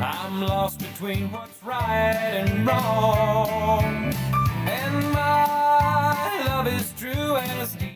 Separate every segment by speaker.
Speaker 1: I'm lost between what's right and wrong, and my love is true and it's deep.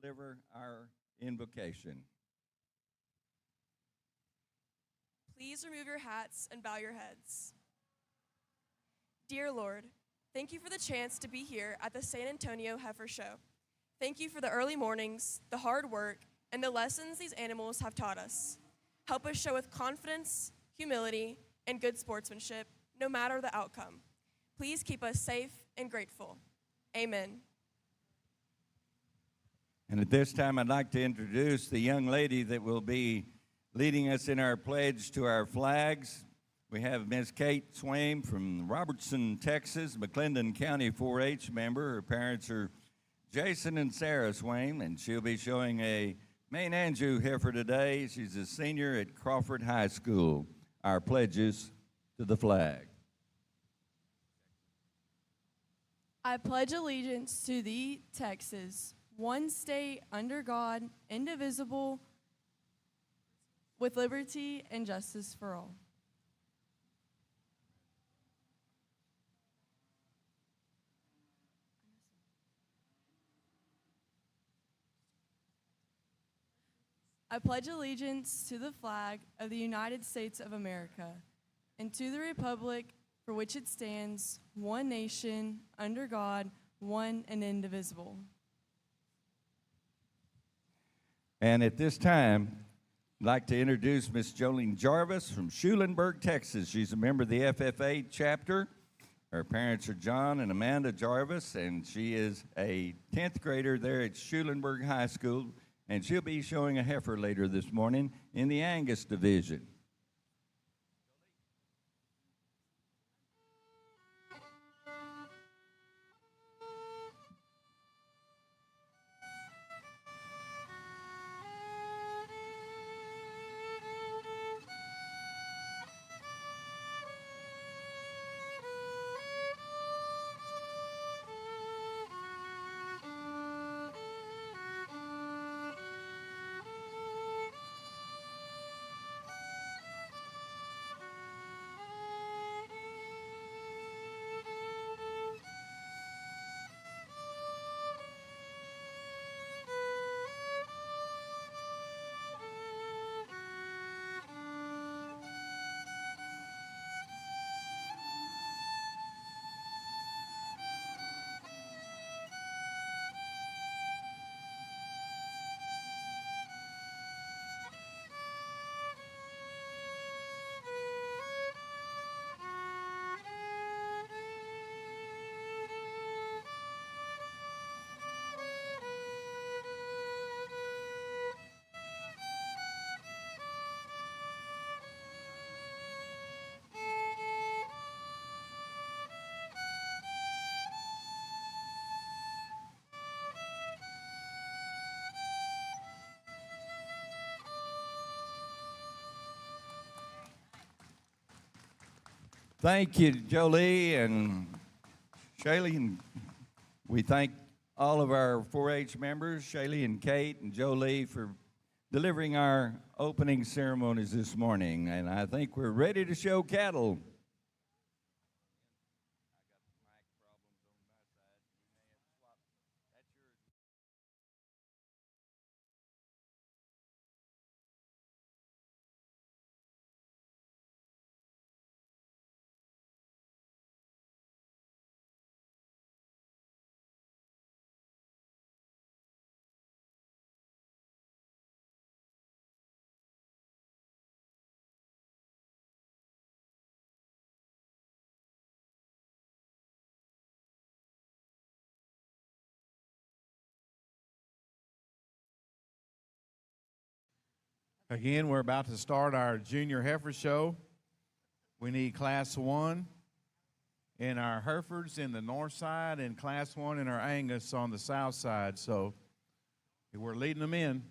Speaker 2: deliver our invocation.
Speaker 3: Please remove your hats and bow your heads. Dear Lord, thank you for the chance to be here at the San Antonio Heifer Show. Thank you for the early mornings, the hard work, and the lessons these animals have taught us. Help us show with confidence, humility, and good sportsmanship, no matter the outcome. Please keep us safe and grateful. Amen.
Speaker 2: And at this time, I'd like to introduce the young lady that will be leading us in our pledge to our flags. We have Ms. Kate Swaim from Robertson, Texas, McClendon County 4-H member. Her parents are Jason and Sarah Swaim, and she'll be showing a Maine Anjou heifer today. She's a senior at Crawford High School. Our pledges to the flag.
Speaker 4: I pledge allegiance to thee, Texas, one state under God, indivisible, with liberty and justice for all. I pledge allegiance to the flag of the United States of America and to the republic for which it stands, one nation, under God, one and indivisible.
Speaker 2: And at this time, I'd like to introduce Miss Jolene Jarvis from Schulenburg, Texas. She's a member of the FFA chapter. Her parents are John and Amanda Jarvis, and she is a 10th grader there at Schulenburg High School, and she'll be showing a heifer later this morning in the Angus division. Thank you, Jolie and Shaylee. And we thank all of our 4-H members, Shaylee and Kate and Jolie, for delivering our opening ceremonies this morning. And I think we're ready to show cattle.
Speaker 5: Again, we're about to start our junior heifer show. We need Class 1 in our Heifers in the north side and Class 1 in our Angus on the south side. So we're leading them in.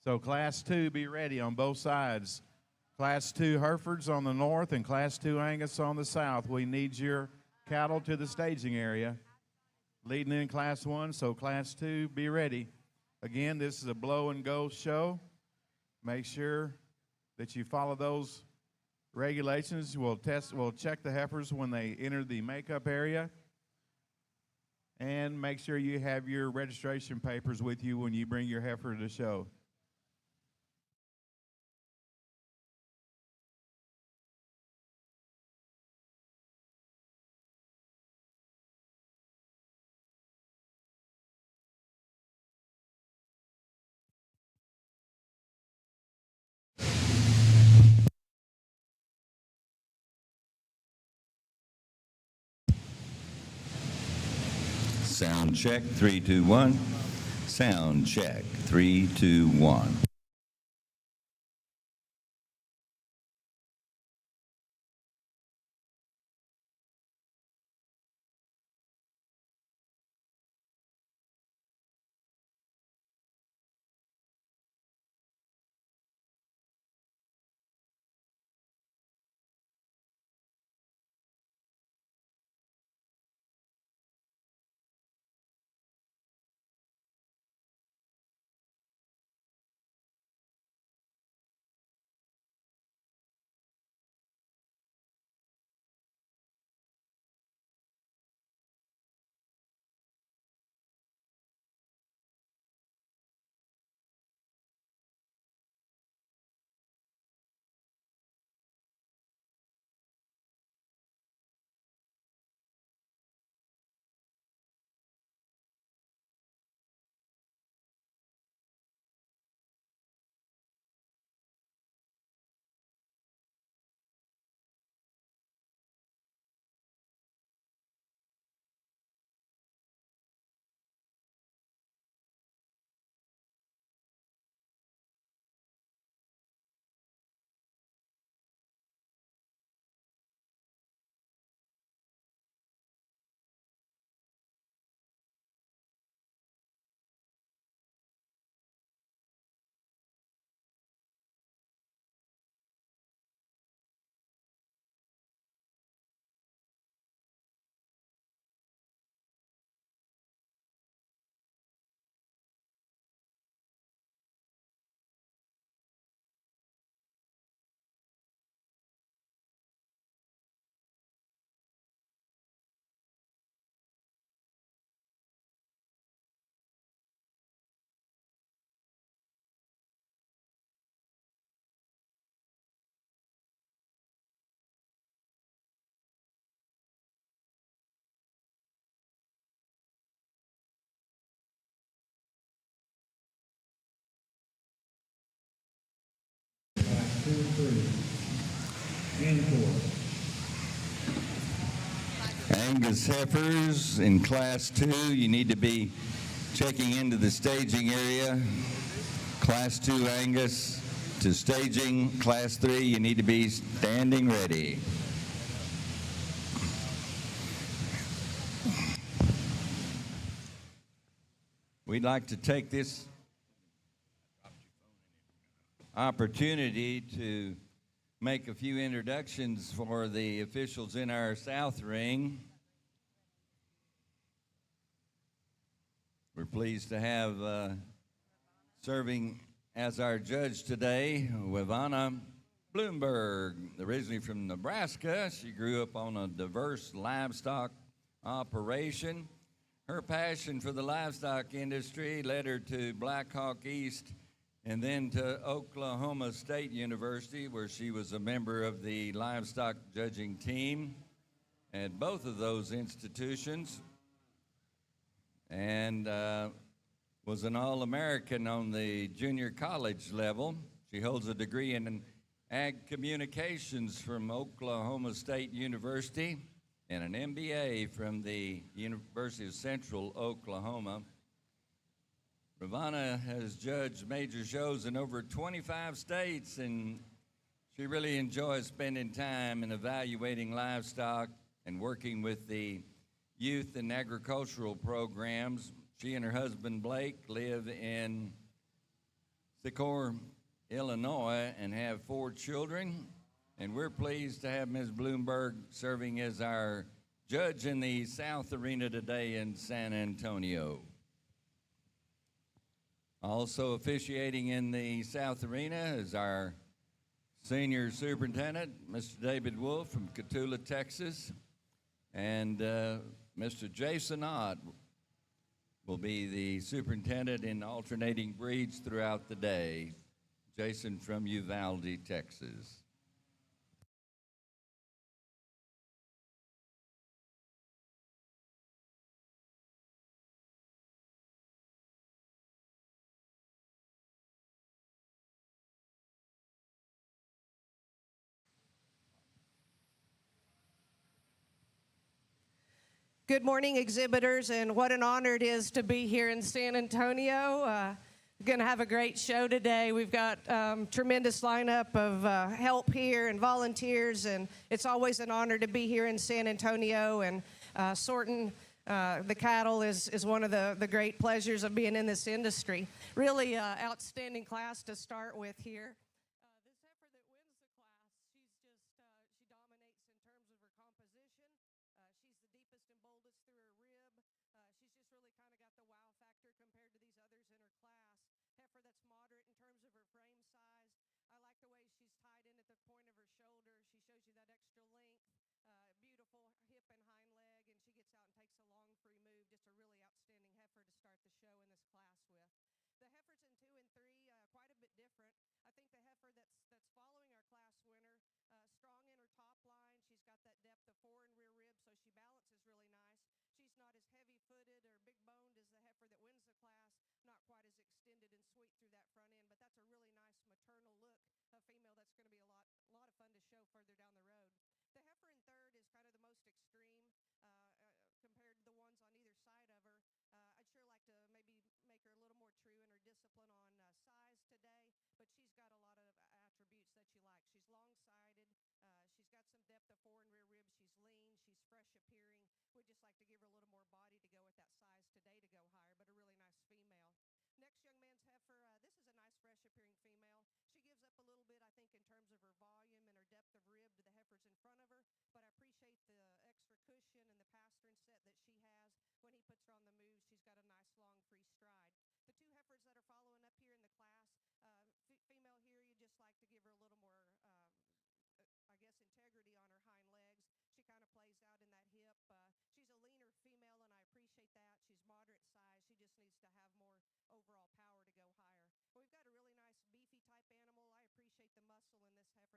Speaker 5: So Class 2, be ready on both sides. Class 2 Heifers on the north and Class 2 Angus on the south. We need your cattle to the staging area. Leading in Class 1, so Class 2, be ready. Again, this is a blow and go show. Make sure that you follow those regulations. We'll check the heifers when they enter the makeup area. And make sure you have your registration papers with you when you bring your heifer to the show.
Speaker 2: Sound check, 3, 2, 1. Sound check, 3, 2, 1. Angus heifers in Class 2, you need to be checking into the staging area. Class 2 Angus to staging. Class 3, you need to be standing ready. We'd like to take this opportunity to make a few introductions for the officials in our South Ring. We're pleased to have serving as our judge today, Wivana Bloomberg, originally from Nebraska. She grew up on a diverse livestock operation. Her passion for the livestock industry led her to Black Hawk East and then to Oklahoma State University, where she was a member of the livestock judging team at both of those institutions, and was an All-American on the junior college level. She holds a degree in Ag Communications from Oklahoma State University and an MBA from the University of Central Oklahoma. Ravana has judged major shows in over 25 states, and she really enjoys spending time and evaluating livestock and working with the youth and agricultural programs. She and her husband Blake live in Sycamore, Illinois, and have 4 children. And we're pleased to have Ms. Bloomberg serving as our judge in the South Arena today in San Antonio. Also officiating in the South Arena is our senior superintendent, Mr. David Wolf from Cotulla, Texas, and Mr. Jason Ott, will be the superintendent in alternating breeds throughout the day. Jason from Uvalde, Texas.
Speaker 6: Good morning, exhibitors, and what an honor it is to be here in San Antonio. We're going to have a great show today. We've got tremendous lineup of help here and volunteers, and it's always an honor to be here in San Antonio. And sorting the cattle is one of the great pleasures of being in this industry. Really outstanding class to start with here. This heifer that wins the class, she dominates in terms of her composition. She's the deepest and boldest through her rib. She's just really kind of got the wow factor compared to these others in her class. Heifer that's moderate in terms of her frame size. I like the way she's tied in at the point of her shoulder. She shows you that extra length. Beautiful hip and hind leg, and she gets out and takes a long free move. Just a really outstanding heifer to start the show in this class with. The heifers in 2 and 3, quite a bit different. I think the heifer that's following our class winner, strong in her top line. She's got that depth of fore and rear rib, so she balances really nice. She's not as heavy-footed or big-boned as the heifer that wins the class, not quite as extended and sweet through that front end, but that's a really nice maternal look, a female that's going to be a lot of fun to show further down the road. The heifer in 3rd is kind of the most extreme compared to the ones on either side of her. I'd sure like to maybe make her a little more true in her discipline on size today, but she's got a lot of attributes that you like. She's long-sided. She's got some depth of fore and rear ribs. She's lean. She's fresh appearing. We'd just like to give her a little more body to go with that size today to go higher, but a really nice female. Next young man's heifer, this is a nice fresh appearing female. She gives up a little bit, I think, in terms of her volume and her depth of rib to the heifers in front of her, but I appreciate the extra cushion and the pastern set that she has. When he puts her on the move, she's got a nice long free stride. The 2 heifers that are following up here in the class, female here, you just like to give her a little more I guess, integrity on her hind legs. She kind of plays out in that hip. She's a leaner female, and I appreciate that. She's moderate size. She just needs to have more overall power to go higher. But we've got a really nice beefy type animal. I appreciate the muscle in this heifer that's concluding the class. She's strong down her top line, tremendous in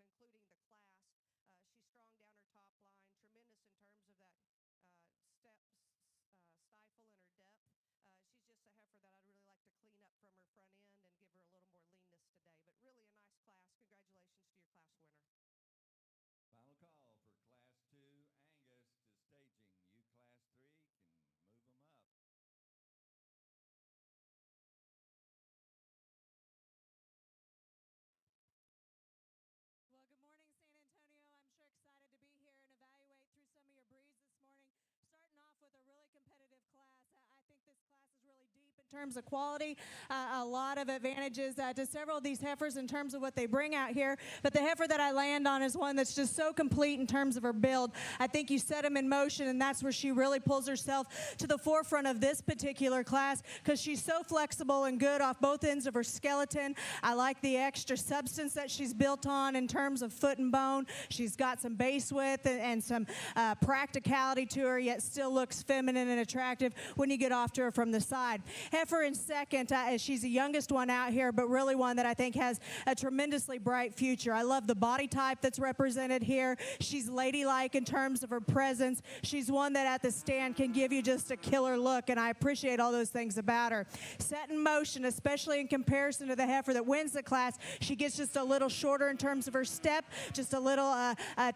Speaker 6: terms of that stifle and her depth. She's just a heifer that I'd really like to clean up from her front end and give her a little more leanness today. But really a nice class. Congratulations to your class winner.
Speaker 2: Final call for Class 2 Angus to staging. You Class 3 can move them up.
Speaker 7: Well, good morning, San Antonio. I'm sure excited to be here and evaluate through some of your breeds this morning. Starting off with a really competitive class. I think this class is really deep in terms of quality. A lot of advantages to several of these heifers in terms of what they bring out here. But the heifer that I land on is one that's just so complete in terms of her build. I think you set them in motion, and that's where she really pulls herself to the forefront of this particular class because she's so flexible and good off both ends of her skeleton. I like the extra substance that she's built on in terms of foot and bone. She's got some base width and some practicality to her, yet still looks feminine and attractive when you get off to her from the side. Heifer in 2nd, she's the youngest one out here, but really one that I think has a tremendously bright future. I love the body type that's represented here. She's ladylike in terms of her presence. She's one that at the stand can give you just a killer look, and I appreciate all those things about her. Set in motion, especially in comparison to the heifer that wins the class, she gets just a little shorter in terms of her step, just a little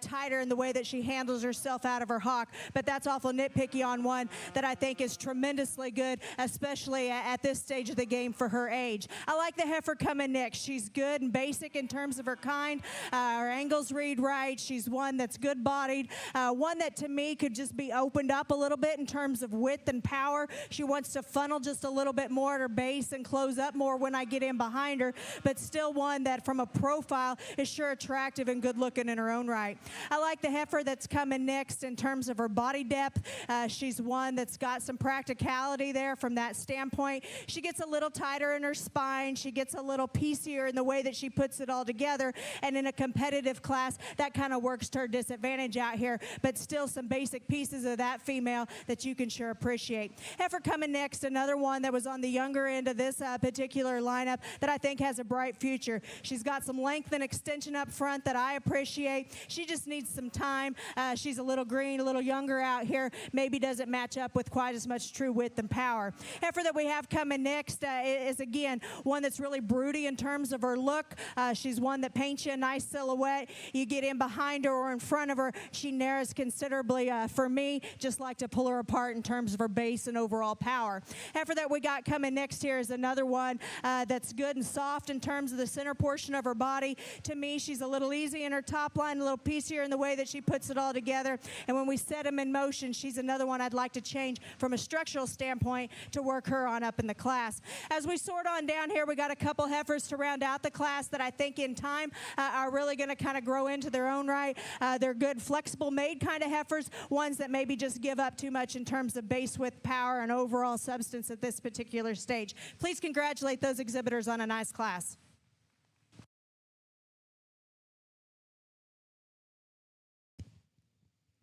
Speaker 7: tighter in the way that she handles herself out of her hock, but that's awful nitpicky on one that I think is tremendously good, especially at this stage of the game for her age. I like the heifer coming next. She's good and basic in terms of her kind. Her angles read right. She's one that's good-bodied, one that to me could just be opened up a little bit in terms of width and power. She wants to funnel just a little bit more at her base and close up more when I get in behind her, but still one that from a profile is sure attractive and good-looking in her own right. I like the heifer that's coming next in terms of her body depth. She's one that's got some practicality there from that standpoint. standpoint. She gets a little tighter in her spine. She gets a little piecier in the way that she puts it all together. And in a competitive class, that kind of works to her disadvantage out here. But still some basic pieces of that female that you can sure appreciate. Heifer coming next, another one that was on the younger end of this particular lineup that I think has a bright future. She's got some length and extension up front that I appreciate. She just needs some time. She's a little green, a little younger out here. Maybe doesn't match up with quite as much true width and power. Heifer that we have coming next is, again, one that's really broody in terms of her look. She's one that paints you a nice silhouette. You get in behind her or in front of her, she narrows considerably. For me, just like to pull her apart in terms of her base and overall power. Heifer that we got coming next here is another one that's good and soft in terms of the center portion of her body. To me, she's a little easy in her top line, a little piecier in the way that she puts it all together. And when we set them in motion, she's another one I'd like to change from a structural standpoint to work her on up in the class. As we sort on down here, we got a couple heifers to round out the class that I think in time are really going to kind of grow into their own right. They're good, flexible made kind of heifers, ones that maybe just give up too much in terms of base width, power, and overall substance at this particular stage. Please congratulate those exhibitors on a nice class.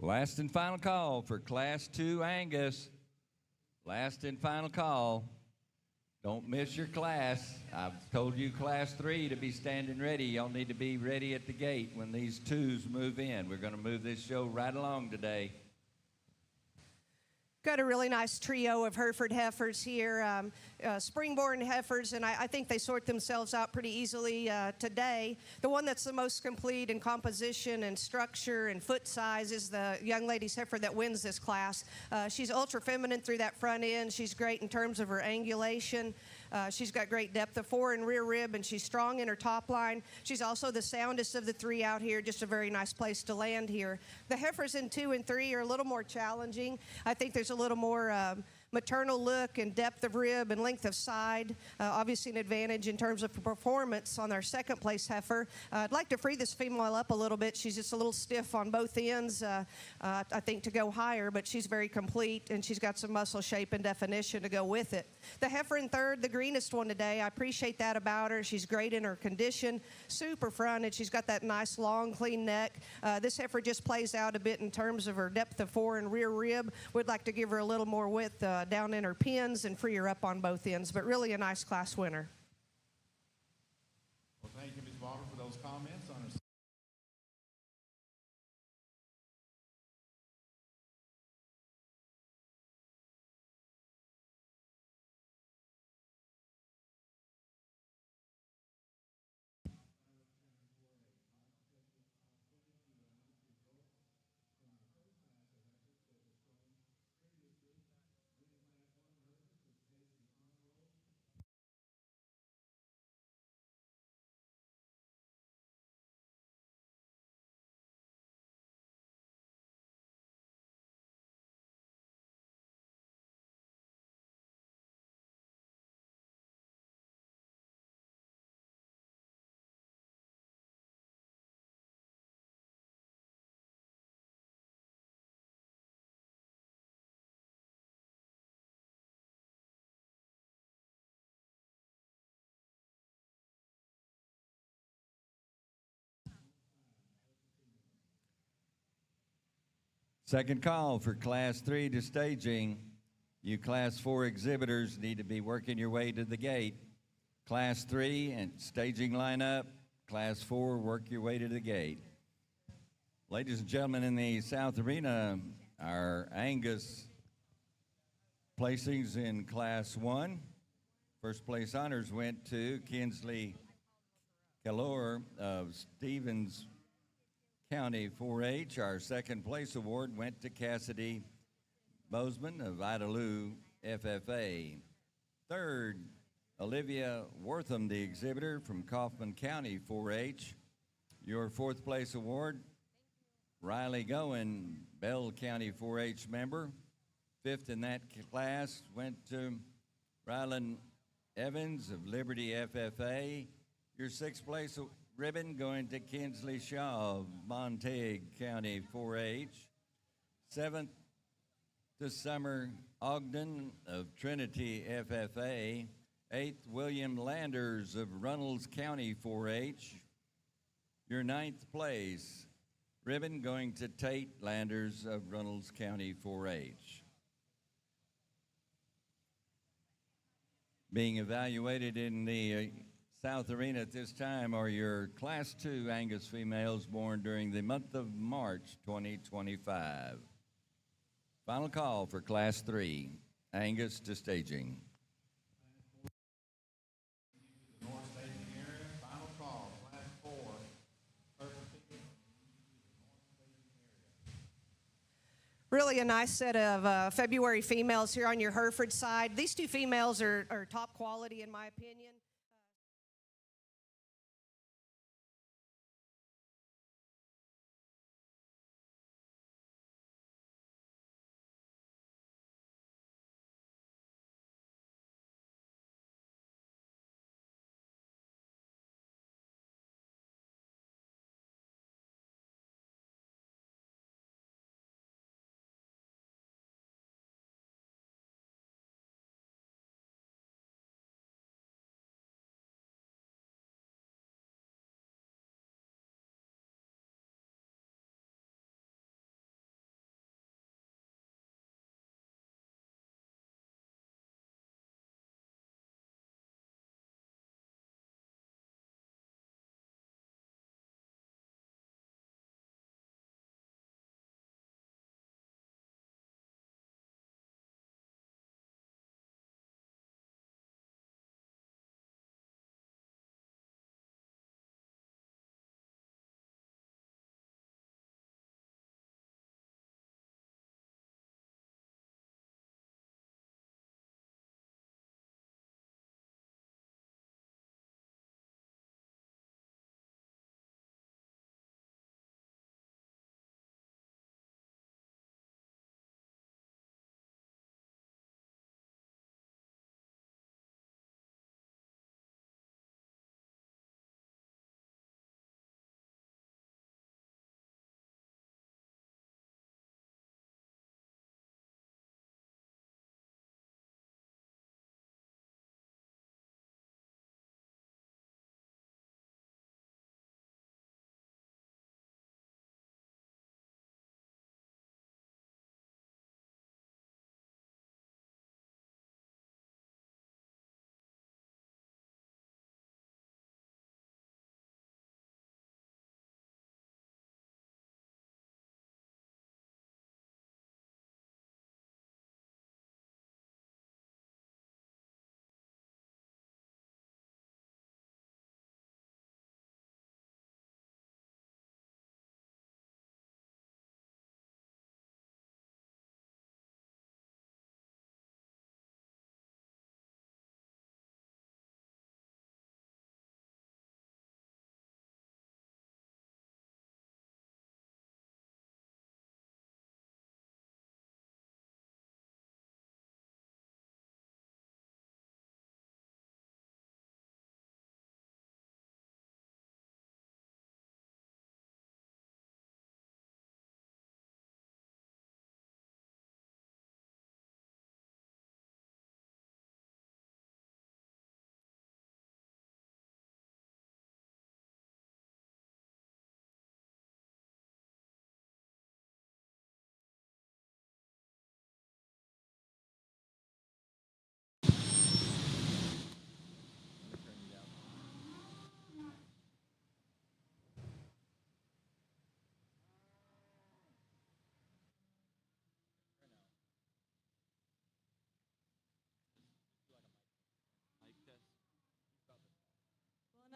Speaker 2: Last and final call for Class 2 Angus. Last and final call. Don't miss your class. I've told you Class 3 to be standing ready. Y'all need to be ready at the gate when these twos move in. We're going to move this show right along today.
Speaker 6: Got a really nice trio of Hereford heifers here, springborn heifers, and I think they sort themselves out pretty easily today. The one that's the most complete in composition and structure and foot size is the young lady's heifer that wins this class. She's ultra feminine through that front end. She's great in terms of her angulation. She's got great depth of fore and rear rib, and she's strong in her top line. She's also the soundest of the three out here, just a very nice place to land here. The heifers in 2 and 3 are a little more challenging. I think there's a little more maternal look and depth of rib and length of side. Obviously an advantage in terms of performance on our second place heifer. I'd like to free this female up a little bit. She's just a little stiff on both ends, I think, to go higher, but she's very complete, and she's got some muscle shape and definition to go with it. The heifer in third, the greenest one today, I appreciate that about her. She's great in her condition, super fronted. She's got that nice long clean neck. This heifer just plays out a bit in terms of her depth of fore and rear rib. We'd like to give her a little more width down in her pins and free her up on both ends, but really a nice class winner.
Speaker 5: Well, thank you, Ms. Walker, for those comments on her.
Speaker 2: Second call for Class 3 to staging. You Class 4 exhibitors need to be working your way to the gate. Class 3 and staging lineup. Class 4, work your way to the gate. Ladies and gentlemen, in the South Arena, our Angus placings in Class 1. First place honors went to Kinsley Calor of Stevens County 4-H. Our second place award went to Cassidy Bozeman of Idalou FFA. Third, Olivia Wortham, the exhibitor from Kaufman County 4-H. Your fourth place award, Riley Goen, Bell County 4-H member. Fifth in that class went to Rylan Evans of Liberty FFA. Your sixth place ribbon going to Kinsley Shaw of Montague County 4-H. Seventh This summer, Ogden of Trinity FFA, 8th William Landers of Runnels County 4-H, your 9th place. Ribbon going to Tate Landers of Runnels County 4-H. Being evaluated in the South Arena at this time are your Class 2 Angus females born during the month of March 2025. Final call for Class 3, Angus to staging.
Speaker 5: North staging area, final call, Class 4,
Speaker 6: Really a nice set of February females here on your Hereford side. These two females are top quality in my opinion.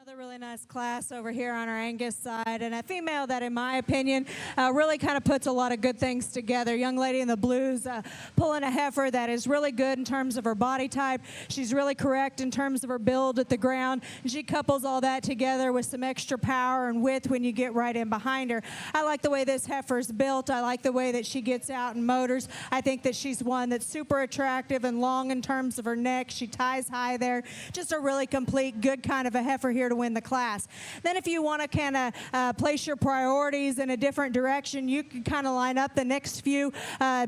Speaker 7: Another really nice class over here on our Angus side, and a female that, in my opinion, really kind of puts a lot of good things together. Young lady in the blues pulling a heifer that is really good in terms of her body type. She's really correct in terms of her build at the ground. And she couples all that together with some extra power and width when you get right in behind her. I like the way this heifer's built. I like the way that she gets out and motors. I think that she's one that's super attractive and long in terms of her neck. She ties high there. Just a really complete, good kind of a heifer here to to win the class. Then if you want to kind of place your priorities in a different direction, you can kind of line up the next few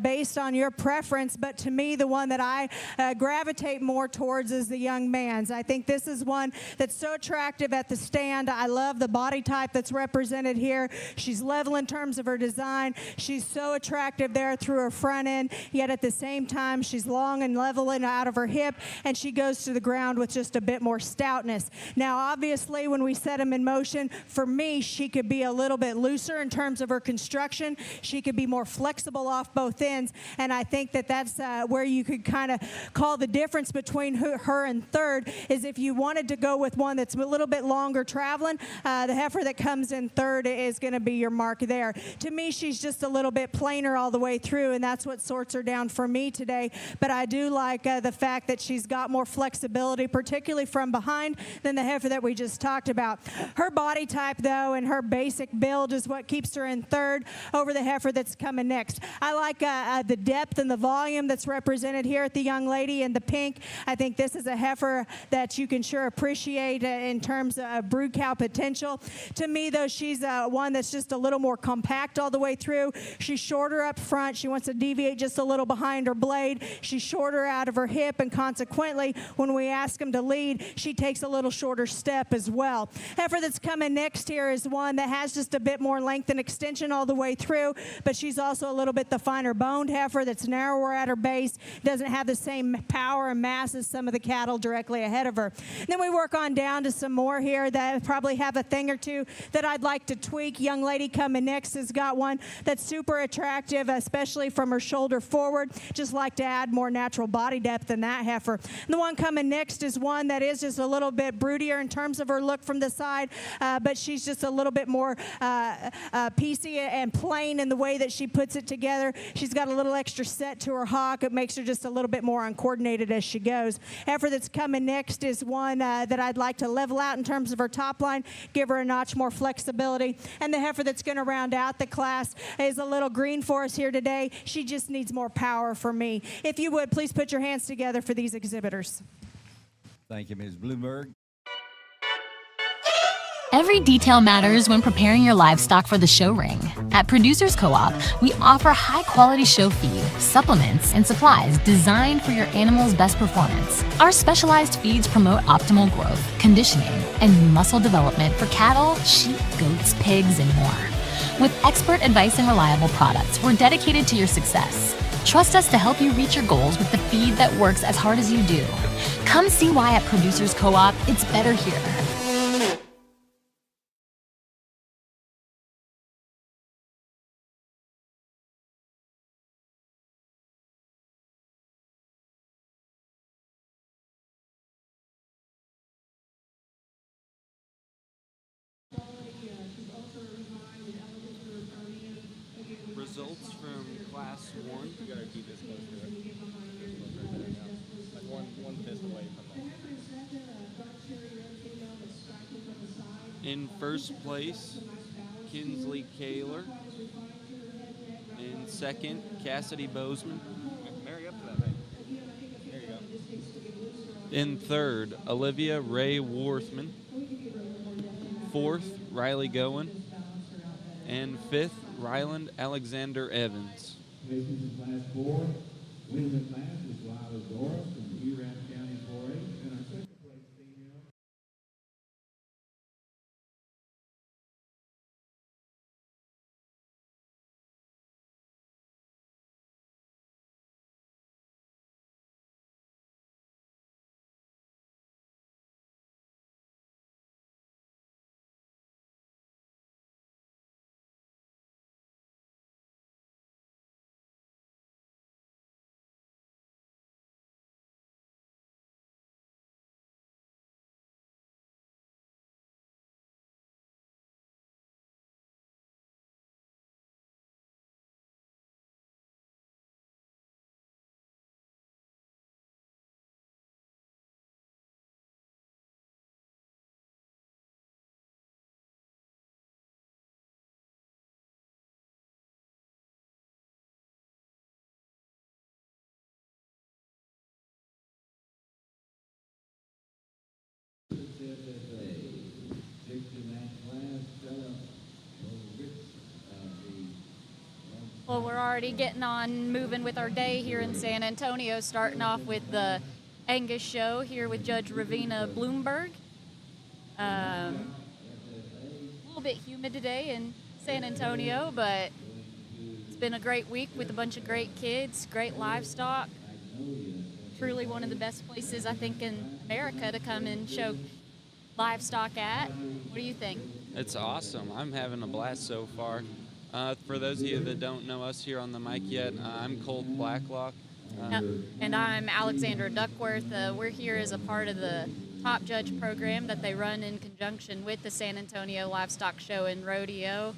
Speaker 7: based on your preference. But to me, the one that I gravitate more towards is the young man's. I think this is one that's so attractive at the stand. I love the body type that's represented here. She's level in terms of her design. She's so attractive there through her front end, yet at the same time, she's long and level and out of her hip, and she goes to the ground with just a bit more stoutness. Now, obviously, when we set them in motion, for me, she could be a little bit looser in terms of her construction. She could be more flexible off both ends, and I think that that's where you could kind of call the difference between her and third is if you wanted to go with one that's a little bit longer traveling, the heifer that comes in third is going to be your mark there. To me, she's just a little bit plainer all the way through, and that's what sorts her down for me today. But I do like the fact that she's got more flexibility, particularly from behind, than the heifer that we just talked about. Her body type, though, and her basic build is what keeps her in third over the heifer that's coming next. I like the depth and the volume that's represented here at the young lady in the pink. I think this is a heifer that you can sure appreciate in terms of brood cow potential. To me, though, she's one that's just a little more compact all the way through. She's shorter up front. She wants to deviate just a little behind her blade. She's shorter out of her hip, and consequently, when we ask them to lead, she takes a little shorter step as well. Heifer that's coming next here is one that has just a bit more length and extension all the way through, but she's also a little bit the finer boned heifer that's narrower at her base, doesn't have the same power and mass as some of the cattle directly ahead of her. Then we work on down to some more here that probably have a thing or two that I'd like to tweak. Young lady coming next has got one that's super attractive, especially from her shoulder forward. Just like to add more natural body depth in that heifer. And the one coming next is one that is just a little bit broodier in terms of her look from the side, but she's just a little bit more piecey and plain in the way that she puts it together. She's got a little extra set to her hock. It makes her just a little bit more uncoordinated as she goes. Heifer that's coming next is one that I'd like to level out in terms of her top line, give her a notch more flexibility. And the heifer that's going to round out the class is a little green for us here today. She just needs more power for me. If you would, please put your hands together for these exhibitors.
Speaker 2: Thank you, Ms. Bloomberg.
Speaker 8: Every detail matters when preparing your livestock for the show ring. At Producers Co-op, we offer high-quality show feed, supplements, and supplies designed for your animal's best performance. Our specialized feeds promote optimal growth, conditioning, and muscle development for cattle, sheep, goats, pigs, and more. With expert advice and reliable products, we're dedicated to your success. Trust us to help you reach your goals with the feed that works as hard as you do. Come see why at Producers Co-op, it's better here.
Speaker 9: Results from class 1.
Speaker 10: You gotta keep this close to it. Like one fist away from that.
Speaker 9: In first place, Kinsley Kaler. In second, Cassidy Bozeman.
Speaker 10: Marry up to that thing. There you go.
Speaker 9: In third, Olivia Ray Worthman. Fourth, Riley Gowen. And fifth, Ryland Alexander Evans.
Speaker 11: Placements in Class 4. Wins in class is Lila Doris from Erath County 4-H, and our second place female.
Speaker 12: Well, we're already getting on moving with our day here in San Antonio, starting off with the Angus show here with Judge Ravina Bloomberg. A little bit humid today in San Antonio, but it's been a great week with a bunch of great kids, great livestock. Truly one of the best places, I think, in America to come and show livestock at. What do you think?
Speaker 9: It's awesome. I'm having a blast so far. For those of you that don't know us here on the mic yet, I'm Colt Blacklock.
Speaker 12: And I'm Alexandra Duckworth. We're here as a part of the Top Judge program that they run in conjunction with the San Antonio Livestock Show and Rodeo.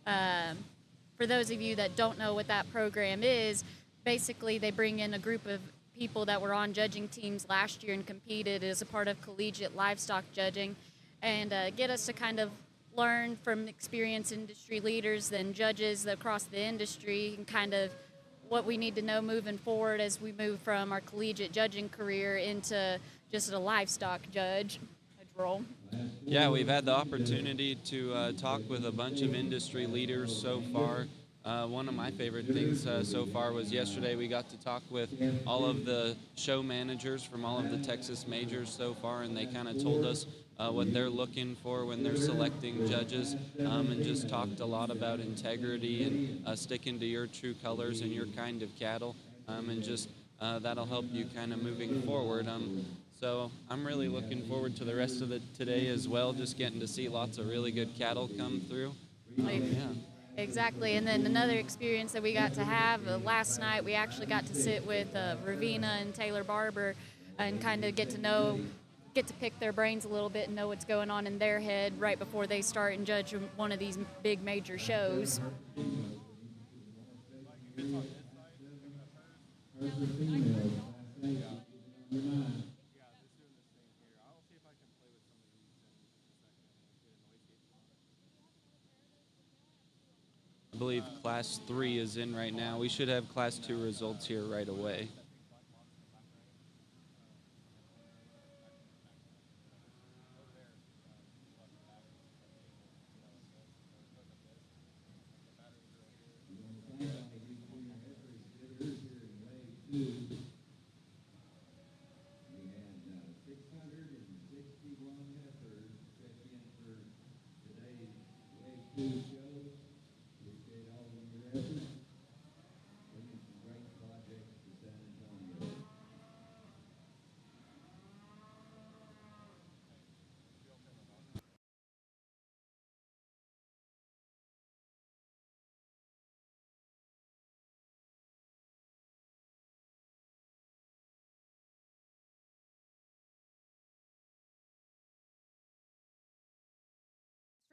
Speaker 12: For those of you that don't know what that program is, basically they bring in a group of people that were on judging teams last year and competed as a part of collegiate livestock judging, and get us to kind of learn from experienced industry leaders and judges across the industry and kind of what we need to know moving forward as we move from our collegiate judging career into just a livestock judge role.
Speaker 9: Yeah, we've had the opportunity to talk with a bunch of industry leaders so far. One of my favorite things so far was yesterday we got to talk with all of the show managers from all of the Texas majors so far, and they kind of told us what they're looking for when they're selecting judges, and just talked a lot about integrity and sticking to your true colors and your kind of cattle, and just that'll help you kind of moving forward. So I'm really looking forward to the rest of today as well, just getting to see lots of really good cattle come through. Yeah.
Speaker 12: Exactly, and then another experience that we got to have last night, we actually got to sit with Ravina and Taylor Barber and kind of get to pick their brains a little bit and know what's going on in their head right before they start and judge one of these big major shows.
Speaker 9: I believe Class 3 is in right now. We should have Class 2 results here right away.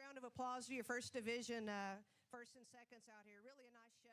Speaker 6: Round of applause for your first division, first and seconds out here. Really a nice show.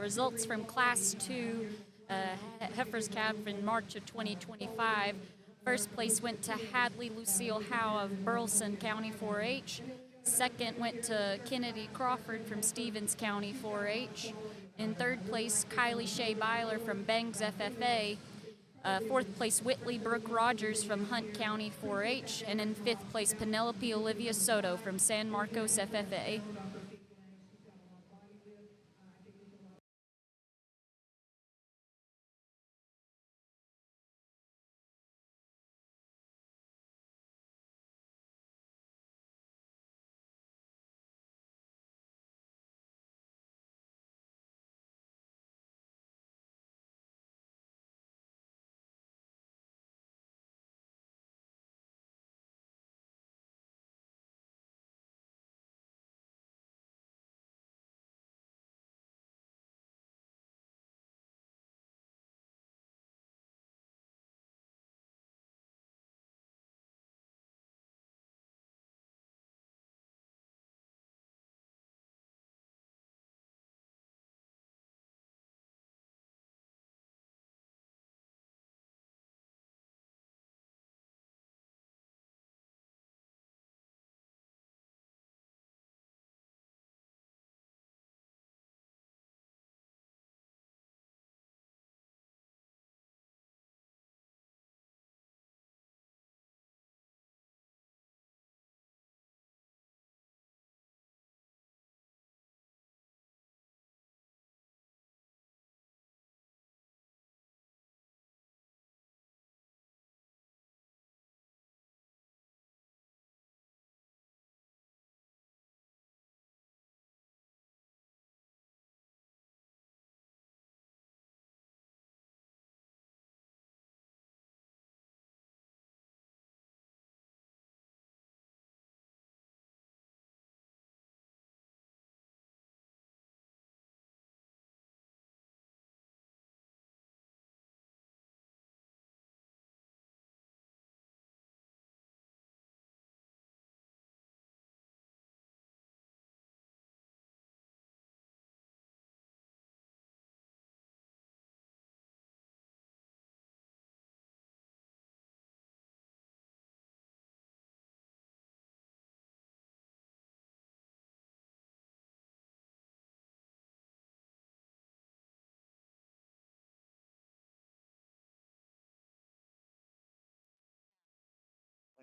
Speaker 12: Results from Class 2 Heifers calf in March of 2025. First place went to Hadley Lucille Howe of Burleson County 4-H. Second went to Kennedy Crawford from Stevens County 4-H. In third place, Kylie Shea Byler from Bangs FFA. Fourth place, Whitley Brooke Rogers from Hunt County 4-H. And in fifth place, Penelope Olivia Soto from San Marcos FFA.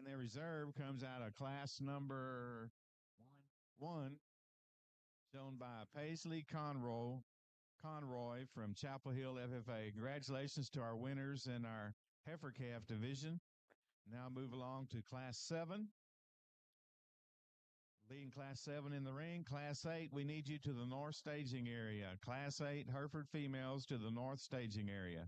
Speaker 5: the reserve comes out of class number 1, shown by Paisley Conroy from Chapel Hill FFA. Congratulations to our winners in our heifer calf division. Now move along to class 7. Leading class 7 in the ring. Class 8, we need you to the north staging area. Class 8 Hereford females to the north staging area.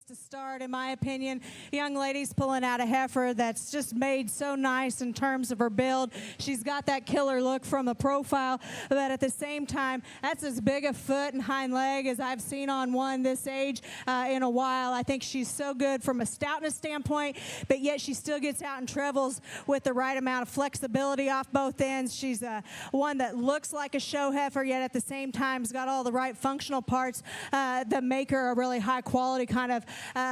Speaker 7: To start, in my opinion, young lady's pulling out a heifer that's just made so nice in terms of her build. She's got that killer look from the profile, but at the same time, that's as big a foot and hind leg as I've seen on one this age in a while. I think she's so good from a stoutness standpoint, but yet she still gets out and travels with the right amount of flexibility off both ends. She's one that looks like a show heifer, yet at the same time has got all the right functional parts that make her a really high quality kind of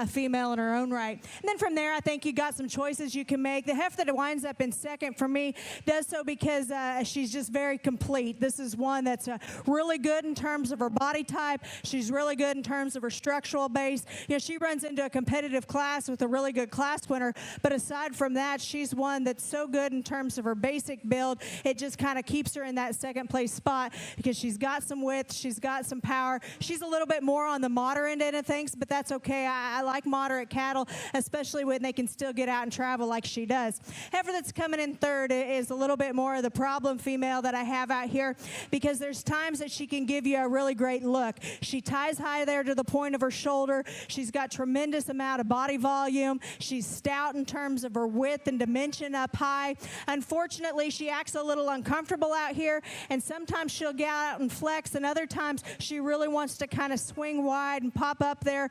Speaker 7: female in her own right. And then from there, I think you got some choices you can make. The heifer that winds up in second for me does so because she's just very complete. This is one that's really good in terms of her body type. She's really good in terms of her structural base. You know, she runs into a competitive class with a really good class winner, but aside from that, she's one that's so good in terms of her basic build. It just kind of keeps her in that second place spot because she's got some width, she's got some power. She's a little bit more on the moderate end of things, but that's okay. I like moderate cattle, especially when they can still get out and travel like she does. Heifer that's coming in third is a little bit more of the problem female that I have out here because there's times that she can give you a really great look. She ties high there to the point of her shoulder. She's got tremendous amount of body volume. She's stout in terms of her width and dimension up high. Unfortunately, she acts a little uncomfortable out here, and sometimes she'll get out and flex, and other times she really wants to kind of swing wide and pop up there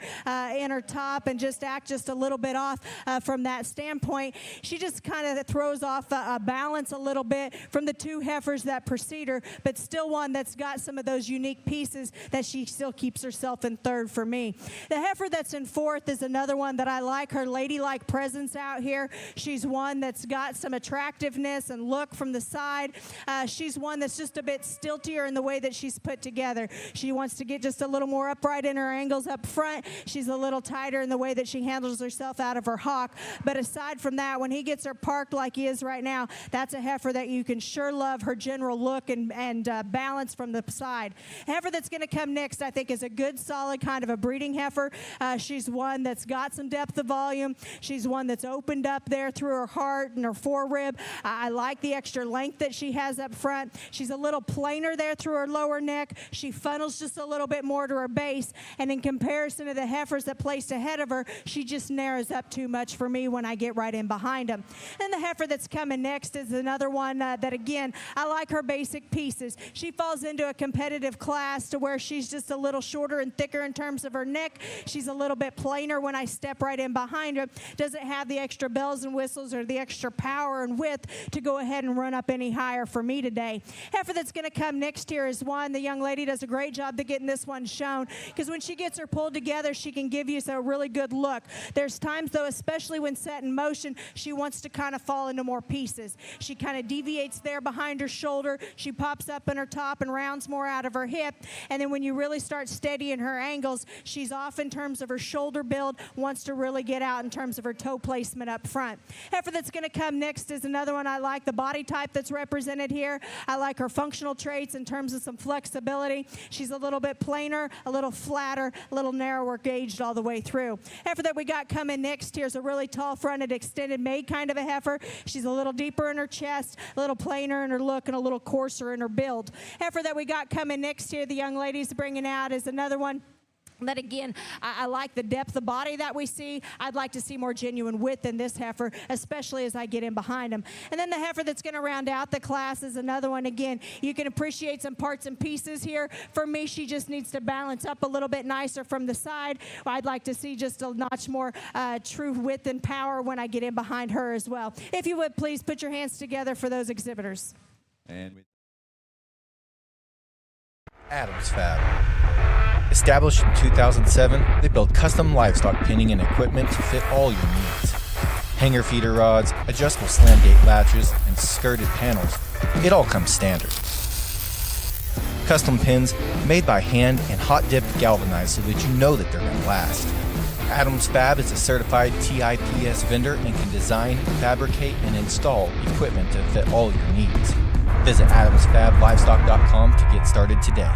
Speaker 7: in her top and just act just a little bit off from that standpoint. She just kind of throws off a balance a little bit from the two heifers that precede her, but still one that's got some of those unique pieces that she still keeps herself in third for me. The heifer that's in fourth is another one that I like. Her ladylike presence out here. She's one that's got some attractiveness and look from the side. She's one that's just a bit stiltier in the way that she's put together. She wants to get just a little more upright in her angles up front. She's a little tighter in the way that she handles herself out of her hock. But aside from that, when he gets her parked like he is right now, that's a heifer that you can sure love her general look and balance from the side. Heifer that's going to come next, I think, is a good, solid kind of a breeding heifer. She's one that's got some depth of volume. She's one that's opened up there through her heart and her forerib. I like the extra length that she has up front. She's a little plainer there through her lower neck. She funnels just a little bit more to her base. And in comparison to the heifers that placed ahead of her, she just narrows up too much for me when I get right in behind them. And the heifer that's coming next is another one that, again, I like her basic pieces. She falls into a competitive class to where she's just a little shorter and thicker in terms of her neck. She's a little bit plainer when I step right in behind her. Doesn't have the extra bells and whistles or the extra power and width to go ahead and run up any higher for me today. Heifer that's going to come next here is one. The young lady does a great job of getting this one shown because when she gets her pulled together, she can give you a really good look. There's times, though, especially when set in motion, she wants to kind of fall into more pieces. She kind of deviates there behind her shoulder. She pops up in her top and rounds more out of her hip. And then when you really start steadying her angles, she's off in terms of her shoulder build, wants to really get out in terms of her toe placement up front. Heifer that's going to come next is another one I like. The body type that's represented here, I like her functional traits in terms of some flexibility. She's a little bit plainer, a little flatter, a little narrower gauged all the way through. Heifer that we got coming next here is a really tall-fronted, extended made kind of a heifer. She's a little deeper in her chest, a little plainer in her look, and a little coarser in her build. Heifer that we got coming next here, the young lady's bringing out, is another one But again, I like the depth of body that we see. I'd like to see more genuine width in this heifer, especially as I get in behind him. And then the heifer that's going to round out the class is another one. Again, you can appreciate some parts and pieces here. For me, she just needs to balance up a little bit nicer from the side. I'd like to see just a notch more true width and power when I get in behind her as well. If you would, please put your hands together for those exhibitors.
Speaker 2: And
Speaker 13: Adams Fab. Established in 2007, they build custom livestock pinning and equipment to fit all your needs. Hanger feeder rods, adjustable slam gate latches, and skirted panels. It all comes standard. Custom pins made by hand and hot dipped galvanized so that you know that they're going to last. Adams Fab is a certified TIPS vendor and can design, fabricate, and install equipment to fit all your needs. Visit adamsfablivestock.com to get started today.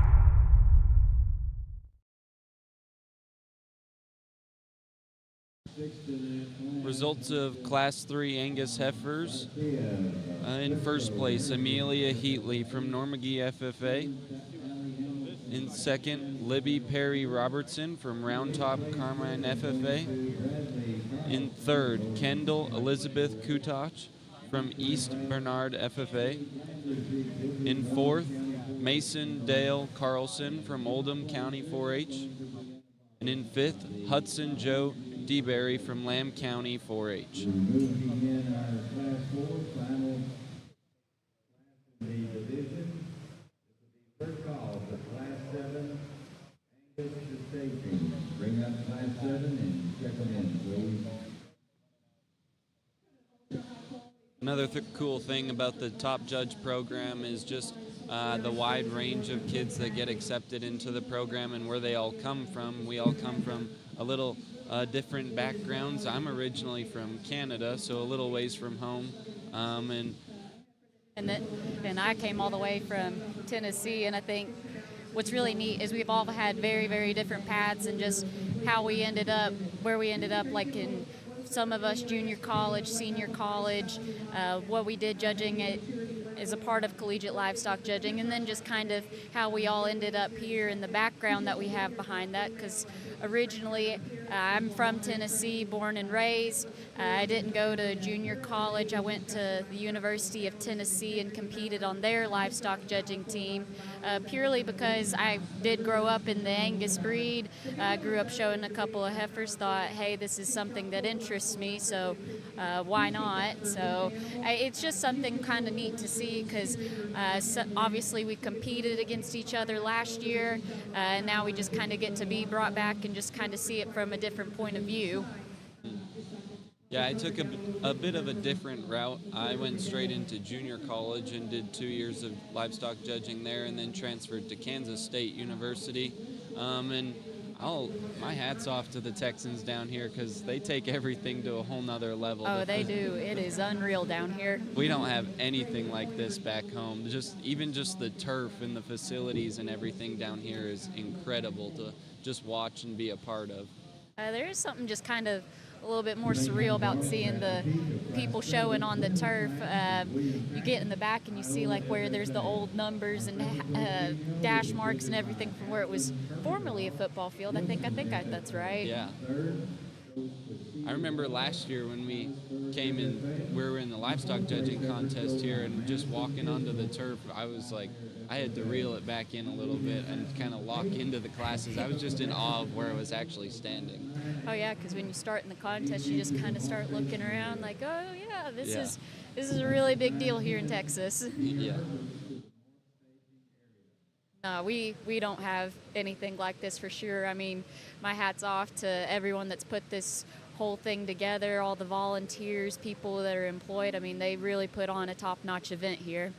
Speaker 9: Results of Class 3 Angus Heifers. In first place, Amelia Heatley from Normagee FFA. In second, Libby Perry Robertson from Round Top Carmine FFA. In third, Kendall Elizabeth Kutoch from East Bernard FFA. In fourth, Mason Dale Carlson from Oldham County 4-H. And in fifth, Hudson Joe DeBerry from Lamb County 4-H.
Speaker 11: Bring up class 7 and check them in, please.
Speaker 9: Another cool thing about the Top Judge program is just the wide range of kids that get accepted into the program and where they all come from. We all come from a little different backgrounds. I'm originally from Canada, so a little ways from home,
Speaker 12: And I came all the way from Tennessee, and I think what's really neat is we've all had very, very different paths and just how we ended up, where we ended up, like in some of us junior college, senior college, what we did judging as a part of collegiate livestock judging, and then just kind of how we all ended up here and the background that we have behind that, because originally I'm from Tennessee, born and raised. I didn't go to junior college. I went to the University of Tennessee and competed on their livestock judging team, purely because I did grow up in the Angus breed. I grew up showing a couple of heifers, thought, hey, this is something that interests me, so why not? So it's just something kind of neat to see, because obviously we competed against each other last year, and now we just kind of get to be brought back and just kind of see it from a different point of view.
Speaker 9: Yeah, I took a bit of a different route. I went straight into junior college and did 2 years of livestock judging there, and then transferred to Kansas State University. And my hat's off to the Texans down here, because they take everything to a whole nother level.
Speaker 12: Oh, they do. It is unreal down here.
Speaker 9: We don't have anything like this back home. Even just the turf and the facilities and everything down here is incredible to just watch and be a part of.
Speaker 12: There is something just kind of a little bit more surreal about seeing the people showing on the turf. You get in the back and you see like where there's the old numbers and dash marks and everything from where it was formerly a football field. I think that's right.
Speaker 9: Yeah. I remember last year when we came in, we were in the livestock judging contest here, and just walking onto the turf, I was like, I had to reel it back in a little bit and kind of lock into the classes. I was just in awe of where it was actually standing.
Speaker 12: Oh yeah, because when you start in the contest, you just kind of start looking around like, oh yeah, this is a really big deal here in Texas.
Speaker 9: Yeah.
Speaker 12: No, we don't have anything like this for sure. I mean, my hat's off to everyone that's put this whole thing together, all the volunteers, people that are employed. I mean, they really put on a top-notch event here.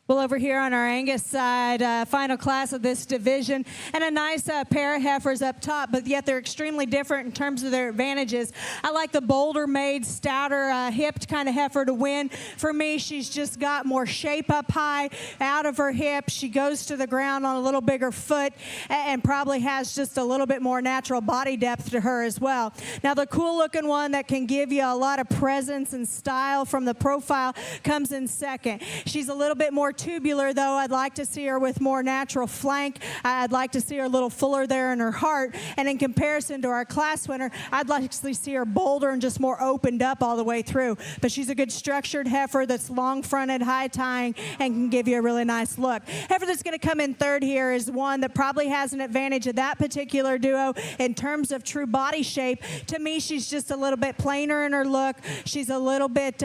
Speaker 7: Well, over here on our Angus side, final class of this division, and a nice pair of heifers up top, but yet they're extremely different in terms of their advantages. I like the bolder-made, stouter, hipped kind of heifer to win. For me, she's just got more shape up high, out of her hip. She goes to the ground on a little bigger foot and probably has just a little bit more natural body depth to her as well. Now, the cool-looking one that can give you a lot of presence and style from the profile comes in second. She's a little bit more tubular, though. I'd like to see her with more natural flank. I'd like to see her a little fuller there in her heart. And in comparison to our class winner, I'd like to see her bolder and just more opened up all the way through. But she's a good structured heifer that's long-fronted, high-tying, and can give you a really nice look. Heifer that's going to come in third here is one that probably has an advantage of that particular duo in terms of true body shape. To me, she's just a little bit plainer in her look. She's a little bit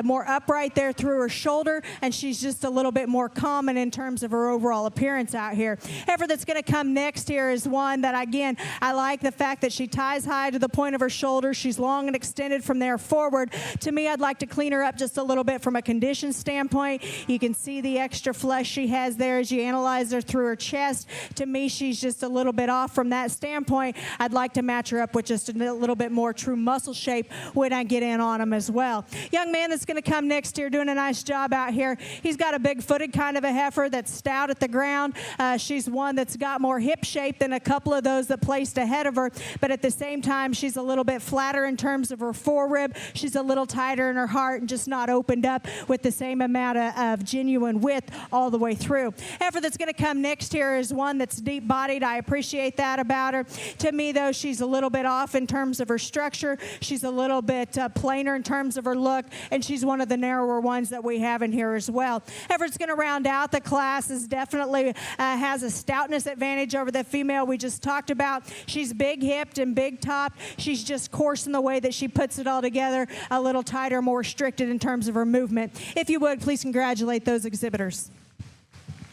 Speaker 7: more upright there through her shoulder, and she's just a little bit more common in terms of her overall appearance out here. Heifer that's going to come next here is one that, again, I like the fact that she ties high to the point of her shoulder. She's long and extended from there forward. To me, I'd like to clean her up just a little bit from a condition standpoint. You can see the extra flesh she has there as you analyze her through her chest. To me, she's just a little bit off from that standpoint. I'd like to match her up with just a little bit more true muscle shape when I get in on them as well. Young man that's going to come next here doing a nice job out here. He's got a big-footed kind of a heifer that's stout at the ground. She's one that's got more hip shape than a couple of those that placed ahead of her, but at the same time, she's a little bit flatter in terms of her forerib. She's a little tighter in her heart and just not opened up with the same amount of genuine width all the way through. Heifer that's going to come next here is one that's deep-bodied. I appreciate that about her. To me, though, she's a little bit off in terms of her structure. She's a little bit plainer in terms of her look, and she's one of the narrower ones that we have in here as well. Heifer that's going to round out the class is definitely has a stoutness advantage over the female we just talked about. She's big-hipped and big-topped. She's just coarse in the way that she puts it all together, a little tighter, more restricted in terms of her movement. If you would, please congratulate those exhibitors.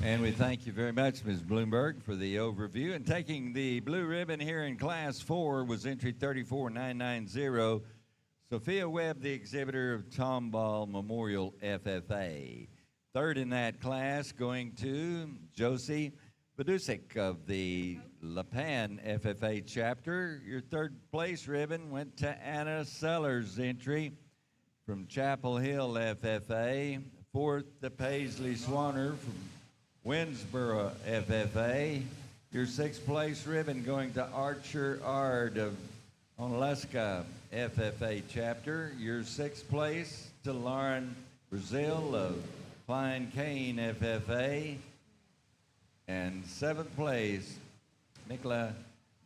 Speaker 2: And we thank you very much, Ms. Bloomberg, for the overview. And taking the blue ribbon here in Class 4 was entry 34990, Sophia Webb, the exhibitor of Tomball Memorial FFA. Third in that class going to Josie Badusik of the La Pan FFA chapter. Your third place ribbon went to Anna Sellers, entry from Chapel Hill FFA. Fourth to Paisley Swanner from Winsboro FFA. Your sixth place ribbon going to Archer Ard of Onalaska FFA chapter. Your sixth place to Lauren Brazil of Klein Kane FFA. And seventh place, Nikola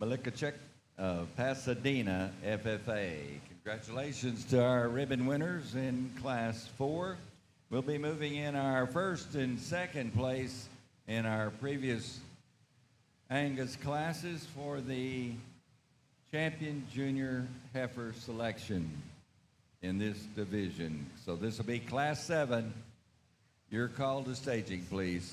Speaker 2: Malikachek of Pasadena FFA. Congratulations to our ribbon winners in Class 4. We'll be moving in our first and second place in our previous Angus classes for the champion junior heifer selection in this division. So this will be Class 7. Your call to staging, please.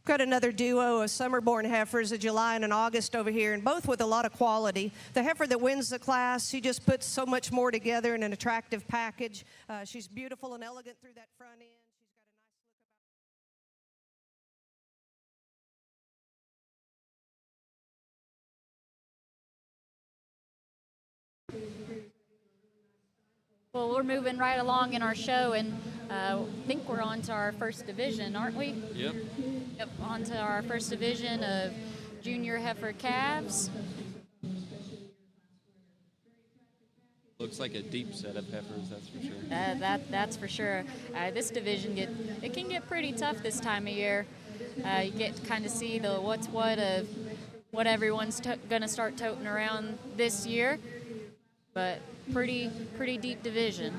Speaker 6: Got another duo of summer-born heifers, a July and an August over here, and both with a lot of quality. The heifer that wins the class, she just puts so much more together in an attractive package. She's beautiful and elegant through that front end.
Speaker 12: Well, we're moving right along in our show, and I think we're on to our first division, aren't we?
Speaker 9: Yep.
Speaker 12: Yep, on to our first division of junior heifer calves.
Speaker 9: Looks like a deep set of heifers, that's for sure.
Speaker 12: That's for sure. This division it can get pretty tough this time of year. You get to kind of see the what's what of what everyone's going to start toting around this year, but pretty deep division.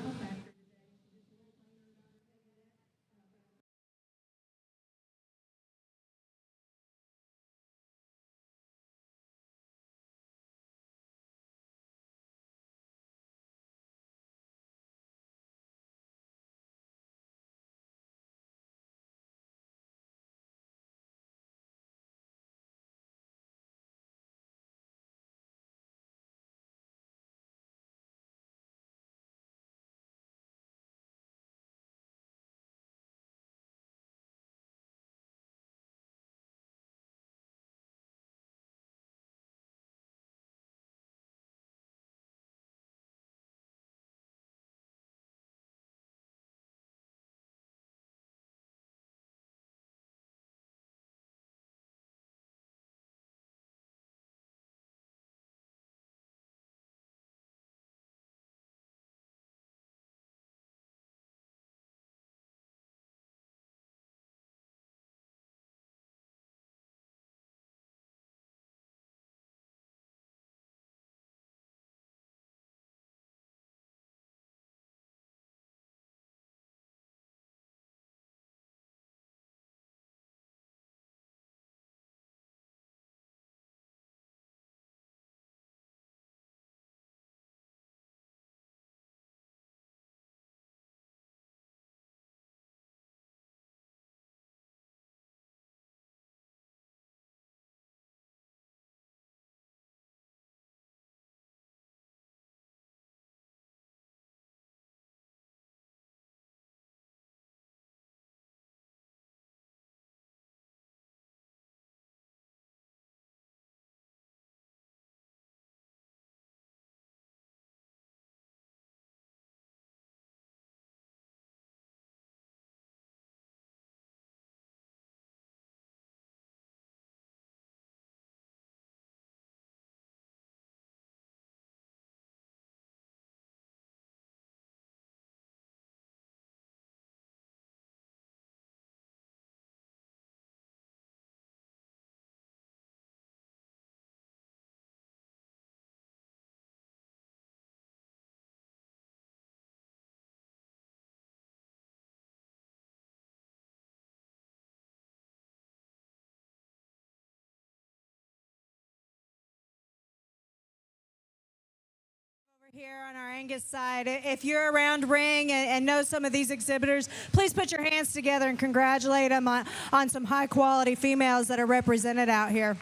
Speaker 7: Here on our Angus side, if you're around Ring and know some of these exhibitors, please put your hands together and congratulate them on some high quality females that are represented out here.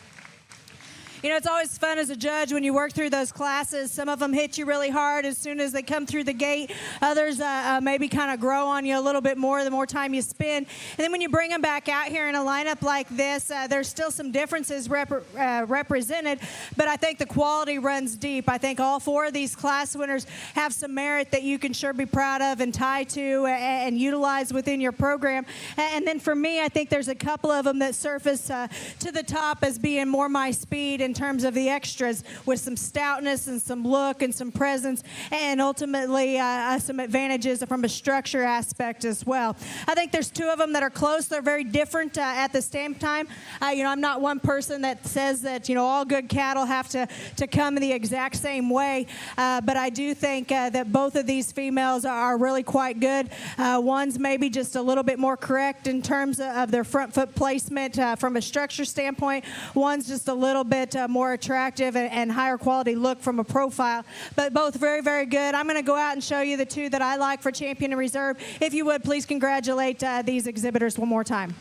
Speaker 7: You know, it's always fun as a judge when you work through those classes. Some of them hit you really hard as soon as they come through the gate. Others maybe kind of grow on you a little bit more the more time you spend. And then when you bring them back out here in a lineup like this, there's still some differences represented, but I think the quality runs deep. I think all four of these class winners have some merit that you can sure be proud of and tie to and utilize within your program. And then for me, I think there's a couple of them that surface to the top as being more my speed in terms of the extras, with some stoutness and some look and some presence, and ultimately some advantages from a structure aspect as well. I think there's two of them that are close. They're very different at the same time. You know, I'm not one person that says that, you know, all good cattle have to come in the exact same way, but I do think that both of these females are really quite good. One's maybe just a little bit more correct in terms of their front foot placement from a structure standpoint. One's just a little bit more attractive and higher quality look from a profile, but both very, very good. I'm going to go out and show you the two that I like for champion and reserve. If you would, please congratulate these exhibitors one more time.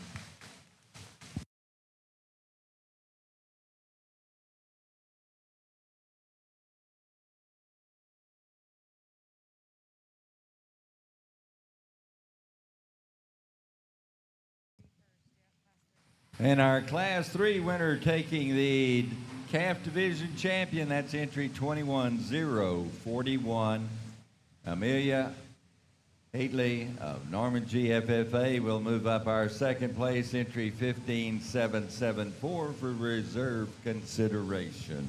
Speaker 2: And our Class 3 winner taking the Calf Division champion, that's entry 21041, Amelia Haitley of Norman GFFA will move up our second place, entry 15774 for reserve consideration.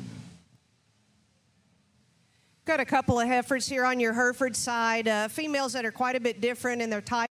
Speaker 6: Got a couple of heifers here on your Hereford side, females that are quite a bit different in their type.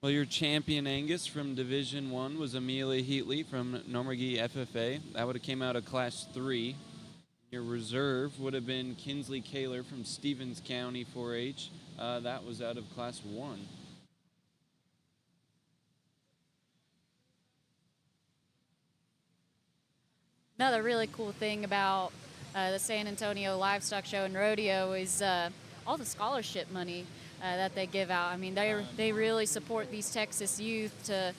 Speaker 9: Well, your champion Angus from Division 1 was Amelia Heatley from Normandy FFA. That would have came out of Class 3. Your reserve would have been Kinsley Kaler from Stevens County 4-H. That was out of Class 1.
Speaker 12: Another really cool thing about the San Antonio Livestock Show and Rodeo is all the scholarship money that they give out. I mean, they really support these Texas youth to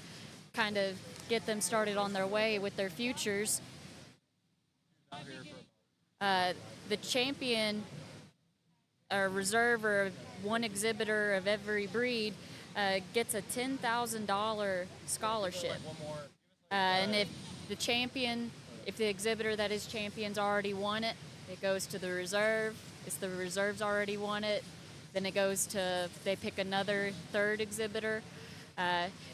Speaker 12: kind of get them started on their way with their futures. The champion or reserve or one exhibitor of every breed gets a $10,000 scholarship. And if the exhibitor that is champion's already won it, it goes to the reserve. If the reserve's already won it, then it goes to, they pick another third exhibitor.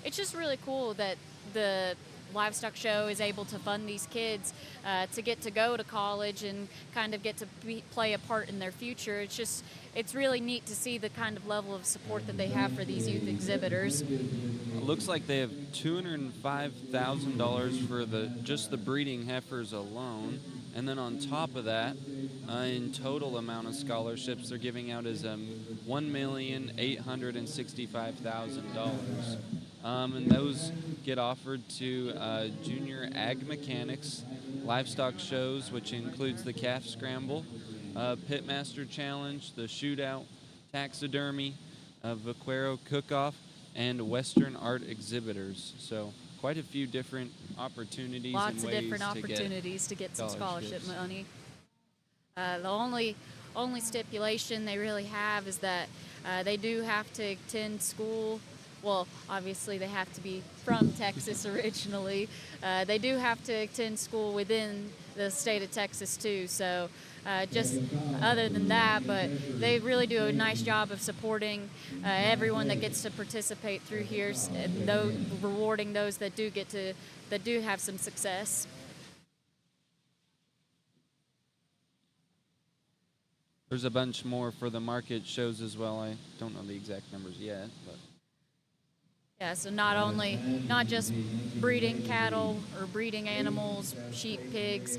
Speaker 12: It's just really cool that the livestock show is able to fund these kids to get to go to college and kind of get to play a part in their future. It's really neat to see the kind of level of support that they have for these youth exhibitors.
Speaker 9: It looks like they have $205,000 for just the breeding heifers alone. And then on top of that, in total amount of scholarships they're giving out is $1,865,000. And those get offered to junior ag mechanics, livestock shows, which includes the calf scramble, pitmaster challenge, the shootout, taxidermy, vaquero cook-off, and Western art exhibitors. So quite a few different opportunities.
Speaker 12: Lots
Speaker 9: and
Speaker 12: of
Speaker 9: ways
Speaker 12: different opportunities to get some scholarship
Speaker 9: scholarships.
Speaker 12: money. The only stipulation they really have is that they do have to attend school. Well, obviously they have to be from Texas originally. They do have to attend school within the state of Texas too. So just other than that, but they really do a nice job of supporting everyone that gets to participate through here, and rewarding those that do have some success.
Speaker 9: There's a bunch more for the market shows as well. I don't know the exact numbers yet, but
Speaker 12: Yeah, so not just breeding cattle or breeding animals, sheep, pigs,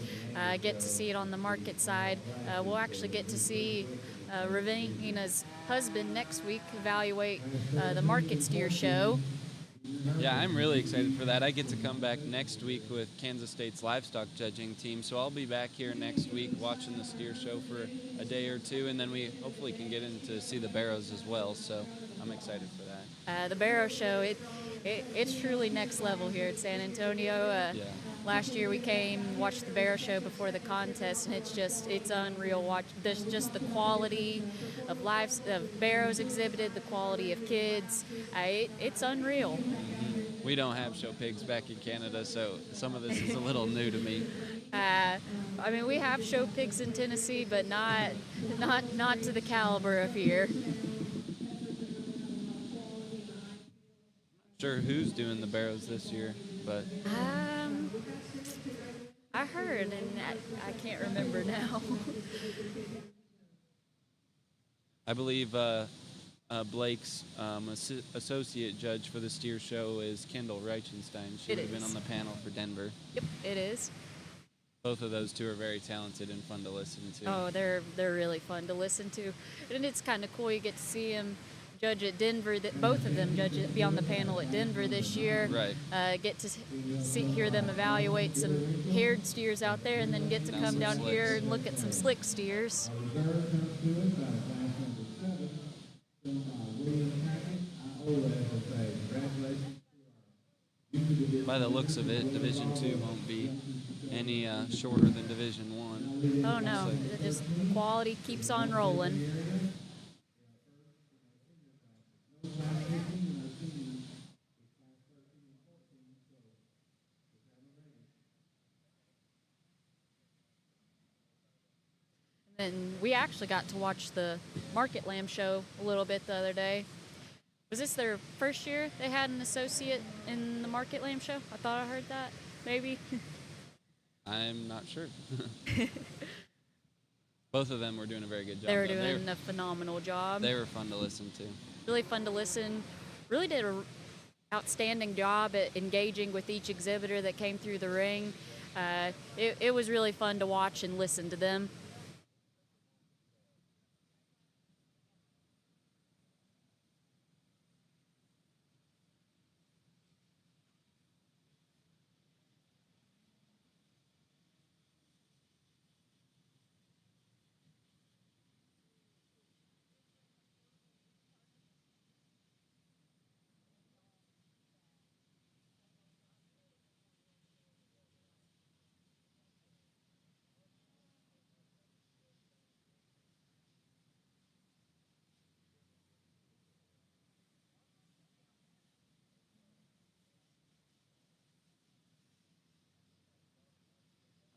Speaker 12: get to see it on the market side. We'll actually get to see Ravena's husband next week evaluate the market steer show.
Speaker 9: yeah, I'm really excited for that. I get to come back next week with Kansas State's livestock judging team, so I'll be back here next week watching the steer show for a day or two, and then we hopefully can get in to see the barrows as well, so I'm excited for that.
Speaker 12: The barrow show, it's truly next level here at San Antonio. Last year we came, watched the barrow show before the contest, and it's unreal. There's just the quality of barrows exhibited, the quality of kids. It's unreal.
Speaker 9: We don't have show pigs back in Canada, so some of this is a little new to me.
Speaker 12: I mean, we have show pigs in Tennessee, but not to the caliber of here.
Speaker 9: Sure who's doing the barrows this year, but
Speaker 12: I heard, and I can't remember now.
Speaker 9: I believe Blake's associate judge for the steer show is Kendall Reichenstein. She would have been on the panel for Denver.
Speaker 12: Yep, it is.
Speaker 9: Both of those two are very talented and fun to listen to.
Speaker 12: Oh, they're really fun to listen to, and it's kind of cool. You get to see them judge at Denver. Both of them be on the panel at Denver this year.
Speaker 9: Right.
Speaker 12: Get to hear them evaluate some haired steers out there, and then get to come down here and look at some slick steers.
Speaker 9: By the looks of it, Division 2 won't be any shorter than Division 1.
Speaker 12: Oh no, just quality keeps on rolling. And we actually got to watch the Market Lamb show a little bit the other day. Was this their first year they had an associate in the Market Lamb show? I thought I heard that, maybe.
Speaker 9: I'm not sure. Both of them were doing a very good job.
Speaker 12: They were doing a phenomenal job.
Speaker 9: They were fun to listen to.
Speaker 12: Really fun to listen. Really did a outstanding job at engaging with each exhibitor that came through the ring. It was really fun to watch and listen to them.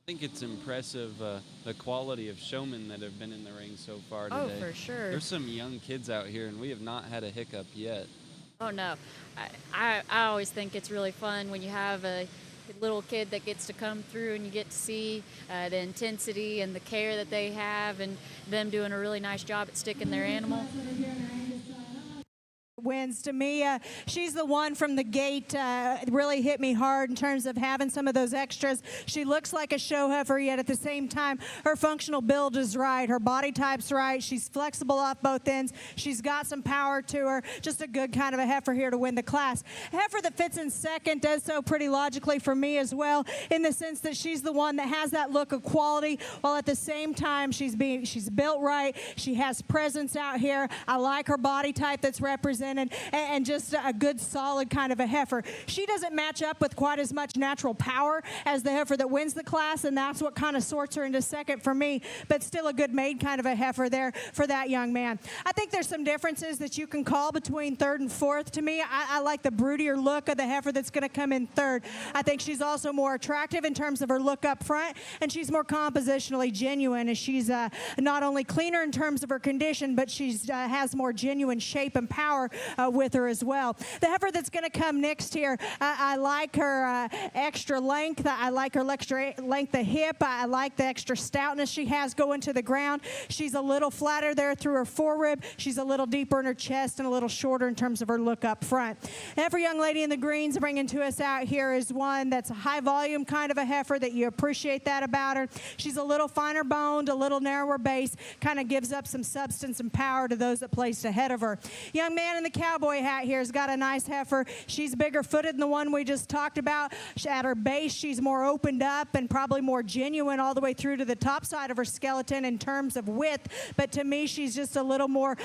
Speaker 9: I think it's impressive the quality of showmen that have been in the ring so far today.
Speaker 12: Oh, for sure.
Speaker 9: There's some young kids out here, and we have not had a hiccup yet.
Speaker 12: Oh, no. I always think it's really fun when you have a little kid that gets to come through and you get to see the intensity and the care that they have and them doing a really nice job at sticking their animal.
Speaker 7: Wins to me. She's the one from the gate, really hit me hard in terms of having some of those extras. She looks like a show heifer, yet at the same time, her functional build is right. Her body type's right. She's flexible off both ends. She's got some power to her. Just a good kind of a heifer here to win the class. A heifer that fits in second does so pretty logically for me as well, in the sense that she's the one that has that look of quality, while at the same time she's built right. She has presence out here. I like her body type that's represented. And just a good solid kind of a heifer. She doesn't match up with quite as much natural power as the heifer that wins the class, and that's what kind of sorts her into second for me, but still a good made kind of a heifer there for that young man. I think there's some differences that you can call between third and fourth. To me, I like the broodier look of the heifer that's going to come in third. I think she's also more attractive in terms of her look up front, and she's more compositionally genuine, as she's not only cleaner in terms of her condition, but she has more genuine shape and power with her as well. The heifer that's going to come next here, I like her extra length. I like her extra length of hip. I like the extra stoutness she has going to the ground. She's a little flatter there through her forerib. She's a little deeper in her chest and a little shorter in terms of her look up front. Every young lady in the greens bringing to us out here is one that's a high volume kind of a heifer, that you appreciate that about her. She's a little finer boned, a little narrower base, kind of gives up some substance and power to those that placed ahead of her. Young man in the cowboy hat here has got a nice heifer. She's bigger footed than the one we just talked about. At her base, she's more opened up and probably more genuine all the way through to the top side of her skeleton in terms of width. But to me, she's just a little more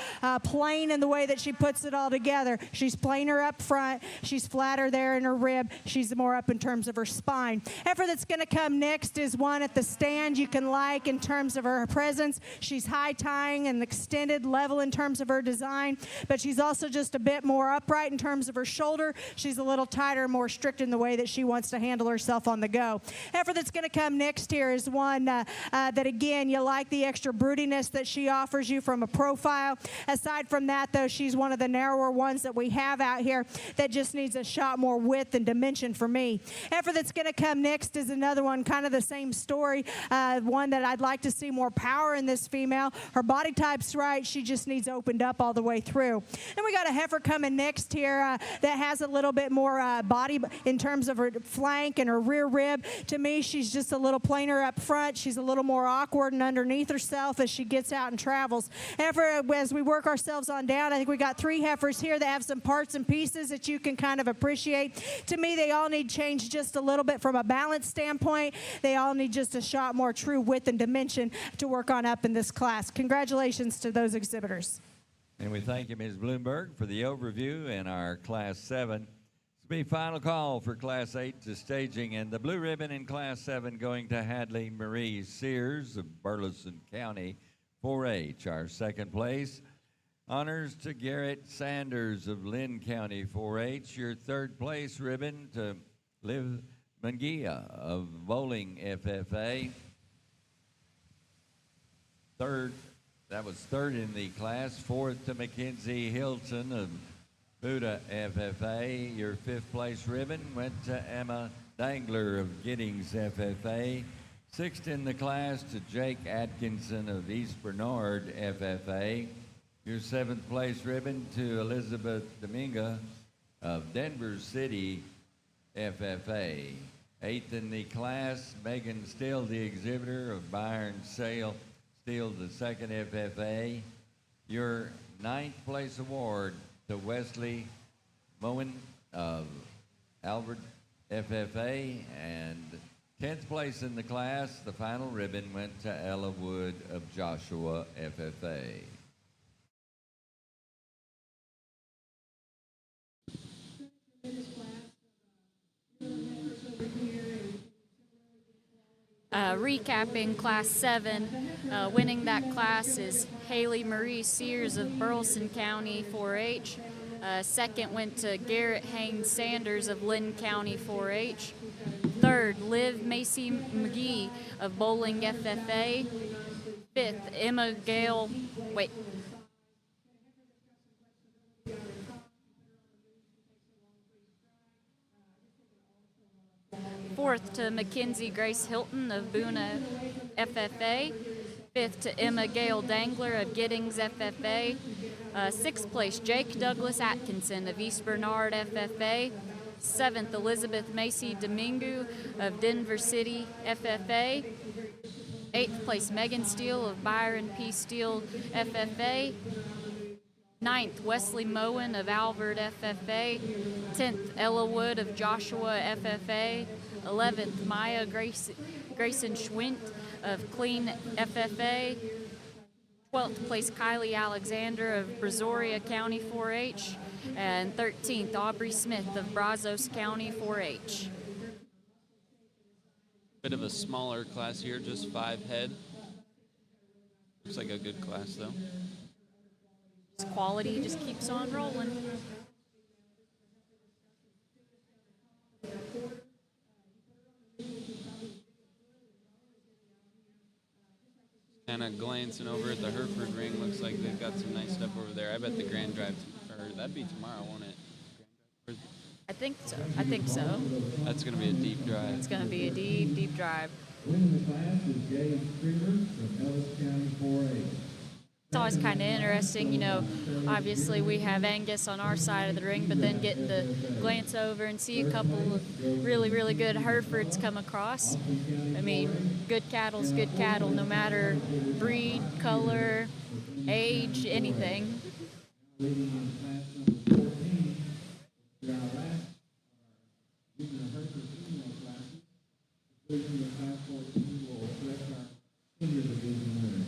Speaker 7: plain in the way that she puts it all together. She's plainer up front. She's flatter there in her rib. She's more up in terms of her spine. Heifer that's going to come next is one at the stand you can like in terms of her presence. She's high tying and extended level in terms of her design, but she's also just a bit more upright in terms of her shoulder. She's a little tighter, more strict in the way that she wants to handle herself on the go. Heifer that's going to come next here is one that, again, you like the extra broodiness that she offers you from a profile. Aside from that, though, she's one of the narrower ones that we have out here that just needs a shot more width and dimension for me. Heifer that's going to come next is another one, kind of the same story, one that I'd like to see more power in this female. Her body type's right. She just needs opened up all the way through. Then we got a heifer coming next here that has a little bit more body in terms of her flank and her rear rib. To me, she's just a little plainer up front. She's a little more awkward and underneath herself as she gets out and travels. Heifer, as we work ourselves on down, I think we got three heifers here that have some parts and pieces that you can kind of appreciate. To me, they all need change just a little bit from a balance standpoint. They all need just a shot more true width and dimension to work on up in this class. Congratulations to those exhibitors.
Speaker 2: And we thank you, Ms. Bloomberg, for the overview in our Class 7. This will be final call for Class 8 to staging, and the blue ribbon in Class 7 going to Hadley Marie Sears of Burleson County 4-H. Our second place honors to Garrett Sanders of Lynn County 4-H. Your third place ribbon to Liv Mangia of Bowling FFA. That was third in the class. Fourth to Mackenzie Hilton of Buda FFA. Your fifth place ribbon went to Emma Dangler of Giddings FFA. Sixth in the class to Jake Atkinson of East Bernard FFA. Your seventh place ribbon to Elizabeth Dominga of Denver City FFA. 8th in the class, Megan Still, the exhibitor of Byron Sale, Steele, the 2nd FFA. Your 9th place award to Wesley Moen of Albert FFA, and 10th place in the class, the final ribbon went to Ella Wood of Joshua FFA.
Speaker 12: Recapping Class 7, winning that class is Haley Marie Sears of Burleson County 4-H. Second went to Garrett Haynes Sanders of Lynn County 4-H. Third, Liv Macy McGee of Bowling FFA. Fifth, Emma Gale, Fourth to Mackenzie Grace Hilton of Boona FFA. Fifth to Emma Gale Dangler of Giddings FFA. Sixth place, Jake Douglas Atkinson of East Bernard FFA. Seventh, Elizabeth Macy Domingue of Denver City FFA. Eighth place, Megan Steele of Byron P. Steele FFA. Ninth, Wesley Moen of Albert FFA. 10th, Ella Wood of Joshua FFA. 11th, Maya Grayson Schwint of Clean FFA. 12th place, Kylie Alexander of Brazoria County 4-H. And 13th, Aubrey Smith of Brazos County 4-H.
Speaker 9: Bit of a smaller class here, just 5 head. Looks like a good class, though.
Speaker 12: Quality just keeps on rolling.
Speaker 9: Kind of glancing over at the Hereford ring, looks like they've got some nice stuff over there. I bet the Grand Drive, or that'd be tomorrow, won't it?
Speaker 12: I think so. I think so.
Speaker 9: That's going to be a deep drive.
Speaker 12: It's going to be a deep, deep drive.
Speaker 11: Winning the class is Gabe Streamer from Ellis County 4-H.
Speaker 12: It's always kind of interesting, you know, obviously we have Angus on our side of the ring, but then getting to glance over and see a couple of really, really good Herefords come across. I mean, good cattle's good cattle, no matter breed, color, age, anything.
Speaker 11: Leading in class number 14, our last junior Hereford female classes. Completing the class 14 will select our senior division winners.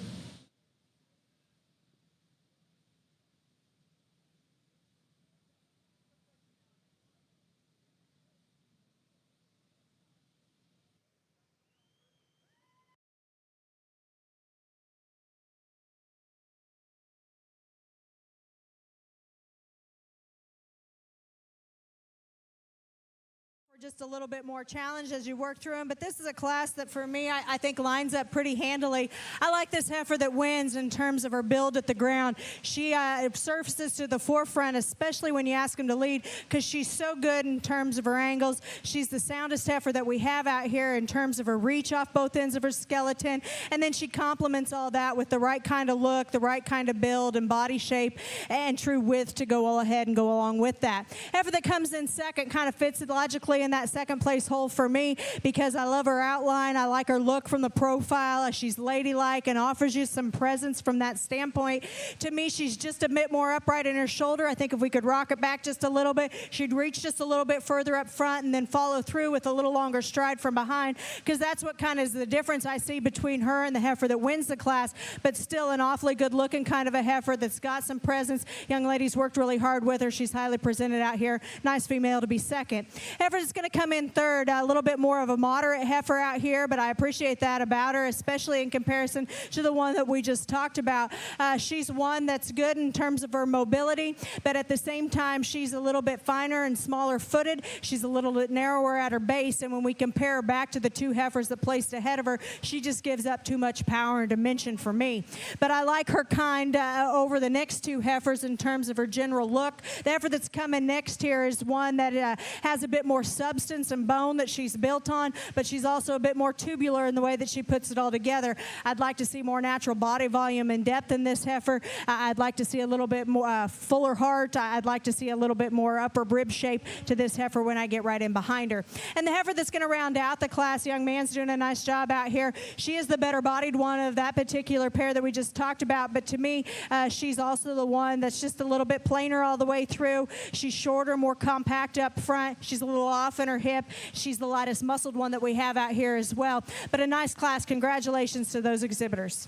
Speaker 7: Just a little bit more challenged as you work through them, but this is a class that for me I think lines up pretty handily. I like this heifer that wins in terms of her build at the ground. She surfaces to the forefront, especially when you ask them to lead, because she's so good in terms of her angles. She's the soundest heifer that we have out here in terms of her reach off both ends of her skeleton, and then she complements all that with the right kind of look, the right kind of build and body shape, and true width to go all ahead and go along with that. Heifer that comes in second kind of fits it logically in that second place hole for me because I love her outline. I like her look from the profile. She's ladylike and offers you some presence from that standpoint. To me, she's just a bit more upright in her shoulder. I think if we could rock it back just a little bit, she'd reach just a little bit further up front and then follow through with a little longer stride from behind, because that's what kind of is the difference I see between her and the heifer that wins the class, but still an awfully good looking kind of a heifer that's got some presence. Young lady's worked really hard with her. She's highly presented out here. Nice female to be second. Heifer that's going to come in third, a little bit more of a moderate heifer out here, but I appreciate that about her, especially in comparison to the one that we just talked about. She's one that's good in terms of her mobility, but at the same time, she's a little bit finer and smaller footed. She's a little bit narrower at her base, and when we compare her back to the two heifers that placed ahead of her, she just gives up too much power and dimension for me. But I like her kind over the next two heifers in terms of her general look. The heifer that's coming next here is one that has a bit more substance substance and bone that she's built on, but she's also a bit more tubular in the way that she puts it all together. I'd like to see more natural body volume and depth in this heifer. I'd like to see a little bit more fuller heart. I'd like to see a little bit more upper rib shape to this heifer when I get right in behind her. And the heifer that's going to round out the class, young man's doing a nice job out here. She is the better bodied one of that particular pair that we just talked about, but to me, she's also the one that's just a little bit plainer all the way through. She's shorter, more compact up front. She's a little off in her hip. She's the lightest muscled one that we have out here as well. But a nice class. Congratulations to those exhibitors.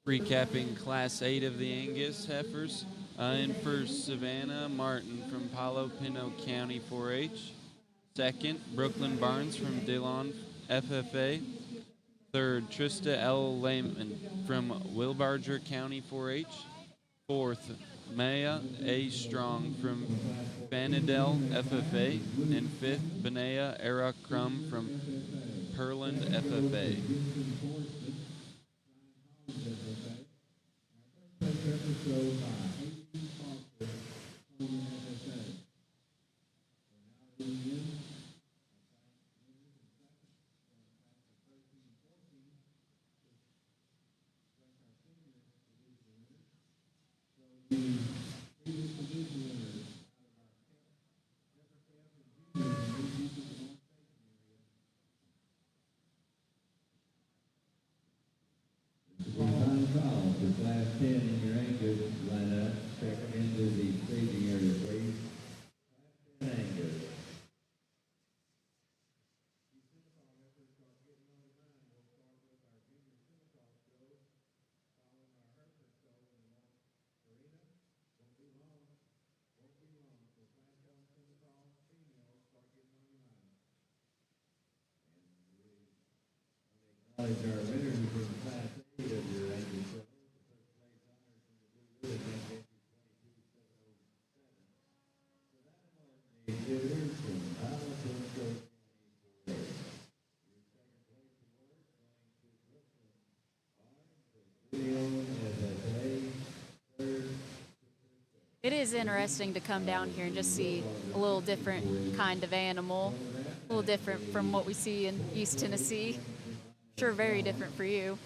Speaker 9: Recapping Class 8 of the Angus heifers. In first, Savannah Martin from Palo Pinto County 4-H. Second, Brooklyn Barnes from Dillon FFA. Third, Trista L. Lehman from Wilbarger County 4-H. Fourth, Maya A. Strong from Vanadel FFA. And fifth, Benea Era Crum from Pearland FFA.
Speaker 11: Class 10 in your Angus lineup. Second into the staging area, please. Class 10 Angus. Acknowledge our winners from Class 8 of your Angus show.
Speaker 12: It is interesting to come down here and just see a little different kind of animal, a little different from what we see in East Tennessee. Sure, very different for you.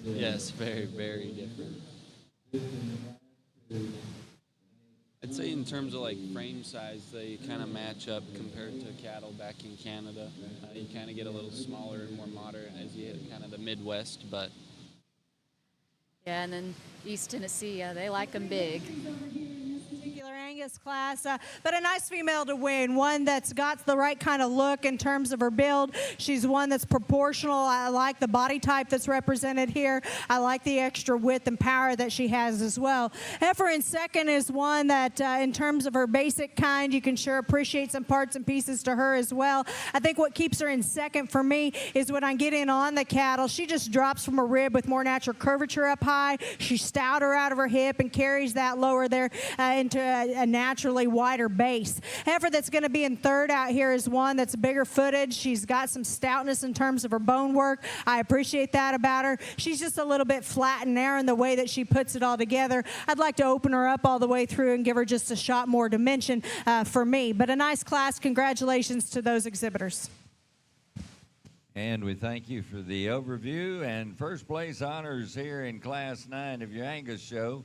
Speaker 9: Yes, very, very different. I'd say in terms of like frame size, they kind of match up compared to cattle back in Canada. You kind of get a little smaller and more moderate as you hit kind of the Midwest, but
Speaker 12: yeah, and then East Tennessee, they like them big.
Speaker 7: Angus class, but a nice female to win, one that's got the right kind of look in terms of her build. She's one that's proportional. I like the body type that's represented here. I like the extra width and power that she has as well. Heifer in second is one that in terms of her basic kind, you can sure appreciate some parts and pieces to her as well. I think what keeps her in second for me is when I get in on the cattle, she just drops from a rib with more natural curvature up high. She's stouter out of her hip and carries that lower there into a naturally wider base. Heifer that's going to be in third out here is one that's bigger footed. She's got some stoutness in terms of her bone work. I appreciate that about her. She's just a little bit flat and narrow in the way that she puts it all together. I'd like to open her up all the way through and give her just a shot more dimension for me. But a nice class. Congratulations to those exhibitors.
Speaker 2: And we thank you for the overview. And first place honors here in Class 9 of your Angus show,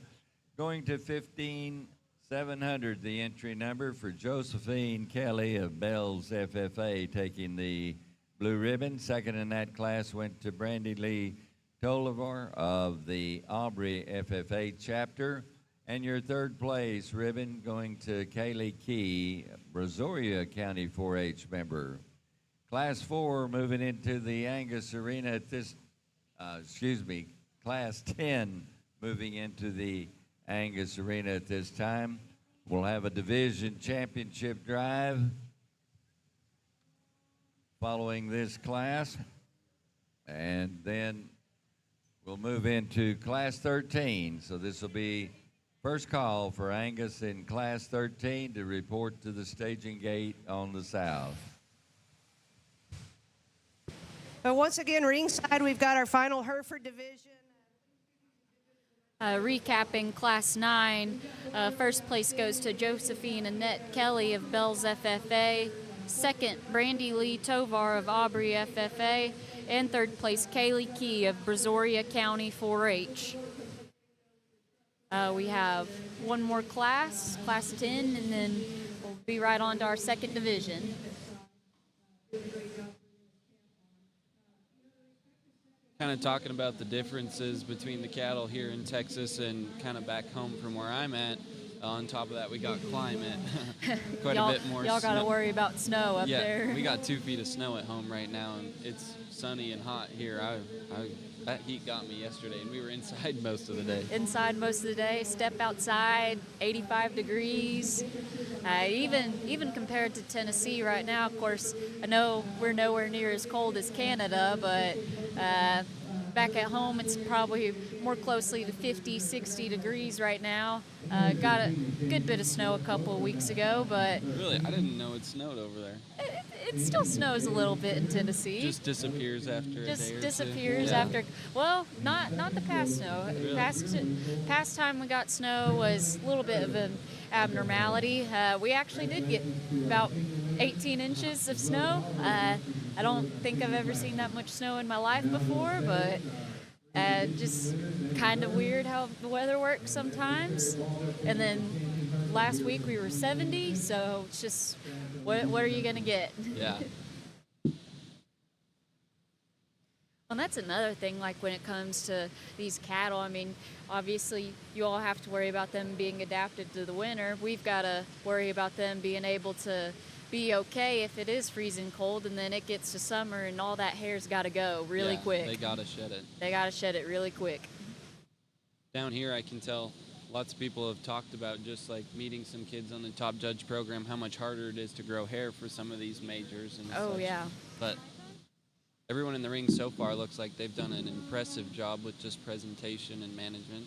Speaker 2: going to 15 700, the entry number for Josephine Kelly of Bell's FFA, taking the blue ribbon. Second in that class went to Brandy Lee Tolivar of the Aubrey FFA chapter. And your third place ribbon going to Kaylee Key, Brazoria County 4-H member. Class 4 moving into the Angus Arena at this, Class 10 moving into the Angus Arena at this time. We'll have a division championship drive following this class. And then we'll move into Class 13. So this will be first call for Angus in Class 13 to report to the staging gate on the south.
Speaker 6: But once again, ringside, we've got our final Hereford division.
Speaker 12: Recapping Class 9, first place goes to Josephine Annette Kelly of Bell's FFA, second Brandy Lee Tovar of Aubrey FFA, and third place Kaylee Key of Brazoria County 4-H. We have one more class, Class 10, and then we'll be right on to our second division.
Speaker 9: Kind of talking about the differences between the cattle here in Texas and kind of back home from where I'm at. On top of that, we got climate. Quite a bit more
Speaker 12: Y'all got to
Speaker 9: snow.
Speaker 12: worry about snow up there.
Speaker 9: Yeah, we got 2 feet of snow at home right now, and it's sunny and hot here. That heat got me yesterday, and we were inside most of the day.
Speaker 12: Inside most of the day, step outside, 85 degrees. Even compared to Tennessee right now, of course, I know we're nowhere near as cold as Canada, but back at home, it's probably more closely to 50, 60 degrees right now. Got a good bit of snow a couple of weeks ago, but...
Speaker 9: Really? I didn't know it snowed over there.
Speaker 12: It still snows a little bit in Tennessee.
Speaker 9: Just disappears after a day or
Speaker 12: Just
Speaker 9: two.
Speaker 12: disappears
Speaker 9: Yeah.
Speaker 12: after. Well, not the past snow.
Speaker 9: Really?
Speaker 12: Past time we got snow was a little bit of an abnormality. We actually did get about 18 inches of snow. I don't think I've ever seen that much snow in my life before, but just kind of weird how the weather works sometimes. And then last week we were 70, so it's just, what are you going to get?
Speaker 9: Yeah.
Speaker 12: And that's another thing, like when it comes to these cattle, I mean, obviously you all have to worry about them being adapted to the winter. We've got to worry about them being able to be okay if it is freezing cold, and then it gets to summer and all that hair's got to go really quick.
Speaker 9: They got to shed it.
Speaker 12: They got to shed it really quick.
Speaker 9: Down here, I can tell lots of people have talked about, just like meeting some kids on the Top Judge program, how much harder it is to grow hair for some of these majors and
Speaker 12: Oh,
Speaker 9: such.
Speaker 12: yeah.
Speaker 9: But everyone in the ring so far looks like they've done an impressive job with just presentation and management.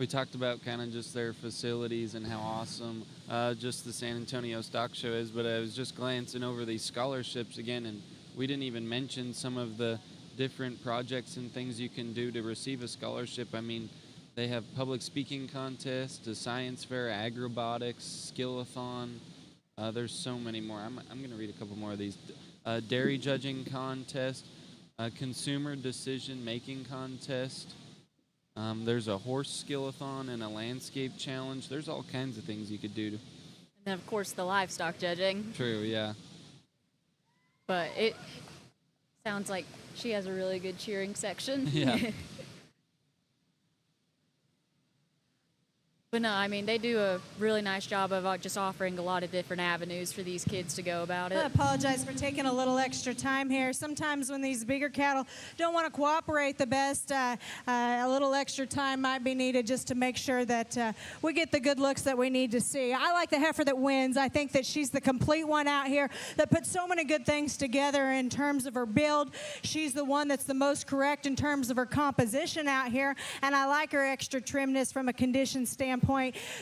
Speaker 9: We talked about kind of just their facilities and how awesome just the San Antonio Stock Show is, but I was just glancing over these scholarships again, and we didn't even mention some of the different projects and things you can do to receive a scholarship. I mean, they have public speaking contest, a science fair, agrobotics, skillathon. There's so many more. I'm going to read a couple more of these. Dairy judging contest, consumer decision making contest. There's a horse skillathon and a landscape challenge. There's all kinds of things you could do.
Speaker 12: And then, of course, the livestock judging.
Speaker 9: True, yeah.
Speaker 12: But it sounds like she has a really good cheering section.
Speaker 9: Yeah.
Speaker 12: But no, I mean, they do a really nice job of just offering a lot of different avenues for these kids to go about
Speaker 7: I
Speaker 12: it.
Speaker 7: apologize for taking a little extra time here. Sometimes when these bigger cattle don't want to cooperate the best, a little extra time might be needed just to make sure that we get the good looks that we need to see. I like the heifer that wins. I think that she's the complete one out here that puts so many good things together in terms of her build. She's the one that's the most correct in terms of her composition out here, and I like her extra trimness from a condition standpoint,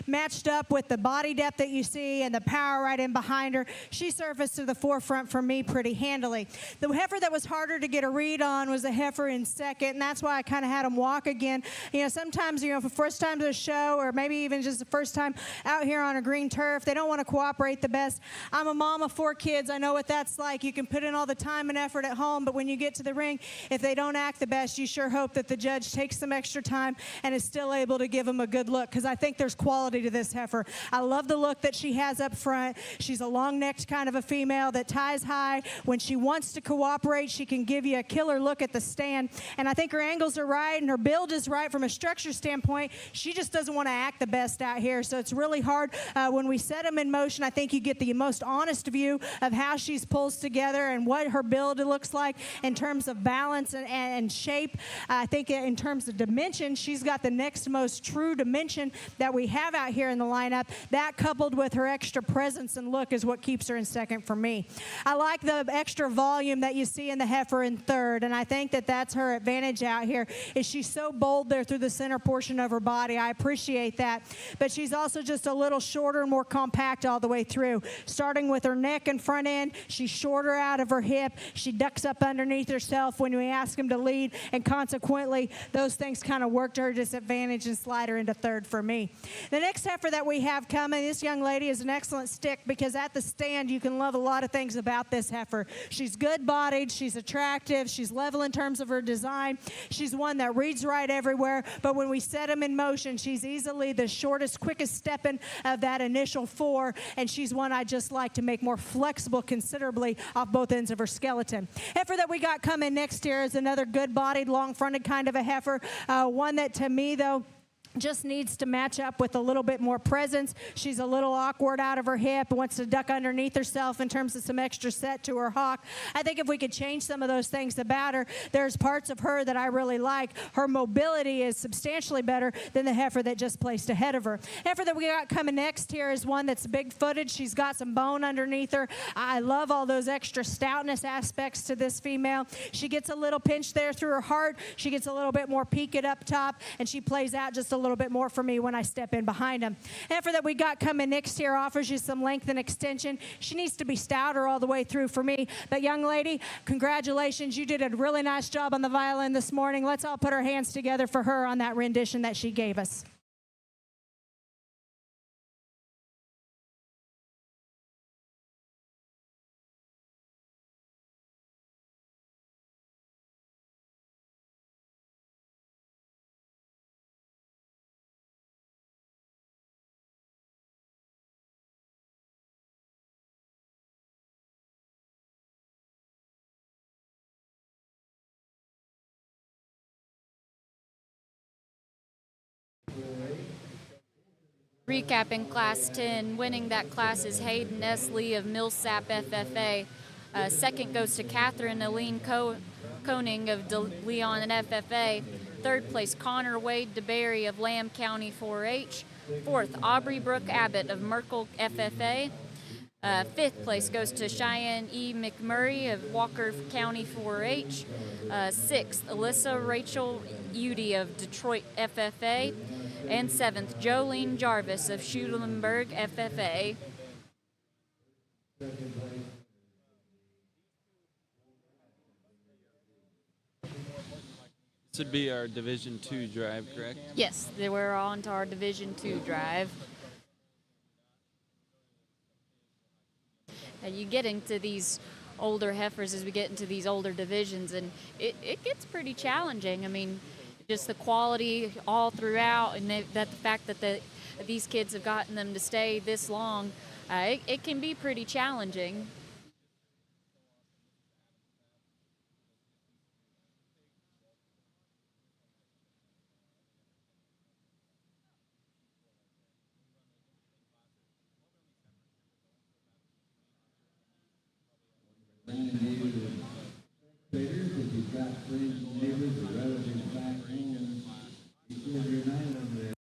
Speaker 7: matched up with the body depth that you see and the power right in behind her. She surfaced to the forefront for me pretty handily. The heifer that was harder to get a read on was the heifer in second, and that's why I kind of had them walk again. You know, sometimes, you know, for first time to the show, or maybe even just the first time out here on a green turf, they don't want to cooperate the best. I'm a mom of 4 kids. I know what that's like. You can put in all the time and effort at home, but when you get to the ring, if they don't act the best, you sure hope that the judge takes some extra time and is still able to give them a good look, because I think there's quality to this heifer. I love the look that she has up front. She's a long-necked kind of a female that ties high. When she wants to cooperate, she can give you a killer look at the stand, and I think her angles are right and her build is right from a structure standpoint. She just doesn't want to act the best out here, so it's really hard. When we set them in motion, I think you get the most honest view of how she's pulls together and what her build looks like in terms of balance and shape. I think in terms of dimension, she's got the next most true dimension that we have out here in the lineup. That, coupled with her extra presence and look, is what keeps her in second for me. I like the extra volume that you see in the heifer in third, and I think that that's her advantage out here, is she's so bold there through the center portion of her body. I appreciate that, but she's also just a little shorter and more compact all the way through. Starting with her neck and front end, she's shorter out of her hip. She ducks up underneath herself when we ask him to lead, and consequently, those things kind of work to her disadvantage and slide her into third for me. The next heifer that we have coming, this young lady is an excellent stick, because at the stand you can love a lot of things about this heifer. She's good-bodied, she's attractive, she's level in terms of her design. She's one that reads right everywhere, but when we set them in motion, she's easily the shortest, quickest stepping of that initial 4, and she's one I just like to make more flexible considerably off both ends of her skeleton. Heifer that we got coming next here is another good-bodied, long-fronted kind of a heifer, one that to me, though, just needs to match up with a little bit more presence. She's a little awkward out of her hip, wants to duck underneath herself in terms of some extra set to her hock. I think if we could change some of those things about her, there's parts of her that I really like. Her mobility is substantially better than the heifer that just placed ahead of her. Heifer that we got coming next here is one that's big-footed. She's got some bone underneath her. I love all those extra stoutness aspects to this female. She gets a little pinch there through her heart. She gets a little bit more peaked up top, and she plays out just a little bit more for me when I step in behind them. Heifer that we got coming next here offers you some length and extension. She needs to be stouter all the way through for me. But young lady, congratulations. You did a really nice job on the violin this morning. Let's all put our hands together for her on that rendition that she gave us.
Speaker 12: Recapping Class 10, winning that class is Hayden S. Lee of Millsap FFA. Second goes to Catherine Aline Koning of De Leon and FFA. Third place, Connor Wade DeBerry of Lamb County 4-H. Fourth, Aubrey Brooke Abbott of Merkel FFA. Fifth place goes to Cheyenne E. McMurray of Walker County 4-H. Sixth, Alyssa Rachel Udy of Detroit FFA. And 7th, Jolene Jarvis of Schulenburg FFA.
Speaker 9: This would be our Division II drive, correct?
Speaker 12: Yes, we're on to our Division II drive. Now you get into these older heifers as we get into these older divisions, and it gets pretty challenging. I mean, just the quality all throughout, and the fact that these kids have gotten them to stay this long, it can be pretty challenging.
Speaker 11: If you've got friends, neighbors, or relatives back home, before you're not on there.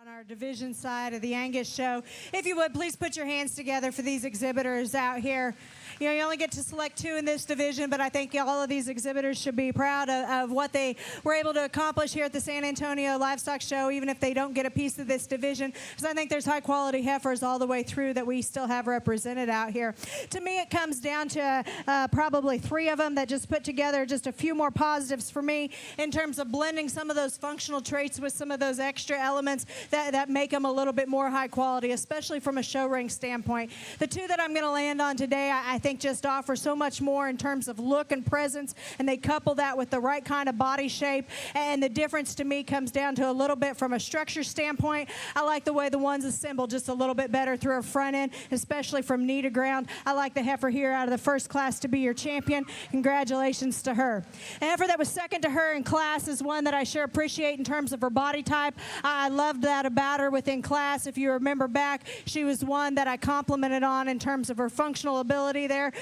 Speaker 7: On our division side of the Angus show. If you would, please put your hands together for these exhibitors out here. You know, you only get to select 2 in this division, but I think all of these exhibitors should be proud of what they were able to accomplish here at the San Antonio Livestock Show, even if they don't get a piece of this division, because I think there's high-quality heifers all the way through that we still have represented out here. To me, it comes down to probably 3 of them that just put together just a few more positives for me in terms of blending some of those functional traits with some of those extra elements that make them a little bit more high quality, especially from a show ring standpoint. The 2 that I'm going to land on today, I think just offer so much more in terms of look and presence, and they couple that with the right kind of body shape, and the difference to me comes down to a little bit from a structure standpoint. I like the way the one's assembled just a little bit better through her front end, especially from knee to ground. I like the heifer here out of the first class to be your champion. Congratulations to her. The heifer that was second to her in class is one that I sure appreciate in terms of her body type. I loved that about her within class. If you remember back, she was one that I complimented on in terms of her functional ability there,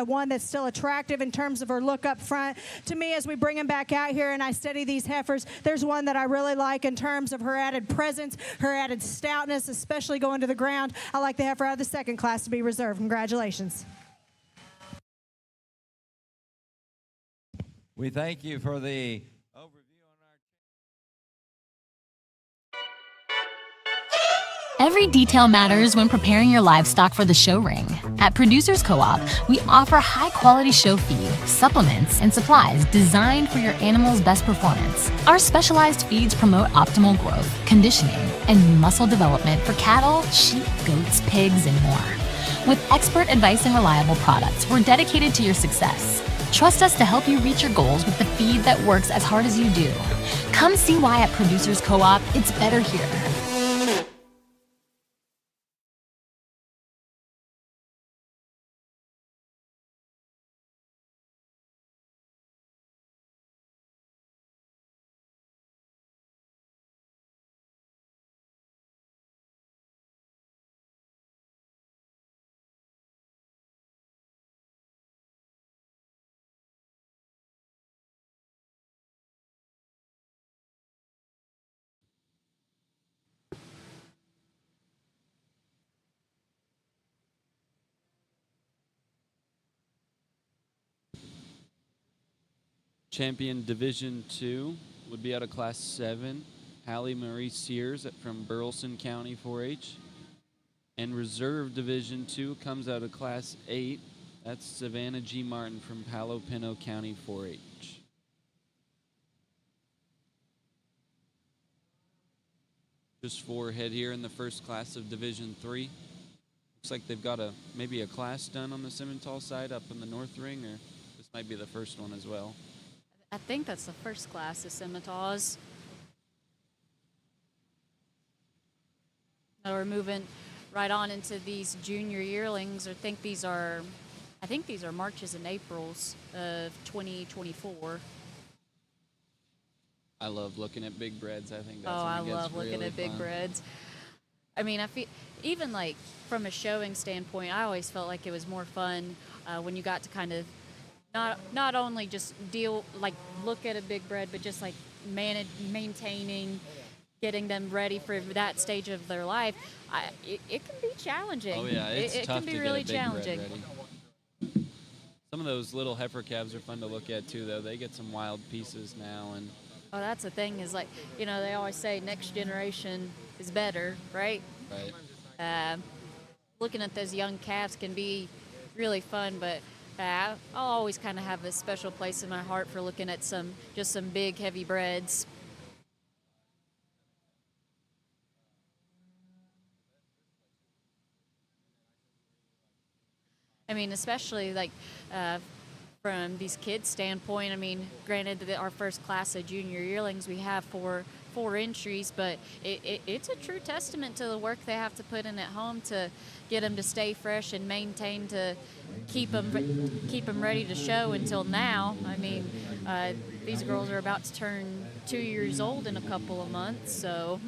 Speaker 7: one that's still attractive in terms of her look up front. To me, as we bring them back out here and I study these heifers, there's one that I really like in terms of her added presence, her added stoutness, especially going to the ground. I like the heifer out of the second class to be reserved. Congratulations.
Speaker 2: We thank you for the overview on our.
Speaker 8: Every detail matters when preparing your livestock for the show ring. At Producers Co-op, we offer high-quality show feed, supplements, and supplies designed for your animal's best performance. Our specialized feeds promote optimal growth, conditioning, and muscle development for cattle, sheep, goats, pigs, and more. With expert advice and reliable products, we're dedicated to your success. Trust us to help you reach your goals with the feed that works as hard as you do. Come see why at Producers Co-op, it's better here.
Speaker 9: Champion Division 2 would be out of Class 7, Hallie Marie Sears from Burleson County 4-H. And Reserve Division 2 comes out of Class 8. That's Savannah G. Martin from Palo Pinto County 4-H. Just 4 head here in the first class of Division 3. Looks like they've got maybe a class done on the Simmental side up in the north ring, or this might be the first one as well.
Speaker 12: I think that's the first class of scimitars. Now we're moving right on into these junior yearlings. I think these are Marches and Aprils of 2024.
Speaker 9: I love looking at big breds. I think that's
Speaker 12: I
Speaker 9: when it gets
Speaker 12: love looking
Speaker 9: really
Speaker 12: at big
Speaker 9: fun.
Speaker 12: breds. I mean, I feel even like from a showing standpoint, I always felt like it was more fun when you got to kind of not only just look at a big bred, but just like maintaining, getting them ready for that stage of their life. It can be challenging.
Speaker 9: Oh yeah, it's
Speaker 12: it
Speaker 9: tough
Speaker 12: can be
Speaker 9: to
Speaker 12: really
Speaker 9: get a big
Speaker 12: challenging.
Speaker 9: bred ready. Some of those little heifer calves are fun to look at too, though. They get some wild pieces now, and
Speaker 12: Oh, that's the thing is like, they always say next generation is better, right?
Speaker 9: right.
Speaker 12: Looking at those young calves can be really fun, but I'll always kind of have a special place in my heart for looking at some big, heavy breds. I mean, especially like from these kids' standpoint. I mean, granted that our first class of junior yearlings, we have four entries, but it's a true testament to the work they have to put in at home to get them to stay fresh and maintain to keep them ready to show until now. I mean, these girls are about to turn 2 years old in a couple of months, so.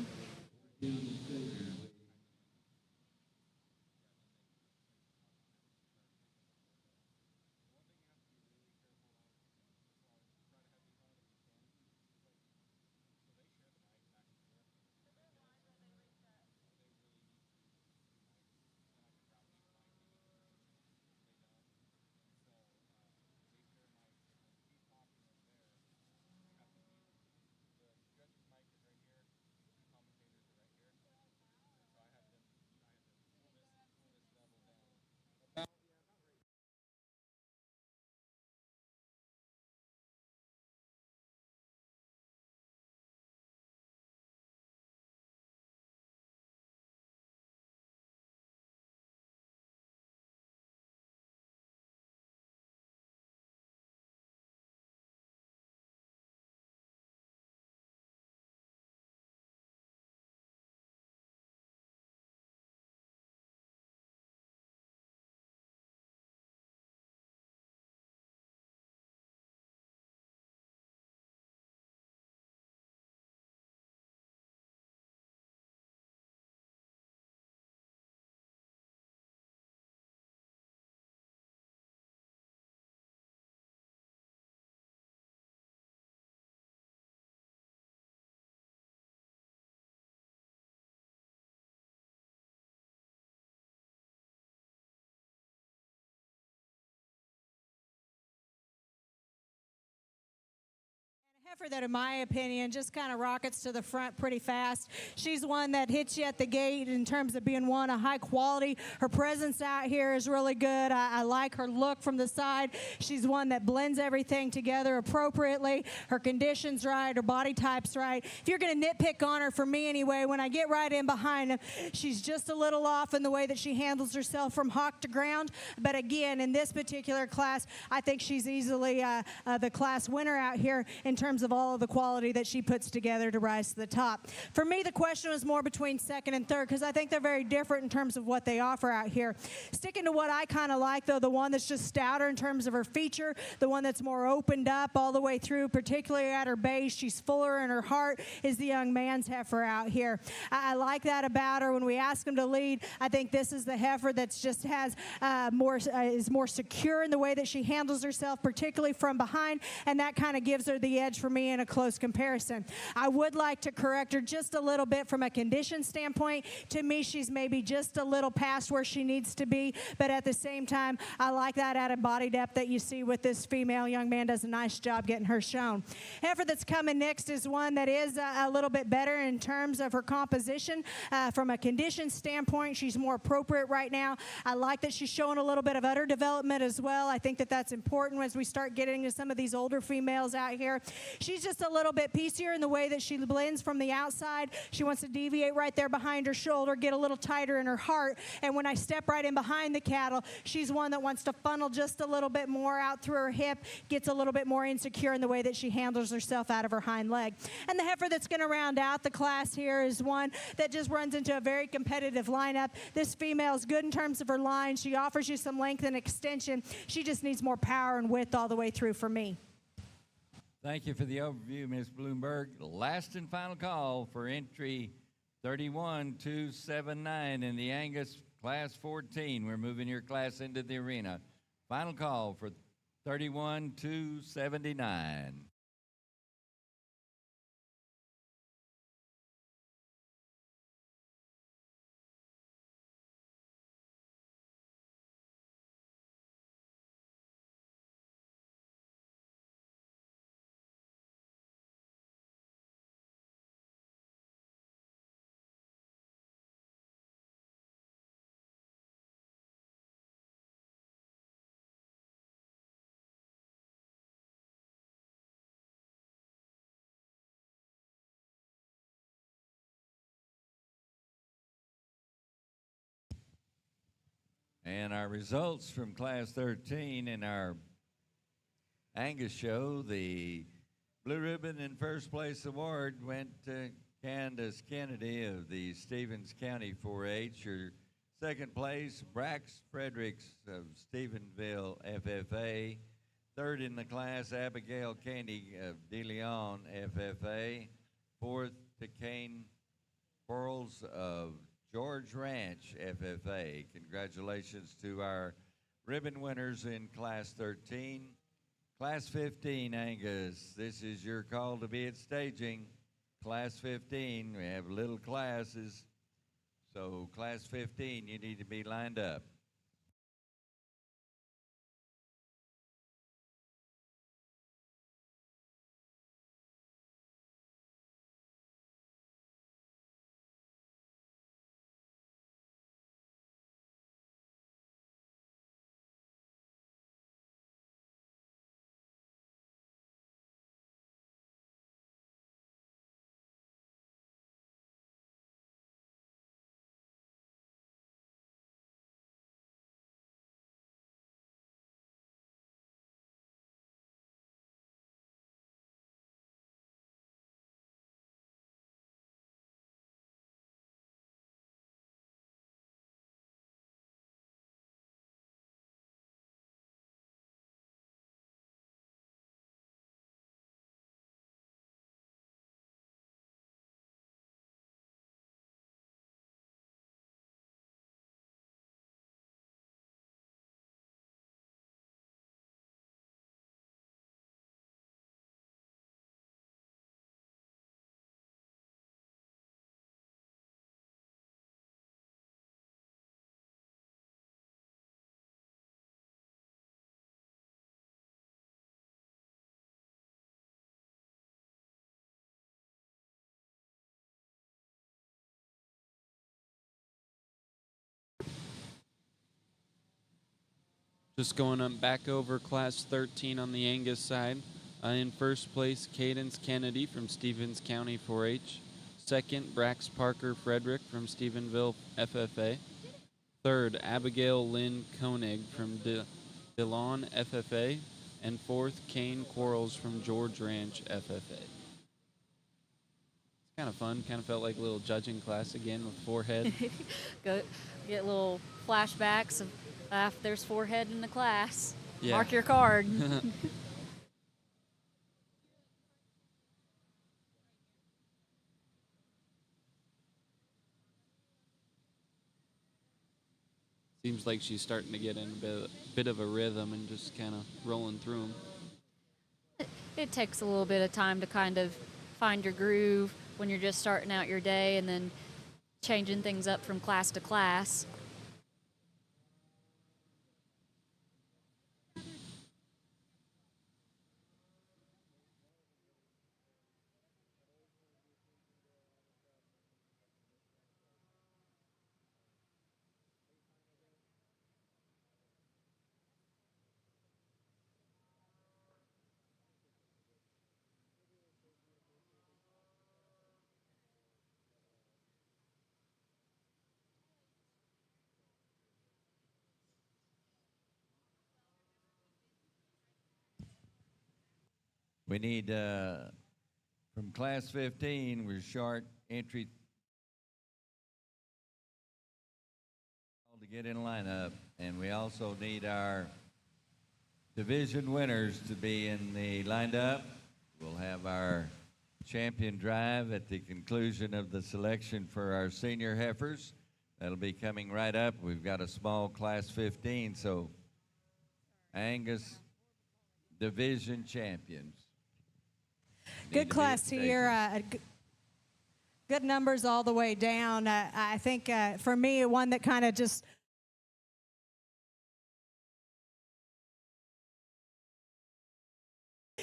Speaker 7: heifer that, in my opinion, just kind of rockets to the front pretty fast. She's one that hits you at the gate in terms of being one, a high quality. Her presence out here is really good. I like her look from the side. She's one that blends everything together appropriately. Her condition's right, her body type's right. If you're going to nitpick on her, for me anyway, when I get right in behind him, she's just a little off in the way that she handles herself from hock to ground. But again, in this particular class, I think she's easily the class winner out here in terms of all of the quality that she puts together to rise to the top. For me, the question was more between second and third because I think they're very different in terms of what they offer out here. Sticking to what I kind of like, though, the one that's just stouter in terms of her feature, the one that's more opened up all the way through, particularly at her base, she's fuller in her heart, is the young man's heifer out here. I like that about her. When we ask him to lead, I think this is the heifer that just has is more secure in the way that she handles herself, particularly from behind, and that kind of gives her the edge for me in a close comparison. I would like to correct her just a little bit from a condition standpoint. To me, she's maybe just a little past where she needs to be, but at the same time, I like that added body depth that you see with this female. Young man does a nice job getting her shown. Heifer that's coming next is one that is a little bit better in terms of her composition. From a condition standpoint, she's more appropriate right now. I like that she's showing a little bit of udder development as well. I think that that's important as we start getting to some of these older females out here. She's just a little bit piecier in the way that she blends from the outside. She wants to deviate right there behind her shoulder, get a little tighter in her heart. And when I step right in behind the cattle, she's one that wants to funnel just a little bit more out through her hip, gets a little bit more insecure in the way that she handles herself out of her hind leg. And the heifer that's going to round out the class here is one that just runs into a very competitive lineup. This female is good in terms of her line. She offers you some length and extension. She just needs more power and width all the way through for me.
Speaker 2: Thank you for the overview, Ms. Bloomberg. Last and final call for entry 31279 in the Angus Class 14. We're moving your class into the arena. Final call for 31279. And our results from Class 13 in our Angus show, the Blue Ribbon in First Place Award went to Candace Kennedy of the Stevens County 4-H. Your second place, Brax Fredericks of Stephenville FFA. Third in the class, Abigail Candy of De Leon FFA. Fourth to Kane Pearls of George Ranch FFA. Congratulations to our ribbon winners in Class 13. Class 15, Angus, this is your call to be at staging. Class 15, we have little classes. So Class 15, you need to be lined up.
Speaker 9: Just going up back over Class 13 on the Angus side. In first place, Cadence Kennedy from Stevens County 4-H. Second, Brax Parker Frederick from Stephenville FFA. Third, Abigail Lynn Koenig from DeLon FFA. And fourth, Kane Quarles from George Ranch FFA. It's kind of fun. Kind of felt like a little judging class again with forehead.
Speaker 12: Go get little flashbacks of there's forehead in the class.
Speaker 9: Yeah.
Speaker 12: Mark your card.
Speaker 9: Seems like she's starting to get in a bit of a rhythm and just kind of rolling through them.
Speaker 12: It takes a little bit of time to kind of find your groove when you're just starting out your day and then changing things up from class to class.
Speaker 2: We need, from Class 15, we're short entry to get in lineup, and we also need our division winners to be in the lined up. We'll have our champion drive at the conclusion of the selection for our senior heifers. That'll be coming right up. We've got a small Class 15, so Angus division champions.
Speaker 7: Good class here. Good numbers all the way down. I think for me, one that kind of just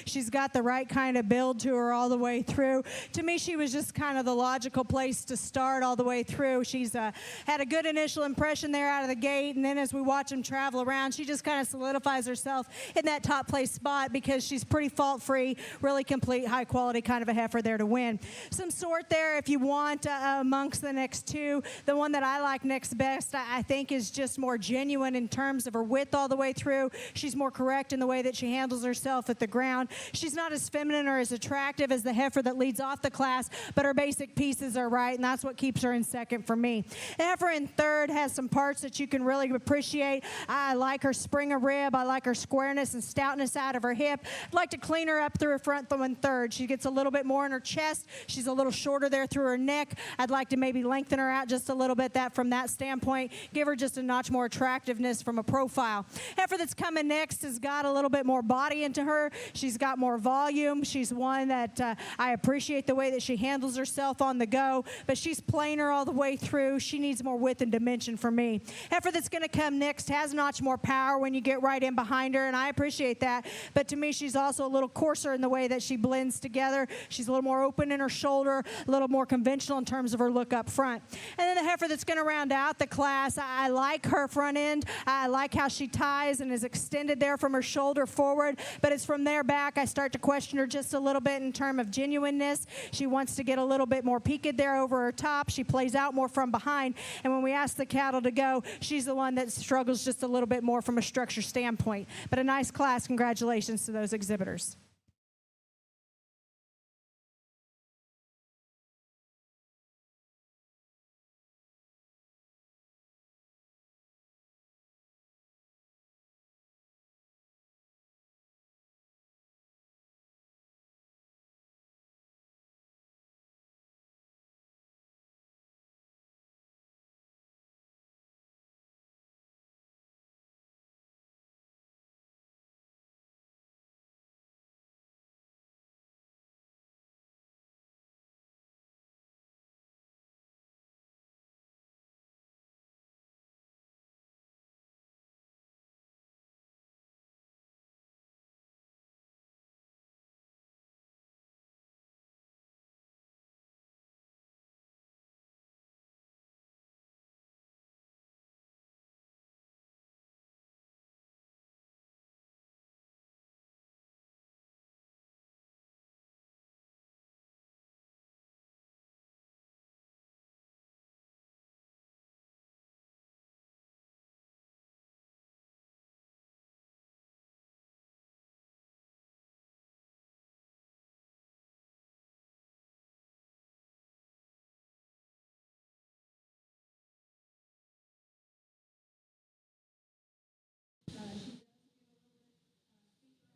Speaker 7: she's got the right kind of build to her all the way through. To me, she was just kind of the logical place to start all the way through. She's had a good initial impression there out of the gate, and then as we watch them travel around, she just kind of solidifies herself in that top place spot because she's pretty fault-free, really complete, high-quality kind of a heifer there to win. Some sort there if you want amongst the next two. The one that I like next best, I think, is just more genuine in terms of her width all the way through. She's more correct in the way that she handles herself at the ground. She's not as feminine or as attractive as the heifer that leads off the class, but her basic pieces are right, and that's what keeps her in second for me. The heifer in third has some parts that you can really appreciate. I like her spring of rib. I like her squareness and stoutness out of her hip. I'd like to clean her up through her front thumb in third. She gets a little bit more in her chest. She's a little shorter there through her neck. I'd like to maybe lengthen her out just a little bit from that standpoint, give her just a notch more attractiveness from a profile. Heifer that's coming next has got a little bit more body into her. She's got more volume. She's one that I appreciate the way that she handles herself on the go, but she's plainer all the way through. She needs more width and dimension for me. Heifer that's going to come next has a notch more power when you get right in behind her, and I appreciate that, but to me she's also a little coarser in the way that she blends together. She's a little more open in her shoulder, a little more conventional in terms of her look up front. And then the heifer that's going to round out the class, I like her front end. I like how she ties and is extended there from her shoulder forward, but it's from there back I start to question her just a little bit in terms of genuineness. She wants to get a little bit more peaked there over her top. She plays out more from behind, and when we ask the cattle to go, she's the one that struggles just a little bit more from a structure standpoint. But a nice class. Congratulations to those exhibitors.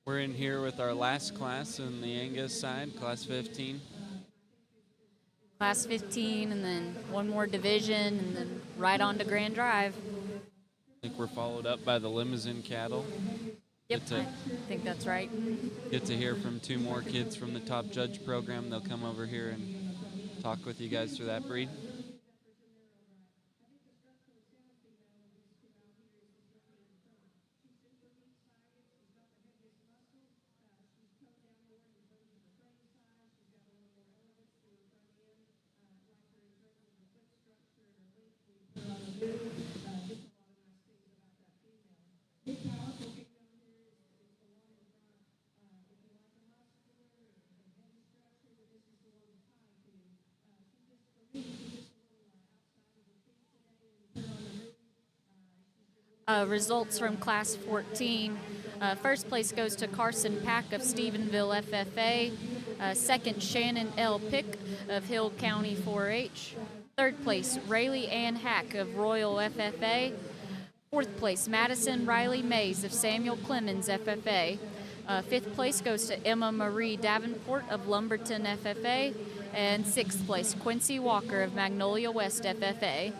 Speaker 9: We're in here with our last class in the Angus side, class 15.
Speaker 12: Class 15, and then one more division, and then right on to Grand Drive.
Speaker 9: I think we're followed up by the limousine cattle.
Speaker 12: Yep, I think that's right.
Speaker 9: Get to hear from 2 more kids from the Top Judge program. They'll come over here and talk with you guys through that breed.
Speaker 12: Results from Class 14. First place goes to Carson Pack of Stephenville FFA. Second, Shannon L. Pick of Hill County 4-H. Third place, Rayleigh Ann Hack of Royal FFA. Fourth place, Madison Riley Mays of Samuel Clemens FFA. Fifth place goes to Emma Marie Davenport of Lumberton FFA. And sixth place, Quincy Walker of Magnolia West FFA.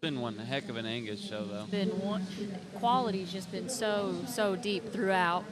Speaker 9: Been one heck of an Angus show, though.
Speaker 12: Quality's just been so deep throughout.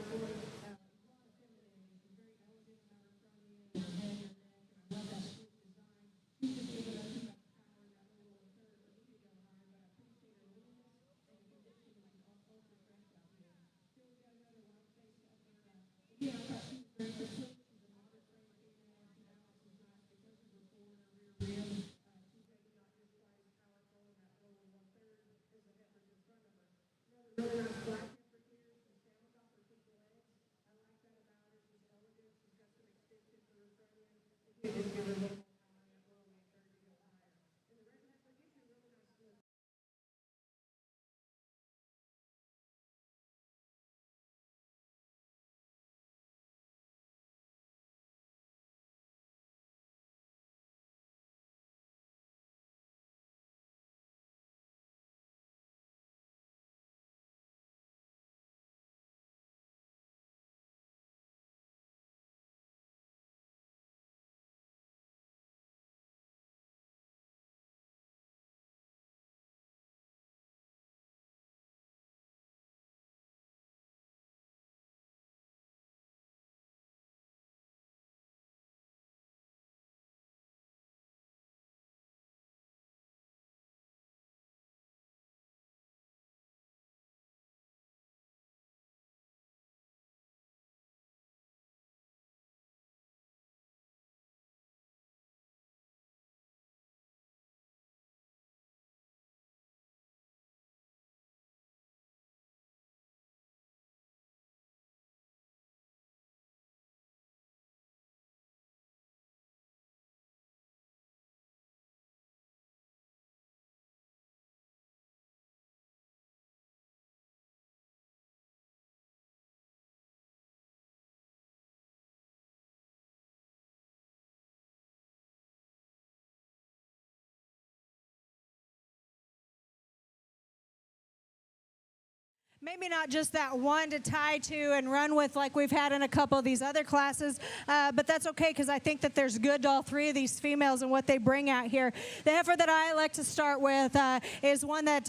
Speaker 7: Maybe not just that one to tie to and run with like we've had in a couple of these other classes, but that's okay because I think that there's good to all three of these females and what they bring out here. The heifer that I like to start with is one that,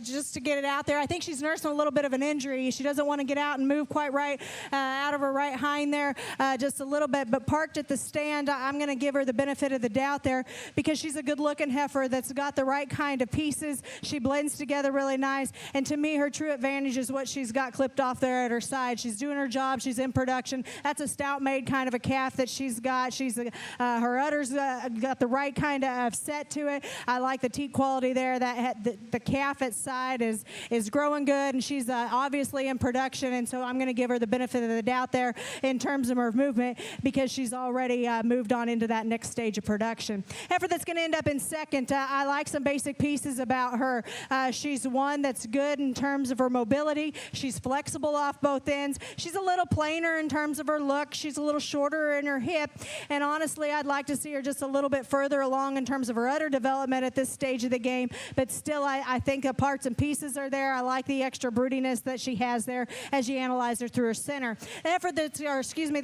Speaker 7: just to get it out there, I think she's nursing a little bit of an injury. She doesn't want to get out and move quite right out of her right hind there just a little bit, but parked at the stand, I'm going to give her the benefit of the doubt there because she's a good-looking heifer that's got the right kind of pieces. She blends together really nice, and to me, her true advantage is what she's got clipped off there at her side. She's doing her job. She's in production. That's a stout-made kind of a calf that she's got. Her udder's got the right kind of set to it. I like the teat quality there. The calf at side is growing good, and she's obviously in production, and so I'm going to give her the benefit of the doubt there in terms of her movement because she's already moved on into that next stage of production. Heifer that's going to end up in second, I like some basic pieces about her. She's one that's good in terms of her mobility. mobility. She's flexible off both ends. She's a little plainer in terms of her look. She's a little shorter in her hip. And honestly, I'd like to see her just a little bit further along in terms of her udder development at this stage of the game. But still, I think the parts and pieces are there. I like the extra broodiness that she has there as you analyze her through her center.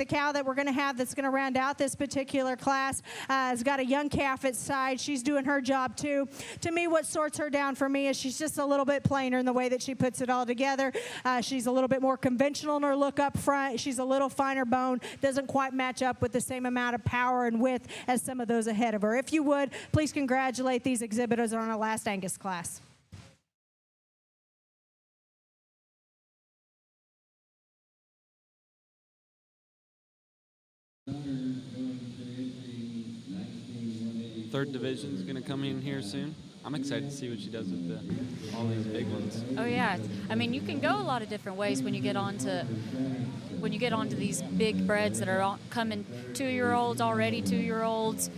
Speaker 7: The cow that we're going to have that's going to round out this particular class has got a young calf at side. She's doing her job too. To me, what sorts her down for me is she's just a little bit plainer in the way that she puts it all together. She's a little bit more conventional in her look up front. She's a little finer bone, doesn't quite match up with the same amount of power and width as some of those ahead of her. If you would, please congratulate these exhibitors on our last Angus class.
Speaker 9: Third division is going to come in here soon. I'm excited to see what she does with all these big ones.
Speaker 12: Oh yeah, I mean you can go a lot of different ways when you get onto these big breds that are coming 2-year-olds already, 2-year-olds.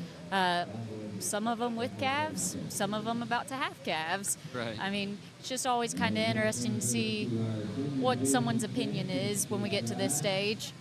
Speaker 12: Some of them with calves, some of them about to have calves.
Speaker 9: Right.
Speaker 12: I mean, it's just always kind of interesting to see what someone's opinion is when we get to this stage.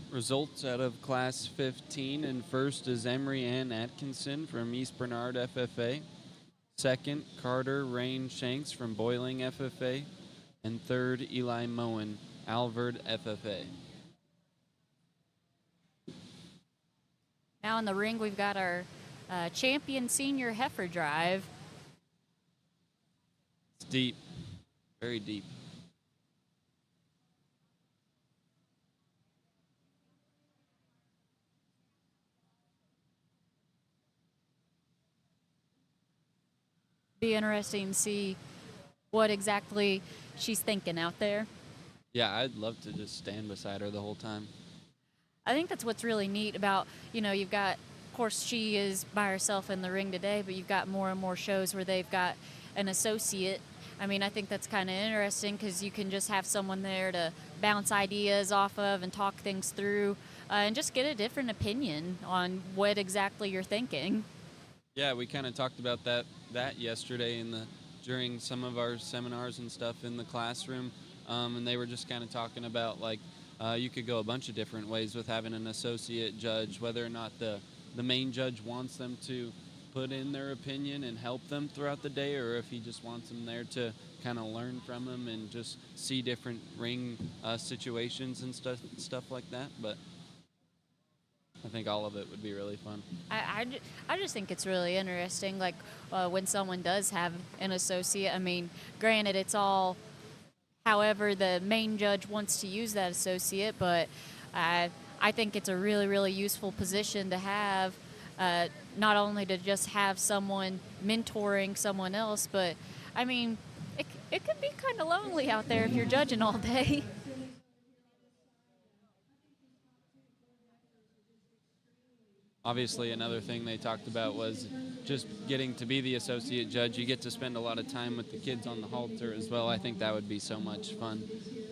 Speaker 9: Results out of Class 15. And first is Emery Ann Atkinson from East Bernard FFA. Second, Carter Rain Shanks from Boiling FFA. And third, Eli Moen, Alvord FFA.
Speaker 12: Now in the ring, we've got our champion senior heifer drive.
Speaker 9: It's deep, very deep.
Speaker 12: Be interesting to see what exactly she's thinking out there.
Speaker 9: Yeah, I'd love to just stand beside her the whole time.
Speaker 12: I think that's what's really neat about, you've got, of course, she is by herself in the ring today, but you've got more and more shows where they've got an associate. I mean, I think that's kind of interesting because you can just have someone there to bounce ideas off of and talk things through and just get a different opinion on what exactly you're thinking.
Speaker 9: Yeah, we kind of talked about that yesterday during some of our seminars and stuff in the classroom, and they were just kind of talking about you could go a bunch of different ways with having an associate judge, whether or not the main judge wants them to put in their opinion and help them throughout the day, or if he just wants them there to kind of learn from them and just see different ring situations and stuff like that. But I think all of it would be really fun.
Speaker 12: I just think it's really interesting, when someone does have an associate. I mean, granted, it's all however the main judge wants to use that associate, but I think it's a really, really useful position to have, not only to just have someone mentoring someone else, but, I mean, it can be kind of lonely out there if you're judging all day.
Speaker 9: obviously another thing they talked about was just getting to be the associate judge. You get to spend a lot of time with the kids on the halter as well. I think that would be so much fun.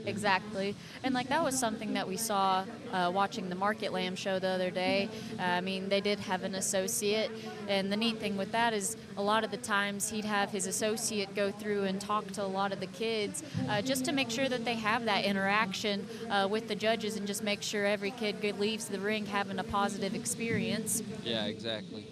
Speaker 12: Exactly. And like that was something that we saw watching the Market Lamb show the other day. I mean, they did have an associate, and the neat thing with that is a lot of the times he'd have his associate go through and talk to a lot of the kids just to make sure that they have that interaction with the judges and just make sure every kid leaves the ring having a positive experience.
Speaker 9: Yeah, exactly.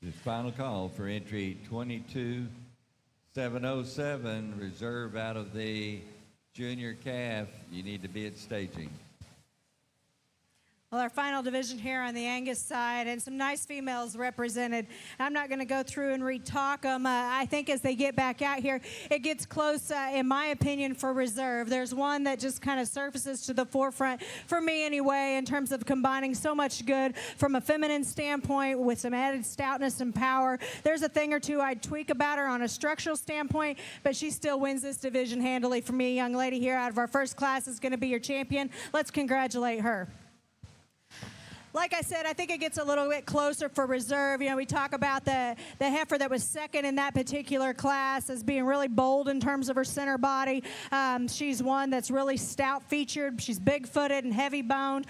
Speaker 2: The final call for entry 22707, reserve out of the junior calf. You need to be at staging.
Speaker 7: Well, our final division here on the Angus side, and some nice females represented. I'm not going to go through and re-talk them. I think as they get back out here, it gets close, in my opinion, for reserve. There's one that just kind of surfaces to the forefront, for me anyway, in terms of combining so much good from a feminine standpoint with some added stoutness and power. There's a thing or two I'd tweak about her on a structural standpoint, but she still wins this division handily for me. Young lady here out of our first class is going to be your champion. Let's congratulate her. Like I said, I think it gets a little bit closer for reserve. You know, we talk about the heifer that was second in that particular class as being really bold in terms of her center body. She's one that's really stout featured. She's big-footed and heavy-boned.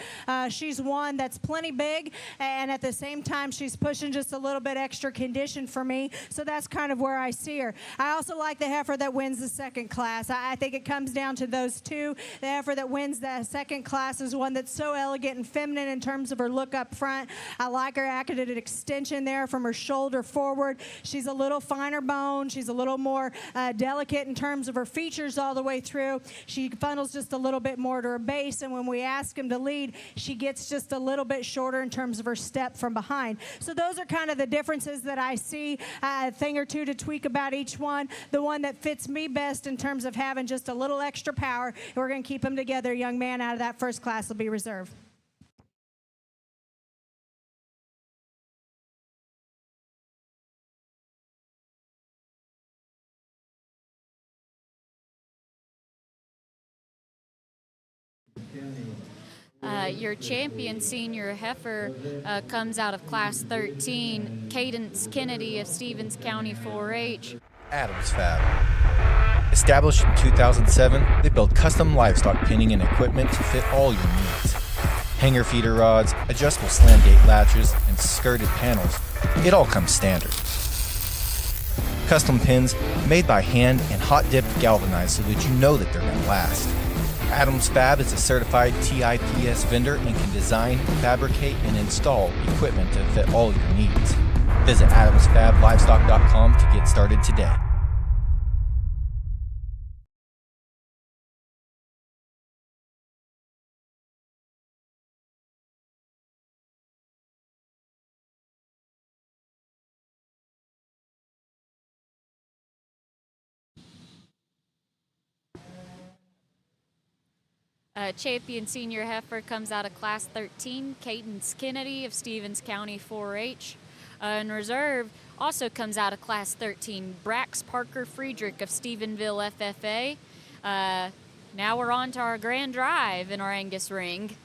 Speaker 7: She's one that's plenty big, and at the same time, she's pushing just a little bit extra condition for me. So that's kind of where I see her. I also like the heifer that wins the second class. I think it comes down to those two. The heifer that wins the second class is one that's so elegant and feminine in terms of her look up front. I like her accented extension there from her shoulder forward. She's a little finer boned. She's a little more delicate in terms of her features all the way through. She funnels just a little bit more to her base, and when we ask him to lead, she gets just a little bit shorter in terms of her step from behind. So those are kind of the differences that I see. A thing or two to tweak about each one. The one that fits me best in terms of having just a little extra power, and we're going to keep them together. Young man out of that first class will be reserved.
Speaker 12: Your champion senior heifer comes out of class 13, Cadence Kennedy of Stevens County 4-H.
Speaker 13: Adams Fab. Established in 2007, they build custom livestock pinning and equipment to fit all your needs. Hanger feeder rods, adjustable slam gate latches, and skirted panels. It all comes standard. Custom pins made by hand and hot dipped galvanized so that you know that they're going to last. Adams Fab is a certified TIPS vendor and can design, fabricate, and install equipment to fit all your needs. Visit adamsfablivestock.com to get started today.
Speaker 12: Champion senior heifer comes out of class 13, Cadence Kennedy of Stevens County 4-H. In reserve also comes out of class 13, Brax Parker Friedrich of Stephenville FFA. Now we're on to our grand drive in our Angus ring.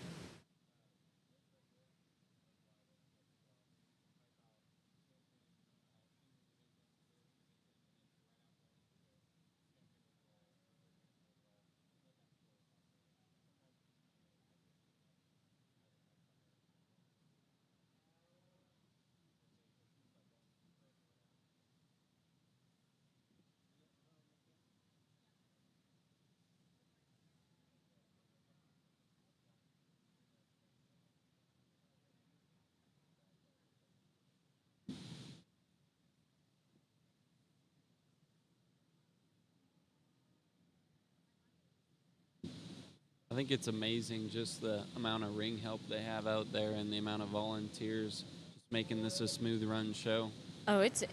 Speaker 9: I think it's amazing just the amount of ring help they have out there and the amount of volunteers just making this a smooth run show.
Speaker 12: Oh, it's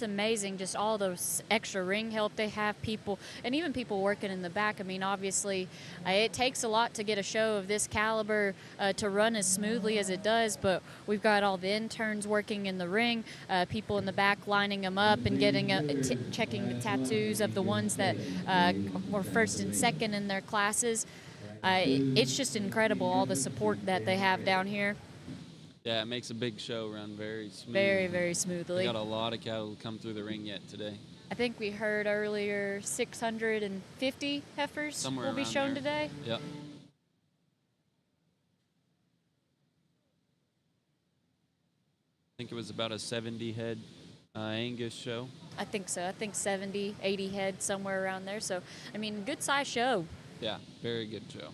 Speaker 12: amazing, just all those extra ring help they have, people, and even people working in the back. I mean, obviously, it takes a lot to get a show of this caliber to run as smoothly as it does, but we've got all the interns working in the ring, people in the back lining them up and getting checking the tattoos of the ones that were first and second in their classes. It's just incredible, all the support that they have down here.
Speaker 9: Yeah, it makes a big show run very smooth.
Speaker 12: Very, very smoothly.
Speaker 9: We got a lot of cattle come through the ring yet today.
Speaker 12: I think we heard earlier 650 heifers
Speaker 9: Somewhere
Speaker 12: will be
Speaker 9: around
Speaker 12: shown
Speaker 9: there.
Speaker 12: today.
Speaker 9: Yep. I think it was about a 70 head Angus show.
Speaker 12: I think so. I think 70, 80 head, somewhere around there. So, I mean, good size show.
Speaker 9: Yeah, very good show.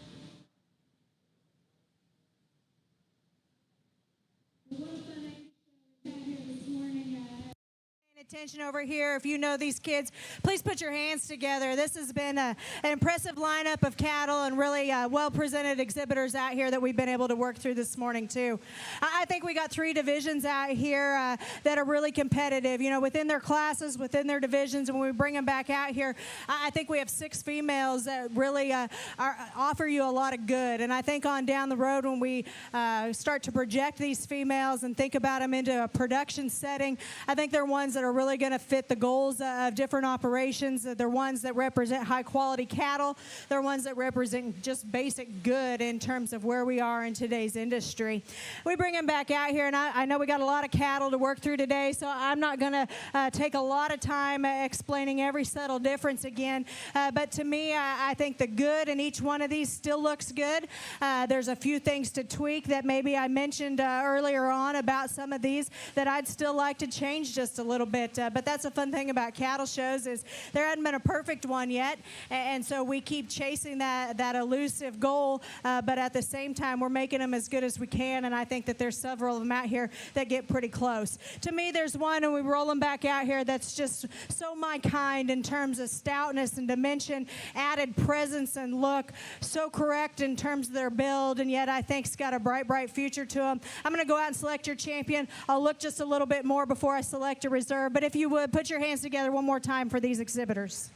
Speaker 7: Attention over here. If you know these kids, please put your hands together. This has been an impressive lineup of cattle and really well-presented exhibitors out here that we've been able to work through this morning, too. I think we got 3 divisions out here that are really competitive, you know, within their classes, within their divisions, and when we bring them back out here, I think we have 6 females that really offer you a lot of good. And I think on down the road when we start to project these females and think about them into a production setting, I think they're ones that are really going to fit the goals of different operations. They're ones that represent high quality cattle. They're ones that represent just basic good in terms of where we are in today's industry. We bring them back out here, and I know we got a lot of cattle to work through today, so I'm not going to take a lot of time explaining every subtle difference again. But to me, I think the good in each one of these still looks good. There's a few things to tweak that maybe I mentioned earlier on about some of these that I'd still like to change just a little bit. But that's a fun thing about cattle shows is there hadn't been a perfect one yet, and so we keep chasing that elusive goal, but at the same time we're making them as good as we can, and I think that there's several of them out here that get pretty close. To me, there's one, and we roll them back out here, that's just so my kind in terms of stoutness and dimension, added presence and look, so correct in terms of their build, and yet I think it's got a bright, bright future to them. I'm going to go out and select your champion. I'll look just a little bit more before I select a reserve, but if you would, put your hands together one more time for these exhibitors.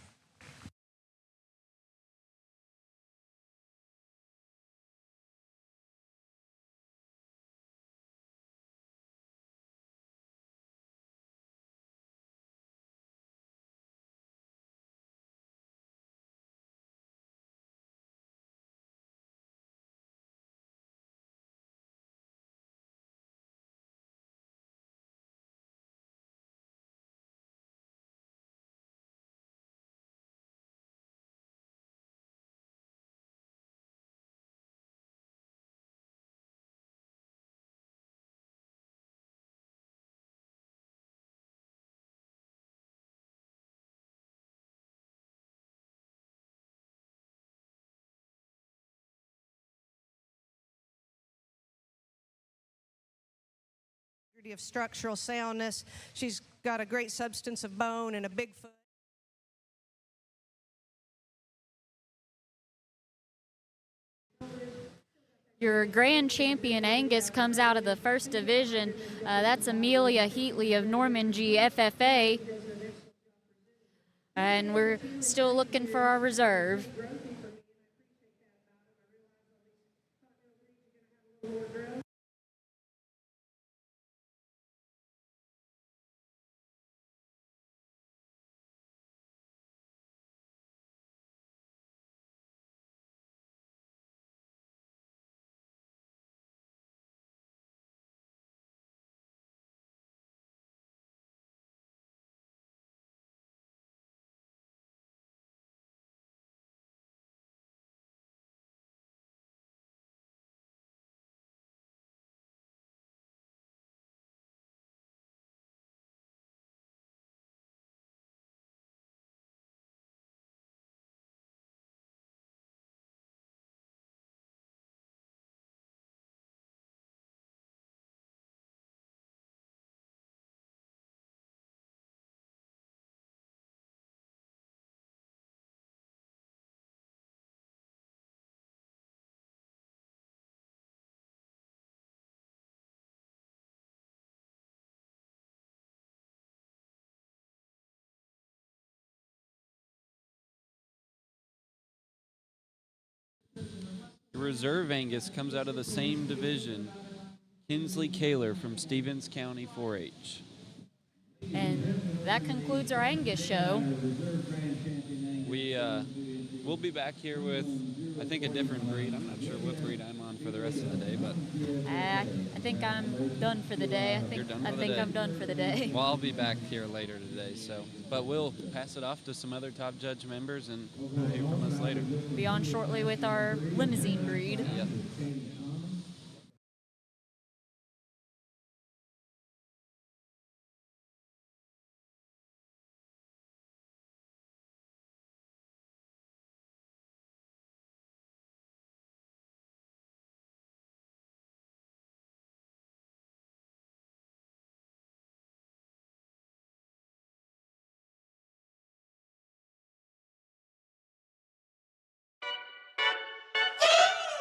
Speaker 6: Of structural soundness. She's got a great substance of bone and a big foot.
Speaker 12: Your grand champion Angus comes out of the first division. That's Amelia Heatley of Normandy FFA. And we're still looking for our reserve.
Speaker 9: The reserve Angus comes out of the same division. Kinsley Kaler from Stevens County 4-H.
Speaker 12: And that concludes our Angus show.
Speaker 9: We'll be back here with, I think, a different breed. I'm not sure what breed I'm on for the rest of the day, but
Speaker 12: I think I'm done for the day. I'm done for the day.
Speaker 9: Well, I'll be back here later today, but we'll pass it off to some other top judge members and hear from us later.
Speaker 12: Be on shortly with our limousine breed.
Speaker 9: Yep.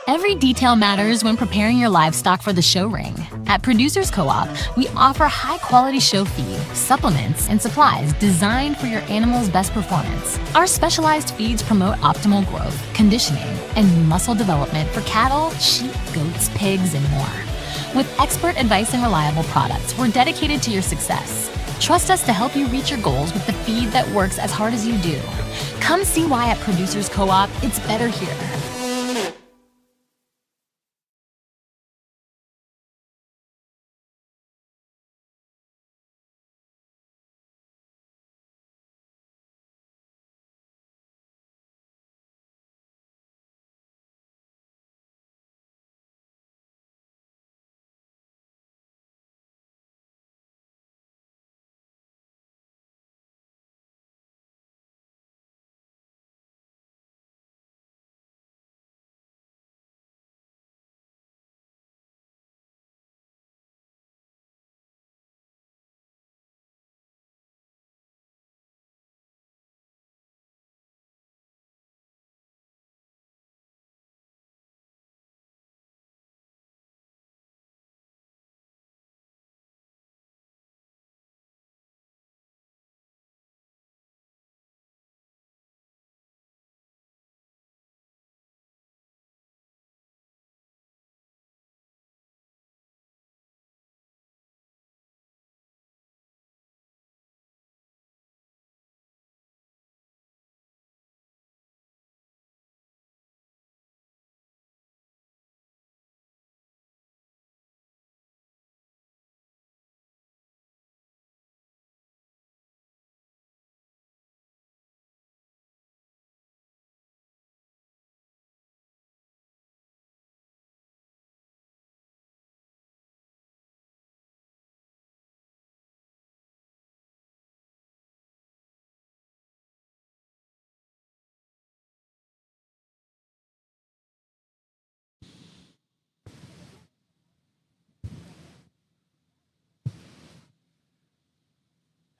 Speaker 8: Every detail matters when preparing your livestock for the show ring. At Producers Co-op, we offer high-quality show feed, supplements, and supplies designed for your animal's best performance. Our specialized feeds promote optimal growth, conditioning, and muscle development for cattle, sheep, goats, pigs, and more. With expert advice and reliable products, we're dedicated to your success. Trust us to help you reach your goals with the feed that works as hard as you do. Come see why at Producers Co-op, it's better here.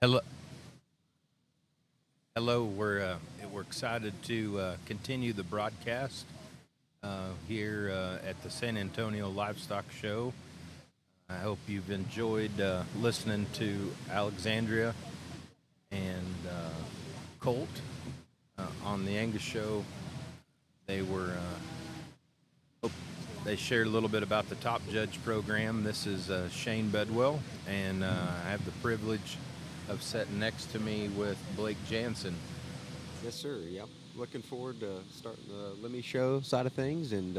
Speaker 14: Hello. Hello. We're excited to continue the broadcast here at the San Antonio Livestock Show. I hope you've enjoyed listening to Alexandria and Colt on the Angus Show. They shared a little bit about the Top Judge program. This is Shane Bedwell, and I have the privilege of sitting next to me with Blake Jansen.
Speaker 15: Yes, sir. Yep. Looking forward to starting the Lemmy Show side of things and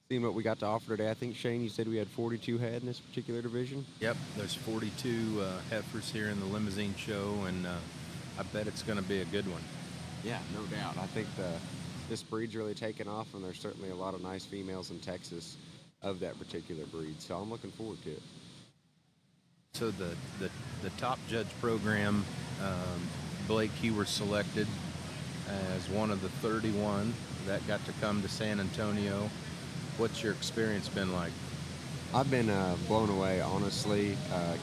Speaker 15: seeing what we got to offer today. I think, Shane, you said we had 42 head in this particular division?
Speaker 14: Yep, there's 42 heifers here in the limousine show, and I bet it's going to be a good one.
Speaker 15: Yeah, no doubt. I think this breed's really taken off, and there's certainly a lot of nice females in Texas of that particular breed, so I'm looking forward to it.
Speaker 14: So the Top Judge program, Blake, you were selected as one of the 31 that got to come to San Antonio. What's your experience been like?
Speaker 15: I've been blown away, honestly.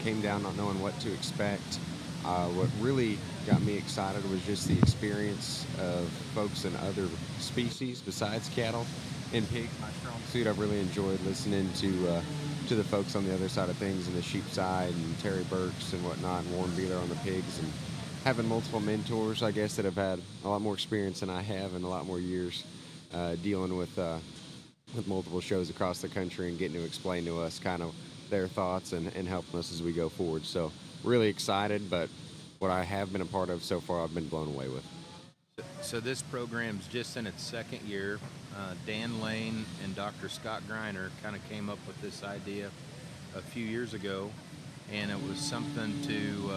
Speaker 15: Came down not knowing what to expect. What really got me excited was just the experience of folks in other species besides cattle and pigs. My strong suit, I've really enjoyed listening to the folks on the other side of things, and the sheep side, and Terry Burks and whatnot, and Warren Beeler on the pigs, and having multiple mentors, I guess, that have had a lot more experience than I have and a lot more years dealing with multiple shows across the country and getting to explain to us kind of their thoughts and helping us as we go forward. So really excited, but what I have been a part of so far, I've been blown away with.
Speaker 14: So this program's just in its second year. Dan Lane and Dr. Scott Greiner kind of came up with this idea a few years ago, and it was something to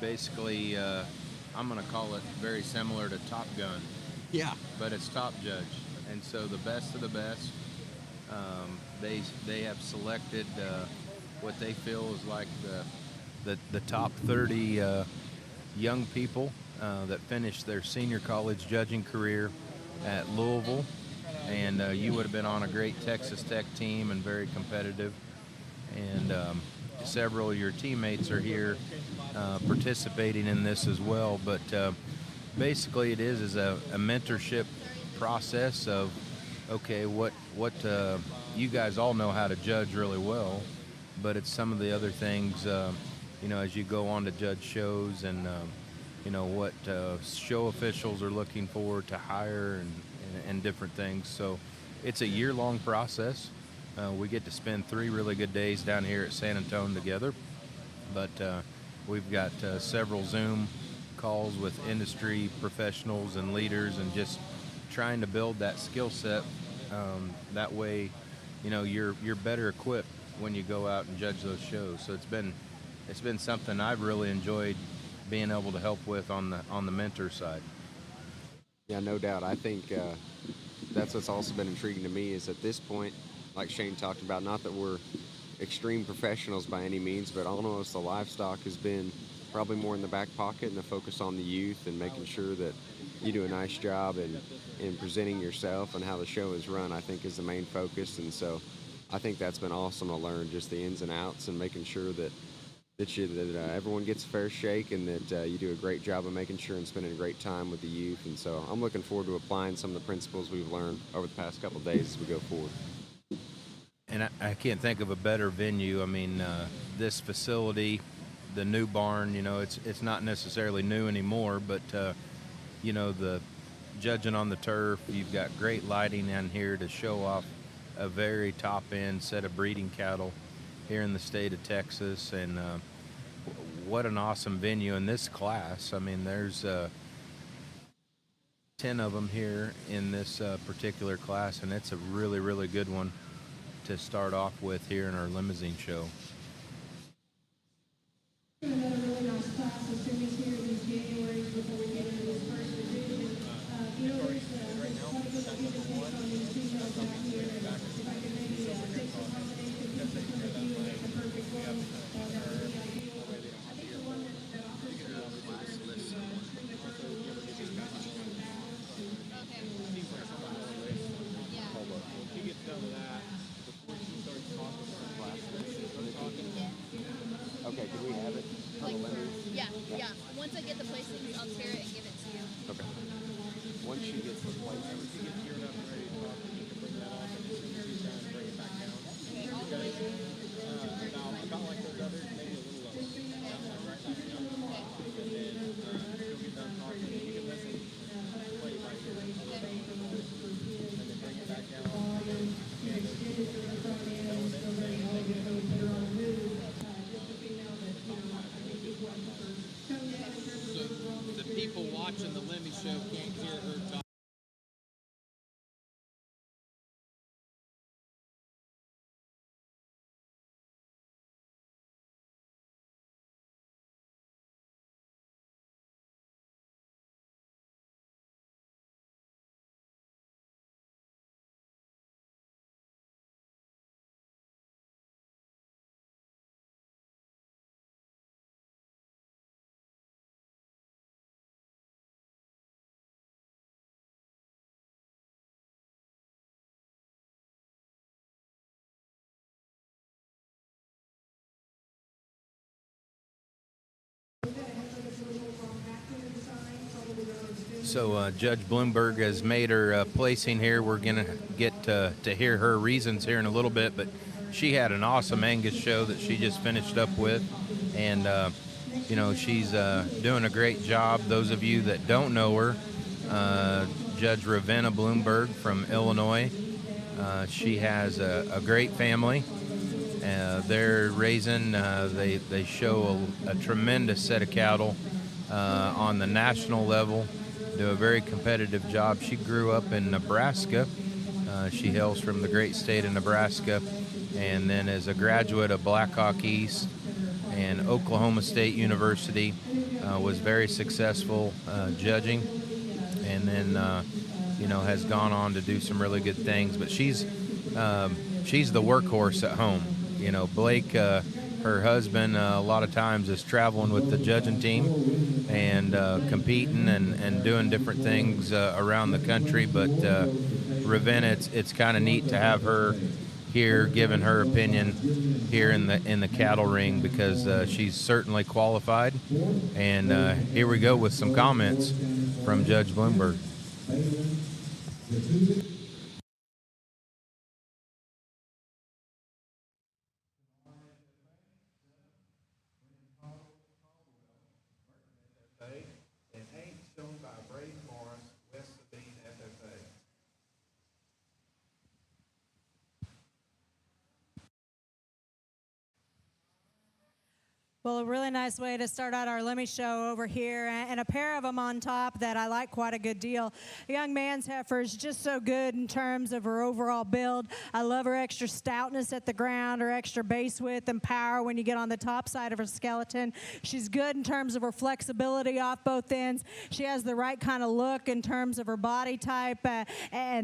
Speaker 14: basically, I'm going to call it very similar to Top Gun.
Speaker 15: Yeah.
Speaker 14: But it's Top Judge. And so the best of the best, they have selected what they feel is like the top 30 young people that finished their senior college judging career at Louisville. And you would have been on a great Texas Tech team and very competitive. And several of your teammates are here participating in this as well. But basically it is a mentorship process of, okay, what you guys all know how to judge really well, but it's some of the other things, as you go on to judge shows and, what show officials are looking for to hire and different things. So it's a year-long process. We get to spend 3 really good days down here at San Antonio together, but we've got several Zoom calls with industry professionals and leaders and just trying to build that skill set. That way, you're better equipped when you go out and judge those shows. So it's been something I've really enjoyed being able to help with on the mentor side.
Speaker 15: Yeah, no doubt. I think that's what's also been intriguing to me is at this point, like Shane talked about, not that we're extreme professionals by any means, but almost the livestock has been probably more in the back pocket and the focus on the youth and making sure that you do a nice job in presenting yourself and how the show is run, I think, is the main focus. And so I think that's been awesome to learn, just the ins and outs and making sure that everyone gets a fair shake and that you do a great job of making sure and spending a great time with the youth. And so I'm looking forward to applying some of the principles we've learned over the past couple of days as we go forward.
Speaker 14: And I can't think of a better venue. I mean, this facility, the new barn, it's not necessarily new anymore, but, the judging on the turf, you've got great lighting in here to show off a very top-end set of breeding cattle here in the state of Texas. And what an awesome venue in this class. I mean, there's 10 of them here in this particular class, and it's a really, really good one to start off with here in our limousine show.
Speaker 7: Another really nice class of series here in January before we get into this first division. Viewers, just want to give a few details on these females back here. And if I could maybe take some combination pieces from the view and make the perfect one, that would be ideal. I think the one that offers the most
Speaker 10: she gets the place. When she gets geared up and ready to talk, you can bring that up, and as soon as she's done, bring it back down. Because about like those others, maybe a little lower. Right back down. And then she'll get done talking. You can listen, play by ear, and then bring it back down.
Speaker 16: So the people watching the Lemmy Show can't hear her talk.
Speaker 14: So Judge Bloomberg has made her placing here. We're going to get to hear her reasons here in a little bit, but she had an awesome Angus show that she just finished up with, and you know, she's doing a great job. Those of you that don't know her, Judge Ravenna Bloomberg from Illinois, she has a great family. They're raising, they show a tremendous set of cattle on the national level, do a very competitive job. She grew up in Nebraska. She hails from the great state of Nebraska, and then is a graduate of Blackhawk East and Oklahoma State University, was very successful judging, and then you know, has gone on to do some really good things. But she's the workhorse at home. You know, Blake, her husband, a lot of times is traveling with the judging team and competing and doing different things around the country. But Ravenna, it's kind of neat to have her here giving her opinion here in the cattle ring, because she's certainly qualified. And here we go with some comments from Judge Bloomberg.
Speaker 7: Well, a really nice way to start out our Lemmy Show over here, and a pair of them on top that I like quite a good deal. The young man's heifer is just so good in terms of her overall build. I love her extra stoutness at the ground, her extra base width and power when you get on the top side of her skeleton. She's good in terms of her flexibility off both ends. She has the right kind of look in terms of her body type. And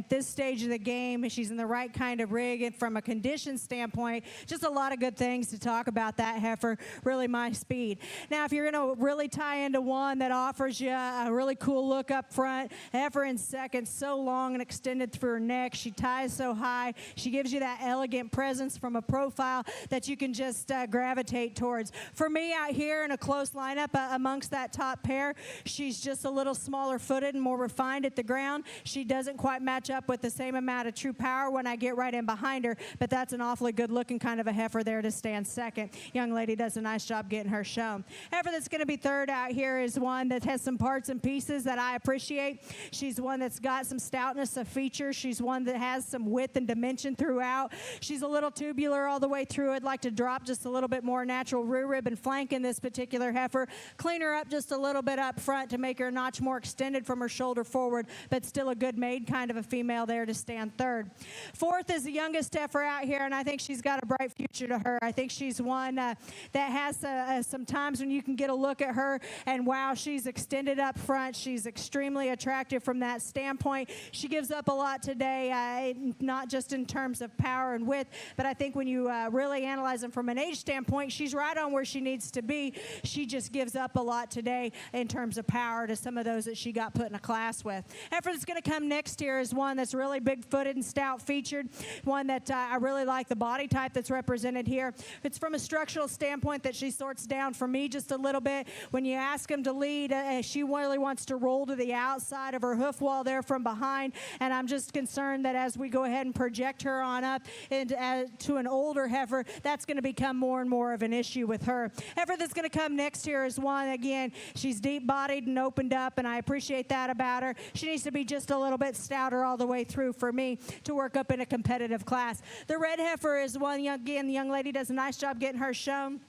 Speaker 7: at this stage of the game, she's in the right kind of rig, and from a condition standpoint, just a lot of good things to talk about that heifer. Really my speed. Now, if you're going to really tie into one that offers you a really cool look up front, heifer in second, so long and extended through her neck. She ties so high. She gives you that elegant presence from a profile that you can just gravitate towards. For me out here in a close lineup amongst that top pair, she's just a little smaller footed and more refined at the ground. She doesn't quite match up with the same amount of true power when I get right in behind her, but that's an awfully good looking kind of a heifer there to stand second. Young lady does a nice job getting her shown. Heifer that's going to be third out here is one that has some parts and pieces that I appreciate. She's one that's got some stoutness of features. She's one that has some width and dimension throughout. She's a little tubular all the way through. I'd like to drop just a little bit more natural rear rib and flank in this particular heifer. Clean her up just a little bit up front to make her a notch more extended from her shoulder forward, but still a good made kind of a female there to stand third. Fourth is the youngest heifer out here, and I think she's got a bright future to her. I think she's one that has some times when you can get a look at her and wow, she's extended up front. She's extremely attractive from that standpoint. She gives up a lot today, not just in terms of power and width, but I think when you really analyze them from an age standpoint, she's right on where she needs to be. She just gives up a lot today in terms of power to some of those that she got put in a class with. Heifer that's going to come next here is one that's really big-footed and stout-featured, one that I really like the body type that's represented here. It's from a structural standpoint that she's sorts down for me just a little bit. When you ask him to lead, she really wants to roll to the outside of her hoof wall there from behind, and I'm just concerned that as we go ahead and project her on up to an older heifer, that's going to become more and more of an issue with her. Heifer that's going to come next here is one, again, she's deep-bodied and opened up, and I appreciate that about her. She needs to be just a little bit stouter all the way through for me to work up in a competitive class. The red heifer is one, again, the young lady does a nice job getting her shown.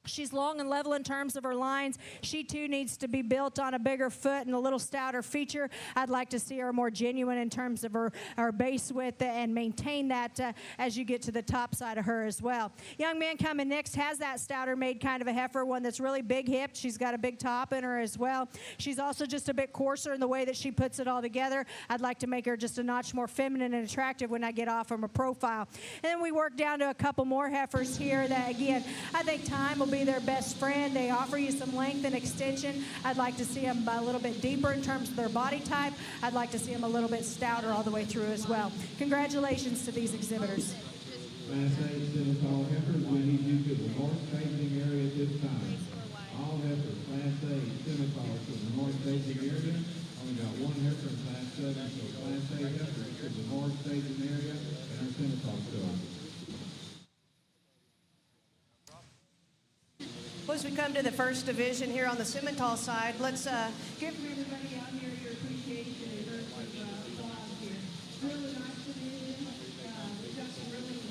Speaker 7: She's long and level in terms of her lines. She, too, needs to be built on a bigger foot and a little stouter feature. I'd like to see her more genuine in terms of her base width and maintain that as you get to the top side of her as well. Young man coming next has that stouter made kind of a heifer, one that's really big hipped. She's got a big top in her as well. She's also just a bit coarser in the way that she puts it all together. I'd like to make her just a notch more feminine and attractive when I get off from her profile. And then we work down to a couple more heifers here that, again, I think time will be their best friend. They offer you some length and extension. I'd like to see them a little bit deeper in terms of their body type. I'd like to see them a little bit stouter all the way through as well. Congratulations to these exhibitors.
Speaker 11: Class A Senecal heifers, we need you to the north facing area at this time. All heifers, Class A Senecal to the north facing area. Only got one heifer in Class 7, so Class A heifers to the north facing area and our Senecal show.
Speaker 6: Well, as we come to the first division here on the Simmental side, let's give everybody out here your appreciation and your applause here. Really nice division. We've got some really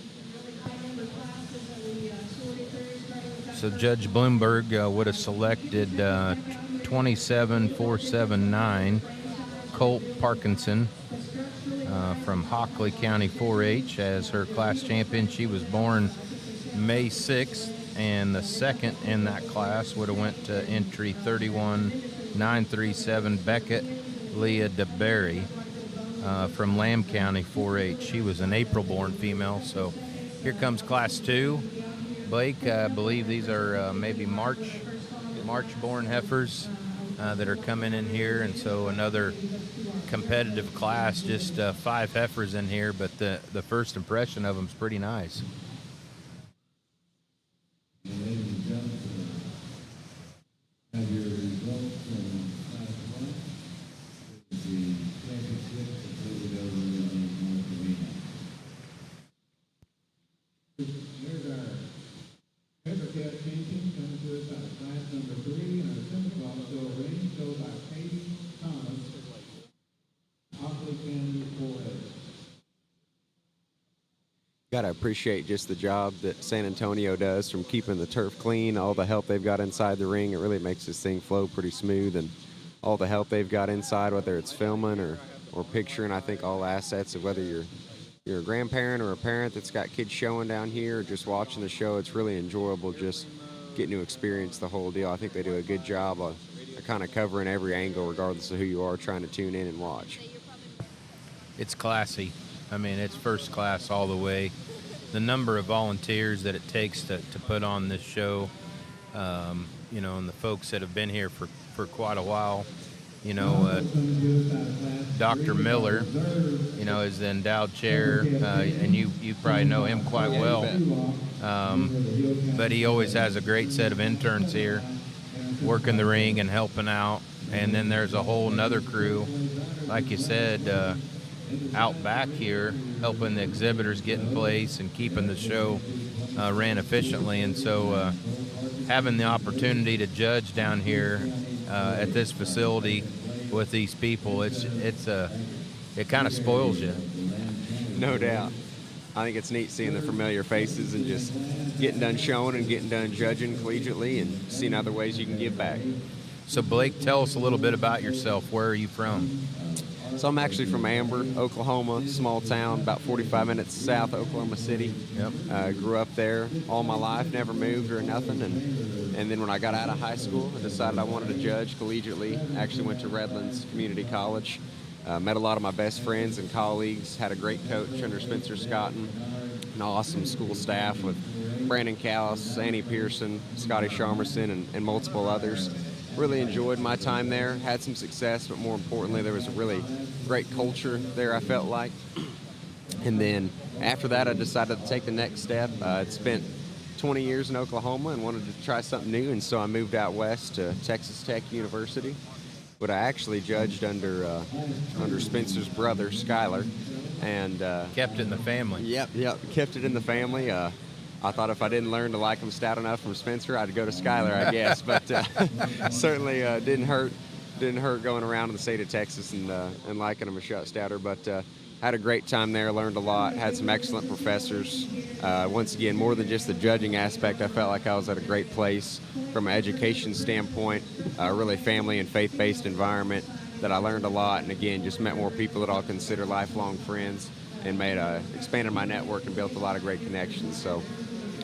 Speaker 6: high number classes that we sorted through.
Speaker 14: So Judge Bloomberg would have selected 27479 Colt Parkinson from Hockley County 4-H as her class champion. She was born May 6th. And the second in that class would have went to entry 31937 Beckett Leah DeBerry from Lamb County 4-H. She was an April-born female. So here comes class 2. Blake, I believe these are maybe March-born heifers that are coming in here, and so another competitive class. Just 5 heifers in here, but the first impression of them is pretty nice.
Speaker 11: Ladies and gentlemen, have your results from class 1. The championship completed over in North Arena. There's our heifer cat champion coming to us out of class number 3, and our Senecal show ring showed by Katie Thomas, Hockley County 4-H.
Speaker 15: Gotta appreciate just the job that San Antonio does from keeping the turf clean, all the help they've got inside the ring. It really makes this thing flow pretty smooth, and all the help they've got inside, whether it's filming or picturing, I think all assets of whether you're a grandparent or a parent that's got kids showing down here or just watching the show, it's really enjoyable just getting to experience the whole deal. I think they do a good job of kind of covering every angle regardless of who you are trying to tune in and watch.
Speaker 14: It's classy. I mean, it's first class all the way. The number of volunteers that it takes to put on this show, and the folks that have been here for quite a while. Dr. Miller, is the endowed chair, and you probably know him quite well. But he always has a great set of interns here working the ring and helping out. And then there's a whole nother crew, like you said, out back here helping the exhibitors get in place and keeping the show ran efficiently. And so having the opportunity to judge down here at this facility with these people, it kind of spoils you.
Speaker 15: No doubt. I think it's neat seeing the familiar faces and just getting done showing and getting done judging collegiately and seeing other ways you can give back.
Speaker 14: So Blake, tell us a little bit about yourself. Where are you from?
Speaker 15: So I'm actually from Amber, Oklahoma, small town, about 45 minutes south of Oklahoma City.
Speaker 14: Yep.
Speaker 15: Grew up there all my life, never moved or nothing. And then when I got out of high school, I decided I wanted to judge collegiately. Actually went to Redlands Community College. Met a lot of my best friends and colleagues. Had a great coach under Spencer Scotton. An awesome school staff with Brandon Callis, Annie Pearson, Scotty Sharmerson, and multiple others. Really enjoyed my time there, had some success, but more importantly, there was a really great culture there, I felt like. And then after that, I decided to take the next step. I'd spent 20 years in Oklahoma and wanted to try something new, and so I moved out west to Texas Tech University. But I actually judged under Spencer's brother, Skyler, and
Speaker 14: kept it in the family.
Speaker 15: Yep, kept it in the family. I thought if I didn't learn to like him stout enough from Spencer, I'd go to Skyler, I guess. But certainly didn't hurt going around in the state of Texas and liking him a shot stouter. But had a great time there, learned a lot, had some excellent professors. Once again, more than just the judging aspect, I felt like I was at a great place from an education standpoint, a really family and faith-based environment that I learned a lot, and again, just met more people that I'll consider lifelong friends, and expanded my network and built a lot of great connections. So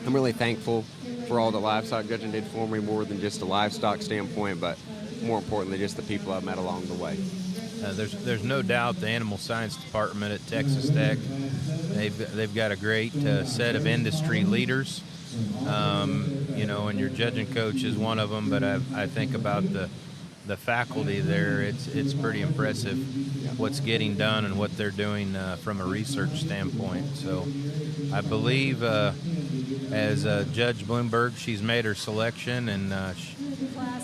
Speaker 15: I'm really thankful for all the livestock judging did for me, more than just a livestock standpoint, but more importantly, just the people I've met along the way.
Speaker 14: There's no doubt the Animal Science Department at Texas Tech, they've got a great set of industry leaders, and your judging coach is one of them, but I think about the faculty there, it's pretty impressive what's getting done and what they're doing from a research standpoint. So I believe as Judge Bloomberg, she's made her selection, and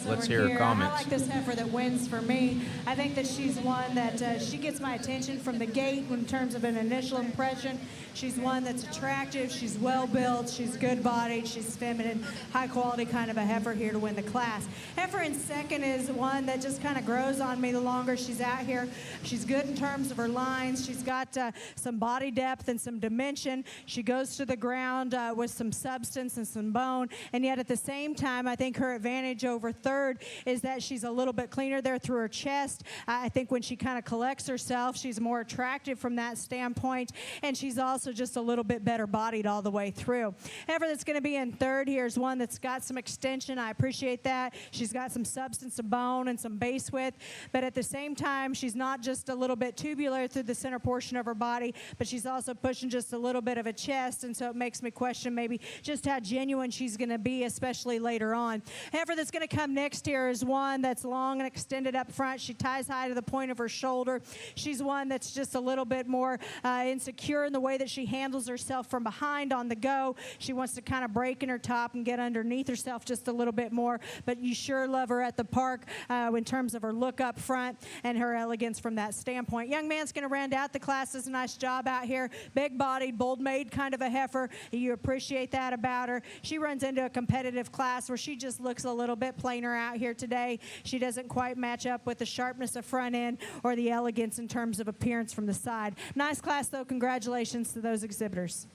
Speaker 14: let's hear her comments.
Speaker 7: I like this heifer that wins for me. I think that she's one that she gets my attention from the gate in terms of an initial impression. She's one that's attractive, she's well-built, she's good-bodied, she's feminine, high-quality kind of a heifer here to win the class. Heifer in second is one that just kind of grows on me the longer she's out here. She's good in terms of her lines. She's got some body depth and some dimension. She goes to the ground with some substance and some bone, and yet at the same time, I think her advantage over third is that she's a little bit cleaner there through her chest. I think when she kind of collects herself, she's more attractive from that standpoint, and she's also just a little bit better bodied all the way through. Heifer that's going to be in third here is one that's got some extension. I appreciate that. She's got some substance of bone and some base width, but at the same time, she's not just a little bit tubular through the center portion of her body, but she's also pushing just a little bit of a chest, and so it makes me question maybe just how genuine she's going to be, especially later on. Heifer that's going to come next here is one that's long and extended up front. She ties high to the point of her shoulder. She's one that's just a little bit more insecure in the way that she handles herself from behind on the go. She wants to kind of break in her top and get underneath herself just a little bit more, but you sure love her at the park in terms of her look up front and her elegance from that standpoint. Young man's going to round out the class. Does a nice job out here. Big-bodied, bold-made kind of a heifer. You appreciate that about her. She runs into a competitive class where she just looks a little bit plainer out here today. She doesn't quite match up with the sharpness of front end or the elegance in terms of appearance from the side. Nice class, though. Congratulations to those exhibitors.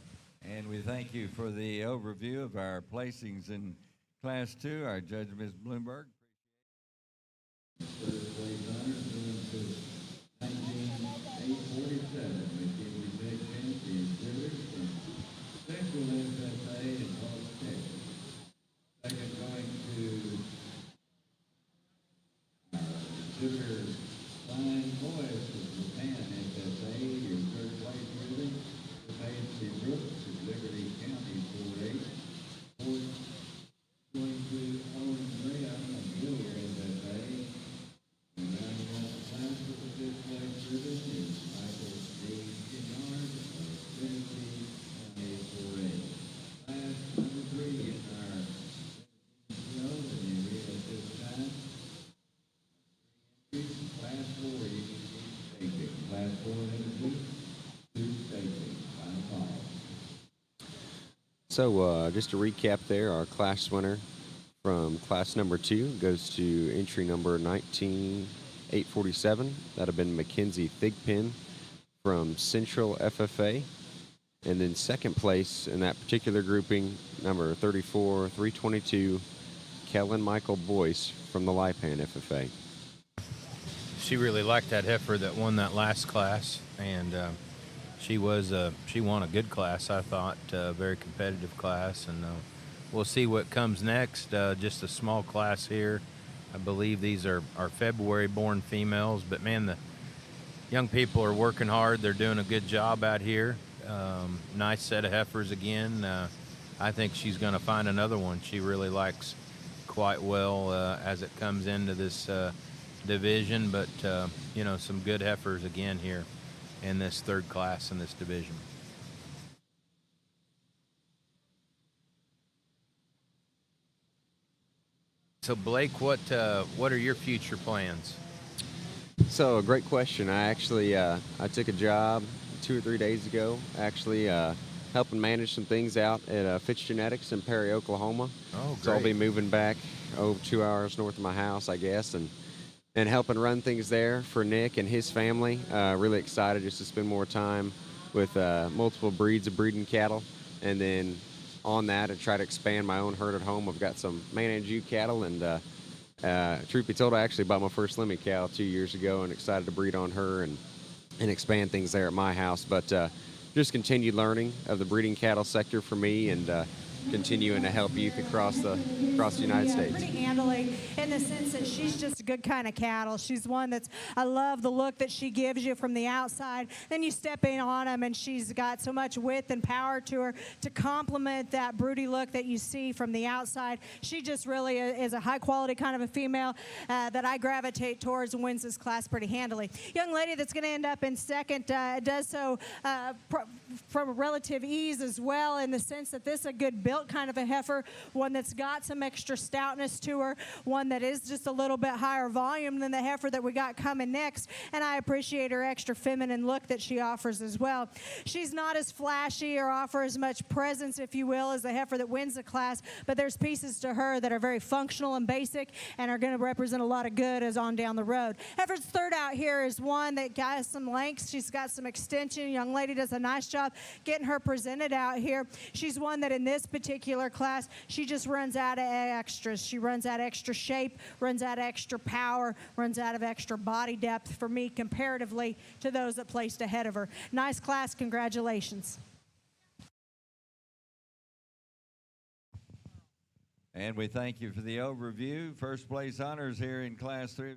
Speaker 2: And we thank you for the overview of our placings in Class 2. Our judge, Ms. Bloomberg.
Speaker 11: First place honors going to 19,847, McKinsey Big Fence, the exhibitors from Central FFA in Dallas, Texas. Second going to exhibitor Flying Boys from Japan FFA, your third place really. Patsy Brooks of Liberty County 4-8. Fourth going to Owen Ray of Gillier FFA. And rounding out the class with the fifth place ribbon is Michael A. Kennard of Trinity County 4-8. Class number 3 in our show, and you read at this time. Class 4, you can see state. Class 4 in two state.
Speaker 15: So just to recap there, our class winner from class number 2 goes to entry number 19,847. That would have been Mackenzie Thigpen from Central FFA. And then second place in that particular grouping, number 34,322, Kellen Michael Boyce from the Lipan FFA.
Speaker 14: She really liked that heifer that won that last class, and she won a good class, I thought, very competitive class, and we'll see what comes next. Just a small class here. I believe these are February-born females, but man, the young people are working hard. They're doing a good job out here. Nice set of heifers again. I think she's going to find another one she really likes quite well as it comes into this division, but some good heifers again here in this third class in this division. So Blake, what are your future plans?
Speaker 15: So, a great question. I actually I took a job 2 or 3 days ago, actually helping manage some things out at Fitz Genetics in Perry, Oklahoma.
Speaker 14: Oh,
Speaker 15: So I'll be
Speaker 14: great.
Speaker 15: moving back 2 hours north of my house, I guess, and helping run things there for Nick and his family. Really excited just to spend more time with multiple breeds of breeding cattle, and then on that, I try to expand my own herd at home. I've got some man and Jew cattle, and truth be told, I actually bought my first Lemmy cow 2 years ago and excited to breed on her and expand things there at my house. But just continued learning of the breeding cattle sector for me, and continuing to help youth across the United States.
Speaker 7: Pretty handily in the sense that she's just a good kind of cattle. She's one that's, I love the look that she gives you from the outside. Then you step in on them, and she's got so much width and power to her to complement that broody look that you see from the outside. She just really is a high quality kind of a female that I gravitate towards and wins this class pretty handily. Young lady that's going to end up in second does so from relative ease as well, in the sense that this is a good built kind of a heifer, one that's got some extra stoutness to her, one that is just a little bit higher volume than the heifer that we got coming next, and I appreciate her extra feminine look that she offers as well. She's not as flashy or offer as much presence, if you will, as the heifer that wins the class, but there's pieces to her that are very functional and basic and are going to represent a lot of good as on down the road. Heifer's third out here is one that has some lengths. She's got some extension. Young lady does a nice job getting her presented out here. She's one that in this particular class, she just runs out of extras. She runs out of extra shape, runs out of extra power, runs out of extra body depth for me comparatively to those that placed ahead of her. Nice class. Congratulations.
Speaker 2: And we thank you for the overview. First place honors here in Class 3.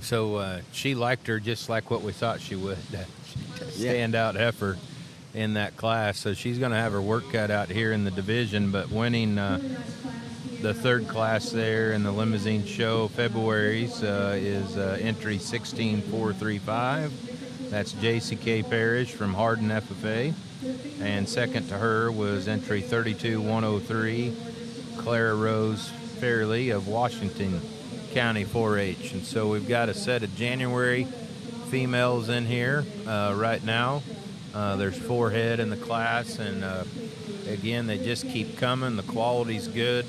Speaker 14: So she liked her just like what we thought she would. Standout heifer in that class. So she's going to have her work cut out here in the division, but winning the third class there in the limousine show February's is entry 16435. That's JCK Parrish from Hardin FFA. And second to her was entry 32103, Clara Rose Fairley of Washington County 4-H. And so we've got a set of January females in here right now. There's 4 head in the class, and again, they just keep coming. The quality's good.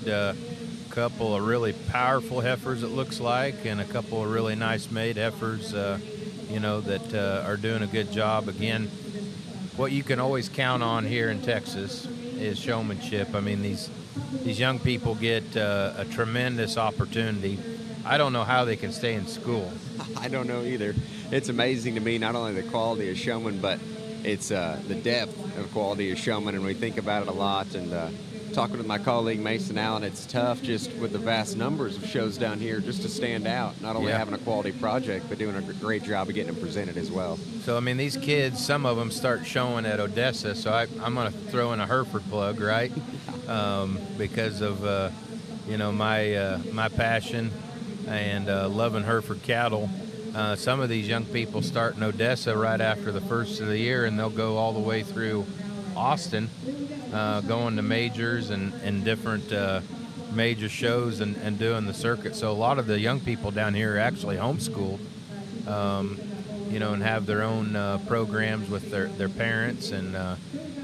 Speaker 14: Couple of really powerful heifers, it looks like, and a couple of really nice made heifers, that are doing a good job. Again, what you can always count on here in Texas is showmanship. I mean, these young people get a tremendous opportunity. I don't know how they can stay in school.
Speaker 15: I don't know either. It's amazing to me, not only the quality of showman, but it's the depth of quality of showman, and we think about it a lot. And talking with my colleague Mason Allen, it's tough just with the vast numbers of shows down here just to stand out, not only having a quality project, but doing a great job of getting them presented as well.
Speaker 14: So, I mean, these kids, some of them start showing at Odessa, so I'm going to throw in a Hereford plug, right? Because of, my passion and loving Hereford cattle. Some of these young people start in Odessa right after the first of the year, and they'll go all the way through Austin, going to majors and different major shows and doing the circuit. So a lot of the young people down here are actually homeschooled, and have their own programs with their parents. And,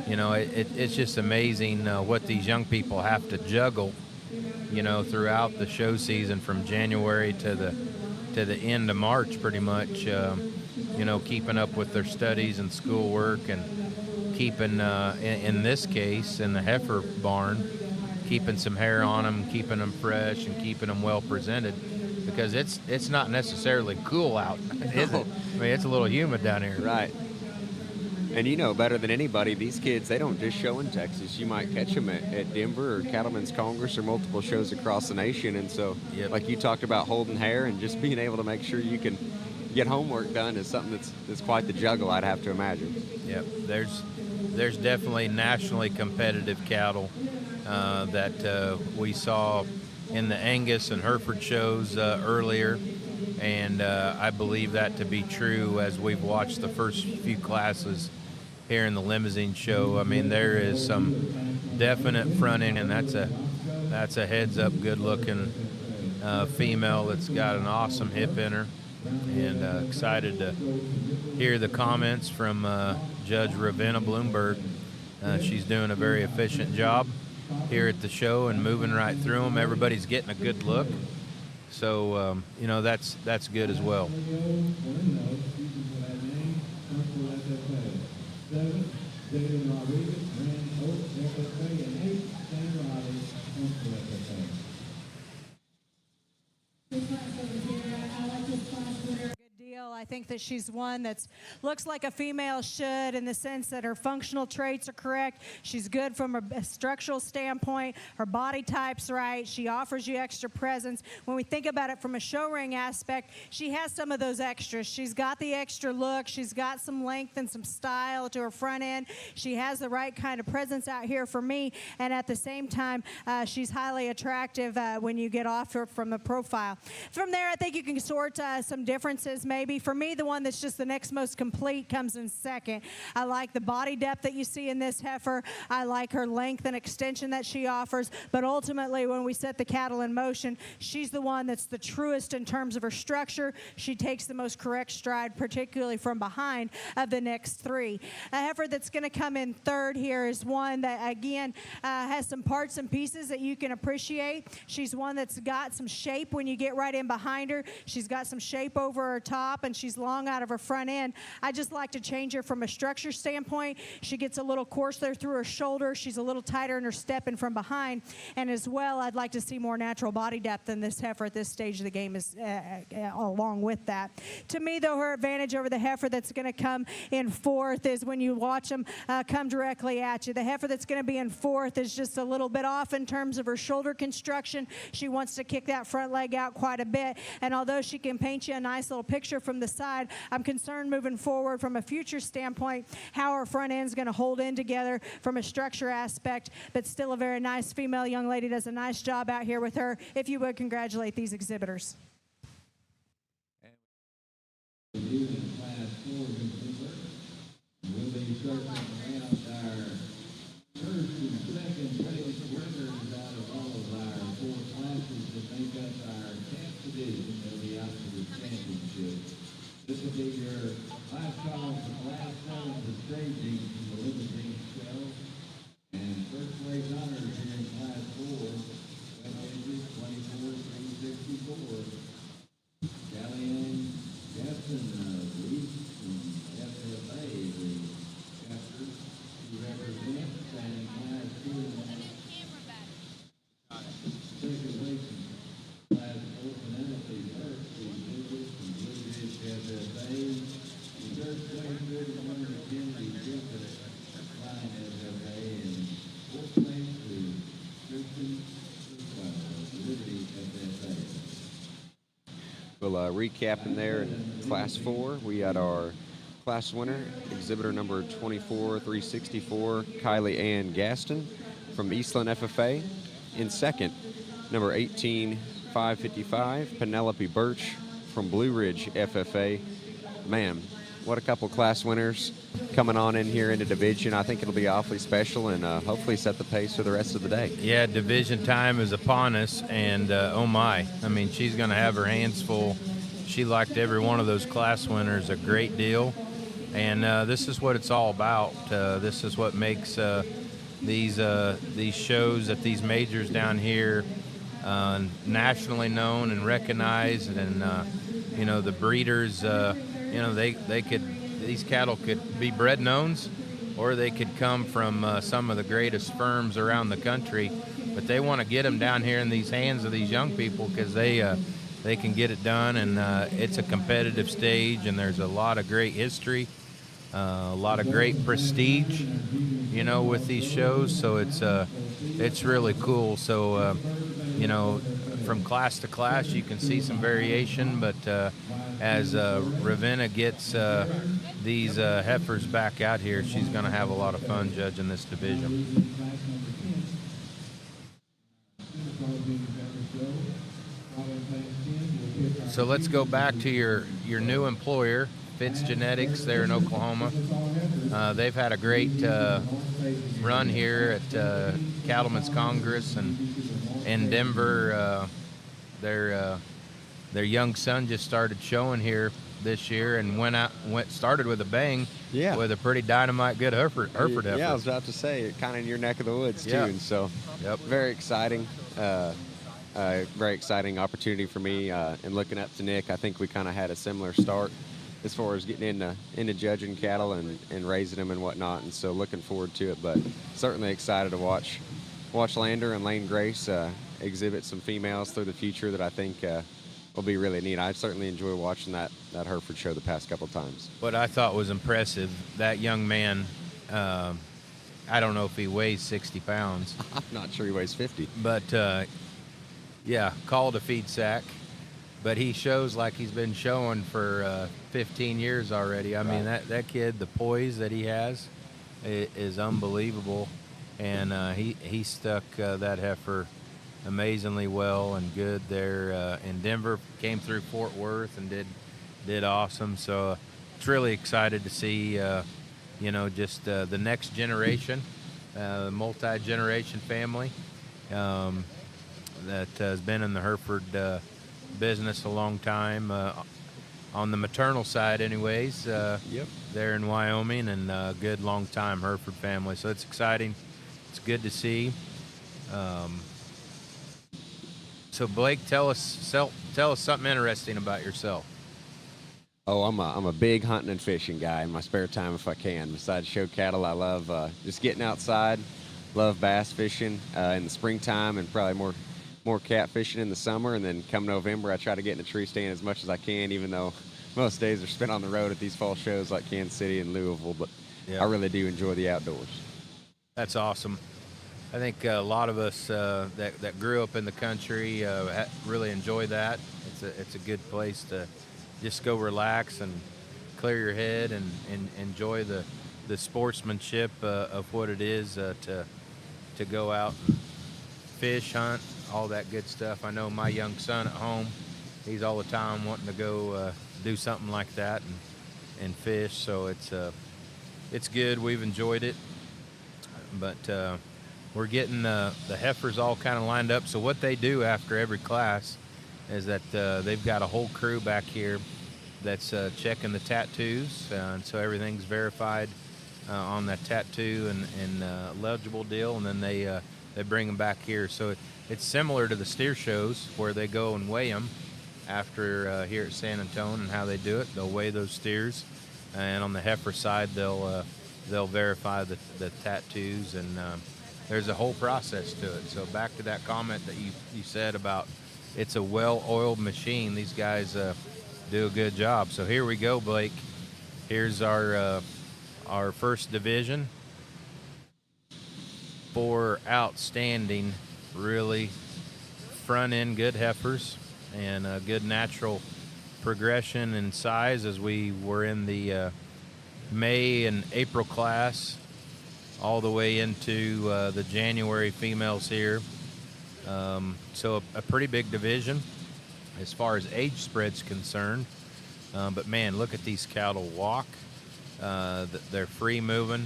Speaker 14: it's just amazing what these young people have to juggle, throughout the show season from January to the end of March, pretty much, keeping up with their studies and schoolwork, and keeping, in this case, in the heifer barn, keeping some hair on them, keeping them fresh, and keeping them well presented, because it's not necessarily cool out, is it? I mean, it's a little humid down here.
Speaker 15: Right. And you know better than anybody, these kids, they don't just show in Texas. You might catch them at Denver or Cattlemen's Congress or multiple shows across the nation. And so, like you talked about holding hair and just being able to make sure you can get homework done is something that's quite the juggle, I'd have to imagine.
Speaker 14: Yep, there's definitely nationally competitive cattle that we saw in the Angus and Hereford shows earlier, and I believe that to be true as we've watched the first few classes here in the limousine show. I mean, there is some definite fronting, and that's a heads-up, good-looking female that's got an awesome hip in her, and excited to hear the comments from Judge Ravenna Bloomberg. She's doing a very efficient job here at the show and moving right through them. Everybody's getting a good look, so that's good as well.
Speaker 7: I think that she's one that looks like a female should, in the sense that her functional traits are correct. She's good from a structural standpoint. Her body type's right. She offers you extra presence. When we think about it from a show ring aspect, she has some of those extras. She's got the extra look. She's got some length and some style to her front end. She has the right kind of presence out here for me, and at the same time, she's highly attractive when you get off her from the profile. From there, I think you can sort some differences maybe. For me, the one that's just the next most complete comes in second. I like the body depth that you see in this heifer. I like her length and extension that she offers. But ultimately, when we set the cattle in motion, she's the one that's the truest in terms of her structure. She takes the most correct stride, particularly from behind, of the next three. A heifer that's going to come in third here is one that, again, has some parts and pieces that you can appreciate. She's one that's got some shape when you get right in behind her. She's got some shape over her top, and she's long out of her front end. I just like to change her from a structure standpoint. She gets a little coarse there through her shoulder. She's a little tighter in her step and from behind. And as well, I'd like to see more natural body depth in this heifer at this stage of the game is along with that. To me, though, her advantage over the heifer that's going to come in fourth is when you watch them come directly at you. The heifer that's going to be in fourth is just a little bit off in terms of her shoulder construction. She wants to kick that front leg out quite a bit. And although she can paint you a nice little picture from the side, I'm concerned moving forward from a future standpoint how her front end's going to hold in together from a structure aspect, but still a very nice female young lady. Does a nice job out here with her. If you would congratulate these exhibitors.
Speaker 11: We'll be starting around our first and second place winners out of all of our four classes that make up our 10th division of the Outfitters Championship. This will be your last call for class 7 for staging from the limousine show. And first place honors here in class 4, West 24-364. Callie-Ann Justin Reese from FFA, the chapter to represent, standing class 2. Second place in class 4, Penelope Burke, the Lucas from Blue Ridge FFA. The third place, good winner, Kennedy Griffith, Line FFA. And fourth place to Kristen Liberty FFA.
Speaker 15: Well, recapping there in Class 4, we had our class winner, exhibitor number 24-364, Kylie-Ann Gaston from Eastland FFA. In second, number 18-555, Penelope Birch from Blue Ridge FFA. Man, what a couple class winners coming on in here into division. I think it'll be awfully special and hopefully set the pace for the rest of the day.
Speaker 14: Yeah, division time is upon us, and oh my, I mean, she's going to have her hands full. She liked every one of those class winners a great deal, and this is what it's all about. This is what makes these shows at these majors down here nationally known and recognized, and the breeders, these cattle could be bred knowns, or they could come from some of the greatest firms around the country, but they want to get them down here in these hands of these young people because they can get it done, and it's a competitive stage, and there's a lot of great history, a lot of great prestige, with these shows. So it's it's really cool. So, you know, from class to class, you can see some variation, but as Ravenna gets these heifers back out here, she's going to have a lot of fun judging this division. So let's go back to your new employer, Fitz Genetics, there in Oklahoma. They've had a great run here at Cattlemen's Congress and in Denver. Their young son just started showing here this year and started with a bang.
Speaker 15: Yeah.
Speaker 14: With a pretty dynamite good Hereford heifer.
Speaker 15: Yeah, I was about to say, kind of in your neck of the woods too,
Speaker 14: Yeah.
Speaker 15: and so very exciting. Very exciting opportunity for me. And looking up to Nick, I think we kind of had a similar start as far as getting into judging cattle and raising them and whatnot. And so looking forward to it, but certainly excited to watch Lander and Lane Grace exhibit some females through the future that I think will be really neat. I certainly enjoy watching that Hereford show the past couple times.
Speaker 14: What I thought was impressive, that young man, I don't know if he weighs 60 pounds.
Speaker 15: I'm not sure he weighs 50.
Speaker 14: But, yeah, called a feed sack. But he shows like he's been showing for 15 years already. I mean, that kid, the poise that he has is unbelievable. And he stuck that heifer amazingly well and good there in Denver. Came through Fort Worth and did awesome. So it's really excited to see, you know, just the next generation, multi-generation family that has been in the Hereford business a long time. On the maternal side anyways, there in Wyoming, and a good long-time Hereford family. So it's exciting. It's good to see. So Blake, tell us something interesting about yourself.
Speaker 15: Oh, I'm a big hunting and fishing guy in my spare time if I can. Besides show cattle, I love just getting outside. Love bass fishing in the springtime, and probably more cat fishing in the summer. And then come November, I try to get in the tree stand as much as I can, even though most days are spent on the road at these fall shows like Kansas City and Louisville. But I really do enjoy the outdoors.
Speaker 14: That's awesome. I think a lot of us that grew up in the country really enjoy that. It's a good place to just go relax and clear your head and enjoy the sportsmanship of what it is to go out and fish, hunt, all that good stuff. I know my young son at home, he's all the time wanting to go do something like that and fish. So it's good. We've enjoyed it, but we're getting the heifers all kind of lined up. So what they do after every class is that they've got a whole crew back here that's checking the tattoos, and so everything's verified on that tattoo and legible deal, and then they bring them back here. So it's similar to the steer shows where they go and weigh them after here at San Antonio, and how they do it. They'll weigh those steers, and on the heifer side they'll verify the tattoos, and there's a whole process to it. So back to that comment that you said about it's a well-oiled machine. These guys do a good job. So here we go, Blake. Here's our first division. 4 outstanding, really front-end good heifers, and a good natural progression in size as we were in the May and April class, all the way into the January females here. So a pretty big division as far as age spread's concerned. But man, look at these cattle walk. They're free moving.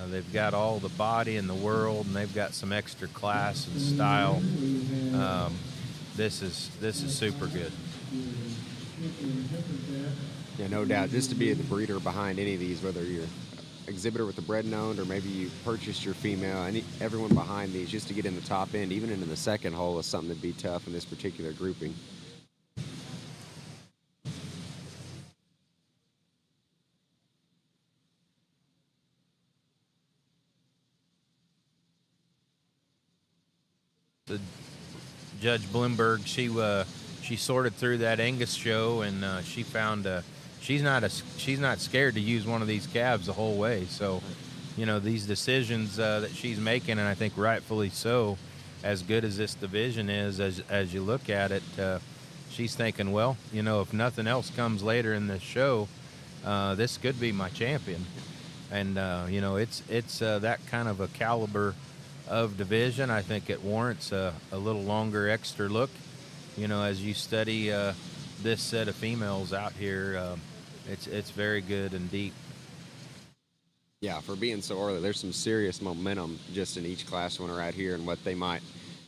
Speaker 14: They've got all the body in the world, and they've got some extra class and style. This is super good.
Speaker 15: Yeah, no doubt. Just to be the breeder behind any of these, whether you're exhibitor with the bred and owned, or maybe you purchased your female, everyone behind these, just to get in the top end, even into the second hole, is something that'd be tough in this particular grouping.
Speaker 14: The Judge Bloomberg, she sorted through that Angus show, and she found she's not scared to use one of these calves the whole way. So these decisions that she's making, and I think rightfully so. As good as this division is, as you look at it, she's thinking, well, if nothing else comes later in this show, this could be my champion. And it's that kind of a caliber of division. I think it warrants a little longer extra look. As you study this set of females out here, it's very good and deep.
Speaker 15: Yeah, for being so early, there's some serious momentum just in each class winner right here, and what they might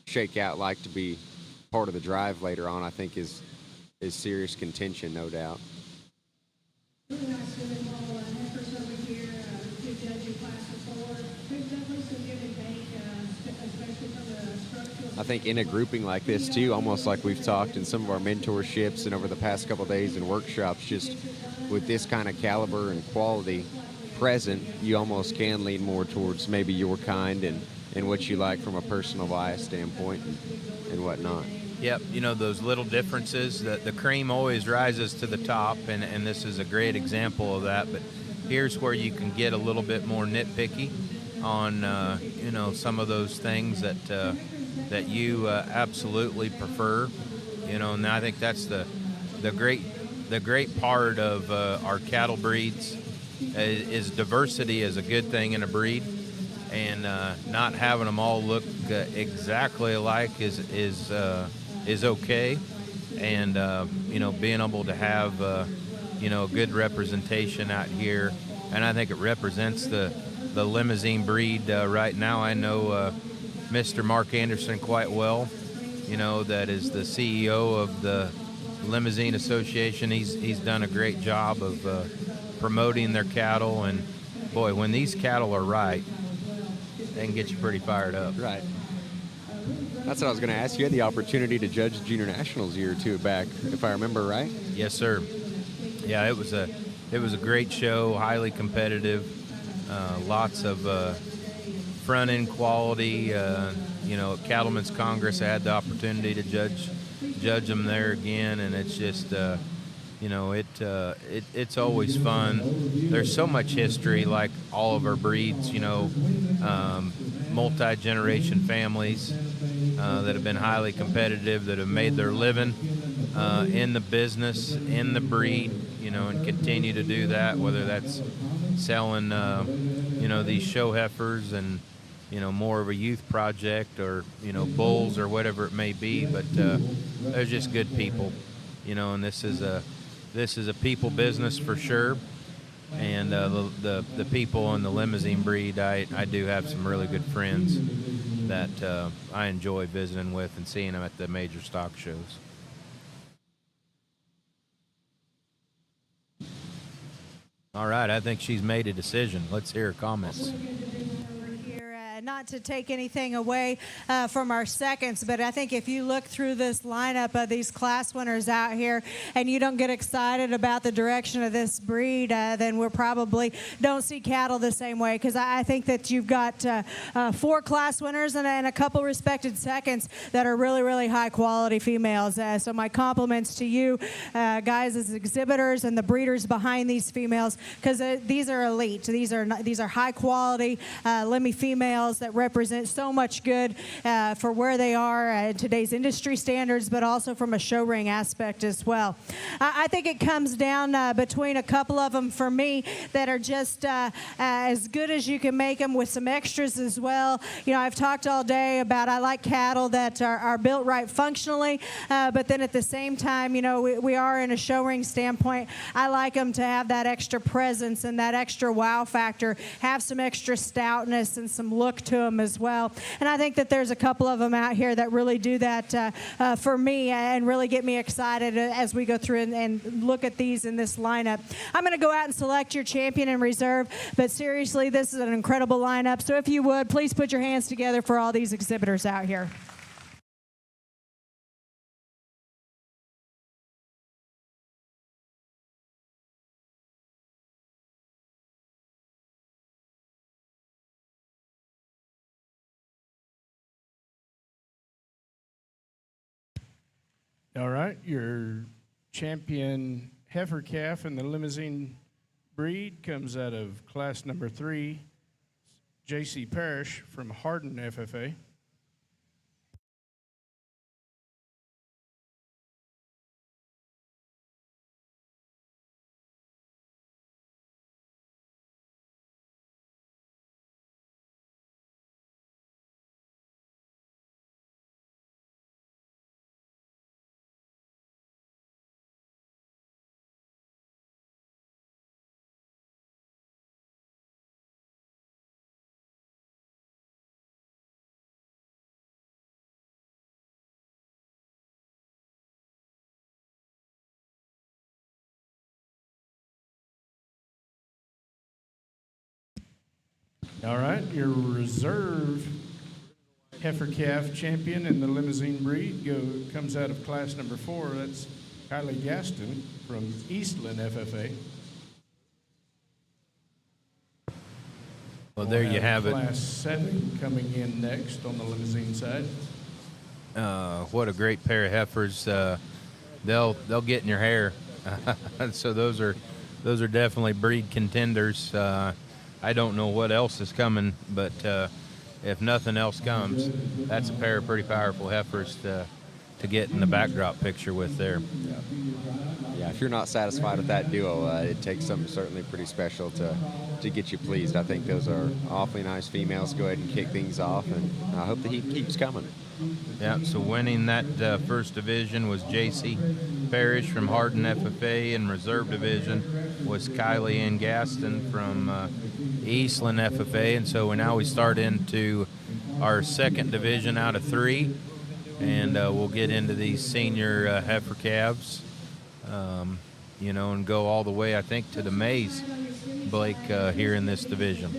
Speaker 15: shake out like to be part of the drive later on, I think is serious contention, no doubt. I think in a grouping like this too, almost like we've talked in some of our mentorships and over the past couple of days in workshops, just with this kind of caliber and quality present, you almost can lean more towards maybe your kind and what you like from a personal bias standpoint and whatnot.
Speaker 14: Yep, those little differences, the cream always rises to the top, and this is a great example of that. But here's where you can get a little bit more nitpicky on, some of those things that you absolutely prefer. And I think that's the great part of our cattle breeds is diversity is a good thing in a breed, and not having them all look exactly alike is okay, and being able to have a good representation out here, and I think it represents the limousine breed right now. I know Mr. Mark Anderson quite well, that is the CEO of the Limousine Association. He's done a great job of promoting their cattle, and boy, when these cattle are right, they can get you pretty fired up.
Speaker 15: Right. That's what I was going to ask. You had the opportunity to judge Junior Nationals a year or two back, if I remember right.
Speaker 14: Yes, sir. Yeah, it was a great show, highly competitive, lots of front end quality. Cattlemen's Congress, I had the opportunity to judge them there again, and it's just it's always fun. There's so much history, like all of our breeds, multi-generation families that have been highly competitive, that have made their living in the business, in the breed, and continue to do that, whether that's selling, these show heifers and, more of a youth project, or, bulls or whatever it may be. But they're just good people, and this is a people business for sure. And the people in the limousine breed, I do have some really good friends that I enjoy visiting with and seeing them at the major stock shows. All right, I think she's made a decision. Let's hear her comments.
Speaker 7: Not to take anything away from our seconds, but I think if you look through this lineup of these class winners out here and you don't get excited about the direction of this breed, then we probably don't see cattle the same way, because I think that you've got 4 class winners and a couple respected seconds that are really, really high quality females. So my compliments to you guys as exhibitors and the breeders behind these females, because these are elite. These are high quality Lemmy females that represent so much good for where they are in today's industry standards, but also from a show ring aspect as well. I think it comes down between a couple of them for me that are just as good as you can make them, with some extras as well. I've talked all day about I like cattle that are built right functionally, but then at the same time, we are in a show ring standpoint. I like them to have that extra presence and that extra wow factor, have some extra stoutness and some look to them as well. And I think that there's a couple of them out here that really do that for me and really get me excited as we go through and look at these in this lineup. I'm going to go out and select your champion and reserve, but seriously, this is an incredible lineup. So if you would, please put your hands together for all these exhibitors out here.
Speaker 11: All right, your champion heifer calf in the limousine breed comes out of class number 3, J.C. Parrish from Hardin FFA. All right, your reserve heifer calf champion in the limousine breed comes out of class number 4. That's Kylie Gaston from Eastland FFA.
Speaker 14: Well, there you have it.
Speaker 11: Class 7 coming in next on the limousine side.
Speaker 14: What a great pair of heifers. They'll get in your hair. So those are definitely breed contenders. I don't know what else is coming, but if nothing else comes, that's a pair of pretty powerful heifers to get in the backdrop picture with there.
Speaker 15: Yeah, if you're not satisfied with that duo, it takes something certainly pretty special to get you pleased. I think those are awfully nice females. Go ahead and kick things off, and I hope the heat keeps coming.
Speaker 14: Yeah, so winning that first division was J.C. Parrish from Hardin FFA, and reserve division was Kylie Ann Gaston from Eastland FFA. And so now we start into our second division out of 3, and we'll get into these senior heifer calves, and go all the way, I think, to the Mays, Blake, here in this division.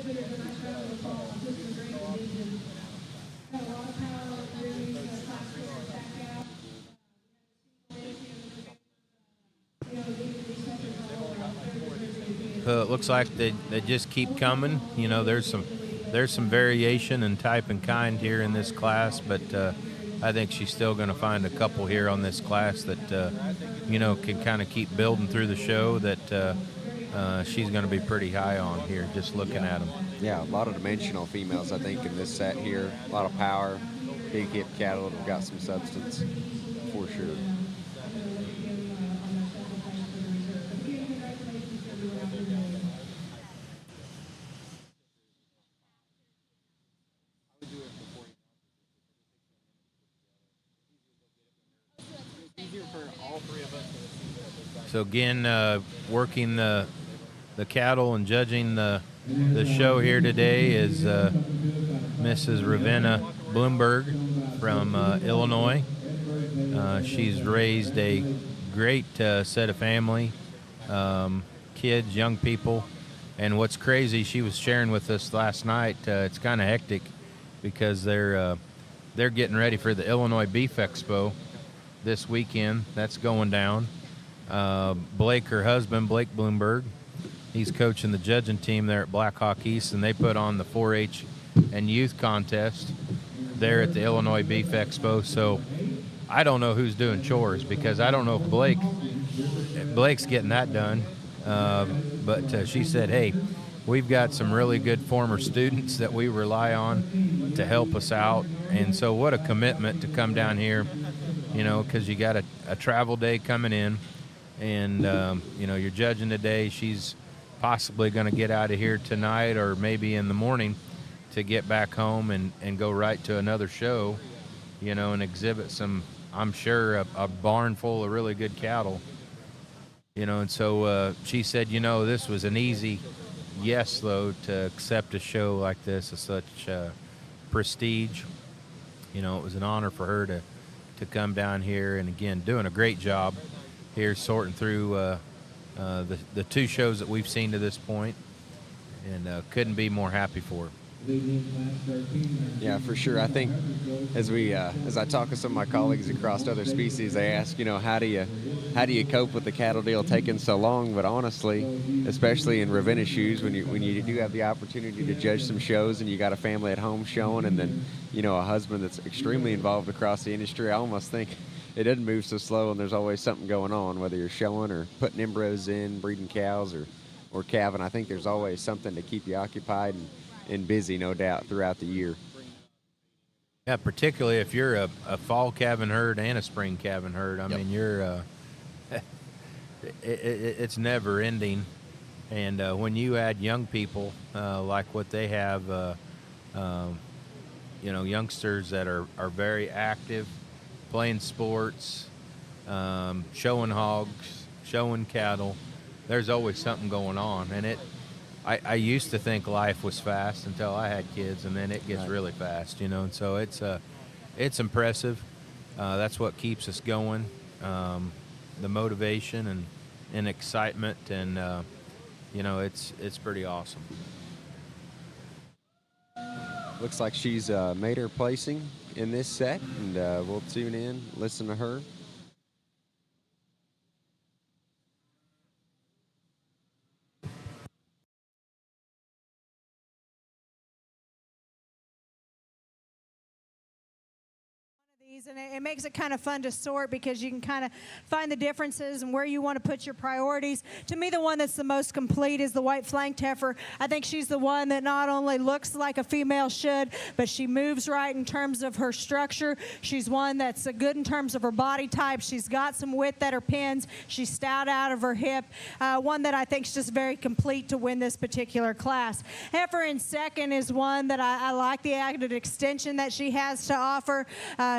Speaker 14: It looks like they just keep coming. There's some variation in type and kind here in this class, but I think she's still going to find a couple here on this class that can kind of keep building through the show that she's going to be pretty high on here, just looking at them.
Speaker 15: Yeah, a lot of dimensional females, I think, in this set here. A lot of power, big hip cattle that have got some substance, for sure.
Speaker 14: So again, working the cattle and judging the show here today is Mrs. Ravenna Bloomberg from Illinois. She's raised a great set of family, kids, young people. And what's crazy, she was sharing with us last night, it's kind of hectic because they're getting ready for the Illinois Beef Expo this weekend. That's going down. Blake, her husband, Blake Bloomberg, he's coaching the judging team there at Black Hawk East, and they put on the 4-H and youth contest there at the Illinois Beef Expo. So I don't know who's doing chores, because I don't know if Blake's getting that done. But she said, hey, we've got some really good former students that we rely on to help us out. And so what a commitment to come down here, because you got a travel day coming in. And, you're judging today. She's possibly going to get out of here tonight or maybe in the morning to get back home and go right to another show, and exhibit some, I'm sure, a barn full of really good cattle. And so she said, this was an easy yes, though, to accept a show like this of such prestige. It was an honor for her to come down here, and, again, doing a great job here sorting through the 2 shows that we've seen to this point, and couldn't be more happy for her.
Speaker 15: Yeah, for sure. I think as I talk with some of my colleagues across other species, they ask, how do you cope with the cattle deal taking so long? But honestly, especially in Ravenna's shoes, when you do have the opportunity to judge some shows and you got a family at home showing, and then a husband that's extremely involved across the industry, I almost think it doesn't move so slow, and there's always something going on, whether you're showing or putting embryos in, breeding cows or calving. I think there's always something to keep you occupied. and busy, no doubt, throughout the year.
Speaker 14: Yeah, particularly if you're a fall calving herd and a spring calving herd. I mean, you're it's never ending. And when you add young people like what they have, youngsters that are very active, playing sports, showing hogs, showing cattle, there's always something going on. And I used to think life was fast until I had kids, and then it gets really fast, And so it's impressive. That's what keeps us going, the motivation and excitement, and it's pretty awesome.
Speaker 15: Looks like she's made her placing in this set, and we'll tune in, listen to her.
Speaker 7: And it makes it kind of fun to sort because you can kind of find the differences and where you want to put your priorities. To me, the one that's the most complete is the white flanked heifer. I think she's the one that not only looks like a female should, but she moves right in terms of her structure. She's one that's good in terms of her body type. She's got some width at her pins. She's stout out of her hip. One that I think is just very complete to win this particular class. Heifer in second is one that I like the added extension that she has to offer.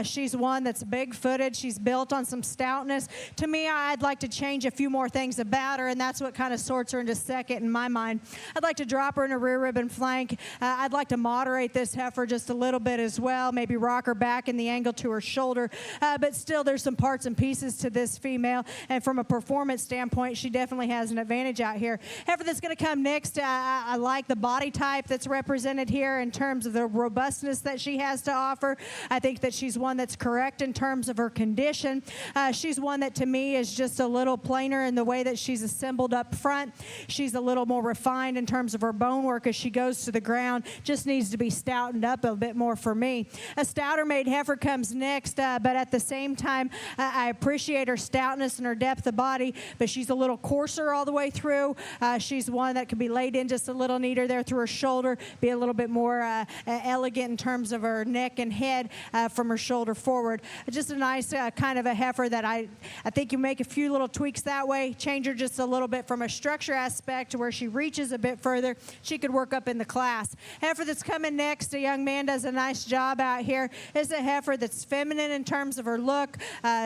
Speaker 7: She's one that's big-footed. She's built on some stoutness. To me, I'd like to change a few more things about her, and that's what kind of sorts her into second in my mind. I'd like to drop her in a rear ribbon flank. I'd like to moderate this heifer just a little bit as well, maybe rock her back in the angle to her shoulder. But still, there's some parts and pieces to this female, and from a performance standpoint, she definitely has an advantage out here. Heifer that's going to come next, I like the body type that's represented here in terms of the robustness that she has to offer. I think that she's one that's correct in terms of her condition. She's one that to me is just a little plainer in the way that she's assembled up front. She's a little more refined in terms of her bone work as she goes to the ground. Just needs to be stoutened up a bit more for me. A stouter made heifer comes next, but at the same time, I appreciate her stoutness and her depth of body, but she's a little coarser all the way through. She's one that could be laid in just a little neater there through her shoulder, be a little bit more elegant in terms of her neck and head from her shoulder forward. Just a nice kind of a heifer that I think you make a few little tweaks that way, change her just a little bit from a structure aspect to where she reaches a bit further. She could work up in the class. Heifer that's coming next, a young man does a nice job out here, is a heifer that's feminine in terms of her look.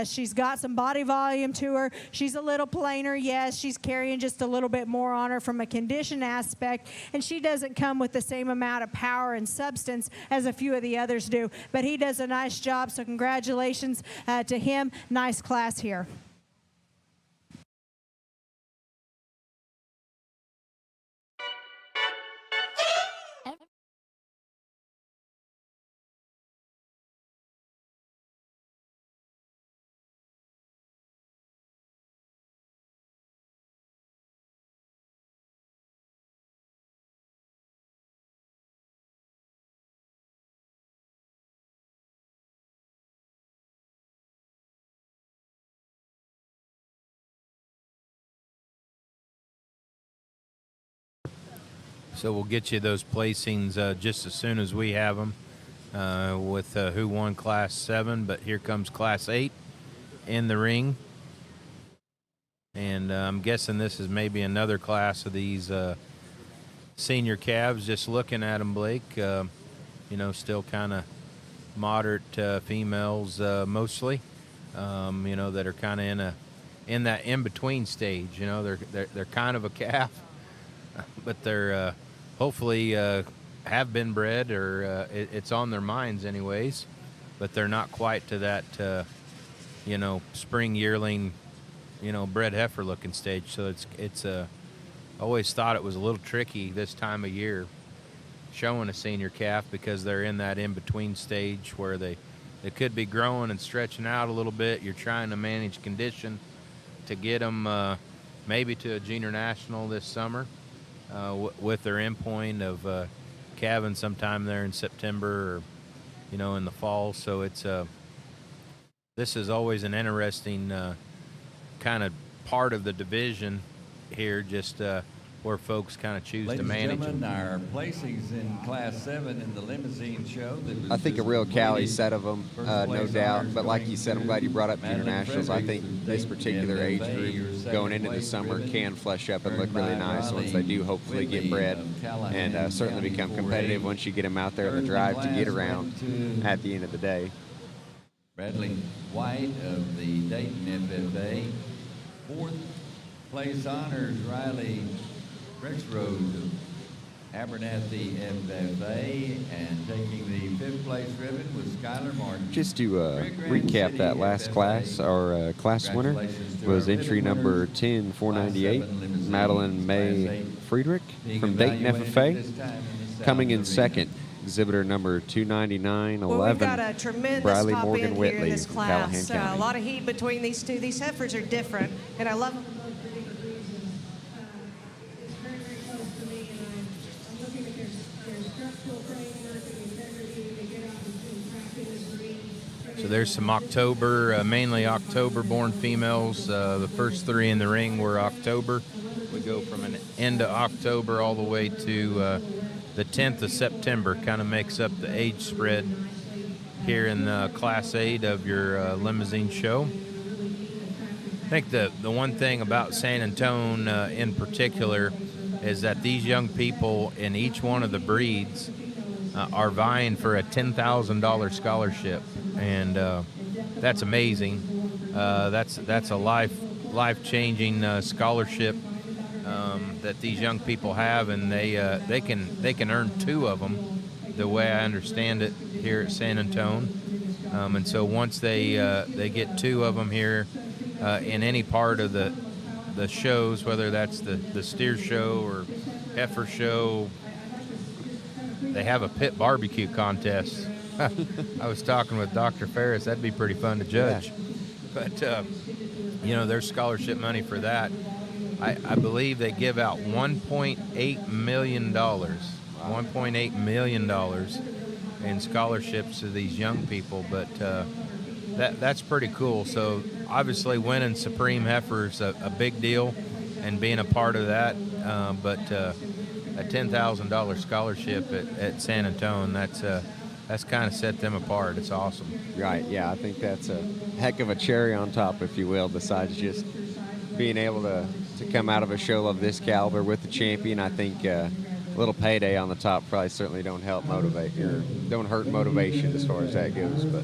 Speaker 7: She's got some body volume to her. She's a little plainer, yes. She's carrying just a little bit more on her from a condition aspect, and she doesn't come with the same amount of power and substance as a few of the others do. But he does a nice job, so congratulations to him. Nice class here.
Speaker 14: So we'll get you those placings just as soon as we have them with who won Class 7. But here comes Class 8 in the ring. And I'm guessing this is maybe another class of these senior calves. Just looking at them, Blake, still kind of moderate females mostly, that are kind of in that in-between stage. They're kind of a calf, but they're hopefully have been bred, or it's on their minds anyways, but they're not quite to that, spring yearling, bred heifer looking stage. So it's always thought it was a little tricky this time of year showing a senior calf, because they're in that in-between stage where they could be growing and stretching out a little bit. You're trying to manage condition to get them maybe to a junior national this summer. With their endpoint of calving sometime there in September, or in the fall. So this is always an interesting kind of part of the division here. Just where folks kind of choose
Speaker 2: Ladies
Speaker 14: to manage
Speaker 2: and
Speaker 14: them.
Speaker 2: gentlemen, our placings in Class 7 in the limousine show. That was
Speaker 15: I think a
Speaker 2: just
Speaker 15: real Cali
Speaker 2: completed.
Speaker 15: set of them,
Speaker 2: First
Speaker 15: no
Speaker 2: place
Speaker 15: doubt.
Speaker 2: honors
Speaker 15: But like
Speaker 2: going
Speaker 15: you said, I'm
Speaker 2: to
Speaker 15: glad you brought up the
Speaker 2: Madeline
Speaker 15: internationals. I
Speaker 2: Fredericks
Speaker 15: think
Speaker 2: of
Speaker 15: this
Speaker 2: Dayton
Speaker 15: particular age
Speaker 2: MFA, your
Speaker 15: group
Speaker 2: second
Speaker 15: going into the
Speaker 2: place
Speaker 15: summer
Speaker 2: ribbon,
Speaker 15: can flesh up and look
Speaker 2: earned
Speaker 15: really
Speaker 2: by
Speaker 15: nice once they
Speaker 2: Riley
Speaker 15: do hopefully get
Speaker 2: Whitley
Speaker 15: bred
Speaker 2: of Callahan
Speaker 15: and certainly
Speaker 2: County
Speaker 15: become
Speaker 2: 4A.
Speaker 15: competitive once you get them out there in the
Speaker 2: Third
Speaker 15: drive to get
Speaker 2: class
Speaker 15: around
Speaker 2: went to
Speaker 15: at the end of the day.
Speaker 2: Bradley White of the Dayton FFA. Fourth place honors Riley Rexrose of Abernathy FFA, and taking the fifth place ribbon was Skylar Martin.
Speaker 15: Just to recap that last class, our class winner was entry number 10498, Madeline May Friedrich from Dayton FFA. Coming in second, exhibitor number 29911,
Speaker 6: Well, we've got a tremendous
Speaker 15: Briley
Speaker 6: top
Speaker 15: Morgan
Speaker 6: end here in
Speaker 15: Whitley
Speaker 6: this
Speaker 15: from Callahan
Speaker 6: class. A
Speaker 15: County.
Speaker 6: lot of heat between these two. These heifers are different, and I love them.
Speaker 14: So there's some October, mainly October-born females. The first three in the ring were October. We go from an end of October all the way to the 10th of September. Kind of makes up the age spread here in Class 8 of your limousine show. I think the one thing about San Antonio in particular is that these young people in each one of the breeds are vying for a $10,000 scholarship, and that's amazing. That's a life-changing scholarship that these young people have, and they can earn two of them, the way I understand it here at San Antonio. And so once they get two of them here in any part of the shows, whether that's the steer show or heifer show. They have a pit barbecue contest. I was talking with Dr. Ferris. That'd be pretty fun to judge. Yeah. But, there's scholarship money for that. I believe they give out $1.8 million. $1.8 million in scholarships to these young people. But that's pretty cool. So, obviously, winning Supreme Heifer is a big deal, and being a part of that. But a $10,000 scholarship at San Antonio, that's kind of set them apart. It's awesome.
Speaker 15: Right, yeah, I think that's a heck of a cherry on top, if you will, besides just being able to come out of a show of this caliber with the champion. I think a little payday on the top probably certainly don't hurt motivation as far as that goes. But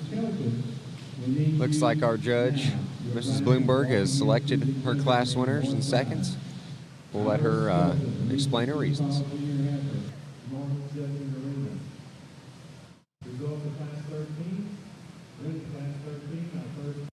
Speaker 15: looks like our judge, Mrs. Bloomberg, has selected her class winners and seconds. We'll let her explain her reasons.
Speaker 11: Results of Class 13. Ready, Class 13, our first.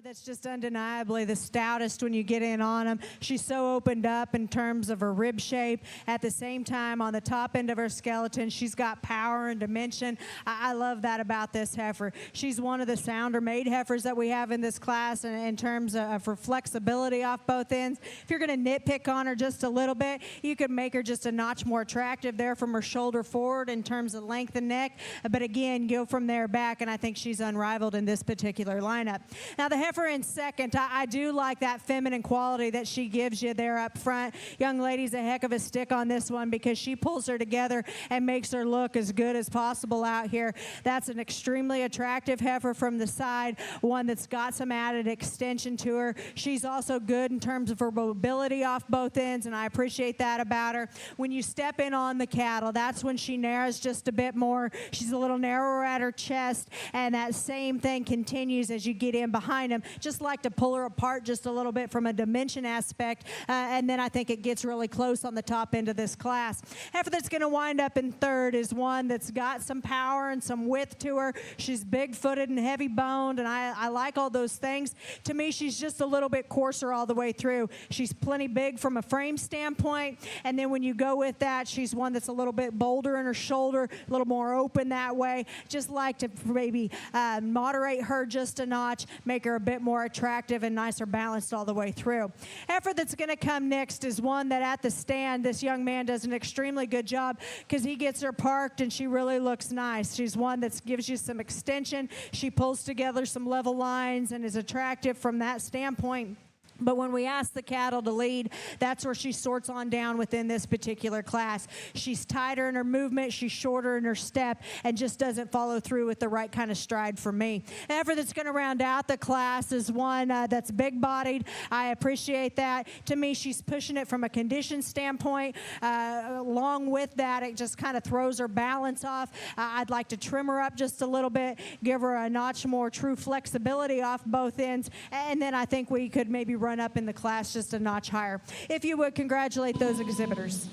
Speaker 7: That's just undeniably the stoutest when you get in on them. She's so opened up in terms of her rib shape. At the same time, on the top end of her skeleton, she's got power and dimension. I love that about this heifer. She's one of the sounder made heifers that we have in this class in terms of her flexibility off both ends. If you're going to nitpick on her just a little bit, you could make her just a notch more attractive there from her shoulder forward in terms of length and neck. But again, go from there back, and I think she's unrivaled in this particular lineup. Now, the heifer in second, I do like that feminine quality that she gives you there up front. Young lady's a heck of a stick on this one because she pulls her together and makes her look as good as possible out here. That's an extremely attractive heifer from the side, one that's got some added extension to her. She's also good in terms of her mobility off both ends, and I appreciate that about her. When you step in on the cattle, that's when she narrows just a bit more. She's a little narrower at her chest, and that same thing continues as you get in behind them. Just like to pull her apart just a little bit from a dimension aspect, and then I think it gets really close on the top end of this class. Heifer that's going to wind up in third is one that's got some power and some width to her. She's big-footed and heavy-boned, and I like all those things. To me, she's just a little bit coarser all the way through. She's plenty big from a frame standpoint, and then when you go with that, she's one that's a little bit bolder in her shoulder, a little more open that way. Just like to maybe moderate her just a notch, make her a bit more attractive and nicer balanced all the way through. Heifer that's going to come next is one that at the stand, this young man does an extremely good job because he gets her parked and she really looks nice. She's one that gives you some extension. She pulls together some level lines and is attractive from that standpoint. But when we ask the cattle to lead, that's where she sorts on down within this particular class. She's tighter in her movement, she's shorter in her step, and just doesn't follow through with the right kind of stride for me. The heifer that's going to round out the class is one that's big-bodied. I appreciate that. To me, she's pushing it from a condition standpoint. Along with that, it just kind of throws her balance off. I'd like to trim her up just a little bit, give her a notch more true flexibility off both ends, and then I think we could maybe run up in the class just a notch higher. If you would, congratulate those exhibitors.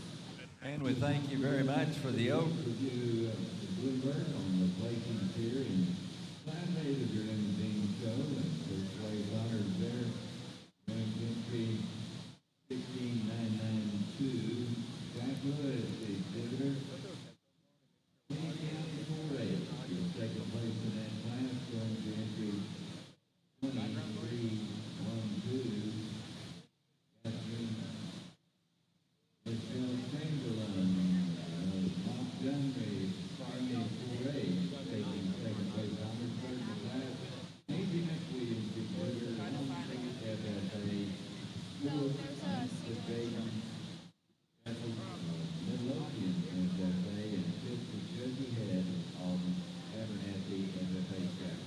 Speaker 2: And we thank you very much for the overview.
Speaker 11: Bluebird on the placings here, and flag raisers are in the team show, and first place honors there. Men's entry 16992. Jack Lewis, the exhibitor. 4-8. Your second place in that class, going to entry 2312. Michelle Chamberlain, Montgomery, Farney 4-8, taking second place honors, third class. Maybe McWilliams, Exhibitor, I don't think it's FFA. The Bacon, Midlothian FFA, and fifth is Jersey Head on Abernathy FFA chapter.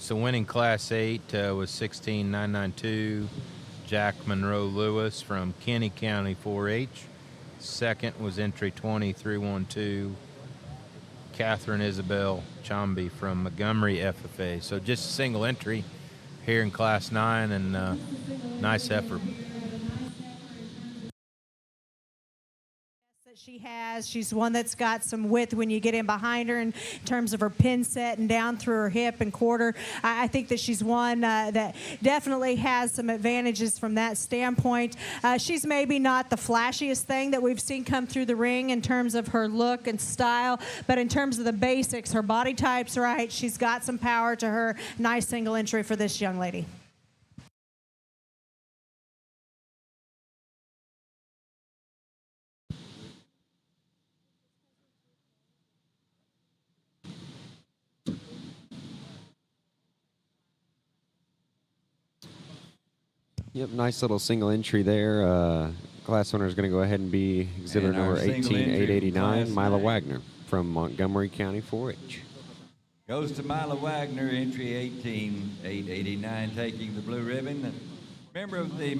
Speaker 14: So winning Class 8 was 16992. Jack Monroe Lewis from Kenny County 4-H. Second was entry 20312. Catherine Isabel Chamby from Montgomery FFA. So just a single entry here in Class 9, and nice effort.
Speaker 7: She has. She's one that's got some width when you get in behind her in terms of her pin set and down through her hip and quarter. I think that she's one that definitely has some advantages from that standpoint. She's maybe not the flashiest thing that we've seen come through the ring in terms of her look and style, but in terms of the basics, her body type's right. She's got some power to her. Nice single entry for this young lady.
Speaker 15: Yep, nice little single entry there. Class owner is going to go ahead and be exhibitor
Speaker 2: And our
Speaker 15: number
Speaker 2: single entry
Speaker 15: 18889,
Speaker 2: class
Speaker 15: Mila
Speaker 2: nine.
Speaker 15: Wagner from Montgomery County 4-H.
Speaker 2: Goes to Mila Wagner, entry 18889, taking the blue ribbon. Member of the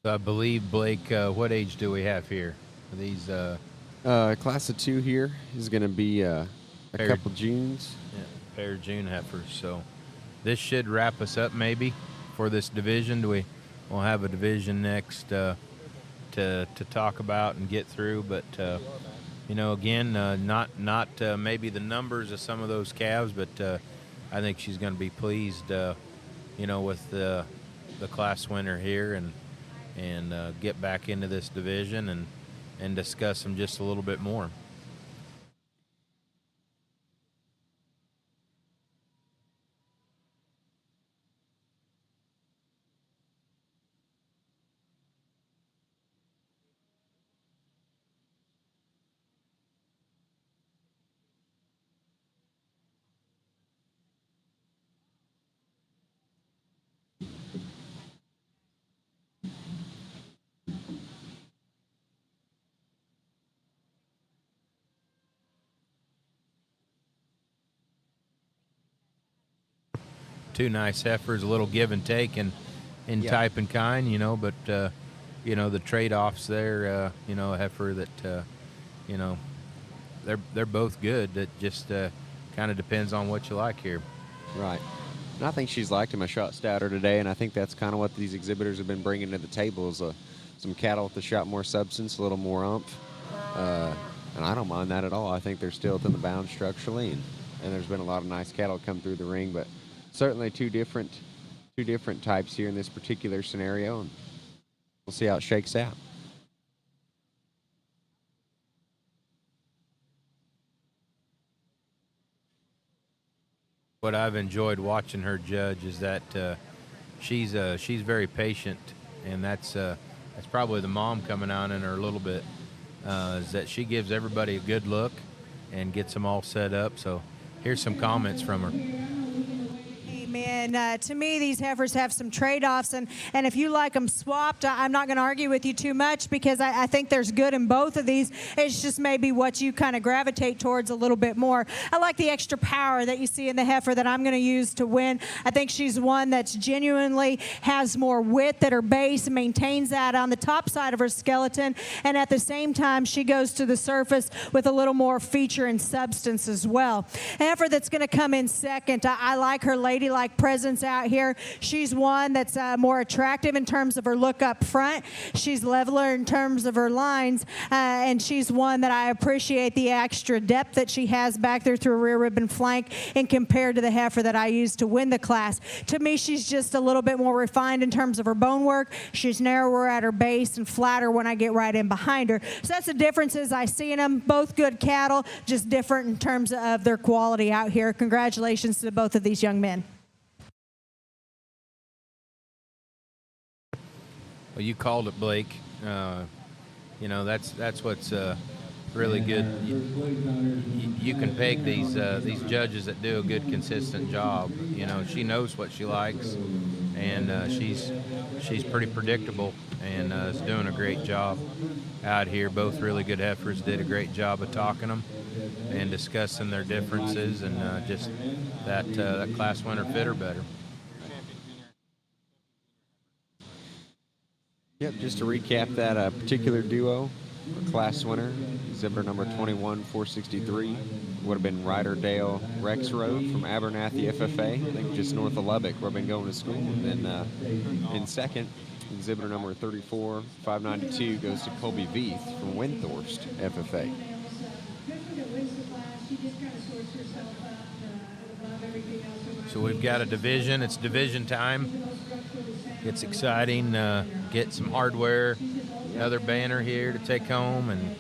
Speaker 14: I believe, Blake, what age do we have here? These
Speaker 15: Class of 2 here is going to be a
Speaker 14: Paired.
Speaker 15: couple Junes.
Speaker 14: Yeah, paired June heifers. So this should wrap us up maybe for this division. We'll have a division next to talk about and get through. But again, not maybe the numbers of some of those calves, but I think she's going to be pleased, with the class winner here and get back into this division and discuss them just a little bit more. Two nice heifers, a little give and take in type and kind, but the trade-offs there, a heifer that they're both good. That just kind of depends on what you like here.
Speaker 15: Right. And I think she's liked him a shot stouter today, and I think that's kind of what these exhibitors have been bringing to the table is some cattle with a shot more substance, a little more umph. And I don't mind that at all. I think they're still within the bounds structurally, and there's been a lot of nice cattle come through the ring, but certainly two different types here in this particular scenario, and we'll see how it shakes out.
Speaker 14: What I've enjoyed watching her judge is that she's very patient, and that's probably the mom coming out in her a little bit. Is that she gives everybody a good look and gets them all set up. So here's some comments from her.
Speaker 7: And to me, these heifers have some trade-offs, and if you like them swapped, I'm not going to argue with you too much because I think there's good in both of these. It's just maybe what you kind of gravitate towards a little bit more. I like the extra power that you see in the heifer that I'm going to use to win. I think she's one that's genuinely has more width at her base and maintains that on the top side of her skeleton, and at the same time, she goes to the surface with a little more feature and substance as well. A heifer that's going to come in second, I like her ladylike presence out here. She's one that's more attractive in terms of her look up front. She's leveler in terms of her lines, and she's one that I appreciate the extra depth that she has back there through a rear ribbon flank and compared to the heifer that I used to win the class. To me, she's just a little bit more refined in terms of her bone work. She's narrower at her base and flatter when I get right in behind her. So that's the differences I see in them. Both good cattle, just different in terms of their quality out here. Congratulations to both of these young men.
Speaker 14: Well, you called it, Blake. That's what's really good. You can peg these judges that do a good, consistent job. She knows what she likes, and she's pretty predictable and is doing a great job out here. Both really good heifers did a great job of talking them and discussing their differences, and just that class winner fit her better.
Speaker 15: Yep, just to recap that particular duo, class winner, exhibitor number 21-463, would have been Ryder Dale Rex Road from Abernathy FFA, I think just north of Lubbock, where I've been going to school. And then in second, exhibitor number 34-592 goes to Colby Veith from Windthorst FFA.
Speaker 14: So we've got a division. It's division time. It's exciting. Get some hardware, another banner here to take home, and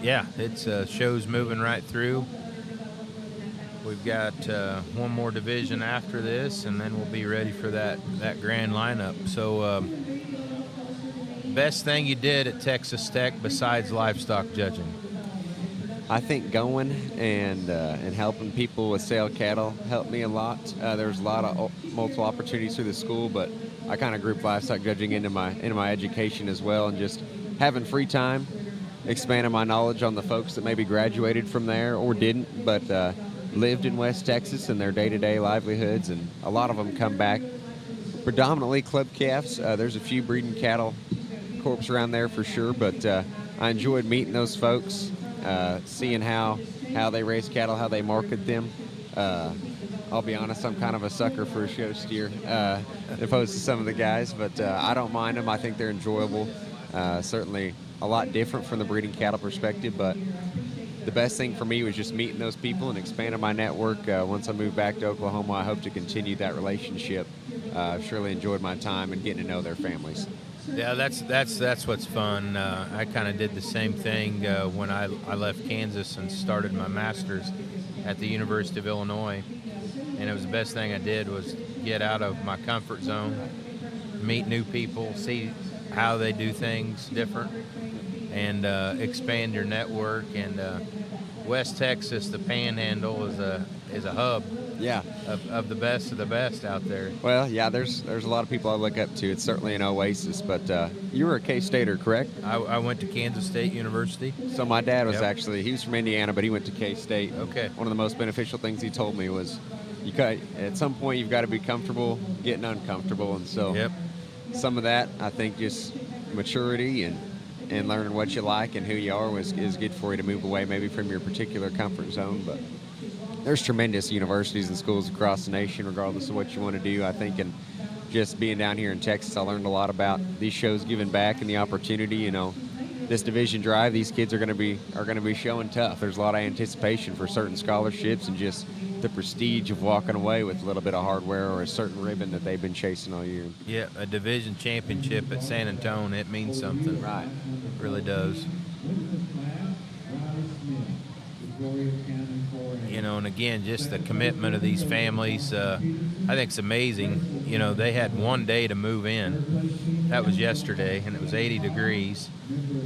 Speaker 14: yeah, it's show's moving right through. We've got one more division after this, and then we'll be ready for that grand lineup. So best thing you did at Texas Tech besides livestock judging?
Speaker 15: I think going and helping people with sale cattle helped me a lot. There's a lot of multiple opportunities through the school, but I kind of grouped livestock judging into my education as well, and just having free time, expanding my knowledge on the folks that maybe graduated from there or didn't, but lived in West Texas and their day-to-day livelihoods, and a lot of them come back predominantly club calves. There's a few breeding cattle corps around there for sure, but I enjoyed meeting those folks, seeing how they raise cattle, how they market them. I'll be honest, I'm kind of a sucker for a show steer, opposed to some of the guys, but I don't mind them. I think they're enjoyable. Certainly a lot different from the breeding cattle perspective, but the best thing for me was just meeting those people and expanding my network. Once I move back to Oklahoma, I hope to continue that relationship. I've surely enjoyed my time and getting to know their families.
Speaker 14: Yeah, that's what's fun. I kind of did the same thing when I left Kansas and started my master's at the University of Illinois, and it was the best thing I did was get out of my comfort zone, meet new people, see how they do things different, and expand your network. And West Texas, the Panhandle, is a hub.
Speaker 15: Yeah.
Speaker 14: Of the best out there.
Speaker 15: Well, yeah, there's a lot of people I look up to. It's certainly an oasis, but you were a K-Stater, correct?
Speaker 14: I went to Kansas State University.
Speaker 15: So my dad was actually, he was from Indiana, but he went to K-State.
Speaker 14: Okay.
Speaker 15: One of the most beneficial things he told me was, at some point you've got to be comfortable getting uncomfortable, and so some of that, I think, just maturity and learning what you like and who you are is good for you to move away maybe from your particular comfort zone, but there's tremendous universities and schools across the nation, regardless of what you want to do. I think, and just being down here in Texas, I learned a lot about these shows giving back and the opportunity. You know, this division drive, these kids are going to be showing tough. There's a lot of anticipation for certain scholarships and just the prestige of walking away with a little bit of hardware or a certain ribbon that they've been chasing all year.
Speaker 14: Yeah, a division championship at San Antonio, it means something.
Speaker 15: Right.
Speaker 14: It really does. You know, and again, just the commitment of these families, I think it's amazing. You know, they had one day to move in. That was yesterday, and it was 80 degrees,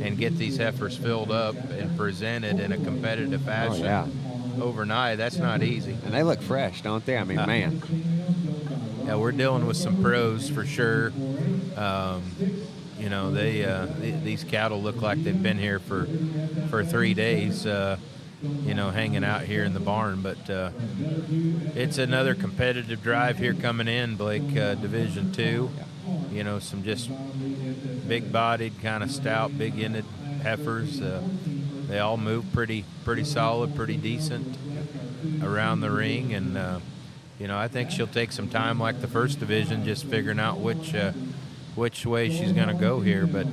Speaker 14: and get these heifers filled up and presented in a competitive fashion.
Speaker 15: Oh, yeah.
Speaker 14: Overnight, that's not easy.
Speaker 15: And they look fresh, don't they? I mean, man.
Speaker 14: Yeah, we're dealing with some pros for sure. You know, these cattle look like they've been here for 3 days. You know, hanging out here in the barn, but it's another competitive drive here coming in, Blake. Division 2. You know, some just big-bodied, kind of stout, big-ended heifers. They all move pretty solid, pretty decent around the ring, and you know, I think she'll take some time, like the first division, just figuring out which way she's going to go here. But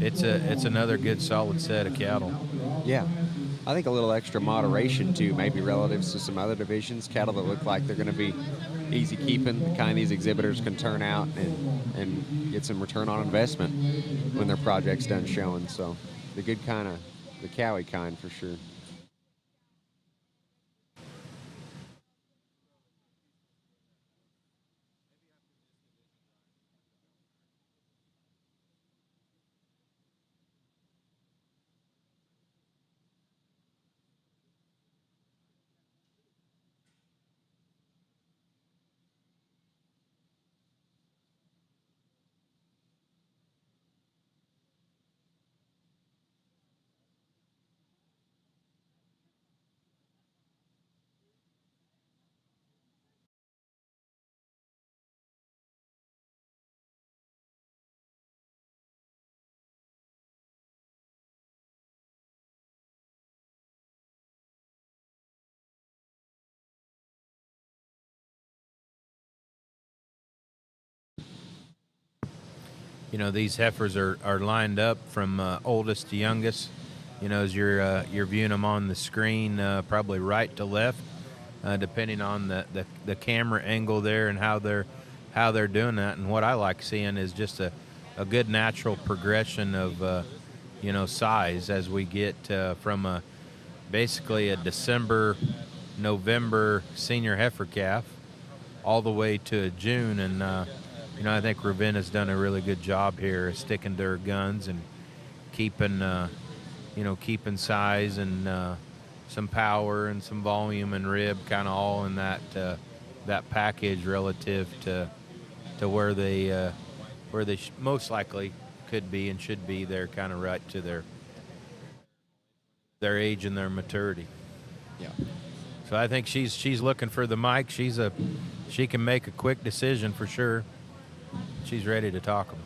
Speaker 14: it's another good, solid set of cattle.
Speaker 15: Yeah. I think a little extra moderation, too, maybe relatives to some other divisions, cattle that look like they're going to be easy keeping, the kind these exhibitors can turn out and get some return on investment when their project's done showing. So the good kind of, the cowy kind for sure.
Speaker 14: You know, these heifers are lined up from oldest to youngest. You know, as you're viewing them on the screen, probably right to left, depending on the camera angle there and how they're doing that. And what I like seeing is just a good natural progression of you know, size as we get from basically a December, November senior heifer calf all the way to a June. And you know, I think Ravenna's done a really good job here sticking to her guns and keeping, you know, keeping size and some power and some volume and rib, kind of all in that package relative to where they most likely could be and should be. They're kind of right to their age and their maturity.
Speaker 15: Yeah.
Speaker 14: So I think she's looking for the mic. She can make a quick decision for sure. she's ready to talk them.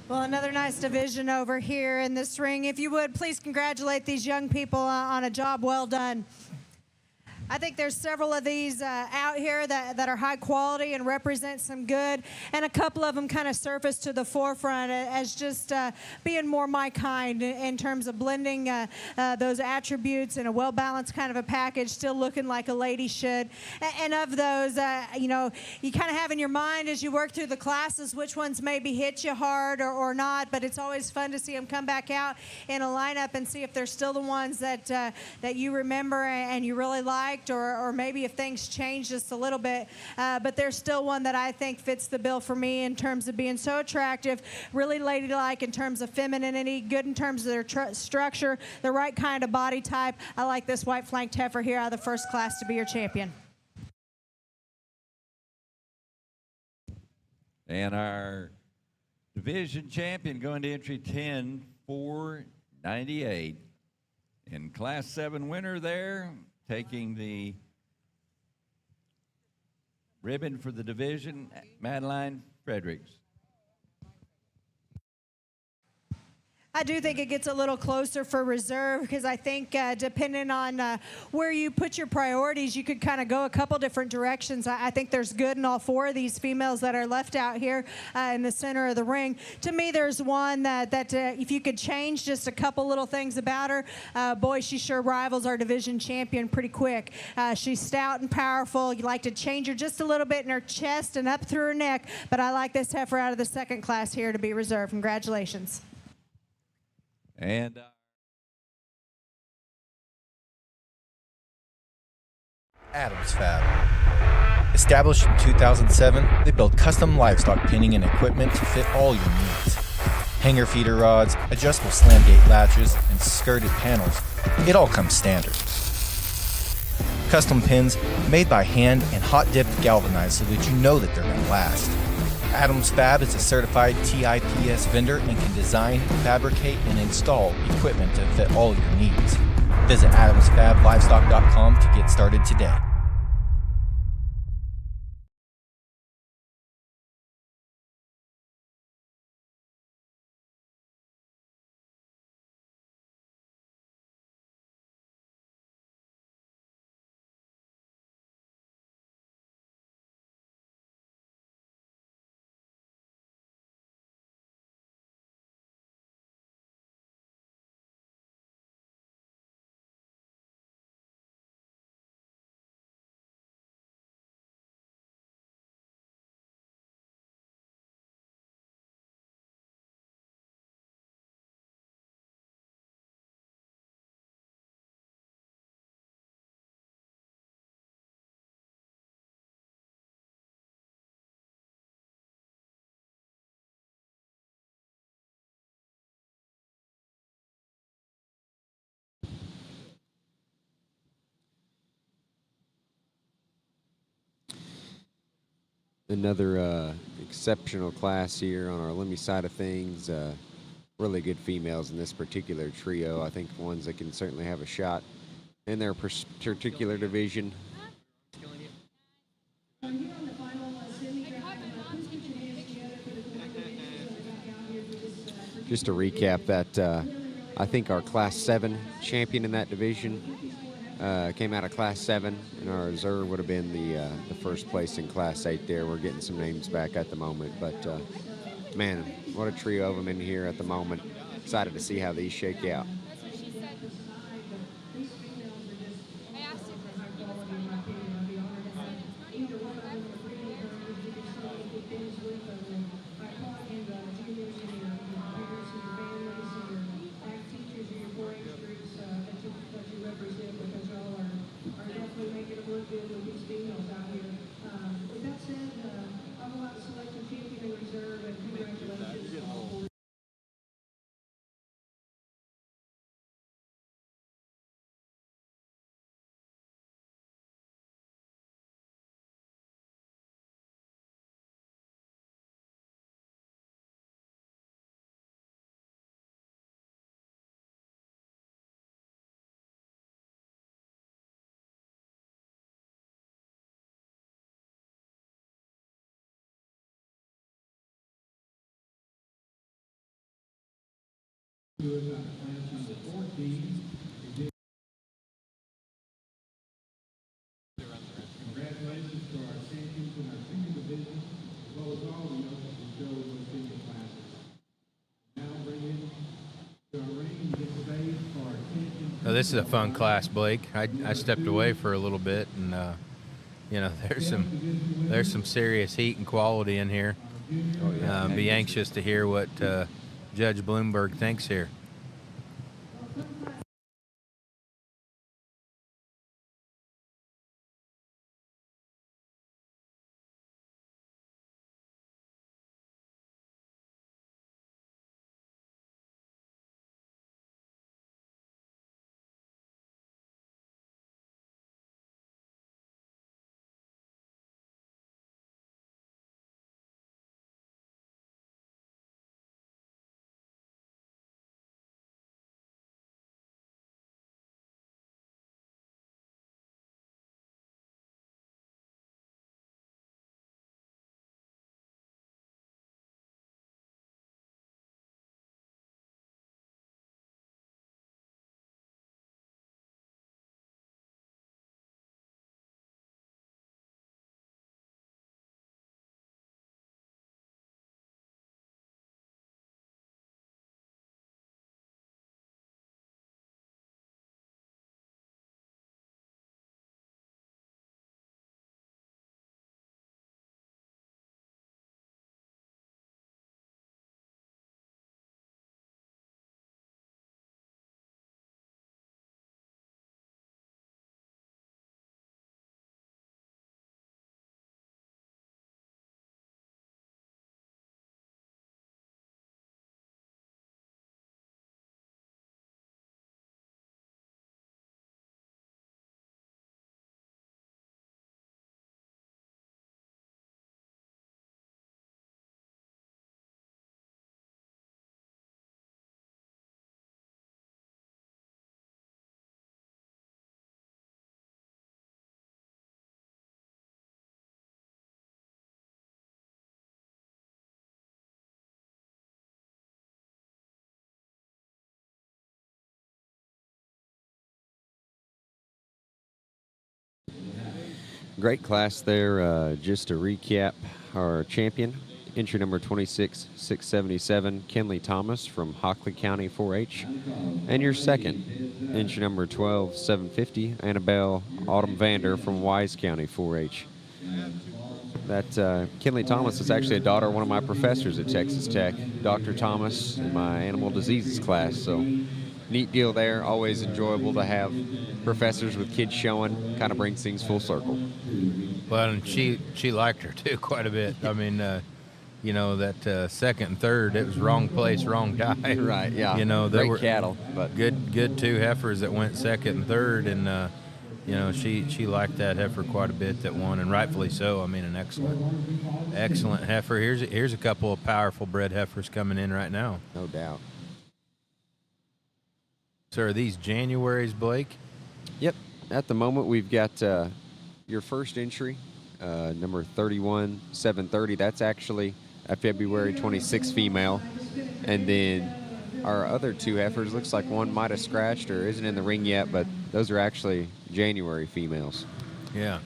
Speaker 7: Well, another nice division over here in this ring. If you would, please congratulate these young people on a job well done. I think there's several of these out here that are high quality and represent some good, and a couple of them kind of surface to the forefront as just being more my kind in terms of blending those attributes in a well-balanced kind of a package, still looking like a lady should. And of those, you know, you kind of have in your mind as you work through the classes which ones maybe hit you hard or not, but it's always fun to see them come back out in a lineup and see if they're still the ones that you remember and you really like. Or maybe if things change just a little bit, but there's still one that I think fits the bill for me in terms of being so attractive, really ladylike in terms of femininity, good in terms of their structure, the right kind of body type. I like this white flanked heifer here out of the first class to be your champion.
Speaker 2: And our division champion going to entry 10-498. And Class 7 winner there, taking the ribbon for the division, Madeline Fredericks.
Speaker 7: I do think it gets a little closer for reserve because I think depending on where you put your priorities, you could kind of go a couple different directions. I think there's good in all four of these females that are left out here in the center of the ring. To me, there's one that if you could change just a couple little things about her, boy, she sure rivals our division champion pretty quick. She's stout and powerful. You like to change her just a little bit in her chest and up through her neck, but I like this heifer out of the second class here to be reserved. Congratulations.
Speaker 2: And
Speaker 13: Adams Fab. Established in 2007, they build custom livestock pinning and equipment to fit all your needs. Hanger feeder rods, adjustable slam gate latches, and skirted panels. It all comes standard. Custom pins made by hand and hot dipped galvanized so that you know that they're going to last. Adams Fab is a certified TIPS vendor and can design, fabricate, and install equipment to fit all your needs. Visit adamsfablivestock.com to get started today.
Speaker 15: Another exceptional class here on our Lemmy side of things. Really good females in this particular trio. I think ones that can certainly have a shot in their particular division. Just to recap that, I think our Class 7 champion in that division came out of Class 7, and our reserve would have been the first place in Class 8 there. We're getting some names back at the moment, but man, what a trio of them in here at the moment. Excited to see how these shake out.
Speaker 11: to us out of class number 14. Congratulations to our champions in our senior division, as well as all the others who showed those senior classes. Now bring in to our ring and get stage for our champion.
Speaker 14: Oh, this is a fun class, Blake. I stepped away for a little bit, and you know, there's some serious heat and quality in here.
Speaker 15: Oh, yeah.
Speaker 14: Be anxious to hear what Judge Bloomberg thinks here.
Speaker 15: Great class there. Just to recap, our champion, entry number 26,677, Kenley Thomas from Hockley County 4-H. And your second, entry number 12,750, Annabelle Autumn Vander from Wise County 4-H. That Kenley Thomas is actually a daughter of one of my professors at Texas Tech, Dr. Thomas, in my animal diseases class. So neat deal there. Always enjoyable to have professors with kids showing. Kind of brings things full circle.
Speaker 14: Well, and she liked her too quite a bit. I mean, you know, that second and third, it was wrong place, wrong die.
Speaker 15: Right, yeah.
Speaker 14: You know, there
Speaker 15: Great
Speaker 14: were
Speaker 15: cattle, but
Speaker 14: good two heifers that went second and third, and you know, she liked that heifer quite a bit that won, and rightfully so. I mean, an excellent heifer. Here's a couple of powerful bred heifers coming in right now.
Speaker 15: No doubt.
Speaker 14: So are these Januaries, Blake?
Speaker 15: Yep. At the moment, we've got your first entry, number 31,730. That's actually a February 26 female. And then our other two heifers, looks like one might have scratched or isn't in the ring yet, but those are actually January females.
Speaker 14: Yeah.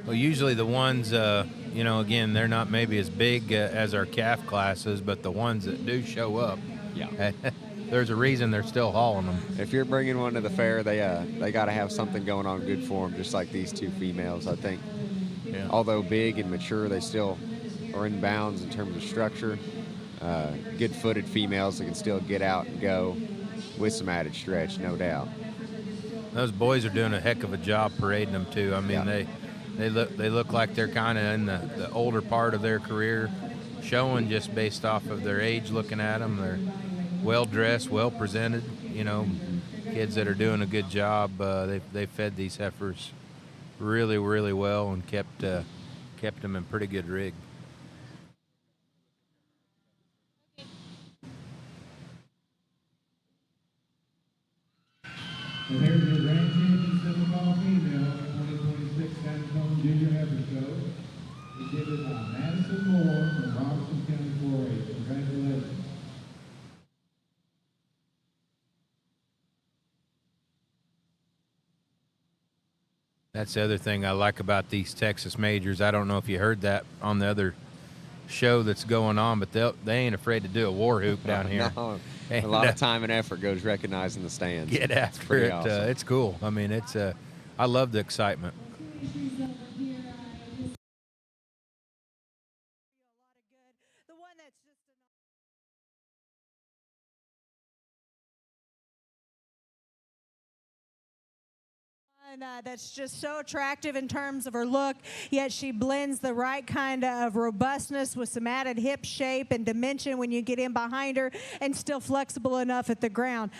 Speaker 14: Well, usually the ones, you know, again, they're not maybe as big as our calf classes, but the ones that do show up,
Speaker 15: yeah.
Speaker 14: There's a reason they're still hauling them.
Speaker 15: If you're bringing one to the fair, they got to have something going on good for them, just like these two females, I think.
Speaker 14: Yeah.
Speaker 15: Although big and mature, they still are in bounds in terms of structure. Good-footed females that can still get out and go with some added stretch, no doubt.
Speaker 14: Those boys are doing a heck of a job parading them too. I mean,
Speaker 15: yeah.
Speaker 14: they look like they're kind of in the older part of their career, showing just based off of their age. Looking at them, they're well dressed, well presented. You know, kids that are doing a good job. They fed these heifers really well and kept them in pretty good rig.
Speaker 11: And here's your grand champion, 7-ball female, 2026 San Antonio Junior Heifer Show. exhibited by Madison Moore from Robertson County 4-H. Congratulations.
Speaker 14: That's the other thing I like about these Texas majors. I don't know if you heard that on the other show that's going on, but they ain't afraid to do a war hoop down here.
Speaker 15: No,
Speaker 14: And,
Speaker 15: a lot of time and effort goes recognized in the stands.
Speaker 14: Get after
Speaker 15: pretty
Speaker 14: it.
Speaker 15: awesome.
Speaker 14: It's cool. I mean, I love the excitement.
Speaker 7: The one that's just that's just so attractive in terms of her look, yet she blends the right kind of robustness with some added hip shape and dimension when you get in behind her, and still flexible enough at the ground.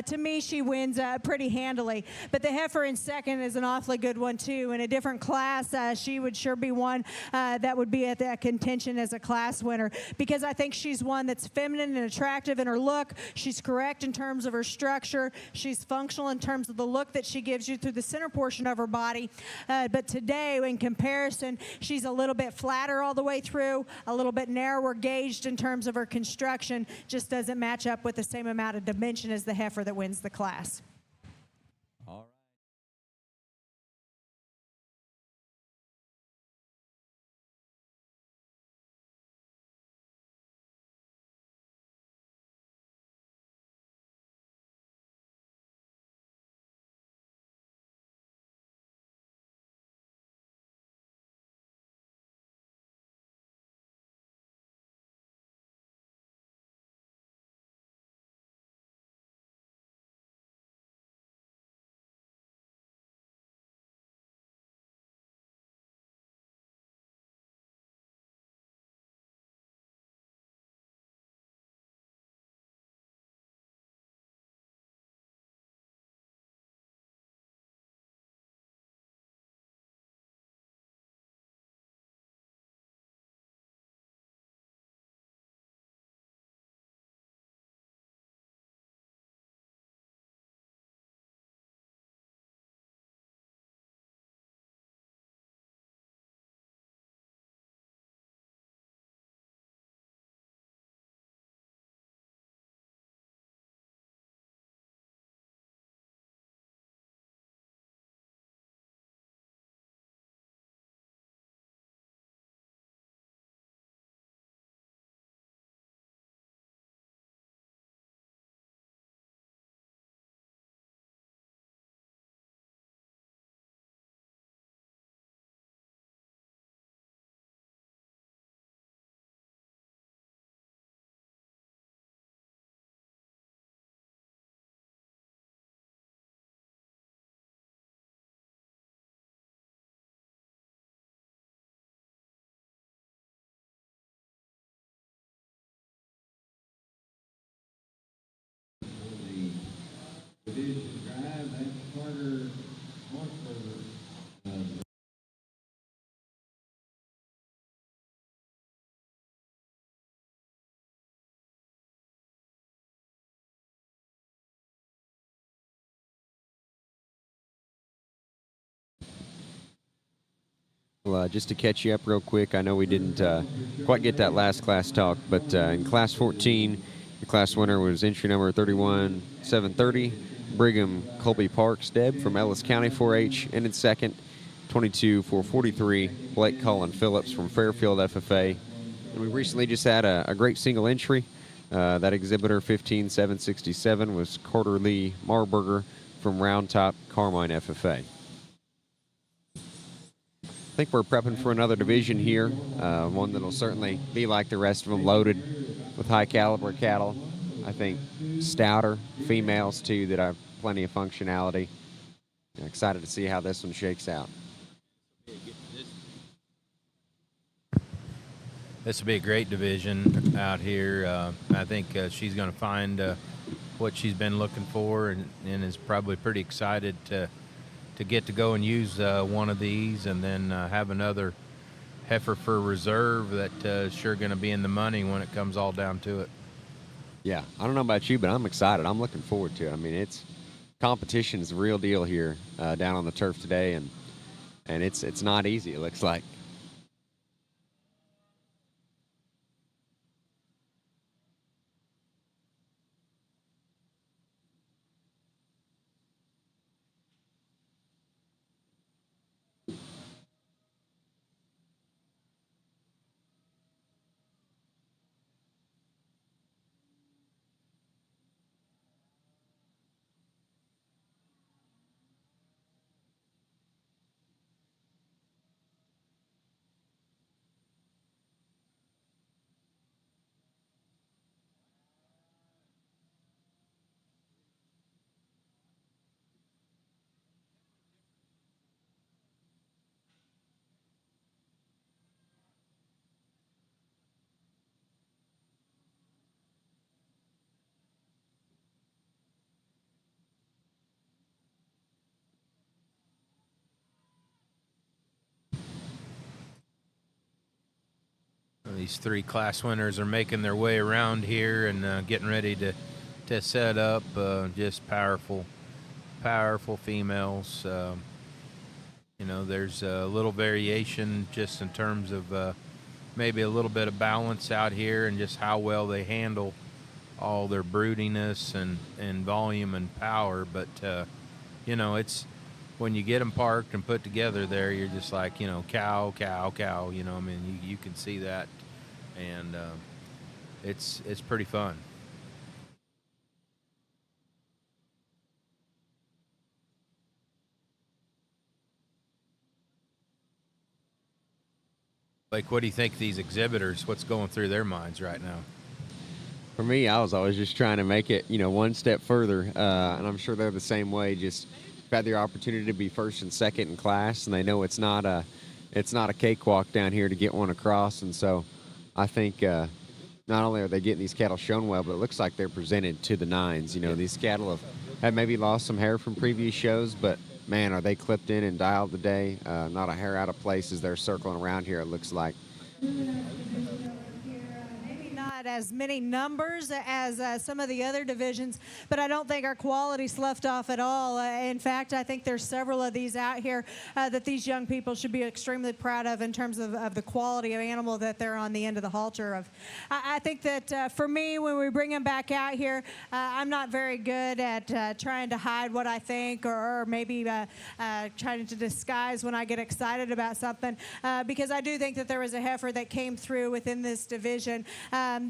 Speaker 7: To me, she wins pretty handily. But the heifer in second is an awfully good one, too. In a different class, she would sure be one that would be at that contention as a class winner, because I think she's one that's feminine and attractive in her look. She's correct in terms of her structure. She's functional in terms of the look that she gives you through the center portion of her body. But today, in comparison, she's a little bit flatter all the way through, a little bit narrower gauged in terms of her construction. Just doesn't match up with the same amount of dimension as the heifer that wins the class.
Speaker 2: All right.
Speaker 11: Division drive, that's Carter Marshberger.
Speaker 15: Well, just to catch you up real quick, I know we didn't quite get that last class talk, but in Class 14, the class winner was entry number 31730, Brigham Colby Parks Deb from Ellis County 4-H, and in second, 22443, Blake Cullen Phillips from Fairfield FFA. And we recently just had a great single entry. That exhibitor 15767 was Carter Lee Marburger from Round Top Carmine FFA. I think we're prepping for another division here, one that'll certainly be like the rest of them, loaded with high caliber cattle. I think stouter females too that have plenty of functionality. Excited to see how this one shakes out.
Speaker 14: This will be a great division out here. I think she's going to find what she's been looking for, and is probably pretty excited to get to go and use one of these, and then have another heifer for reserve that sure going to be in the money when it comes all down to it.
Speaker 15: Yeah, I don't know about you, but I'm excited. I'm looking forward to it. I mean, competition is the real deal here down on the turf today, and it's not easy, it looks like.
Speaker 14: these 3 class winners are making their way around here and getting ready to set up. Just powerful females. There's a little variation just in terms of maybe a little bit of balance out here and just how well they handle all their broodiness and volume and power. But, it's when you get them parked and put together there, you're just like, cow, cow, cow. You can see that. And it's pretty fun. Like, what do you think of these exhibitors? What's going through their minds right now?
Speaker 15: For me, I was always just trying to make it, one step further, and I'm sure they're the same way. Just had the opportunity to be first and second in class, and they know it's not a cakewalk down here to get one across. And so, I think not only are they getting these cattle shown well, but it looks like they're presented to the nines. These cattle have maybe lost some hair from previous shows, but man, are they clipped in and dialed today? Not a hair out of place as they're circling around here, it looks like.
Speaker 7: Maybe not as many numbers as some of the other divisions, but I don't think our quality's left off at all. In fact, I think there's several of these out here that these young people should be extremely proud of in terms of the quality of animal that they're on the end of the halter of. I think that for me, when we bring them back out here, I'm not very good at trying to hide what I think or maybe trying to disguise when I get excited about something because I do think that there was a heifer that came through within this division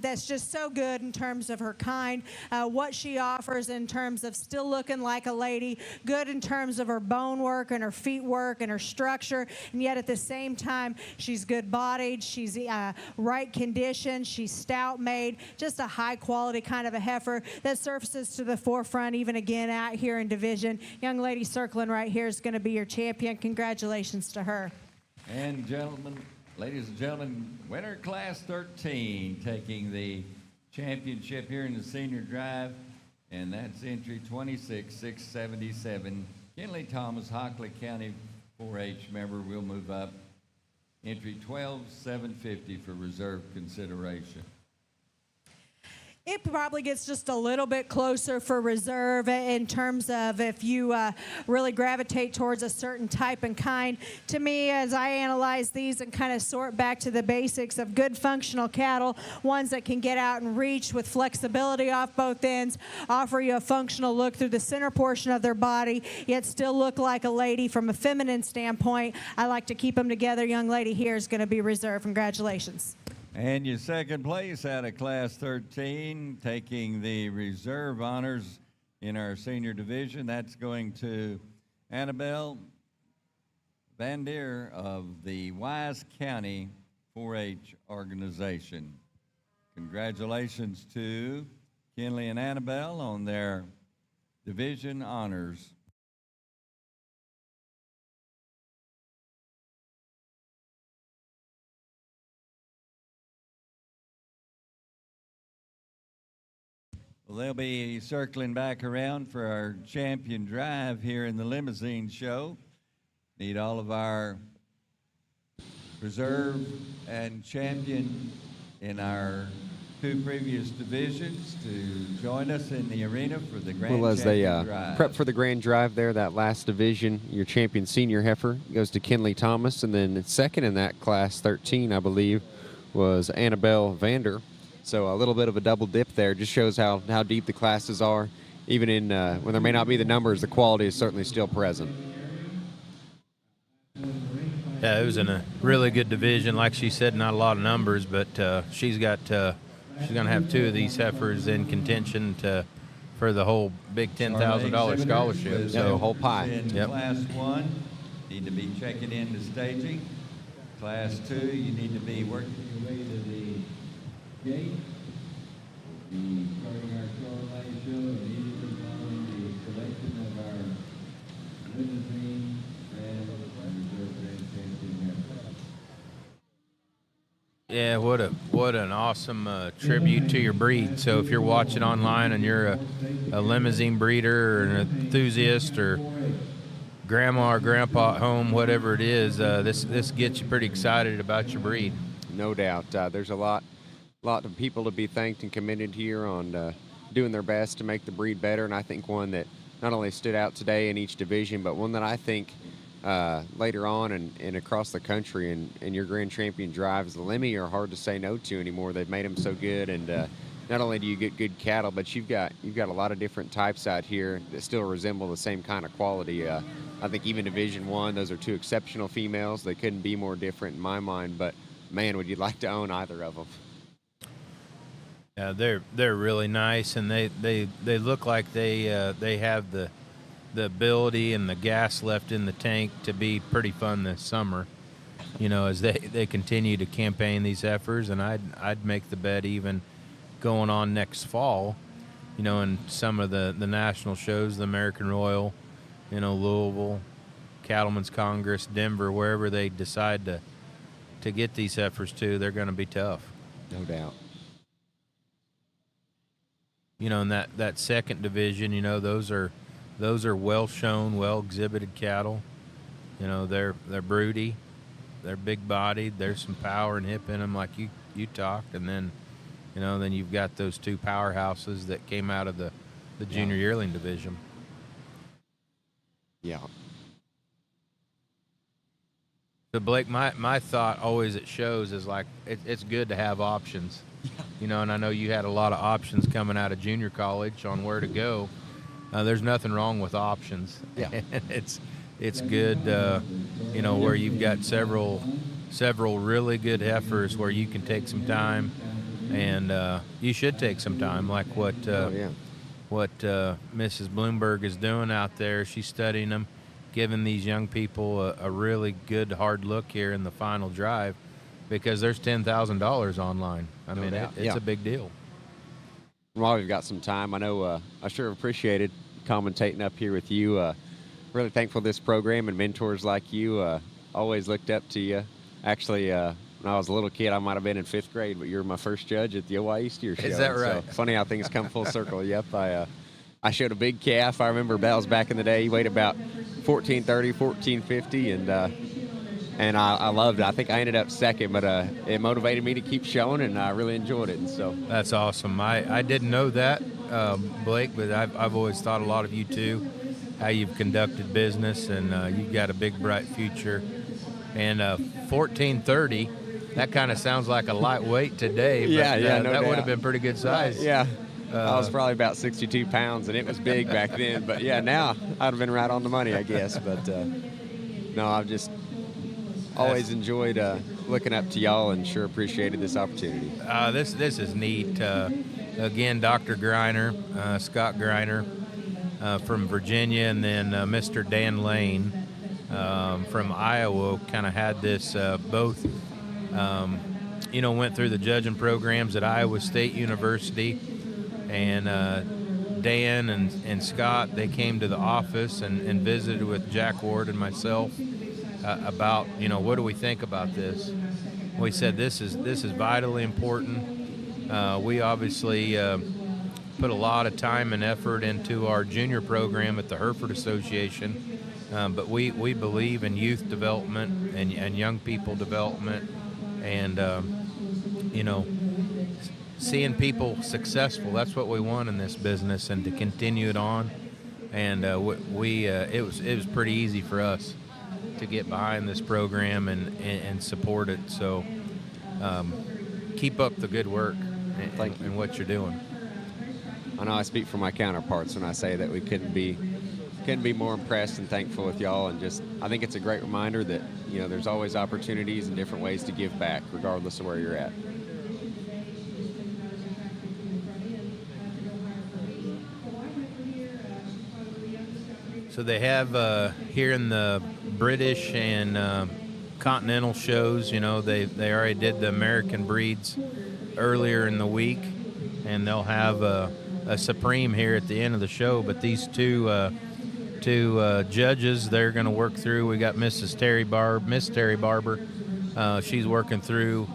Speaker 7: that's just so good in terms of her kind, what she offers in terms of still looking like a lady, good in terms of her bone work and her feet work and her structure, and yet at the same time, she's good-bodied, she's right condition, she's stout-made, just a high-quality kind of a heifer that surfaces to the forefront even again out here in division. Young lady circling right here is going to be your champion. Congratulations to her.
Speaker 2: And ladies and gentlemen, winner class 13 taking the championship here in the senior drive, and that's entry 26677. Kenley Thomas, Hockley County 4-H member, will move up. Entry 12750 for reserve consideration.
Speaker 7: It probably gets just a little bit closer for reserve in terms of if you really gravitate towards a certain type and kind. To me, as I analyze these and kind of sort back to the basics of good functional cattle, ones that can get out and reach with flexibility off both ends, offer you a functional look through the center portion of their body, yet still look like a lady from a feminine standpoint, I like to keep them together. Young lady here is going to be reserve. Congratulations.
Speaker 2: And your second place out of Class 13, taking the reserve honors in our senior division, that's going to Annabelle Van Deer of the Wise County 4-H organization. Congratulations to Kenley and Annabelle on their division honors. Well, they'll be circling back around for our champion drive here in the limousine show. Need all of our reserve and champion in our 2 previous divisions to join us in the arena for the grand
Speaker 15: Well, as they
Speaker 2: drive.
Speaker 15: prep for the grand drive there, that last division, your champion senior heifer goes to Kenley Thomas, and then second in that class 13, I believe, was Annabelle Vander. So a little bit of a double dip there. Just shows how deep the classes are. Even in when there may not be the numbers, the quality is certainly still present.
Speaker 14: Yeah, it was in a really good division. Like she said, not a lot of numbers, but she's going to have 2 of these heifers in contention for the whole big $10,000 scholarship.
Speaker 15: So the whole pie.
Speaker 2: In Class 1, need to be checking into staging. Class 2, you need to be working your way to the gate. We'll be starting our Chevrolet show immediately following the selection of our limousine and reserve grand champion heifer.
Speaker 14: Yeah, what an awesome tribute to your breed. So if you're watching online and you're a limousine breeder or an enthusiast or grandma or grandpa at home, whatever it is, this gets you pretty excited about your breed.
Speaker 15: No doubt. There's a lot of people to be thanked and commended here on doing their best to make the breed better. And I think one that not only stood out today in each division, but one that I think later on and across the country and your grand champion drives, the Lemmy are hard to say no to anymore. They've made them so good, and not only do you get good cattle, but you've got a lot of different types out here that still resemble the same kind of quality. I think even Division One, those are two exceptional females. They couldn't be more different in my mind. But man, would you like to own either of them?
Speaker 14: Yeah, they're really nice, and they look like they have the ability and the gas left in the tank to be pretty fun this summer. You know, as they continue to campaign these heifers, and I'd make the bet even going on next fall, you know, in some of the national shows, the American Royal, you know, Louisville, Cattlemen's Congress, Denver, wherever they decide to get these heifers to, they're going to be tough.
Speaker 15: No doubt.
Speaker 14: You know, in that second division, you know, those are well shown, well exhibited cattle. You know, they're broody, they're big bodied, there's some power and hip in them, like you talked, and then, you know, then you've got those two powerhouses that came out of the junior yearling division.
Speaker 15: Yeah.
Speaker 14: So Blake, my thought always at shows is like it's good to have options. You know, and I know you had a lot of options coming out of junior college on where to go. There's nothing wrong with options.
Speaker 15: Yeah.
Speaker 14: It's good, you know, where you've got several really good heifers where you can take some time, and you should take some time, like what Mrs. Bloomberg is doing out there. She's studying them, giving these young people a really good hard look here in the final drive, because there's $10,000 online. I mean, it's a big deal.
Speaker 15: While we've got some time, I know I sure appreciated commentating up here with you. Really thankful for this program and mentors like you. Always looked up to you. Actually, when I was a little kid, I might have been in 5th grade, but you were my first judge at the OYE Steer Show.
Speaker 14: Is that right?
Speaker 15: So funny how things come full circle. Yep. I showed a big calf. I remember that was back in the day. He weighed about 1430, 1450, and I loved it. I think I ended up second, but it motivated me to keep showing, and I really enjoyed it. And so
Speaker 14: that's awesome. I didn't know that, Blake, but I've always thought a lot of you too, how you've conducted business, and you've got a big, bright future. And 1430, that kind of sounds like a lightweight today, but
Speaker 15: no
Speaker 14: that
Speaker 15: doubt.
Speaker 14: would have been pretty good size.
Speaker 15: Yeah. I was probably about 62 pounds, and it was big back then. But, yeah, now I'd have been right on the money, I guess. But, no, I've just always enjoyed looking up to y'all and sure appreciated this opportunity.
Speaker 14: This is neat. Again, Dr. Greiner, Scott Greiner from Virginia, and then Mr. Dan Lane from Iowa kind of had this both, you know, went through the judging programs at Iowa State University. And Dan and Scott, they came to the office and visited with Jack Ward and myself about, you know, what do we think about this? We said this is vitally important. We obviously put a lot of time and effort into our junior program at the Hereford Association, but we believe in youth development and young people development, and you know, seeing people successful. That's what we want in this business, and to continue it on. And it was pretty easy for us to get behind this program and support it. So keep up the good work and what you're doing.
Speaker 15: I know I speak for my counterparts when I say that we couldn't be more impressed and thankful with y'all, and just I think it's a great reminder that, you know, there's always opportunities and different ways to give back regardless of where you're at.
Speaker 14: So they have here in the British and continental shows, you know, they already did the American breeds earlier in the week, and they'll have a Supreme here at the end of the show. But these two judges, they're going to work through. We got Miss Terry Barber. She's working through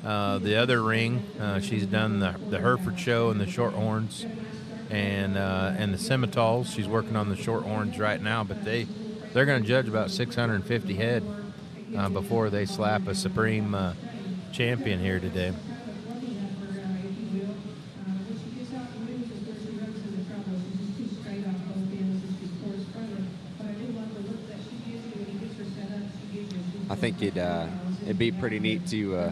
Speaker 14: the other ring. She's done the Hereford show and the Shorthorns and the Scimitals. She's working on the Shorthorns right now, but they're going to judge about 650 head before they slap a Supreme champion here today.
Speaker 15: I think it'd be pretty neat to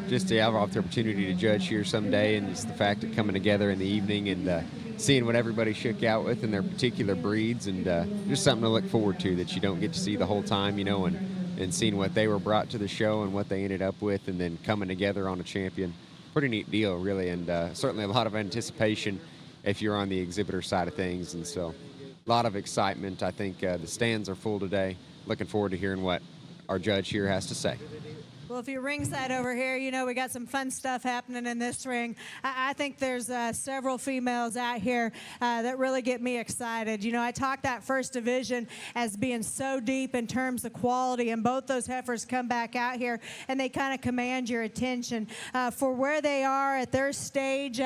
Speaker 15: just to have the opportunity to judge here someday, and it's the fact of coming together in the evening and seeing what everybody shook out with in their particular breeds, and just something to look forward to that you don't get to see the whole time, you know, and seeing what they were brought to the show and what they ended up with, and then coming together on a champion. Pretty neat deal, really, and certainly a lot of anticipation if you're on the exhibitor side of things, and so a lot of excitement. I think the stands are full today. Looking forward to hearing what our judge here has to say.
Speaker 7: Well, if you're ringside over here, you know we got some fun stuff happening in this ring. I think there's several females out here that really get me excited. You know, I talked that first division as being so deep in terms of quality, and both those heifers come back out here and they kind of command your attention for where they are at their stage.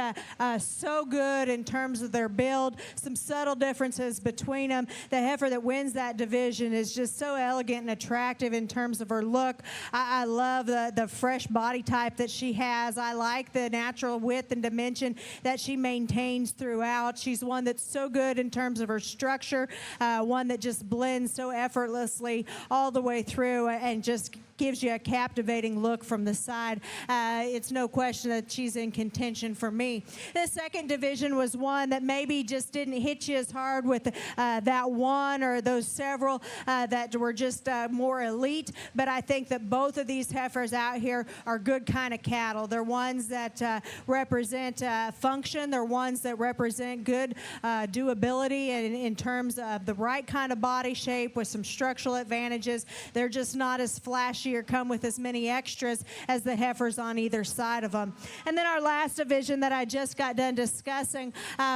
Speaker 7: So good in terms of their build, some subtle differences between them. The heifer that wins that division is just so elegant and attractive in terms of her look. I love the fresh body type that she has. I like the natural width and dimension that she maintains throughout. She's one that's so good in terms of her structure, one that just blends so effortlessly all the way through and just gives you a captivating look from the side. It's no question that she's in contention for me. The second division was one that maybe just didn't hit you as hard with that one or those several that were just more elite, but I think that both of these heifers out here are good kind of cattle. They're ones that represent function. They're ones that represent good doability in terms of the right kind of body shape with some structural advantages. They're just not as flashy or come with as many extras as the heifers on either side of them. And then our last division that I just got done discussing,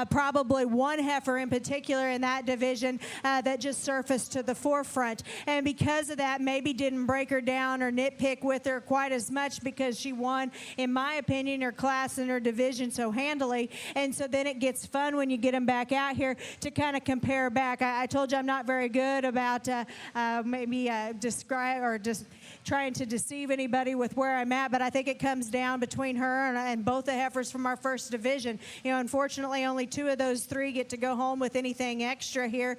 Speaker 7: probably one heifer in particular in that division that just surfaced to the forefront. And because of that, maybe didn't break her down or nitpick with her quite as much because she won, in my opinion, her class and her division so handily. And so then it gets fun when you get them back out here to kind of compare back. I told you I'm not very good about describe or just trying to deceive anybody with where I'm at, but I think it comes down between her and both the heifers from our first division. You know, unfortunately, only 2 of those 3 get to go home with anything extra here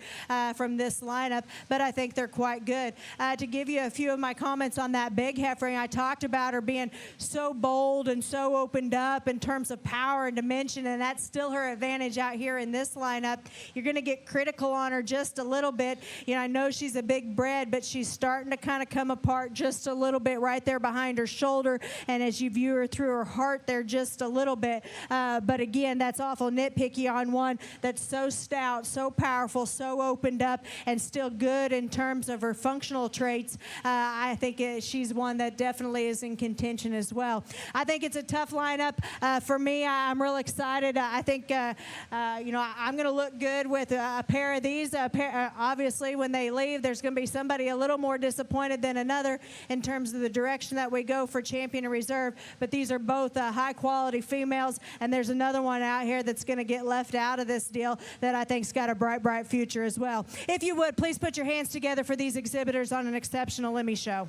Speaker 7: from this lineup, but I think they're quite good. To give you a few of my comments on that big heifer, I talked about her being so bold and so opened up in terms of power and dimension, and that's still her advantage out here in this lineup. You're going to get critical on her just a little bit. You know, I know she's a big bred, but she's starting to kind of come apart just a little bit right there behind her shoulder, and as you view her through her heart there just a little bit. But again, that's awful nitpicky on one that's so stout, so powerful, so opened up, and still good in terms of her functional traits. I think she's one that definitely is in contention as well. I think it's a tough lineup for me. I'm real excited. I think you know, I'm going to look good with a pair of these. Obviously, when they leave, there's going to be somebody a little more disappointed than another in terms of the direction that we go for champion and reserve, but these are both high quality females, and there's another one out here that's going to get left out of this deal that I think's got a bright future as well. If you would, please put your hands together for these exhibitors on an exceptional Lemmy show.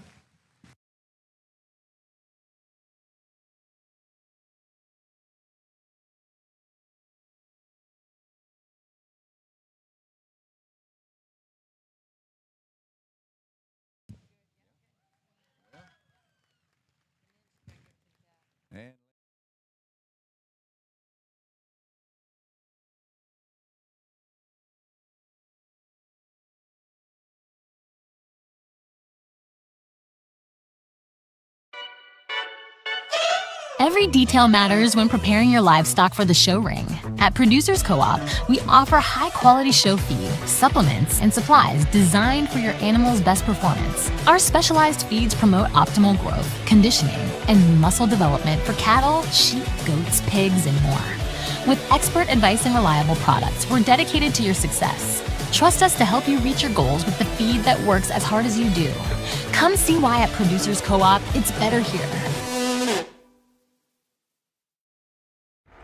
Speaker 2: And
Speaker 8: Every detail matters when preparing your livestock for the show ring. At Producers Co-op, we offer high-quality show feed, supplements, and supplies designed for your animal's best performance. Our specialized feeds promote optimal growth, conditioning, and muscle development for cattle, sheep, goats, pigs, and more. With expert advice and reliable products, we're dedicated to your success. Trust us to help you reach your goals with the feed that works as hard as you do. Come see why at Producers Co-op, it's better here.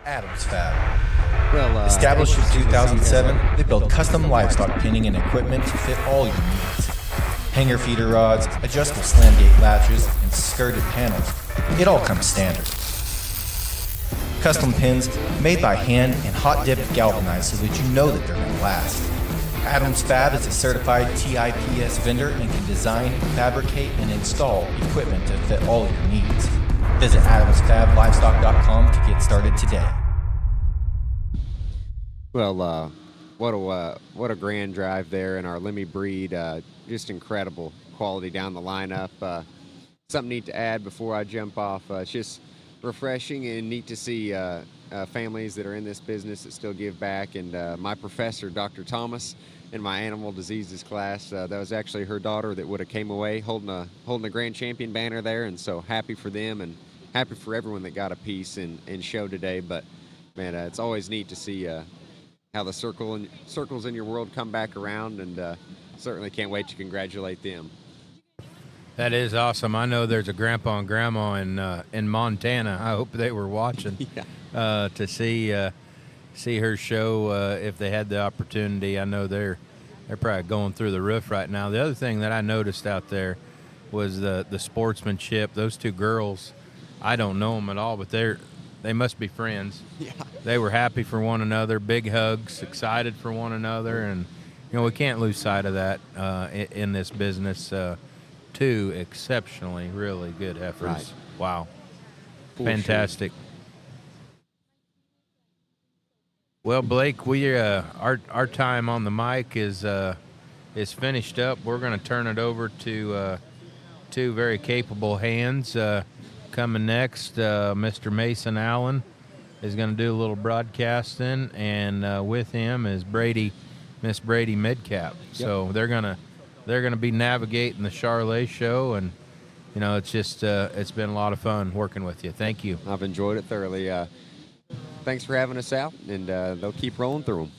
Speaker 13: Adams Fab. Established in 2007, they build custom livestock pinning and equipment to fit all your needs. Hanger feeder rods, adjustable slam gate latches, and skirted panels it all comes standard. Custom pins made by hand and hot dipped galvanized so that you know that they're going to last. Adams Fab is a certified TIPS vendor and can design, fabricate, and install equipment to fit all of your needs. Visit adamsfablivestock.com to get started today.
Speaker 15: Well, what a grand drive there in our Lemmy breed. Just incredible quality down the lineup. Something neat to add before I jump off. It's just refreshing and neat to see families that are in this business that still give back. And my professor, Dr. Thomas, in my animal diseases class, that was actually her daughter that would have came away holding a grand champion banner there. And so happy for them and happy for everyone that got a piece in show today. But man, it's always neat to see how the circles in your world come back around, and certainly can't wait to congratulate them.
Speaker 14: That is awesome. I know there's a grandpa and grandma in Montana. I hope they were watching to see her show if they had the opportunity. I know they're probably going through the roof right now. The other thing that I noticed out there was the sportsmanship. Those two girls, I don't know them at all, but they must be friends.
Speaker 15: Yeah.
Speaker 14: They were happy for one another, big hugs, excited for one another, and we can't lose sight of that in this business. Two exceptionally really good heifers.
Speaker 15: Right.
Speaker 14: Wow.
Speaker 15: For
Speaker 14: Fantastic. Sure. Well, Blake, we our time on the mic is finished up. We're going to turn it over to two very capable hands. Coming next, Mr. Mason Allen is going to do a little broadcasting, and with him is Miss Brady Midcap. Yep. So they're gonna be navigating the Charlet show, and it's just it's been a lot of fun working with you. Thank you.
Speaker 15: I've enjoyed it thoroughly. Thanks for having us out, and they'll keep rolling through them.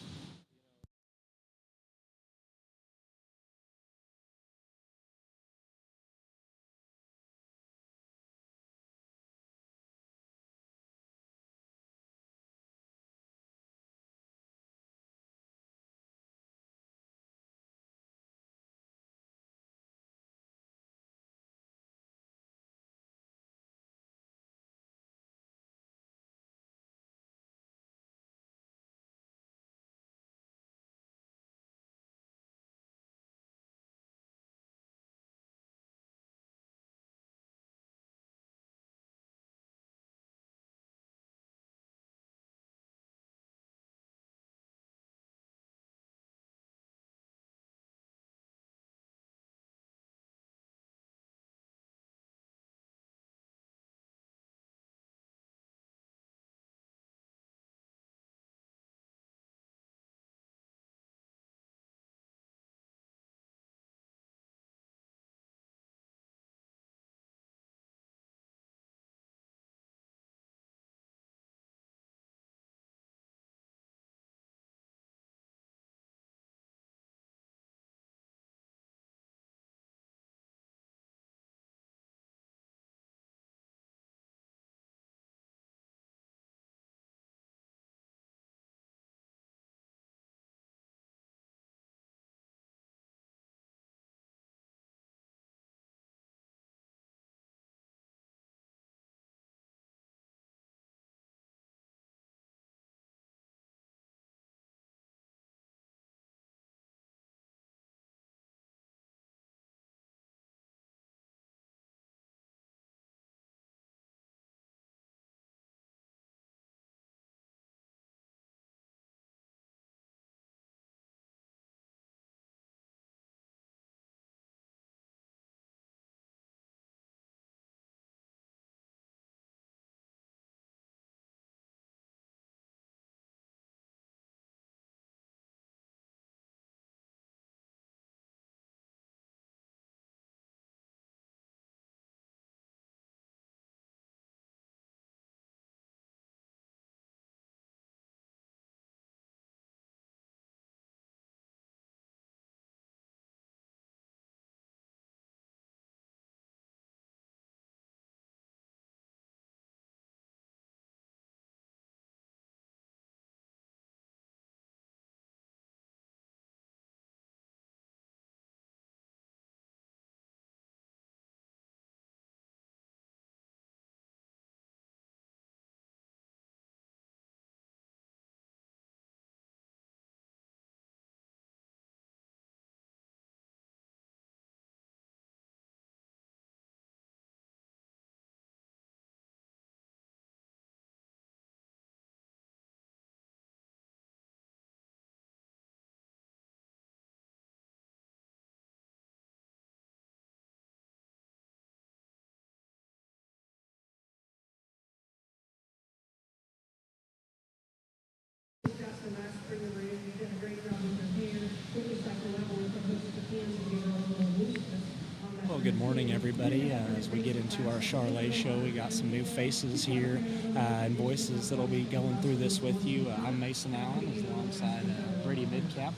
Speaker 17: good morning, everybody. As we get into our Charlet show, we got some new faces here and voices that'll be going through this with you. I'm Mason Allen, alongside Brady Midcap.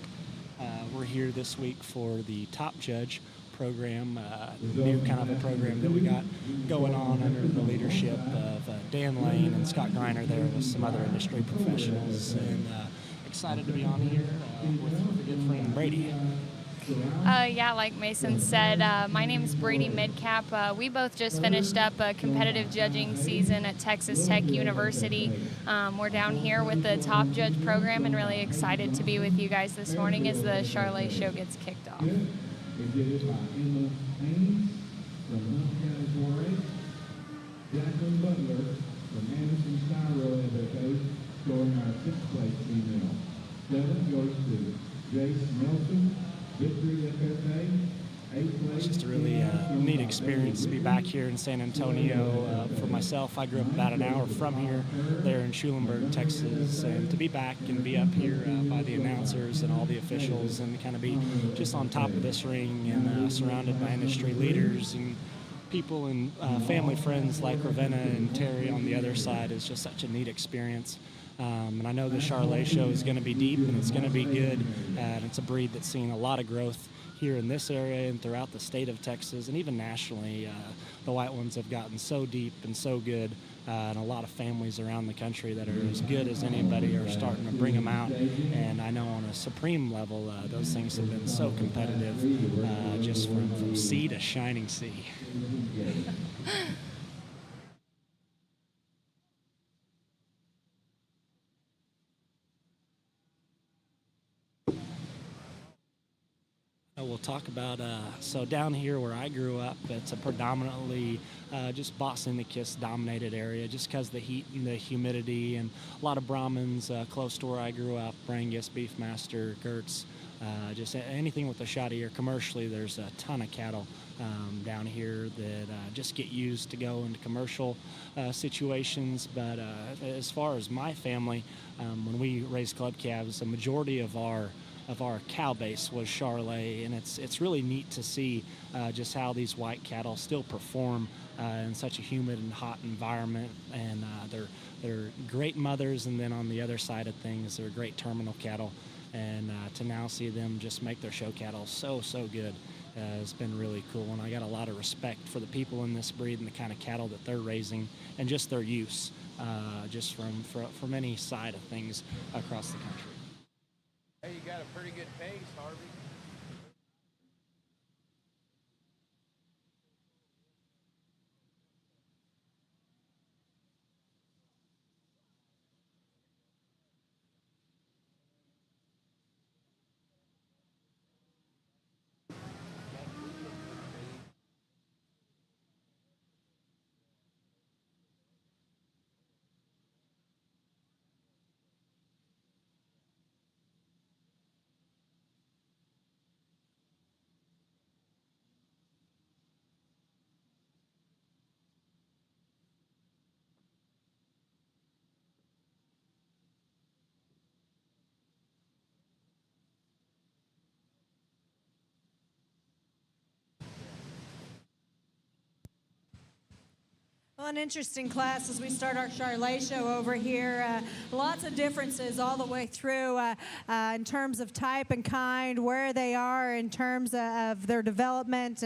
Speaker 17: We're here this week for the Top Judge program, new kind of a program that we got going on under the leadership of Dan Lane and Scott Greiner there with some other industry professionals, and excited to be on here with a good friend Brady.
Speaker 18: Yeah, like Mason said, my name is Brady Midcap. We both just finished up a competitive judging season at Texas Tech University. We're down here with the Top Judge program and really excited to be with you guys this morning as the Charlet show gets kicked off.
Speaker 11: Exhibited by Emma Haynes from Hunt County 4-H, Jacqueline Butler from Anderson Styro as their coach, scoring our 6th place female. 7th goes to Jace Nelson, Victory FFA. 8th place.
Speaker 17: It's just a really neat experience to be back here in San Antonio. For myself, I grew up about an hour from here, there in Schulenburg, Texas, and to be back and be up here by the announcers and all the officials and kind of be just on top of this ring and surrounded by industry leaders and people and family friends like Ravenna and Terry on the other side is just such a neat experience. And I know the Charlet show is going to be deep and it's going to be good. And it's a breed that's seen a lot of growth here in this area and throughout the state of Texas and even nationally. The white ones have gotten so deep and so good, and a lot of families around the country that are as good as anybody are starting to bring them out. And I know on a supreme level, those things have been so competitive, just from sea to shining sea. We'll talk about, so down here where I grew up, it's a predominantly just Bosnian-Kiss dominated area just because the heat and the humidity, and a lot of Brahmins close to where I grew up, Brangus, Beefmaster, Gertz, just anything with a shot of ear. Commercially, there's a ton of cattle down here that just get used to go into commercial situations. But as far as my family, when we raised club calves, the majority of our cow base was Charlet, and it's really neat to see just how these white cattle still perform in such a humid and hot environment, and they're great mothers, and then on the other side of things, they're great terminal cattle, and to now see them just make their show cattle so good has been really cool, and I got a lot of respect for the people in this breed and the kind of cattle that they're raising and just their use, just from any side of things across the country.
Speaker 14: Hey, you got a pretty good pace, Harvey.
Speaker 7: Well, an interesting class as we start our Charlet show over here. Lots of differences all the way through in terms of type and kind, where they are in terms of their development,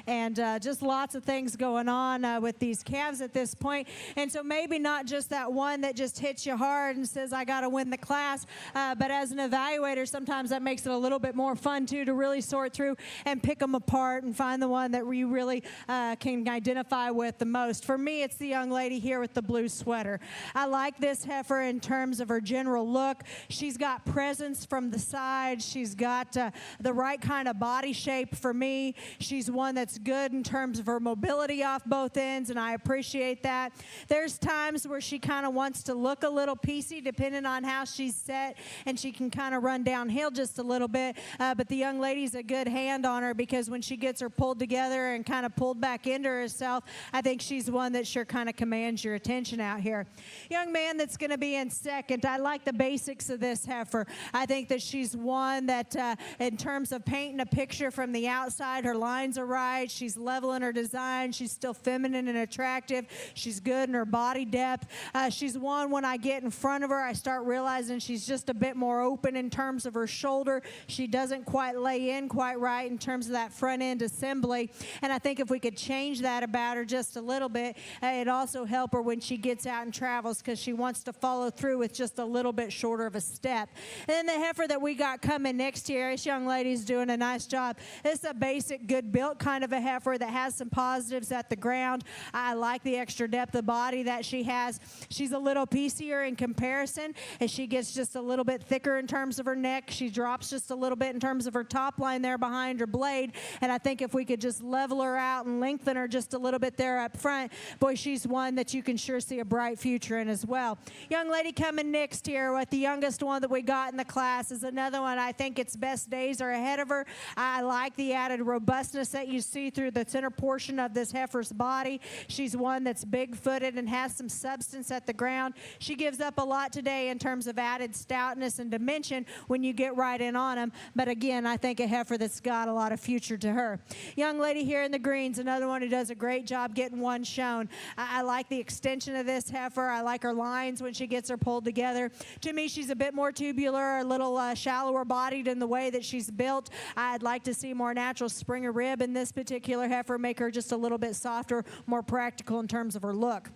Speaker 7: and just lots of things going on with these calves at this point. And so maybe not just that one that just hits you hard and says, I got to win the class, but as an evaluator, sometimes that makes it a little bit more fun, too, to really sort through and pick them apart and find the one that we really can identify with the most. For me, it's the young lady here with the blue sweater. I like this heifer in terms of her general look. She's got presence from the side. She's got the right kind of body shape for me. She's one that's good in terms of her mobility off both ends, and I appreciate that. There's times where she kind of wants to look a little piecey depending on how she's set, and she can kind of run downhill just a little bit, but the young lady's a good hand on her, because when she gets her pulled together and kind of pulled back into herself, I think she's one that picture kind of commands your attention out here. Young man that's going to be in second, I like the basics of this heifer. I think that she's one that in terms of painting a picture from the outside, her lines are right. She's level in her design. She's still feminine and attractive. She's good in her body depth. She's one when I get in front of her, I start realizing she's just a bit more open in terms of her shoulder. She doesn't quite lay in quite right in terms of that front end assembly. And I think if we could change that about her just a little bit, it'd also help her when she gets out and travels, because she wants to follow through with just a little bit shorter of a step. And then the heifer that we got coming next here, this young lady's doing a nice job. This is a basic, good built kind of a heifer that has some positives at the ground. I like the extra depth of body that she has. She's a little piecier in comparison. As she gets just a little bit thicker in terms of her neck, she drops just a little bit in terms of her top line there behind her blade. And I think if we could just level her out and lengthen her just a little bit there up front, boy, she's one that you can sure see a bright future in as well. Young lady coming next here with the youngest one that we got in the class is another one. I think its best days are ahead of her. I like the added robustness that you see through the center portion of this heifer's body. She's one that's big-footed and has some substance at the ground. She gives up a lot today in terms of added stoutness and dimension when you get right in on them. But again, I think a heifer that's got a lot of future to her. Young lady here in the greens, another one who does a great job getting one shown. I like the extension of this heifer. I like her lines when she gets her pulled together. To me, she's a bit more tubular, a little shallower bodied in the way that she's built. I'd like to see more natural spring of rib in this particular heifer, make her just a little bit softer, more practical in terms of her look.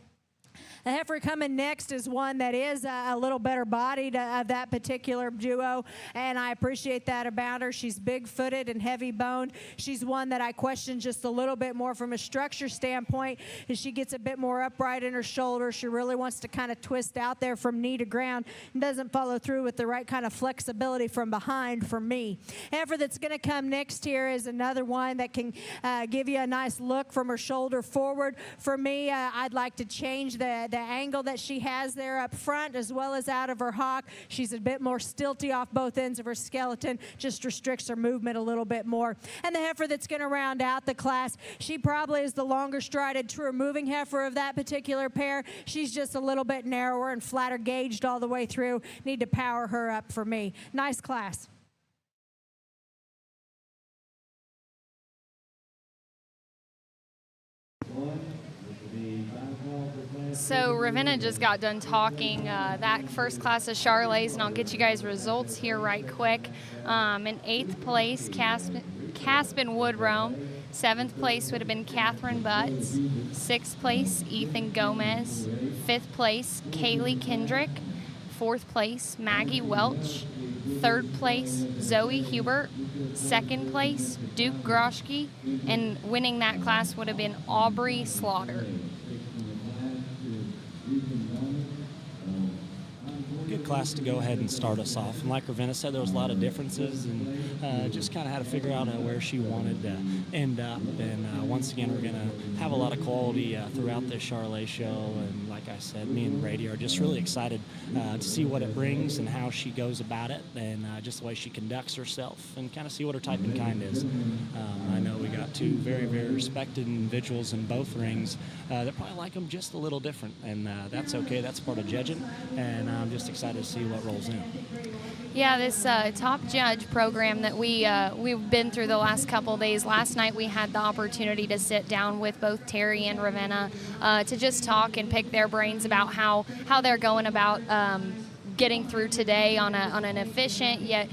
Speaker 7: The heifer coming next is one that is a little better bodied of that particular duo, and I appreciate that about her. She's big-footed and heavy-boned. She's one that I question just a little bit more from a structure standpoint. As she gets a bit more upright in her shoulder, she really wants to kind of twist out there from knee to ground and doesn't follow through with the right kind of flexibility from behind for me. Heifer that's going to come next here is another one that can give you a nice look from her shoulder forward. For me, I'd like to change the angle that she has there up front as well as out of her hock. She's a bit more stilty off both ends of her skeleton, just restricts her movement a little bit more. And the heifer that's going to round out the class, she probably is the longer strided, truer moving heifer of that particular pair. She's just a little bit narrower and flatter gauged all the way through. Need to power her up for me. Nice class.
Speaker 18: So Ravenna just got done talking. That first class is Charlotte's, and I'll get you guys results here right quick. In 8th place, Caspin Woodrome. 7th place would have been Catherine Butts. 6th place, Ethan Gomez. 5th place, Kaylee Kendrick. 4th place, Maggie Welch. 3rd place, Zoe Hubert. 2nd place, Duke Groschke. And winning that class would have been Aubrey Slaughter.
Speaker 17: Good class to go ahead and start us off. And like Ravenna said, there was a lot of differences, and just kind of had to figure out where she wanted to end up. And once again, we're going to have a lot of quality throughout this Charlotte show. And like I said, me and Brady are just really excited to see what it brings and how she goes about it, and just the way she conducts herself, and kind of see what her type and kind is. I know we got two very, very respected individuals in both rings that probably like them just a little different, and that's okay. That's part of judging, and I'm just excited to see what rolls in.
Speaker 18: Yeah, this top judge program that we've been through the last couple of days. Last night we had the opportunity to sit down with both Terry and Ravenna to just talk and pick their brains about how they're going about getting through today on an efficient yet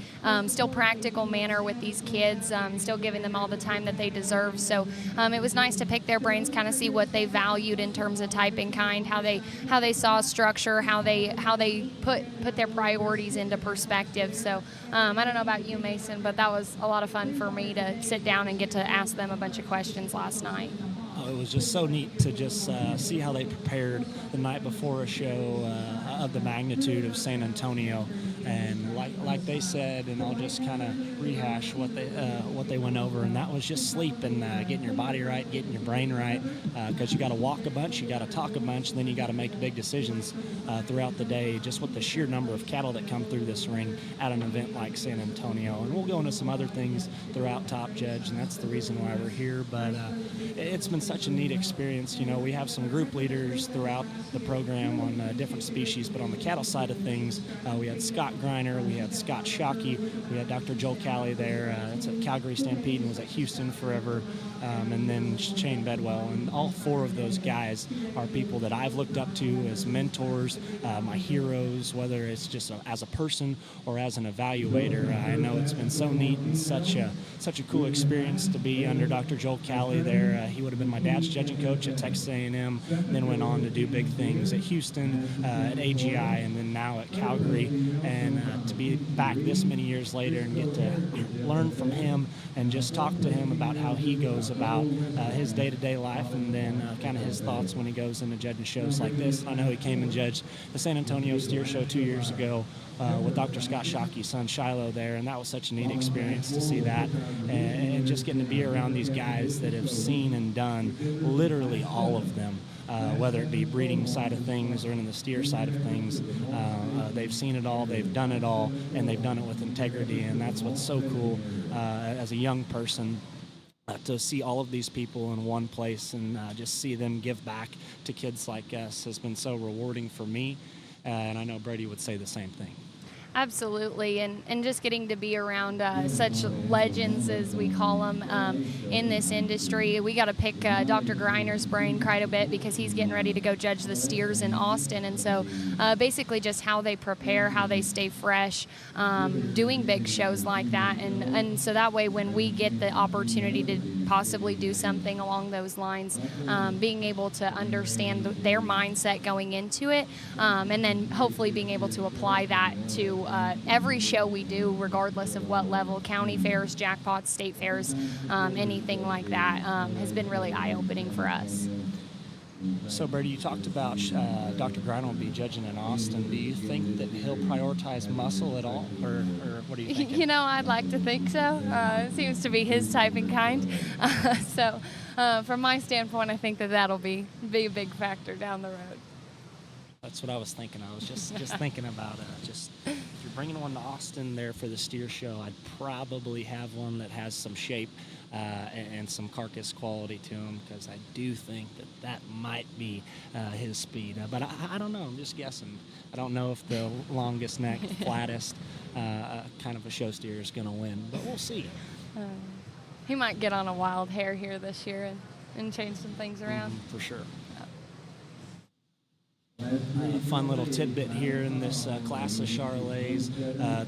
Speaker 18: still practical manner with these kids, still giving them all the time that they deserve. So it was nice to pick their brains, kind of see what they valued in terms of type and kind, how they saw structure, how they put their priorities into perspective. So I don't know about you, Mason, but that was a lot of fun for me to sit down and get to ask them a bunch of questions last night.
Speaker 17: It was just so neat to just see how they prepared the night before a show of the magnitude of San Antonio, And like they said, and I'll just kind of rehash what they went over, and that was just sleep and getting your body right, getting your brain right, because you got to walk a bunch, you got to talk a bunch, and then you got to make big decisions throughout the day, just with the sheer number of cattle that come through this ring at an event like San Antonio. And we'll go into some other things throughout Top Judge, and that's the reason why we're here. But it's been such a neat experience. You know, we have some group leaders throughout the program on different species, but on the cattle side of things, we had Scott Greiner, we had Scott Shockey, we had Dr. Joel Calley there. That's at Calgary Stampede and was at Houston forever, and then Shane Bedwell. And all four of those guys are people that I've looked up to as mentors, my heroes, whether it's just as a person or as an evaluator. I know it's been so neat and such a cool experience to be under Dr. Joel Calley there. He would have been my dad's judging coach at Texas A&M, then went on to do big things at Houston, at AGI, and then now at Calgary. And to be back this many years later and get to learn from him and just talk to him about how he goes about his day-to-day life, and then kind of his thoughts when he goes into judging shows like this. I know he came and judged the San Antonio Steer Show 2 years ago with Dr. Scott Shockey's son Shiloh there, and that was such a neat experience to see that, and just getting to be around these guys that have seen and done literally all of them. Whether it be breeding side of things or in the steer side of things, they've seen it all, they've done it all, and they've done it with integrity, and that's what's so cool as a young person. To see all of these people in one place and just see them give back to kids like us has been so rewarding for me, and I know Brady would say the same thing.
Speaker 18: Absolutely, and just getting to be around such legends, as we call them, in this industry. We got to pick Dr. Greiner's brain quite a bit because he's getting ready to go judge the steers in Austin, and so basically just how they prepare, how they stay fresh, doing big shows like that, and so that way when we get the opportunity to possibly do something along those lines, being able to understand their mindset going into it, and then hopefully being able to apply that to every show we do, regardless of what level, county fairs, jackpots, state fairs, anything like that, has been really eye-opening for us.
Speaker 17: So, Brady, you talked about Dr. Greiner will be judging in Austin. Do you think that he'll prioritize muscle at all, or what do you think?
Speaker 18: You know, I'd like to think so. It seems to be his type and kind. So, from my standpoint, I think that that'll be a big factor down the road.
Speaker 17: That's what I was thinking. I was just thinking about just if you're bringing one to Austin there for the steer show, I'd probably have one that has some shape and some carcass quality to him, because I do think that might be his speed. But I don't know. I'm just guessing. I don't know if the longest neck, flattest kind of a show steer is going to win, but we'll see.
Speaker 18: He might get on a wild hair here this year and change some things around.
Speaker 17: For sure. A fun little tidbit here in this class of Charolais.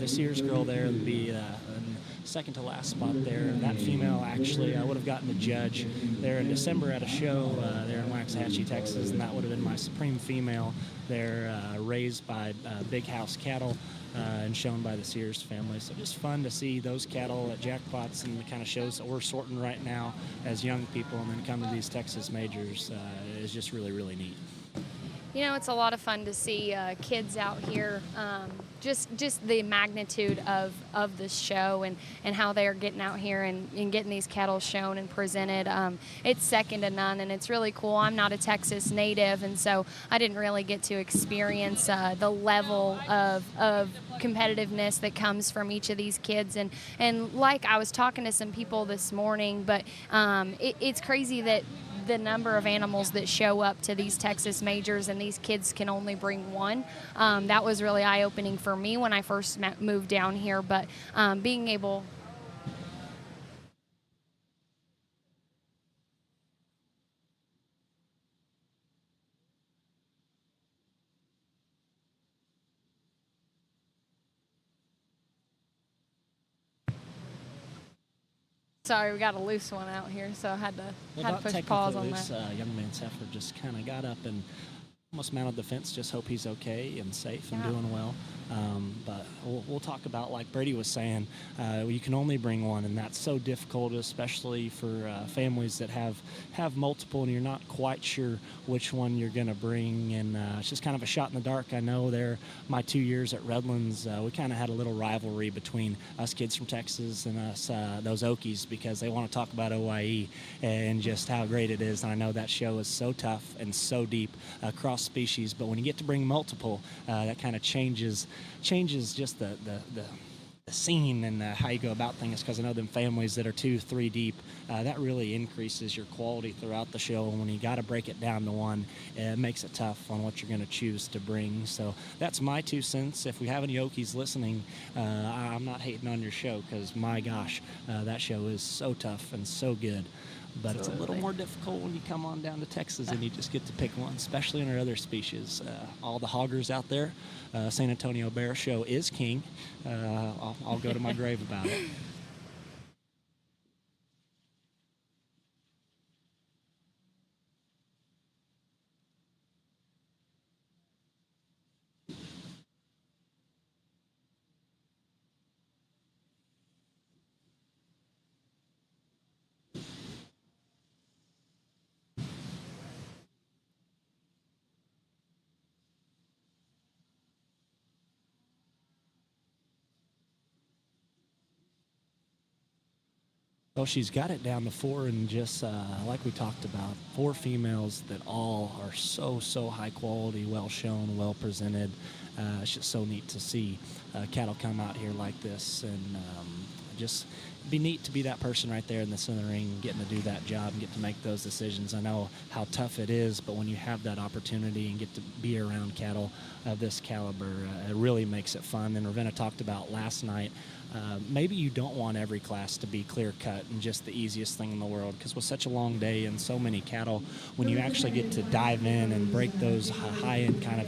Speaker 17: The Sears girl there would be second to last spot there. That female actually I would have gotten to judge there in December at a show there in Waxahachie, Texas, and that would have been my supreme female there, raised by Big House cattle and shown by the Sears family. So just fun to see those cattle at jackpots and the kind of shows that we're sorting right now as young people, and then come to these Texas majors is just really, really neat.
Speaker 18: You know, it's a lot of fun to see kids out here, just the magnitude of this show and how they're getting out here and getting these cattle shown and presented. It's second to none, and it's really cool. I'm not a Texas native, and so I didn't really get to experience the level of competitiveness that comes from each of these kids. And like I was talking to some people this morning, but it's crazy that the number of animals that show up to these Texas majors, and these kids can only bring one. That was really eye-opening for me when I first moved down here, but being able... Sorry, we got a loose one out here, so I had to push pause on that.
Speaker 17: Young man's heifer just kind of got up and almost mounted the fence, just hope he's okay and safe and doing well. But we'll talk about, like Brady was saying, you can only bring one, and that's so difficult, especially for families that have multiple, and you're not quite sure which one you're going to bring. And it's just kind of a shot in the dark. I know my 2 years at Redlands, we kind of had a little rivalry between us kids from Texas and us, those Okies, because they want to talk about OIE and just how great it is. And I know that show is so tough and so deep across species, but when you get to bring multiple, that kind of changes just the scene and how you go about things, because I know them families that are 2-3 deep, that really increases your quality throughout the show. And when you got to break it down to one, it makes it tough on what you're going to choose to bring. So that's my 2 cents. If we have any Okies listening, I'm not hating on your show, because my gosh, that show is so tough and so good. But it's a little more difficult when you come on down to Texas and you just get to pick one, especially in our other species. All the hoggers out there, San Antonio Bear Show is king. I'll go to my grave about it. Well, she's got it down to 4, and just like we talked about, 4 females that all are so high quality, well shown, well presented. It's just so neat to see cattle come out here like this, and just be neat to be that person right there in the center of the ring, getting to do that job and get to make those decisions. I know how tough it is, but when you have that opportunity and get to be around cattle of this caliber, it really makes it fun. And Ravenna talked about last night, maybe you don't want every class to be clear-cut and just the easiest thing in the world, because with such a long day and so many cattle, when you actually get to dive in and break those high-end kind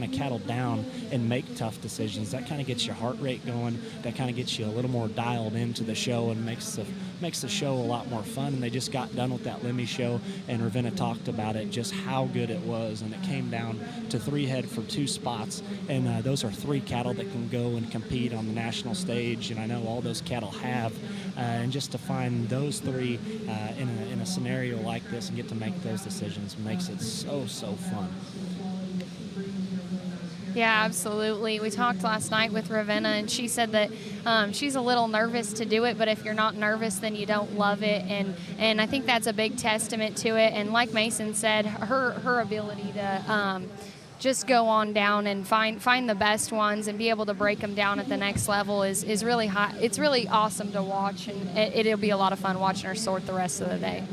Speaker 17: of cattle down and make tough decisions, that kind of gets your heart rate going. That kind of gets you a little more dialed into the show and makes the show a lot more fun. And they just got done with that Lemmy show, and Ravenna talked about it, just how good it was. And it came down to 3 head for 2 spots, and those are 3 cattle that can go and compete on the national stage, and I know all those cattle have. And just to find those 3 in a scenario like this and get to make those decisions makes it so fun.
Speaker 18: Yeah, absolutely. We talked last night with Ravenna, and she said that she's a little nervous to do it, but if you're not nervous, then you don't love it. And I think that's a big testament to it. And like Mason said, her ability to just go on down and find the best ones and be able to break them down at the next level is really high. It's really awesome to watch, and it'll be a lot of fun watching her sort the rest of the day.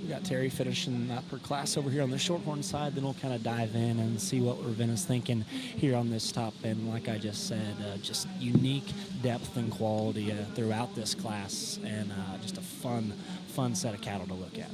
Speaker 17: We got Terry finishing up her class over here on the Shorthorn side. Then we'll kind of dive in and see what Ravenna's thinking here on this top end. Like I just said, just unique depth and quality throughout this class, and just a fun set of cattle to look at.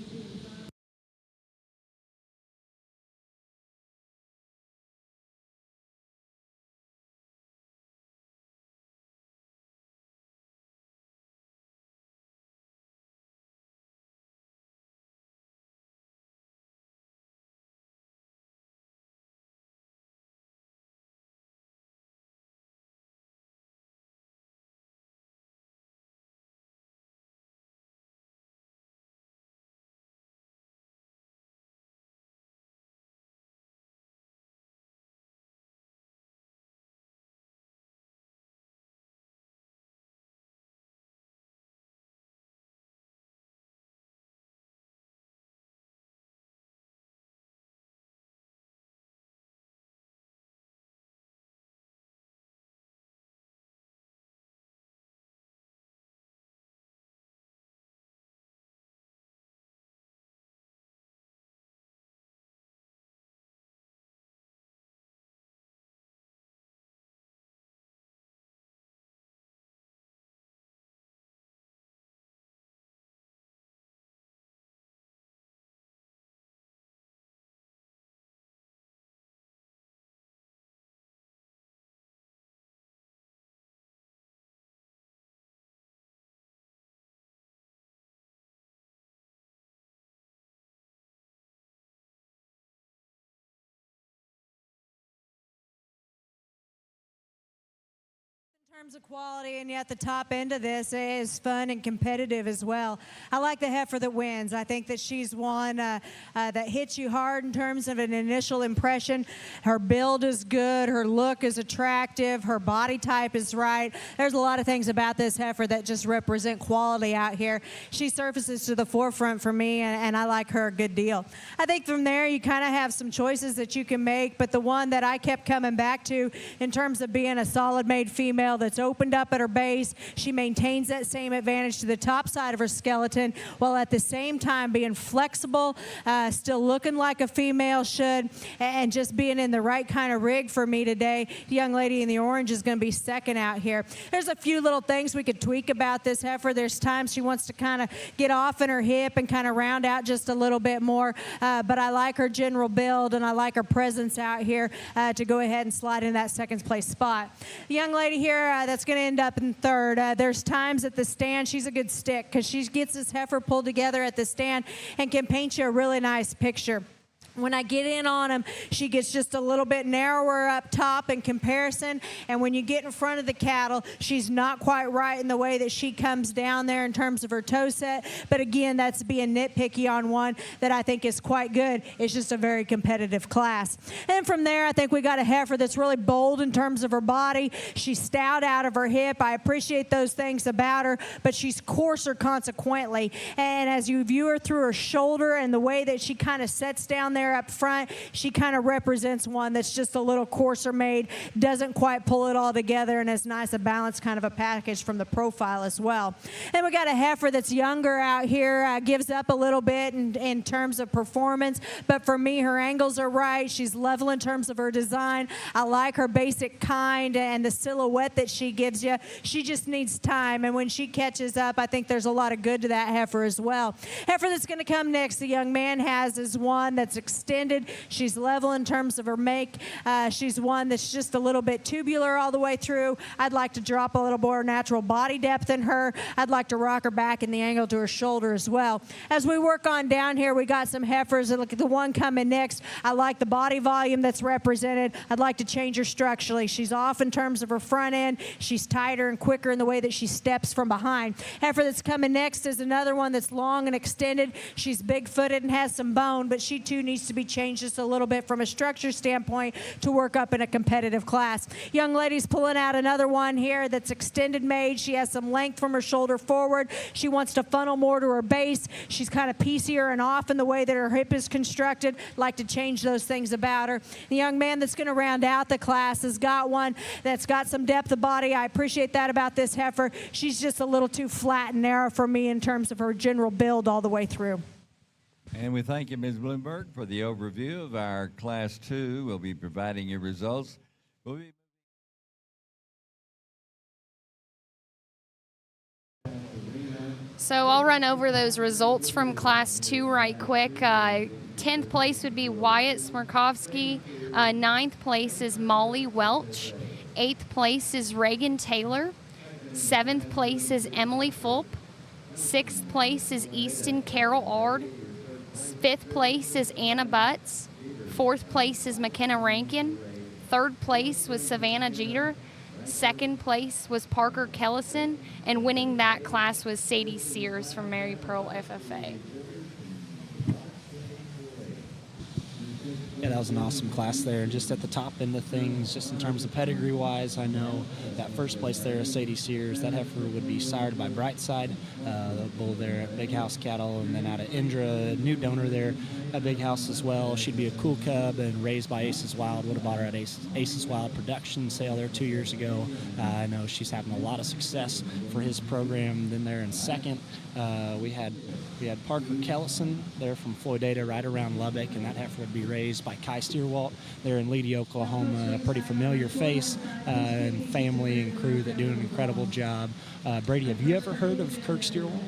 Speaker 7: terms of quality, and yet the top end of this is fun and competitive as well. I like the heifer that wins. I think that she's one that hits you hard in terms of an initial impression. Her build is good. Her look is attractive. Her body type is right. There's a lot of things about this heifer that just represent quality out here. She surfaces to the forefront for me, and I like her a good deal. I think from there you kind of have some choices that you can make, but the one that I kept coming back to in terms of being a solid made female that's opened up at her base, she maintains that same advantage to the top side of her skeleton while at the same time being flexible, still looking like a female should, and just being in the right kind of rig for me today. The young lady in the orange is going to be second out here. There's a few little things we could tweak about this heifer. There's times she wants to kind of get off in her hip and kind of round out just a little bit more, but I like her general build and I like her presence out here to go ahead and slide in that second place spot. The young lady here that's going to end up in third, there's times at the stand she's a good stick because she gets this heifer pulled together at the stand and can paint you a really nice picture. When I get in on him, she gets just a little bit narrower up top in comparison, and when you get in front of the cattle, she's not quite right in the way that she comes down there in terms of her toe set, but again, that's being nitpicky on one that I think is quite good. It's just a very competitive class. And from there, I think we got a heifer that's really bold in terms of her body. She's stout out of her hip. I appreciate those things about her, but she's coarser consequently, and as you view her through her shoulder and the way that she kind of sets down there up front, she kind of represents one that's just a little coarser made, doesn't quite pull it all together, and is nice, a balanced kind of a package from the profile as well. And we got a heifer that's younger out here, gives up a little bit in terms of performance, but for me, her angles are right. She's level in terms of her design. I like her basic kind and the silhouette that she gives you. She just needs time, and when she catches up, I think there's a lot of good to that heifer as well. Heifer that's going to come next, the young man has, is one that's extended. She's level in terms of her make. She's one that's just a little bit tubular all the way through. I'd like to drop a little more natural body depth in her. I'd like to rock her back in the angle to her shoulder as well. As we work on down here, we got some heifers. Look at the one coming next. I like the body volume that's represented. I'd like to change her structurally. She's off in terms of her front end. She's tighter and quicker in the way that she steps from behind. Heifer that's coming next is another one that's long and extended. She's big-footed and has some bone, but she too needs to be changed just a little bit from a structure standpoint to work up in a competitive class. Young lady's pulling out another one here that's extended made. She has some length from her shoulder forward. She wants to funnel more to her base. She's kind of piecier and off in the way that her hip is constructed. Like to change those things about her. The young man that's going to round out the class has got one that's got some depth of body. I appreciate that about this heifer. She's just a little too flat and narrow for me in terms of her general build all the way through.
Speaker 2: And we thank you, Ms. Bloomberg, for the overview of our Class 2. We'll be providing you results. We'll be
Speaker 18: So I'll run over those results from Class 2 right quick. 10th place would be Wyatt Smirkovsky. 9th place is Molly Welch. 8th place is Reagan Taylor. 7th place is Emily Fulp. 6th place is Easton Carol Ard. 5th place is Anna Butts. 4th place is McKenna Rankin. 3rd place was Savannah Jeter. 2nd place was Parker Kellison. And winning that class was Sadie Sears from Mary Pearl FFA.
Speaker 17: Yeah, that was an awesome class there. And just at the top end of things, just in terms of pedigree-wise, I know that first place there is Sadie Sears. That heifer would be sired by Brightside, the bull there at Big House Cattle, and then out of Indra, new donor there at Big House as well. She'd be a cool cub and raised by Aces Wild. Would have bought her at Aces Wild production sale there 2 years ago. I know she's having a lot of success for his program. Then there in second, we had Parker Kellison there from Floydada right around Lubbock, and that heifer would be raised by Kai Steerwalt there in Leedy, Oklahoma. A pretty familiar face and family and crew that do an incredible job. Brady, have you ever heard of Kirk Steerwalt?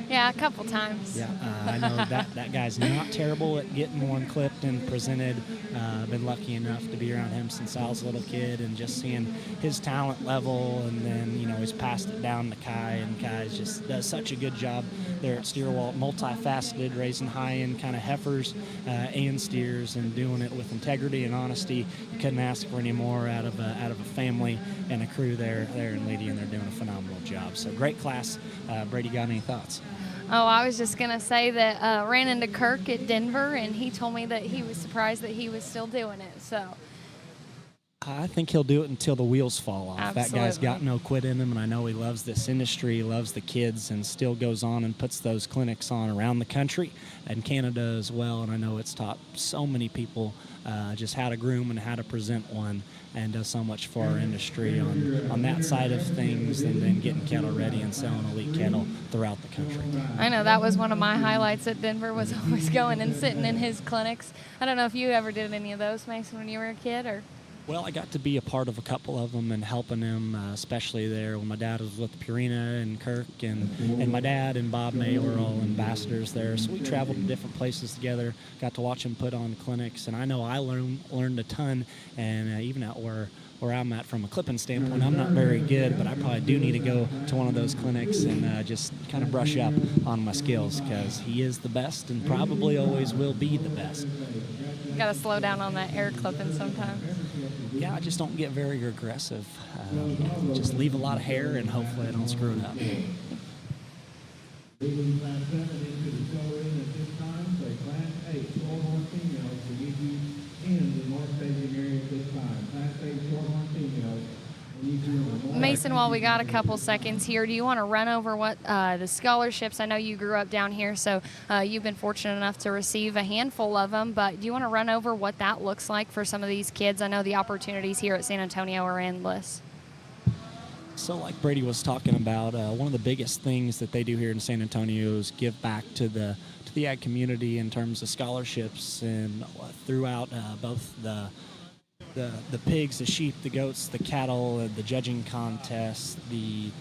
Speaker 18: Yeah, a couple times.
Speaker 17: Yeah, I know that guy's not terrible at getting one clipped and presented. I've been lucky enough to be around him since I was a little kid, and just seeing his talent level, and then he's passed it down to Kai, and Kai just does such a good job there at Steerwalt, multifaceted, raising high-end kind of heifers and steers, and doing it with integrity and honesty. You couldn't ask for any more out of a family and a crew there in Leedy, and they're doing a phenomenal job. So great class. Brady, got any thoughts?
Speaker 18: Oh, I was just going to say that ran into Kirk at Denver, and he told me that he was surprised that he was still doing it. So
Speaker 17: I think he'll do it until the wheels fall off.
Speaker 18: Absolutely.
Speaker 17: That guy's got no quit in him, and I know he loves this industry, he loves the kids, and still goes on and puts those clinics on around the country and Canada as well. And I know it's taught so many people just how to groom and how to present one, and does so much for our industry on that side of things, and then getting cattle ready and selling elite cattle throughout the country.
Speaker 18: I know that was one of my highlights at Denver, was always going and sitting in his clinics. I don't know if you ever did any of those, Mason, when you were a kid, or...
Speaker 17: Well, I got to be a part of a couple of them and helping him, especially there when my dad was with Purina and Kirk, and my dad and Bob May were all ambassadors there. So we traveled to different places together, got to watch him put on clinics, and I know I learned a ton. And even out where I'm at from a clipping standpoint, I'm not very good, but I probably do need to go to one of those clinics and just kind of brush up on my skills, because he is the best and probably always will be the best.
Speaker 18: Got to slow down on that air clipping sometimes.
Speaker 17: Yeah, I just don't get very aggressive. Just leave a lot of hair, and hopefully I don't screw it up.
Speaker 11: Leading Class 7 into the show ring at this time, so Class 8 shorthorn females will meet you in the North Staging area at this time. Class 8 shorthorn females.
Speaker 18: Mason, while we got a couple seconds here, do you want to run over what the scholarships? I know you grew up down here, so you've been fortunate enough to receive a handful of them, but do you want to run over what that looks like for some of these kids? I know the opportunities here at San Antonio are endless.
Speaker 17: So like Brady was talking about, one of the biggest things that they do here in San Antonio is give back to the ag community in terms of scholarships, and throughout both the pigs, the sheep, the goats, the cattle, the judging contests, the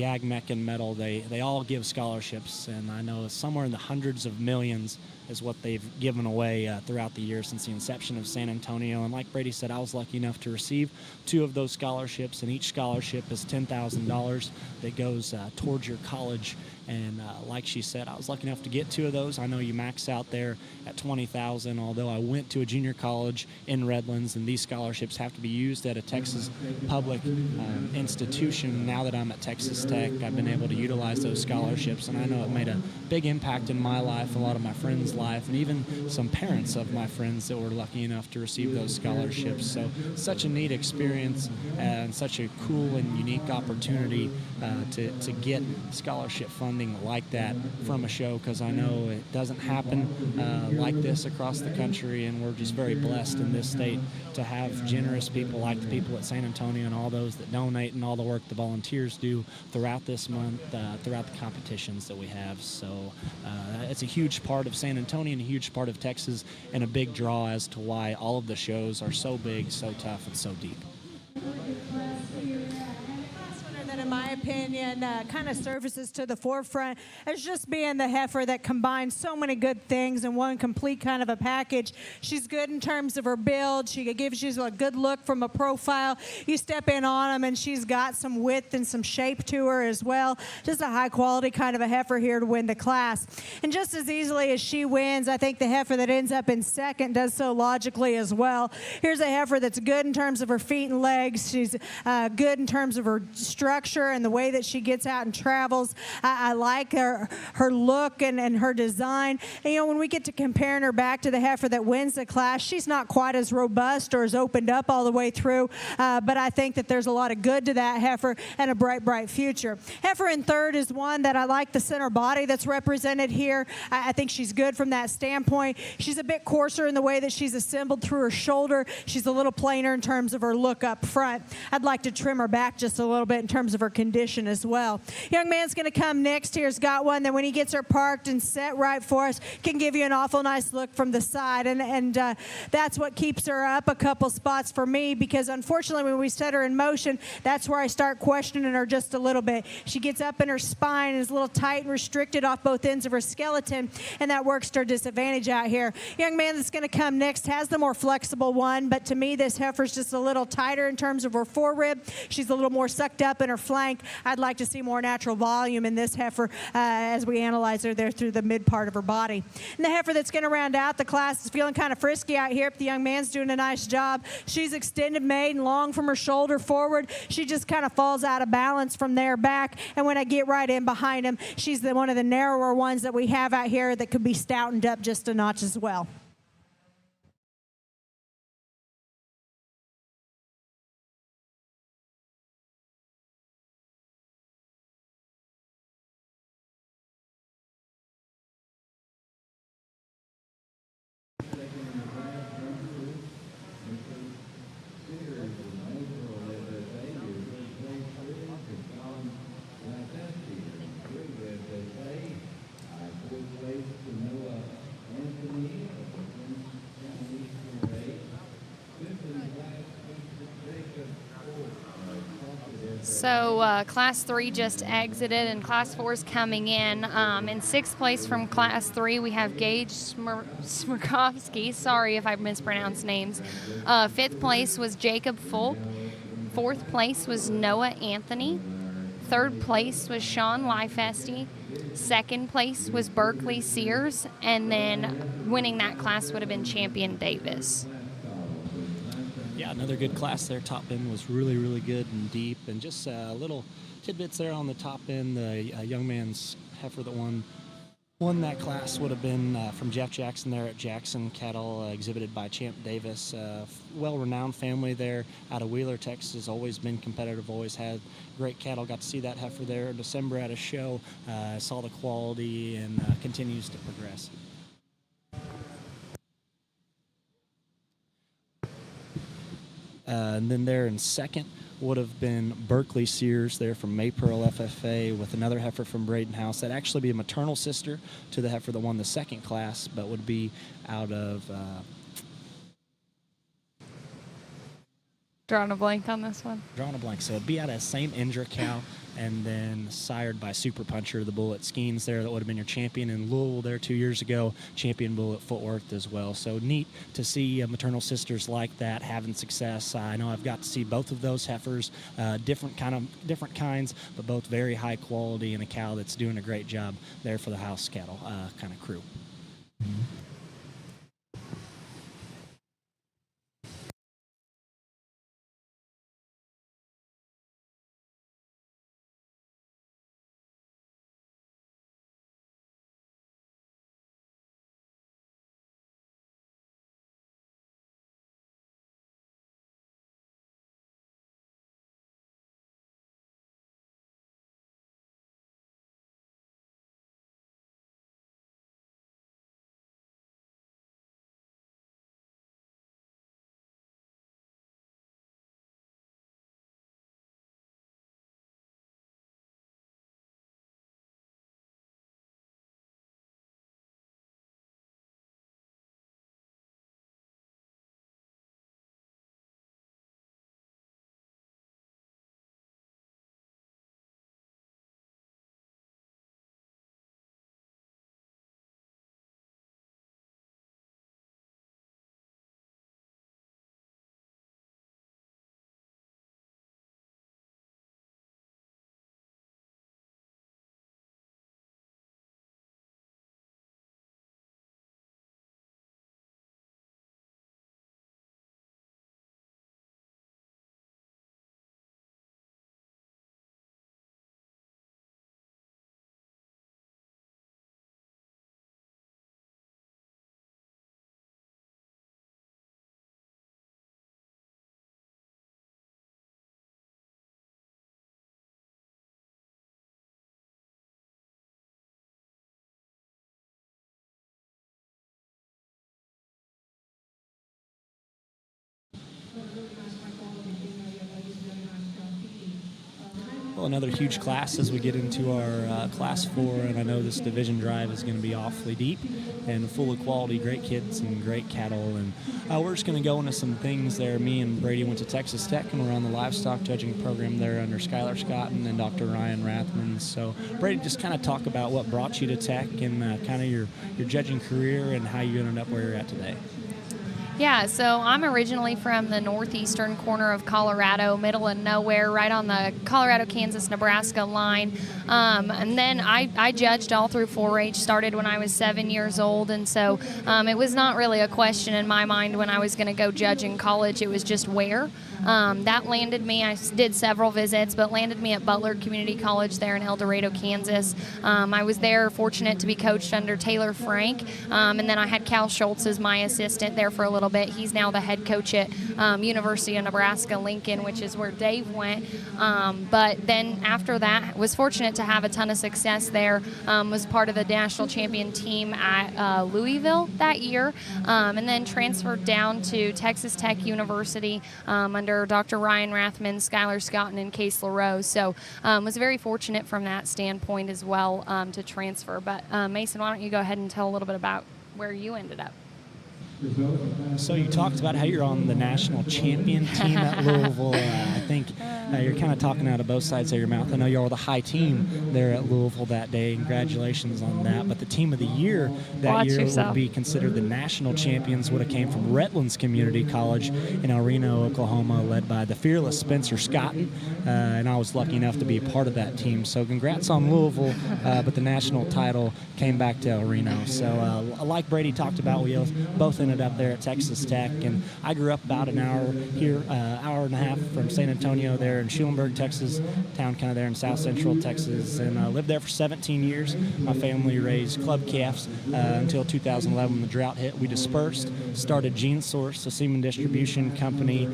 Speaker 17: Ag Meccan medal, they all give scholarships, and I know somewhere in the hundreds of millions is what they've given away throughout the year since the inception of San Antonio. And like Brady said, I was lucky enough to receive 2 of those scholarships, and each scholarship is $10,000 that goes towards your college. And like she said, I was lucky enough to get 2 of those. I know you max out there at $20,000, although I went to a junior college in Redlands, and these scholarships have to be used at a Texas public institution. Now that I'm at Texas Tech, I've been able to utilize those scholarships, and I know it made a big impact in my life, a lot of my friends' life, and even some parents of my friends that were lucky enough to receive those scholarships. So such a neat experience and such a cool and unique opportunity to get scholarship funding like that from a show, because I know it doesn't happen like this across the country, and we're just very blessed in this state to have generous people like the people at San Antonio, and all those that donate, and all the work the volunteers do throughout this month, throughout the competitions that we have. So it's a huge part of San Antonio and a huge part of Texas, and a big draw as to why all of the shows are so big, so tough, and so deep.
Speaker 7: That, in my opinion, kind of surfaces to the forefront as just being the heifer that combines so many good things in one complete kind of a package. She's good in terms of her build. She gives you a good look from a profile. You step in on them, and she's got some width and some shape to her as well. Just a high-quality kind of a heifer here to win the class. And just as easily as she wins, I think the heifer that ends up in second does so logically as well. Here's a heifer that's good in terms of her feet and legs. She's good in terms of her structure and the way that she gets out and travels. I like her look and her design. And, when we get to comparing her back to the heifer that wins the class, she's not quite as robust or as opened up all the way through, but I think that there's a lot of good to that heifer and a bright, bright future. Heifer in third is one that I like the center body that's represented here. I think she's good from that standpoint. She's a bit coarser in the way that she's assembled through her shoulder. She's a little plainer in terms of her look up front. I'd like to trim her back just a little bit in terms of her condition competition as well. Young man's going to come next here. Has got one that when he gets her parked and set right for us, can give you an awful nice look from the side. And that's what keeps her up a couple spots for me, because unfortunately when we set her in motion, that's where I start questioning her just a little bit. She gets up in her spine and is a little tight and restricted off both ends of her skeleton, and that works to her disadvantage out here. Young man that's going to come next has the more flexible one, but to me this heifer's just a little tighter in terms of her forerib. She's a little more sucked up in her flank. I'd like to see more natural volume in this heifer as we analyze her there through the mid part of her body. And the heifer that's going to round out the class is feeling kind of frisky out here, but the young man's doing a nice job. She's extended maiden, long from her shoulder forward. She just kind of falls out of balance from there back, and when I get right in behind him, she's one of the narrower ones that we have out here that could be stoutened up just a notch as well.
Speaker 18: So Class 3 just exited, and Class 4 is coming in. In sixth place from Class 3, we have Gage Smirkovsky. Sorry if I mispronounced names. Fifth place was Jacob Fulp. Fourth place was Noah Anthony. Third place was Sean Lifesty. Second place was Berkeley Sears. And then winning that class would have been Champion Davis.
Speaker 17: Yeah, another good class there. Top end was really, really good and deep. And just little tidbits there on the top end. The young man's heifer that won that class would have been from Jeff Jackson there at Jackson Cattle, exhibited by Champ Davis. Well-renowned family there out of Wheeler, Texas. Always been competitive, always had great cattle. Got to see that heifer there in December at a show. Saw the quality and continues to progress. And then there in second would have been Berkeley Sears there from Maypearl FFA, with another heifer from Braden House. That'd actually be a maternal sister to the heifer that won the second class, but would be out of...
Speaker 18: Drawing a blank on this one.
Speaker 17: Drawing a blank. So it'd be out of the same Indra cow, and then sired by Super Puncher, the bull at Skeens there that would have been your champion in Louisville there 2 years ago, champion bull at Fort Worth as well. So neat to see maternal sisters like that having success. I know I've got to see both of those heifers, different kinds, but both very high quality, and a cow that's doing a great job there for the house cattle kind of crew. another huge class as we get into our Class 4, and I know this division drive is going to be awfully deep and full of quality, great kids and great cattle. And we're just going to go into some things there. Me and Brady went to Texas Tech, and we're on the livestock judging program there under Skylar Scotton and Dr. Ryan Rathman. So, Brady, just kind of talk about what brought you to Tech and kind of your judging career and how you ended up where you're at today.
Speaker 18: Yeah, so I'm originally from the northeastern corner of Colorado, middle of nowhere, right on the Colorado, Kansas, Nebraska line. And then I judged all through 4-H, started when I was 7 years old. And so it was not really a question in my mind when I was going to go judge in college. It was just where. That landed me, I did several visits, but landed me at Butler Community College there in El Dorado, Kansas. I was there fortunate to be coached under Taylor Frank. And then I had Cal Schultz as my assistant there for a little bit. He's now the head coach at University of Nebraska Lincoln, which is where Dave went. But then after that, was fortunate to have a ton of success there. Was part of the national champion team at Louisville that year, and then transferred down to Texas Tech University under Dr. Ryan Rathman, Skylar Scotton, and Case LaRose. So was very fortunate from that standpoint as well to transfer. But Mason, why don't you go ahead and tell a little bit about where you ended up?
Speaker 17: So you talked about how you're on the national champion team at Louisville. I think you're kind of talking out of both sides of your mouth. I know you were the high team there at Louisville that day. Congratulations on that. But the team of the year that year would be considered the national champions would have came from Redlands Community College in El Reno, Oklahoma, led by the fearless Spencer Scotton. And I was lucky enough to be a part of that team. So congrats on Louisville, but the national title came back to El Reno. So like Brady talked about, we both ended up there at Texas Tech, and I grew up about an hour here, hour and a half from San Antonio there in Schulenburg, Texas, town kind of there in south central Texas, and lived there for 17 years. My family raised club calves until 2011 when the drought hit. We dispersed, started Gene Source, a semen distribution company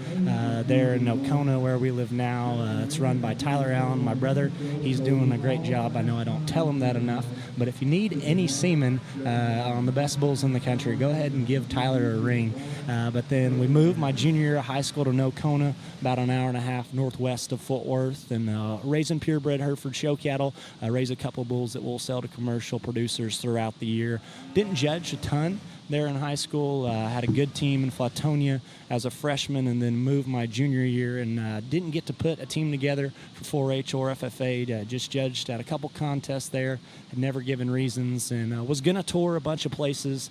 Speaker 17: there in Nocona where we live now. It's run by Tyler Allen, my brother. He's doing a great job. I know I don't tell him that enough, but if you need any semen on the best bulls in the country, go ahead and give Tyler a ring. But then we moved my junior year of high school to Nocona, about an hour and a half northwest of Fort Worth, and raising purebred Hereford show cattle. I raised a couple bulls that we'll sell to commercial producers throughout the year. Didn't judge a ton there in high school. Had a good team in Flatonia as a freshman, and then moved my junior year and didn't get to put a team together for 4-H or FFA. Just judged at a couple contests there, had never given reasons, and was going to tour a bunch of places.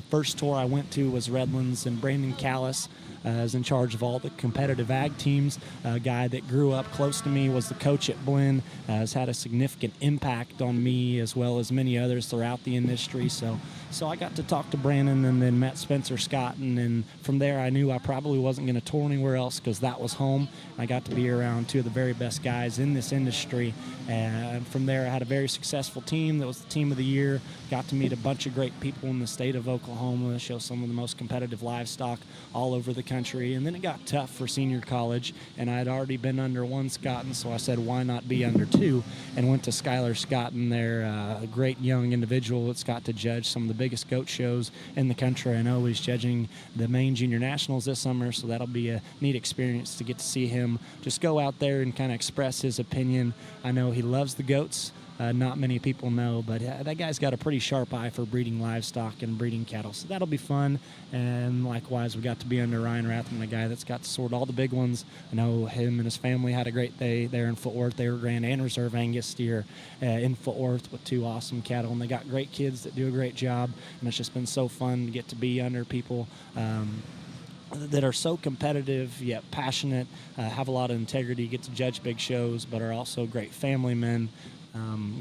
Speaker 17: First tour I went to was Redlands, and Brandon Callis is in charge of all the competitive ag teams. A guy that grew up close to me, was the coach at Blinn, has had a significant impact on me as well as many others throughout the industry. So I got to talk to Brandon and then met Spencer Scotton, and from there I knew I probably wasn't going to tour anywhere else because that was home. I got to be around two of the very best guys in this industry, and from there I had a very successful team that was the team of the year. Got to meet a bunch of great people in the state of Oklahoma, show some of the most competitive livestock all over the country, and then it got tough for senior college, and I had already been under one Scotton, so I said why not be under two, and went to Skylar Scotton there, a great young individual that's got to judge some of the biggest goat shows in the country. I know he's judging the Maine Junior Nationals this summer, so that'll be a neat experience to get to see him just go out there and kind of express his opinion. I know he loves the goats. Not many people know, but that guy's got a pretty sharp eye for breeding livestock and breeding cattle, so that'll be fun. And likewise, we got to be under Ryan Rathman, a guy that's got to sort all the big ones. I know him and his family had a great day there in Fort Worth. They were Grand and Reserve Angus steer in Fort Worth with two awesome cattle, and they got great kids that do a great job, and it's just been so fun to get to be under people that are so competitive yet passionate, have a lot of integrity, get to judge big shows, but are also great family men,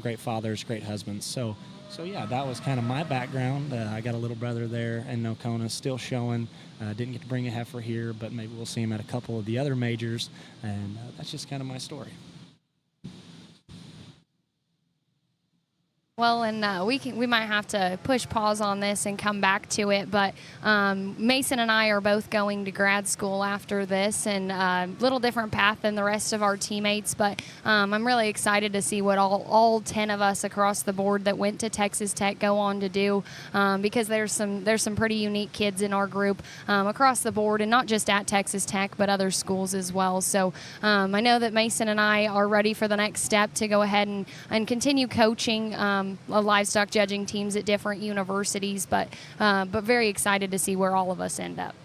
Speaker 17: great fathers, great husbands. So yeah, that was kind of my background. I got a little brother there in Nocona, still showing. Didn't get to bring a heifer here, but maybe we'll see him at a couple of the other majors, and that's just kind of my story.
Speaker 18: Well, and we might have to push pause on this and come back to it, but Mason and I are both going to grad school after this, and a little different path than the rest of our teammates, but I'm really excited to see what all 10 of us across the board that went to Texas Tech go on to do, because there's some pretty unique kids in our group across the board, and not just at Texas Tech, but other schools as well. So I know that Mason and I are ready for the next step to go ahead and continue coaching livestock judging teams at different universities, but very excited to see where all of us end up.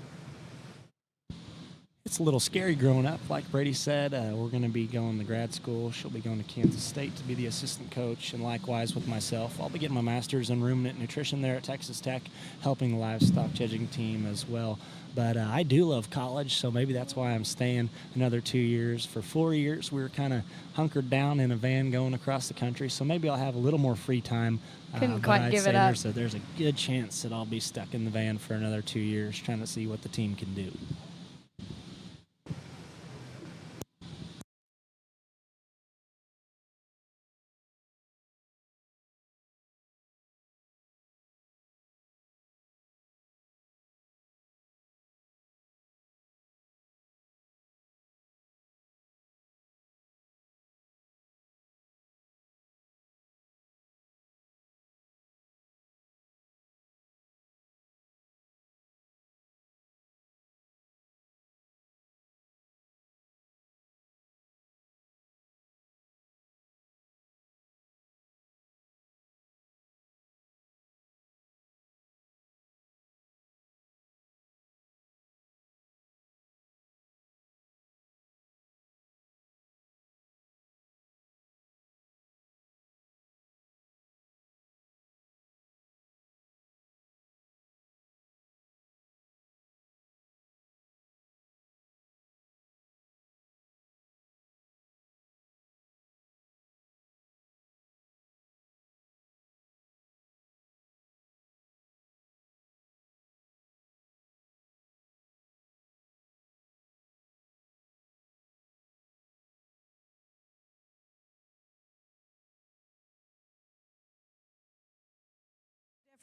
Speaker 17: It's a little scary growing up. Like Brady said, we're going to be going to grad school. She'll be going to Kansas State to be the assistant coach, and likewise with myself. I'll be getting my master's in ruminant nutrition there at Texas Tech, helping the livestock judging team as well. But I do love college, so maybe that's why I'm staying another 2 years. For 4 years, we were kind of hunkered down in a van going across the country, so maybe I'll have a little more free time.
Speaker 18: Couldn't quite give it up.
Speaker 17: There's a good chance that I'll be stuck in the van for another 2 years trying to see what the team can do.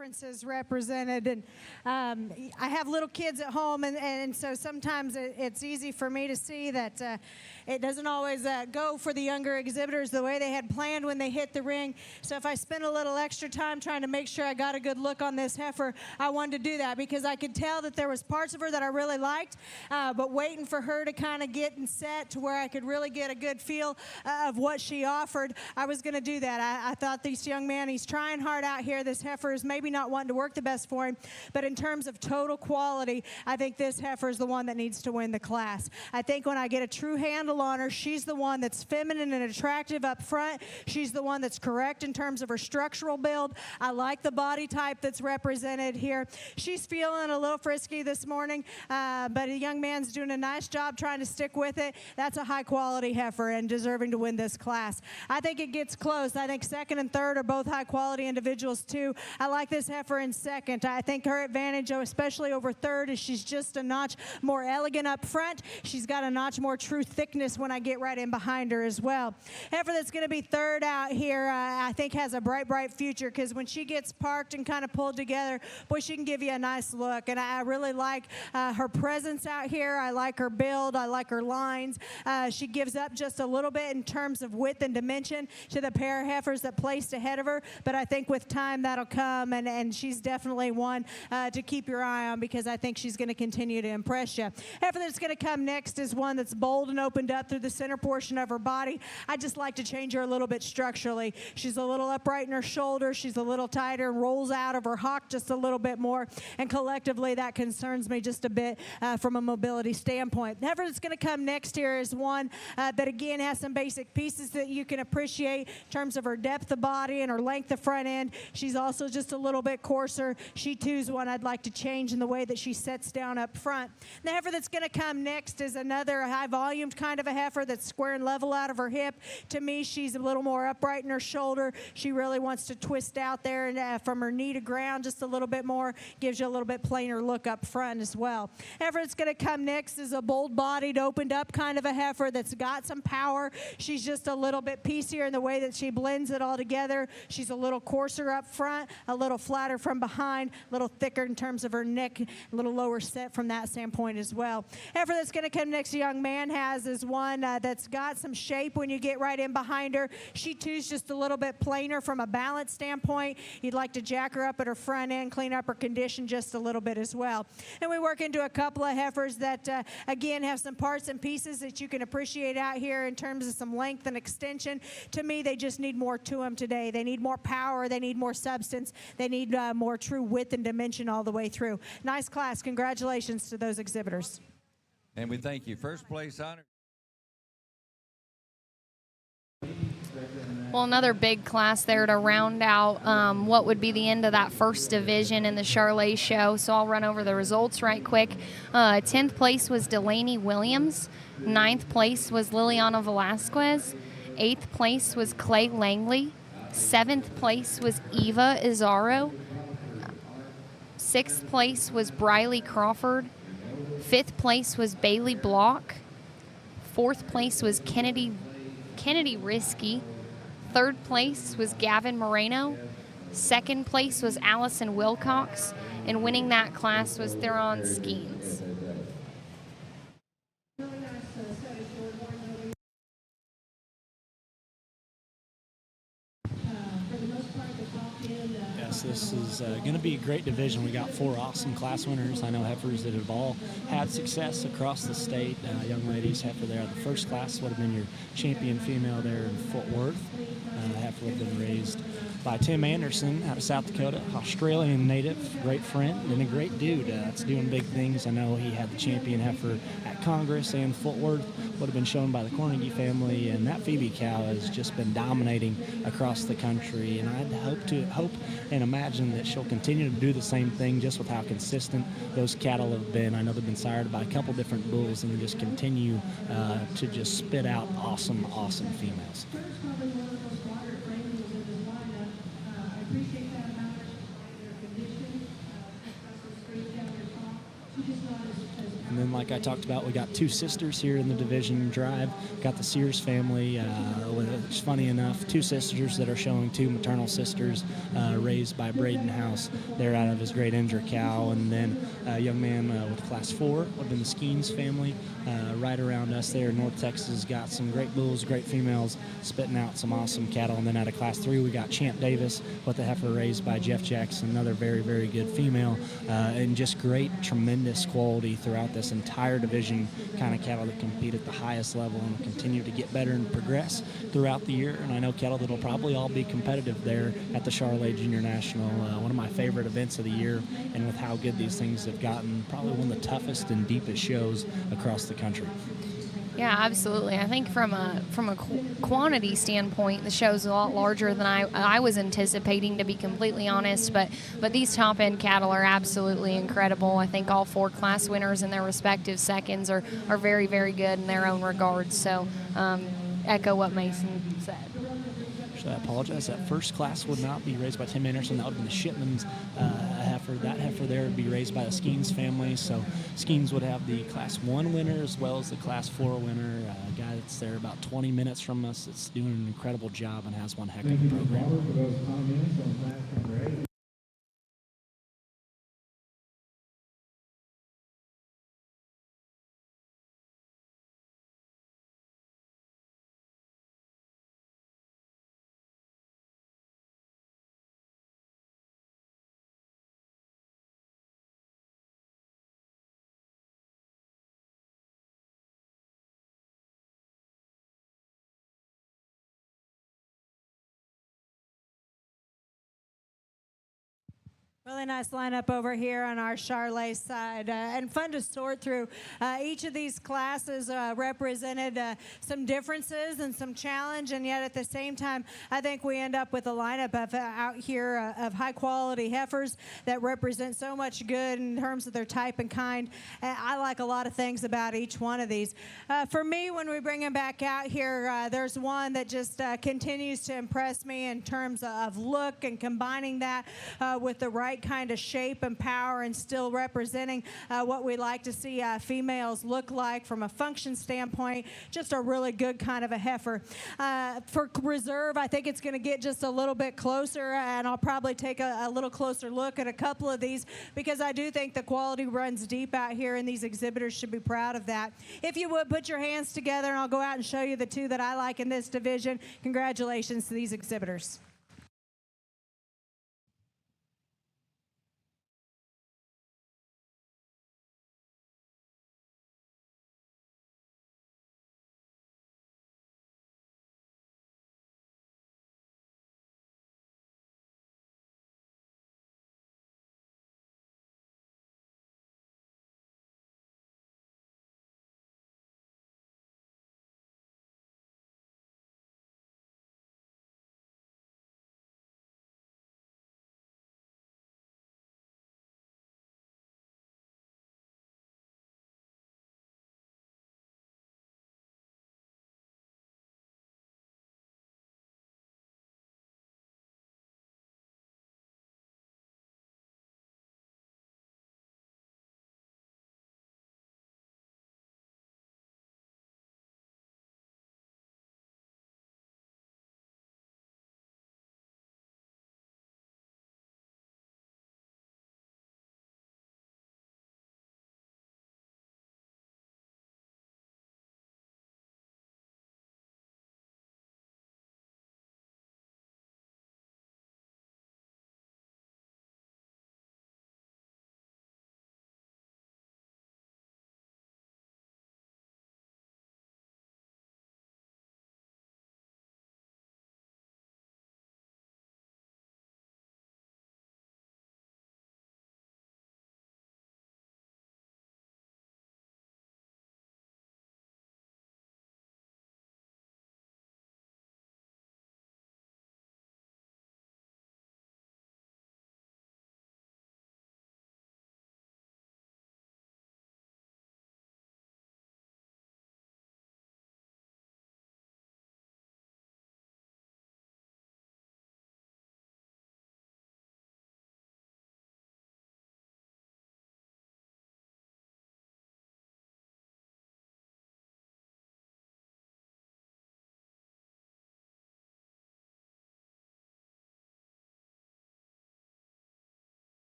Speaker 7: Differences represented, and I have little kids at home, and so sometimes it's easy for me to see that it doesn't always go for the younger exhibitors the way they had planned when they hit the ring. So if I spend a little extra time trying to make sure I got a good look on this heifer, I wanted to do that because I could tell that there was parts of her that I really liked, but waiting for her to kind of get and set to where I could really get a good feel of what she offered, I was going to do that. I thought this young man, he's trying hard out here. This heifer is maybe not wanting to work the best for him, but in terms of total quality, I think this heifer is the one that needs to win the class. I think when I get a true handle on her, she's the one that's feminine and attractive up front. She's the one that's correct in terms of her structural build. I like the body type that's represented here. She's feeling a little frisky this morning, but a young man's doing a nice job trying to stick with it. That's a high quality heifer and deserving to win this class. I think it gets close. I think second and third are both high quality individuals too. I like this heifer in second. I think her advantage, especially over third, is she's just a notch more elegant up front. She's got a notch more true thickness when I get right in behind her as well. Heifer that's going to be third out here, I think has a bright future, because when she gets parked and kind of pulled together, boy, she can give you a nice look. And I really like her presence out here. I like her build. I like her lines. She gives up just a little bit in terms of width and dimension to the pair of heifers that placed ahead of her, but I think with time that'll come, and she's definitely one to keep your eye on, because I think she's going to continue to impress you. Heifer that's going to come next is one that's bold and opened up through the center portion of her body. I just like to change her a little bit structurally. She's a little upright in her shoulder. She's a little tighter and rolls out of her hock just a little bit more, and collectively that concerns me just a bit from a mobility standpoint. The heifer that's going to come next here is one that again has some basic pieces that you can appreciate in terms of her depth of body and her length of front end. She's also just a little little bit coarser. She too is one I'd like to change in the way that she sets down up front. The heifer that's going to come next is another high-volumed kind of a heifer that's square and level out of her hip. To me, she's a little more upright in her shoulder. She really wants to twist out there and from her knee to ground just a little bit more. Gives you a little bit plainer look up front as well. Heifer that's going to come next is a bold-bodied, opened-up kind of a heifer that's got some power. She's just a little bit piecier in the way that she blends it all together. She's a little coarser up front, a little flatter from behind, a little thicker in terms of her neck, a little lower set from that standpoint as well. Heifer that's going to come next, a young man has, is one that's got some shape when you get right in behind her. She too is just a little bit plainer from a balance standpoint. You'd like to jack her up at her front end, clean up her condition just a little bit as well. And we work into a couple of heifers that, again, have some parts and pieces that you can appreciate out here in terms of some length and extension. To me, they just need more to them today. They need more power. They need more substance. They need more true width and dimension all the way through. Nice class. Congratulations to those exhibitors.
Speaker 2: And we thank you. First place honor.
Speaker 18: Well, another big class there to round out what would be the end of that first division in the Charlet show. So I'll run over the results right quick. 10th place was Delaney Williams. 9th place was Liliana Velasquez. 8th place was Clay Langley. 7th place was Eva Izaro. 6th place was Briley Crawford. 5th place was Bailey Block. 4th place was Kennedy Risky. 3rd place was Gavin Moreno. 2nd place was Allison Wilcox. And winning that class was Theron Skeens.
Speaker 17: Yes, this is going to be a great division. We got 4 awesome class winners. I know heifers that have all had success across the state. Young ladies, heifer there. The first class would have been your champion female there in Fort Worth. Heifer would have been raised by Tim Anderson out of South Dakota, Australian native, great friend, and a great dude. That's doing big things. I know he had the champion heifer at Congress and Fort Worth, would have been shown by the Cornegie family, and that Phoebe cow has just been dominating across the country, and I'd hope and imagine that she'll continue to do the same thing just with how consistent those cattle have been. I know they've been sired by a couple different bulls, and they just continue to just spit out awesome females. And then, like I talked about, we got 2 sisters here in the division drive. Got the Sears family, which is funny enough, 2 sisters that are showing 2 maternal sisters raised by Braden House. They're out of his great Indra cow. And then a young man with class 4 would have been the Skeens family. Right around us there in North Texas, got some great bulls, great females, spitting out some awesome cattle. And then out of class 3, we got Champ Davis with the heifer raised by Jeff Jackson, another very, very good female, and just great, tremendous quality throughout this entire division, kind of cattle that compete at the highest level and continue to get better and progress throughout the year. And I know cattle that'll probably all be competitive there at the Charlet Junior National, one of my favorite events of the year. And with how good these things have gotten, probably one of the toughest and deepest shows across the country.
Speaker 18: Yeah, absolutely. I think from a quantity standpoint, the show's a lot larger than I was anticipating, to be completely honest. But these top end cattle are absolutely incredible. I think all 4 class winners in their respective seconds are very, very good in their own regards. So echo what Mason said.
Speaker 17: I apologize. That first class would not be raised by Tim Anderson. That would have been the Shipman's heifer. That heifer there would be raised by the Skeens family. So Skeens would have the class 1 winner as well as the class 4 winner. A guy that's there about 20 minutes from us. That's doing an incredible job and has one heck of a program.
Speaker 7: Really nice lineup over here on our Charlet side, and fun to sort through. Each of these classes represented some differences and some challenge, and yet at the same time, I think we end up with a lineup of out here of high-quality heifers that represent so much good in terms of their type and kind. I like a lot of things about each one of these. For me, when we bring them back out here, there's one that just continues to impress me in terms of look and combining that with the right kind of shape and power, and still representing what we like to see females look like from a function standpoint. Just a really good kind of a heifer. For reserve, I think it's going to get just a little bit closer, and I'll probably take a little closer look at a couple of these, because I do think the quality runs deep out here, and these exhibitors should be proud of that. If you would, put your hands together, and I'll go out and show you the two that I like in this division. Congratulations to these exhibitors.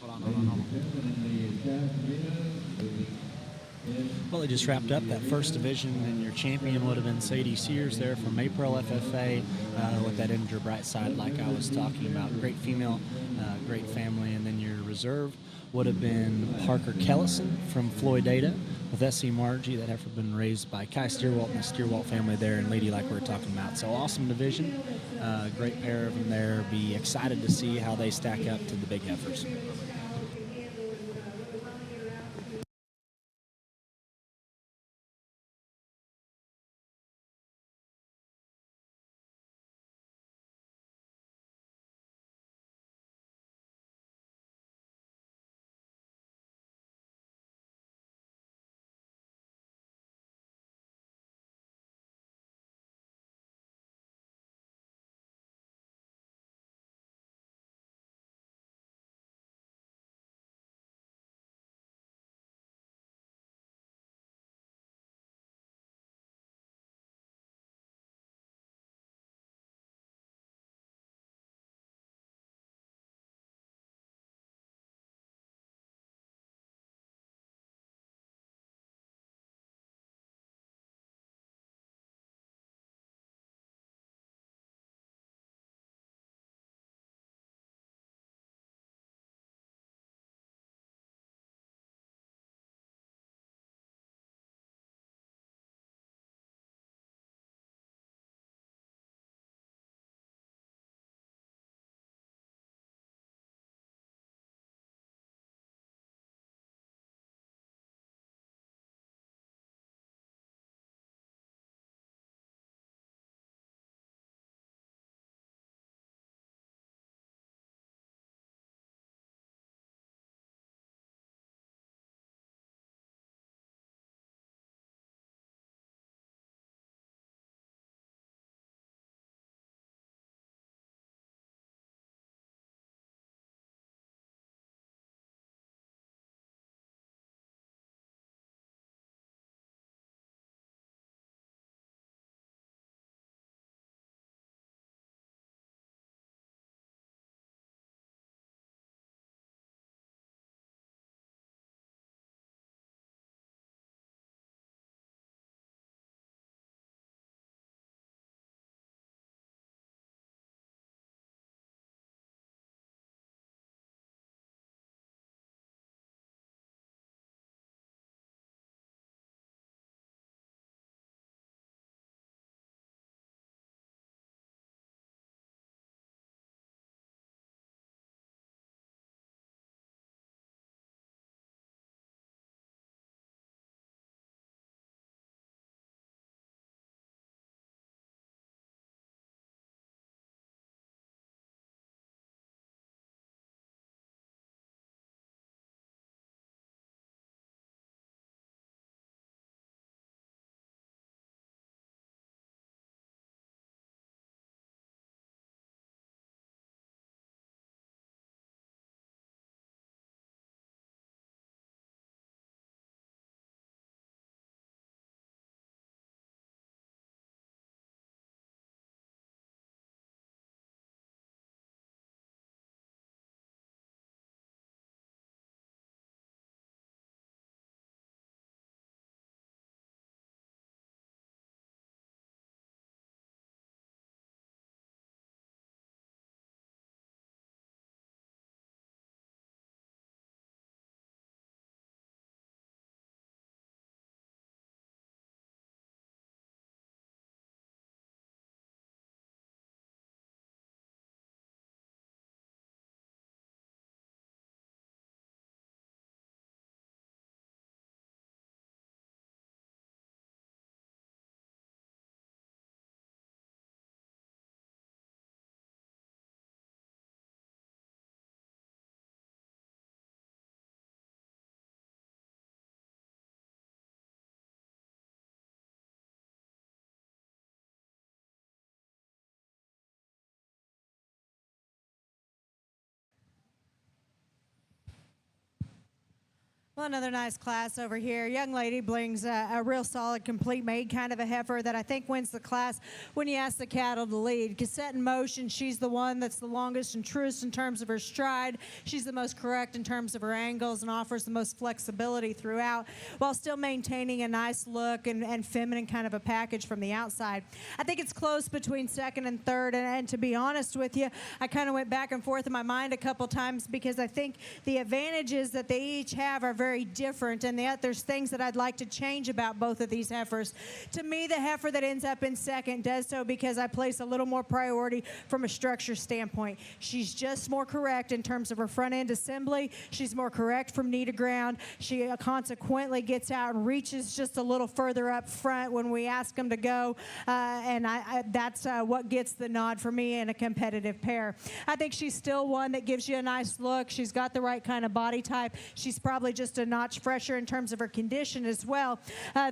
Speaker 10: Hold on.
Speaker 17: Well, it just wrapped up that first division, and your champion would have been Sadie Sears there from April FFA with that Integer Brightside, like I was talking about. Great female, great family. And then your reserve would have been Parker Kellison from Floydada with S.C. Margie, that have been raised by Kai Steerwalt and the Steerwalt family there, and Lady, like we were talking about. So awesome division, great pair of them there. Be excited to see how they stack up to the big heifers.
Speaker 7: Well, another nice class over here. Young lady brings a real solid, complete made kind of a heifer that I think wins the class when you ask the cattle to lead. Because set in motion, she's the one that's the longest and truest in terms of her stride. She's the most correct in terms of her angles and offers the most flexibility throughout while still maintaining a nice look and feminine kind of a package from the outside. I think it's close between second and third. And to be honest with you, I kind of went back and forth in my mind a couple times because I think the advantages that they each have are very different, and yet there's things that I'd like to change about both of these heifers. To me, the heifer that ends up in second does so because I place a little more priority from a structure standpoint. She's just more correct in terms of her front end assembly. She's more correct from knee to ground. She consequently gets out and reaches just a little further up front when we ask them to go, and that's what gets the nod for me in a competitive pair. I think she's still one that gives you a nice look. She's got the right kind of body type. She's probably just a notch fresher in terms of her condition as well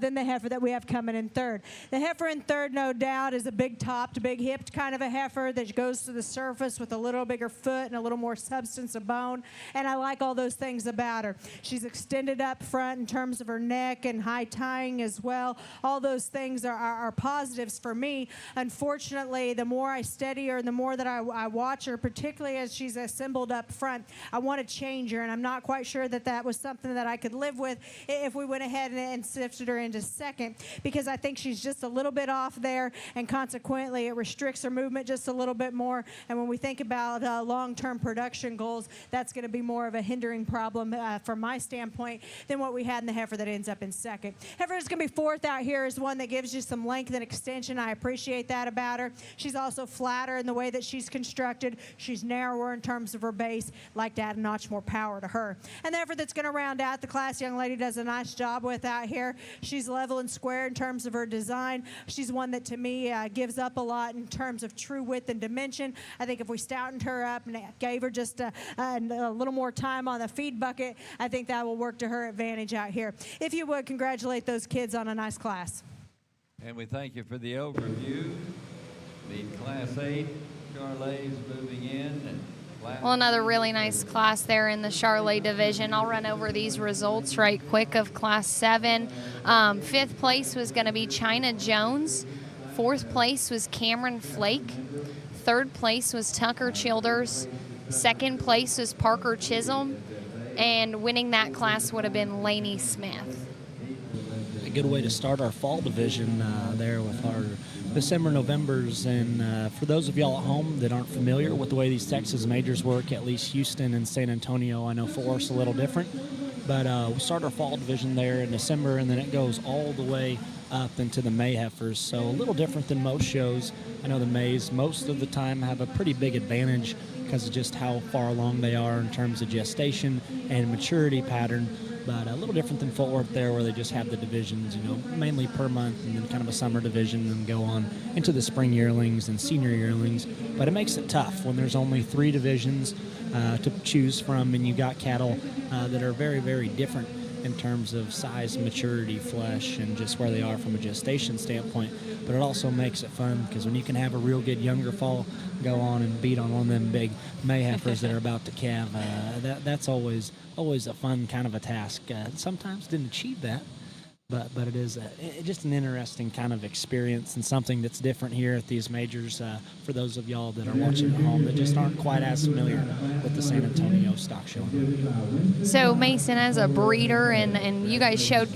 Speaker 7: than the heifer that we have coming in third. The heifer in third, no doubt, is a big topped, big hipped kind of a heifer that goes to the surface with a little bigger foot and a little more substance of bone, and I like all those things about her. She's extended up front in terms of her neck and high tying as well. All those things are positives for me. Unfortunately, the more I study her and the more that I watch her, particularly as she's assembled up front, I want to change her, and I'm not quite sure that that was something that I could live with if we went ahead and sifted her into second, because I think she's just a little bit off there, and consequently it restricts her movement just a little bit more. And when we think about long-term production goals, that's going to be more of a hindering problem from my standpoint than what we had in the heifer that ends up in second. Heifer is going to be fourth out here is one that gives you some length and extension. I appreciate that about her. She's also flatter in the way that she's constructed. She's narrower in terms of her base. Like to add a notch more power to her. And the heifer that's going to round out the class, young lady does a nice job with out here. She's level and square in terms of her design. She's one that to me gives up a lot in terms of true width and dimension. I think if we stoutened her up and gave her just a little more time on the feed bucket, I think that will work to her advantage out here. If you would, congratulate those kids on a nice class.
Speaker 2: And we thank you for the overview. The Class 8, Charlotte's moving in. And
Speaker 18: Well, another really nice class there in the Charlotte division. I'll run over these results right quick of Class 7. Fifth place was going to be China Jones. Fourth place was Cameron Flake. Third place was Tucker Childers. Second place was Parker Chisholm. And winning that class would have been Laney Smith.
Speaker 17: A good way to start our fall division there with our December, Novembers. And for those of y'all at home that aren't familiar with the way these Texas majors work, at least Houston and San Antonio, I know Fort Worth's a little different. But we start our fall division there in December, and then it goes all the way up into the May heifers. So a little different than most shows. I know the Mays most of the time have a pretty big advantage because of just how far along they are in terms of gestation and maturity pattern. But a little different than Fort Worth there, where they just have the divisions, mainly per month, and then kind of a summer division, and go on into the spring yearlings and senior yearlings. But it makes it tough when there's only 3 divisions to choose from, and you got cattle that are very, very different in terms of size, maturity, flesh, and just where they are from a gestation standpoint. But it also makes it fun because when you can have a real good younger fall go on and beat on one of them big May heifers that are about to calve, that's always a fun kind of a task. Sometimes didn't achieve that, but it is just an interesting kind of experience and something that's different here at these majors for those of y'all that are watching at home that just aren't quite as familiar with the San Antonio stock show.
Speaker 18: So Mason, as a breeder, and you guys showed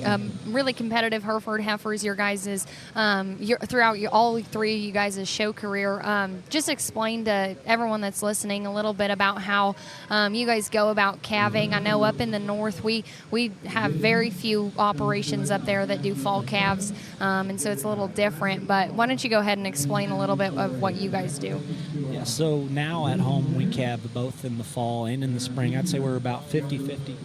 Speaker 18: really competitive Hereford heifers, your guys' throughout all 3 of you guys' show career. Just explain to everyone that's listening a little bit about how you guys go about calving. I know up in the north we have very few operations up there that do fall calves, and so it's a little different. But why don't you go ahead and explain a little bit of what you guys do?
Speaker 17: Yeah, so now at home we calve both in the fall and in the spring. I'd say we're about 50-50.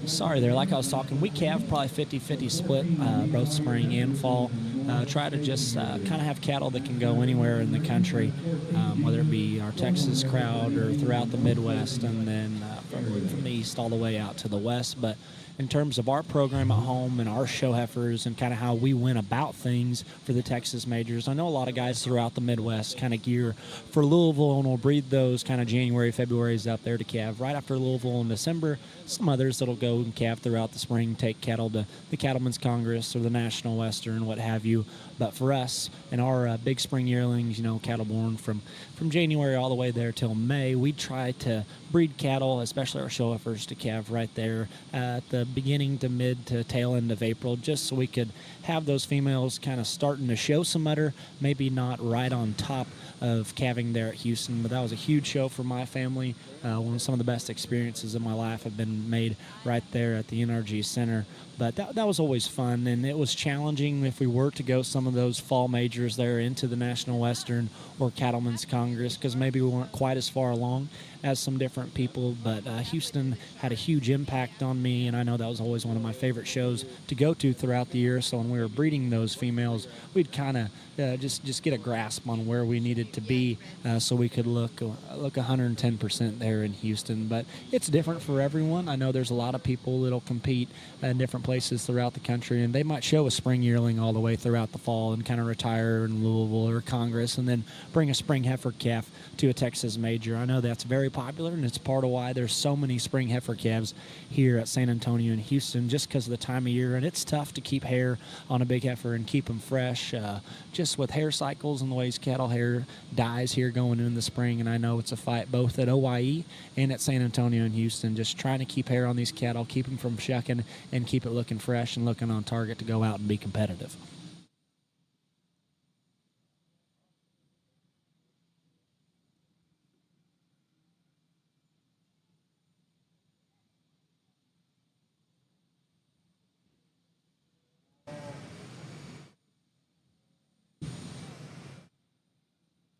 Speaker 17: Sorry there, like I was talking, we calve probably 50-50 split both spring and fall. Try to just kind of have cattle that can go anywhere in the country, whether it be our Texas crowd or throughout the Midwest, and then from the east all the way out to the west. But in terms of our program at home and our show heifers and kind of how we went about things for the Texas majors. I know a lot of guys throughout the Midwest kind of gear for Louisville, and will breed those kind of January, February's out there to calve right after Louisville in December. Some others that'll go and calve throughout the spring, take cattle to the Cattlemen's Congress or the National Western, what have you. But for us and our big spring yearlings, cattle born from January all the way there till May, we try to breed cattle, especially our show heifers, to calve right there at the beginning to mid to tail end of April, just so we could have those females kind of starting to show some udder, maybe not right on top of calving there at Houston. But that was a huge show for my family. One of some of the best experiences of my life have been made right there at the NRG Center. But that was always fun, and it was challenging if we were to go some of those fall majors there into the National Western or Cattlemen's Congress, because maybe we weren't quite as far along as some different people. But Houston had a huge impact on me, and I know that was always one of my favorite shows to go to throughout the year. So when we were breeding those females, we'd kind of just get a grasp on where we needed to be so we could look 110% there in Houston. But it's different for everyone. I know there's a lot of people that'll compete in different places throughout the country, and they might show a spring yearling all the way throughout the fall and kind of retire in Louisville or Congress and then bring a spring heifer calf to a Texas major. I know that's very popular, and it's part of why there's so many spring heifer calves here at San Antonio and Houston, just because of the time of year. And it's tough to keep hair on a big heifer and keep them fresh, just with hair cycles and the ways cattle hair dies here going into the spring. And I know it's a fight both at OYE and at San Antonio and Houston, just trying to keep hair on these cattle, keep them from shucking, and keep it looking fresh and looking on target to go out and be competitive.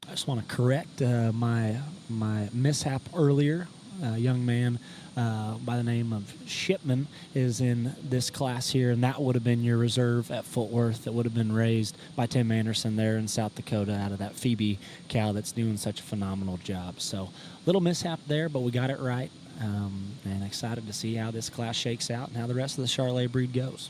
Speaker 17: I just want to correct my mishap earlier. A young man by the name of Shipman is in this class here, and that would have been your reserve at Fort Worth. That would have been raised by Tim Anderson there in South Dakota out of that Phoebe cow that's doing such a phenomenal job. So little mishap there, but we got it right, and excited to see how this class shakes out and how the rest of the Charolais breed goes.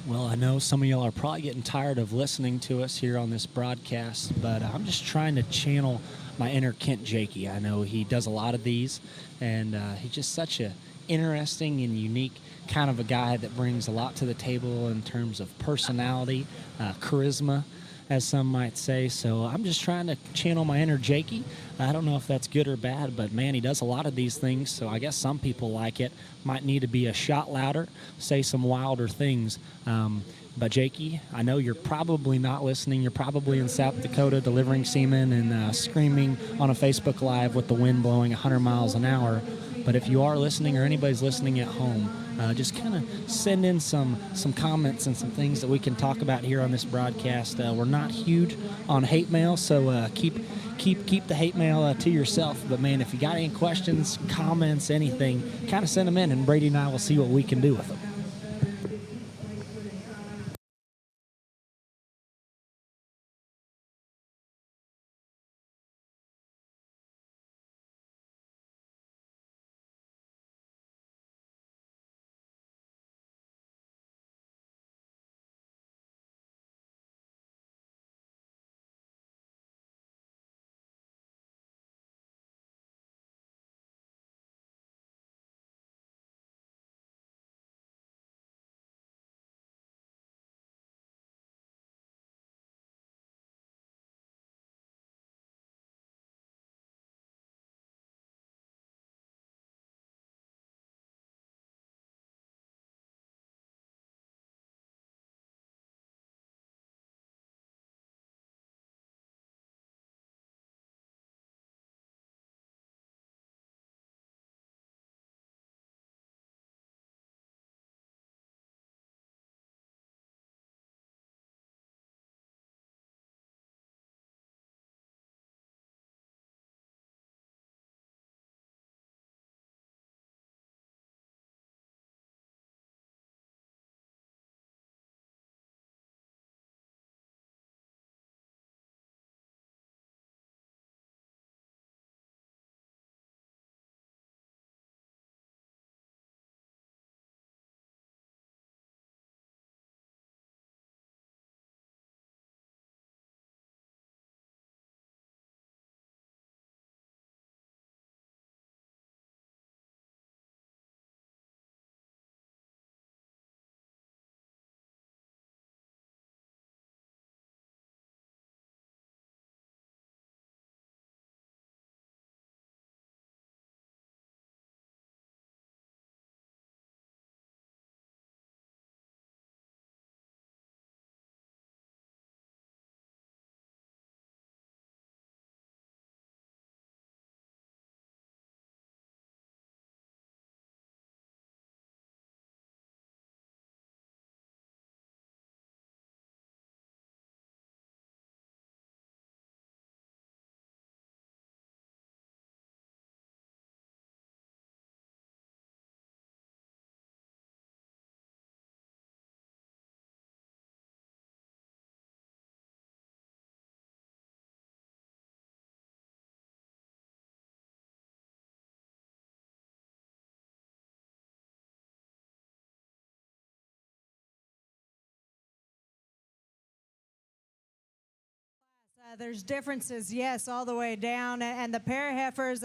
Speaker 17: Well, I know some of y'all are probably getting tired of listening to us here on this broadcast, but I'm just trying to channel my inner Kent Jakey. I know he does a lot of these, and he's just such a interesting and unique kind of a guy that brings a lot to the table in terms of personality, charisma, as some might say. So I'm just trying to channel my inner Jakey. I don't know if that's good or bad, but man, he does a lot of these things, so I guess some people like it. Might need to be a shot louder, say some wilder things. But Jakey, I know you're probably not listening. You're probably in South Dakota delivering semen and screaming on a Facebook Live with the wind blowing 100 miles an hour. But if you are listening, or anybody's listening at home, just kind of send in some comments and some things that we can talk about here on this broadcast. We're not huge on hate mail, so keep the hate mail to yourself. But man, if you got any questions, comments, anything, kind of send them in, and Brady and I will see what we can do with them.
Speaker 7: There's differences, yes, all the way down, and the pair heifers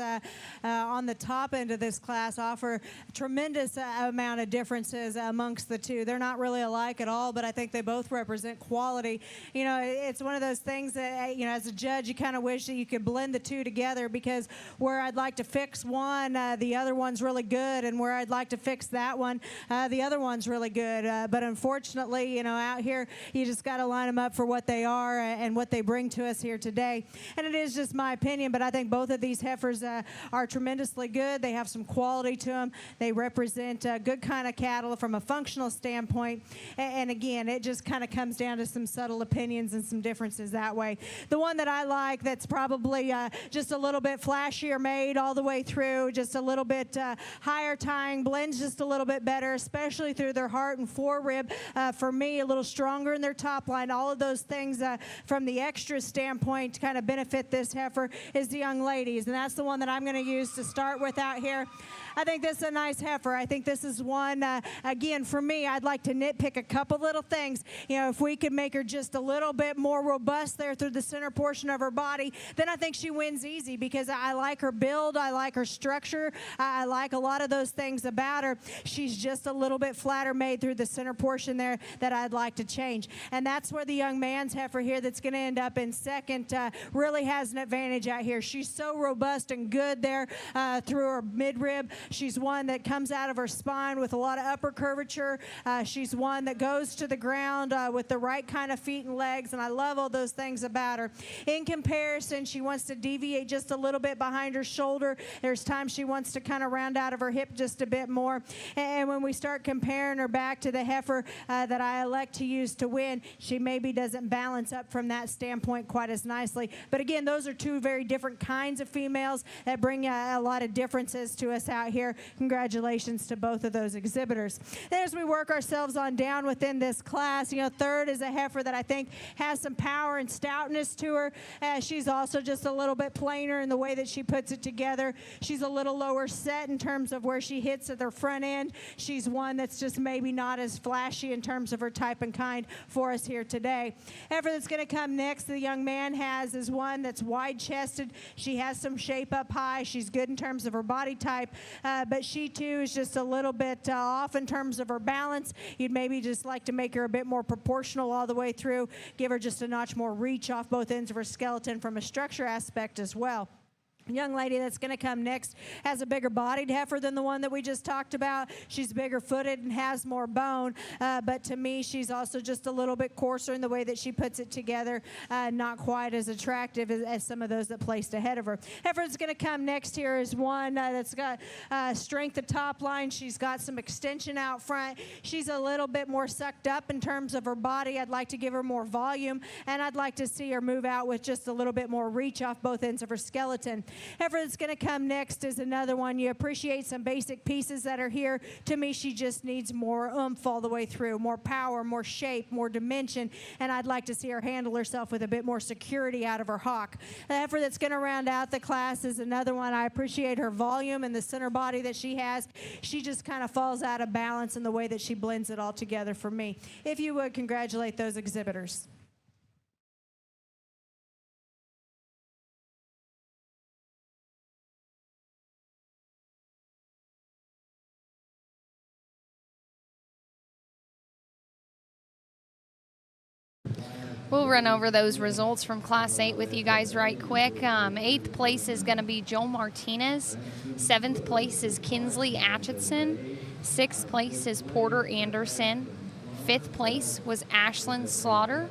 Speaker 7: on the top end of this class offer a tremendous amount of differences amongst the two. They're not really alike at all, but I think they both represent quality. You know, it's one of those things that, you know, as a judge, you kind of wish that you could blend the two together, because where I'd like to fix one, the other one's really good, and where I'd like to fix that one, the other one's really good. But unfortunately, you know, out here, you just got to line them up for what they are and what they bring to us here today. And it is just my opinion, but I think both of these heifers are tremendously good. They have some quality to them. They represent good kind of cattle from a functional standpoint. And again, it just kind of comes down to some subtle opinions and some differences that way. The one that I like that's probably just a little bit flashier made all the way through, just a little bit higher tying, blends just a little bit better, especially through their heart and forerib. For me, a little stronger in their top line. All of those things from the extra standpoint to kind of benefit this heifer is the young ladies, and that's the one that I'm going to use to start with out here. I think this is a nice heifer. I think this is one, again, for me, I'd like to nitpick a couple little things. You know, if we could make her just a little bit more robust there through the center portion of her body, then I think she wins easy, because I like her build, I like her structure, I like a lot of those things about her. She's just a little bit flatter made through the center portion there that I'd like to change. And that's where the young man's heifer here that's going to end up in second really has an advantage out here. She's so robust and good there through her midrib. She's one that comes out of her spine with a lot of upper curvature. She's one that goes to the ground with the right kind of feet and legs, and I love all those things about her. In comparison, she wants to deviate just a little bit behind her shoulder. There's times she wants to kind of round out of her hip just a bit more. And when we start comparing her back to the heifer that I elect to use to win, she maybe doesn't balance up from that standpoint quite as nicely. But again, those are two very different kinds of females that bring a lot of differences to us out here. Congratulations to both of those exhibitors. Then as we work ourselves on down within this class, you know, third is a heifer that I think has some power and stoutness to her. She's also just a little bit plainer in the way that she puts it together. She's a little lower set in terms of where she hits at her front end. She's one that's just maybe not as flashy in terms of her type and kind for us here today. Heifer that's going to come next, the young man has, is one that's wide-chested. She has some shape up high. She's good in terms of her body type, but she too is just a little bit off in terms of her balance. You'd maybe just like to make her a bit more proportional all the way through, give her just a notch more reach off both ends of her skeleton from a structure aspect as well. Young lady that's going to come next has a bigger bodied heifer than the one that we just talked about. She's bigger footed and has more bone, but to me she's also just a little bit coarser in the way that she puts it together, not quite as attractive as some of those that placed ahead of her. Heifer that's going to come next here is one that's got strength at top line. She's got some extension out front. She's a little bit more sucked up in terms of her body. I'd like to give her more volume, and I'd like to see her move out with just a little bit more reach off both ends of her skeleton. Heifer that's going to come next is another one. You appreciate some basic pieces that are here. To me, she just needs more oomph all the way through, more power, more shape, more dimension, and I'd like to see her handle herself with a bit more security out of her hock. The heifer that's going to round out the class is another one. I appreciate her volume and the center body that she has. She just kind of falls out of balance in the way that she blends it all together for me. If you would, congratulate those exhibitors.
Speaker 18: We'll run over those results from Class 8 with you guys right quick. 8th place is going to be Joel Martinez. 7th place is Kinsley Atchison. 6th place is Porter Anderson. 5th place was Ashlyn Slaughter.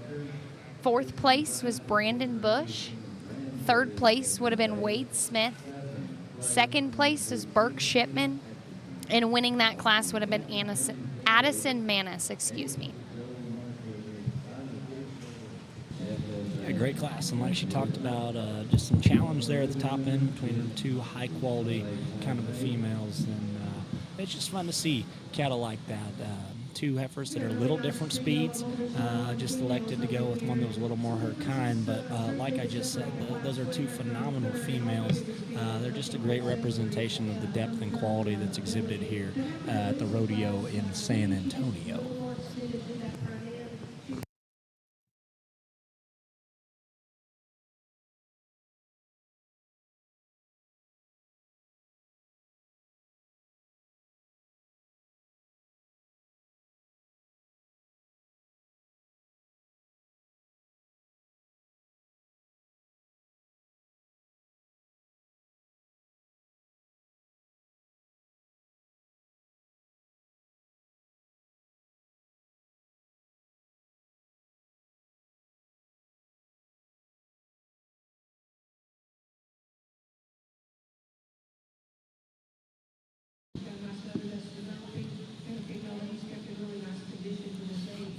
Speaker 18: 4th place was Brandon Bush. 3rd place would have been Wade Smith. 2nd place is Burke Shipman. And winning that class would have been Addison Manis, excuse me.
Speaker 17: A great class, and like she talked about, just some challenge there at the top end between two high-quality kind of the females, and it's just fun to see cattle like that. Two heifers that are a little different speeds. Just elected to go with one that was a little more her kind, but like I just said, those are two phenomenal females. They're just a great representation of the depth and quality that's exhibited here at the rodeo in San Antonio.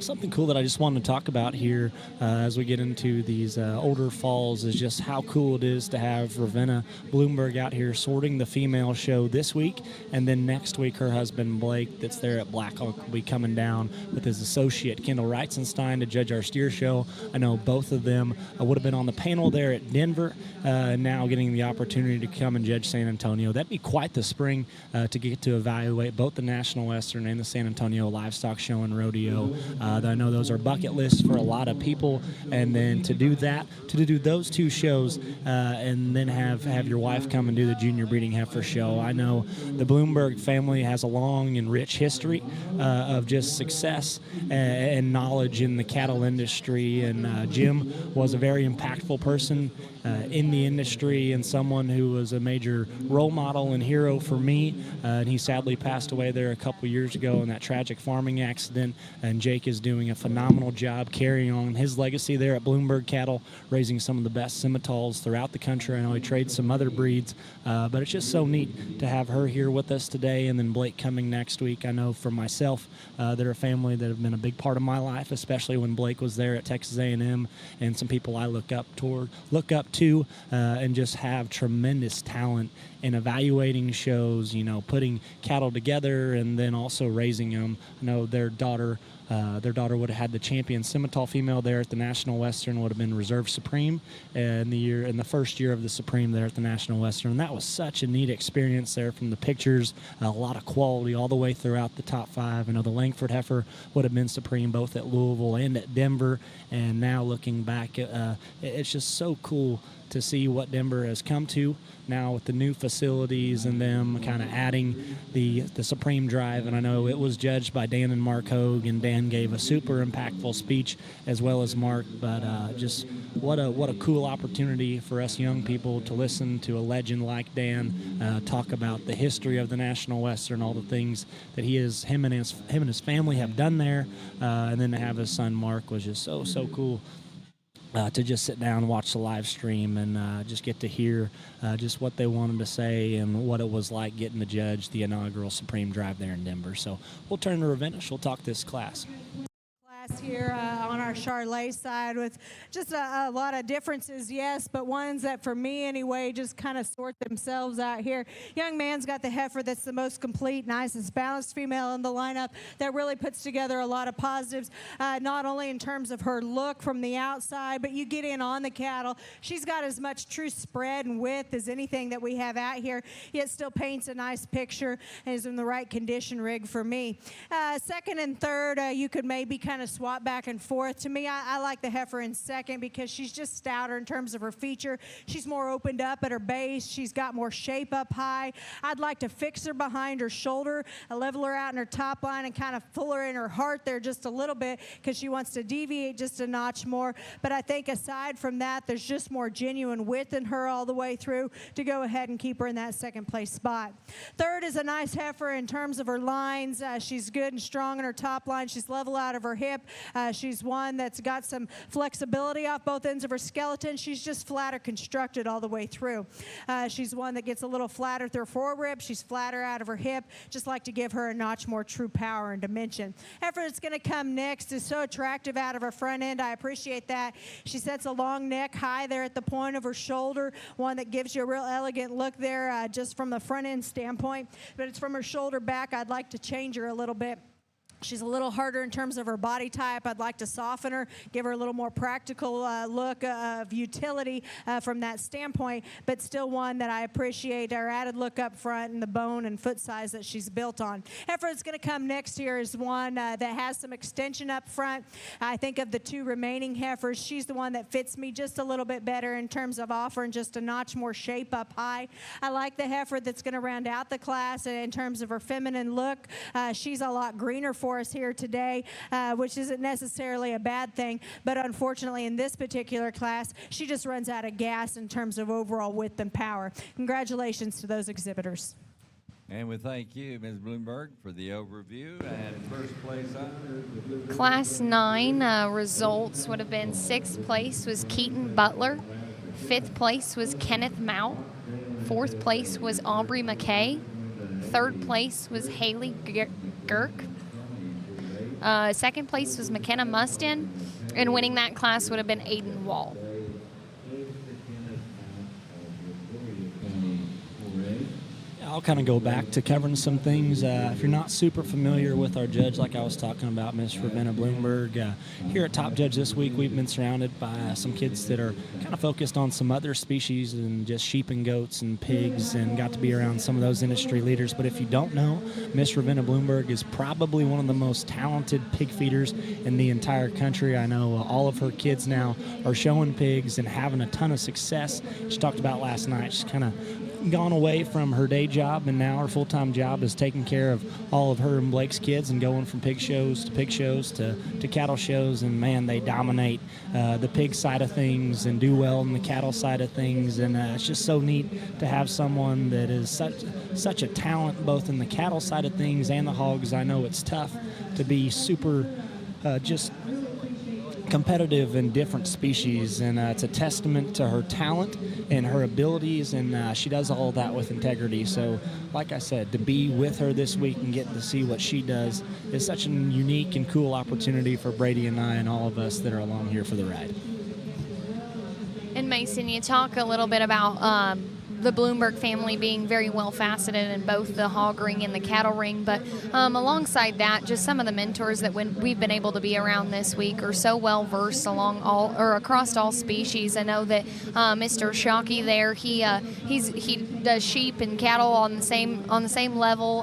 Speaker 17: something cool that I just wanted to talk about here as we get into these older falls is just how cool it is to have Ravenna Bloomberg out here sorting the female show this week, and then next week her husband Blake that's there at Blackhawk will be coming down with his associate Kendall Reitzenstein to judge our steer show. I know both of them would have been on the panel there at Denver, now getting the opportunity to come and judge San Antonio. That'd be quite the spring to get to evaluate both the National Western and the San Antonio Livestock Show and Rodeo. I know those are bucket lists for a lot of people, and then to do those two shows and then have your wife come and do the Junior Breeding Heifer Show. I know the Bloomberg family has a long and rich history of just success and knowledge in the cattle industry, and Jim was a very impactful person in the industry and someone who was a major role model and hero for me. And he sadly passed away there a couple years ago in that tragic farming accident. And Jake is doing a phenomenal job carrying on his legacy there at Bloomberg Cattle, raising some of the best Simmentals throughout the country. I know he trades some other breeds, but it's just so neat to have her here with us today, and then Blake coming next week. I know for myself, they're a family that have been a big part of my life, especially when Blake was there at Texas A&M, and some people I look up to, and just have tremendous talent in evaluating shows, putting cattle together and then also raising them. I know their daughter would have had the champion Simmental female there at the National Western, would have been Reserve Supreme in the first year of the Supreme there at the National Western. And that was such a neat experience there from the pictures, a lot of quality all the way throughout the top 5. I know the Langford heifer would have been Supreme both at Louisville and at Denver. And now looking back, it's just so cool to see what Denver has come to now with the new facilities and them kind of adding the Supreme Drive. And I know it was judged by Dan and Mark Hogue, and Dan gave a super impactful speech as well as Mark. But just what a cool opportunity for us young people to listen to a legend like Dan talk about the history of the National Western, all the things that him and his family have done there, and then to have his son Mark was just so cool. To just sit down and watch the live stream and just get to hear just what they wanted to say and what it was like getting to judge the inaugural Supreme Drive there in Denver. So we'll turn to Ravenna. She'll talk this class.
Speaker 7: Here on our Charlet side with just a lot of differences, yes, but ones that for me anyway just kind of sort themselves out here. Young man's got the heifer that's the most complete, nicest, balanced female in the lineup that really puts together a lot of positives, not only in terms of her look from the outside, but you get in on the cattle. She's got as much true spread and width as anything that we have out here, yet still paints a nice picture and is in the right condition rig for me. Second and third, you could maybe kind of swap back and forth. To me, I like the heifer in second because she's just stouter in terms of her feature. She's more opened up at her base. She's got more shape up high. I'd like to fix her behind her shoulder, level her out in her top line, and kind of pull her in her heart there just a little bit because she wants to deviate just a notch more. But I think aside from that, there's just more genuine width in her all the way through to go ahead and keep her in that second place spot. Third is a nice heifer in terms of her lines. She's good and strong in her top line. She's level out of her hip. She's one that's got some flexibility off both ends of her skeleton. She's just flatter constructed all the way through. She's one that gets a little flatter through her foregrip. She's flatter out of her hip. Just like to give her a notch more true power and dimension. Heifer that's going to come next is so attractive out of her front end. I appreciate that. She sets a long neck high there at the point of her shoulder, one that gives you a real elegant look there just from the front end standpoint. But it's from her shoulder back. I'd like to change her a little bit. She's a little harder in terms of her body type. I'd like to soften her, give her a little more practical look of utility from that standpoint, but still one that I appreciate her added look up front and the bone and foot size that she's built on. Heifer that's going to come next here is one that has some extension up front. I think of the two remaining heifers, she's the one that fits me just a little bit better in terms of offering just a notch more shape up high. I like the heifer that's going to round out the class in terms of her feminine look. She's a lot greener for us here today, which isn't necessarily a bad thing, but unfortunately in this particular class, she just runs out of gas in terms of overall width and power. Congratulations to those exhibitors.
Speaker 2: And we thank you, Ms. Bloomberg, for the overview. And first place honor.
Speaker 18: Class 9 results would have been 6th place was Keaton Butler, 5th place was Kenneth Mount, 4th place was Aubrey McKay, 3rd place was Haley Girk, Second place was McKenna Mustin, and winning that class would have been Aiden Wall.
Speaker 17: I'll kind of go back to covering some things. If you're not super familiar with our judge, like I was talking about, Miss Ravenna Bloomberg, here at Top Judge this week, we've been surrounded by some kids that are kind of focused on some other species than just sheep and goats and pigs, and got to be around some of those industry leaders. But if you don't know, Miss Ravenna Bloomberg is probably one of the most talented pig feeders in the entire country. I know all of her kids now are showing pigs and having a ton of success. She talked about last night, she's kind of gone away from her day job, and now her full-time job is taking care of all of her and Blake's kids and going from pig shows to cattle shows. And man, they dominate the pig side of things and do well in the cattle side of things. And it's just so neat to have someone that is such a talent both in the cattle side of things and the hogs. I know it's tough to be super just competitive in different species, and it's a testament to her talent and her abilities, and she does all of that with integrity. So like I said, to be with her this week and get to see what she does is such a unique and cool opportunity for Brady and I and all of us that are along here for the ride.
Speaker 18: And Mason, you talk a little bit about the Bloomberg family being very well faceted in both the hog ring and the cattle ring, but alongside that, just some of the mentors that we've been able to be around this week are so well versed across all species. I know that Mr. Shockey there, he does sheep and cattle on the same level.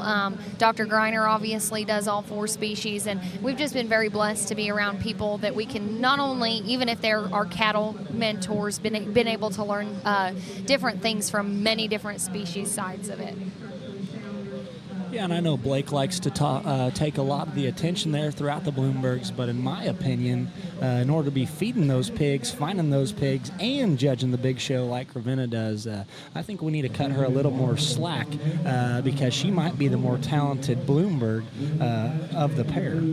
Speaker 18: Dr. Greiner obviously does all 4 species, and we've just been very blessed to be around people that we can not only, even if they're our cattle mentors, been able to learn different things from many different species sides of it.
Speaker 17: Yeah, and I know Blake likes to take a lot of the attention there throughout the Bloombergs, but in my opinion, in order to be feeding those pigs, finding those pigs, and judging the big show like Ravenna does, I think we need to cut her a little more slack because she might be the more talented Bloomberg of the pair.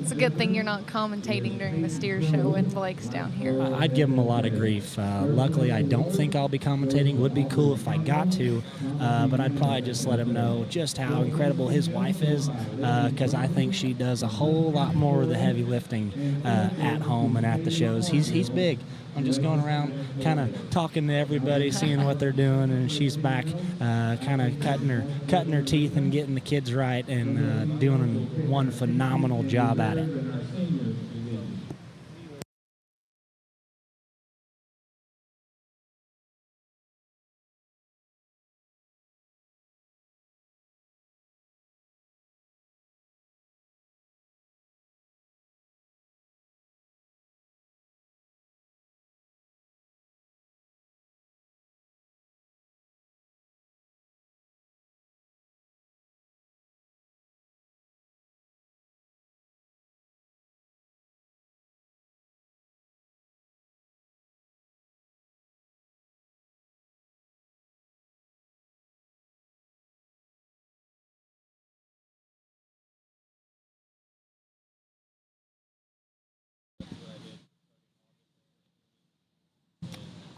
Speaker 18: It's a good thing you're not commentating during the steer show when Blake's down here.
Speaker 17: I'd give him a lot of grief. Luckily, I don't think I'll be commentating. Would be cool if I got to, but I'd probably just let him know just how incredible his wife is, because I think she does a whole lot more of the heavy lifting at home and at the shows. He's big. I'm just going around kind of talking to everybody, seeing what they're doing, and she's back kind of cutting her teeth and getting the kids right and doing one phenomenal job at it.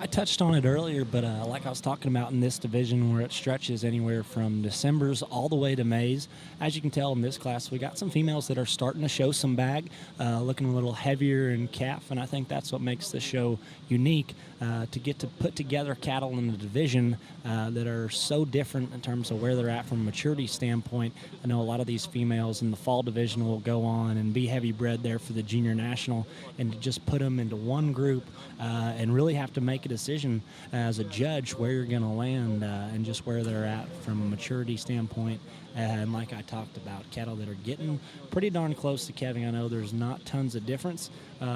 Speaker 17: I touched on it earlier, but like I was talking about in this division where it stretches anywhere from December's all the way to May's, as you can tell in this class, we got some females that are starting to show some bag, looking a little heavier in calf, and I think that's what makes the show unique, to get to put together cattle in a division that are so different in terms of where they're at from a maturity standpoint. I know a lot of these females in the fall division will go on and be heavy bred there for the junior national, and to just put them into one group and really have to make a decision as a judge where you're going to land and just where they're at from a maturity standpoint. And like I talked about, cattle that are getting pretty darn close to calving. I know there's not tons of difference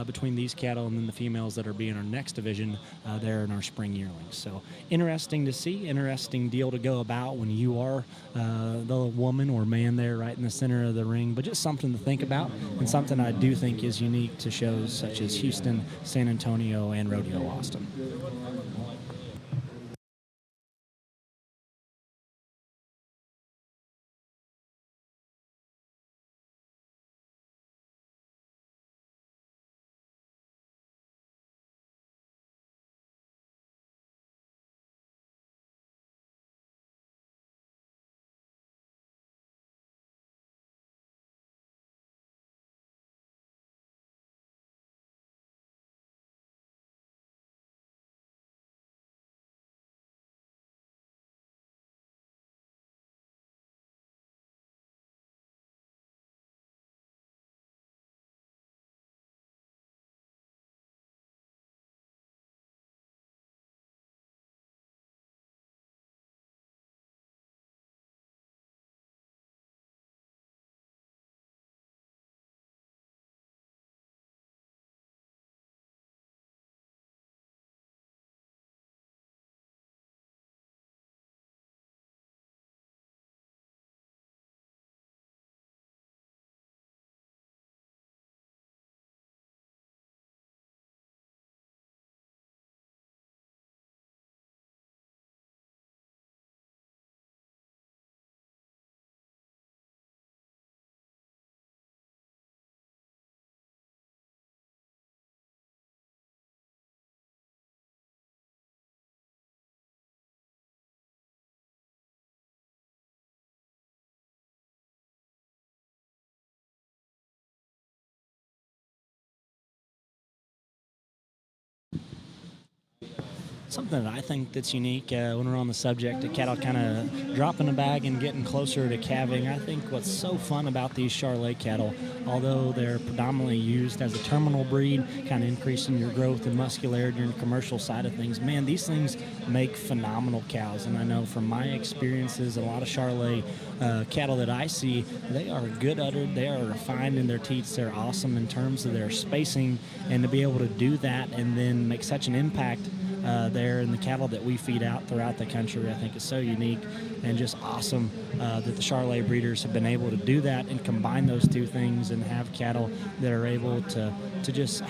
Speaker 17: between these cattle and then the females that are being our next division there in our spring yearlings. So interesting to see, interesting deal to go about when you are the woman or man there right in the center of the ring, but just something to think about and something I do think is unique to shows such as Houston, San Antonio, and Rodeo Austin. something that I think that's unique when we're on the subject of cattle kind of dropping a bag and getting closer to calving. I think what's so fun about these Charolais cattle, although they're predominantly used as a terminal breed, kind of increasing your growth and muscularity in the commercial side of things, man, these things make phenomenal cows. And I know from my experiences, a lot of Charolais cattle that I see, they are good uddered, they are refined in their teats, they're awesome in terms of their spacing, and to be able to do that and then make such an impact there in the cattle that we feed out throughout the country, I think is so unique and just awesome that the Charolais breeders have been able to do that and combine those two things and have cattle that are able to just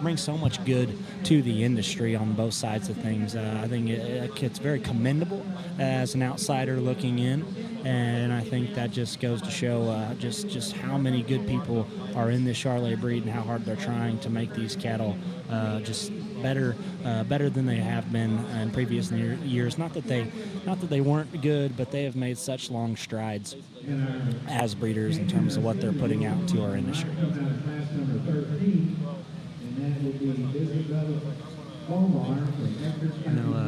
Speaker 17: bring so much good to the industry on both sides of things. I think it's very commendable as an outsider looking in, and I think that just goes to show just how many good people are in this Charolais breed and how hard they're trying to make these cattle just better than they have been in previous years. Not that they weren't good, but they have made such long strides as breeders in terms of what they're putting out into our industry.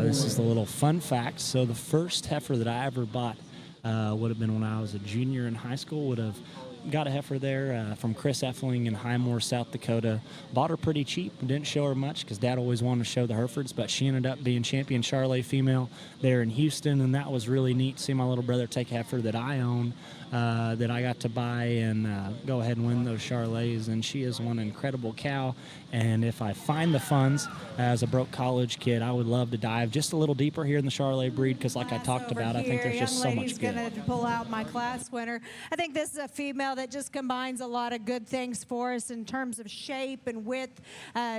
Speaker 17: This is a little fun fact. So the first heifer that I ever bought would have been when I was a junior in high school. Would have got a heifer there from Chris Effling in Highmore, South Dakota. Bought her pretty cheap. Didn't show her much because Dad always wanted to show the Herefords, but she ended up being champion Charolais female there in Houston, and that was really neat to see my little brother take a heifer that I own, that I got to buy and go ahead and win those Charolais, and she is one incredible cow. And if I find the funds as a broke college kid, I would love to dive just a little deeper here in the Charolais breed because, like I talked about, I think there's just so much good.
Speaker 7: Going to pull out my class winner. I think this is a female that just combines a lot of good things for us in terms of shape and width.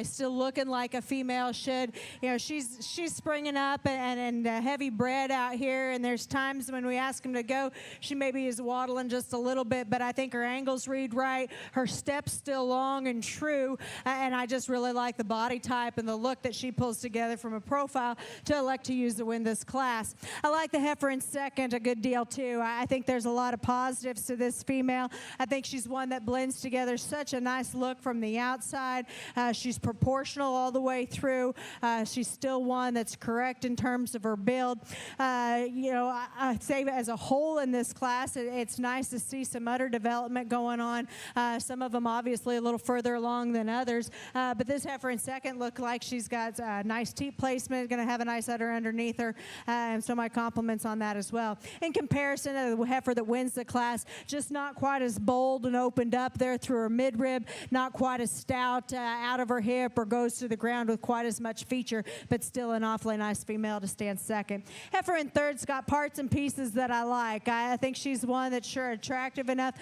Speaker 7: Still looking like a female should. You know, she's springing up and heavy bred out here, and there's times when we ask him to go, she maybe is waddling just a little bit, but I think her angles read right. Her steps still long and true, and I just really like the body type and the look that she pulls together from a profile to elect to use to win this class. I like the heifer in second a good deal too. I think there's a lot of positives to this female. I think she's one that blends together such a nice look from the outside. She's proportional all the way through. She's still one that's correct in terms of her build. I'd say as a whole in this class, it's nice to see some udder development going on. Some of them obviously a little further along than others. But this heifer in second looked like she's got nice teat placement, going to have a nice udder underneath her. And so my compliments on that as well. In comparison to the heifer that wins the class, just not quite as bold and opened up there through her midrib, not quite as stout out of her hip or goes to the ground with quite as much feature, but still an awfully nice female to stand second. Heifer in third's got parts and pieces that I like. I think she's one that's sure attractive enough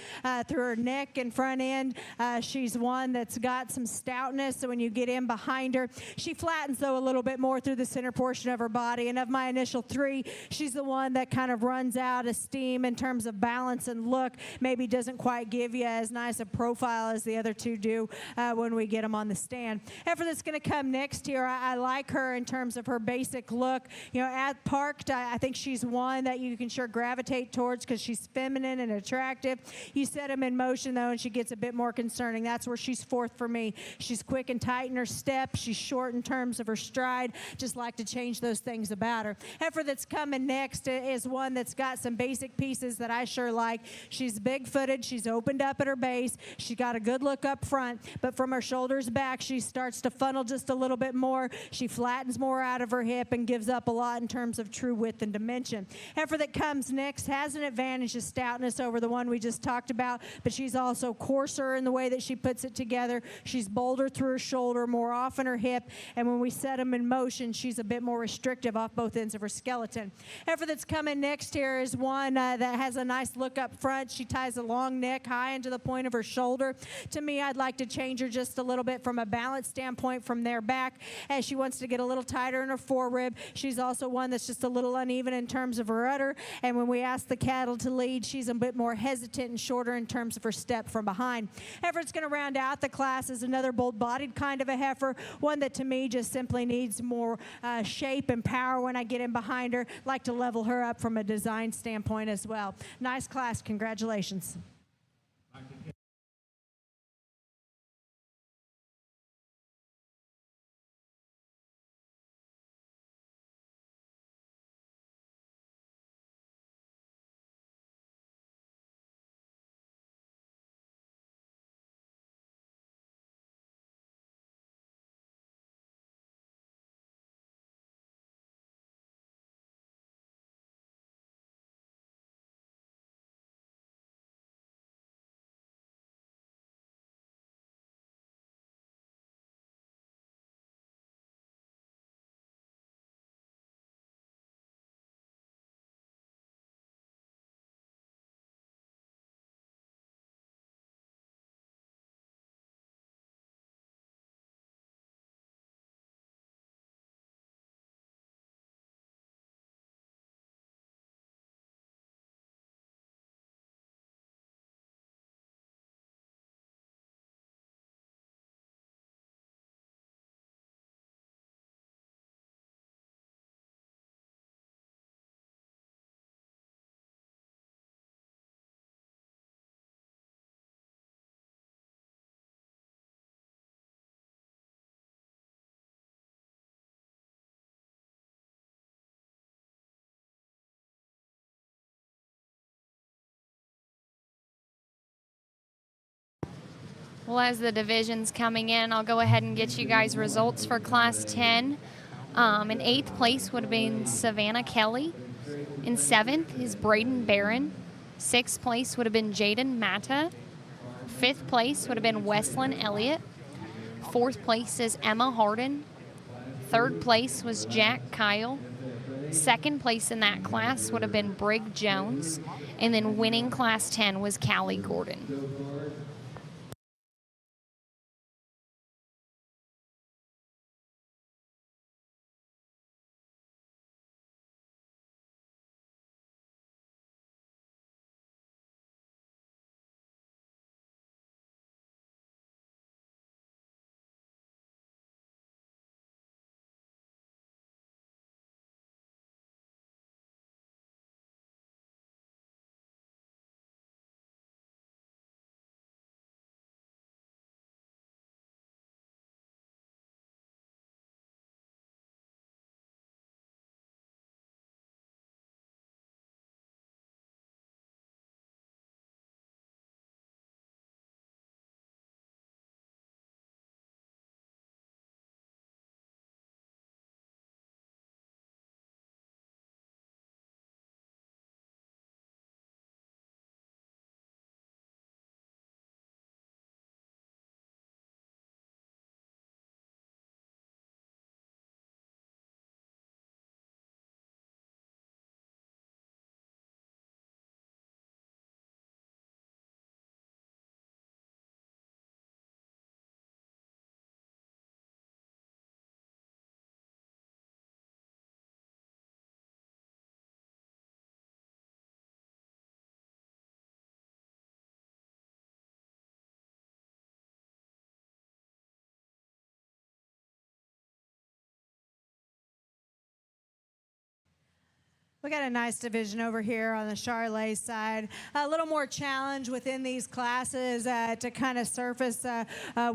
Speaker 7: through her neck and front end. She's one that's got some stoutness, so when you get in behind her, she flattens though a little bit more through the center portion of her body. And of my initial three, she's the one that kind of runs out of steam in terms of balance and look. Maybe doesn't quite give you as nice a profile as the other two do when we get them on the stand. Heifer that's going to come next here, I like her in terms of her basic look. You know, at parked, I think she's one that you can sure gravitate towards because she's feminine and attractive. You set them in motion though, and she gets a bit more concerning. That's where she's fourth for me. She's quick and tight in her step. She's short in terms of her stride. Just like to change those things about her. Heifer that's coming next is one that's got some basic pieces that I sure like. She's big-footed. She's opened up at her base. She got a good look up front, but from her shoulders back, she starts to funnel just a little bit more. She flattens more out of her hip and gives up a lot in terms of true width and dimension. Heifer that comes next has an advantage of stoutness over the one we just talked about, but she's also coarser in the way that she puts it together. She's bolder through her shoulder, more off in her hip, and when we set them in motion, she's a bit more restrictive off both ends of her skeleton. Heifer that's coming next here is one that has a nice look up front. She ties a long neck high into the point of her shoulder. To me, I'd like to change her just a little bit from a balance standpoint from there back, as she wants to get a little tighter in her forerib. She's also one that's just a little uneven in terms of her udder, and when we ask the cattle to lead, she's a bit more hesitant and shorter in terms of her step from behind. Heifer that's going to round out the class is another bold-bodied kind of a heifer, one that to me just simply needs more shape and power when I get in behind her. Like to level her up from a design standpoint as well. Nice class. Congratulations.
Speaker 18: Well, as the division's coming in, I'll go ahead and get you guys results for Class 10. In 8th place would have been Savannah Kelly. In 7th is Braden Barron. 6th place would have been Jaden Matta. 5th place would have been Westlyn Elliott. 4th place is Emma Harden. 3rd place was Jack Kyle. 2nd place in that class would have been Brig Jones. And then winning Class 10 was Callie Gordon.
Speaker 7: We got a nice division over here on the Charlet side. A little more challenge within these classes to kind of surface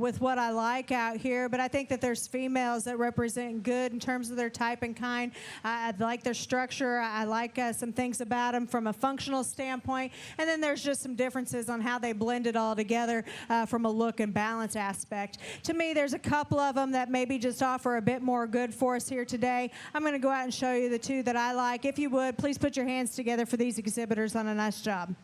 Speaker 7: with what I like out here. But I think that there's females that represent good in terms of their type and kind. I like their structure. I like some things about them from a functional standpoint. And then there's just some differences on how they blend it all together from a look and balance aspect. To me, there's a couple of them that maybe just offer a bit more good for us here today. I'm going to go out and show you the two that I like. If you would, please put your hands together for these exhibitors on a nice job.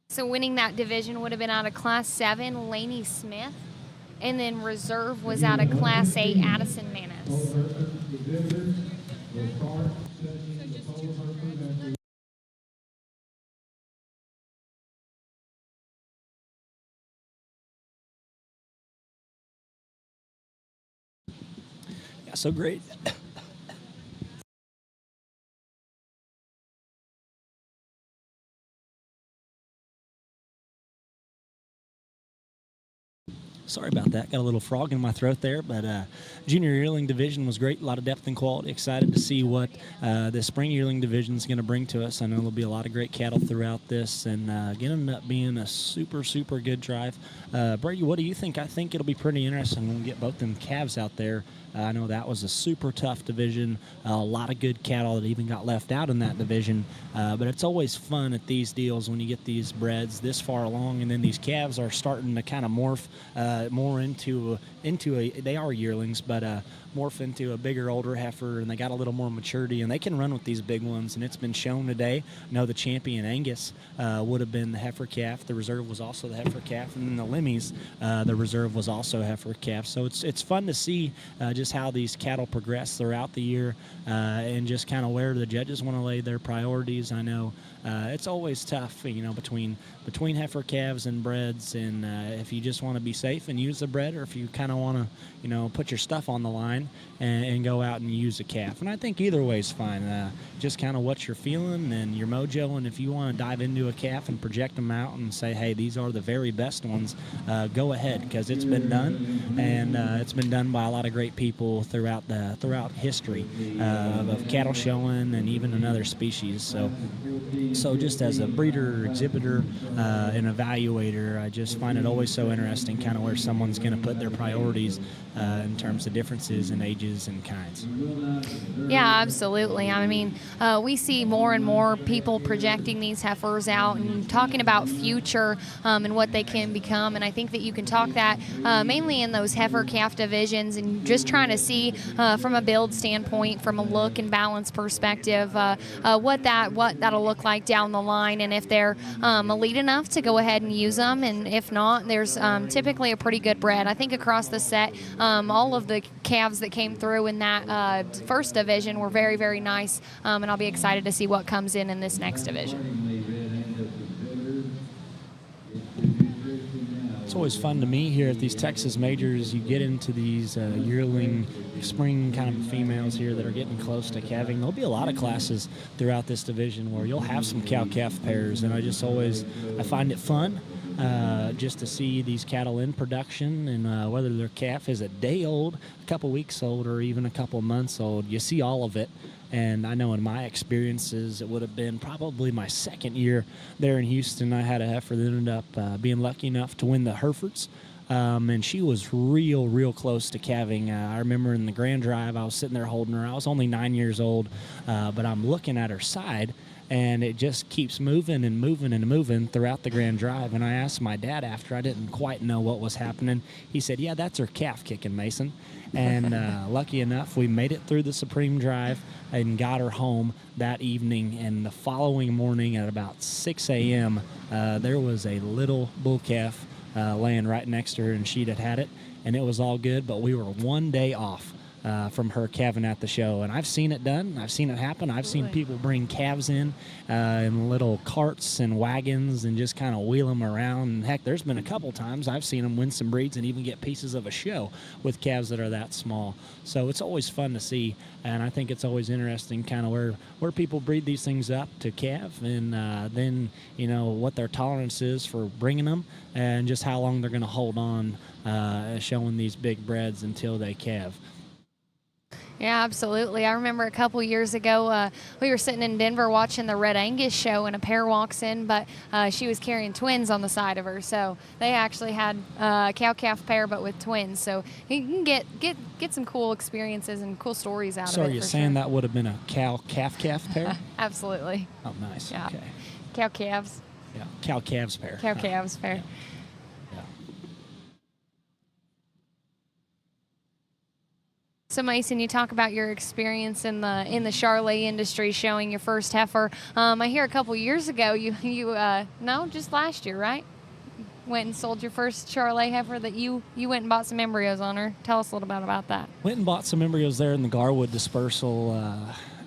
Speaker 18: So winning that division would have been out of Class 7, Lainey Smith. And then reserve was out of Class 8, Addison Manis.
Speaker 17: Yeah, so great. Sorry about that. Got a little frog in my throat there, but junior yearling division was great. A lot of depth and quality. Excited to see what the spring yearling division is going to bring to us. I know there'll be a lot of great cattle throughout this, and going to up being a super, super good drive. Brady, what do you think? I think it'll be pretty interesting when we get both them calves out there. I know that was a super tough division. A lot of good cattle that even got left out in that division. But it's always fun at these deals when you get these breds this far along, and then these calves are starting to kind of morph more into a. They are yearlings, but morph into a bigger, older heifer, and they got a little more maturity, and they can run with these big ones. And it's been shown today. I know the champion Angus would have been the heifer calf. The reserve was also the heifer calf, and then the Lemmies, the reserve was also a heifer calf. So it's fun to see just how these cattle progress throughout the year, and just kind of where the judges want to lay their priorities. I know it's always tough, between heifer calves and breds, and if you just want to be safe and use the bred, or if you kind of want to, put your stuff on the line and go out and use a calf. And I think either way is fine. Just kind of what you're feeling and your mojo, and if you want to dive into a calf and project them out and say, hey, these are the very best ones, go ahead, because it's been done, and it's been done by a lot of great people throughout history of cattle showing and even another species. So just as a breeder, exhibitor, and evaluator, I just find it always so interesting kind of where someone's going to put their priorities in terms of differences in ages and kinds.
Speaker 18: Yeah, absolutely. I mean, we see more and more people projecting these heifers out and talking about future and what they can become. And I think that you can talk that mainly in those heifer calf divisions, and just trying to see from a build standpoint, from a look and balance perspective, what that'll look like down the line, and if they're elite enough to go ahead and use them, and if not, there's typically a pretty good bred. I think across the set, all of the calves that came through in that first division were very, very nice, and I'll be excited to see what comes in this next division.
Speaker 17: It's always fun to me here at these Texas majors. You get into these yearling, spring kind of females here that are getting close to calving. There'll be a lot of classes throughout this division where you'll have some cow-calf pairs, and I find it fun just to see these cattle in production, and whether their calf is a day old, a couple weeks old, or even a couple months old. You see all of it. And I know in my experiences, it would have been probably my second year there in Houston. I had a heifer that ended up being lucky enough to win the Heifers. And she was real close to calving. I remember in the Grand Drive, I was sitting there holding her. I was only 9 years old, but I'm looking at her side, and it just keeps moving and moving and moving throughout the Grand Drive. And I asked my dad after, I didn't quite know what was happening. He said, yeah, that's her calf kicking, Mason. And lucky enough, we made it through the Supreme Drive and got her home that evening. And the following morning at about 6 a.m., there was a little bull calf laying right next to her, and she'd had it, and it was all good. But we were 1 day off from her calving at the show. And I've seen it done. I've seen it happen. I've seen people bring calves in little carts and wagons and just kind of wheel them around. And heck, there's been a couple times I've seen them win some breeds and even get pieces of a show with calves that are that small. So it's always fun to see. And I think it's always interesting kind of where people breed these things up to calve, and then, what their tolerance is for bringing them, and just how long they're going to hold on showing these big breds until they calve.
Speaker 18: Yeah, absolutely. I remember a couple years ago, we were sitting in Denver watching the Red Angus show, and a pair walks in, but she was carrying twins on the side of her. So they actually had a cow-calf pair, but with twins. So you can get some cool experiences and cool stories out of it.
Speaker 17: So are you saying that would have been a cow-calf pair?
Speaker 18: Absolutely.
Speaker 17: Oh, nice.
Speaker 18: Yeah.
Speaker 17: Okay.
Speaker 18: Cow-calves.
Speaker 17: Yeah, cow-calves pair.
Speaker 18: Cow-calves pair.
Speaker 17: Yeah.
Speaker 18: So Mason, you talk about your experience in the Charolais industry, showing your first heifer. I hear a couple years ago, just last year, right? Went and sold your first Charolais heifer that you went and bought some embryos on her. Tell us a little bit about that.
Speaker 17: Went and bought some embryos there in the Garwood dispersal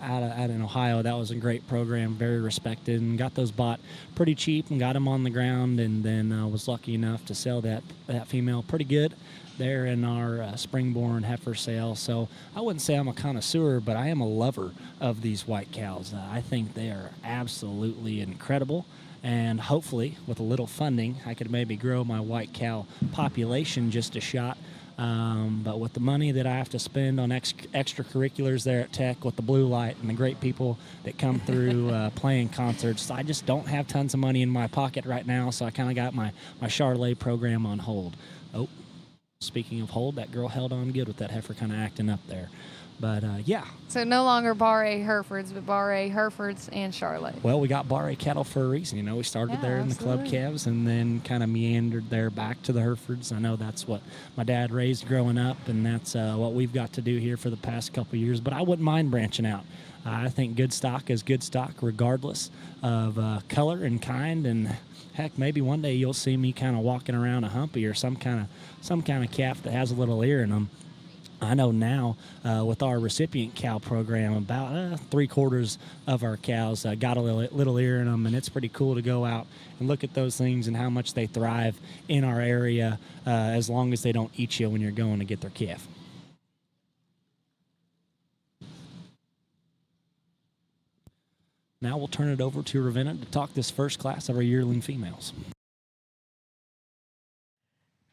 Speaker 17: out in Ohio. That was a great program, very respected, and got those bought pretty cheap and got them on the ground, and then was lucky enough to sell that female pretty good there in our springborn heifer sale. So I wouldn't say I'm a connoisseur, but I am a lover of these white cows. I think they are absolutely incredible, and hopefully with a little funding, I could maybe grow my white cow population just a shot. But with the money that I have to spend on extracurriculars there at Tech, with the blue light and the great people that come through playing concerts, I just don't have tons of money in my pocket right now, so I kind of got my Charlet program on hold. Oh, speaking of hold, that girl held on good with that heifer kind of acting up there. But, yeah.
Speaker 18: So no longer Barre Herefords, but Barre Herefords and Charlotte.
Speaker 17: Well, we got Barre cattle for a reason. You know, we started there in the club calves and then kind of meandered there back to the Herefords. I know that's what my dad raised growing up, and that's what we've got to do here for the past couple of years. But I wouldn't mind branching out. I think good stock is good stock regardless of color and kind. And, heck, maybe one day you'll see me kind of walking around a humpy or some kind of calf that has a little ear in them. I know now with our recipient cow program, about 3/4 of our cows got a little ear in them, and it's pretty cool to go out and look at those things and how much they thrive in our area as long as they don't eat you when you're going to get their calf. Now we'll turn it over to Ravenna to talk this first class of our yearling females.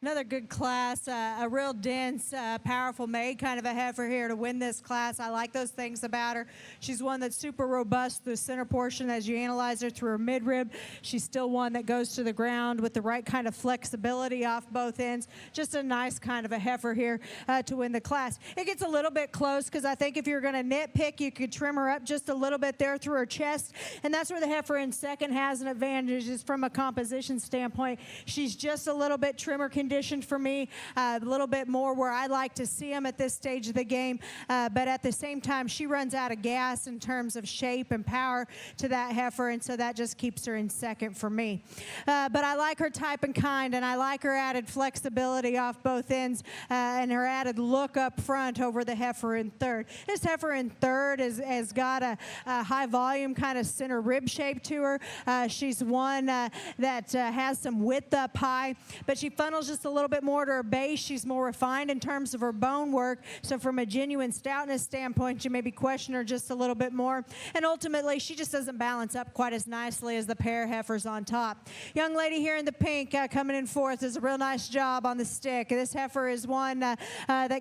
Speaker 7: Another good class, a real dense, powerful made kind of a heifer here to win this class. I like those things about her. She's one that's super robust, the center portion as you analyze her through her midrib. She's still one that goes to the ground with the right kind of flexibility off both ends. Just a nice kind of a heifer here to win the class. It gets a little bit close because I think if you're going to nitpick, you could trim her up just a little bit there through her chest, and that's where the heifer in second has an advantage is from a composition standpoint. She's just a little bit trimmer conditioned for me, a little bit more where I like to see them at this stage of the game. But at the same time, she runs out of gas in terms of shape and power to that heifer, and so that just keeps her in second for me. But I like her type and kind, and I like her added flexibility off both ends and her added look up front over the heifer in third. This heifer in third has got a high volume kind of center rib shape to her. She's one that has some width up high, but she funnels just a little bit more to her base. She's more refined in terms of her bone work. So from a genuine stoutness standpoint, you maybe question her just a little bit more. And ultimately, she just doesn't balance up quite as nicely as the pair heifers on top. Young lady here in the pink coming in fourth does a real nice job on the stick. This heifer is one that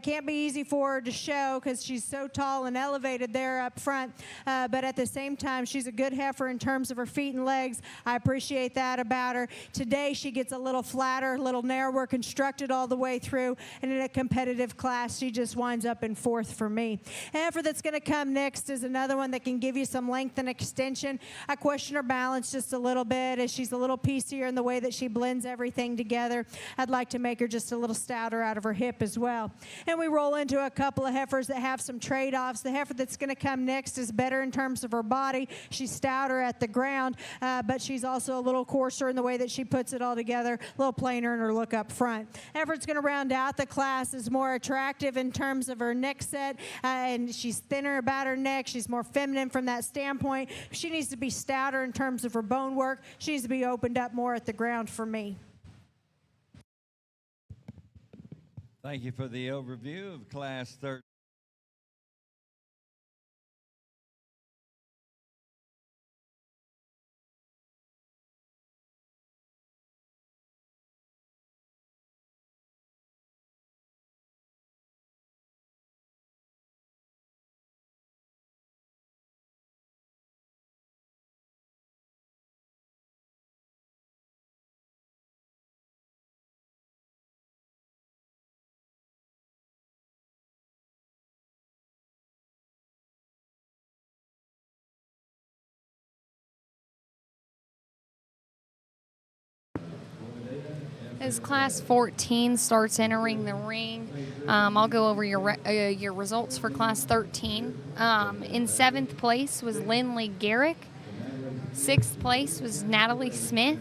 Speaker 7: can't be easy for her to show because she's so tall and elevated there up front. But at the same time, she's a good heifer in terms of her feet and legs. I appreciate that about her. Today, she gets a little flatter, a little narrower, constructed all the way through, and in a competitive class, she just winds up in fourth for me. The heifer that's going to come next is another one that can give you some length and extension. I question her balance just a little bit as she's a little piecier in the way that she blends everything together. I'd like to make her just a little stouter out of her hip as well. And we roll into a couple of heifers that have some trade-offs. The heifer that's going to come next is better in terms of her body. She's stouter at the ground, but she's also a little coarser in the way that she puts it all together, a little plainer in her look up front. Heifer's going to round out the class, is more attractive in terms of her neck set, and she's thinner about her neck. She's more feminine from that standpoint. She needs to be stouter in terms of her bone work. She needs to be opened up more at the ground for me.
Speaker 2: Thank you for the overview of Class 13.
Speaker 18: As Class 14 starts entering the ring, I'll go over your results for Class 13. In 7th place was Lindley Garrick. 6th place was Natalie Smith.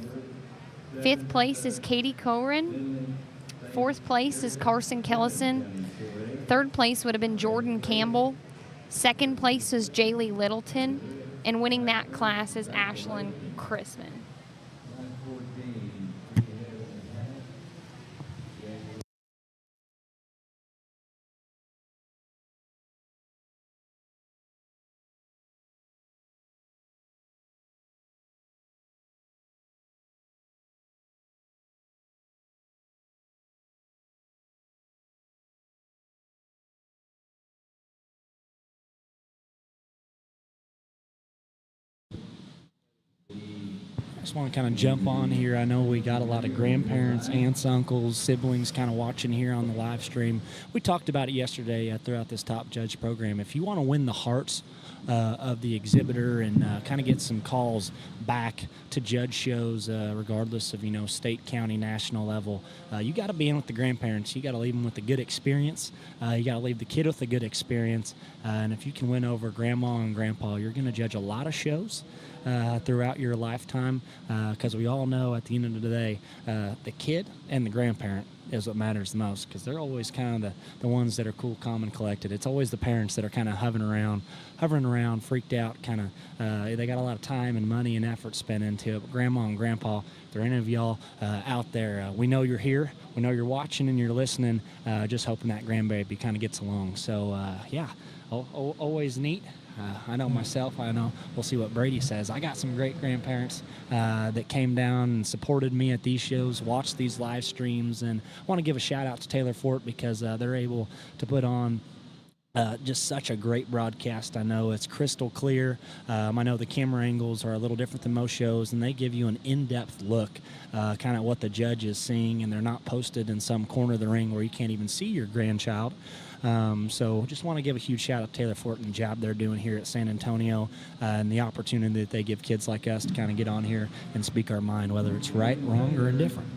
Speaker 18: 5th place is Katie Coren. 4th place is Carson Kellison. 3rd place would have been Jordan Campbell. 2nd place is Jaylee Littleton. And winning that class is Ashlyn Chrisman.
Speaker 17: just want to kind of jump on here. I know we got a lot of grandparents, aunts, uncles, siblings kind of watching here on the live stream. We talked about it yesterday throughout this Top Judge program. If you want to win the hearts of the exhibitor and kind of get some calls back to judge shows, regardless of, state, county, national level, you got to be in with the grandparents. You got to leave them with a good experience. You got to leave the kid with a good experience. And if you can win over grandma and grandpa, you're going to judge a lot of shows throughout your lifetime, because we all know at the end of the day, the kid and the grandparent is what matters the most, because they're always kind of the ones that are cool, calm, and collected. It's always the parents that are kind of hovering around, freaked out, kind of, they got a lot of time and money and effort spent into it. But grandma and grandpa, if there are any of y'all out there, we know you're here, we know you're watching and you're listening, just hoping that grandbaby kind of gets along. So, yeah, always neat. I know myself. I know we'll see what Brady says. I got some great grandparents that came down and supported me at these shows, watched these live streams, and I want to give a shout out to Taylor Fort because they're able to put on just such a great broadcast. I know it's crystal clear. I know the camera angles are a little different than most shows, and they give you an in-depth look, kind of what the judge is seeing, and they're not posted in some corner of the ring where you can't even see your grandchild. So just want to give a huge shout out to Taylor Fort and the job they're doing here at San Antonio, and the opportunity that they give kids like us to kind of get on here and speak our mind, whether it's right, wrong, or indifferent.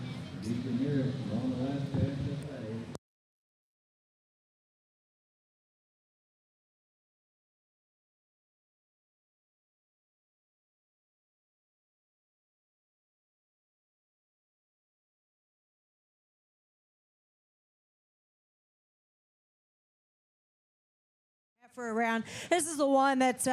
Speaker 7: For around. This is the one that's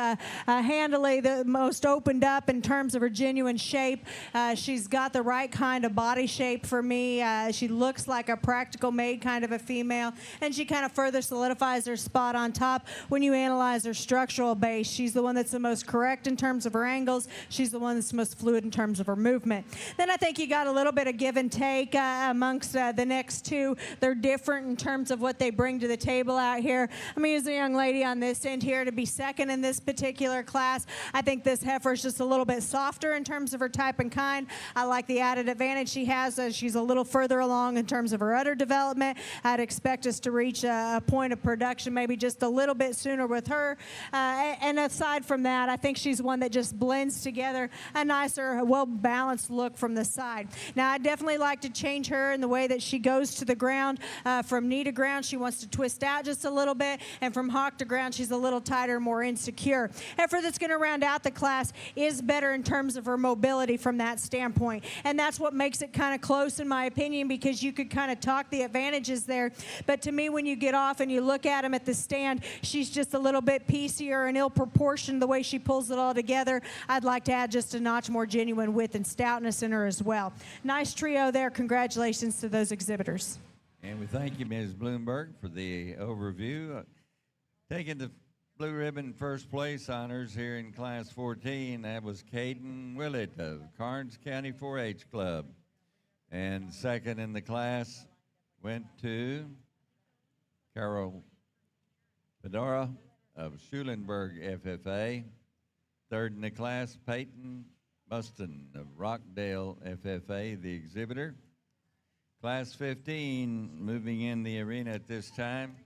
Speaker 7: handily the most opened up in terms of her genuine shape. She's got the right kind of body shape for me. She looks like a practical made kind of a female, and she kind of further solidifies her spot on top. When you analyze her structural base, she's the one that's the most correct in terms of her angles. She's the one that's the most fluid in terms of her movement. Then I think you got a little bit of give and take amongst the next two. They're different in terms of what they bring to the table out here. I'm going to use a young lady on this end here to be second in this particular class. I think this heifer is just a little bit softer in terms of her type and kind. I like the added advantage she has as she's a little further along in terms of her udder development. I'd expect us to reach a point of production maybe just a little bit sooner with her. And aside from that, I think she's one that just blends together a nicer, well-balanced look from the side. Now, I'd definitely like to change her in the way that she goes to the ground. From knee to ground, she wants to twist out just a little bit, and from hock to ground, she's a little tighter, more insecure. Heifer that's going to round out the class is better in terms of her mobility from that standpoint. And that's what makes it kind of close, in my opinion, because you could kind of talk the advantages there. But to me, when you get off and you look at them at the stand, she's just a little bit piecier and ill-proportioned the way she pulls it all together. I'd like to add just a notch more genuine width and stoutness in her as well. Nice trio there. Congratulations to those exhibitors.
Speaker 2: And we thank you, Ms. Bloomberg, for the overview. Taking the blue ribbon first place honors here in Class 14, that was Caden Willett of Karnes County 4-H Club. And second in the class went to Carol Fedora of Schulenburg FFA. Third in the class, Peyton Buston of Rockdale FFA, the exhibitor. Class 15 moving in the arena at this time.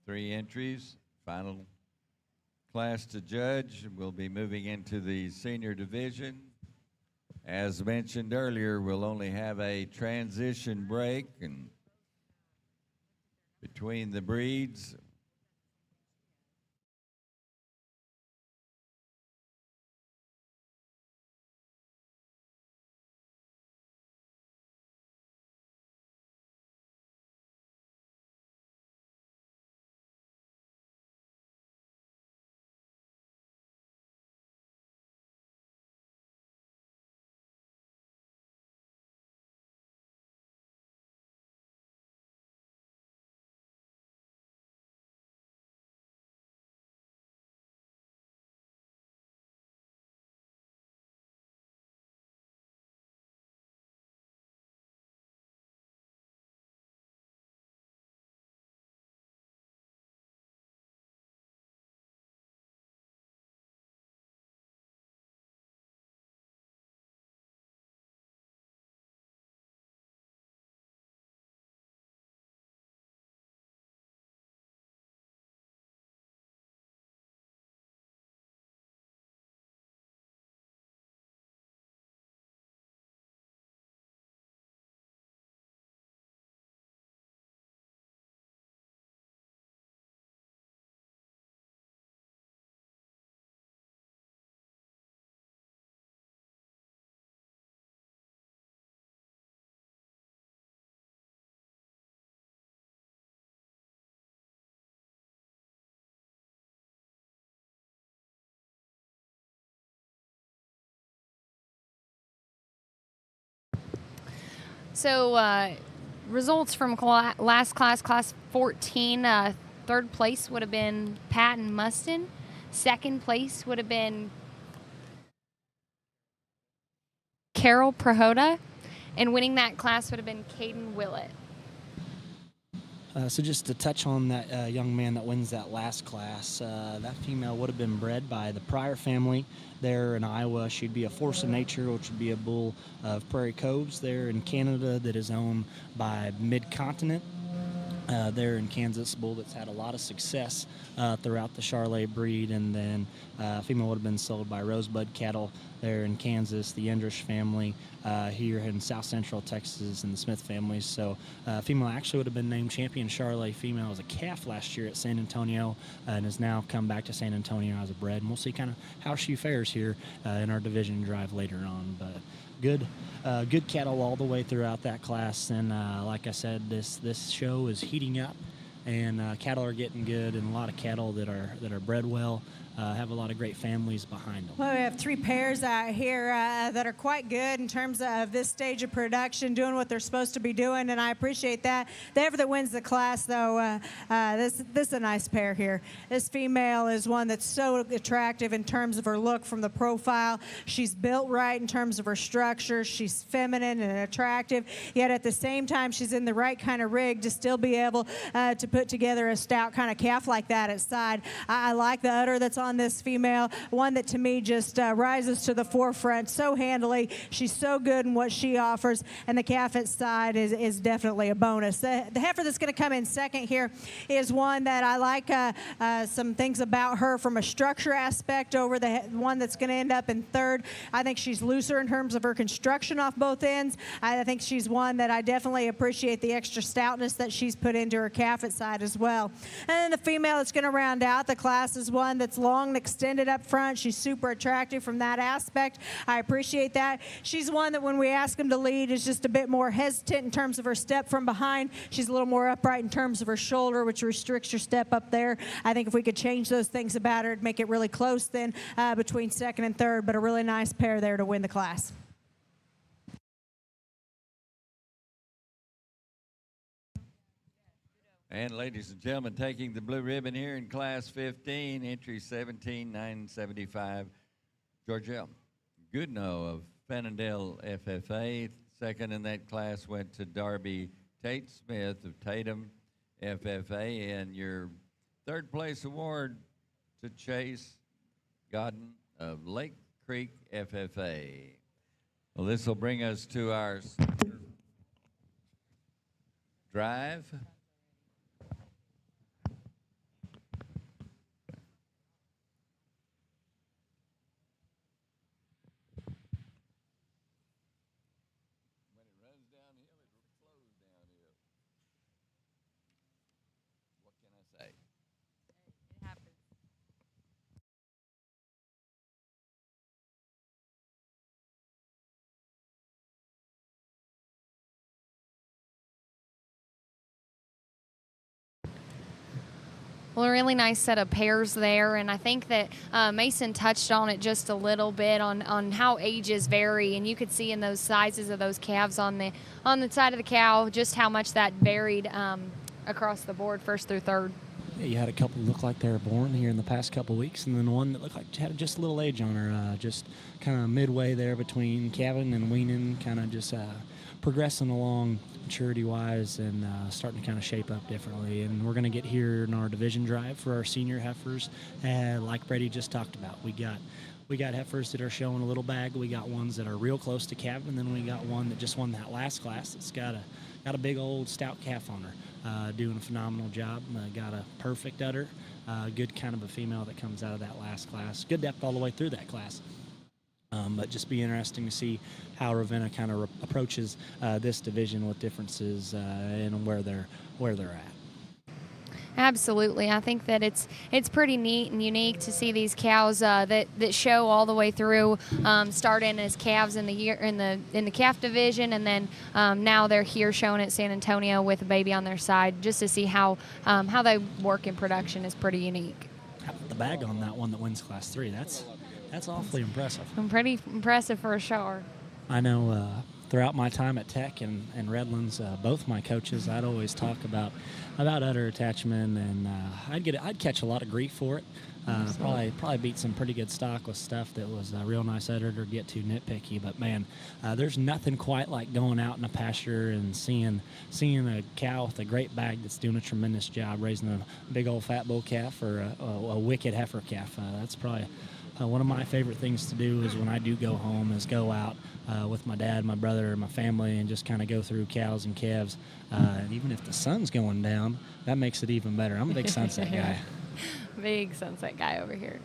Speaker 2: 3 entries. Final class to judge. We'll be moving into the senior division. As mentioned earlier, we'll only have a transition break and between the breeds.
Speaker 18: So results from last class, class 14, third place would have been Patton Mustin. Second place would have been Carol Prahota. And winning that class would have been Caden Willett.
Speaker 17: So just to touch on that young man that wins that last class, that female would have been bred by the Pryor family there in Iowa. She'd be a force of nature, which would be a bull of Prairie Coves there in Canada that is owned by Mid-Continent. There in Kansas, a bull that's had a lot of success throughout the Charolais breed, and then female would have been sold by Rosebud Cattle there in Kansas, the Endrish family here in South Central Texas, and the Smith families. So female actually would have been named champion Charolais female as a calf last year at San Antonio, and has now come back to San Antonio as a bred, and we'll see kind of how she fares here in our division drive later on. But good cattle all the way throughout that class, and like I said, this show is heating up, and cattle are getting good, and a lot of cattle that are bred well have a lot of great families behind them.
Speaker 7: Well, we have 3 pairs out here that are quite good in terms of this stage of production, doing what they're supposed to be doing, and I appreciate that. The heifer that wins the class, though, this is a nice pair here. This female is one that's so attractive in terms of her look from the profile. She's built right in terms of her structure. She's feminine and attractive, yet at the same time, she's in the right kind of rig to still be able to put together a stout kind of calf like that at side. I like the udder that's on this female, one that to me just rises to the forefront so handily. She's so good in what she offers, and the calf at side is definitely a bonus. The heifer that's going to come in second here is one that I like some things about her from a structure aspect over the one that's going to end up in third. I think she's looser in terms of her construction off both ends. I think she's one that I definitely appreciate the extra stoutness that she's put into her calf at side as well. And then the female that's going to round out the class is one that's long and extended up front. She's super attractive from that aspect. I appreciate that. She's one that when we ask him to lead is just a bit more hesitant in terms of her step from behind. She's a little more upright in terms of her shoulder, which restricts her step up there. I think if we could change those things about her, it'd make it really close then between second and third, but a really nice pair there to win the class.
Speaker 2: And ladies and gentlemen, taking the blue ribbon here in Class 15, entry 17975, Georgia Goodnow of Fannondale FFA. Second in that class went to Darby Tate Smith of Tatum FFA. And your third place award to Chase Godden of Lake Creek FFA. Well, this will bring us to our drive.
Speaker 18: Well, a really nice set of pairs there, and I think that Mason touched on it just a little bit on how ages vary, and you could see in those sizes of those calves on the side of the cow just how much that varied across the board, first through third.
Speaker 17: Yeah, you had a couple that looked like they were born here in the past couple weeks, and then one that looked like she had just a little age on her, just kind of midway there between calving and weaning, kind of just progressing along maturity-wise and starting to kind of shape up differently. And we're going to get here in our division drive for our senior heifers, like Brady just talked about. We got heifers that are showing a little bag. We got ones that are real close to calving, and then we got one that just won that last class that's got a big old stout calf on her, doing a phenomenal job. Got a perfect udder, good kind of a female that comes out of that last class. Good depth all the way through that class. But just be interesting to see how Ravenna kind of approaches this division with differences and where they're at.
Speaker 18: Absolutely, I think that it's pretty neat and unique to see these cows that show all the way through, starting as calves in the calf division, and then now they're here showing at San Antonio with a baby on their side. Just to see how they work in production is pretty unique.
Speaker 17: The bag on that one that wins Class 3, that's awfully impressive.
Speaker 18: Pretty impressive for a shower.
Speaker 17: I know throughout my time at Tech and Redlands, both my coaches, I'd always talk about udder attachment, and I'd catch a lot of grief for it. Probably beat some pretty good stock with stuff that was real nice uddered or get too nitpicky. But man, there's nothing quite like going out in a pasture and seeing a cow with a great bag that's doing a tremendous job raising a big old fat bull calf or a wicked heifer calf. That's probably one of my favorite things to do is when I do go home is go out with my dad, my brother, my family, and just kind of go through cows and calves. And even if the sun's going down, that makes it even better. I'm a big sunset guy.
Speaker 18: Big sunset guy over here.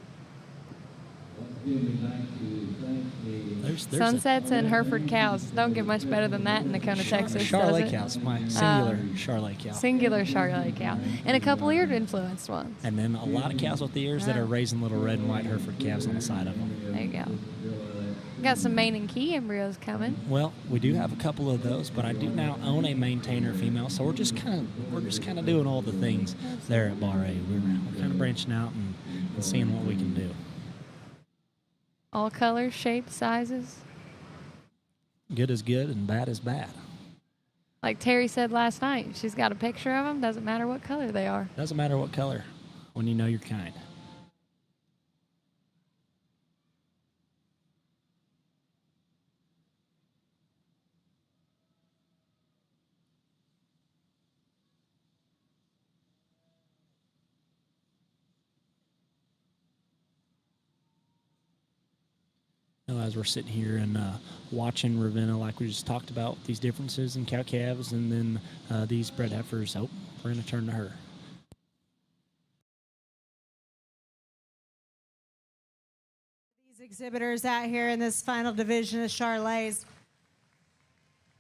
Speaker 18: Sunsets and Hereford cows don't get much better than that in Nakona, Texas.
Speaker 17: Charolais cows, my singular Charolais cow.
Speaker 18: Singular Charolais cow. And a couple eared influenced ones.
Speaker 17: And then a lot of cows with ears that are raising little red and white Hereford calves on the side of them.
Speaker 18: There you go. Got some main and key embryos coming.
Speaker 17: Well, we do have a couple of those, but I do now own a maintainer female, so we're just kind of doing all the things there at Bar A. We're kind of branching out and seeing what we can do.
Speaker 18: All colors, shapes, sizes.
Speaker 17: Good is good and bad is bad.
Speaker 18: Like Terry said last night, she's got a picture of them. Doesn't matter what color they are.
Speaker 17: Doesn't matter what color when you know your kind. As we're sitting here and watching Ravenna, like we just talked about, these differences in cow calves and then these bred heifers. Oh, we're going to turn to her.
Speaker 7: These exhibitors out here in this final division of Charolais.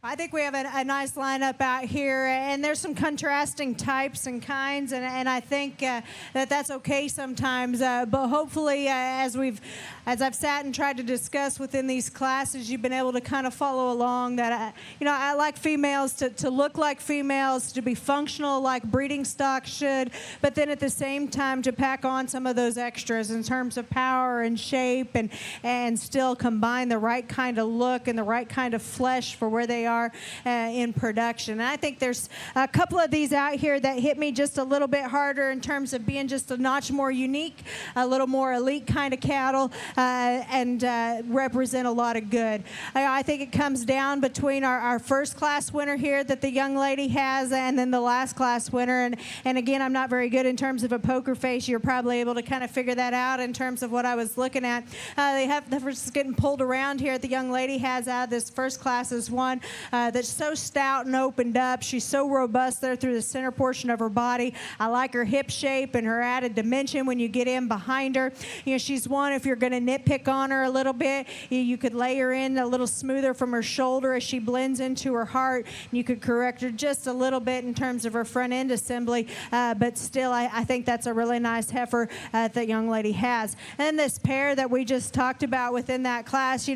Speaker 7: I think we have a nice lineup out here, and there's some contrasting types and kinds, and I think that's okay sometimes. But hopefully, as I've sat and tried to discuss within these classes, you've been able to kind of follow along. That I like females to look like females, to be functional like breeding stock should, but then at the same time to pack on some of those extras in terms of power and shape, and still combine the right kind of look and the right kind of flesh for where they are in production. And I think there's a couple of these out here that hit me just a little bit harder in terms of being just a notch more unique, a little more elite kind of cattle, and represent a lot of good. I think it comes down between our first class winner here that the young lady has and then the last class winner. And again, I'm not very good in terms of a poker face. You're probably able to kind of figure that out in terms of what I was looking at. They have the first getting pulled around here. The young lady has out of this first class is one that's so stout and opened up. She's so robust there through the center portion of her body. I like her hip shape and her added dimension when you get in behind her. She's one, if you're going to nitpick on her a little bit, you could lay her in a little smoother from her shoulder as she blends into her heart. You could correct her just a little bit in terms of her front end assembly, but still, I think that's a really nice heifer that young lady has. And this pair that we just talked about within that class,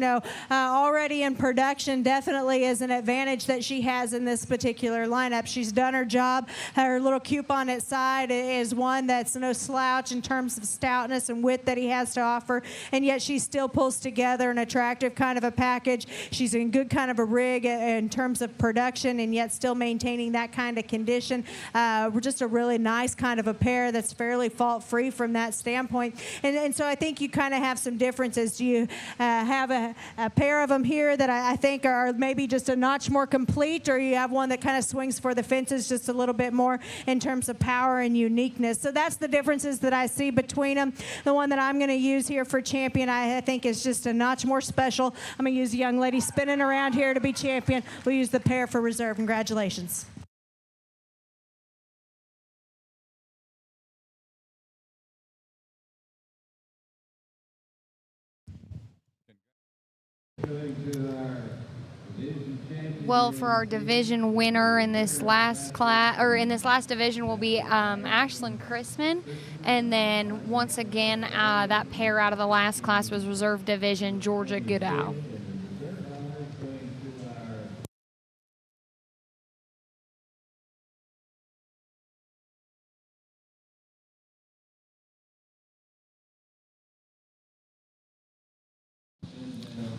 Speaker 7: already in production, definitely is an advantage that she has in this particular lineup. She's done her job. Her little coupon at side is one that's no slouch in terms of stoutness and width that he has to offer, and yet she still pulls together an attractive kind of a package. She's in good kind of a rig in terms of production, and yet still maintaining that kind of condition. We're just a really nice kind of a pair that's fairly fault-free from that standpoint. And so I think you kind of have some differences. You have a pair of them here that I think are maybe just a notch more complete, or you have one that kind of swings for the fences just a little bit more in terms of power and uniqueness. So that's the differences that I see between them. The one that I'm going to use here for champion, I think is just a notch more special. I'm going to use a young lady spinning around here to be champion. We'll use the pair for reserve. Congratulations.
Speaker 18: Well, for our division winner in this last class, or in this last division, will be Ashlyn Chrisman, and then once again, that pair out of the last class was reserve division Georgia Goodall.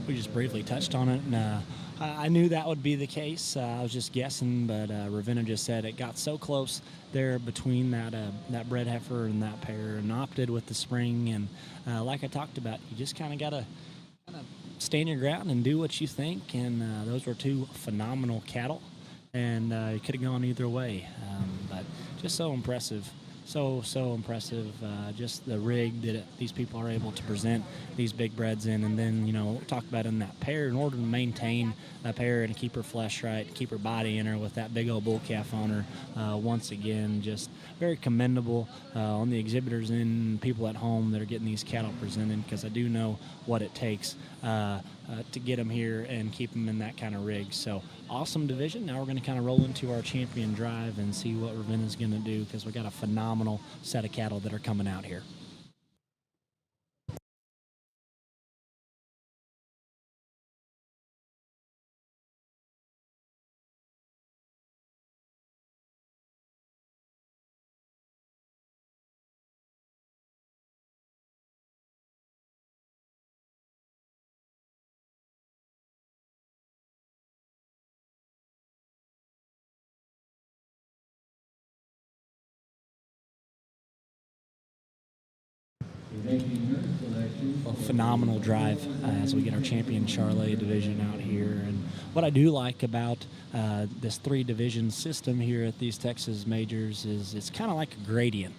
Speaker 17: we just briefly touched on it, and I knew that would be the case. I was just guessing, but Ravenna just said it got so close there between that bred heifer and that pair, and opted with the spring. And like I talked about, you just kind of got to stand your ground and do what you think. And those were two phenomenal cattle, and it could have gone either way. But just so impressive. So impressive, just the rig that these people are able to present these big breds in. And then, talk about in that pair, in order to maintain a pair and keep her flesh right, keep her body in her with that big old bull calf on her, once again, just very commendable on the exhibitors and people at home that are getting these cattle presented, because I do know what it takes to get them here and keep them in that kind of rig. So awesome division. Now we're going to kind of roll into our champion drive and see what Ravenna's going to do, because we got a phenomenal set of cattle that are coming out here. A phenomenal drive as we get our champion Charlet division out here. And what I do like about this 3-division system here at these Texas majors is it's kind of like a gradient.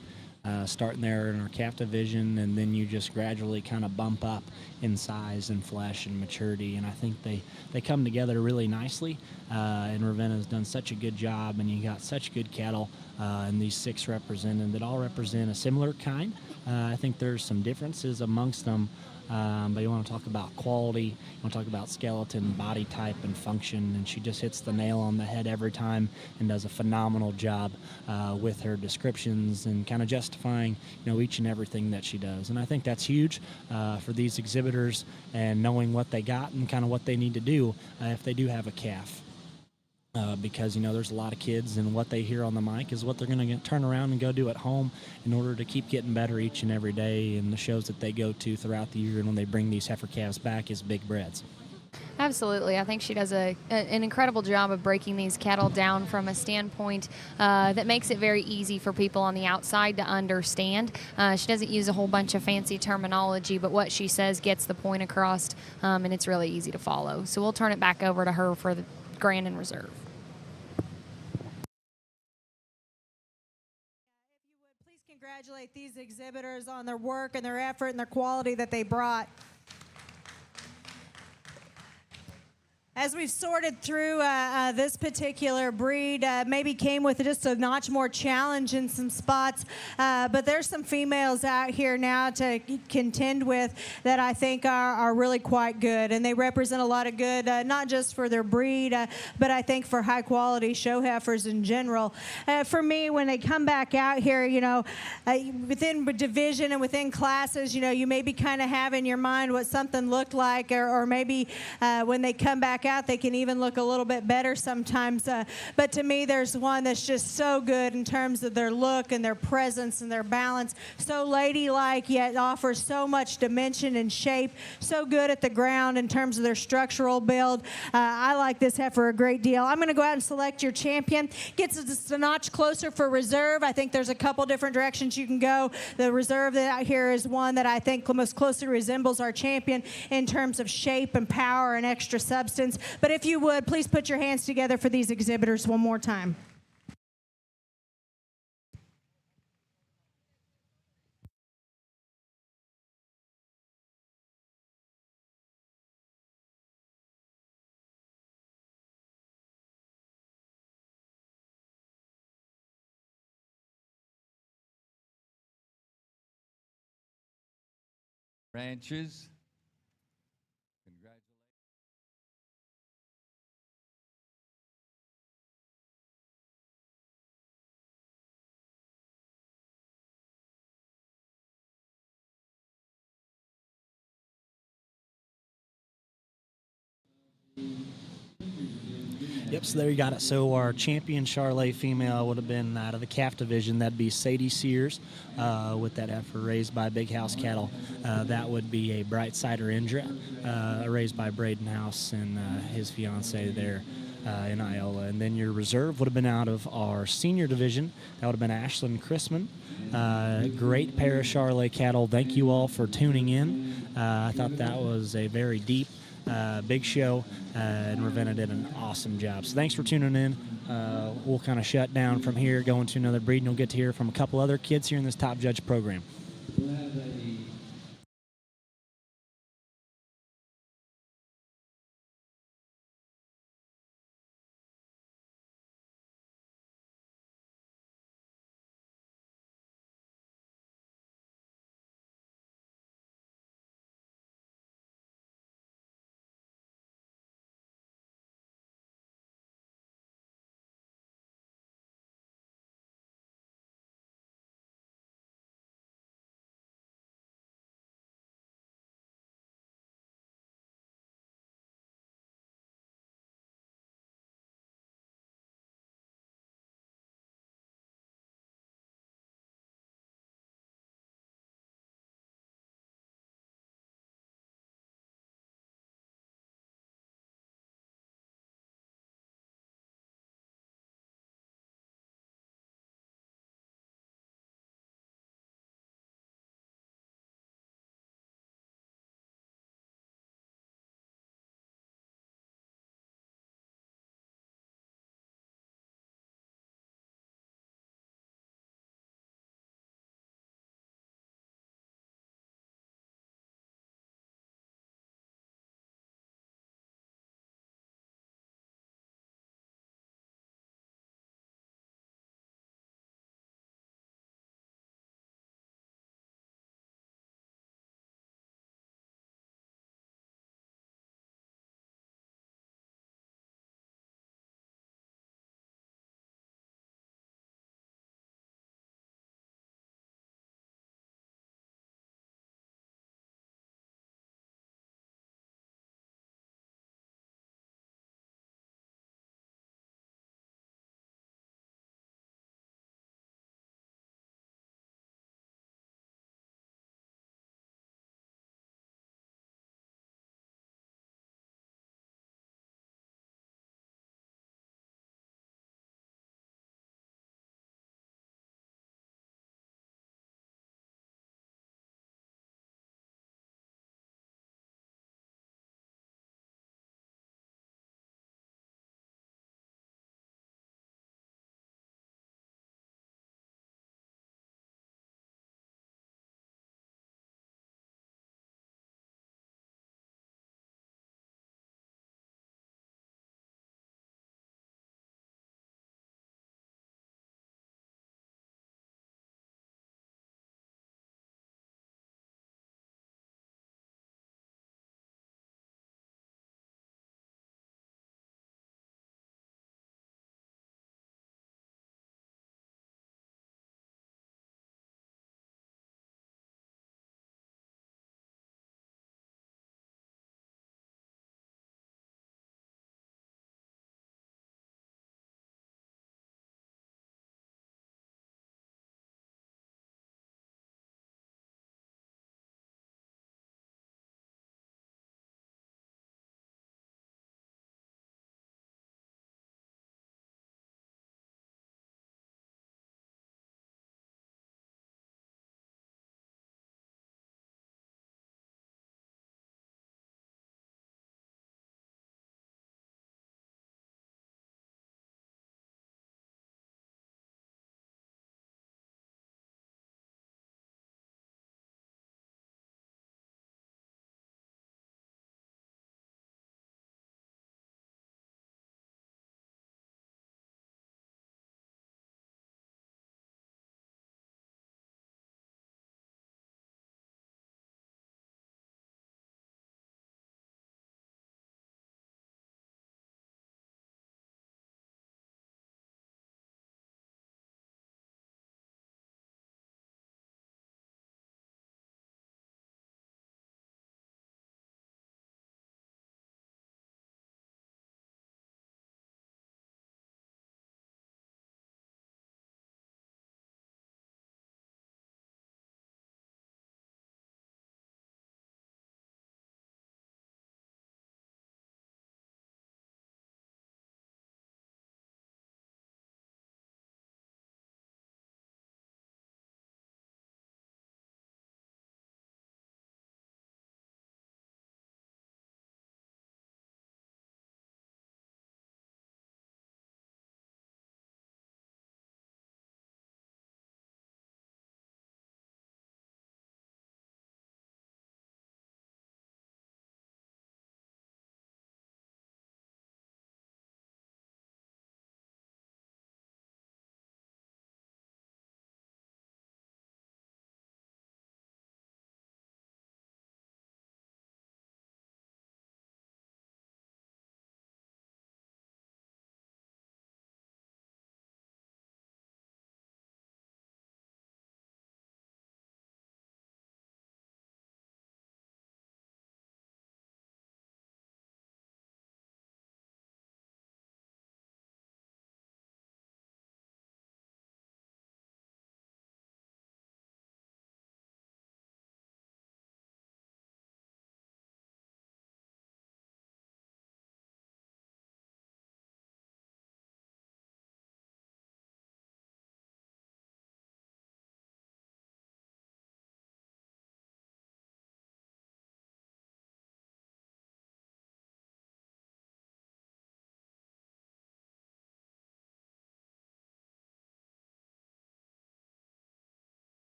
Speaker 17: Starting there in our calf division, and then you just gradually kind of bump up in size and flesh and maturity. And I think they come together really nicely. And Ravenna's done such a good job, and you got such good cattle and these 6 represented that all represent a similar kind. I think there's some differences amongst them. But you want to talk about quality, you want to talk about skeleton, body type, and function, and she just hits the nail on the head every time and does a phenomenal job with her descriptions and kind of justifying, each and everything that she does. And I think that's huge for these exhibitors, and knowing what they got and kind of what they need to do if they do have a calf. Because there's a lot of kids, and what they hear on the mic is what they're going to turn around and go do at home in order to keep getting better each and every day. And the shows that they go to throughout the year, and when they bring these heifer calves back, is big breds.
Speaker 18: Absolutely. I think she does an incredible job of breaking these cattle down from a standpoint that makes it very easy for people on the outside to understand. She doesn't use a whole bunch of fancy terminology, but what she says gets the point across, and it's really easy to follow. So we'll turn it back over to her for the Grand and Reserve.
Speaker 7: Congratulate these exhibitors on their work and their effort and their quality that they brought. As we've sorted through this particular breed, maybe came with just a notch more challenge in some spots, but there's some females out here now to contend with that I think are really quite good, and they represent a lot of good, not just for their breed, but I think for high quality show heifers in general. For me, when they come back out here, within division and within classes, you maybe kind of have in your mind what something looked like, or maybe when they come back out, they can even look a little bit better sometimes. But to me, there's one that's just so good in terms of their look and their presence and their balance. So ladylike, yet offers so much dimension and shape. So good at the ground in terms of their structural build. I like this heifer a great deal. I'm going to go out and select your champion. Gets us just a notch closer for reserve. I think there's a couple different directions you can go. The reserve that out here is one that I think most closely resembles our champion in terms of shape and power and extra substance. But if you would, please put your hands together for these exhibitors one more time.
Speaker 2: Ranches.
Speaker 17: Yep, so there you got it. So our champion Charolais female would have been out of the calf division. That'd be Sadie Sears with that heifer raised by Big House Cattle. That would be a Brightsider Indra raised by Braden House and his fiance there in Iowa. And then your reserve would have been out of our senior division. That would have been Ashlyn Chrisman. Great pair of Charolais cattle. Thank you all for tuning in. I thought that was a very deep, big show, and Ravenna did an awesome job. So thanks for tuning in. We'll kind of shut down from here, go into another breed, and you'll get to hear from a couple other kids here in this Top Judge program.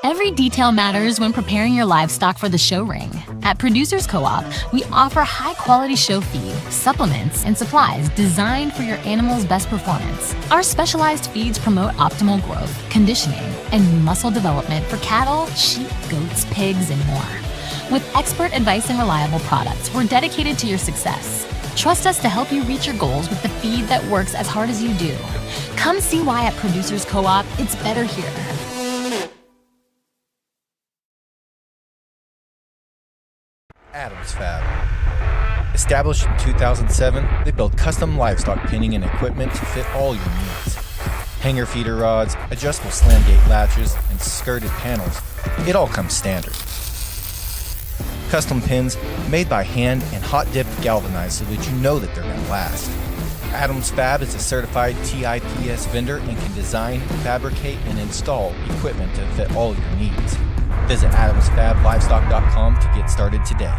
Speaker 8: Every detail matters when preparing your livestock for the show ring. At Producers Co-op, we offer high-quality show feed, supplements, and supplies designed for your animal's best performance. Our specialized feeds promote optimal growth, conditioning, and muscle development for cattle, sheep, goats, pigs, and more. With expert advice and reliable products, we're dedicated to your success. Trust us to help you reach your goals with the feed that works as hard as you do. Come see why at Producers Co-op, it's better here.
Speaker 13: Adams Fab. Established in 2007, they build custom livestock pinning and equipment to fit all your needs. Hanger feeder rods, adjustable slam gate latches, and skirted panels, it all comes standard. Custom pins made by hand and hot dipped galvanized so that you know that they're going to last. Adams Fab is a certified TIPS vendor and can design, fabricate, and install equipment to fit all your needs. Visit adamsfablivestock.com to get started today.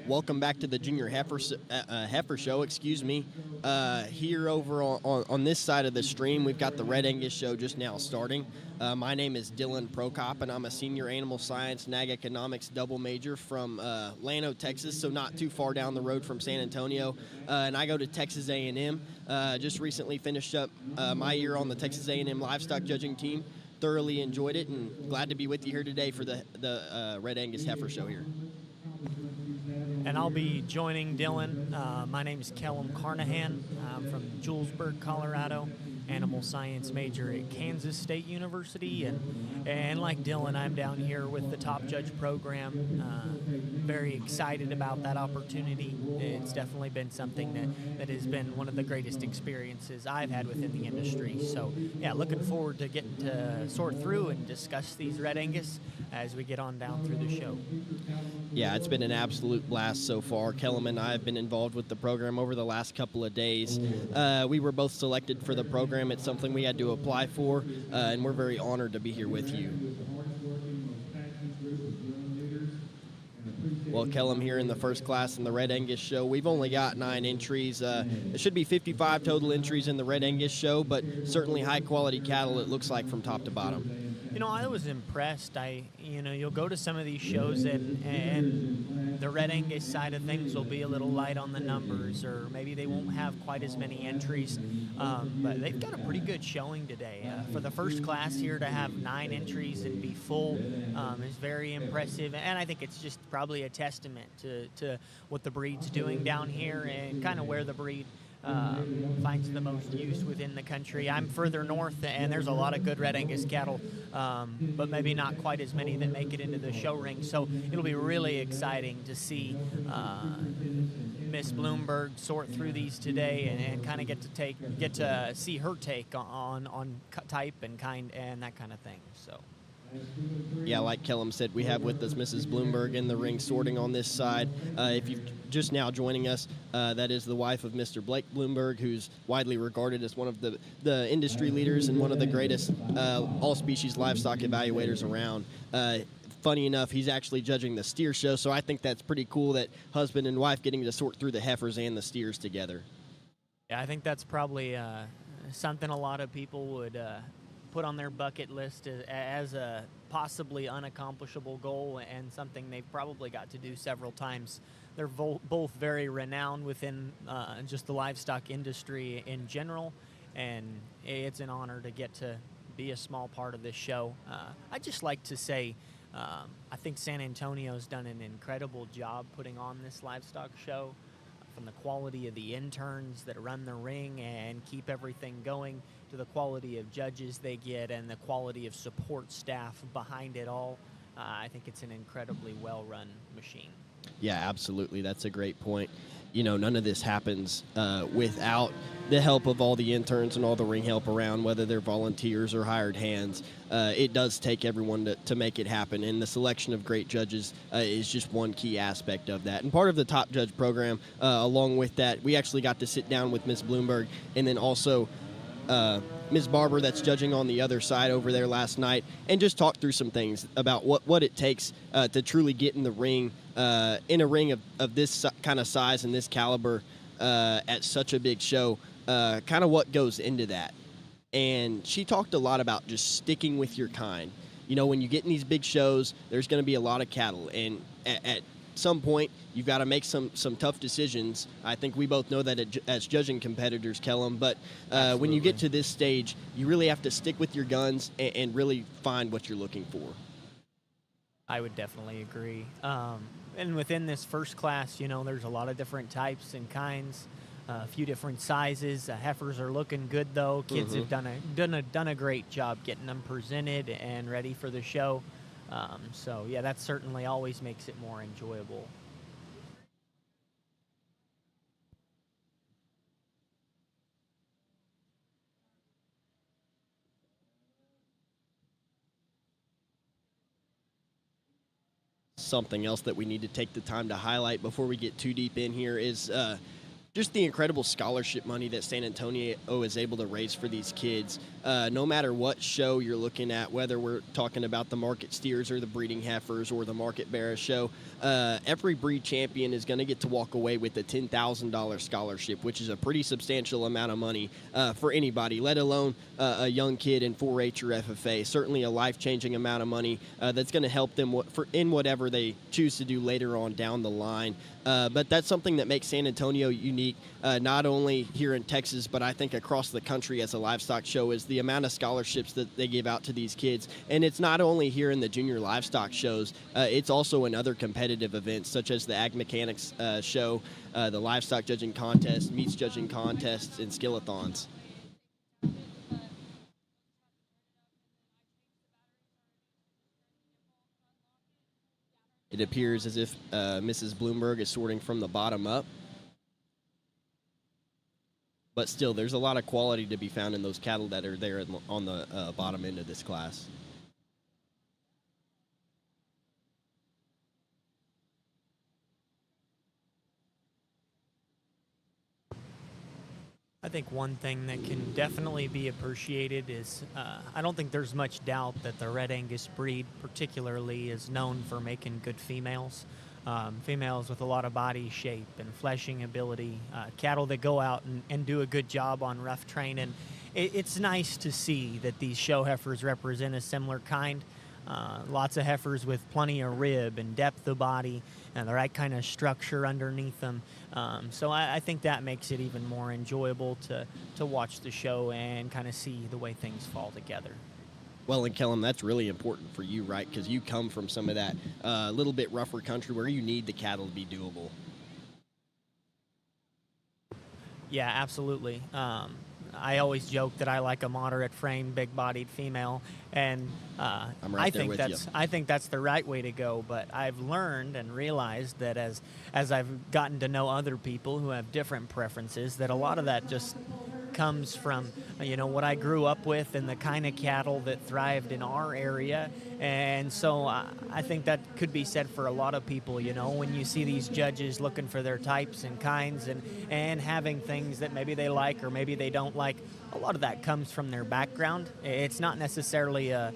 Speaker 19: Welcome back to the Junior Heifer Show. Here over on this side of the stream, we've got the Red Angus Show just now starting. My name is Dylan Prokop, and I'm a senior animal science and ag economics double major from Llano, Texas, so not too far down the road from San Antonio. And I go to Texas A&M. Just recently finished up my year on the Texas A&M livestock judging team. Thoroughly enjoyed it, and glad to be with you here today for the Red Angus Heifer Show here.
Speaker 20: And I'll be joining Dylan. My name is Kellum Carnahan. I'm from Julesburg, Colorado, animal science major at Kansas State University. And like Dylan, I'm down here with the Top Judge program. Very excited about that opportunity. It's definitely been something that has been one of the greatest experiences I've had within the industry. So, yeah, looking forward to getting to sort through and discuss these Red Angus as we get on down through the show.
Speaker 19: Yeah, it's been an absolute blast so far. Kellum and I have been involved with the program over the last couple of days. We were both selected for the program. It's something we had to apply for, and we're very honored to be here with you. Well, Kellum, here in the first class in the Red Angus Show, we've only got 9 entries. There should be 55 total entries in the Red Angus Show, but certainly high-quality cattle, it looks like, from top to bottom.
Speaker 20: You know, I was impressed. You'll go to some of these shows and the Red Angus side of things will be a little light on the numbers, or maybe they won't have quite as many entries. But they've got a pretty good showing today. For the first class here to have 9 entries and be full is very impressive. And I think it's just probably a testament to what the breed's doing down here and kind of where the breed finds the most use within the country. I'm further north, and there's a lot of good Red Angus cattle, but maybe not quite as many that make it into the show ring. So it'll be really exciting to see Miss Bloomberg sort through these today and kind of get to see her take on type and kind and that kind of thing. So.
Speaker 19: Yeah, like Kellum said, we have with us Mrs. Bloomberg in the ring sorting on this side. If you're just now joining us, that is the wife of Mr. Blake Bloomberg, who's widely regarded as one of the industry leaders and one of the greatest all-species livestock evaluators around. Funny enough, he's actually judging the steer show, so I think that's pretty cool that husband and wife getting to sort through the heifers and the steers together.
Speaker 20: Yeah, I think that's probably something a lot of people would put on their bucket list as a possibly unaccomplishable goal, and something they've probably got to do several times. They're both very renowned within just the livestock industry in general, and it's an honor to get to be a small part of this show. I'd just like to say I think San Antonio's done an incredible job putting on this livestock show, from the quality of the interns that run the ring and keep everything going, to the quality of judges they get and the quality of support staff behind it all. I think it's an incredibly well-run machine.
Speaker 19: Yeah, absolutely. That's a great point. You know, none of this happens without the help of all the interns and all the ring help around, whether they're volunteers or hired hands. It does take everyone to make it happen, and the selection of great judges is just one key aspect of that. And part of the Top Judge program, along with that, we actually got to sit down with Ms. Bloomberg and then also Ms. Barber, that's judging on the other side over there last night, and just talk through some things about what it takes to truly get in the ring, in a ring of this kind of size and this caliber at such a big show, kind of what goes into that. And she talked a lot about just sticking with your kind. You know, when you get in these big shows, there's going to be a lot of cattle, and at some point, you've got to make some tough decisions. I think we both know that as judging competitors, Kellum, but when you get to this stage, you really have to stick with your guns and really find what you're looking for.
Speaker 20: I would definitely agree. And within this first class, you know, there's a lot of different types and kinds, a few different sizes. Heifers are looking good, though. Kids have done a great job getting them presented and ready for the show. So, yeah, that certainly always makes it more enjoyable.
Speaker 19: Something else that we need to take the time to highlight before we get too deep in here is just the incredible scholarship money that San Antonio is able to raise for these kids. No matter what show you're looking at, whether we're talking about the market steers or the breeding heifers or the market bearer show, every breed champion is going to get to walk away with a $10,000 scholarship, which is a pretty substantial amount of money for anybody, let alone a young kid in 4-H or FFA. Certainly a life-changing amount of money that's going to help them in whatever they choose to do later on down the line. But that's something that makes San Antonio unique, not only here in Texas, but I think across the country as a livestock show, is the amount of scholarships that they give out to these kids. And it's not only here in the junior livestock shows, it's also in other competitive events, such as the Ag Mechanics show, the livestock judging contest, meats judging contests, and skillathons. It appears as if Mrs. Bloomberg is sorting from the bottom up. But still, there's a lot of quality to be found in those cattle that are there on the bottom end of this class.
Speaker 20: I think one thing that can definitely be appreciated is I don't think there's much doubt that the Red Angus breed particularly is known for making good females. Females with a lot of body shape and fleshing ability, cattle that go out and do a good job on rough training. It's nice to see that these show heifers represent a similar kind. Lots of heifers with plenty of rib and depth of body and the right kind of structure underneath them. So I think that makes it even more enjoyable to watch the show and kind of see the way things fall together.
Speaker 19: Well, and Kellum, that's really important for you, right? Because you come from some of that little bit rougher country where you need the cattle to be doable.
Speaker 20: Yeah, absolutely. I always joke that I like a moderate frame, big-bodied female, and I think that's the right way to go. But I've learned and realized that as I've gotten to know other people who have different preferences, that a lot of that just comes from what I grew up with and the kind of cattle that thrived in our area. And so I think that could be said for a lot of people. When you see these judges looking for their types and kinds and having things that maybe they like or maybe they don't like, a lot of that comes from their background. It's not necessarily a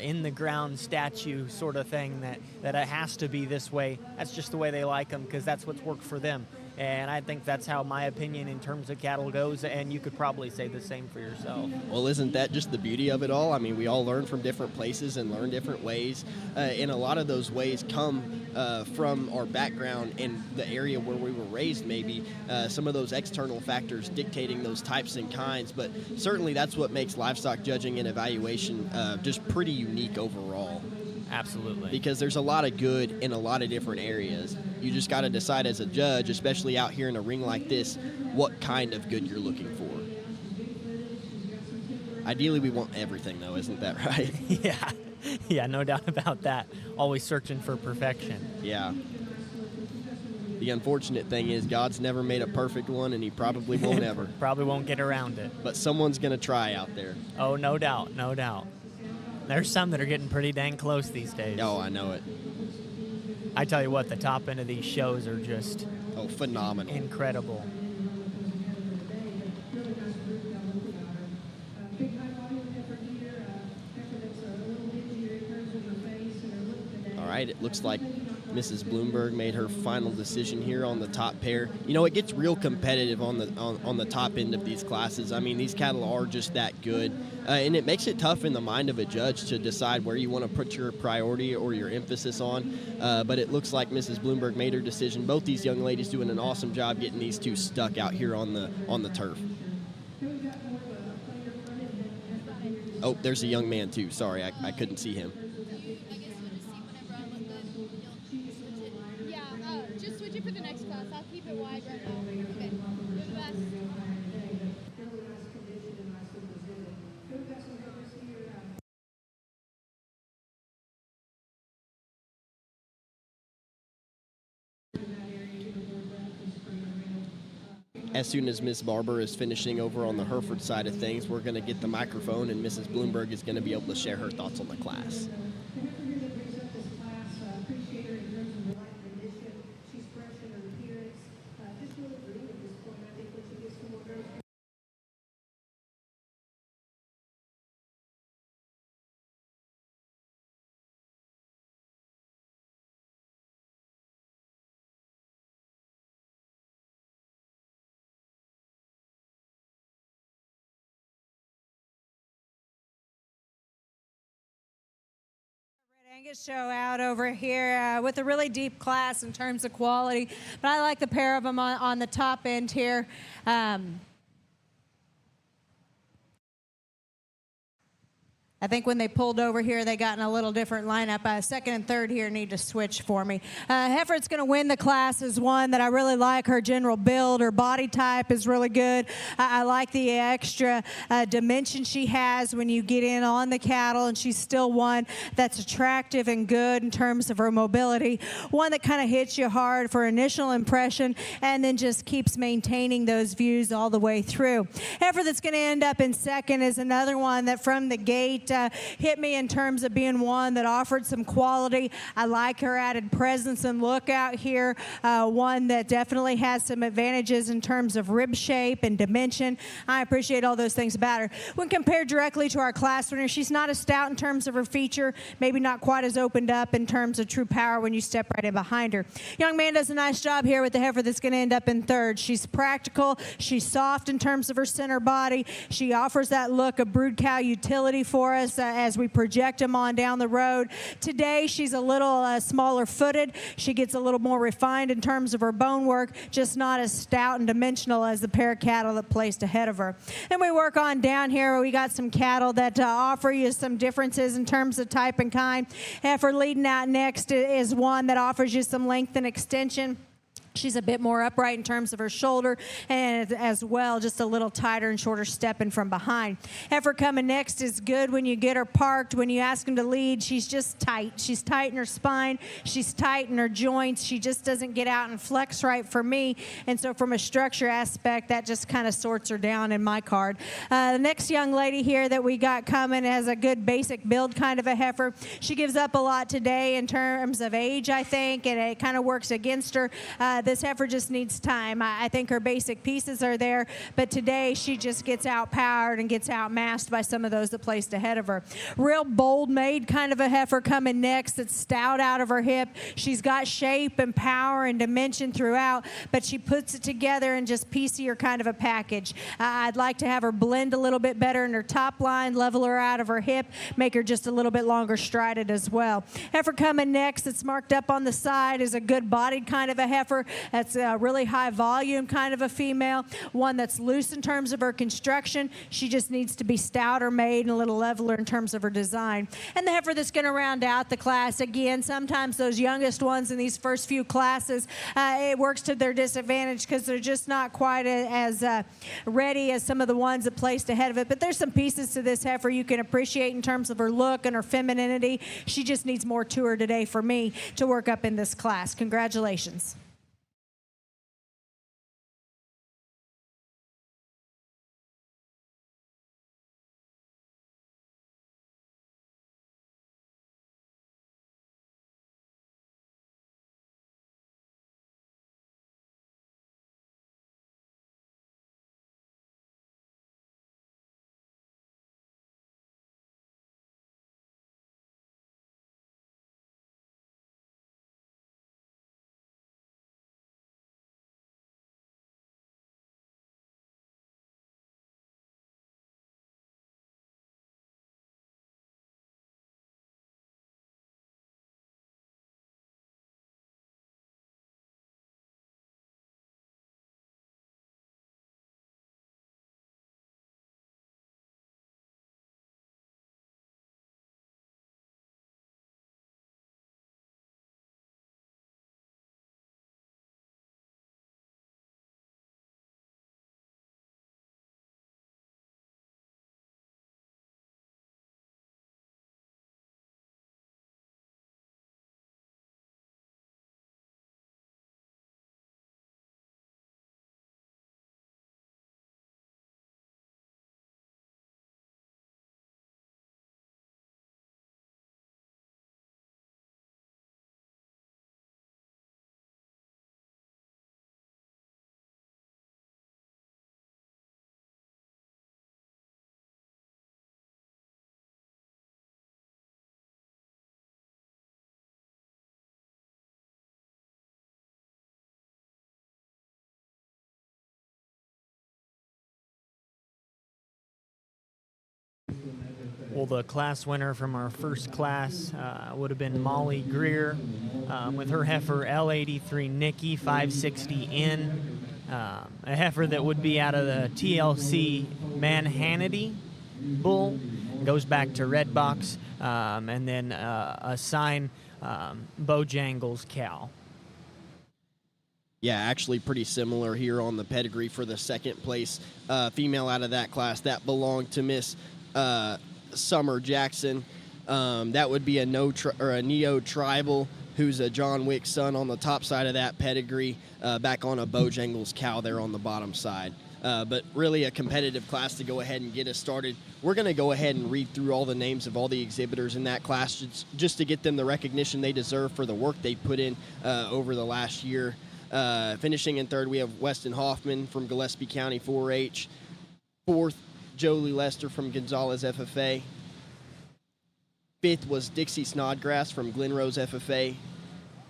Speaker 20: in-the-ground statue sort of thing that it has to be this way. That's just the way they like them because that's what's worked for them. And I think that's how my opinion in terms of cattle goes, and you could probably say the same for yourself.
Speaker 19: Well, isn't that just the beauty of it all? I mean, we all learn from different places and learn different ways, and a lot of those ways come from our background and the area where we were raised, maybe. Some of those external factors dictating those types and kinds, but certainly that's what makes livestock judging and evaluation just pretty unique overall.
Speaker 20: Absolutely.
Speaker 19: Because there's a lot of good in a lot of different areas. You just got to decide as a judge, especially out here in a ring like this, what kind of good you're looking for. Ideally, we want everything, though, isn't that right?
Speaker 20: Yeah, no doubt about that. Always searching for perfection.
Speaker 19: Yeah. The unfortunate thing is God's never made a perfect one, and he probably won't ever.
Speaker 20: Probably won't get around it.
Speaker 19: But someone's going to try out there.
Speaker 20: Oh, no doubt, no doubt. There's some that are getting pretty dang close these days.
Speaker 19: Oh, I know it.
Speaker 20: I tell you what, the top end of these shows are just...
Speaker 19: phenomenal.
Speaker 20: Incredible.
Speaker 19: All right, it looks like Mrs. Bloomberg made her final decision here on the top pair. You know, it gets real competitive on the top end of these classes. I mean, these cattle are just that good, and it makes it tough in the mind of a judge to decide where you want to put your priority or your emphasis on. But it looks like Mrs. Bloomberg made her decision. Both these young ladies doing an awesome job getting these two stuck out here on the turf. Oh, there's a young man too. Sorry, I couldn't see him.
Speaker 21: Just switch it for the next class. I'll keep it wide right now. Okay. You're the best.
Speaker 19: As soon as Ms. Barber is finishing over on the Hereford side of things, we're going to get the microphone, and Mrs. Bloomberg is going to be able to share her thoughts on the class.
Speaker 7: Angus show out over here with a really deep class in terms of quality, but I like the pair of them on the top end here. I think when they pulled over here, they got in a little different lineup. Second and third here need to switch for me. Heifer's going to win the class is one that I really like. Her general build, her body type is really good. I like the extra dimension she has when you get in on the cattle, and she's still one that's attractive and good in terms of her mobility. One that kind of hits you hard for initial impression and then just keeps maintaining those views all the way through. Heifer that's going to end up in second is another one that from the gate hit me in terms of being one that offered some quality. I like her added presence and look out here. One that definitely has some advantages in terms of rib shape and dimension. I appreciate all those things about her. When compared directly to our class winner, she's not as stout in terms of her feature, maybe not quite as opened up in terms of true power when you step right in behind her. Young man does a nice job here with the heifer that's going to end up in third. She's practical. She's soft in terms of her center body. She offers that look of brood cow utility for us as we project them on down the road. Today, she's a little smaller footed. She gets a little more refined in terms of her bone work, just not as stout and dimensional as the pair of cattle that placed ahead of her. Then we work on down here. We got some cattle that offer you some differences in terms of type and kind. Heifer leading out next is one that offers you some length and extension. She's a bit more upright in terms of her shoulder, and as well, just a little tighter and shorter stepping from behind. Heifer coming next is good when you get her parked. When you ask him to lead, she's just tight. She's tight in her spine. She's tight in her joints. She just doesn't get out and flex right for me. And so from a structure aspect, that just kind of sorts her down in my card. The next young lady here that we got coming has a good basic build kind of a heifer. She gives up a lot today in terms of age, I think, and it kind of works against her. this heifer just needs time. I think her basic pieces are there, but today she just gets outpowered and gets outmassed by some of those that placed ahead of her. Real bold made kind of a heifer coming next that's stout out of her hip. She's got shape and power and dimension throughout, but she puts it together in just piecier kind of a package. I'd like to have her blend a little bit better in her top line, level her out of her hip, make her just a little bit longer strided as well. Heifer coming next that's marked up on the side is a good bodied kind of a heifer. That's a really high volume kind of a female, one that's loose in terms of her construction. She just needs to be stouter made and a little leveler in terms of her design. And the heifer that's going to round out the class, again, sometimes those youngest ones in these first few classes, it works to their disadvantage because they're just not quite as ready as some of the ones that placed ahead of it. But there's some pieces to this heifer you can appreciate in terms of her look and her femininity. She just needs more to her today for me to work up in this class. Congratulations.
Speaker 20: Well, the class winner from our first class would have been Molly Greer with her heifer L83 Nikki 560N, a heifer that would be out of the TLC Manhanity bull, goes back to Red Box, and then a sign Bojangles cow.
Speaker 19: Yeah, actually pretty similar here on the pedigree for the second place female out of that class. That belonged to Miss Summer Jackson. That would be a neo-tribal who's a John Wick son on the top side of that pedigree, back on a Bojangles cow there on the bottom side. But really a competitive class to go ahead and get us started. We're going to go ahead and read through all the names of all the exhibitors in that class just to get them the recognition they deserve for the work they put in over the last year. Finishing in third, we have Weston Hoffman from Gillespie County 4-H. Fourth, Jolie Lester from Gonzales FFA. Fifth was Dixie Snodgrass from Glenrose FFA.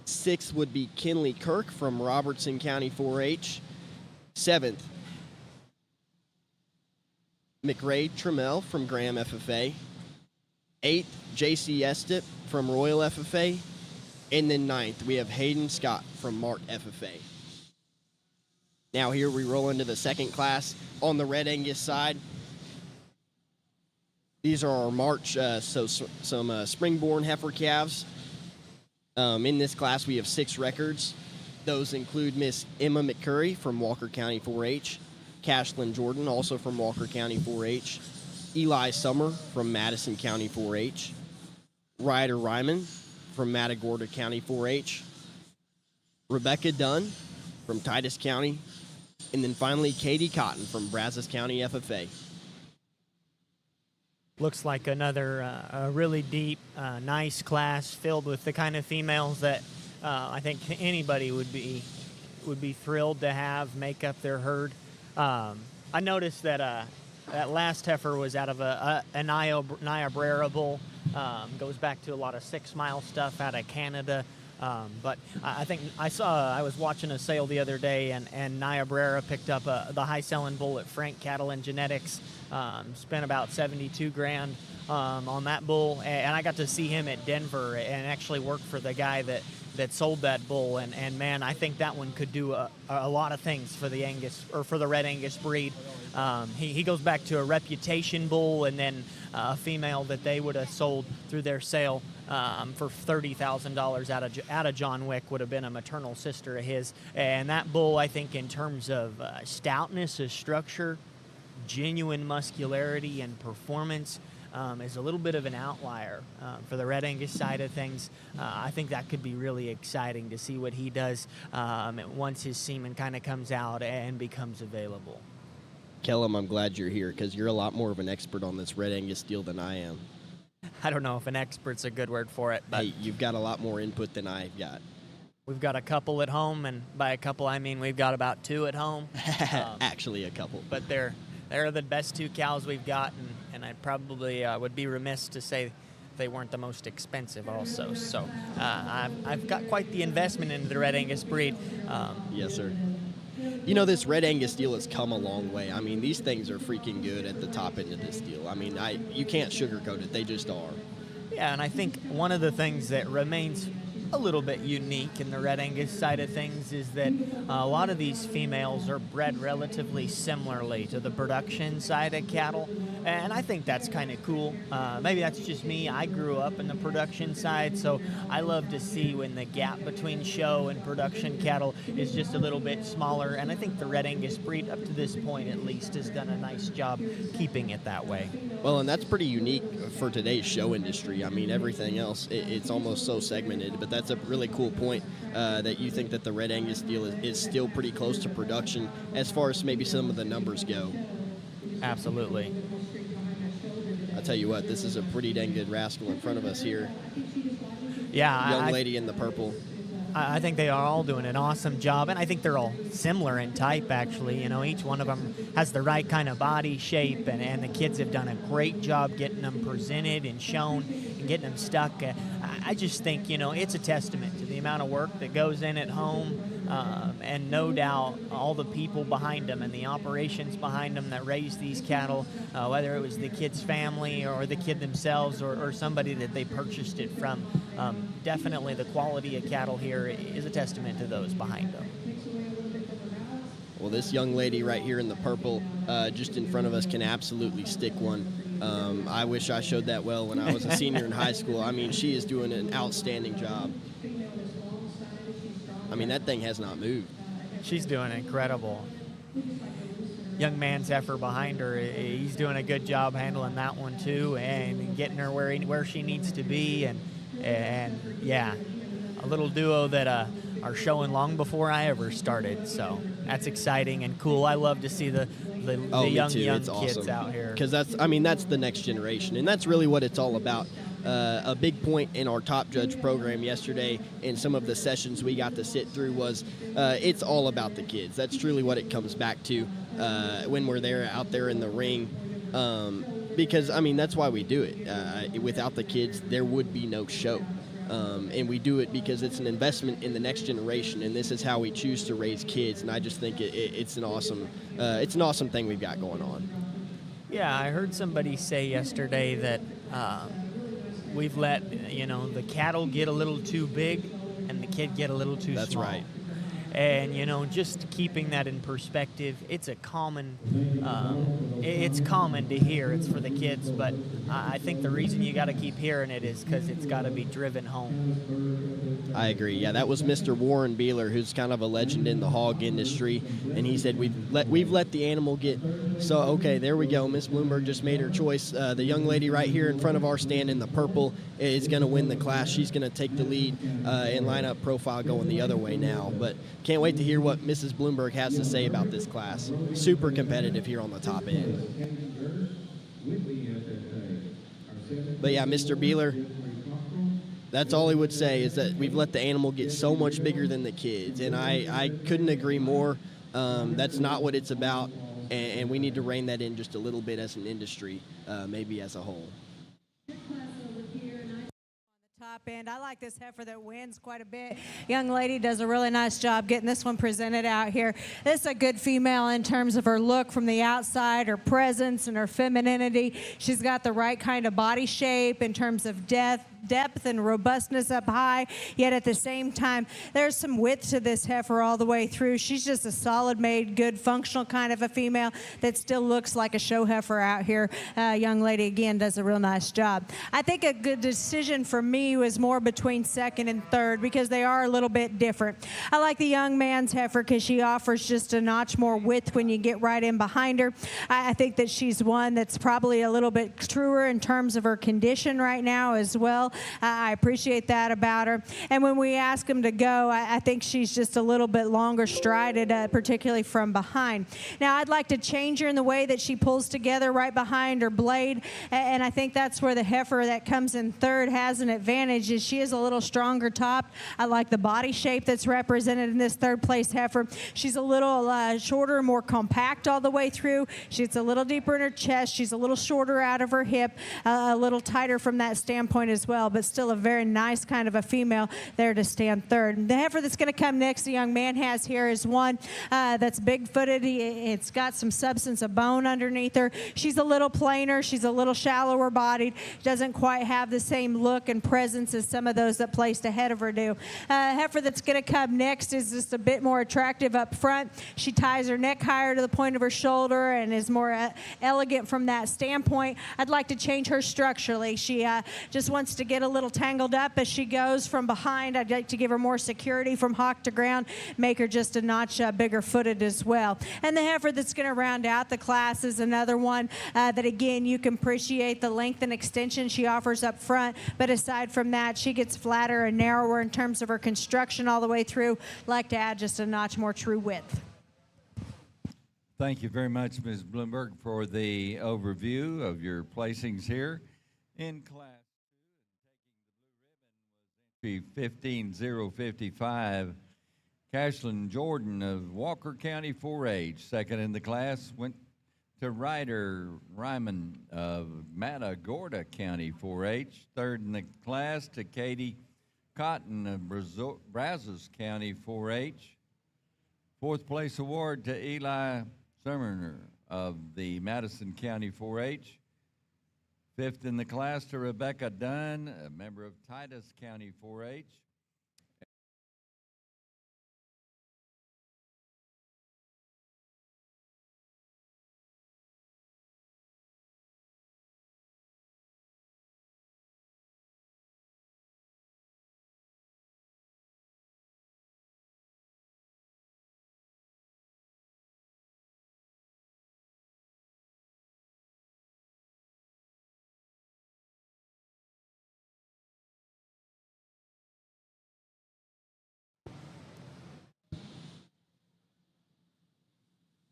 Speaker 19: Sixth would be Kinley Kirk from Robertson County 4-H. Seventh, McRae Trammell from Graham FFA. Eighth, J.C. Estep from Royal FFA. And then ninth, we have Hayden Scott from Mart FFA. Now here we roll into the second class on the Red Angus side. These are our March, some springborn heifer calves. In this class, we have 6 records. Those include Miss Emma McCurry from Walker County 4-H, Cashlyn Jordan, also from Walker County 4-H, Eli Summer from Madison County 4-H, Ryder Ryman from Matagorda County 4-H, Rebecca Dunn from Titus County, and then finally Katie Cotton from Brazos County FFA.
Speaker 20: Looks like another a really deep, nice class filled with the kind of females that I think anybody would be would be thrilled to have make up their herd. I noticed that that last heifer was out of a Niobrara bull. Goes back to a lot of 6 Mile stuff out of Canada. But I think I was watching a sale the other day, and Niobrara picked up the high selling bull at Frank Cattle and Genetics. Spent about $72,000 on that bull, and I got to see him at Denver and actually work for the guy that sold that bull. And man, I think that one could do a lot of things for the Angus, or for the Red Angus breed. He goes back to a reputation bull, and then a female that they would have sold through their sale for $30,000 out of John Wick would have been a maternal sister of his. And that bull, I think, in terms of stoutness of structure, genuine muscularity, and performance, is a little bit of an outlier for the Red Angus side of things. I think that could be really exciting to see what he does once his semen kind of comes out and becomes available.
Speaker 19: Kellum, I'm glad you're here because you're a lot more of an expert on this Red Angus deal than I am.
Speaker 20: I don't know if an expert's a good word for it, but
Speaker 19: hey, you've got a lot more input than I've got.
Speaker 20: We've got a couple at home, and by a couple I mean we've got about 2 at home.
Speaker 19: Actually, a couple.
Speaker 20: But they're the best 2 cows we've got, and I probably would be remiss to say they weren't the most expensive also. So I've got quite the investment into the Red Angus breed.
Speaker 19: Yes, sir. You know, this Red Angus deal has come a long way. I mean, these things are freaking good at the top end of this deal. I mean, you can't sugarcoat it. They just are.
Speaker 20: Yeah, and I think one of the things that remains a little bit unique in the Red Angus side of things is that a lot of these females are bred relatively similarly to the production side of cattle, and I think that's kind of cool. Maybe that's just me. I grew up in the production side, so I love to see when the gap between show and production cattle is just a little bit smaller, and I think the Red Angus breed, up to this point at least, has done a nice job keeping it that way.
Speaker 19: Well, and that's pretty unique for today's show industry. I mean, everything else, it's almost so segmented, but that's a really cool point that you think that the Red Angus deal is still pretty close to production as far as maybe some of the numbers go.
Speaker 20: Absolutely.
Speaker 19: I'll tell you what, this is a pretty dang good rascal in front of us here.
Speaker 20: Yeah.
Speaker 19: Young lady in the purple.
Speaker 20: I think they are all doing an awesome job, and I think they're all similar in type, actually. You know, each one of them has the right kind of body shape, and the kids have done a great job getting them presented and shown and getting them stuck. I just think, you know, it's a testament to the amount of work that goes in at home, and no doubt all the people behind them and the operations behind them that raise these cattle, whether it was the kid's family or the kid themselves or somebody that they purchased it from. Definitely the quality of cattle here is a testament to those behind them.
Speaker 19: Well, this young lady right here in the purple, just in front of us, can absolutely stick one. I wish I showed that well when I was a senior in high school. I mean, she is doing an outstanding job. I mean, that thing has not moved.
Speaker 20: She's doing incredible. Young man's heifer behind her, he's doing a good job handling that one too, and getting her where she needs to be, and yeah, a little duo that are showing long before I ever started. So that's exciting and cool. I love to see the young kids
Speaker 19: awesome.
Speaker 20: Out here,
Speaker 19: because that's the next generation, and that's really what it's all about. A big point in our Top Judge program yesterday and some of the sessions we got to sit through was it's all about the kids. That's truly what it comes back to when we're out there in the ring. Because, I mean, that's why we do it. Without the kids, there would be no show. And we do it because it's an investment in the next generation, and this is how we choose to raise kids. And I just think it's an awesome thing we've got going on.
Speaker 20: Yeah, I heard somebody say yesterday that we've let the cattle get a little too big and the kid get a little too small.
Speaker 19: That's right.
Speaker 20: And just keeping that in perspective, it's common to hear. It's for the kids, but I think the reason you got to keep hearing it is because it's got to be driven home.
Speaker 19: I agree. Yeah, that was Mr. Warren Beeler, who's kind of a legend in the hog industry, and he said we've let the animal get. So okay, there we go. Miss Bloomberg just made her choice. The young lady right here in front of our stand in the purple is going to win the class. She's going to take the lead and line up profile going the other way now, but. Can't wait to hear what Mrs. Bloomberg has to say about this class. Super competitive here on the top end. But yeah, Mr. Beeler, That's all I would say, is that we've let the animal get so much bigger than the kids, and I couldn't agree more. That's not what it's about, and we need to rein that in just a little bit as an industry, maybe as a whole.
Speaker 7: Top end. I like this heifer that wins quite a bit. Young lady does a really nice job getting this one presented out here. This is a good female in terms of her look from the outside, her presence and her femininity. She's got the right kind of body shape in terms of depth and robustness up high, yet at the same time, there's some width to this heifer all the way through. She's just a solid made, good, functional kind of a female that still looks like a show heifer out here. Young lady, again, does a real nice job. I think a good decision for me was more between second and third because they are a little bit different. I like the young man's heifer because she offers just a notch more width when you get right in behind her. I think that she's one that's probably a little bit truer in terms of her condition right now as well. I appreciate that about her. And when we ask them to go, I think she's just a little bit longer strided, particularly from behind. Now, I'd like to change her in the way that she pulls together right behind her blade, and I think that's where the heifer that comes in third has an advantage, is she is a little stronger topped. I like the body shape that's represented in this third place heifer. She's a little shorter, more compact all the way through. She's a little deeper in her chest. She's a little shorter out of her hip, a little tighter from that standpoint as well, but still a very nice kind of a female there to stand third. The heifer that's going to come next, the young man has here, is one that's big-footed. It's got some substance of bone underneath her. She's a little plainer. She's a little shallower bodied. Doesn't quite have the same look and presence as some of those that placed ahead of her do. Heifer that's going to come next is just a bit more attractive up front. She ties her neck higher to the point of her shoulder and is more elegant from that standpoint. I'd like to change her structurally. She just wants to get a little tangled up as she goes from behind. I'd like to give her more security from hock to ground, make her just a notch bigger footed as well. And the heifer that's going to round out the class is another one that, again, you can appreciate the length and extension she offers up front, but aside from that, she gets flatter and narrower in terms of her construction all the way through. Like to add just a notch more true width.
Speaker 2: Thank you very much, Ms. Bloomberg, for the overview of your placings here. In class 15055, Cashlyn Jordan of Walker County 4-H. Second in the class went to Ryder Ryman of Matagorda County 4-H. Third in the class to Katie Cotton of Brazos County 4-H. Fourth place award to Eli Summerner of the Madison County 4-H. Fifth in the class to Rebecca Dunn, a member of Titus County 4-H.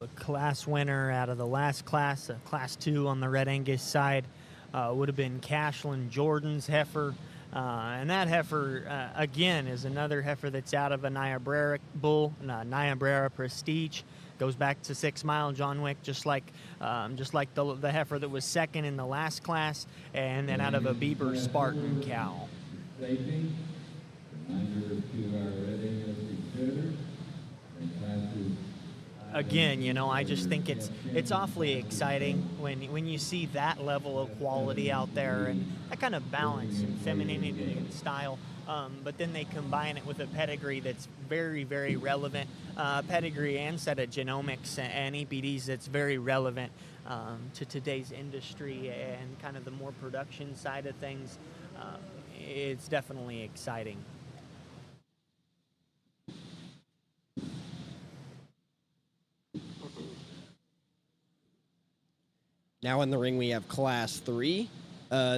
Speaker 20: The class winner out of the last class, Class 2 on the Red Angus side, would have been Cashlyn Jordan's heifer. And that heifer, again, is another heifer that's out of a Niobrara bull, Niobrara Prestige. Goes back to 6 Mile John Wick, just like the heifer that was second in the last class, and then out of a Bieber Spartan cow.
Speaker 11: Reminder to our Red Angus exhibitors and classes.
Speaker 20: Again, you know, I just think it's awfully exciting when you see that level of quality out there and that kind of balance and femininity and style. But then they combine it with a pedigree that's very, very relevant, pedigree and set of genomics and EPDs that's very relevant to today's industry and kind of the more production side of things. It's definitely exciting.
Speaker 19: Now in the ring, we have Class 3.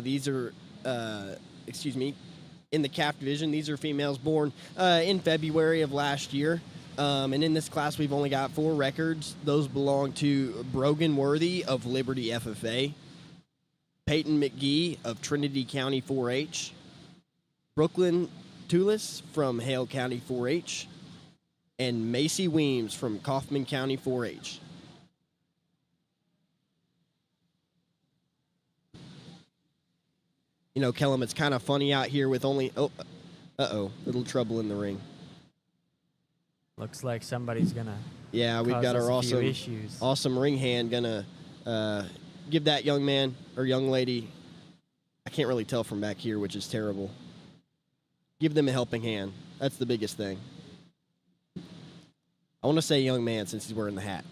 Speaker 19: These are, in the calf division, these are females born in February of last year. And in this class, we've only got 4 records. Those belong to Brogan Worthy of Liberty FFA, Peyton McGee of Trinity County 4-H, Brooklyn Tulis from Hale County 4-H, and Macy Weems from Kaufman County 4-H. You know, Kellum, it's kind of funny out here with only, little trouble in the ring.
Speaker 20: Looks like somebody's gonna.
Speaker 19: Yeah, we've
Speaker 20: cause
Speaker 19: got
Speaker 20: us
Speaker 19: our
Speaker 20: a few issues.
Speaker 19: awesome ring hand gonna give that young man or young lady, I can't really tell from back here, which is terrible. Give them a helping hand. That's the biggest thing. I want to say young man since he's wearing the hat.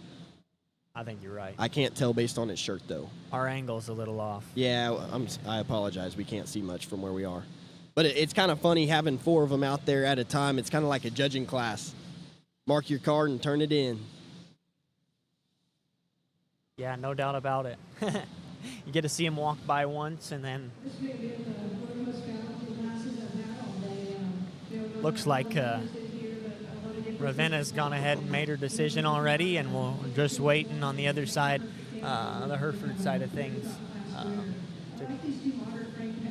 Speaker 20: I think you're right.
Speaker 19: I can't tell based on his shirt, though.
Speaker 20: Our angle's a little off.
Speaker 19: Yeah, I apologize. We can't see much from where we are. But it's kind of funny having 4 of them out there at a time. It's kind of like a judging class. Mark your card and turn it in.
Speaker 20: Yeah, no doubt about it. You get to see him walk by once, and then looks like Ravenna's gone ahead and made her decision already, and we're just waiting on the other side, the Hereford side of things, to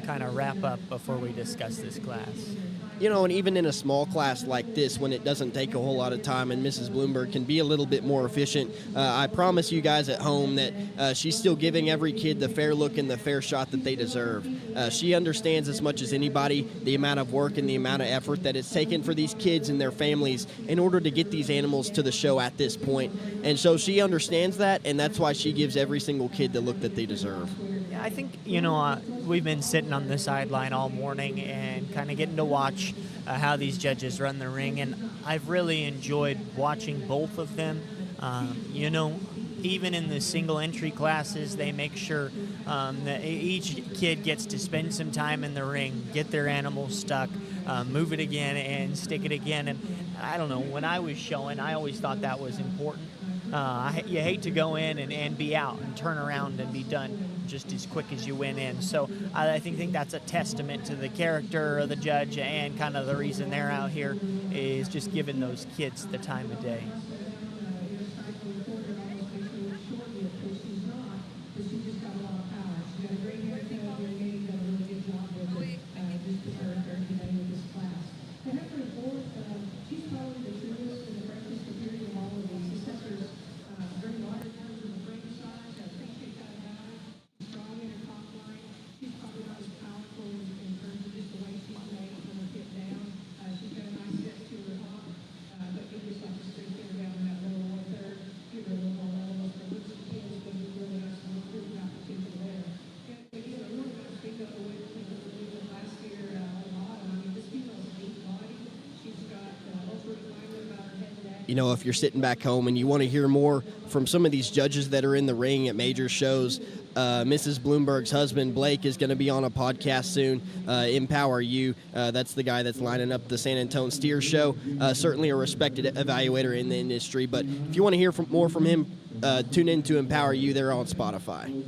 Speaker 20: kind of wrap up before we discuss this class.
Speaker 19: You know, and even in a small class like this, when it doesn't take a whole lot of time and Mrs. Bloomberg can be a little bit more efficient, I promise you guys at home that she's still giving every kid the fair look and the fair shot that they deserve. She understands as much as anybody the amount of work and the amount of effort that it's taken for these kids and their families in order to get these animals to the show at this point. And so she understands that, and that's why she gives every single kid the look that they deserve.
Speaker 20: Yeah, I think, you know, we've been sitting on the sideline all morning and kind of getting to watch how these judges run the ring, and I've really enjoyed watching both of them. You know, even in the single entry classes, they make sure that each kid gets to spend some time in the ring, get their animal stuck, move it again and stick it again. And I don't know, when I was showing, I always thought that was important. You hate to go in and be out and turn around and be done just as quick as you went in. So I think that's a testament to the character of the judge, and kind of the reason they're out here is just giving those kids the time of day.
Speaker 19: You know, if you're sitting back home and you want to hear more from some of these judges that are in the ring at major shows, Mrs. Bloomberg's husband, Blake, is going to be on a podcast soon, Empower You. That's the guy that's lining up the San Antonio Steer Show. Certainly a respected evaluator in the industry. But if you want to hear more from him, tune in to Empower You. They're on Spotify.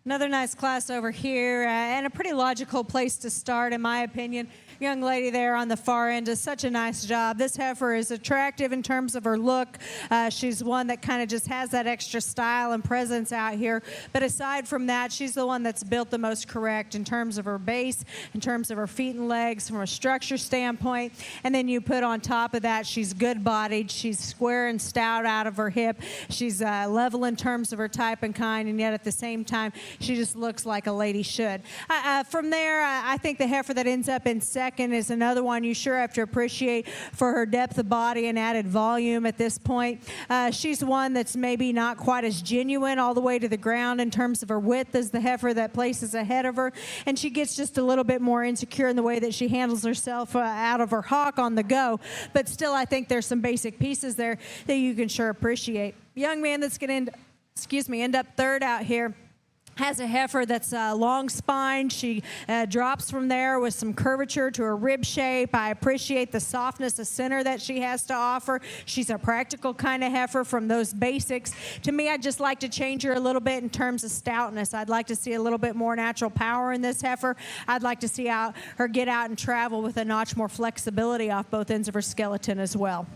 Speaker 7: Another nice class over here, and a pretty logical place to start, in my opinion. Young lady there on the far end does such a nice job. This heifer is attractive in terms of her look. She's one that kind of just has that extra style and presence out here. But aside from that, she's the one that's built the most correct in terms of her base, in terms of her feet and legs, from a structure standpoint. And then you put on top of that, she's good-bodied. She's square and stout out of her hip. She's level in terms of her type and kind, and yet at the same time, she just looks like a lady should. From there, I think the heifer that ends up in second is another one you sure have to appreciate for her depth of body and added volume at this point. She's one that's maybe not quite as genuine all the way to the ground in terms of her width as the heifer that places ahead of her, and she gets just a little bit more insecure in the way that she handles herself out of her hock on the go. But still, I think there's some basic pieces there that you can sure appreciate. Young man that's going to end up third out here. has a heifer that's long spine. She drops from there with some curvature to her rib shape. I appreciate the softness of center that she has to offer. She's a practical kind of heifer from those basics. To me, I'd just like to change her a little bit in terms of stoutness. I'd like to see a little bit more natural power in this heifer. I'd like to see her get out and travel with a notch more flexibility off both ends of her skeleton as well.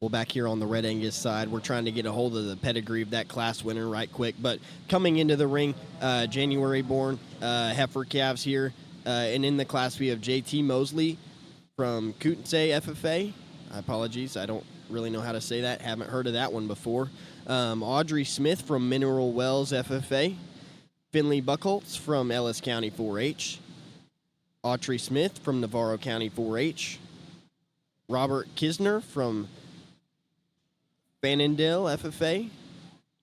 Speaker 19: Well, back here on the Red Angus side, we're trying to get a hold of the pedigree of that class winner right quick. But coming into the ring, January-born heifer calves here. And in the class, we have J.T. Mosley from Kootenai FFA. Apologies, I don't really know how to say that. Haven't heard of that one before. Audrey Smith from Mineral Wells FFA. Finley Buckholtz from Ellis County 4-H. Autry Smith from Navarro County 4-H. Robert Kisner from Bannondale FFA,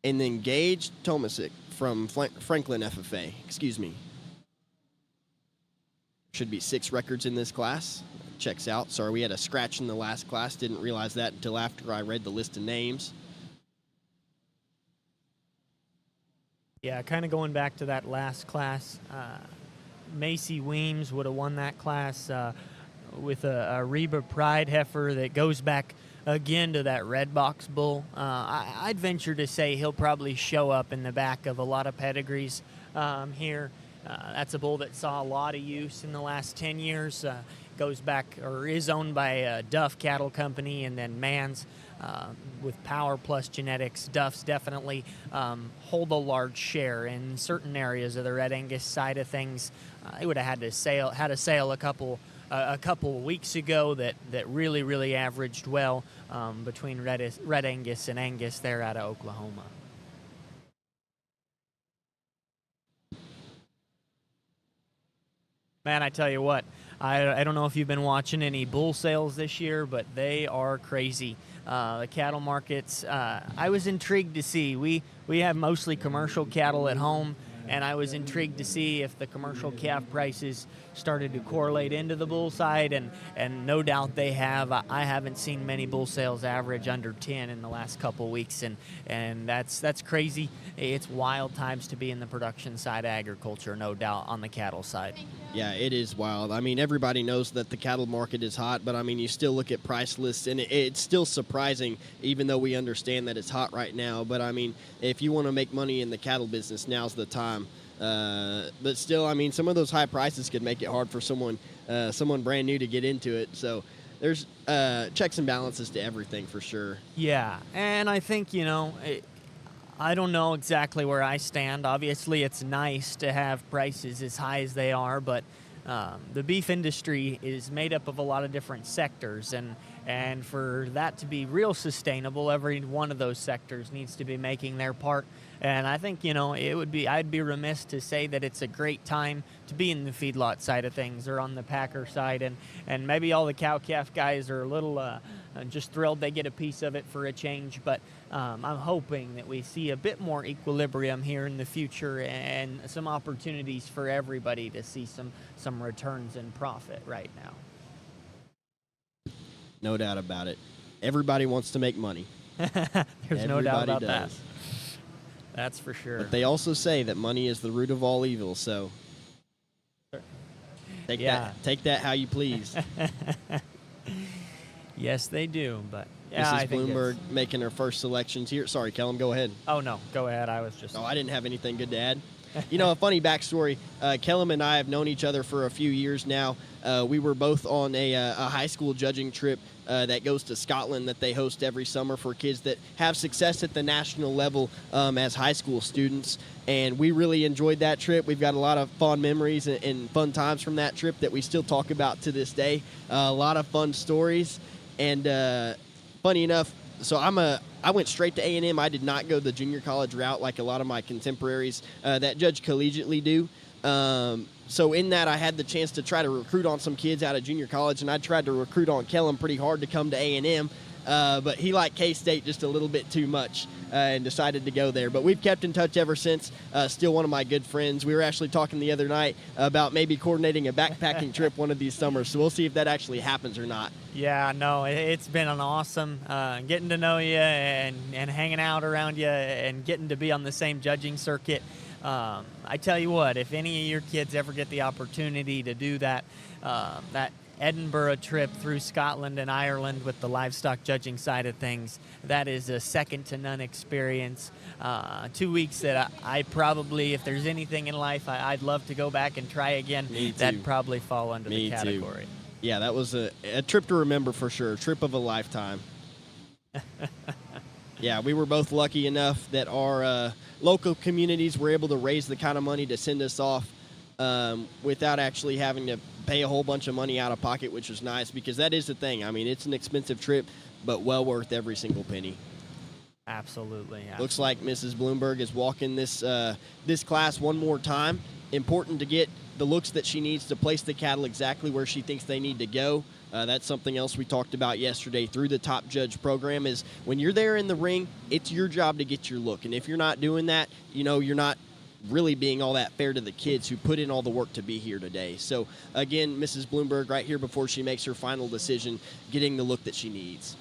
Speaker 19: and then Gage Tomasic from Franklin FFA. Excuse me. Should be 6 records in this class. Checks out. Sorry, we had a scratch in the last class. Didn't realize that until after I read the list of names.
Speaker 20: Yeah, kind of going back to that last class, Macy Weems would have won that class with a Reba Pride heifer that goes back again to that red box bull. I'd venture to say he'll probably show up in the back of a lot of pedigrees here. That's a bull that saw a lot of use in the last 10 years. Goes back or is owned by Duff Cattle Company and then Mans with Power Plus Genetics. Duff's definitely hold a large share in certain areas of the Red Angus side of things. They would have had a sale a couple weeks ago that really averaged well between Red Angus and Angus there out of Oklahoma. Man, I tell you what, I don't know if you've been watching any bull sales this year, but they are crazy. The cattle markets, I was intrigued to see. We have mostly commercial cattle at home, and I was intrigued to see if the commercial calf prices started to correlate into the bull side, and no doubt they have. I haven't seen many bull sales average under 10 in the last couple weeks, and that's crazy. It's wild times to be in the production side of agriculture, no doubt, on the cattle side.
Speaker 19: Yeah, it is wild. I mean, everybody knows that the cattle market is hot, but I mean, you still look at price lists, and it's still surprising, even though we understand that it's hot right now. But I mean, if you want to make money in the cattle business, now's the time. But still, I mean, some of those high prices could make it hard for someone brand new to get into it. So there's checks and balances to everything for sure.
Speaker 20: Yeah, and I think, I don't know exactly where I stand. Obviously, it's nice to have prices as high as they are, but the beef industry is made up of a lot of different sectors, and for that to be real sustainable, every one of those sectors needs to be making their part. And I think, I'd be remiss to say that it's a great time to be in the feedlot side of things or on the packer side. And maybe all the cow-calf guys are a little just thrilled they get a piece of it for a change. But I'm hoping that we see a bit more equilibrium here in the future and some opportunities for everybody to see some returns and profit right now.
Speaker 19: No doubt about it. Everybody wants to make money.
Speaker 20: There's no doubt about that. That's for sure.
Speaker 19: But they also say that money is the root of all evil, so take that how you please.
Speaker 20: Yes, they do, but yeah,
Speaker 19: Mrs. Bloomberg making her first selections here. Sorry, Kellum, go ahead.
Speaker 20: Oh, no, go ahead. I
Speaker 19: didn't have anything good to add. A funny backstory, Kellum and I have known each other for a few years now. We were both on a high school judging trip that goes to Scotland that they host every summer for kids that have success at the national level as high school students. And we really enjoyed that trip. We've got a lot of fond memories and fun times from that trip that we still talk about to this day. A lot of fun stories. And funny enough, so I went straight to A&M. I did not go the junior college route like a lot of my contemporaries that judge collegiately do. So in that, I had the chance to try to recruit on some kids out of junior college, and I tried to recruit on Kellum pretty hard to come to A&M. But he liked K-State just a little bit too much and decided to go there. But we've kept in touch ever since. Still one of my good friends. We were actually talking the other night about maybe coordinating a backpacking trip one of these summers. So we'll see if that actually happens or not.
Speaker 20: Yeah, no, it's been an awesome getting to know you and hanging out around you and getting to be on the same judging circuit. I tell you what, if any of your kids ever get the opportunity to do that Edinburgh trip through Scotland and Ireland with the livestock judging side of things, that is a second to none experience. 2 weeks that I probably, if there's anything in life I'd love to go back and try again, that'd probably fall under the category.
Speaker 19: Yeah, that was a trip to remember for sure, a trip of a lifetime. Yeah, we were both lucky enough that our local communities were able to raise the kind of money to send us off without actually having to pay a whole bunch of money out of pocket, which was nice because that is the thing. I mean, it's an expensive trip, but well worth every single penny.
Speaker 20: Absolutely.
Speaker 19: Looks like Mrs. Bloomberg is walking this class one more time. Important to get the looks that she needs to place the cattle exactly where she thinks they need to go. That's something else we talked about yesterday through the Top Judge program is when you're there in the ring, it's your job to get your look. And if you're not doing that, you're not really being all that fair to the kids who put in all the work to be here today. So, again, Mrs. Bloomberg right here before she makes her final decision, getting the look that she needs.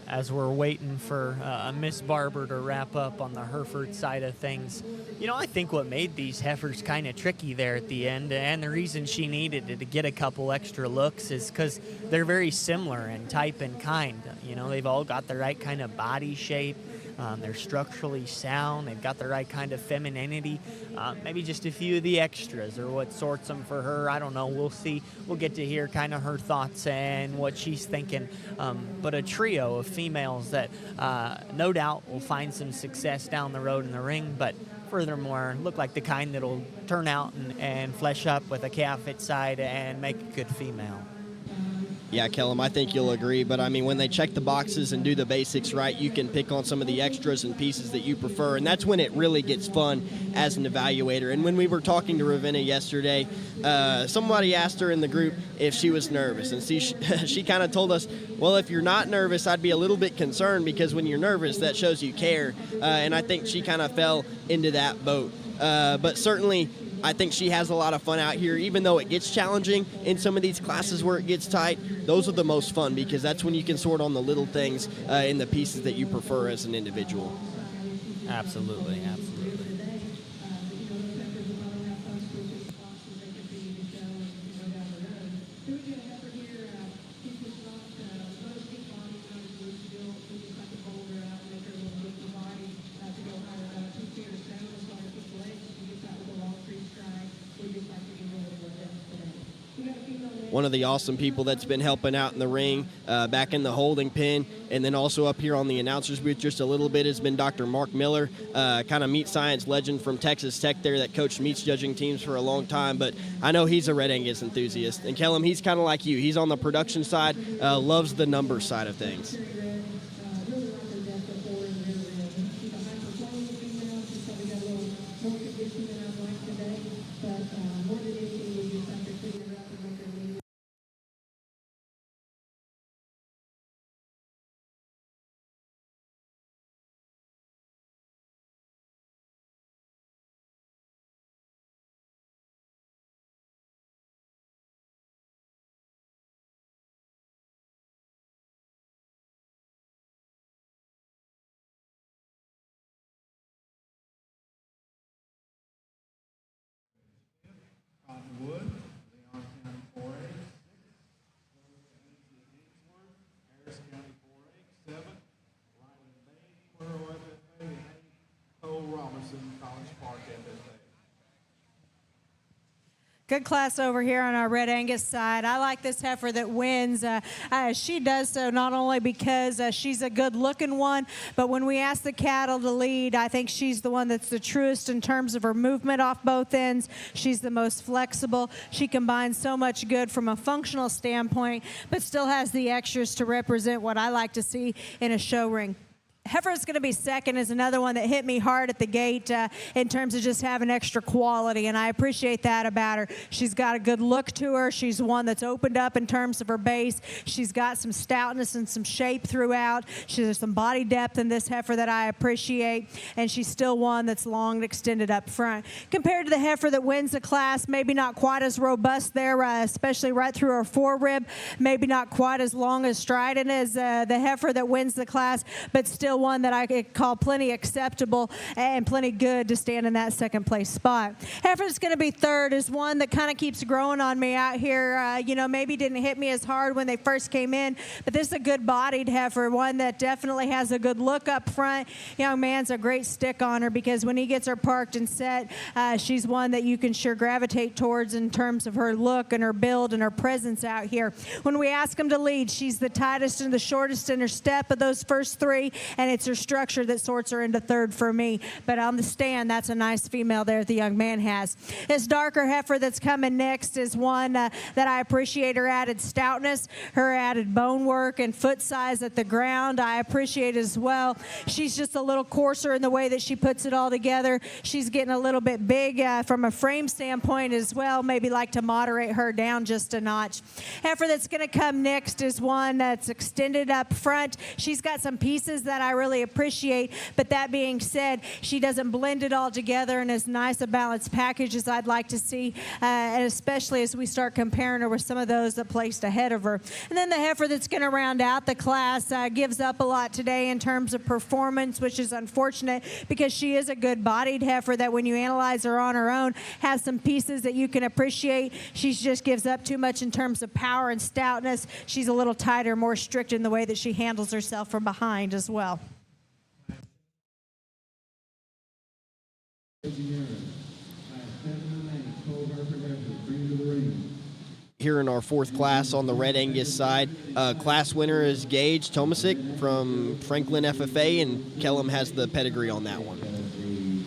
Speaker 20: As we're waiting for Miss Barber to wrap up on the Hereford side of things, I think what made these heifers kind of tricky there at the end, and the reason she needed to get a couple extra looks is because they're very similar in type and kind. They've all got the right kind of body shape. They're structurally sound. They've got the right kind of femininity. Maybe just a few of the extras or what sorts them for her. I don't know. We'll see. We'll get to hear kind of her thoughts and what she's thinking. But a trio of females that no doubt will find some success down the road in the ring, but furthermore, look like the kind that'll turn out and flesh up with a calf its side and make a good female.
Speaker 19: Yeah, Kellum, I think you'll agree. But, I mean, when they check the boxes and do the basics right, you can pick on some of the extras and pieces that you prefer. And that's when it really gets fun as an evaluator. And when we were talking to Ravenna yesterday, somebody asked her in the group if she was nervous. And she kind of told us, well, if you're not nervous, I'd be a little bit concerned because when you're nervous, that shows you care. And I think she kind of fell into that boat. But certainly, I think she has a lot of fun out here, even though it gets challenging in some of these classes where it gets tight. Those are the most fun because that's when you can sort on the little things in the pieces that you prefer as an individual.
Speaker 20: Absolutely, absolutely.
Speaker 19: One of the awesome people that's been helping out in the ring, back in the holding pen, and then also up here on the announcer's booth just a little bit has been Dr. Mark Miller, kind of meat science legend from Texas Tech there that coached meats judging teams for a long time, but I know he's a Red Angus enthusiast. And Kellum, he's kind of like you. He's on the production side, loves the numbers side of things.
Speaker 7: Good class over here on our Red Angus side. I like this heifer that wins. She does so not only because she's a good-looking one, but when we ask the cattle to lead, I think she's the one that's the truest in terms of her movement off both ends. She's the most flexible. She combines so much good from a functional standpoint, but still has the extras to represent what I like to see in a show ring. Heifer's going to be second is another one that hit me hard at the gate in terms of just having extra quality, and I appreciate that about her. She's got a good look to her. She's one that's opened up in terms of her base. She's got some stoutness and some shape throughout. There's some body depth in this heifer that I appreciate, and she's still one that's long and extended up front. Compared to the heifer that wins the class, maybe not quite as robust there, especially right through her forerib, maybe not quite as long as strident as the heifer that wins the class, but still one that I could call plenty acceptable and plenty good to stand in that second place spot. Heifer that's going to be third is one that kind of keeps growing on me out here. Maybe didn't hit me as hard when they first came in, but this is a good bodied heifer, one that definitely has a good look up front. Young man's a great stick on her because when he gets her parked and set, she's one that you can sure gravitate towards in terms of her look and her build and her presence out here. When we ask him to lead, she's the tightest and the shortest in her step of those first three, and it's her structure that sorts her into third for me. But on the stand, that's a nice female there that the young man has. This darker heifer that's coming next is one that I appreciate her added stoutness, her added bone work and foot size at the ground. I appreciate as well. She's just a little coarser in the way that she puts it all together. She's getting a little bit big from a frame standpoint as well. Maybe like to moderate her down just a notch. Heifer that's going to come next is one that's extended up front. She's got some pieces that I really appreciate, but that being said, she doesn't blend it all together in as nice a balanced package as I'd like to see, and especially as we start comparing her with some of those that placed ahead of her. And then the heifer that's going to round out the class gives up a lot today in terms of performance, which is unfortunate because she is a good-bodied heifer that when you analyze her on her own, has some pieces that you can appreciate. She just gives up too much in terms of power and stoutness. She's a little tighter, more strict in the way that she handles herself from behind as well.
Speaker 19: Here in our fourth class on the Red Angus side, class winner is Gage Tomasic from Franklin FFA, and Kellum has the pedigree on that one.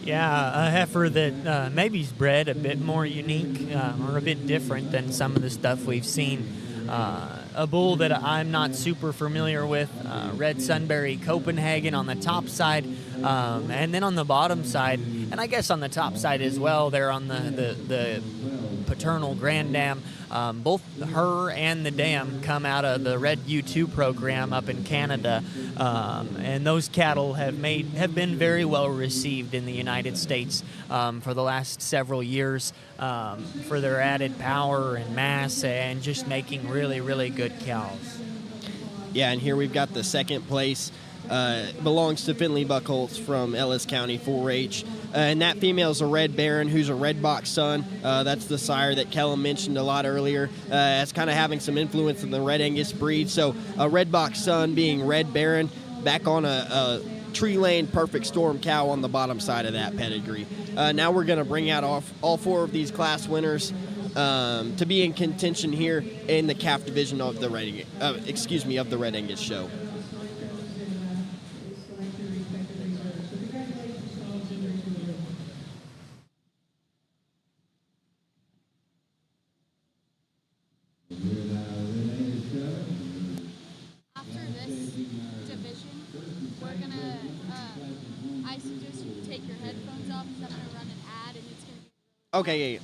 Speaker 20: Yeah, a heifer that maybe's bred a bit more unique or a bit different than some of the stuff we've seen. A bull that I'm not super familiar with, Red Sunbury Copenhagen on the top side, and then on the bottom side, and I guess on the top side as well, there on the paternal Grand Dam. Both her and the dam come out of the Red U2 program up in Canada, and those cattle have been very well received in the United States for the last several years for their added power and mass and just making really, really good cows.
Speaker 19: Yeah, and here we've got the second place. Belongs to Finley Buckholz from Ellis County 4-H. And that female is a Red Baron, who's a Red Box son. That's the sire that Kellum mentioned a lot earlier. It's kind of having some influence in the Red Angus breed. So a Red Box son being Red Baron, back on a tree lane perfect storm cow on the bottom side of that pedigree. Now we're going to bring out all four of these class winners to be in contention here in the calf division of the Red Angus show. Okay, yeah.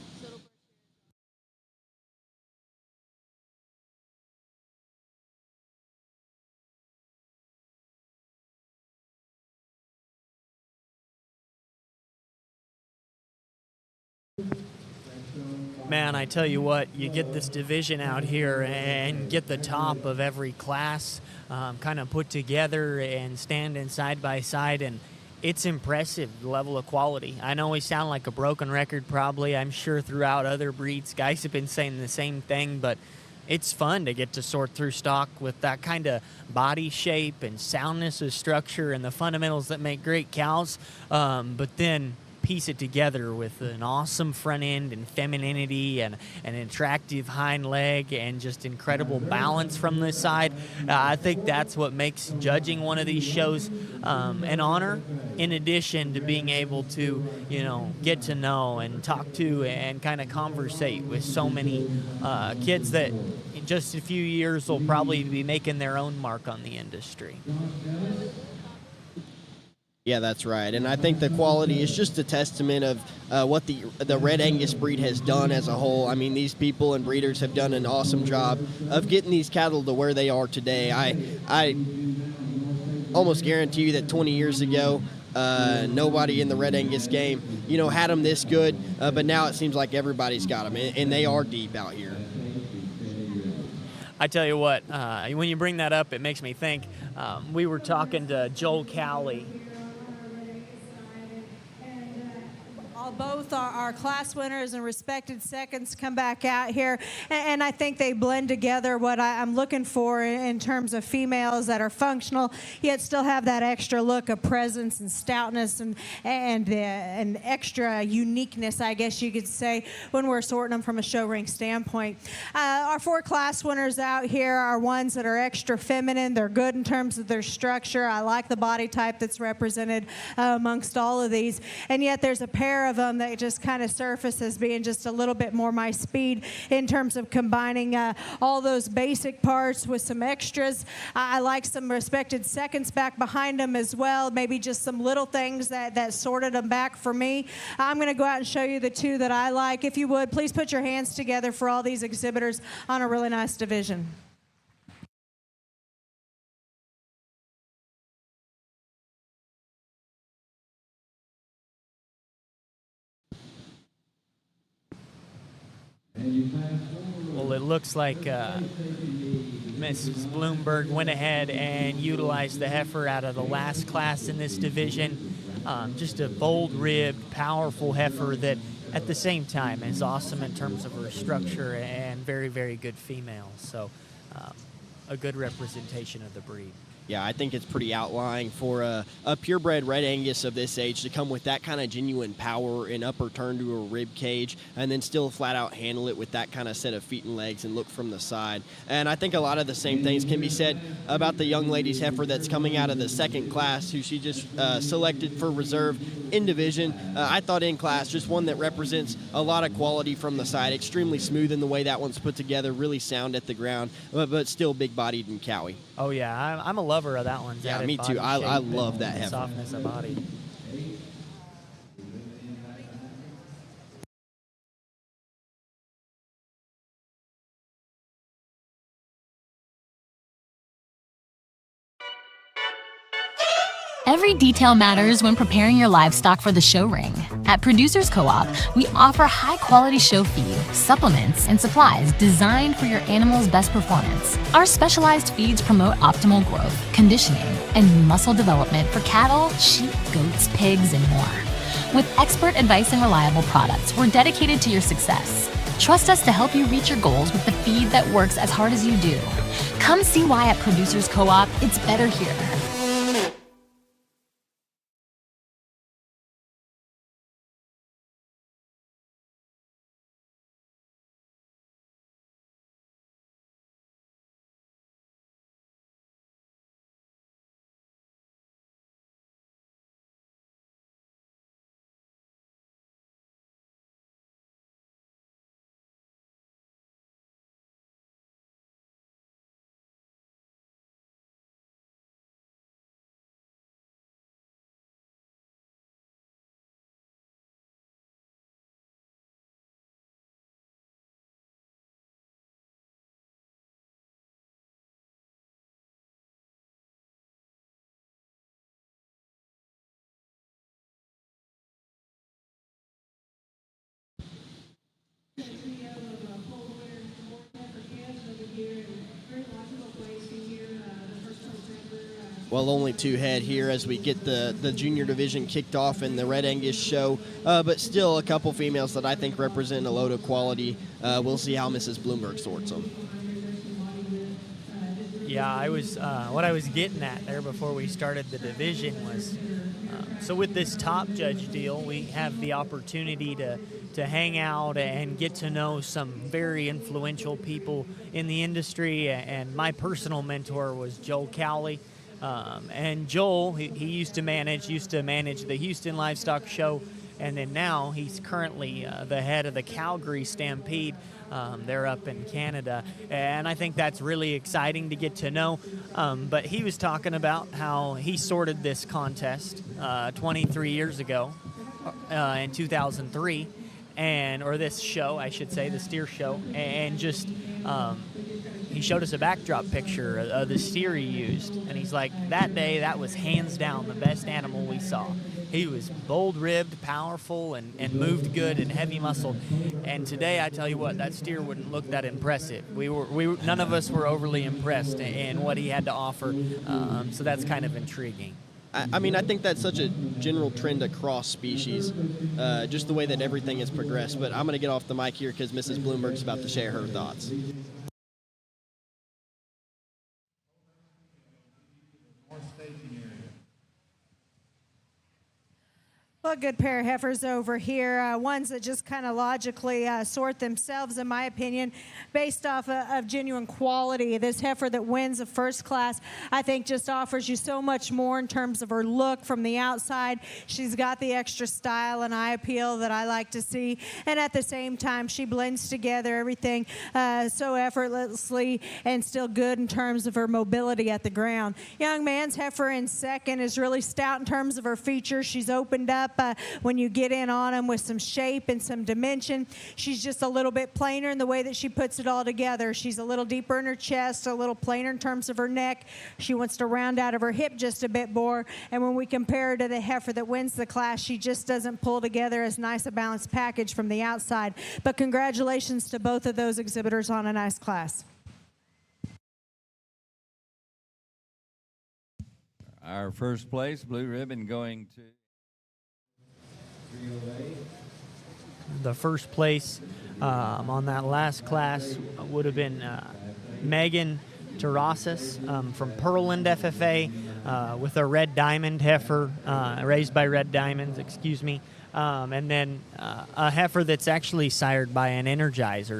Speaker 20: Man, I tell you what, you get this division out here and get the top of every class kind of put together and standing side by side, and it's impressive, the level of quality. I know we sound like a broken record probably. I'm sure throughout other breeds, guys have been saying the same thing, but it's fun to get to sort through stock with that kind of body shape and soundness of structure and the fundamentals that make great cows. But then piece it together with an awesome front end and femininity and an attractive hind leg and just incredible balance from this side. I think that's what makes judging one of these shows an honor, in addition to being able to, get to know and talk to and kind of conversate with so many kids that in just a few years will probably be making their own mark on the industry.
Speaker 19: Yeah, that's right. And I think the quality is just a testament of what the Red Angus breed has done as a whole. I mean, these people and breeders have done an awesome job of getting these cattle to where they are today. I almost guarantee you that 20 years ago, nobody in the Red Angus game, had them this good. But now it seems like everybody's got them, and they are deep out here.
Speaker 20: I tell you what, when you bring that up, it makes me think. We were talking to Joel Cowley.
Speaker 7: Both our class winners and respected seconds come back out here, and I think they blend together what I'm looking for in terms of females that are functional, yet still have that extra look of presence and stoutness and extra uniqueness, I guess you could say, when we're sorting them from a show ring standpoint. Our 4 class winners out here are ones that are extra feminine. They're good in terms of their structure. I like the body type that's represented amongst all of these, and yet there's a pair of them that just kind of surface as being just a little bit more my speed in terms of combining all those basic parts with some extras. I like some respected seconds back behind them as well, maybe just some little things that sorted them back for me. I'm going to go out and show you the 2 that I like. If you would, please put your hands together for all these exhibitors on a really nice division.
Speaker 20: Well, it looks like Mrs. Bloomberg went ahead and utilized the heifer out of the last class in this division. Just a bold-ribbed, powerful heifer that at the same time is awesome in terms of her structure and very, very good female. So a good representation of the breed.
Speaker 19: Yeah, I think it's pretty outlying for a purebred Red Angus of this age to come with that kind of genuine power and upper turn to a rib cage and then still flat out handle it with that kind of set of feet and legs and look from the side. And I think a lot of the same things can be said about the young lady's heifer that's coming out of the second class, who she just selected for reserve in division. I thought in class, just one that represents a lot of quality from the side, extremely smooth in the way that one's put together, really sound at the ground, but still big-bodied and cowy.
Speaker 20: Oh, yeah, I'm a lover of that one.
Speaker 19: Yeah, me too. I love that heifer.
Speaker 20: Softness of body.
Speaker 8: Every detail matters when preparing your livestock for the show ring. At Producers Co-op, we offer high-quality show feed, supplements, and supplies designed for your animal's best performance. Our specialized feeds promote optimal growth, conditioning, and muscle development for cattle, sheep, goats, pigs, and more. With expert advice and reliable products, we're dedicated to your success. Trust us to help you reach your goals with the feed that works as hard as you do. Come see why at Producers Co-op, it's better here.
Speaker 19: Well, only 2 head here as we get the junior division kicked off in the Red Angus show, but still a couple females that I think represent a load of quality. We'll see how Mrs. Bloomberg sorts them.
Speaker 20: Yeah, I was what I was getting at there before we started the division was, so with this top judge deal, we have the opportunity to hang out and get to know some very influential people in the industry. And my personal mentor was Joel Cowley. And Joel, he used to manage the Houston Livestock Show, and then now he's currently the head of the Calgary Stampede. They're up in Canada, and I think that's really exciting to get to know. But he was talking about how he sorted this contest 23 years ago in 2003, or this show, I should say, the steer show, and just he showed us a backdrop picture of the steer he used, and he's like, that day, that was hands down the best animal we saw. He was bold-ribbed, powerful, and moved good and heavy-muscled. And today, I tell you what, that steer wouldn't look that impressive. None of us were overly impressed in what he had to offer. So that's kind of intriguing.
Speaker 19: I mean, I think that's such a general trend across species, just the way that everything has progressed. But I'm going to get off the mic here because Mrs. Bloomberg's about to share her thoughts.
Speaker 7: Well, a good pair of heifers over here, ones that just kind of logically sort themselves, in my opinion, based off of genuine quality. This heifer that wins the first class, I think, just offers you so much more in terms of her look from the outside. She's got the extra style and eye appeal that I like to see, and at the same time, she blends together everything so effortlessly and still good in terms of her mobility at the ground. Young man's heifer in second is really stout in terms of her features. She's opened up when you get in on them with some shape and some dimension. She's just a little bit plainer in the way that she puts it all together. She's a little deeper in her chest, a little plainer in terms of her neck. She wants to round out of her hip just a bit more. And when we compare her to the heifer that wins the class, she just doesn't pull together as nice a balanced package from the outside. But congratulations to both of those exhibitors on a nice class.
Speaker 2: Our first place, blue ribbon, going to
Speaker 20: The first place on that last class would have been Megan Terrasas from Pearland FFA with a red diamond heifer, raised by Red Diamonds, and then a heifer that's actually sired by an energized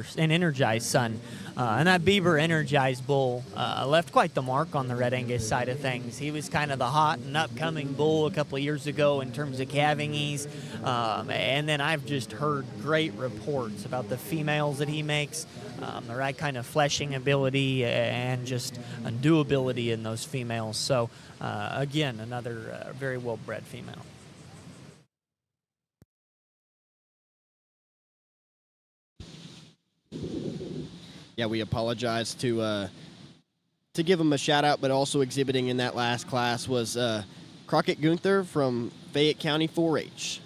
Speaker 20: son. And that Bieber energized bull left quite the mark on the Red Angus side of things. He was kind of the hot and upcoming bull a couple of years ago in terms of calving ease. And then I've just heard great reports about the females that he makes, the right kind of fleshing ability and just doability in those females. So, again, another very well-bred female.
Speaker 19: Yeah, we apologize to give him a shout out, but also exhibiting in that last class was Crockett Gunther from Fayette County 4-H.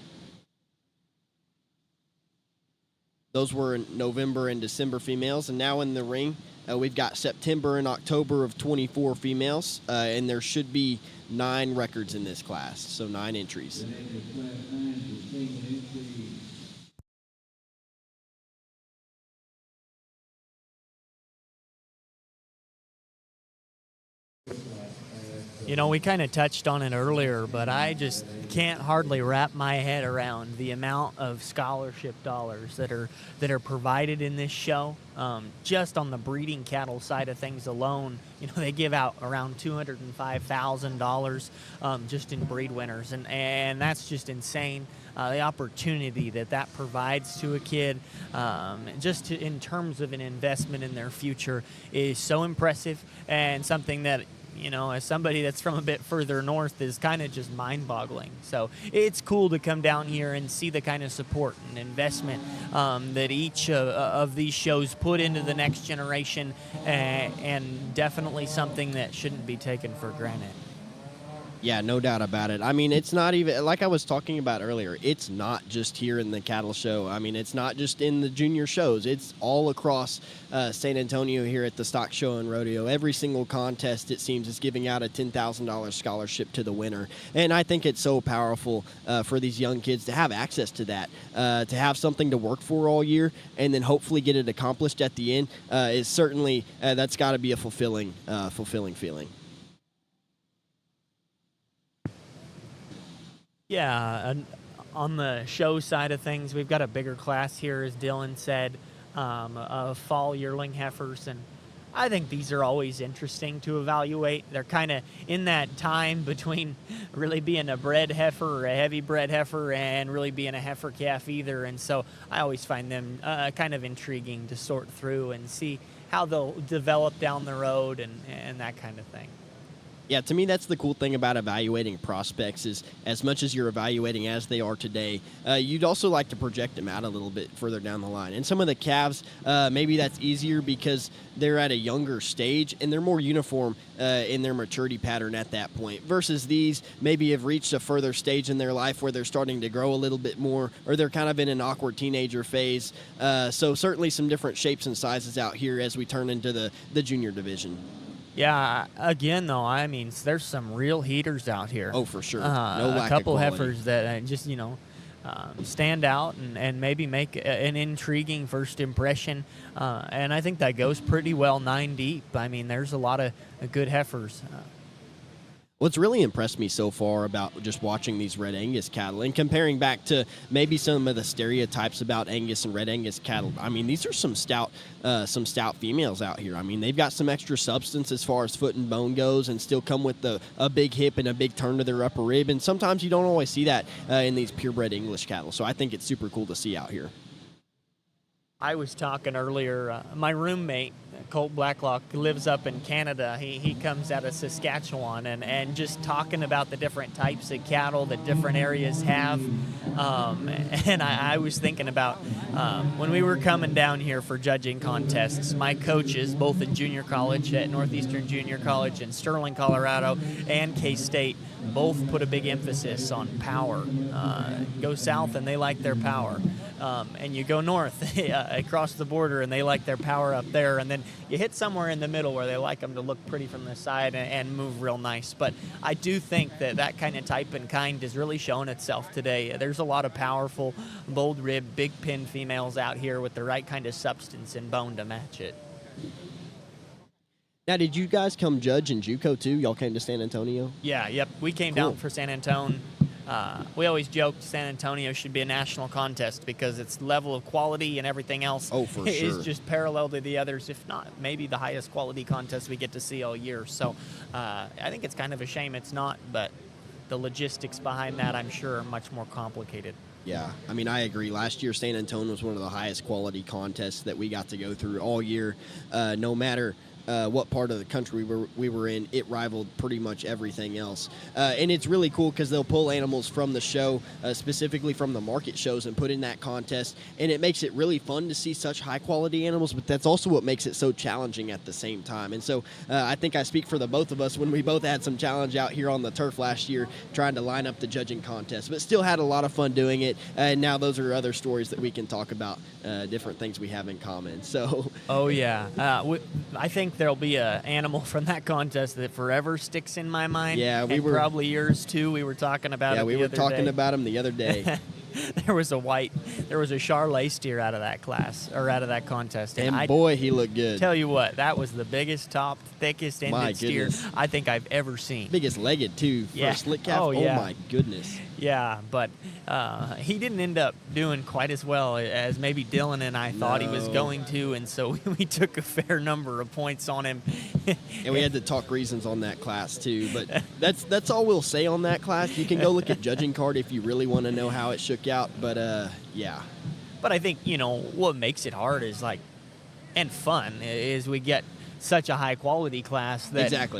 Speaker 19: Those were November and December females, and now in the ring we've got September and October of 24 females, and there should be 9 records in this class, so 9 entries.
Speaker 20: You know, we kind of touched on it earlier, but I just can't hardly wrap my head around the amount of scholarship dollars that are provided in this show. Just on the breeding cattle side of things alone, you know, they give out around $205,000 just in breed winners, and that's just insane. The opportunity that provides to a kid, in terms of an investment in their future, is so impressive, and something that, you know, as somebody that's from a bit further north, is kind of just mind-boggling. So it's cool to come down here and see the kind of support and investment that each of these shows put into the next generation, and definitely something that shouldn't be taken for granted.
Speaker 19: Yeah, no doubt about it. I mean, it's not even, like I was talking about earlier, it's not just here in the cattle show. I mean, it's not just in the junior shows. It's all across San Antonio here at the stock show and rodeo. Every single contest, it seems, is giving out a $10,000 scholarship to the winner. And I think it's so powerful for these young kids to have access to that, to have something to work for all year, and then hopefully get it accomplished at the end. Is certainly, that's got to be a fulfilling feeling.
Speaker 20: Yeah, on the show side of things, we've got a bigger class here, as Dylan said, of fall yearling heifers, and I think these are always interesting to evaluate. They're kind of in that time between really being a bred heifer or a heavy bred heifer and really being a heifer calf either, and so I always find them kind of intriguing to sort through and see how they'll develop down the road and that kind of thing.
Speaker 19: Yeah, to me, that's the cool thing about evaluating prospects is as much as you're evaluating as they are today, you'd also like to project them out a little bit further down the line. And some of the calves, maybe that's easier because they're at a younger stage and they're more uniform in their maturity pattern at that point, versus these maybe have reached a further stage in their life where they're starting to grow a little bit more, or they're kind of in an awkward teenager phase. So certainly some different shapes and sizes out here as we turn into the junior division.
Speaker 20: Yeah, again, though, I mean, there's some real heaters out here.
Speaker 19: Oh, for sure. No
Speaker 20: A
Speaker 19: lack of
Speaker 20: couple
Speaker 19: quality.
Speaker 20: heifers that just, stand out and maybe make an intriguing first impression. And I think that goes pretty well 9 deep. I mean, there's a lot of good heifers.
Speaker 19: What's really impressed me so far about just watching these Red Angus cattle and comparing back to maybe some of the stereotypes about Angus and Red Angus cattle, I mean, these are some stout females out here. I mean, they've got some extra substance as far as foot and bone goes and still come with a big hip and a big turn to their upper rib. And sometimes you don't always see that in these purebred English cattle. So I think it's super cool to see out here.
Speaker 20: I was talking earlier, my roommate, Colt Blacklock, lives up in Canada. He comes out of Saskatchewan, and just talking about the different types of cattle that different areas have. And I was thinking about when we were coming down here for judging contests, my coaches, both in junior college at Northeastern Junior College in Sterling, Colorado, and K-State, both put a big emphasis on power. Go south and they like their power. And you go north across the border and they like their power up there, and then you hit somewhere in the middle where they like them to look pretty from the side and move real nice. But I do think that kind of type and kind has really shown itself today. There's a lot of powerful, bold rib, big pin females out here with the right kind of substance and bone to match it.
Speaker 19: Now, did you guys come judge in JUCO too? Y'all came to San Antonio?
Speaker 20: Yeah, yep. We came down for San Antonio. We always joked San Antonio should be a national contest because its level of quality and everything else is just parallel to the others, if not maybe the highest quality contest we get to see all year. So I think it's kind of a shame it's not, but the logistics behind that, I'm sure, are much more complicated.
Speaker 19: Yeah, I mean, I agree. Last year, San Antonio was one of the highest quality contests that we got to go through all year. No matter what part of the country we were in, it rivaled pretty much everything else. And it's really cool because they'll pull animals from the show, specifically from the market shows, and put in that contest. And it makes it really fun to see such high-quality animals, but that's also what makes it so challenging at the same time. And so I think I speak for the both of us when we both had some challenge out here on the turf last year trying to line up the judging contest, but still had a lot of fun doing it. And now those are other stories that we can talk about, different things we have in common. So.
Speaker 20: Oh, yeah. I think there'll be an animal from that contest that forever sticks in my mind.
Speaker 19: Yeah,
Speaker 20: and probably yours too. We were talking about it the other day.
Speaker 19: Yeah, we were talking about him the other day.
Speaker 20: There was a Charolais steer out of that class, or out of that contest.
Speaker 19: And boy, he looked good.
Speaker 20: Tell you what, that was the biggest top, thickest ended steer I think I've ever seen.
Speaker 19: Biggest legged too for a slick calf. Oh my goodness.
Speaker 20: Yeah, but he didn't end up doing quite as well as maybe Dylan and I thought he was going to, and so we took a fair number of points on him.
Speaker 19: And we had to talk reasons on that class too, but that's all we'll say on that class. You can go look at judging card if you really want to know how it shook out, but yeah.
Speaker 20: But I think, what makes it hard is and fun is we get such a high quality class that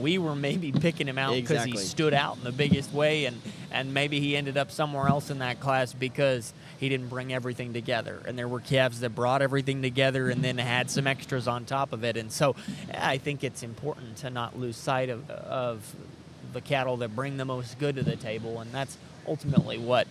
Speaker 20: we were maybe picking him out because he stood out in the biggest way, and maybe he ended up somewhere else in that class because he didn't bring everything together. And there were calves that brought everything together and then had some extras on top of it. And so I think it's important to not lose sight of the cattle that bring the most good to the table, and that's ultimately what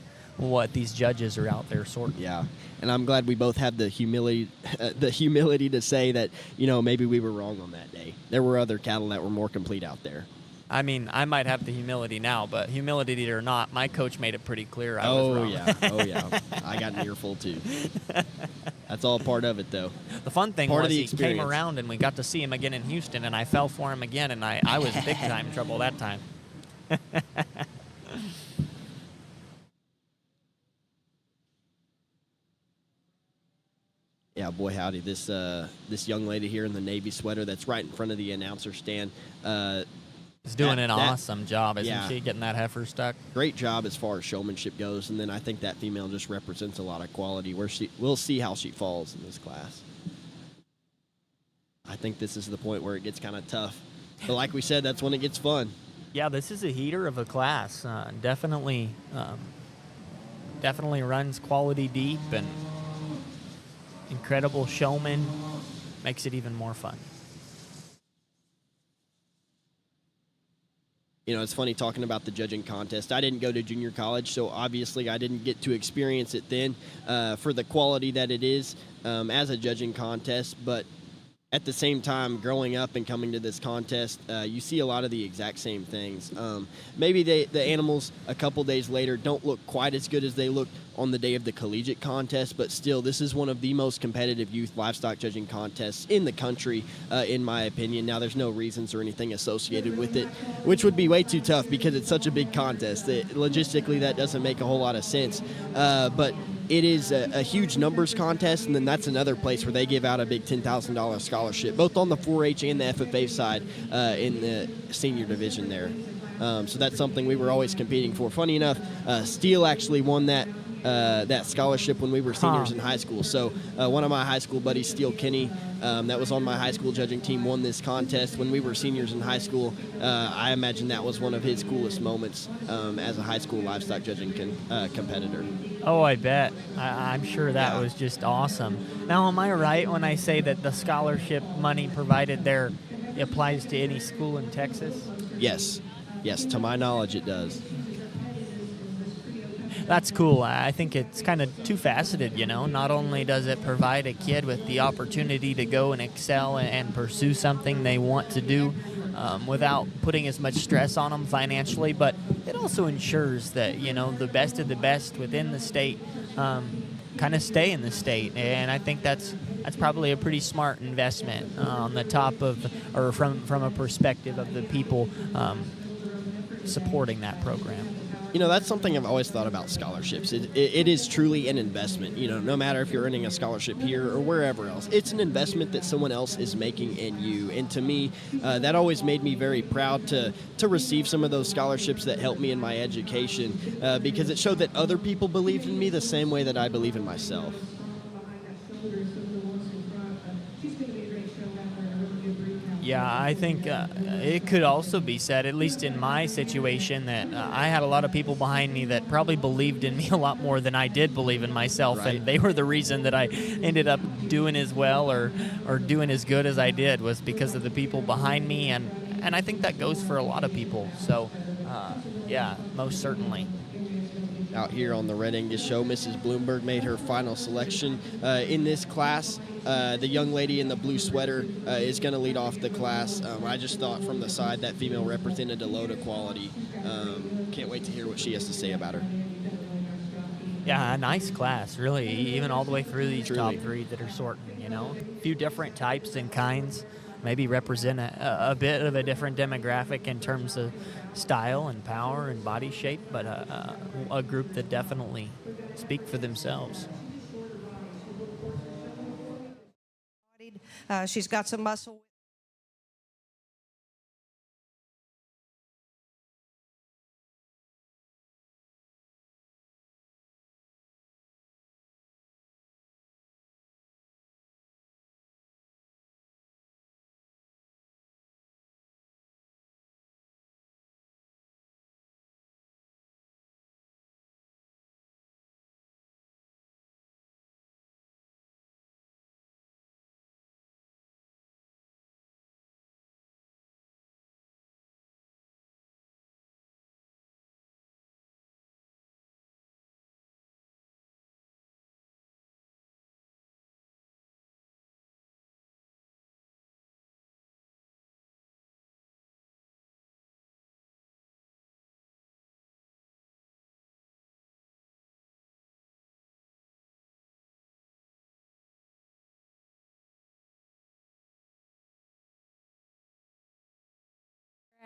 Speaker 20: these judges are out there sorting.
Speaker 19: Yeah, and I'm glad we both have the humility to say that, you know, maybe we were wrong on that day. There were other cattle that were more complete out there.
Speaker 20: I mean, I might have the humility now, but humility or not, my coach made it pretty clear I was wrong.
Speaker 19: Oh yeah, I got an earful too. That's all part of it, though.
Speaker 20: The fun thing
Speaker 19: Part of
Speaker 20: was
Speaker 19: the
Speaker 20: he
Speaker 19: experience.
Speaker 20: came around and we got to see him again in Houston, and I fell for him again, and I was big time trouble that time.
Speaker 19: Yeah, boy howdy, this young lady here in the Navy sweater that's right in front of the announcer stand.
Speaker 20: He's doing an awesome job, isn't
Speaker 19: yeah.
Speaker 20: she, getting that heifer stuck?
Speaker 19: Great job as far as showmanship goes, and then I think that female just represents a lot of quality. We'll see how she falls in this class. I think this is the point where it gets kind of tough. But like we said, that's when it gets fun.
Speaker 20: Yeah, this is a heater of a class. Definitely runs quality deep, and incredible showman. Makes it even more fun.
Speaker 19: You know, it's funny talking about the judging contest. I didn't go to junior college, so obviously I didn't get to experience it then for the quality that it is as a judging contest. But at the same time, growing up and coming to this contest, you see a lot of the exact same things. Maybe the animals a couple days later don't look quite as good as they looked on the day of the collegiate contest, but still, this is one of the most competitive youth livestock judging contests in the country, in my opinion. Now, there's no reasons or anything associated with it, which would be way too tough because it's such a big contest. Logistically, that doesn't make a whole lot of sense. But it is a huge numbers contest, and then that's another place where they give out a big $10,000 scholarship, both on the 4-H and the FFA side in the senior division there. So that's something we were always competing for. Funny enough, Steele actually won that scholarship when we were seniors in high school. So one of my high school buddies, Steele Kinney, that was on my high school judging team, won this contest when we were seniors in high school. I imagine that was one of his coolest moments as a high school livestock judging competitor.
Speaker 20: Oh, I bet. I'm sure that was just awesome. Now, am I right when I say that the scholarship money provided there applies to any school in Texas?
Speaker 19: Yes. Yes, to my knowledge, it does.
Speaker 20: That's cool. I think it's kind of two-faceted, you know. Not only does it provide a kid with the opportunity to go and excel and pursue something they want to do without putting as much stress on them financially, but it also ensures that, you know, the best of the best within the state kind of stay in the state. And I think that's probably a pretty smart investment on the top of, or from a perspective of the people supporting that program.
Speaker 19: You know, that's something I've always thought about scholarships. It is truly an investment. You know, no matter if you're earning a scholarship here or wherever else, it's an investment that someone else is making in you. And to me, that always made me very proud to receive some of those scholarships that helped me in my education because it showed that other people believed in me the same way that I believe in myself.
Speaker 20: Yeah, I think it could also be said, at least in my situation, that I had a lot of people behind me that probably believed in me a lot more than I did believe in myself,
Speaker 19: Right.
Speaker 20: and they were the reason that I ended up doing as well or doing as good as I did was because of the people behind me, and I think that goes for a lot of people. So, yeah, most certainly.
Speaker 19: Out here on the Red Angus show, Mrs. Bloomberg made her final selection in this class. The young lady in the blue sweater is going to lead off the class. I just thought from the side that female represented a load of quality. Can't wait to hear what she has to say about her.
Speaker 20: Yeah, a nice class, really, even all the way through these
Speaker 19: Truly.
Speaker 20: top three that are sorting, you know. A few different types and kinds, maybe represent a bit of a different demographic in terms of style and power and body shape, but a group that definitely speak for themselves.
Speaker 6: She's got some muscle.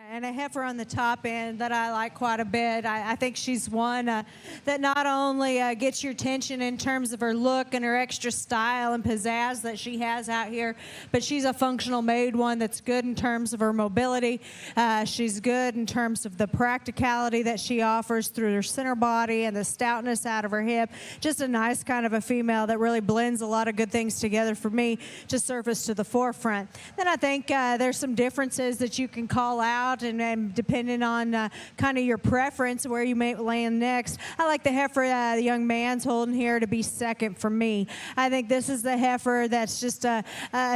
Speaker 7: And a heifer on the top end that I like quite a bit. I think she's one that not only gets your attention in terms of her look and her extra style and pizzazz that she has out here, but she's a functional made one that's good in terms of her mobility. She's good in terms of the practicality that she offers through her center body and the stoutness out of her hip. Just a nice kind of a female that really blends a lot of good things together for me to surface to the forefront. Then I think there's some differences that you can call out, and depending on kind of your preference where you may land next. I like the heifer the young man's holding here to be second for me. I think this is the heifer that's just a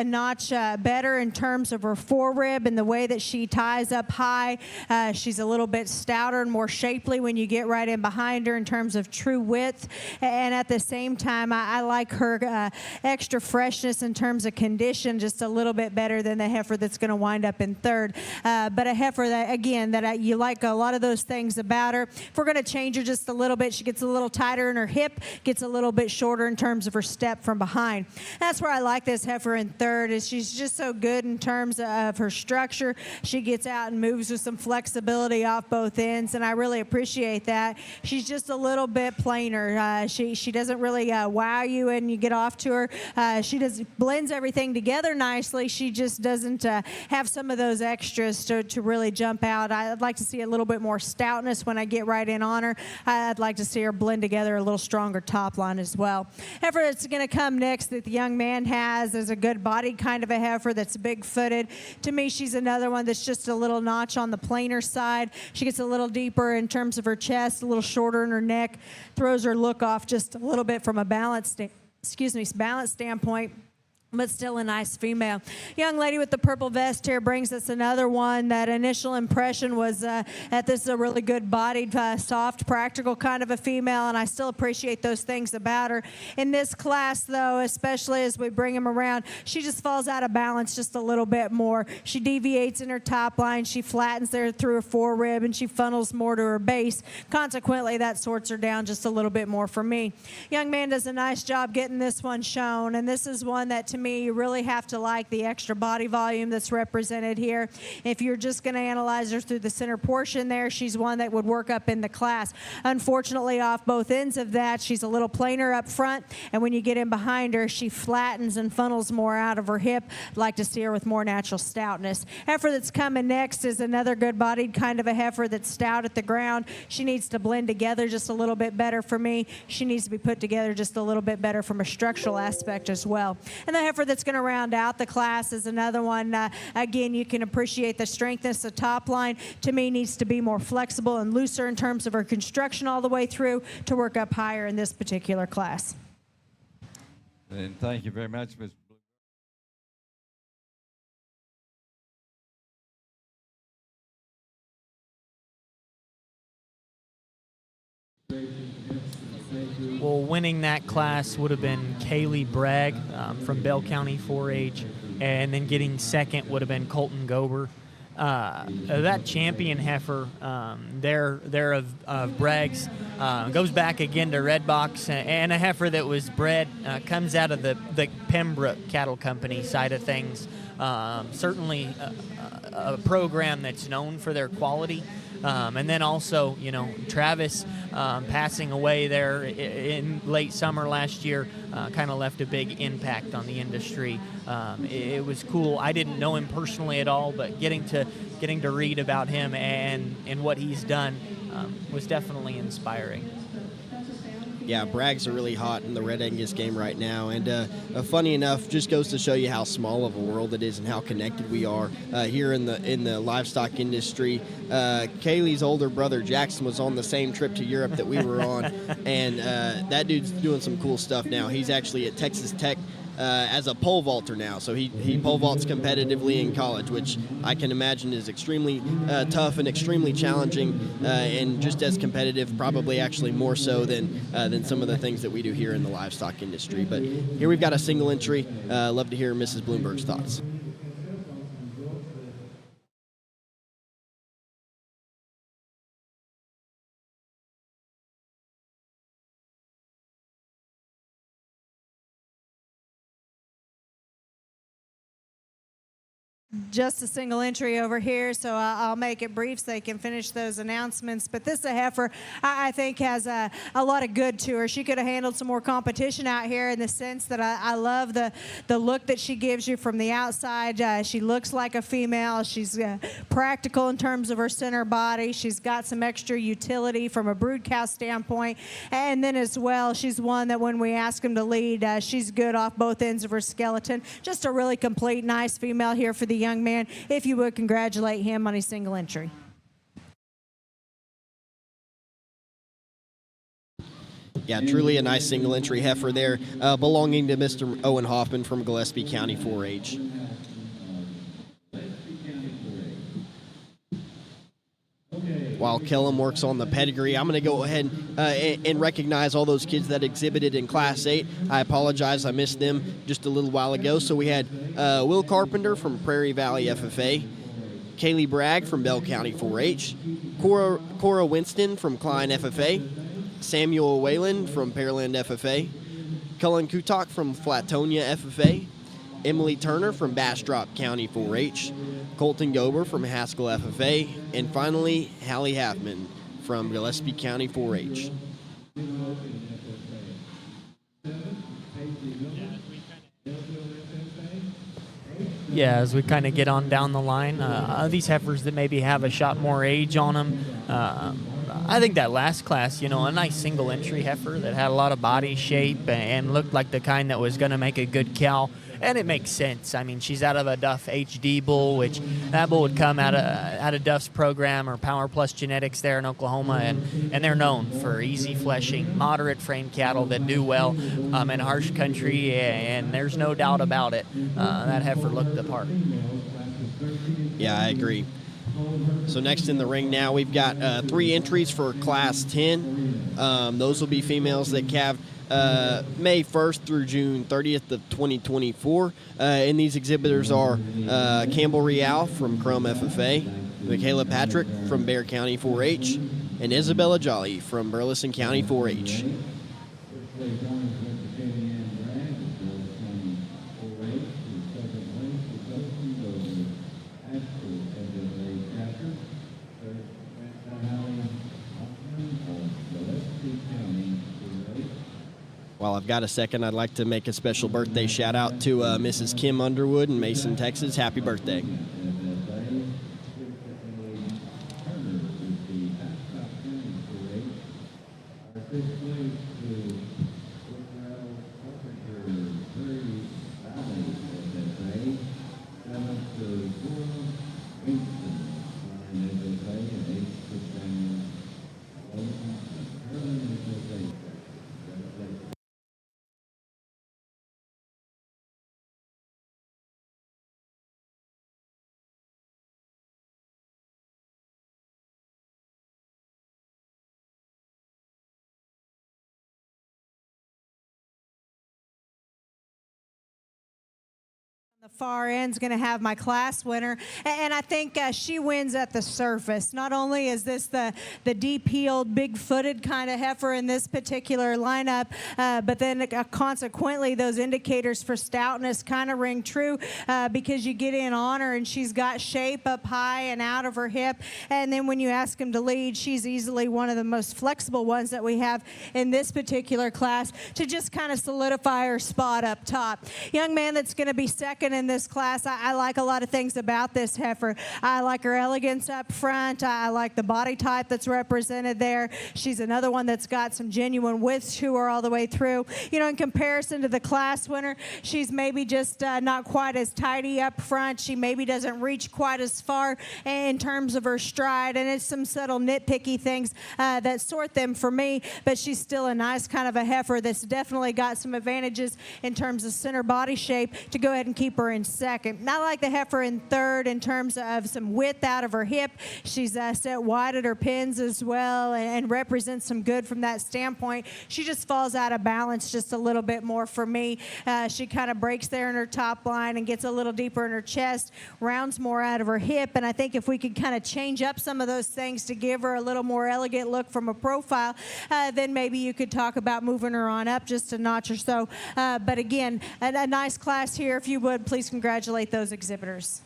Speaker 7: notch better in terms of her forerib and the way that she ties up high. She's a little bit stouter and more shapely when you get right in behind her in terms of true width, and at the same time I like her extra freshness in terms of condition just a little bit better than the heifer that's going to wind up in third. But a heifer that, again, you like a lot of those things about her. If we're going to change her just a little bit, she gets a little tighter in her hip, gets a little bit shorter in terms of her step from behind. That's where I like this heifer in third, is she's just so good in terms of her structure. She gets out and moves with some flexibility off both ends, and I really appreciate that. She's just a little bit plainer. She doesn't really wow you and you get off to her. She blends everything together nicely. She just doesn't have some of those extras to really jump out. I'd like to see a little bit more stoutness when I get right in on her. I'd like to see her blend together a little stronger top line as well. Heifer that's going to come next that the young man has is a good bodied kind of a heifer that's big-footed. To me, she's another one that's just a little notch on the plainer side. She gets a little deeper in terms of her chest, a little shorter in her neck, throws her look off just a little bit from a balance standpoint, but still a nice female. Young lady with the purple vest here brings us another one. That initial impression was that this is a really good bodied, soft, practical kind of a female, and I still appreciate those things about her. In this class, though, especially as we bring him around, she just falls out of balance just a little bit more. She deviates in her top line, she flattens there through her forerib, and she funnels more to her base. Consequently, that sorts her down just a little bit more for me. Young man does a nice job getting this one shown, and this is one that, to me, you really have to like the extra body volume that's represented here. If you're just going to analyze her through the center portion there, she's one that would work up in the class. Unfortunately, off both ends of that, she's a little plainer up front, and when you get in behind her, she flattens and funnels more out of her hip. I'd like to see her with more natural stoutness. Heifer that's coming next is another good-bodied kind of a heifer that's stout at the ground. She needs to blend together just a little bit better for me. She needs to be put together just a little bit better from a structural aspect as well. And the heifer that's going to round out the class is another one. Again, you can appreciate the strengthness of top line. To me, needs to be more flexible and looser in terms of her construction all the way through to work up higher in this particular class.
Speaker 2: And thank you very much, Ms.
Speaker 20: Well, winning that class would have been Kaylee Bragg from Bell County 4-H, and then getting second would have been Colton Gober. That champion heifer there of Bragg's goes back again to Red Box, and a heifer that was bred comes out of the Pembroke Cattle Company side of things. Certainly a program that's known for their quality. And then also, Travis passing away there in late summer last year kind of left a big impact on the industry. It was cool. I didn't know him personally at all, but getting to read about him and what he's done was definitely inspiring.
Speaker 19: Yeah, Bragg's are really hot in the Red Angus game right now, and funny enough, just goes to show you how small of a world it is and how connected we are here in the livestock industry. Kaylee's older brother Jackson was on the same trip to Europe that we were on, and that dude's doing some cool stuff now. He's actually at Texas Tech as a pole vaulter now, so he pole vaults competitively in college, which I can imagine is extremely tough and extremely challenging, and just as competitive, probably actually more so than some of the things that we do here in the livestock industry. But here we've got a single entry. Love to hear Mrs. Bloomberg's thoughts.
Speaker 7: just a single entry over here, so I'll make it brief so they can finish those announcements. But this heifer, I think, has a lot of good to her. She could have handled some more competition out here in the sense that I love the look that she gives you from the outside. She looks like a female. She's practical in terms of her center body. She's got some extra utility from a brood cow standpoint. And then as well, she's one that when we ask him to lead, she's good off both ends of her skeleton. Just a really complete, nice female here for the young man. If you would congratulate him on his single entry.
Speaker 19: Yeah, truly a nice single entry heifer there, belonging to Mr. Owen Hoffman from Gillespie County 4-H. While Kellum works on the pedigree, I'm going to go ahead and recognize all those kids that exhibited in Class 8. I apologize, I missed them just a little while ago. So we had Will Carpenter from Prairie Valley FFA, Kaylee Bragg from Bell County 4-H, Cora Winston from Klein FFA, Samuel Whalen from Pearland FFA, Cullen Kutok from Flatonia FFA, Emily Turner from Bastrop County 4-H, Colton Gober from Haskell FFA, and finally, Hallie Halfman from Gillespie County 4-H.
Speaker 20: Yeah, as we kind of get on down the line, these heifers that maybe have a shot more age on them, I think that last class, a nice single entry heifer that had a lot of body shape and looked like the kind that was going to make a good cow. And it makes sense. I mean, she's out of a Duff HD bull, which that bull would come out of Duff's program or Power Plus Genetics there in Oklahoma, and they're known for easy fleshing, moderate frame cattle that do well in harsh country, and there's no doubt about it. That heifer looked the part.
Speaker 19: Yeah, I agree. So next in the ring now, we've got 3 entries for Class 10. Those will be females that calved May 1st through June 30th of 2024. And these exhibitors are Campbell Real from Chrome FFA, Michaela Patrick from Bear County 4-H, and Isabella Jolly from Burleson County 4-H. While I've got a second, I'd like to make a special birthday shout out to Mrs. Kim Underwood in Mason, Texas. Happy birthday.
Speaker 7: The far end's going to have my class winner, and I think she wins at the surface. Not only is this the deep-heeled, big-footed kind of heifer in this particular lineup, but then consequently those indicators for stoutness kind of ring true because you get in on her and she's got shape up high and out of her hip, and then when you ask him to lead, she's easily one of the most flexible ones that we have in this particular class to just kind of solidify her spot up top. Young man that's going to be second in this class, I like a lot of things about this heifer. I like her elegance up front. I like the body type that's represented there. She's another one that's got some genuine width to her all the way through. In comparison to the class winner, she's maybe just not quite as tidy up front. She maybe doesn't reach quite as far in terms of her stride, and it's some subtle nitpicky things that sort them for me, but she's still a nice kind of a heifer that's definitely got some advantages in terms of center body shape to go ahead and keep her in second. I like the heifer in third in terms of some width out of her hip. She's set wide at her pins as well and represents some good from that standpoint. She just falls out of balance just a little bit more for me. She kind of breaks there in her top line and gets a little deeper in her chest, rounds more out of her hip, and I think if we could kind of change up some of those things to give her a little more elegant look from a profile, then maybe you could talk about moving her on up just a notch or so. But again, a nice class here. If you would, please congratulate those exhibitors.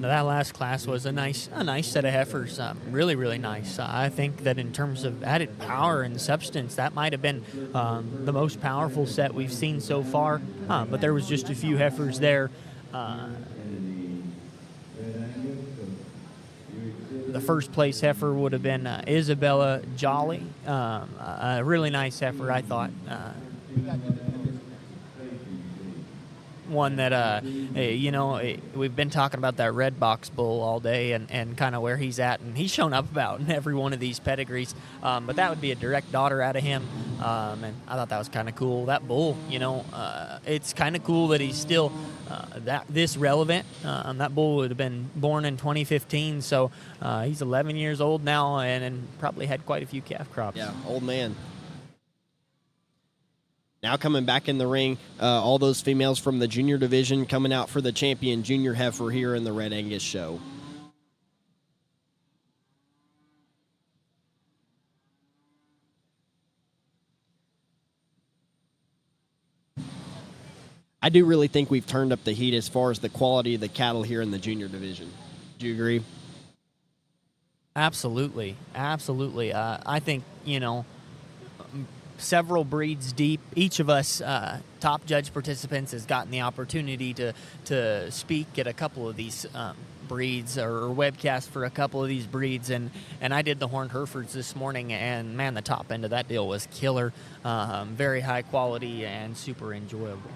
Speaker 20: That last class was a nice set of heifers, really, really nice. I think that in terms of added power and substance, that might have been the most powerful set we've seen so far. But there was just a few heifers there. The first place heifer would have been Isabella Jolly, a really nice heifer, I thought. One that, we've been talking about that red box bull all day and kind of where he's at, and he's shown up about in every one of these pedigrees. But that would be a direct daughter out of him, and I thought that was kind of cool. That bull, it's kind of cool that he's still this relevant. That bull would have been born in 2015, so he's 11 years old now and probably had quite a few calf crops.
Speaker 19: Yeah, old man. Now coming back in the ring, all those females from the junior division coming out for the champion junior heifer here in the Red Angus show. I do really think we've turned up the heat as far as the quality of the cattle here in the junior division. Do you agree?
Speaker 20: Absolutely. I think, several breeds deep. Each of us top judge participants has gotten the opportunity to speak at a couple of these breeds or webcast for a couple of these breeds, and I did the Horned Herefords this morning, and man, the top end of that deal was killer. Very high quality and super enjoyable.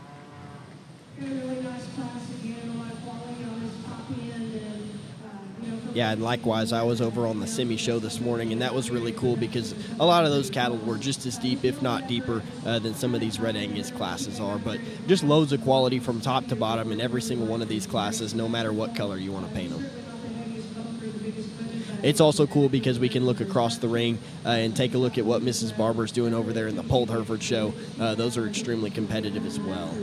Speaker 7: Really nice class again, a lot of quality on this top end, and
Speaker 19: Yeah, and likewise, I was over on the semi show this morning, and that was really cool because a lot of those cattle were just as deep, if not deeper, than some of these Red Angus classes are. But just loads of quality from top to bottom in every single one of these classes, no matter what color you want to paint them. It's also cool because we can look across the ring and take a look at what Mrs. Barber's doing over there in the Polled Hereford show. Those are extremely competitive as well.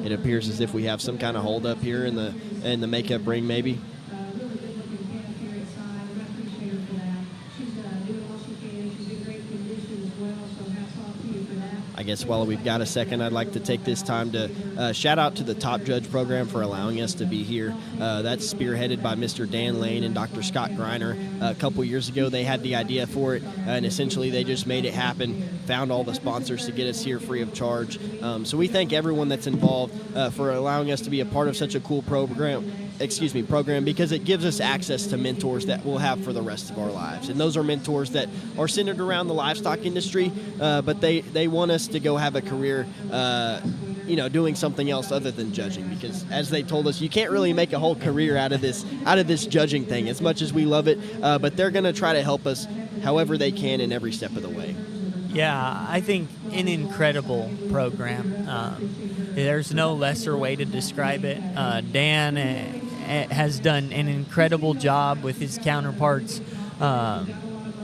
Speaker 19: It appears as if we have some kind of hold up here in the makeup ring, maybe. I guess while we've got a second, I'd like to take this time to shout out to the Top Judge program for allowing us to be here. That's spearheaded by Mr. Dan Lane and Dr. Scott Greiner. A couple years ago, they had the idea for it, and essentially they just made it happen, found all the sponsors to get us here free of charge. So we thank everyone that's involved for allowing us to be a part of such a cool program because it gives us access to mentors that we'll have for the rest of our lives. And those are mentors that are centered around the livestock industry, but they want us to go have a career doing something else other than judging, because as they told us, you can't really make a whole career out of this judging thing as much as we love it, but they're going to try to help us however they can in every step of the way.
Speaker 20: Yeah, I think an incredible program. There's no lesser way to describe it. Dan has done an incredible job with his counterparts,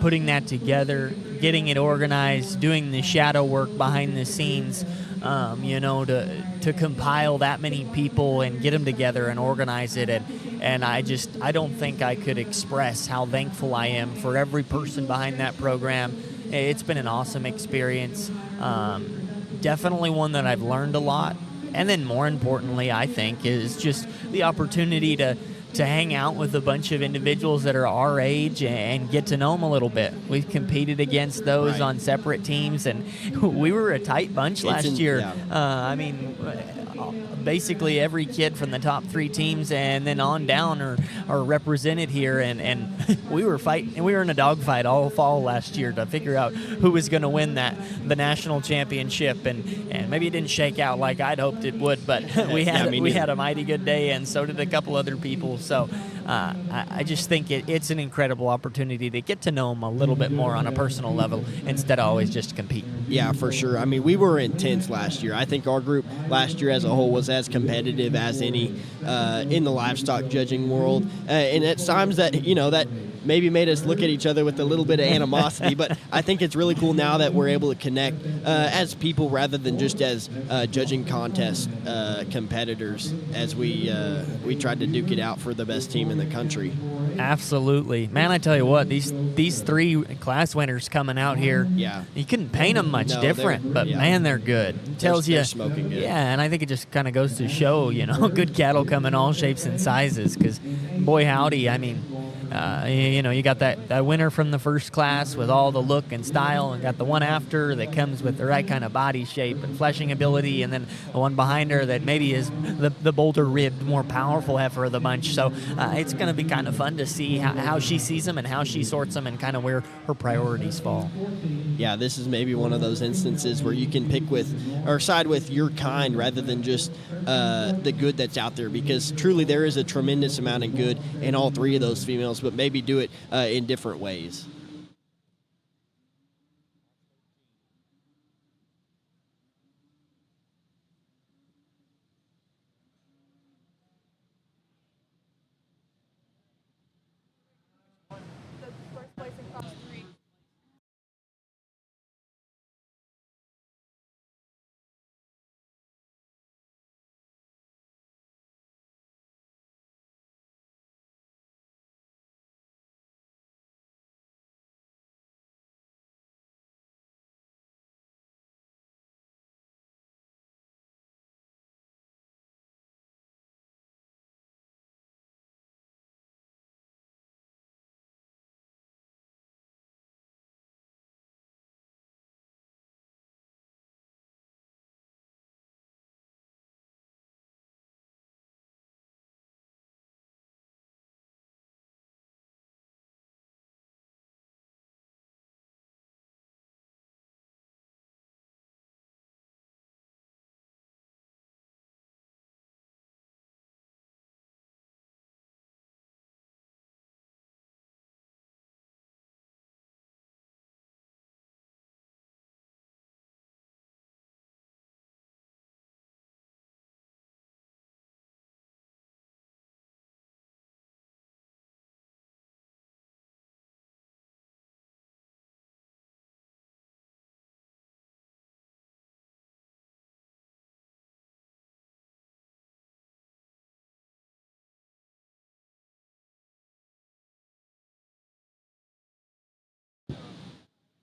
Speaker 20: putting that together, getting it organized, doing the shadow work behind the scenes, to compile that many people and get them together and organize it. And I don't think I could express how thankful I am for every person behind that program. It's been an awesome experience. Definitely one that I've learned a lot. And then more importantly, I think, is just the opportunity to hang out with a bunch of individuals that are our age and get to know them a little bit. We've competed against those on separate teams, and we were a tight bunch last year. Yeah. Basically every kid from the top three teams and then on down are represented here, and we were fighting, and we were in a dogfight all fall last year to figure out who was going to win the national championship, and maybe it didn't shake out like I'd hoped it would, but we had a mighty good day, and so did a couple other people. So I just think it's an incredible opportunity to get to know them a little bit more on a personal level instead of always just competing.
Speaker 19: Yeah, for sure. I mean, we were intense last year. I think our group last year as a whole was as competitive as any in the livestock judging world. And at times that maybe made us look at each other with a little bit of animosity. But I think it's really cool now that we're able to connect as people rather than just as judging contest competitors as we tried to duke it out for the best team in the country.
Speaker 20: Absolutely, man! I tell you what, these 3 class winners coming out here, you couldn't paint them much different, but man, they're good. It tells
Speaker 19: They're
Speaker 20: you,
Speaker 19: smoking good.
Speaker 20: yeah, and I think it just kind of goes to show, good cattle come in all shapes and sizes. Because, boy, howdy, I mean, you got that winner from the first class with all the look and style, and got the one after that comes with the right kind of body shape and fleshing ability, and then the one behind her that maybe is the bolder ribbed, more powerful heifer of the bunch. So it's going to be kind of fun to see how she sees them and how she sorts them and kind of where her priorities fall.
Speaker 19: Yeah, this is maybe one of those instances where you can pick with or side with your kind rather than just the good that's out there, because truly there is a tremendous amount of good in all 3 of those females, but maybe do it in different ways.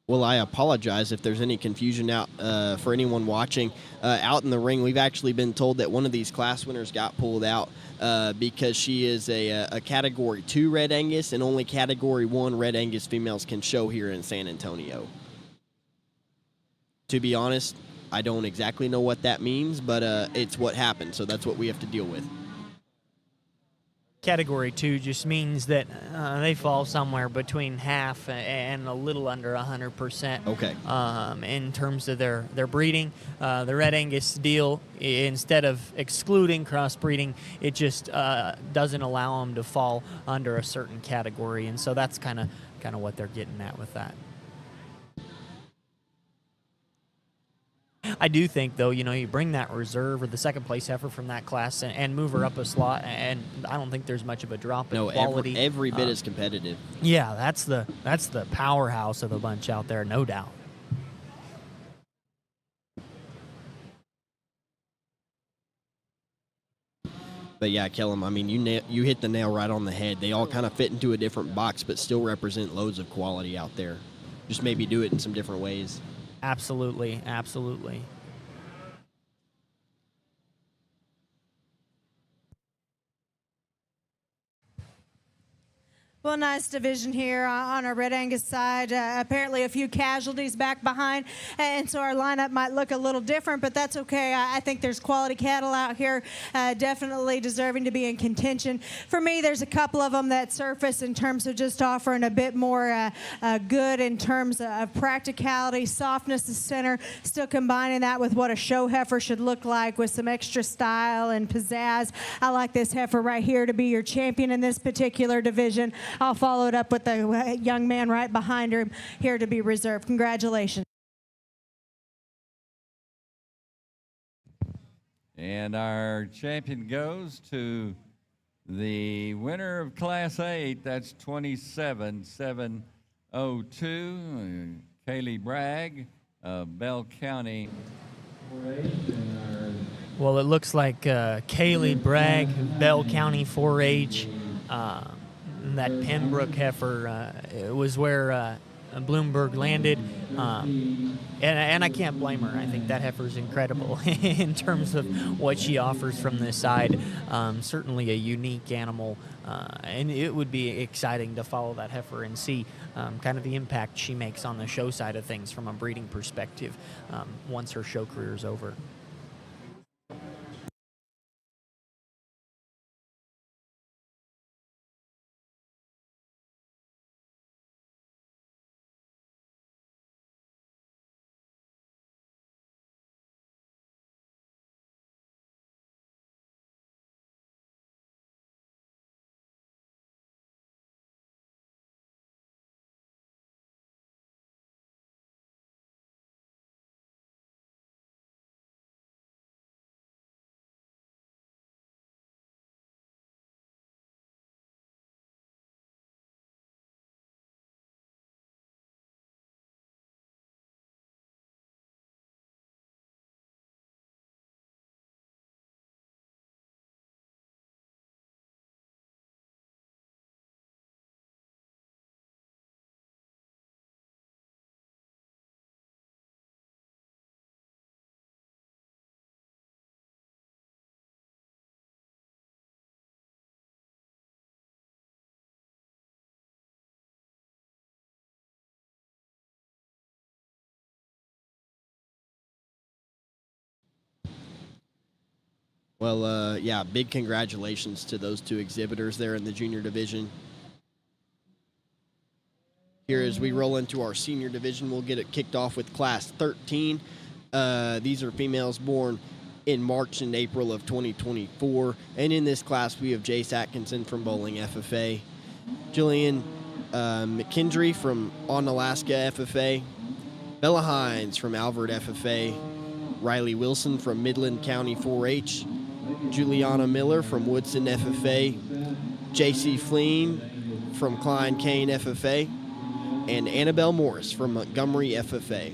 Speaker 19: Well, I apologize if there's any confusion out for anyone watching. Out in the ring, we've actually been told that one of these class winners got pulled out because she is a Category 2 Red Angus, and only Category 1 Red Angus females can show here in San Antonio. To be honest, I don't exactly know what that means, but it's what happened, so that's what we have to deal with.
Speaker 20: Category 2 just means that they fall somewhere between half and a little under 100%.
Speaker 19: Okay.
Speaker 20: In terms of their breeding, the Red Angus deal, instead of excluding crossbreeding, it just doesn't allow them to fall under a certain category, and so that's kind of what they're getting at with that. I do think, though, you bring that reserve or the second place heifer from that class and move her up a slot, and I don't think there's much of a drop in quality.
Speaker 19: Every bit is competitive.
Speaker 20: Yeah, that's the powerhouse of the bunch out there, no doubt.
Speaker 19: But yeah, Kellum, I mean, you hit the nail right on the head. They all kind of fit into a different box, but still represent loads of quality out there. Just maybe do it in some different ways.
Speaker 20: Absolutely, absolutely.
Speaker 7: Well, nice division here on our Red Angus side. Apparently a few casualties back behind, and so our lineup might look a little different, but that's okay. I think there's quality cattle out here, definitely deserving to be in contention. For me, there's a couple of them that surface in terms of just offering a bit more good in terms of practicality, softness of center, still combining that with what a show heifer should look like with some extra style and pizzazz. I like this heifer right here to be your champion in this particular division. I'll follow it up with the young man right behind her here to be reserved. Congratulations.
Speaker 2: And our champion goes to The winner of Class 8, that's 27702, Kaylee Bragg, Bell County.
Speaker 20: Well, it looks like Kaylee Bragg, Bell County 4-H, that Pembroke heifer it was where Bloomberg landed. And I can't blame her. I think that heifer's incredible in terms of what she offers from this side. Certainly a unique animal, and it would be exciting to follow that heifer and see kind of the impact she makes on the show side of things from a breeding perspective once her show career is over.
Speaker 19: Well, yeah, big congratulations to those two exhibitors there in the junior division. Here, as we roll into our senior division, we'll get it kicked off with Class 13. These are females born in March and April of 2024. And in this class, we have Jace Atkinson from Bowling FFA, Jillian McKendry from Onalaska FFA, Bella Hines from Alvord FFA, Riley Wilson from Midland County 4-H, Juliana Miller from Woodson FFA, J.C. Fleen from Klein Kane FFA, and Annabelle Morris from Montgomery FFA.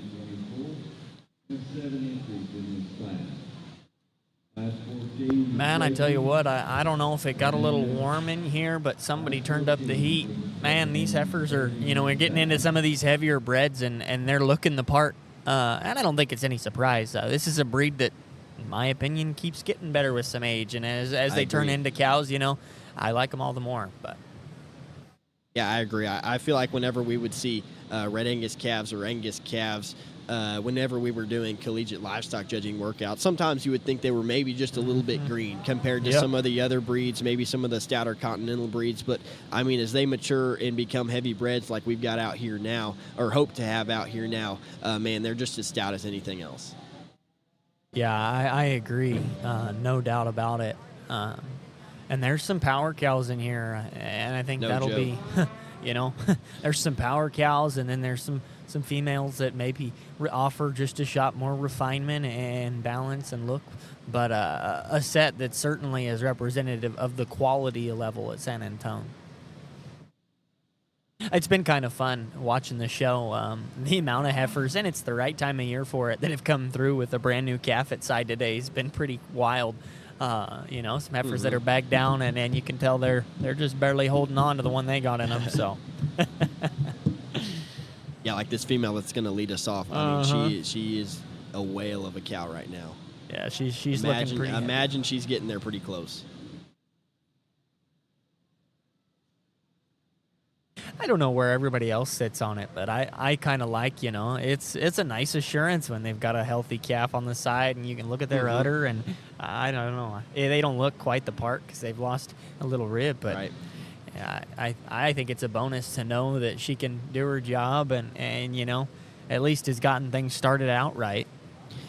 Speaker 20: Man, I tell you what, I don't know if it got a little warm in here, but somebody turned up the heat. Man, these heifers are, we're getting into some of these heavier breds, and they're looking the part. And I don't think it's any surprise. This is a breed that, in my opinion, keeps getting better with some age. And as they turn into cows, I like them all the more. But
Speaker 19: yeah, I agree. I feel like whenever we would see Red Angus calves or Angus calves, whenever we were doing collegiate livestock judging workouts, sometimes you would think they were maybe just a little bit green compared to some of the other breeds, maybe some of the stouter continental breeds. But, I mean, as they mature and become heavy breds like we've got out here now, or hope to have out here now, man, they're just as stout as anything else.
Speaker 20: yeah, I agree. No doubt about it. And there's some power cows in here, and I think that'll be, there's some power cows, and then there's some females that maybe offer just a shot more refinement and balance and look, but a set that certainly is representative of the quality level at San Antonio. It's been kind of fun watching the show. The amount of heifers, and it's the right time of year for it, that have come through with a brand new calf at side today has been pretty wild. Some heifers that are back down, and you can tell they're just barely holding on to the one they got in them. So,
Speaker 19: yeah, like this female that's going to lead us off. I mean, she is a whale of a cow right now.
Speaker 20: Yeah, she's looking pretty.
Speaker 19: Imagine she's getting there pretty close.
Speaker 20: I don't know where everybody else sits on it, but I kind of like, it's a nice assurance when they've got a healthy calf on the side and you can look at their udder, and I don't know. They don't look quite the part because they've lost a little rib, but I think it's a bonus to know that she can do her job and at least has gotten things started out right.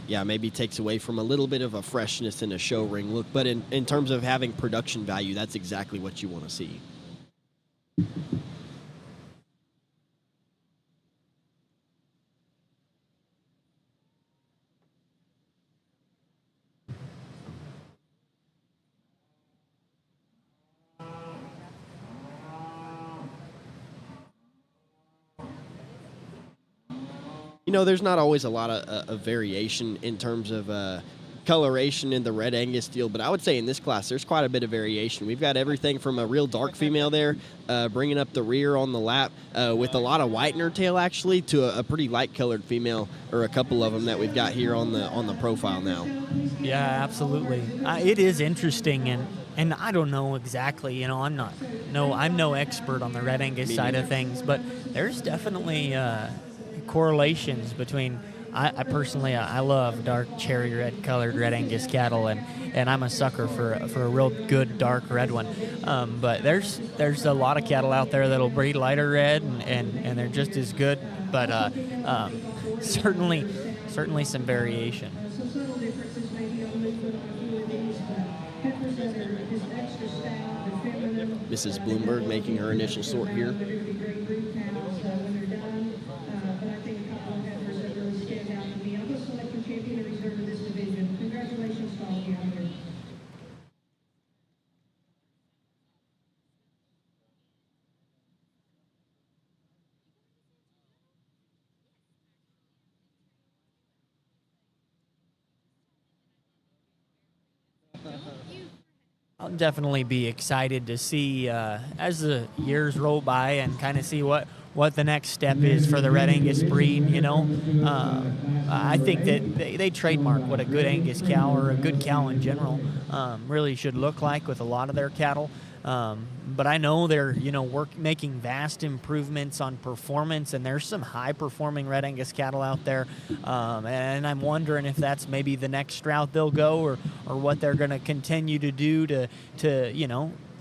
Speaker 19: Yeah, maybe takes away from a little bit of a freshness and a show ring look, but in terms of having production value, that's exactly what you want to see. there's not always a lot of variation in terms of coloration in the red Angus deal, but I would say in this class there's quite a bit of variation. We've got everything from a real dark female there, bringing up the rear on the lap with a lot of white in her tail actually, to a pretty light colored female, or a couple of them that we've got here on the profile now.
Speaker 20: Yeah, absolutely. It is interesting, and I don't know exactly. I'm no expert on the red Angus side of things, but there's definitely correlations between. I personally love dark cherry red colored red Angus cattle, and I'm a sucker for a real good dark red one. But there's a lot of cattle out there that'll breed lighter red, and they're just as good. But certainly some variation.
Speaker 19: Mrs. Bloomberg making her initial sort here.
Speaker 20: I'll definitely be excited to see as the years roll by and kind of see what the next step is for the red Angus breed. I think that they trademark what a good Angus cow, or a good cow in general, really should look like with a lot of their cattle. But I know they're making vast improvements on performance, and there's some high performing red Angus cattle out there, and I'm wondering if that's maybe the next route they'll go, or what they're going to continue to do to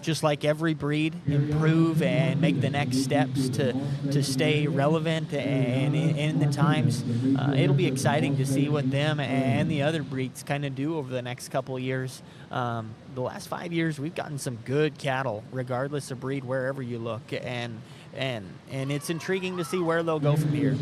Speaker 20: just like every breed, improve and make the next steps to stay relevant and in the times. It'll be exciting to see what them and the other breeds kind of do over the next couple of years. The last 5 years, we've gotten some good cattle, regardless of breed, wherever you look, and it's intriguing to see where they'll go from here.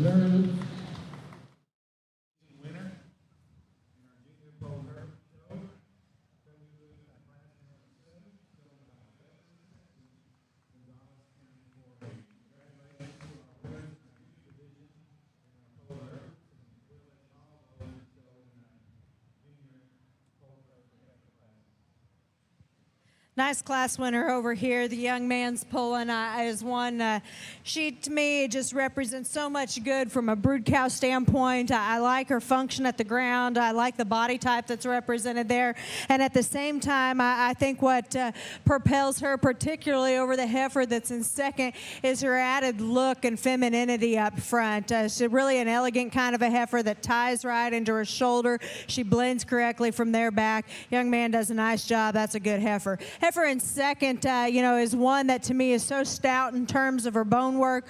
Speaker 7: Nice class winner over here. The young man's pulling is one. She, to me, just represents so much good from a brood cow standpoint. I like her function at the ground. I like the body type that's represented there. And at the same time, I think what propels her particularly over the heifer that's in second is her added look and femininity up front. She's really an elegant kind of a heifer that ties right into her shoulder. She blends correctly from there back. Young man does a nice job. That's a good heifer. Heifer in second, is one that to me is so stout in terms of her bone work.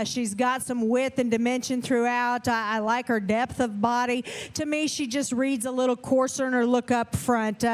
Speaker 7: She's got some width and dimension throughout. I like her depth of body. To me, she just reads a little coarser in her look up front,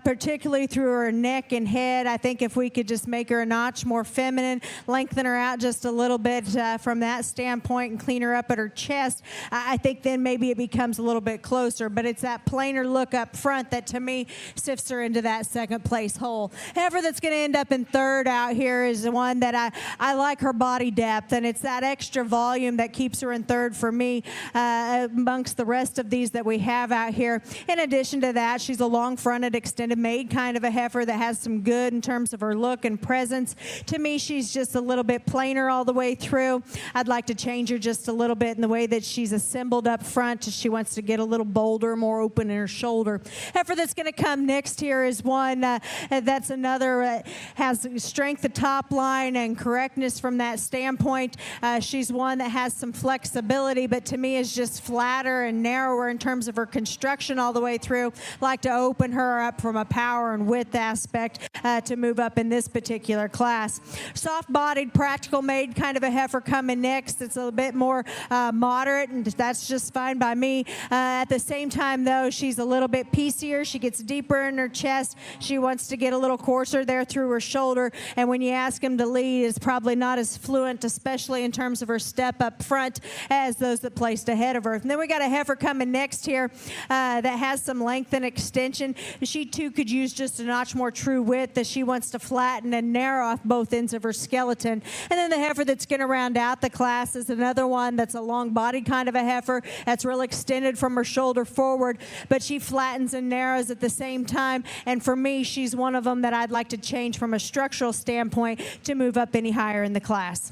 Speaker 7: particularly through her neck and head. I think if we could just make her a notch more feminine, lengthen her out just a little bit from that standpoint and clean her up at her chest, I think then maybe it becomes a little bit closer. But it's that plainer look up front that to me sifts her into that second place hole. Heifer that's going to end up in third out here is the one that I like her body depth, and it's that extra volume that keeps her in third for me amongst the rest of these that we have out here. In addition to that, she's a long-fronted, extended made kind of a heifer that has some good in terms of her look and presence. To me, she's just a little bit plainer all the way through. I'd like to change her just a little bit in the way that she's assembled up front. She wants to get a little bolder, more open in her shoulder. Heifer that's going to come next here is one that's another has strength of top line and correctness from that standpoint. She's one that has some flexibility, but to me is just flatter and narrower in terms of her construction all the way through. Like to open her up from a power and width aspect to move up in this particular class. Soft-bodied, practical-made kind of a heifer coming next. It's a little bit more moderate, and that's just fine by me. At the same time, though, she's a little bit piecier. She gets deeper in her chest. She wants to get a little little coarser there through her shoulder, and when you ask him to lead, it's probably not as fluent, especially in terms of her step up front, as those that placed ahead of her. And then we got a heifer coming next here that has some length and extension. She too could use just a notch more true width as she wants to flatten and narrow off both ends of her skeleton. And then the heifer that's going to round out the class is another one that's a long body kind of a heifer that's real extended from her shoulder forward, but she flattens and narrows at the same time. And for me, she's one of them that I'd like to change from a structural standpoint to move up any higher in the class.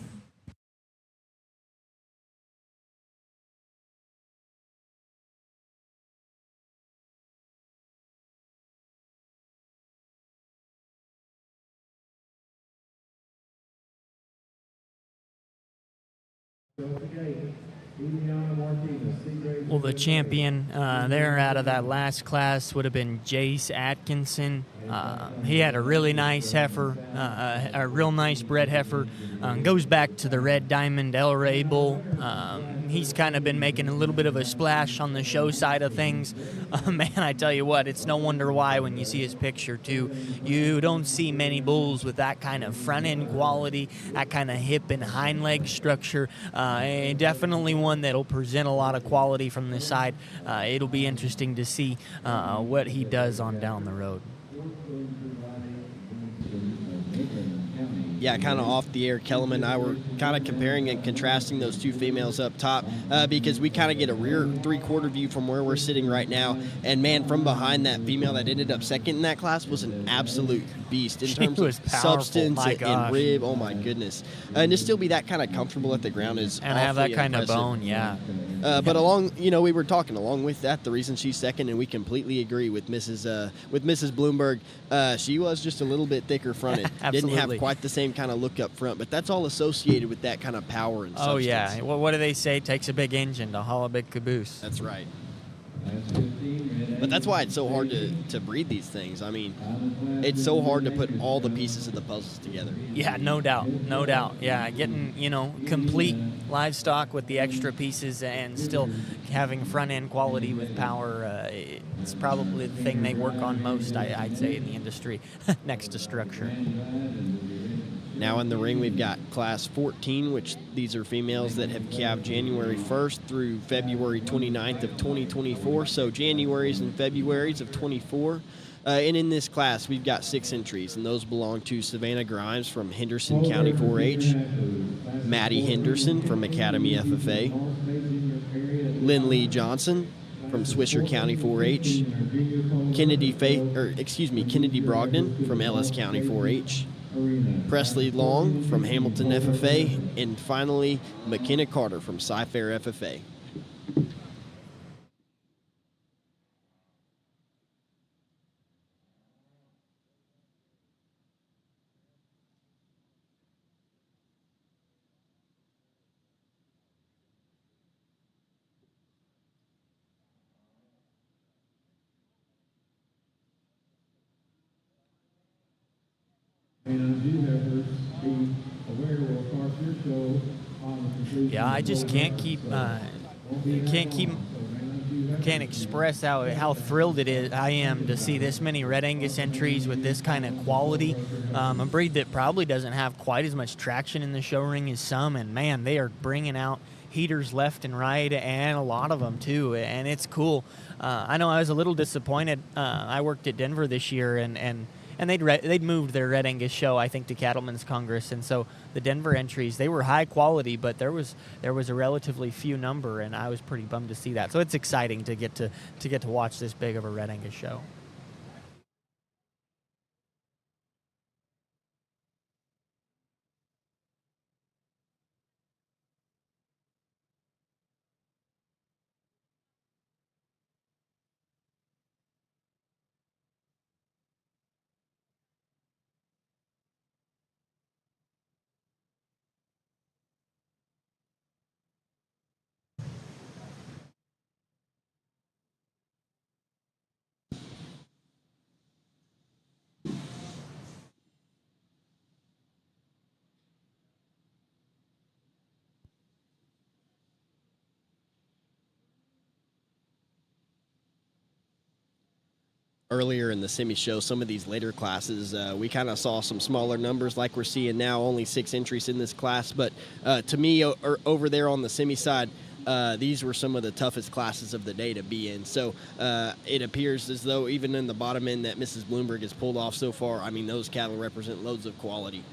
Speaker 20: Well, the champion there out of that last class would have been Jace Atkinson. He had a really nice heifer, a real nice bred heifer. Goes back to the Red Diamond El Rey Bull. He's kind of been making a little bit of a splash on the show side of things. Man, I tell you what, it's no wonder why when you see his picture, too. You don't see many bulls with that kind of front-end quality, that kind of hip and hind leg structure. And definitely one that'll present a lot of quality from the side. It'll be interesting to see what he does on down the road.
Speaker 19: Yeah, kind of off the air, Kellerman and I were kind of comparing and contrasting those two females up top because we kind of get a rear three-quarter view from where we're sitting right now. And, man, from behind, that female that ended up second in that class was an absolute beast in terms of substance and rib. Oh, my goodness. And to still be that kind of comfortable at the ground is
Speaker 20: and have that kind
Speaker 19: impressive.
Speaker 20: of bone, yeah.
Speaker 19: But we were talking along with that, the reason she's second, and we completely agree with Mrs. Bloomberg. She was just a little bit thicker fronted. Didn't have quite the same kind of look up front, but that's all associated with that kind of power and substance.
Speaker 20: Oh, yeah. Well, what do they say? It takes a big engine to haul a big caboose.
Speaker 19: That's right. But that's why it's so hard to breed these things. I mean, it's so hard to put all the pieces of the puzzles together.
Speaker 20: Yeah, no doubt. No doubt. Yeah, getting, complete livestock with the extra pieces and still having front-end quality with power, it's probably the thing they work on most, I'd say, in the industry, next to structure.
Speaker 19: Now in the ring, we've got Class 14, which these are females that have calved January 1st through February 29th of 2024, so Januaries and Februaries of 24. And in this class, we've got 6 entries, and those belong to Savannah Grimes from Henderson County 4-H, Maddie Henderson from Academy FFA, Lynn Lee Johnson from Swisher County 4-H, Kennedy Brogdon from Ellis County 4-H, Presley Long from Hamilton FFA, and finally McKenna Carter from Cy-Fair FFA.
Speaker 20: Yeah, I just can't express how thrilled I am to see this many Red Angus entries with this kind of quality. A breed that probably doesn't have quite as much traction in the show ring as some, and man, they are bringing out heaters left and right, and a lot of them too, and it's cool. I know I was a little disappointed. I worked at Denver this year, and they'd moved their Red Angus show, I think, to Cattlemen's Congress, and so the Denver entries, they were high quality, but there was a relatively few number, and I was pretty bummed to see that. So it's exciting to get to watch this big of a Red Angus show.
Speaker 19: earlier in the semi-show, some of these later classes, we kind of saw some smaller numbers like we're seeing now, only 6 entries in this class. But to me, over there on the semi side, these were some of the toughest classes of the day to be in. So it appears as though even in the bottom end that Mrs. Bloomberg has pulled off so far, I mean, those cattle represent loads of quality.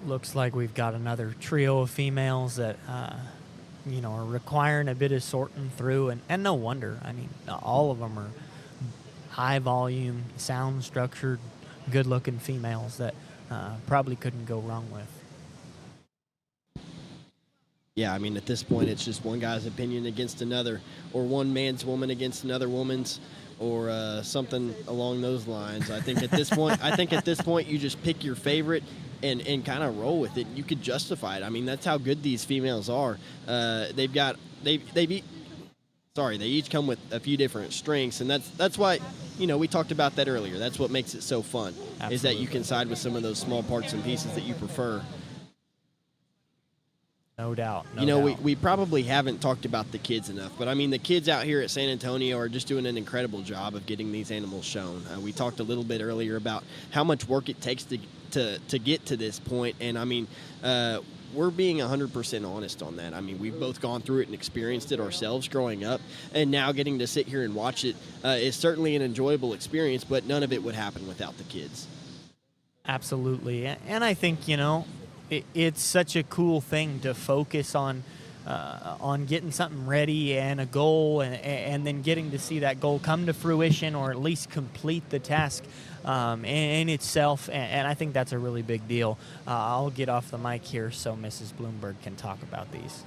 Speaker 20: Looks like we've got another trio of females that, are requiring a bit of sorting through, and no wonder. I mean, all of them are high volume, sound structured, good looking females that probably couldn't go wrong with.
Speaker 19: Yeah, I mean, at this point, it's just one guy's opinion against another, or one man's woman against another woman's, or something along those lines. I think at this point, you just pick your favorite and kind of roll with it. You could justify it. I mean, that's how good these females are. They each come with a few different strengths, and that's why, we talked about that earlier. That's what makes it so fun. Absolutely. Is that you can side with some of those small parts and pieces that you prefer.
Speaker 20: No doubt.
Speaker 19: We probably haven't talked about the kids enough, but I mean, the kids out here at San Antonio are just doing an incredible job of getting these animals shown. We talked a little bit earlier about how much work it takes to get to this point, and I mean, we're being 100% honest on that. I mean, we've both gone through it and experienced it ourselves growing up, and now getting to sit here and watch it is certainly an enjoyable experience, but none of it would happen without the kids.
Speaker 20: Absolutely, and I think, it's such a cool thing to focus on getting something ready and a goal, and then getting to see that goal come to fruition, or at least complete the task in itself. And I think that's a really big deal. I'll get off the mic here so Mrs. Bloomberg can talk about these.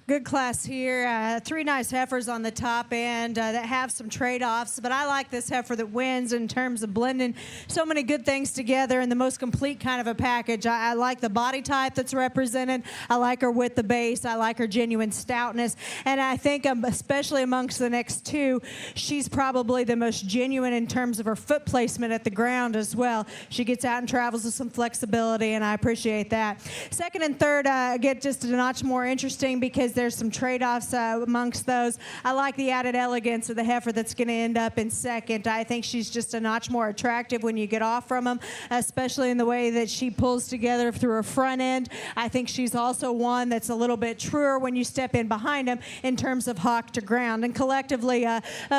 Speaker 7: Good class here. 3 nice heifers on the top end that have some trade-offs, but I like this heifer that wins in terms of blending so many good things together in the most complete kind of a package. I like the body type that's represented. I like her with the base. I like her genuine stoutness, and I think especially amongst the next 2, she's probably the most genuine in terms of her foot placement at the ground as well. She gets out and travels with some flexibility, and I appreciate that. Second and third get just a notch more interesting because there's some trade-offs amongst those. I like the added elegance of the heifer that's going to end up in second. I think she's just a notch more attractive when you get off from them, especially in the way that she pulls together through her front end. I think she's also one that's a little bit truer when you step in behind them in terms of hawk to ground. And collectively,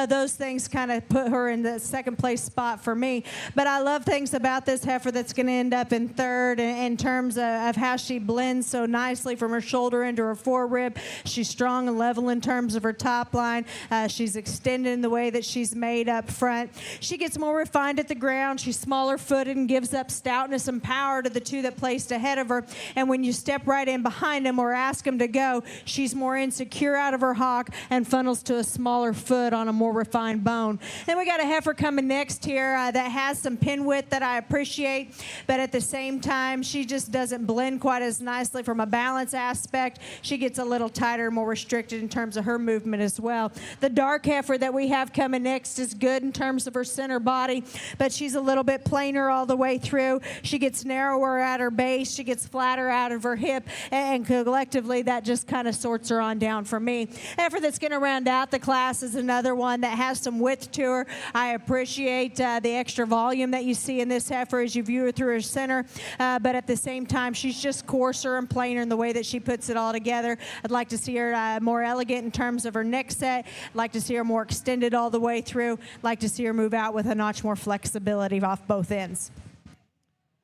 Speaker 7: those things kind of put her in the second place spot for me. But I love things about this heifer that's going to end up in third in terms of how she blends so nicely from her shoulder into her forerib. She's strong and level in terms of her top line. She's extended in the way that she's made up front. She gets more refined at the ground. She's smaller footed and gives up stoutness and power to the 2 that placed ahead of her. And when you step right in behind them or ask them to go, she's more insecure out of her hock and funnels to a smaller foot on a more refined bone. Then we got a heifer coming next here that has some pin width that I appreciate, but at the same time, she just doesn't blend quite as nicely from a balance aspect. She gets a little tighter, more restricted in terms of her movement as well. The dark heifer that we have coming next is good in terms of her center body, but she's a little bit plainer all the way through. She gets narrower at her base. She gets flatter out of her hip, and collectively that just kind of sorts her on down for me. Heifer that's going to round out the class is another one that has some width to her. I appreciate the extra volume that you see in this heifer as you view her through her center, but at the same time, she's just coarser and plainer in the way that she puts it all together. I'd like to see her more elegant in terms of her neck set. I'd like to see her more extended all the way through. I'd like to see her move out with a notch more flexibility off both ends.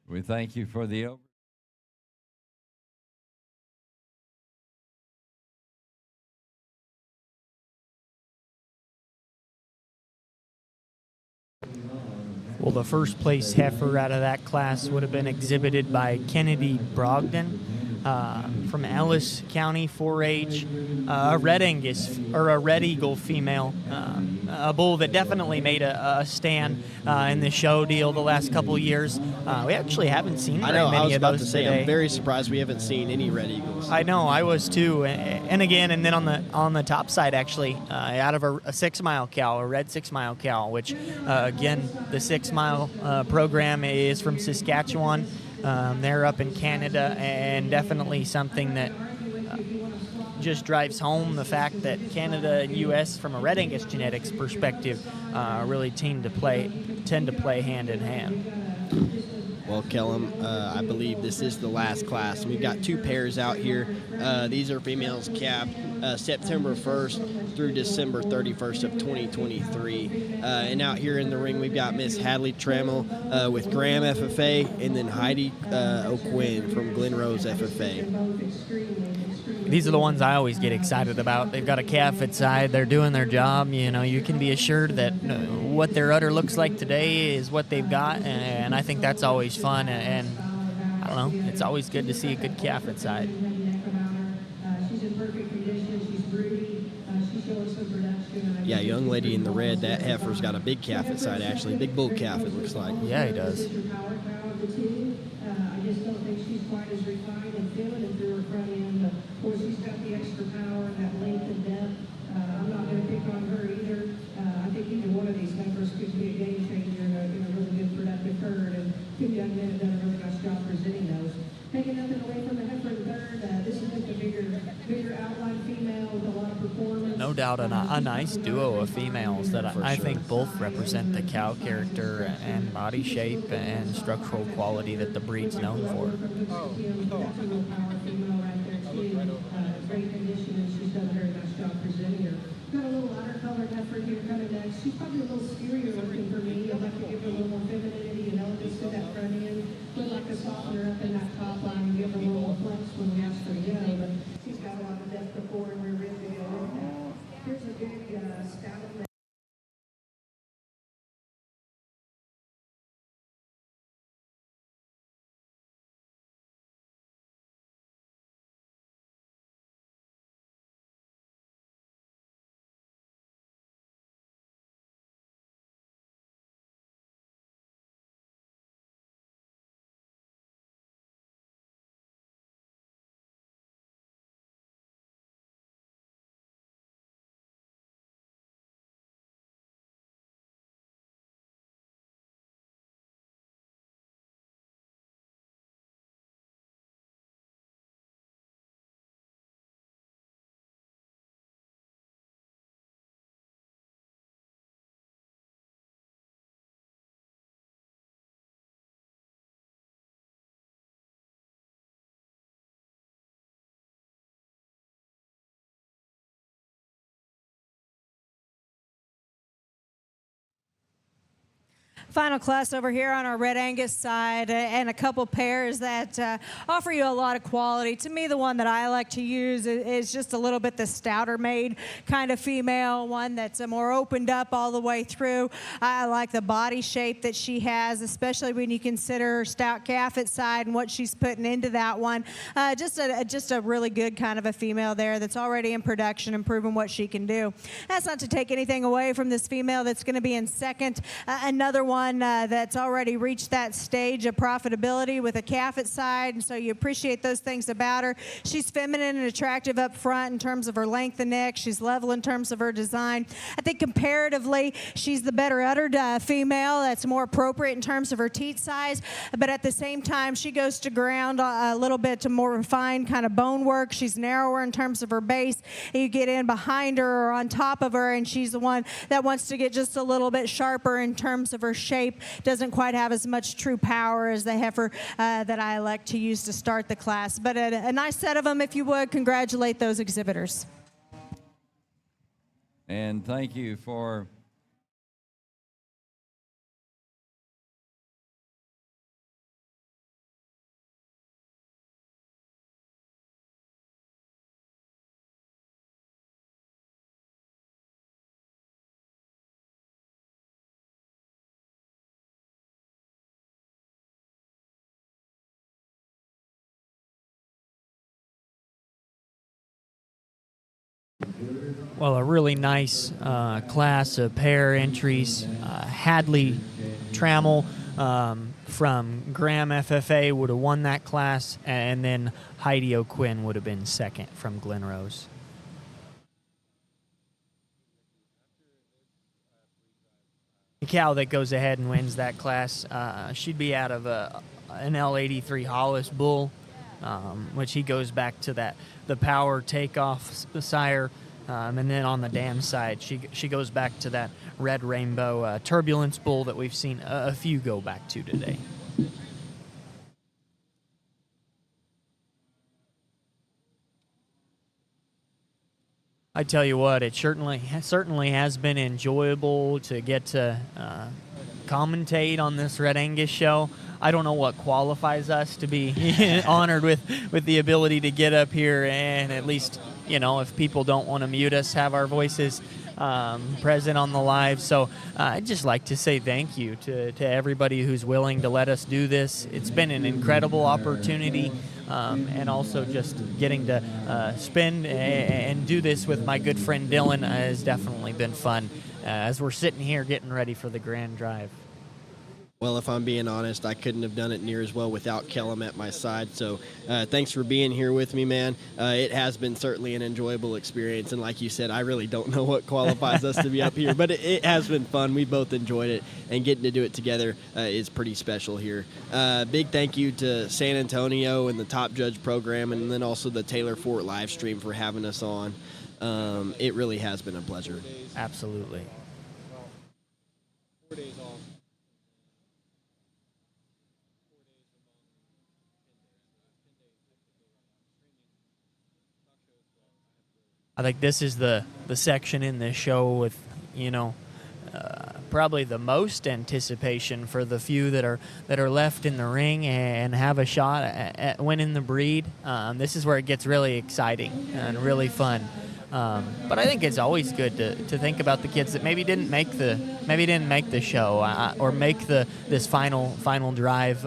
Speaker 2: We thank you for the
Speaker 20: Well, the first place heifer out of that class would have been exhibited by Kennedy Brogdon from Ellis County 4-H, a Red Angus or a Red Eagle female, a bull that definitely made a stand in the show deal the last couple of years. We actually haven't seen
Speaker 19: I
Speaker 20: very
Speaker 19: know. I
Speaker 20: many
Speaker 19: was
Speaker 20: of
Speaker 19: about
Speaker 20: those
Speaker 19: to say,
Speaker 20: today.
Speaker 19: I'm very surprised we haven't seen any Red Eagles.
Speaker 20: I know, I was too, and then on the top side actually, out of a 6 mile cow, a red 6 mile cow, which again the 6 mile program is from Saskatchewan. They're up in Canada, and definitely something that just drives home the fact that Canada and U.S. from a Red Angus genetics perspective really tend to play hand in hand.
Speaker 19: Well, Kellum, I believe this is the last class. We've got 2 pairs out here. These are females capped September 1st through December 31st of 2023. And out here in the ring, we've got Miss Hadley Trammell with Graham FFA, and then Heidi O'Quinn from Glen Rose FFA.
Speaker 20: These are the ones I always get excited about. They've got a calf at side. They're doing their job. You know, you can be assured that what their udder looks like today is what they've got, and I think that's always fun. And I don't know, it's always good to see a good calf at side.
Speaker 19: Yeah, young lady in the red, that heifer's got a big calf at side, actually. Big bull calf, it looks like.
Speaker 20: Yeah, he does.
Speaker 11: I just don't think she's quite as refined and feminine through her front end, but boy, she's got the extra power and that length and depth. I'm not going to pick on her either. I think either one of these heifers could be a game changer in a really good productive herd, and 2 young men have done a really nice job presenting those. Taking nothing away from the heifer in third, this is just a bigger outline female with a lot of performance.
Speaker 20: No doubt a nice duo of females that I
Speaker 19: sure.
Speaker 20: think both represent the cow character and body shape and structural quality that the breed's known for.
Speaker 11: Great condition, and she's done a very nice job presenting her. Got a little lighter colored heifer here coming next. She's probably a little skinnier looking for me. I'd like to give her a little more femininity and elegance to that front end. Would like to soften her up in that top line and give her a little more flex when we ask her to go, but she's got a lot of depth before and we're ready to go with that. Here's a big stout
Speaker 7: Final class over here on our Red Angus side, and a couple pairs that offer you a lot of quality. To me, the one that I like to use is just a little bit the stouter made kind of female, one that's more opened up all the way through. I like the body shape that she has, especially when you consider her stout calf at side and what she's putting into that one. Just a really good kind of a female there that's already in production and proving what she can do. That's not to take anything away from this female that's going to be in second. Another one that's already reached that stage of profitability with a calf at side, and so you appreciate those things about her. She's feminine and attractive up front in terms of her length and neck. She's level in terms of her design. I think comparatively, she's the better uddered female. That's more appropriate in terms of her teat size, but at the same time, she goes to ground a little bit to more refined kind of bone work. She's narrower in terms of her base. You get in behind her or on top of her, and she's the one that wants to get just a little bit sharper in terms of her shape. Doesn't quite have as much true power as the heifer that I like to use to start the class. But a nice set of them, if you would. Congratulate those exhibitors.
Speaker 2: And thank you for
Speaker 20: Well, a really nice class of pair entries. Hadley Trammell from Graham FFA would have won that class, and then Heidi O'Quinn would have been second from Glen Rose. The cow that goes ahead and wins that class, she'd be out of an L83 Hollis bull, which he goes back to the power takeoff sire. And then on the dam side, she goes back to that Red Rainbow Turbulence bull that we've seen a few go back to today. I tell you what, it certainly has been enjoyable to get to commentate on this Red Angus show. I don't know what qualifies us to be honored with the ability to get up here and at least, if people don't want to mute us, have our voices present on the live. So I'd just like to say thank you to everybody who's willing to let us do this. It's been an incredible opportunity, and also just getting to spend and do this with my good friend Dylan has definitely been fun as we're sitting here getting ready for the Grand Drive.
Speaker 19: Well, if I'm being honest, I couldn't have done it near as well without Kellum at my side. So thanks for being here with me, man. It has been certainly an enjoyable experience. And like you said, I really don't know what qualifies us to be up here, but it has been fun. We both enjoyed it, and getting to do it together is pretty special here. Big thank you to San Antonio and the Top Judge program, and then also the Taylor Fort live stream for having us on. It really has been a pleasure.
Speaker 20: Absolutely.
Speaker 10: 4 days off.
Speaker 20: I think this is the section in this show with, probably the most anticipation for the few that are left in the ring and have a shot at winning the breed. This is where it gets really exciting and really fun. But I think it's always good to think about the kids that maybe didn't make the show or make this final drive.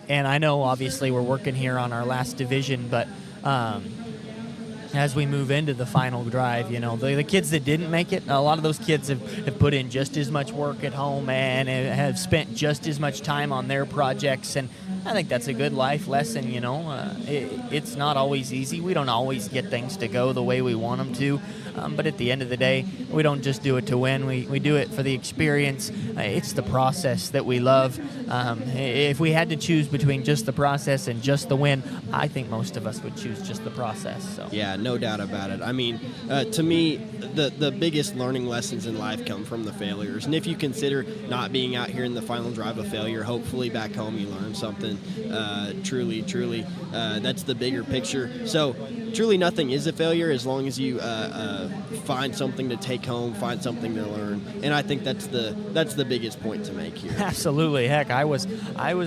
Speaker 20: And I know obviously we're working here on our last division, but as we move into the final drive, the kids that didn't make it, a lot of those kids have put in just as much work at home and have spent just as much time on their projects. And I think that's a good life lesson, It's not always easy. We don't always get things to go the way we want them to. But at the end of the day, we don't just do it to win. We do it for the experience. It's the process that we love. If we had to choose between just the process and just the win, I think most of us would choose just the process. So.
Speaker 19: Yeah, no doubt about it. I mean, to me, the biggest learning lessons in life come from the failures. And if you consider not being out here in the final drive a failure, hopefully back home you learn something. Truly, that's the bigger picture. So truly nothing is a failure as long as you find something to take home, find something to learn. And I think that's the biggest point to make here.
Speaker 20: Absolutely. Heck, I was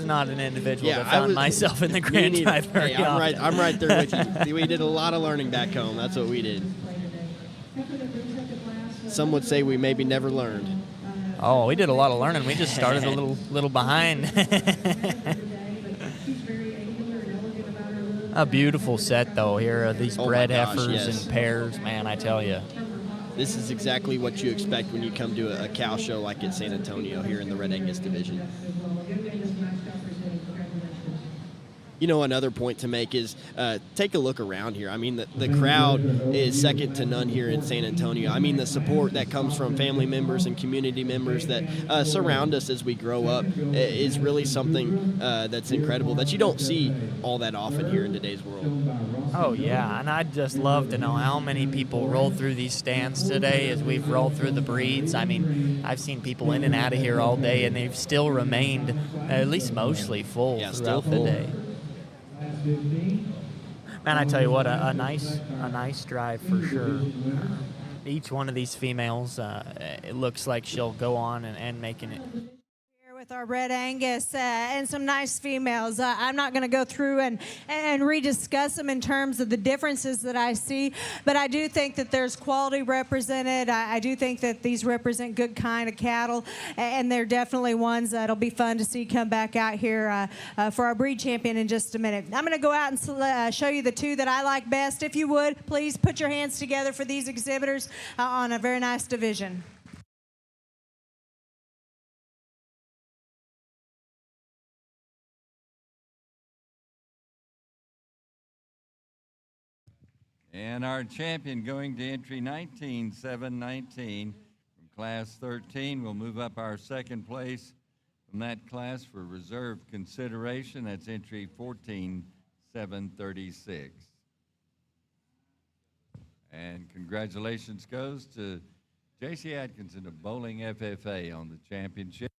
Speaker 20: not an individual that found myself in the Grand Drive very often.
Speaker 19: I'm right there with you. We did a lot of learning back home. That's what we did. Some would say we maybe never learned.
Speaker 20: Oh, we did a lot of learning. We just started a little behind. A beautiful set, though, here of these bred heifers and pairs. Man, I tell you.
Speaker 19: This is exactly what you expect when you come to a cow show like at San Antonio here in the Red Angus division. Another point to make is take a look around here. I mean, the crowd is second to none here in San Antonio. I mean, the support that comes from family members and community members that surround us as we grow up is really something that's incredible that you don't see all that often here in today's world.
Speaker 20: Oh, yeah, and I'd just love to know how many people rolled through these stands today as we've rolled through the breeds. I mean, I've seen people in and out of here all day, and they've still remained at least mostly full throughout the day. Man, I tell you what, a nice drive for sure. Each one of these females, it looks like she'll go on and making it.
Speaker 7: Here with our Red Angus and some nice females. I'm not going to go through and rediscuss them in terms of the differences that I see, but I do think that there's quality represented. I do think that these represent good kind of cattle, and they're definitely ones that'll be fun to see come back out here for our breed champion in just a minute. I'm going to go out and show you the two that I like best. If you would, please put your hands together for these exhibitors on a very nice division.
Speaker 2: And our champion going to entry 19-7-19 from class 13 will move up our second place from that class for reserve consideration. That's entry 14-7-36. And congratulations goes to J.C. Atkinson of Bowling FFA on the championship.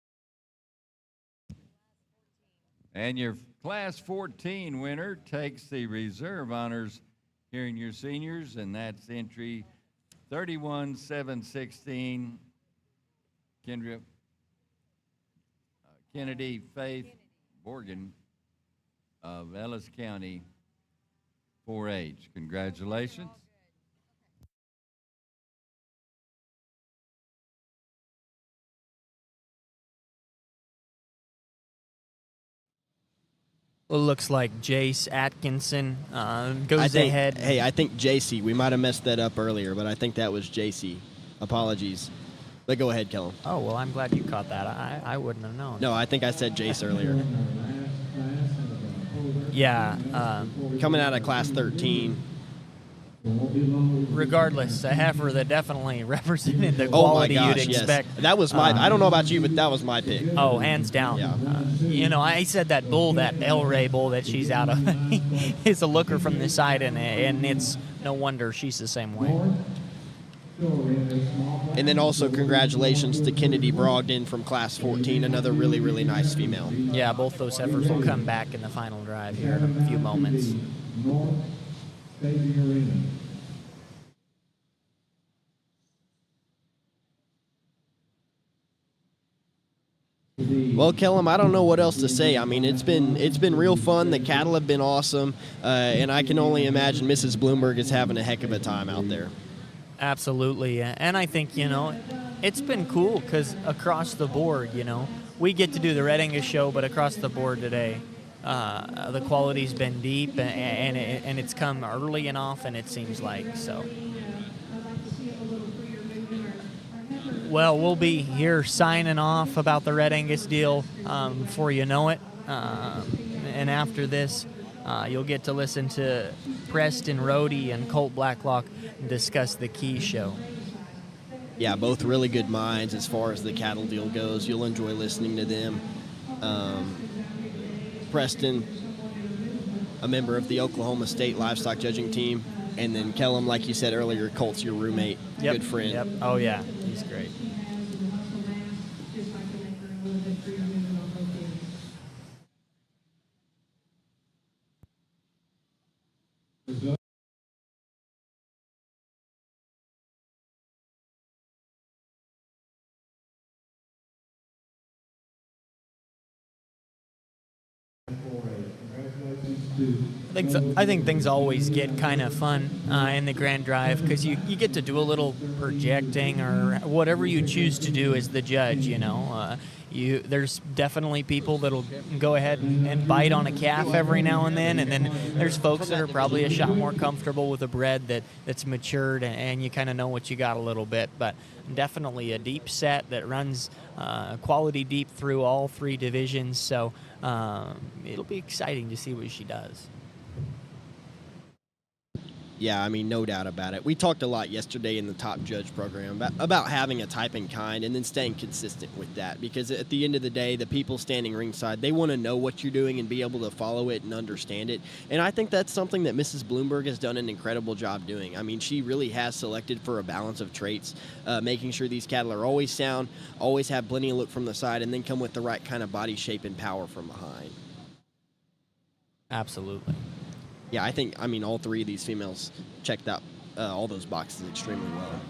Speaker 2: And your class 14 winner takes the reserve honors here in your seniors, and that's entry 31-7-16, Kennedy Faith Morgan of Ellis County 4-H. Congratulations.
Speaker 20: Well, looks like Jace Atkinson goes ahead.
Speaker 19: Hey, I think JC. We might have messed that up earlier, but I think that was JC. Apologies. But go ahead, Kellum.
Speaker 20: Oh, well, I'm glad you caught that. I wouldn't have known.
Speaker 19: No, I think I said Jace earlier.
Speaker 20: Yeah.
Speaker 19: Coming out of class 13.
Speaker 20: Regardless, a heifer that definitely represented the quality you'd expect.
Speaker 19: Yes. That was my, I don't know about you, but that was my pick.
Speaker 20: Oh, hands down.
Speaker 19: Yeah.
Speaker 20: I said that bull, that El Rey bull that she's out of, is a looker from the side, and it's no wonder she's the same way.
Speaker 19: And then also congratulations to Kennedy Brogdon from class 14, another really, really nice female.
Speaker 20: Yeah, both those heifers will come back in the final drive here in a few moments.
Speaker 19: Well, Kellum, I don't know what else to say. I mean, it's been real fun. The cattle have been awesome, and I can only imagine Mrs. Bloomberg is having a heck of a time out there.
Speaker 20: Absolutely, and I think it's been cool because across the board, we get to do the Red Angus show, but across the board today, the quality's been deep, and it's come early and often, it seems like. So, well, we'll be here signing off about the Red Angus deal before you know it, and after this, you'll get to listen to Preston Rohde and Colt Blacklock discuss the Key show.
Speaker 19: Yeah, both really good minds as far as the cattle deal goes. You'll enjoy listening to them. Preston, a member of the Oklahoma State livestock judging team, and then Kellum, like you said earlier, Colt's your roommate, good friend.
Speaker 20: Yep. Oh yeah, he's great. I think things always get kind of fun in the Grand Drive because you get to do a little projecting or whatever you choose to do as the judge. There's definitely people that'll go ahead and bite on a calf every now and then there's folks that are probably a shot more comfortable with a bred that's matured and you kind of know what you got a little bit. But definitely a deep set that runs quality deep through all three divisions. So it'll be exciting to see what she does.
Speaker 19: Yeah, I mean, no doubt about it. We talked a lot yesterday in the Top Judge program about having a type and kind and then staying consistent with that, because at the end of the day, the people standing ringside, they want to know what you're doing and be able to follow it and understand it. And I think that's something that Mrs. Bloomberg has done an incredible job doing. I mean, she really has selected for a balance of traits, making sure these cattle are always sound, always have plenty of look from the side, and then come with the right kind of body shape and power from behind.
Speaker 20: Absolutely.
Speaker 19: Yeah, I mean, all three of these females checked out all those boxes extremely well.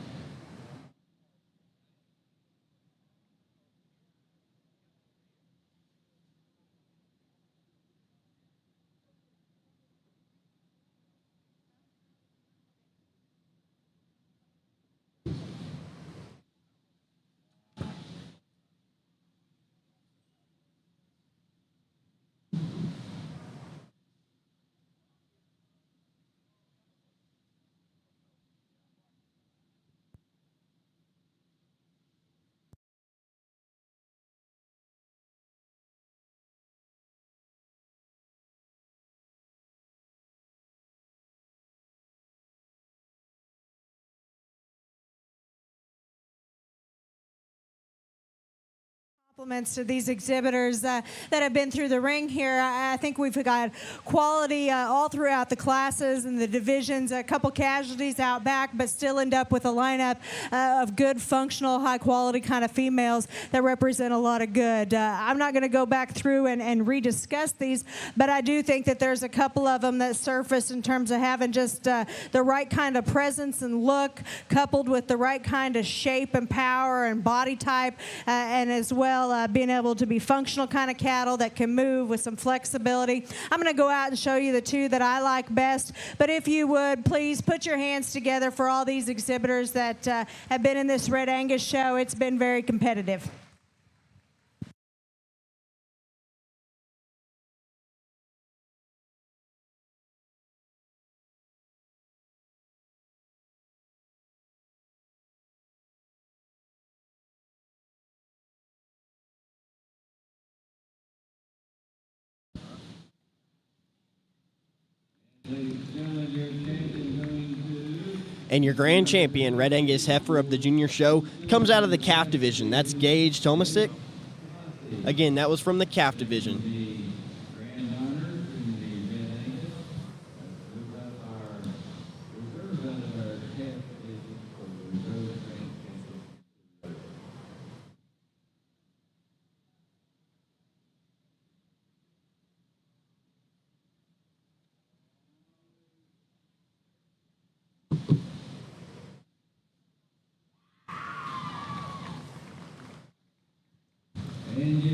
Speaker 7: Compliments to these exhibitors that have been through the ring here. I think we've got quality all throughout the classes and the divisions, a couple casualties out back, but still end up with a lineup of good, functional, high-quality kind of females that represent a lot of good. I'm not going to go back through and rediscuss these, but I do think that there's a couple of them that surface in terms of having just the right kind of presence and look, coupled with the right kind of shape and power and body type, and as well being able to be functional kind of cattle that can move with some flexibility. I'm going to go out and show you the two that I like best, but if you would, please put your hands together for all these exhibitors that have been in this Red Angus show. It's been very competitive.
Speaker 19: And your grand champion, Red Angus heifer of the junior show, comes out of the calf division. That's Gage Tomasic. Again, that was from the calf division.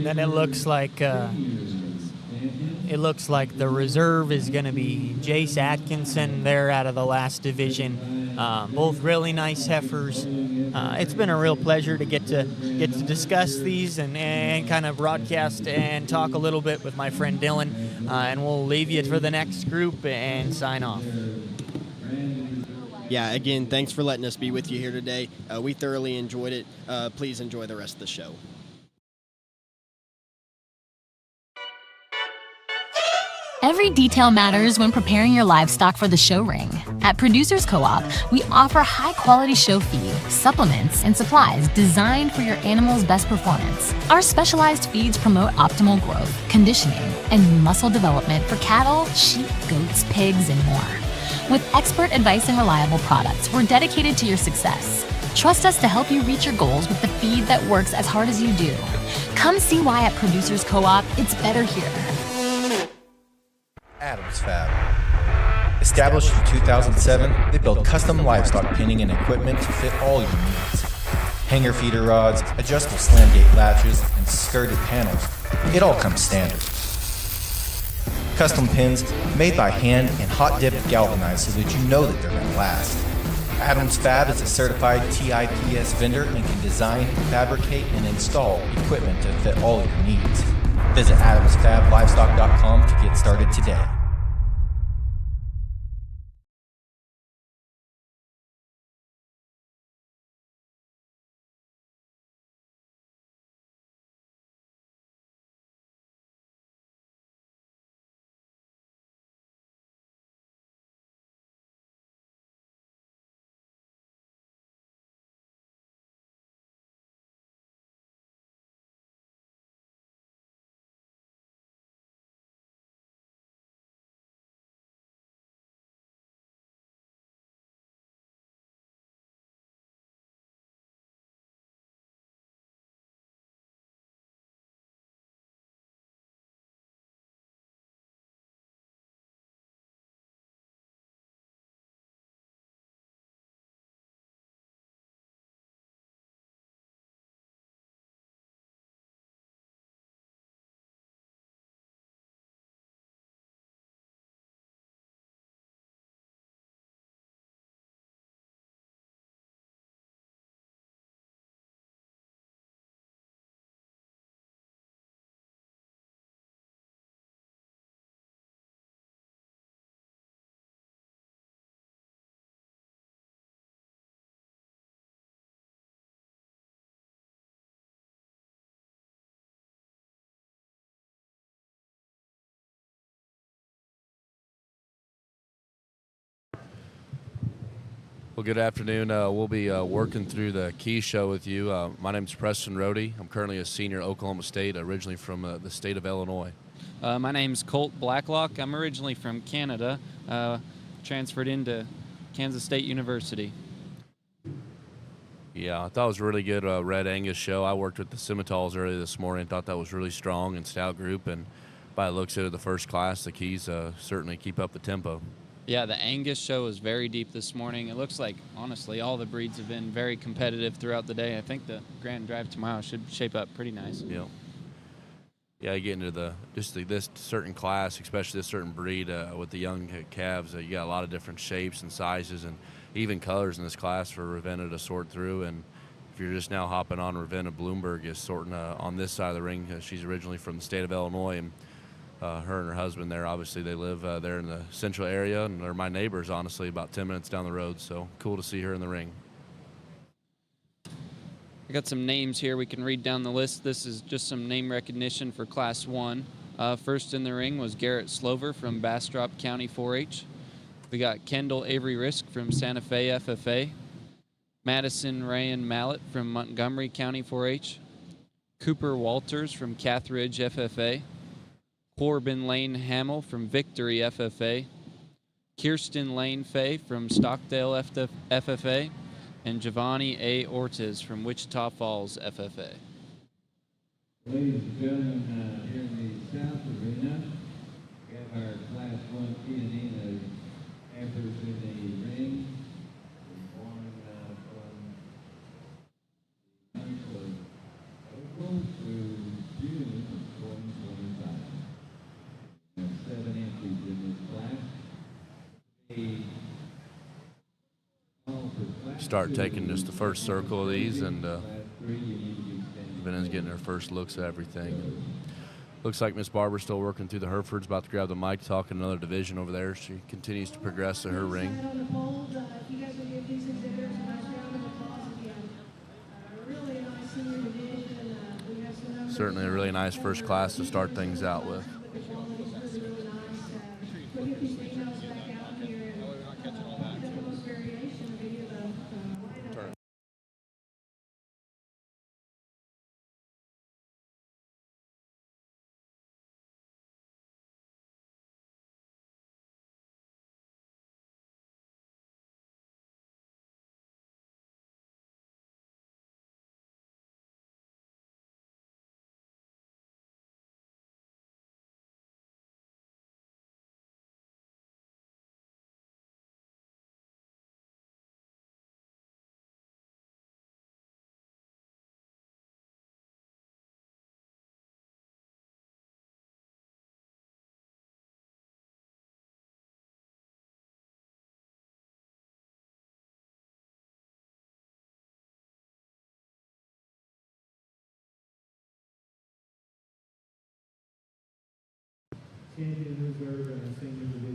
Speaker 20: Then it looks like the reserve is going to be Jace Atkinson. They're out of the last division. Both really nice heifers. It's been a real pleasure to get to discuss these and kind of broadcast and talk a little bit with my friend Dylan. And we'll leave you for the next group and sign off.
Speaker 19: Yeah, again, thanks for letting us be with you here today. We thoroughly enjoyed it. Please enjoy the rest of the show.
Speaker 8: Every detail matters when preparing your livestock for the show ring. At Producers Co-op, we offer high-quality show feed, supplements, and supplies designed for your animal's best performance. Our specialized feeds promote optimal growth, conditioning, and muscle development for cattle, sheep, goats, pigs, and more. With expert advice and reliable products, we're dedicated to your success. Trust us to help you reach your goals with the feed that works as hard as you do. Come see why at Producers Co-op, it's better here.
Speaker 13: Adams Fab. Established in 2007, they build custom livestock pinning and equipment to fit all your needs. Hanger feeder rods, adjustable slam gate latches, and skirted panels. It all comes standard. Custom pins made by hand and hot dipped galvanized so that you know that they're going to last. Adams Fab is a certified TIPS vendor and can design, fabricate, and install equipment to fit all your needs. Visit AdamsFabLivestock.com to get started today.
Speaker 1: Well, good afternoon. We'll be working through the Key Show with you. My name's Preston Rohde. I'm currently a senior at Oklahoma State, originally from the state of Illinois.
Speaker 9: My name's Colt Blacklock. I'm originally from Canada, transferred into Kansas State University.
Speaker 1: Yeah, I thought it was a really good Red Angus show. I worked with the Scimitals earlier this morning. Thought that was really strong and stout group, and by the looks of it, the first class, the Keys certainly keep up the tempo.
Speaker 9: Yeah, the Angus show was very deep this morning. It looks like, honestly, all the breeds have been very competitive throughout the day. I think the Grand Drive tomorrow should shape up pretty nice.
Speaker 1: Yeah. Yeah, you get into this certain class, especially this certain breed with the young calves. You got a lot of different shapes and sizes and even colors in this class for Ravenna to sort through. And if you're just now hopping on, Ravenna Bloomberg is sorting on this side of the ring. She's originally from the state of Illinois, and her and her husband there, obviously they live there in the central area, and they're my neighbors, honestly, about 10 minutes down the road. So cool to see her in the ring.
Speaker 9: I got some names here. We can read down the list. This is just some name recognition for Class 1. First in the ring was Garrett Slover from Bastrop County 4-H. We got Kendall Avery Risk from Santa Fe FFA. Madison Rayan Mallet from Montgomery County 4-H. Cooper Walters from Cathridge FFA. Corbin Lane Hamill from Victory FFA, Kirsten Lane Fay from Stockdale FFA, and Giovanni A. Ortiz from Wichita Falls FFA.
Speaker 11: Ladies and gentlemen, here in the South Arena, we have our Class 1 P&E Heifers in the ring. Born from the month of April through June of 2025. We have 7 entries in this class.
Speaker 1: Start taking just the first circle of these, and Ravenna's getting her first looks at everything. Looks like Miss Barber's still working through the Herefords, about to grab the mic, talking another division over there. She continues to progress to her ring. Certainly a really nice first class to start things out with.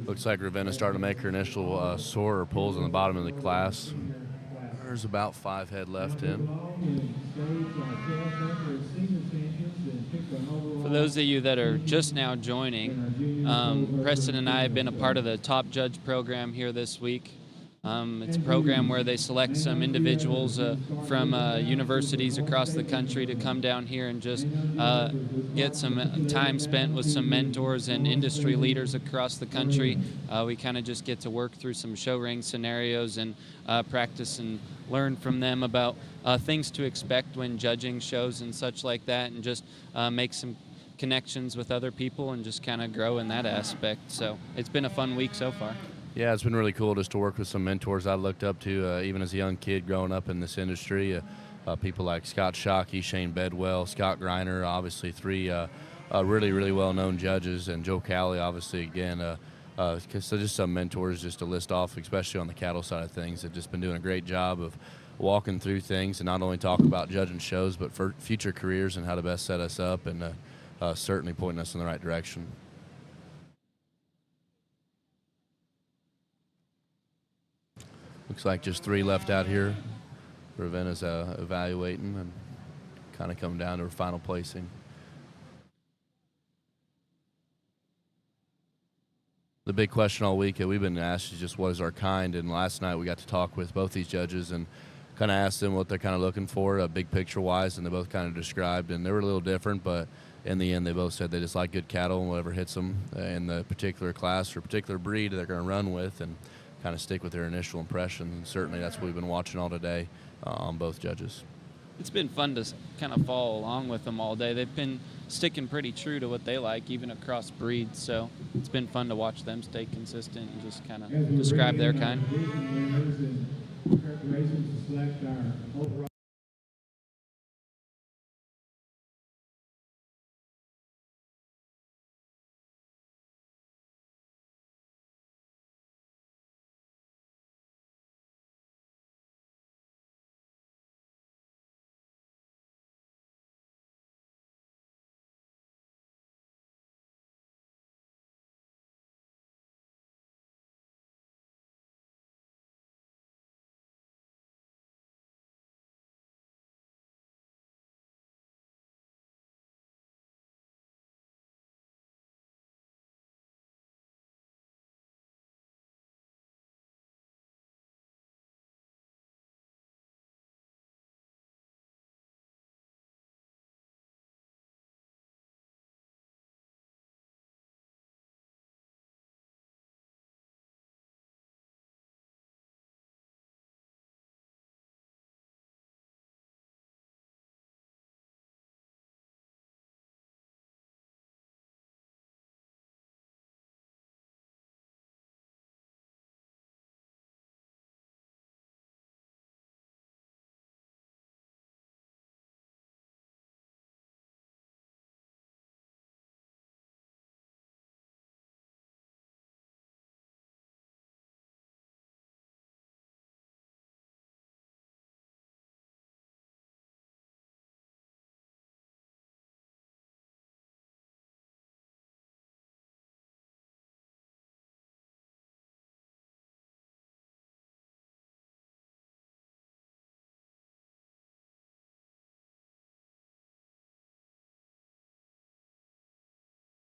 Speaker 1: Looks like Ravenna's starting to make her initial sore or pulls in the bottom of the class. There's about 5 head left in.
Speaker 9: For those of you that are just now joining, Preston and I have been a part of the Top Judge program here this week. It's a program where they select some individuals from universities across the country to come down here and just get some time spent with some mentors and industry leaders across the country. We kind of just get to work through some show ring scenarios and practice and learn from them about things to expect when judging shows and such like that, and just make some connections with other people and just kind of grow in that aspect. So it's been a fun week so far.
Speaker 1: Yeah, it's been really cool just to work with some mentors I looked up to even as a young kid growing up in this industry. People like Scott Shockey, Shane Bedwell, Scott Greiner, obviously 3 really, really well-known judges, and Joe Cowley, obviously, again. So just some mentors just to list off, especially on the cattle side of things, that just been doing a great job of walking through things and not only talk about judging shows, but for future careers and how to best set us up, and certainly pointing us in the right direction. Looks like just 3 left out here. Ravenna's evaluating and kind of coming down to her final placing. the big question all week that we've been asked is just what is our kind. And last night we got to talk with both these judges and kind of asked them what they're kind of looking for, big picture-wise, and they both kind of described, and they were a little different, but in the end they both said they just like good cattle, and whatever hits them in the particular class or particular breed they're going to run with and kind of stick with their initial impression. And certainly that's what we've been watching all today on both judges.
Speaker 9: It's been fun to kind of follow along with them all day. They've been sticking pretty true to what they like, even across breeds. So it's been fun to watch them stay consistent and just kind of describe their kind.
Speaker 11: Preparations to select our overall.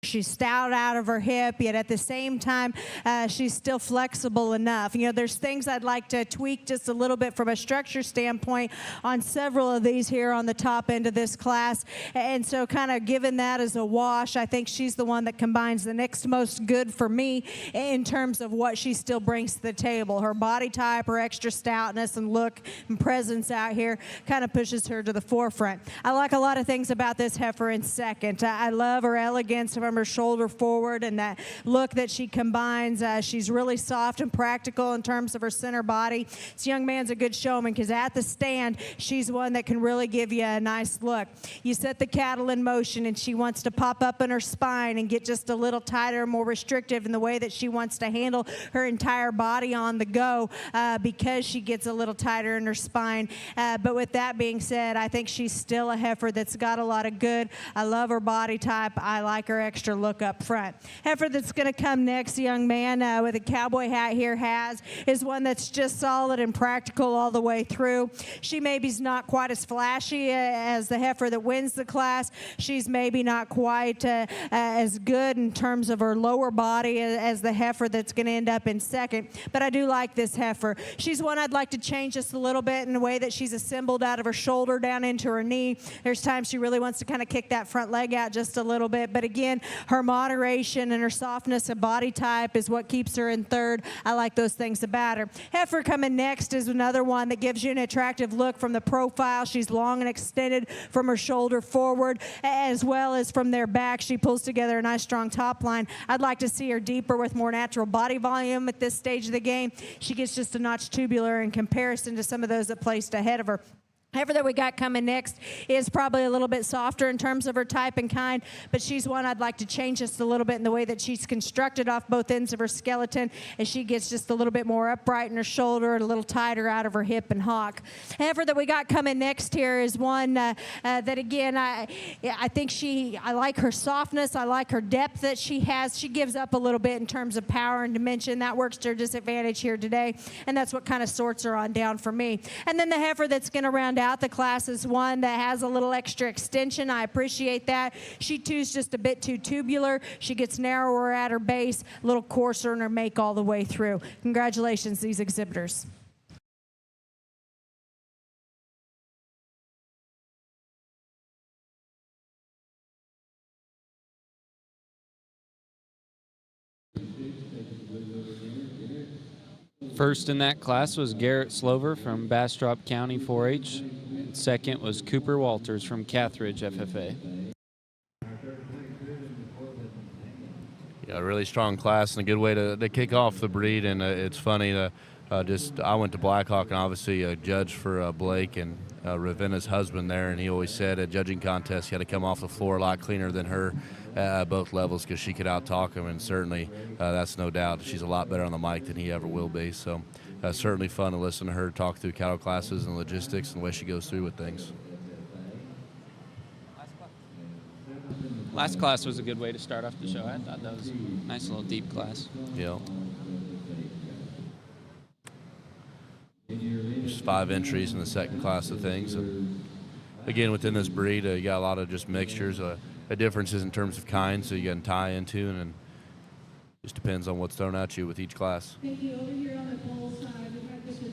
Speaker 7: She's stout out of her hip, yet at the same time, she's still flexible enough. You know, there's things I'd like to tweak just a little bit from a structure standpoint on several of these here on the top end of this class. And so kind of given that as a wash, I think she's the one that combines the next most good for me in terms of what she still brings to the table. Her body type, her extra stoutness and look and presence out here kind of pushes her to the forefront. I like a lot of things about this heifer in second. I love her elegance from her shoulder forward and that look that she combines. She's really soft and practical in terms of her center body. This young man's a good showman because at the stand, she's one that can really give you a nice look. You set the cattle in motion and she wants to pop up in her spine and get just a little tighter, more restrictive in the way that she wants to handle her entire body on the go because she gets a little tighter in her spine. But with that being said, I think she's still a heifer that's got a lot of good. I love her body type. I like her extra look up front. Heifer that's going to come next, young man with a cowboy hat here is one that's just solid and practical all the way through. She maybe's not quite as flashy as the heifer that wins the class. She's maybe not quite as good in terms of her lower body as the heifer that's going to end up in second, but I do like this heifer. She's one I'd like to change just a little bit in the way that she's assembled out of her shoulder down into her knee. There's times she really wants to kind of kick that front leg out just a little bit, but again, her moderation and her softness of body type is what keeps her in third. I like those things about her. Heifer coming next is another one that gives you an attractive look from the profile. She's long and extended from her shoulder forward as well as from their back. She pulls together a nice strong top line. I'd like to see her deeper with more natural body volume at this stage of the game. She gets just a notch tubular in comparison to some of those that placed ahead of her. Heifer that we got coming next is probably a little bit softer in terms of her type and kind, but she's one I'd like to change just a little bit in the way that she's constructed off both ends of her skeleton as she gets just a little bit more upright in her shoulder and a little tighter out of her hip and hock. Heifer that we got coming next here is one that again, I think I like her softness. I like her depth that she has. She gives up a little bit in terms of power and dimension. That works to her disadvantage here today, and that's what kind of sorts her on down for me. And then the heifer that's going to round out out. The class is one that has a little extra extension. I appreciate that. She too's just a bit too tubular. She gets narrower at her base, a little coarser in her make all the way through. Congratulations, these exhibitors.
Speaker 9: First in that class was Garrett Slover from Bastrop County 4-H. Second was Cooper Walters from Cathridge FFA.
Speaker 1: Yeah, a really strong class and a good way to kick off the breed. And it's funny, I went to Blackhawk and obviously a judge for Blake and Ravenna's husband there, and he always said at judging contests he had to come off the floor a lot cleaner than her at both levels because she could out-talk him, and certainly that's no doubt. She's a lot better on the mic than he ever will be. So certainly fun to listen to her talk through cattle classes and logistics and the way she goes through with things.
Speaker 9: Last class was a good way to start off the show. I thought that was a nice little deep class.
Speaker 1: Yeah. There's 5 entries in the second class of things. And again, within this breed, you got a lot of just mixtures, differences in terms of kind, so you can tie into, and just depends on what's thrown at you with each class.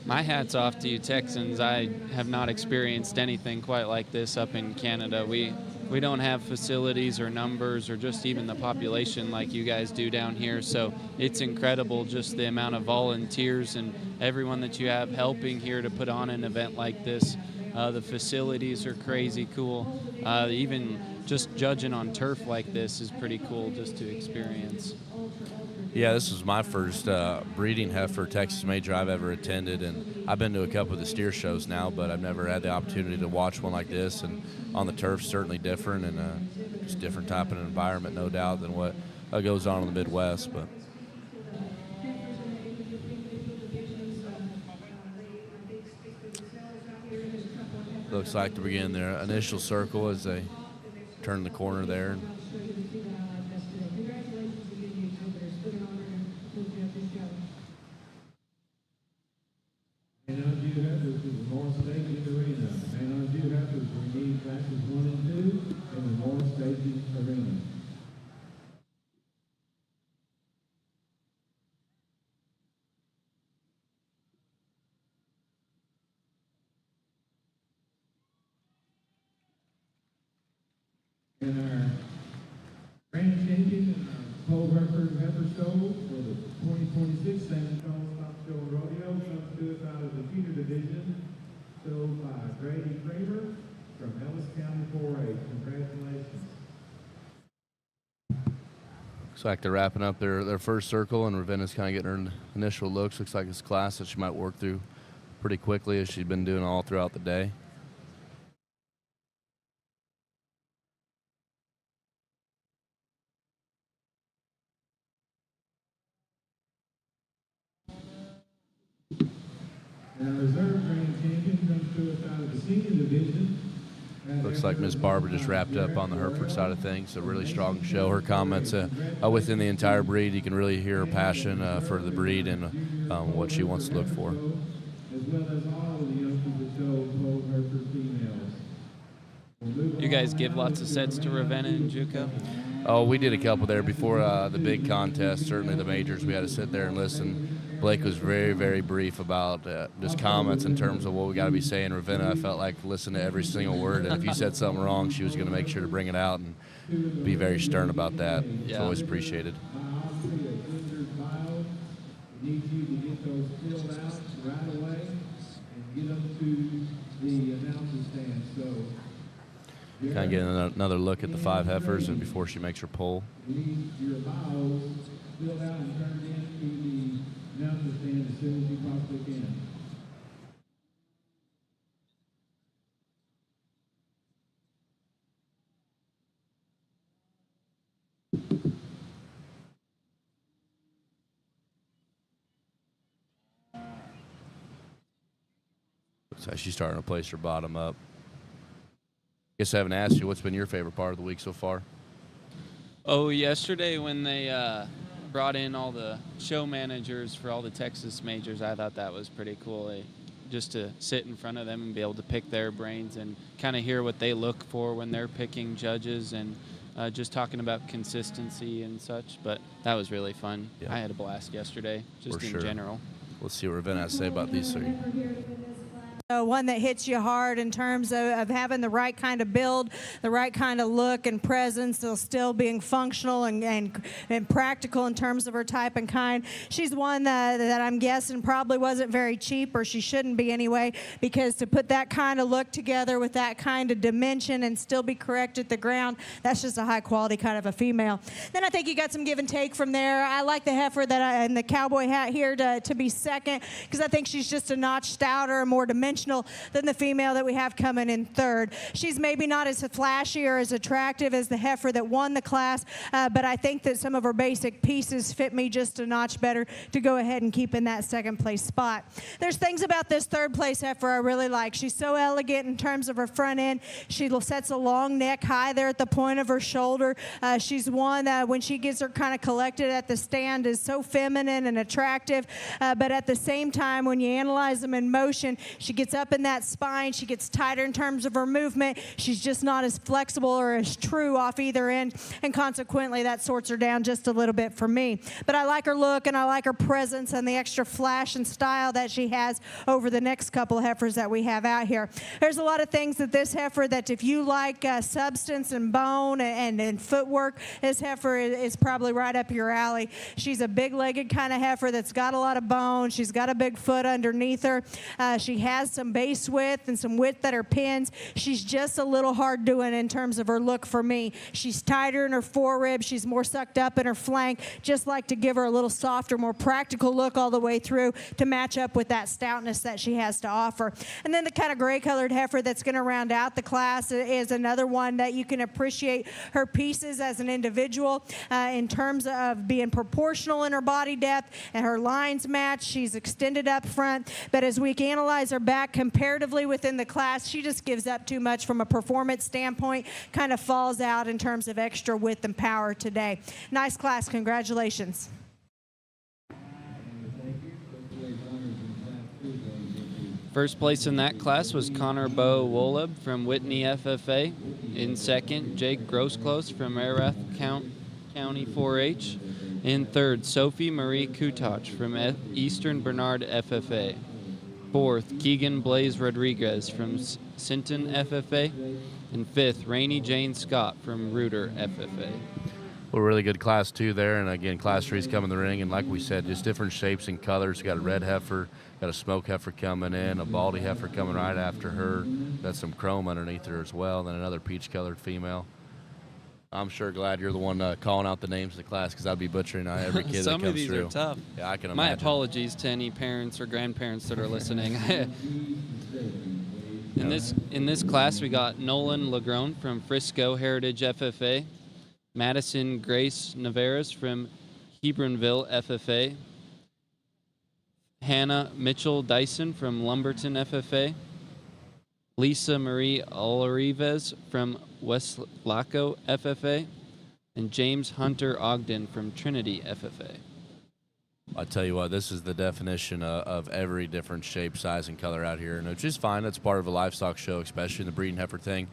Speaker 9: My hat's off to you Texans. I have not experienced anything quite like this up in Canada. We don't have facilities or numbers or just even the population like you guys do down here. So it's incredible just the amount of volunteers and everyone that you have helping here to put on an event like this. The facilities are crazy cool. Even just judging on turf like this is pretty cool just to experience.
Speaker 1: Yeah, this is my first breeding heifer Texas Major I've ever attended, and I've been to a couple of the steer shows now, but I've never had the opportunity to watch one like this. And on the turf, certainly different, and just different type of environment, no doubt, than what goes on in the Midwest. But looks like to begin their initial circle as they turn the corner there.
Speaker 11: And our grand champion in our Pole Heifer Show for the 2026 San Antonio Top Show Rodeo comes to us out of the feeder division, showed by Grady Kramer from Ellis County 4-H. Congratulations.
Speaker 1: Looks like they're wrapping up their first circle, and Ravenna's kind of getting her initial looks. Looks like it's a class that she might work through pretty quickly as she's been doing all throughout the day.
Speaker 11: And our reserve grand champion comes to us out of the senior division.
Speaker 1: Looks like Miss Barber just wrapped up on the Hereford side of things. A really strong show. Her comments within the entire breed, you can really hear her passion for the breed and what she wants to look for.
Speaker 11: As well as all of the youngsters that show Pole Hereford females.
Speaker 9: You guys give lots of sets to Ravenna and JUCO?
Speaker 1: Oh, we did a couple there before the big contest. Certainly the majors, we had to sit there and listen. Blake was very, very brief about just comments in terms of what we got to be saying. Ravenna, I felt like listened to every single word, and if you said something wrong, she was going to make sure to bring it out and be very stern about that. It's always appreciated.
Speaker 11: Need you to get those filled out right away and get them to the announcer stand. So
Speaker 1: kind of getting another look at the 5 heifers and before she makes her poll.
Speaker 11: need your bios filled out and turned in to the announcer stand as soon as you possibly can.
Speaker 1: Looks like she's starting to place her bottom up. Guess I haven't asked you, what's been your favorite part of the week so far?
Speaker 9: Oh, yesterday when they brought in all the show managers for all the Texas majors, I thought that was pretty cool. They just to sit in front of them and be able to pick their brains and kind of hear what they look for when they're picking judges, and just talking about consistency and such. But that was really fun.
Speaker 1: Yeah.
Speaker 9: I had a blast yesterday, just
Speaker 1: For
Speaker 9: in
Speaker 1: sure.
Speaker 9: general.
Speaker 1: Let's see what Ravenna has to say about these three.
Speaker 7: One that hits you hard in terms of having the right kind of build, the right kind of look and presence, still being functional and practical in terms of her type and kind. She's one that I'm guessing probably wasn't very cheap, or she shouldn't be anyway, because to put that kind of look together with that kind of dimension and still be correct at the ground, that's just a high quality kind of a female. Then I think you got some give and take from there. I like the heifer in the cowboy hat here to be second, because I think she's just a notch stouter and more dimensional than the female that we have coming in third. She's maybe not as flashy or as attractive as the heifer that won the class, but I think that some of her basic pieces fit me just a notch better to go ahead and keep in that second place spot. There's things about this third place heifer I really like. She's so elegant in terms of her front end. She sets a long neck high there at the point of her shoulder. She's one that when she gets her kind of collected at the stand is so feminine and attractive, but at the same time when you analyze them in motion, she gets up in that spine, she gets tighter in terms of her movement, she's just not as flexible or as true off either end, and consequently that sorts her down just a little bit for me. But I like her look and I like her presence and the extra flash and style that she has over the next couple of heifers that we have out here. There's a lot of things that this heifer, that if you like substance and bone and footwork, this heifer is probably right up your alley. She's a big-legged kind of heifer that's got a lot of bone. She's got a big foot underneath her. She has some base width and some width at her pins. She's just a little hard doing in terms of her look for me. She's tighter in her forerib. She's more sucked up in her flank. Just like to give her a little softer, more practical look all the way through to match up with that stoutness that she has to offer. And then the kind of gray-colored heifer that's going to round out the class is another one that you can appreciate her pieces as an individual in terms of being proportional in her body depth and her lines match. She's extended up front, but as we analyze her back comparatively within the class, she just gives up too much from a performance standpoint, kind of falls out in terms of extra width and power today. Nice class, congratulations.
Speaker 9: First place in that class was Connor Bo Woleb from Whitney FFA. In second, Jake Grossclose from Arath County 4-H. In third, Sophie Marie Kutach from Eastern Bernard FFA. Fourth, Keegan Blaze Rodriguez from Sinton FFA. And fifth, Rainey Jane Scott from Reuter FFA.
Speaker 1: Well, really good class two there, and again, class three's coming in the ring, and like we said, just different shapes and colors. Got a red heifer, got a smoke heifer coming in, a baldy heifer coming right after her, got some chrome underneath her as well, then another peach-colored female. I'm sure glad you're the one calling out the names of the class, because I'd be butchering every kid that comes through.
Speaker 9: Some of these are tough.
Speaker 1: Yeah, I can imagine.
Speaker 9: My apologies to any parents or grandparents that are listening. In this class, we got Nolan Lagrone from Frisco Heritage FFA, Madison Grace Navarez from Hebronville FFA, Hannah Mitchell Dyson from Lumberton FFA, Lisa Marie Olarives from Westlaco FFA, and James Hunter Ogden from Trinity FFA.
Speaker 1: I tell you what, this is the definition of every different shape, size, and color out here, and which is fine. That's part of a livestock show, especially in the breeding heifer thing.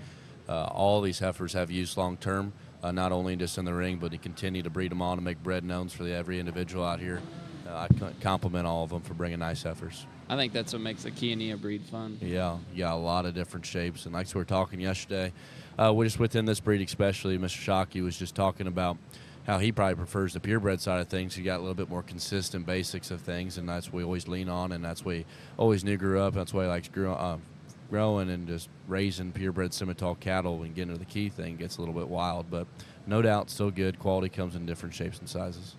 Speaker 1: All these heifers have use long term, not only just in the ring, but to continue to breed them on and make bred knowns for every individual out here. I compliment all of them for bringing nice heifers.
Speaker 9: I think that's what makes the Kiania breed fun.
Speaker 1: Yeah, a lot of different shapes, and like we were talking yesterday, we just within this breed especially, Mr. Shockey was just talking about how he probably prefers the purebred side of things. He got a little bit more consistent basics of things, and that's what we always lean on, and that's what he always knew grew up. That's why he likes growing and just raising purebred Simmental cattle. When getting to the key thing gets a little bit wild, but no doubt still good. Quality comes in different shapes and sizes.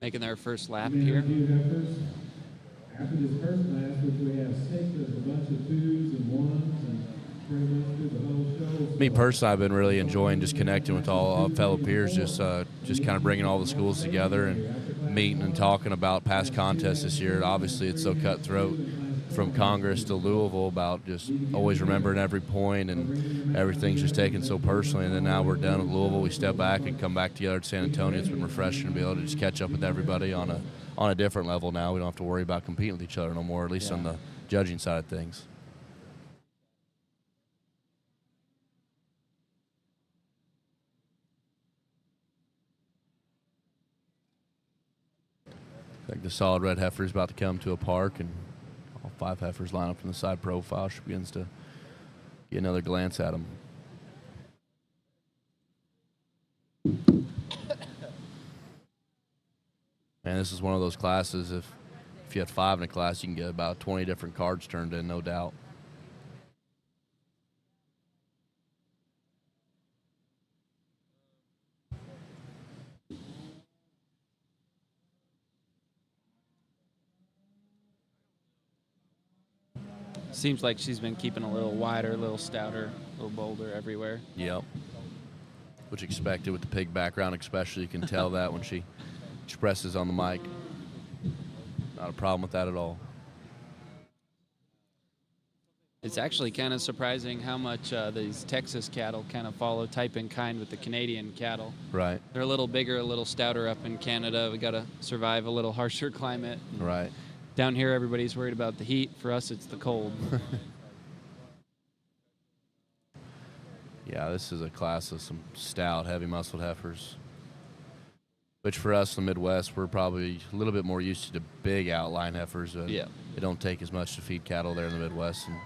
Speaker 9: Making their first lap here.
Speaker 11: After this first class, which we have six, there's a bunch of twos and ones, and pretty much through the whole show.
Speaker 1: Me personally, I've been really enjoying just connecting with all fellow peers, just kind of bringing all the schools together and meeting and talking about past contests this year. Obviously, it's so cutthroat from Congress to Louisville about just always remembering every point, and everything's just taken so personally. And then now we're done with Louisville. We step back and come back together to San Antonio. It's been refreshing to be able to just catch up with everybody on on a different level now. We don't have to worry about competing with each other no more, at least on the judging side of things. Like the solid red heifer is about to come to a park, and all 5 heifers line up in the side profile. She begins to get another glance at them. And this is one of those classes, if you had 5 in a class, you can get about 20 different cards turned in, no doubt.
Speaker 9: Seems like she's been keeping a little wider, a little stouter, a little bolder everywhere.
Speaker 1: Yep. Which expected with the pig background, especially. You can tell that when she expresses on the mic. Not a problem with that at all.
Speaker 9: It's actually kind of surprising how much these Texas cattle kind of follow type and kind with the Canadian cattle.
Speaker 1: Right.
Speaker 9: They're a little bigger, a little stouter up in Canada. We got to survive a little harsher climate.
Speaker 1: Right.
Speaker 9: Down here, everybody's worried about the heat. For us, it's the cold.
Speaker 1: Yeah, this is a class of some stout, heavy-muscled heifers, which for us in the Midwest, we're probably a little bit more used to the big outline heifers.
Speaker 9: Yeah.
Speaker 1: It don't take as much to feed cattle there in the Midwest, and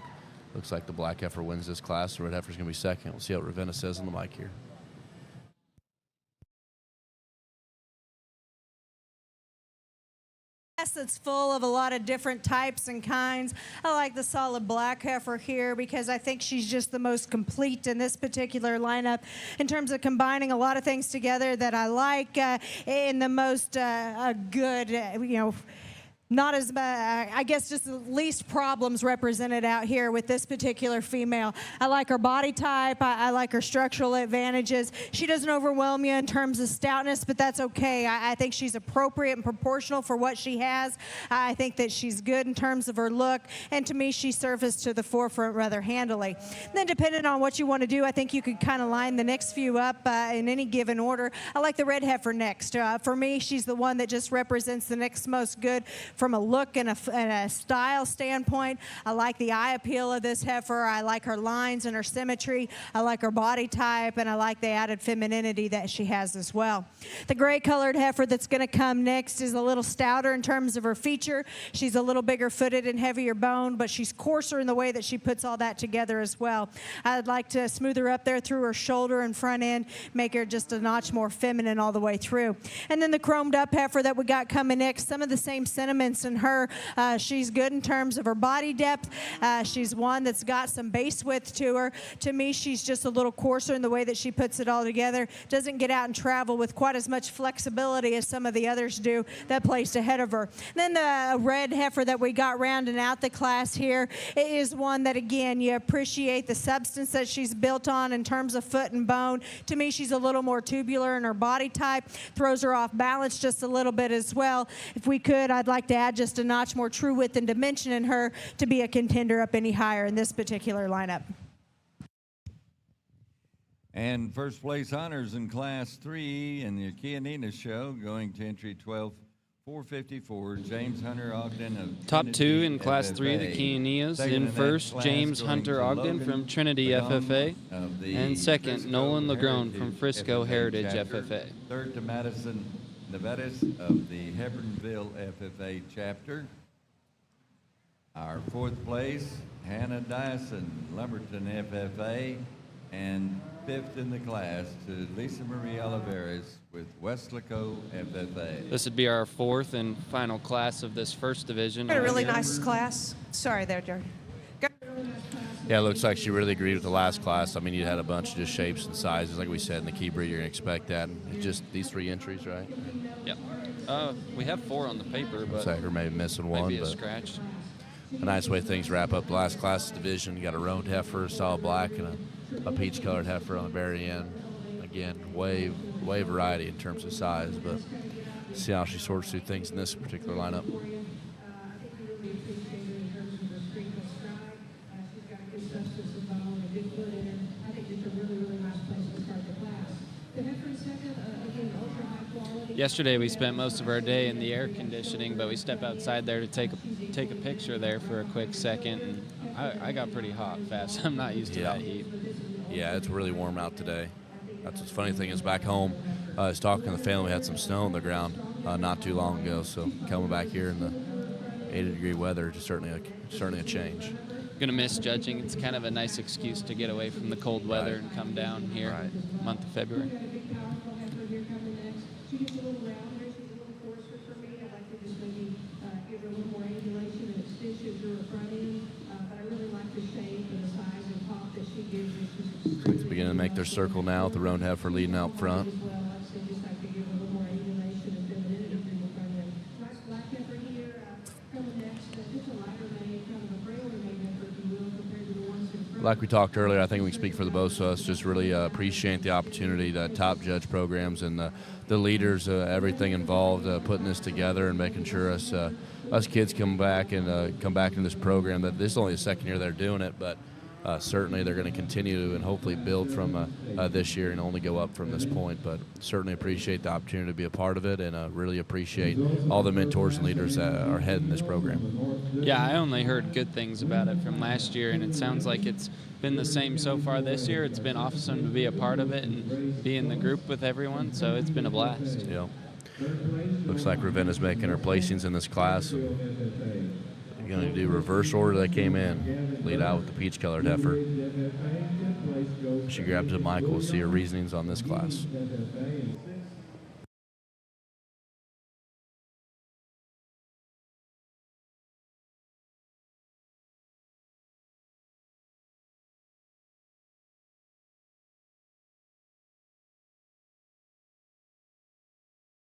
Speaker 1: looks like the black heifer wins this class. The red heifer's going to be second. We'll see what Ravenna says on the mic here.
Speaker 7: That's full of a lot of different types and kinds. I like the solid black heifer here because I think she's just the most complete in this particular lineup in terms of combining a lot of things together that I like in the most good, not as bad, I guess just the least problems represented out here with this particular female. I like her body type. I like her structural advantages. She doesn't overwhelm you in terms of stoutness, but that's okay. I think she's appropriate and proportional for what she has. I think that she's good in terms of her look, and to me, she surfaced to the forefront rather handily. Then depending on what you want to do, I think you could kind of line the next few up in any given order. I like the red heifer next. For me, she's the one that just represents the next most good from a look and a style standpoint. I like the eye appeal of this heifer. I like her lines and her symmetry. I like her body type, and I like the added femininity that she has as well. The gray colored heifer that's going to come next is a little stouter in terms of her feature. She's a little bigger footed and heavier boned, but she's coarser in the way that she puts all that together as well. I'd like to smooth her up there through her shoulder and front end, make her just a notch more feminine all the way through. And then the chromed up heifer that we got coming next, some of the same sentiments in her. She's good in terms of her body depth. She's one that's got some base width to her. To me, she's just a little coarser in the way that she puts it all together. Doesn't get out and travel with quite as much flexibility as some of the others do that placed ahead of her. Then the red heifer that we got rounding out the class here is one that, again, you appreciate the substance that she's built on in terms of foot and bone. To me, she's a little more tubular in her body type, throws her off balance just a little bit as well. If we could, I'd like to add just a notch more true width and dimension in her to be a contender up any higher in this particular lineup.
Speaker 2: And first place honors in Class 3 in the Kianina show, going to entry 12,454, James Hunter Ogden of
Speaker 9: Top
Speaker 2: Trinity
Speaker 9: 2 in Class 3, the
Speaker 2: FFA.
Speaker 9: Kianias.
Speaker 2: Second
Speaker 9: In
Speaker 2: that
Speaker 9: first,
Speaker 2: class
Speaker 9: James
Speaker 2: going
Speaker 9: Hunter
Speaker 2: to
Speaker 9: Ogden
Speaker 2: Logan
Speaker 9: from Trinity
Speaker 2: Legrand
Speaker 9: FFA.
Speaker 2: of the
Speaker 9: And second,
Speaker 2: Frisco
Speaker 9: Nolan Legrand from
Speaker 2: Heritage
Speaker 9: Frisco
Speaker 2: FFA
Speaker 9: Heritage
Speaker 2: chapter.
Speaker 9: FFA.
Speaker 2: Third to Madison Nevadas of the Hebronville FFA chapter. Our fourth place, Hannah Dyson, Lumberton FFA, and fifth in the class to Lisa Marie Oliveras with Westlaco FFA.
Speaker 9: This would be our fourth and final class of this first division.
Speaker 6: A really nice class. Sorry there, Jared.
Speaker 1: Yeah, it looks like she really agreed with the last class. I mean, you had a bunch of just shapes and sizes, like we said, in the key breed. You're going to expect that. It's just these 3 entries, right?
Speaker 9: Yeah. We have 4 on the paper, but
Speaker 1: Looks like we're maybe missing one.
Speaker 9: maybe a
Speaker 1: but
Speaker 9: scratch.
Speaker 1: a nice way things wrap up the last class division. You got a roan heifer, a solid black, and a peach-colored heifer on the very end. Again, way variety in terms of size, but see how she sorts through things in this particular lineup.
Speaker 9: yesterday we spent most of our day in the air conditioning, but we step outside there to take a picture there for a quick second, and I got pretty hot fast. I'm not used to that heat.
Speaker 1: Yeah, it's really warm out today. That's what's funny thing is back home, I was talking to the family, we had some snow on the ground not too long ago, so coming back here in the 80-degree weather is certainly a change.
Speaker 9: Gonna miss judging. It's kind of a nice excuse to get away from the cold weather and come down here month of February.
Speaker 1: It's beginning to make their circle now with the roan heifer leading out front. Like we talked earlier, I think we can speak for the both of us. Just really appreciate the opportunity that Top Judge programs and the leaders, everything involved, putting this together and making sure us kids come back into this program. That this is only the second year they're doing it, but certainly they're going to continue and hopefully build from this year and only go up from this point. But certainly appreciate the opportunity to be a part of it, and really appreciate all the mentors and leaders that are heading this program.
Speaker 9: Yeah, I only heard good things about it from last year, and it sounds like it's been the same so far this year. It's been awesome to be a part of it and be in the group with everyone, so it's been a blast.
Speaker 1: Yeah. Looks like Ravenna's making her placings in this class. They're going to do reverse order they came in. Lead out with the peach-colored heifer. She grabs a Michael. We'll see her reasonings on this class.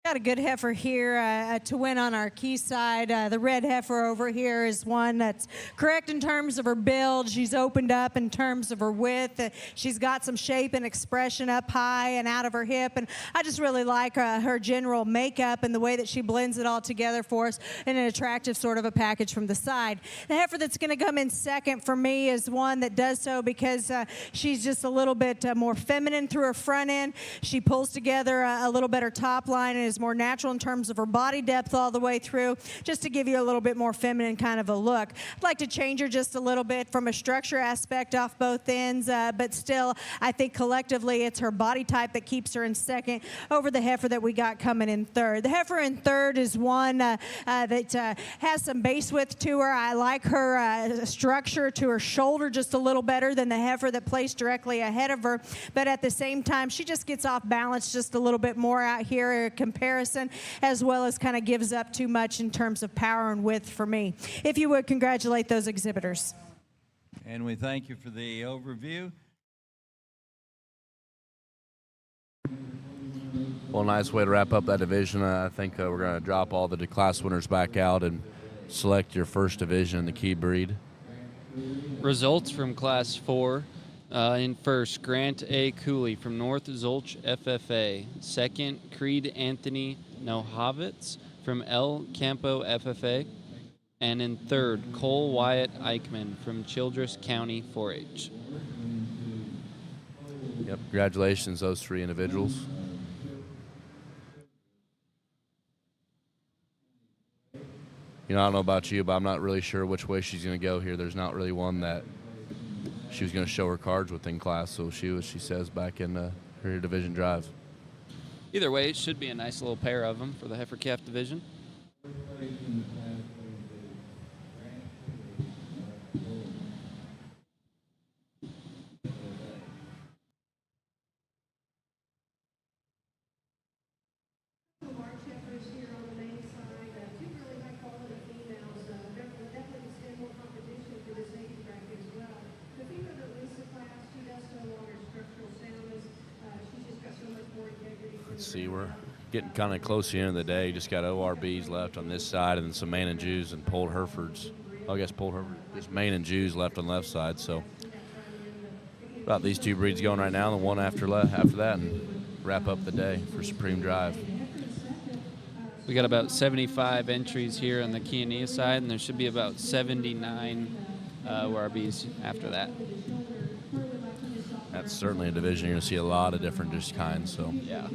Speaker 7: Got a good heifer here to win on our key side. The red heifer over here is one that's correct in terms of her build. She's opened up in terms of her width. She's got some shape and expression up high and out of her hip. And I just really like her general makeup and the way that she blends it all together for us in an attractive sort of a package from the side. The heifer that's going to come in second for me is one that does so because she's just a little bit more feminine through her front end. She pulls together a little better top line and is more natural in terms of her body depth all the way through, just to give you a little bit more feminine kind of a look. I'd like to change her just a little bit from a structure aspect off both ends, but still, I think collectively it's her body type that keeps her in second over the heifer that we got coming in third. The heifer in third is one that has some base width to her. I like her structure to her shoulder just a little better than the heifer that placed directly ahead of her, but at the same time, she just gets off balance just a little bit more out here comparison, as well as kind of gives up too much in terms of power and width for me. If you would, congratulate those exhibitors.
Speaker 2: And we thank you for the overview.
Speaker 1: Well, nice way to wrap up that division. I think we're going to drop all the class winners back out and select your first division in the key breed.
Speaker 9: Results from Class 4. In first, Grant A. Cooley from North Zolch FFA. Second, Creed Anthony Nohavitz from El Campo FFA. And in third, Cole Wyatt Eichman from Childress County 4-H.
Speaker 1: Yep, congratulations, those three individuals. You know, I don't know about you, but I'm not really sure which way she's going to go here. There's not really one that she was going to show her cards within class, so she was, she says, back in her division drive.
Speaker 9: Either way, it should be a nice little pair of them for the heifer calf division.
Speaker 1: Let's see, we're getting kind of close to the end of the day. Just got ORBs left on this side and then some Maine and Jews and Polled Herefords. Oh, I guess Polled Hereford, just Maine and Jews left on the left side. So about these two breeds going right now, and one after that, and wrap up the day for Supreme Drive.
Speaker 9: We got about 75 entries here on the Kiania side, and there should be about 79 ORBs after that.
Speaker 1: That's certainly a division you're going to see a lot of different just kinds. So
Speaker 20: yeah.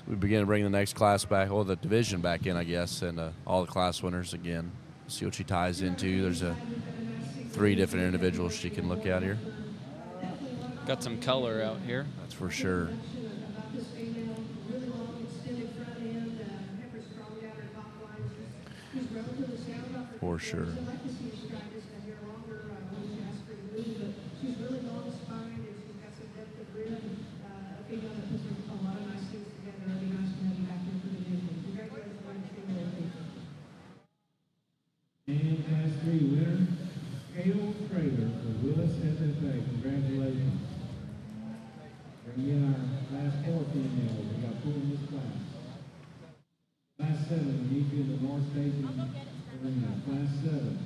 Speaker 1: we begin to bring the next class back, or the division back in, I guess, and all the class winners again. See what she ties into. There's 3 different individuals she can look at here.
Speaker 9: Got some color out here.
Speaker 1: That's for sure. For sure.
Speaker 11: And Class 3 winner, Kale Trader for Willis SFA. Congratulations. Bring in our Class 4 females. We got 2 in this class. Class 7, we need you in the North Station Arena. Class 7.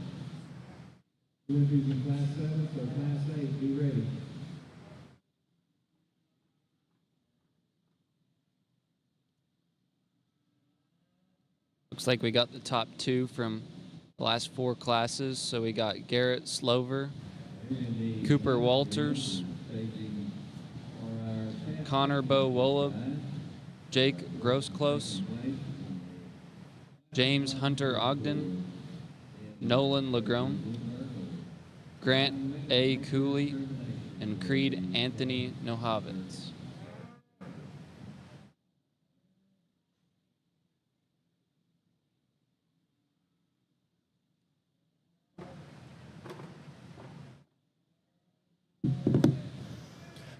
Speaker 11: 2 entries in Class 7, so Class 8, be ready.
Speaker 9: Looks like we got the top 2 from the last 4 classes. So we got Garrett Slover, Cooper Walters, Connor Bo Wolub, Jake Grossclose, James Hunter Ogden, Nolan Legrone, Grant A. Cooley, and Creed Anthony Nohavitz.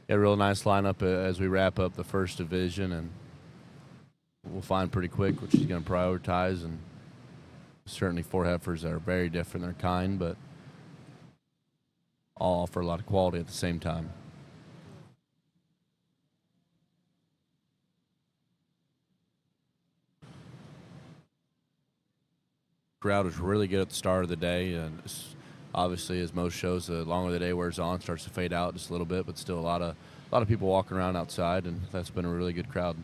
Speaker 1: A real nice lineup as we wrap up the first division, and we'll find pretty quick what she's going to prioritize. And certainly 4 heifers that are very different in their kind, but all offer a lot of quality at the same time. Crowd was really good at the start of the day, and obviously, as most shows, the longer the day wears on, starts to fade out just a little bit, but still a lot of people walking around outside, and that's been a really good crowd.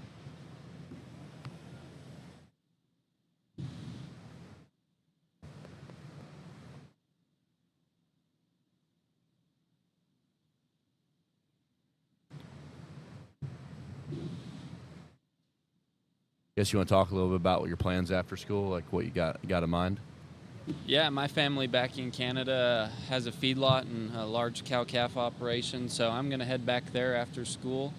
Speaker 1: Guess you want to talk a little bit about what your plans after school, like what you got in mind?
Speaker 9: Yeah, my family back in Canada has a feedlot and a large cow-calf operation, so I'm going to head back there after school.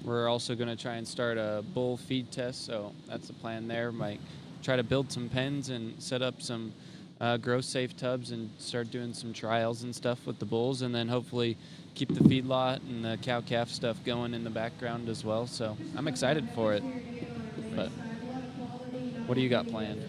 Speaker 9: We're also going to try and start a bull feed test, so that's the plan there. Might try to build some pens and set up some grow safe tubs and start doing some trials and stuff with the bulls, and then hopefully keep the feedlot and the cow-calf stuff going in the background as well. So I'm excited for it. But what do you got planned?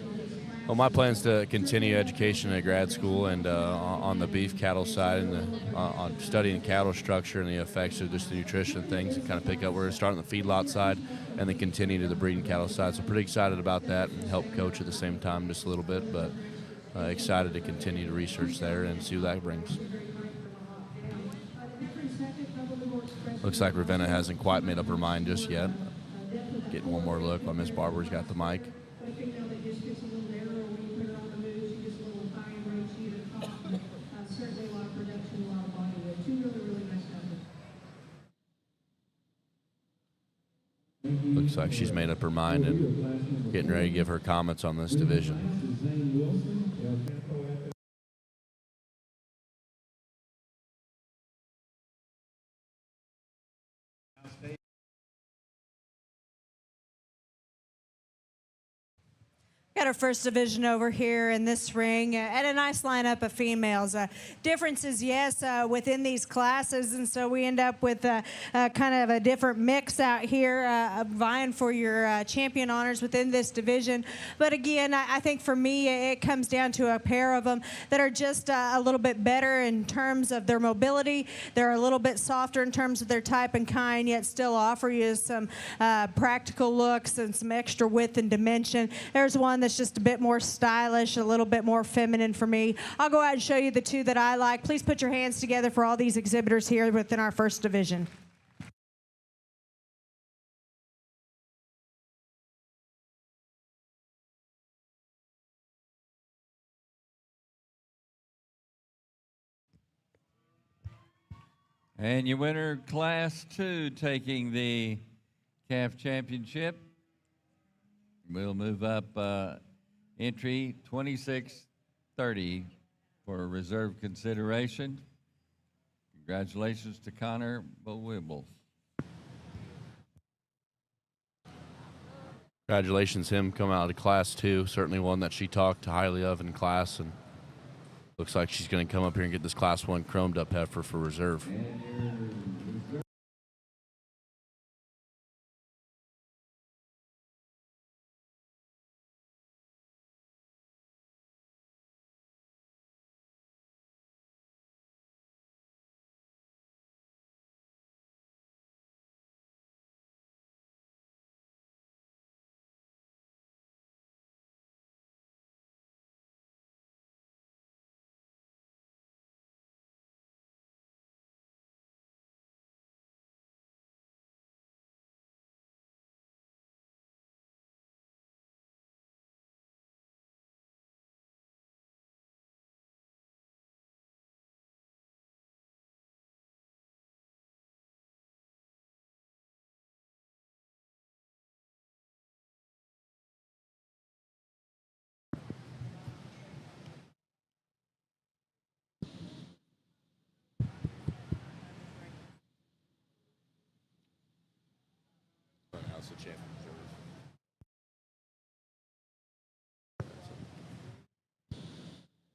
Speaker 1: Well, my plan is to continue education at grad school and on the beef cattle side and on studying cattle structure and the effects of just the nutrition things, and kind of pick up. We're going to start on the feedlot side and then continue to the breeding cattle side. So pretty excited about that and help coach at the same time just a little bit, but excited to continue to research there and see what that brings. Looks like Ravenna hasn't quite made up her mind just yet. Getting one more look while Miss Barber's got the mic. Looks like she's made up her mind and getting ready to give her comments on this division.
Speaker 7: Got our first division over here in this ring and a nice lineup of females. Differences, yes, within these classes, and so we end up with kind of a different mix out here, vying for your champion honors within this division. But again, I think for me, it comes down to a pair of them that are just a little bit better in terms of their mobility. They're a little bit softer in terms of their type and kind, yet still offer you some practical looks and some extra width and dimension. There's one that's just a bit more stylish, a little bit more feminine for me. I'll go out and show you the two that I like. Please put your hands together for all these exhibitors here within our first division.
Speaker 2: And your winner, Class 2, taking the calf championship. We'll move up entry 2630 for reserve consideration. Congratulations to Connor Bowibble.
Speaker 1: Congratulations, him coming out of Class 2. Certainly one that she talked highly of in class, and looks like she's going to come up here and get this Class 1 chromed up heifer for reserve.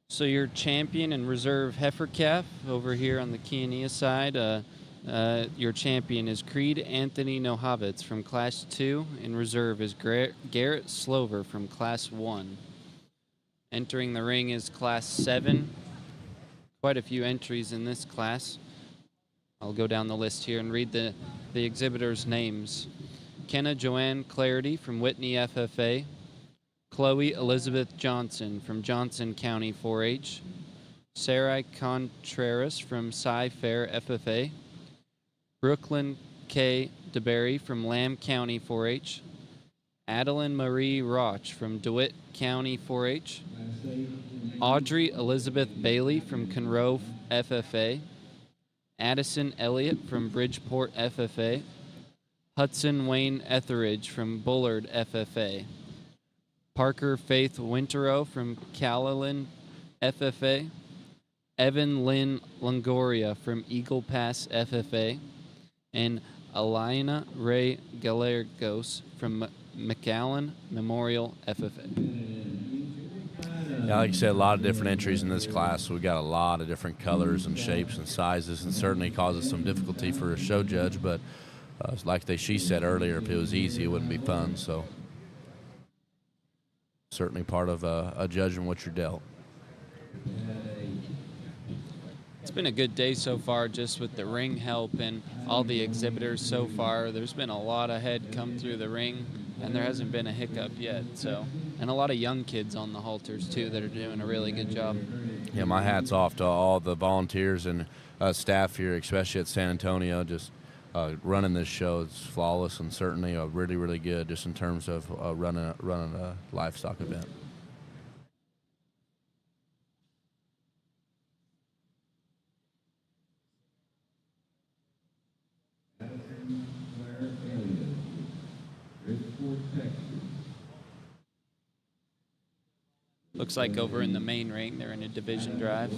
Speaker 9: So your champion and reserve heifer calf over here on the Kiania side, your champion is Creed Anthony Nohavitz from Class 2, and reserve is Garrett Slover from Class 1. Entering the ring is Class 7. Quite a few entries in this class. I'll go down the list here and read the exhibitors' names. Kenna Joanne Clarity from Whitney FFA. Chloe Elizabeth Johnson from Johnson County 4-H. Sarai Contreras from Cy Fair FFA. Brooklyn K. DeBerry from Lamb County 4-H. Adeline Marie Roch from DeWitt County 4-H. Audrey Elizabeth Bailey from Conroe FFA. Addison Elliott from Bridgeport FFA. Hudson Wayne Etheridge from Bullard FFA. Parker Faith Winterow from Calalin FFA. Evan Lynn Longoria from Eagle Pass FFA. And Alina Ray Galargos from McAllen Memorial FFA.
Speaker 1: Yeah, like you said, a lot of different entries in this class. So we got a lot of different colors and shapes and sizes, and certainly causes some difficulty for a show judge. But like she said earlier, if it was easy, it wouldn't be fun. So certainly part of judging what you're dealt.
Speaker 9: It's been a good day so far, just with the ring help and all the exhibitors so far. There's been a lot of head come through the ring, and there hasn't been a hiccup yet. So, and a lot of young kids on the halters too that are doing a really good job.
Speaker 1: Yeah, my hat's off to all the volunteers and staff here, especially at San Antonio. Just running this show, it's flawless, and certainly really, really good just in terms of running a livestock event.
Speaker 9: Looks like over in the main ring, they're in a division drive.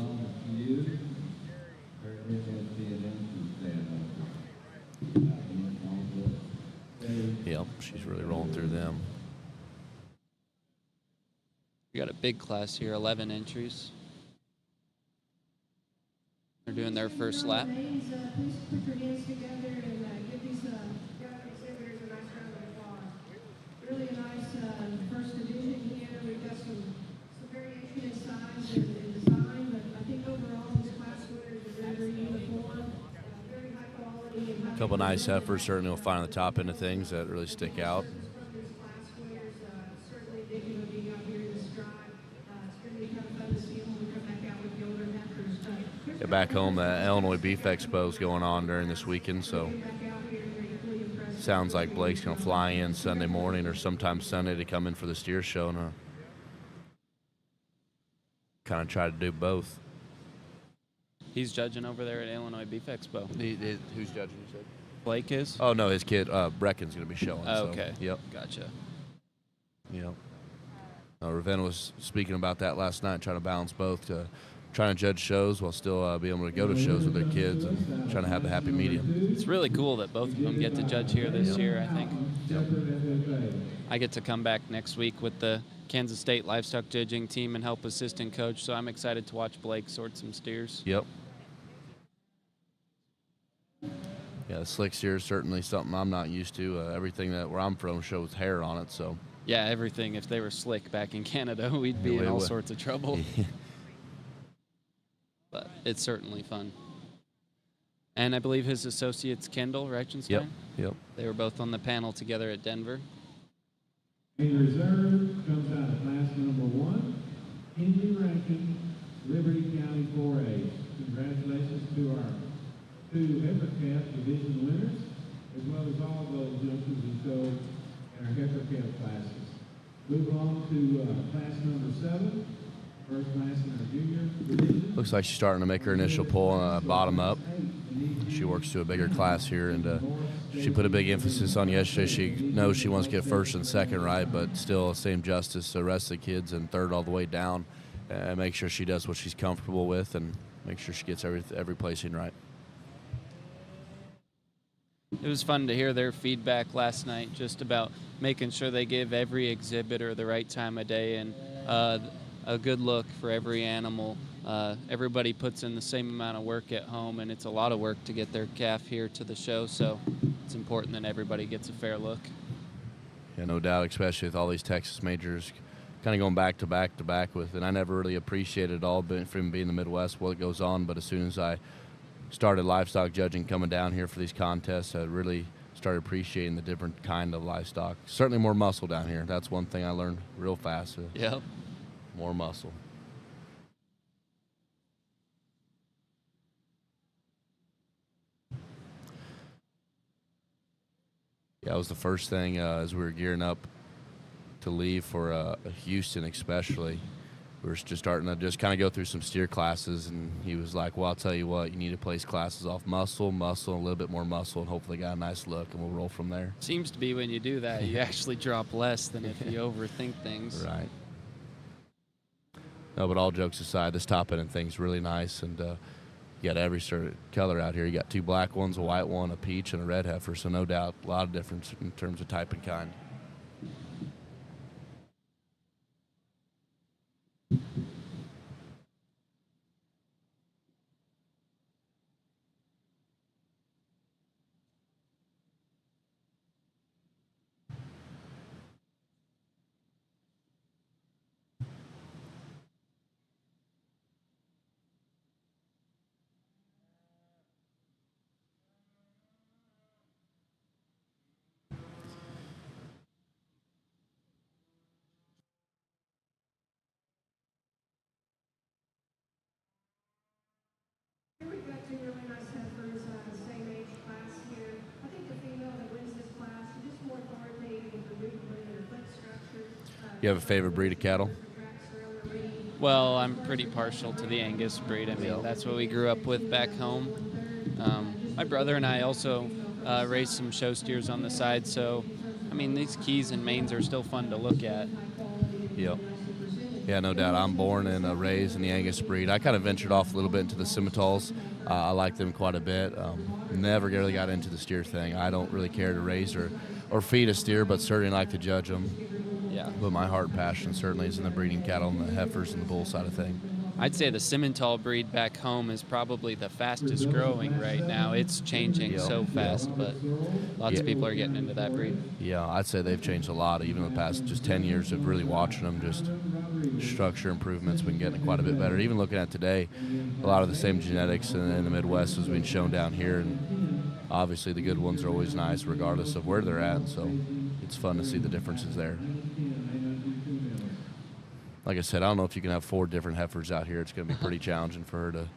Speaker 1: Yep, she's really rolling through them.
Speaker 9: We got a big class here, 11 entries. They're doing their first lap.
Speaker 6: Please put your hands together and give these young exhibitors a nice round of applause. Really a nice first division here. We've got some variation in size and design, but I think overall these class winners are very uniform, very high quality. And
Speaker 1: A couple nice Heifers certainly will find the top end of things that really stick out.
Speaker 6: certainly indicative of being out here in this drive. It's going to be kind of fun to see them when we come back out with the older Heifers.
Speaker 1: Yeah, back home, the Illinois Beef Expo is going on during this weekend, so sounds like Blake's going to fly in Sunday morning or sometime Sunday to come in for the steer show and kind of try to do both.
Speaker 9: He's judging over there at Illinois Beef Expo.
Speaker 1: Who's judging, you said?
Speaker 9: Blake is?
Speaker 1: Oh, no, his kid, Brecken's going to be showing.
Speaker 9: Oh, okay.
Speaker 1: Yep.
Speaker 9: Gotcha.
Speaker 1: Yep. Ravenna was speaking about that last night, trying to balance both, trying to judge shows while still being able to go to shows with their kids and trying to have the happy medium.
Speaker 9: It's really cool that both of them get to judge here this year, I think. I get to come back next week with the Kansas State livestock judging team and help assistant coach, so I'm excited to watch Blake sort some steers.
Speaker 1: Yep. Yeah, the slick steer is certainly something I'm not used to. Everything where I'm from shows hair on it, so.
Speaker 9: Yeah, everything. If they were slick back in Canada, we'd be in all sorts of trouble. But it's certainly fun. And I believe his associate's Kendall Reichenstein.
Speaker 1: Yep.
Speaker 9: They were both on the panel together at Denver.
Speaker 11: In reserve comes out of class number 1, Henry Rankin, Liberty County 4A. Congratulations to our 2 heifer calf division winners, as well as all those jumpers and shows in our heifer calf classes. Move on to class number 7, first class in our junior division.
Speaker 1: Looks like she's starting to make her initial pull bottom up. She works to a bigger class here, and she put a big emphasis on yesterday. She knows she wants to get first and second right, but still same justice to the rest of the kids and third all the way down. Make sure she does what she's comfortable with and make sure she gets every placing right.
Speaker 9: It was fun to hear their feedback last night just about making sure they give every exhibitor the right time of day and a good look for every animal. Everybody puts in the same amount of work at home, and it's a lot of work to get their calf here to the show, so it's important that everybody gets a fair look.
Speaker 1: Yeah, no doubt, especially with all these Texas majors kind of going back to back with, and I never really appreciated it all from being in the Midwest, what goes on, but as soon as I started livestock judging coming down here for these contests, I really started appreciating the different kind of livestock. Certainly more muscle down here. That's one thing I learned real fast.
Speaker 9: Yep.
Speaker 1: More muscle. Yeah, it was the first thing as we were gearing up to leave for Houston especially. We were just starting to just kind of go through some steer classes, and he was like, well, I'll tell you what, you need to place classes off muscle, and a little bit more muscle, and hopefully got a nice look, and we'll roll from there.
Speaker 9: Seems to be when you do that, you actually drop less than if you overthink things.
Speaker 1: Right. No, but all jokes aside, this top end and thing's really nice, and you got every sort of color out here. You got 2 black ones, a white one, a peach, and a red heifer, so no doubt a lot of difference in terms of type and kind. You have a favorite breed of cattle?
Speaker 9: Well, I'm pretty partial to the Angus breed. I mean, that's what we grew up with back home. My brother and I also raised some show steers on the side, so I mean, these keys and mains are still fun to look at.
Speaker 1: Yep. Yeah, no doubt. I'm born and raised in the Angus breed. I kind of ventured off a little bit into the Scimitals. I like them quite a bit. Never really got into the steer thing. I don't really care to raise or feed a steer, but certainly like to judge them.
Speaker 9: Yeah.
Speaker 1: But my heart and passion certainly is in the breeding cattle and the heifers and the bull side of things.
Speaker 9: I'd say the Simmental breed back home is probably the fastest growing right now. It's changing so fast, but lots of people are getting into that breed.
Speaker 1: Yeah, I'd say they've changed a lot, even in the past just 10 years of really watching them. Just structure improvements, been getting quite a bit better. Even looking at today, a lot of the same genetics in the Midwest has been shown down here, and obviously the good ones are always nice regardless of where they're at, and so it's fun to see the differences there. Like I said, I don't know if you can have 4 different heifers out here. It's going to be pretty challenging for her to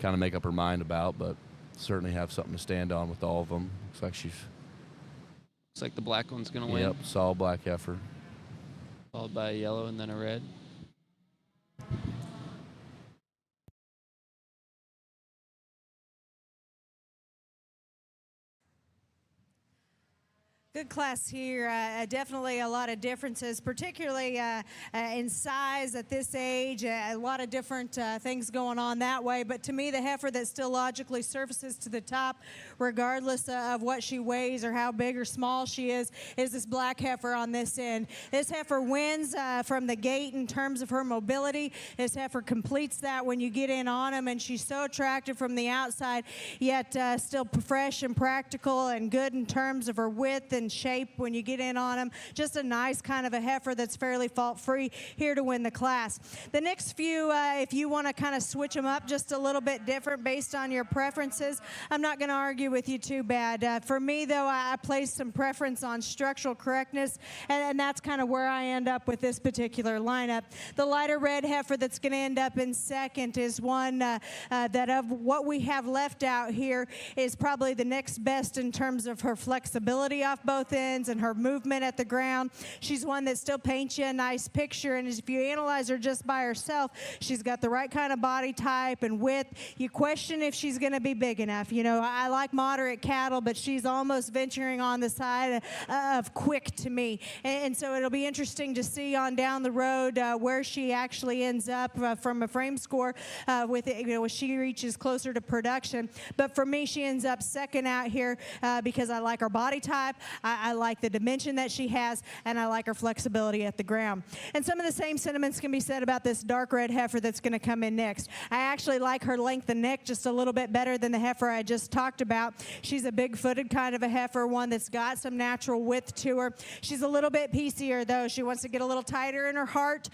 Speaker 1: kind of make up her mind about, but certainly have something to stand on with all of them. Looks like
Speaker 9: the black one's going to win.
Speaker 1: Yep, solid black heifer.
Speaker 9: Followed by a yellow and then a red.
Speaker 7: Good class here. Definitely a lot of differences, particularly in size at this age. A lot of different things going on that way. But to me, the heifer that still logically surfaces to the top, regardless of what she weighs or how big or small she is this black heifer on this end. This heifer wins from the gate in terms of her mobility. This heifer completes that when you get in on him, and she's so attractive from the outside, yet still fresh and practical and good in terms of her width and shape when you get in on them. Just a nice kind of a heifer that's fairly fault-free here to win the class. The next few, if you want to kind of switch them up just a little bit different based on your preferences, I'm not going to argue with you too bad. For me, though, I place some preference on structural correctness, and that's kind of where I end up with this particular lineup. The lighter red heifer that's going to end up in second is one that of what we have left out here is probably the next best in terms of her flexibility off both ends and her movement at the ground. She's one that still paints you a nice picture, and if you analyze her just by herself, she's got the right kind of body type and width. You question if she's going to be big enough. You know, I like moderate cattle, but she's almost venturing on the side of quick to me, and so it'll be interesting to see on down the road where she actually ends up from a frame score with it, as she reaches closer to production. But for me, she ends up second out here because I like her body type. I like the dimension that she has, and I like her flexibility at the ground. And some of the same sentiments can be said about this dark red heifer that's going to come in next. I actually like her length of neck just a little bit better than the heifer I just talked about. She's a big-footed kind of a heifer, one that's got some natural width to her. She's a little bit piecier, though. She wants to get a little tighter in her heart.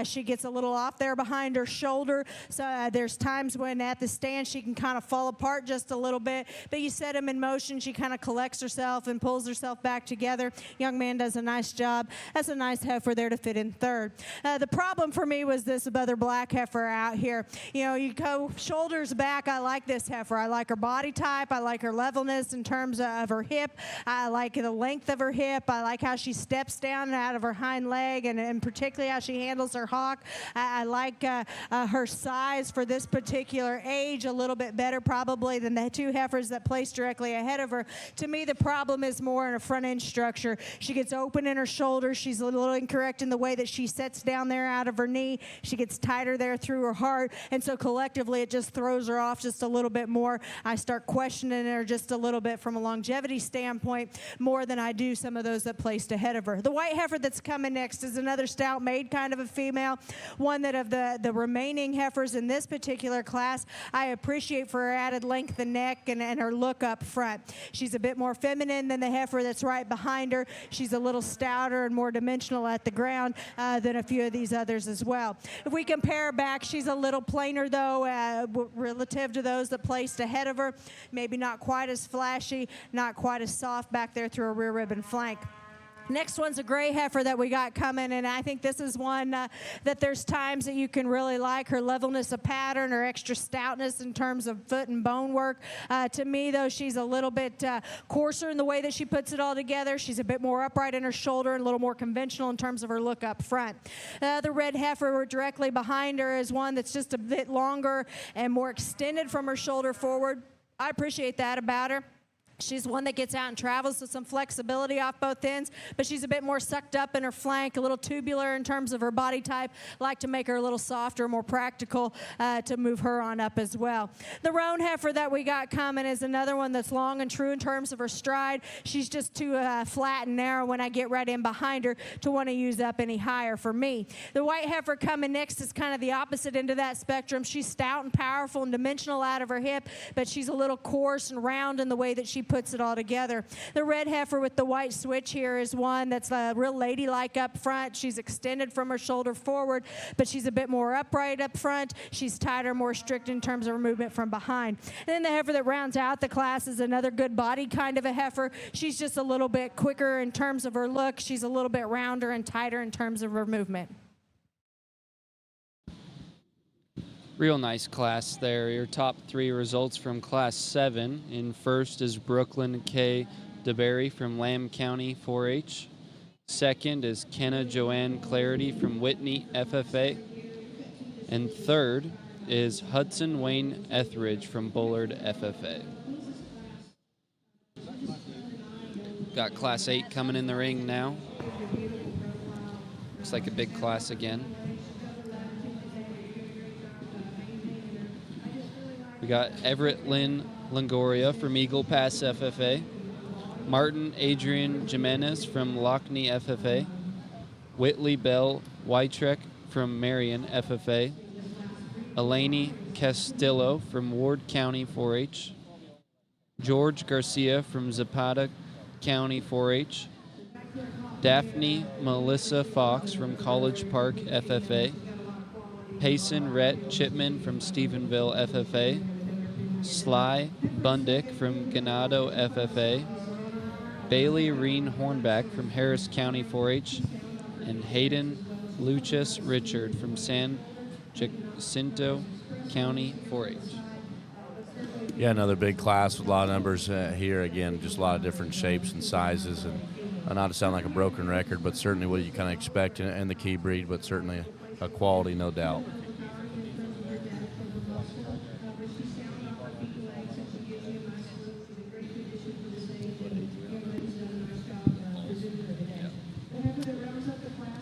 Speaker 7: She gets a little off there behind her shoulder. So there's times when at the stand she can kind of fall apart just a little bit, but you set them in motion, she kind of collects herself and pulls herself back together. Young man does a nice job. That's a nice heifer there to fit in third. The problem for me was this other black heifer out here. You know, you go shoulders back, I like this heifer. I like her body type. I like her levelness in terms of her hip. I like the length of her hip. I like how she steps down out of her hind leg, and particularly how she handles her hock. I like her size for this particular age a little bit better probably than the 2 heifers that placed directly ahead of her. To me, the problem is more in her front end structure. She gets open in her shoulders. She's a little incorrect in the way that she sets down there out of her knee. She gets tighter there through her heart, and so collectively it just throws her off just a little bit more. I start questioning her just a little bit from a longevity standpoint more than I do some of those that placed ahead of her. The white heifer that's coming next is another stout made kind of a female, one that of the remaining heifers in this particular class I appreciate for her added length of neck and her look up front. She's a bit more feminine than the heifer that's right behind her. She's a little stouter and more dimensional at the ground than a few of these others as well. If we compare back, she's a little plainer, though, relative to those that placed ahead of her. Maybe not quite as flashy, not quite as soft back there through her rear rib and flank. Next one's a gray heifer that we got coming, and I think this is one that there's times that you can really like her levelness of pattern, her extra stoutness in terms of foot and bone work. To me, though, she's a little bit coarser in the way that she puts it all together. She's a bit more upright in her shoulder and a little more conventional in terms of her look up front. The red heifer directly behind her is one that's just a bit longer and more extended from her shoulder forward. I appreciate that about her. She's one that gets out and travels with some flexibility off both ends, but she's a bit more sucked up in her flank, a little tubular in terms of her body type. Like to make her a little softer, more practical to move her on up as well. The roan heifer that we got coming is another one that's long and true in terms of her stride. She's just too flat and narrow when I get right in behind her to want to use up any higher for me. The white heifer coming next is kind of the opposite end of that spectrum. She's stout and powerful and dimensional out of her hip, but she's a little coarse and round in the way that she puts it all together. The red heifer with the white switch here is one that's real ladylike up front. She's extended from her shoulder forward, but she's a bit more upright up front. She's tighter, more strict in terms of her movement from behind. And then the heifer that rounds out the class is another good body kind of a heifer. She's just a little bit quicker in terms of her look. She's a little bit rounder and tighter in terms of her movement.
Speaker 9: Real nice class there. Your top 3 results from Class 7. In first is Brooklyn K. DeBerry from Lamb County 4-H. Second is Kenna Joanne Clarity from Whitney FFA. And third is Hudson Wayne Etheridge from Bullard FFA. Got Class 8 coming in the ring now. Looks like a big class again. We got Everett Lynn Longoria from Eagle Pass FFA, Martin Adrian Jimenez from Lockney FFA, Whitley Bell Wytrek from Marion FFA, Eleni Castillo from Ward County 4-H, George Garcia from Zapata County 4-H, Daphne Melissa Fox from College Park FFA, Payson Rhett Chipman from Stephenville FFA, Sly Bundick from Ganado FFA, Bailey Reen Hornback from Harris County 4-H, and Hayden Luchas Richard from San Jacinto County 4-H.
Speaker 1: Yeah, another big class with a lot of numbers here. Again, just a lot of different shapes and sizes, and not to sound like a broken record, but certainly what you kind of expect in the key breed, but certainly a quality, no doubt.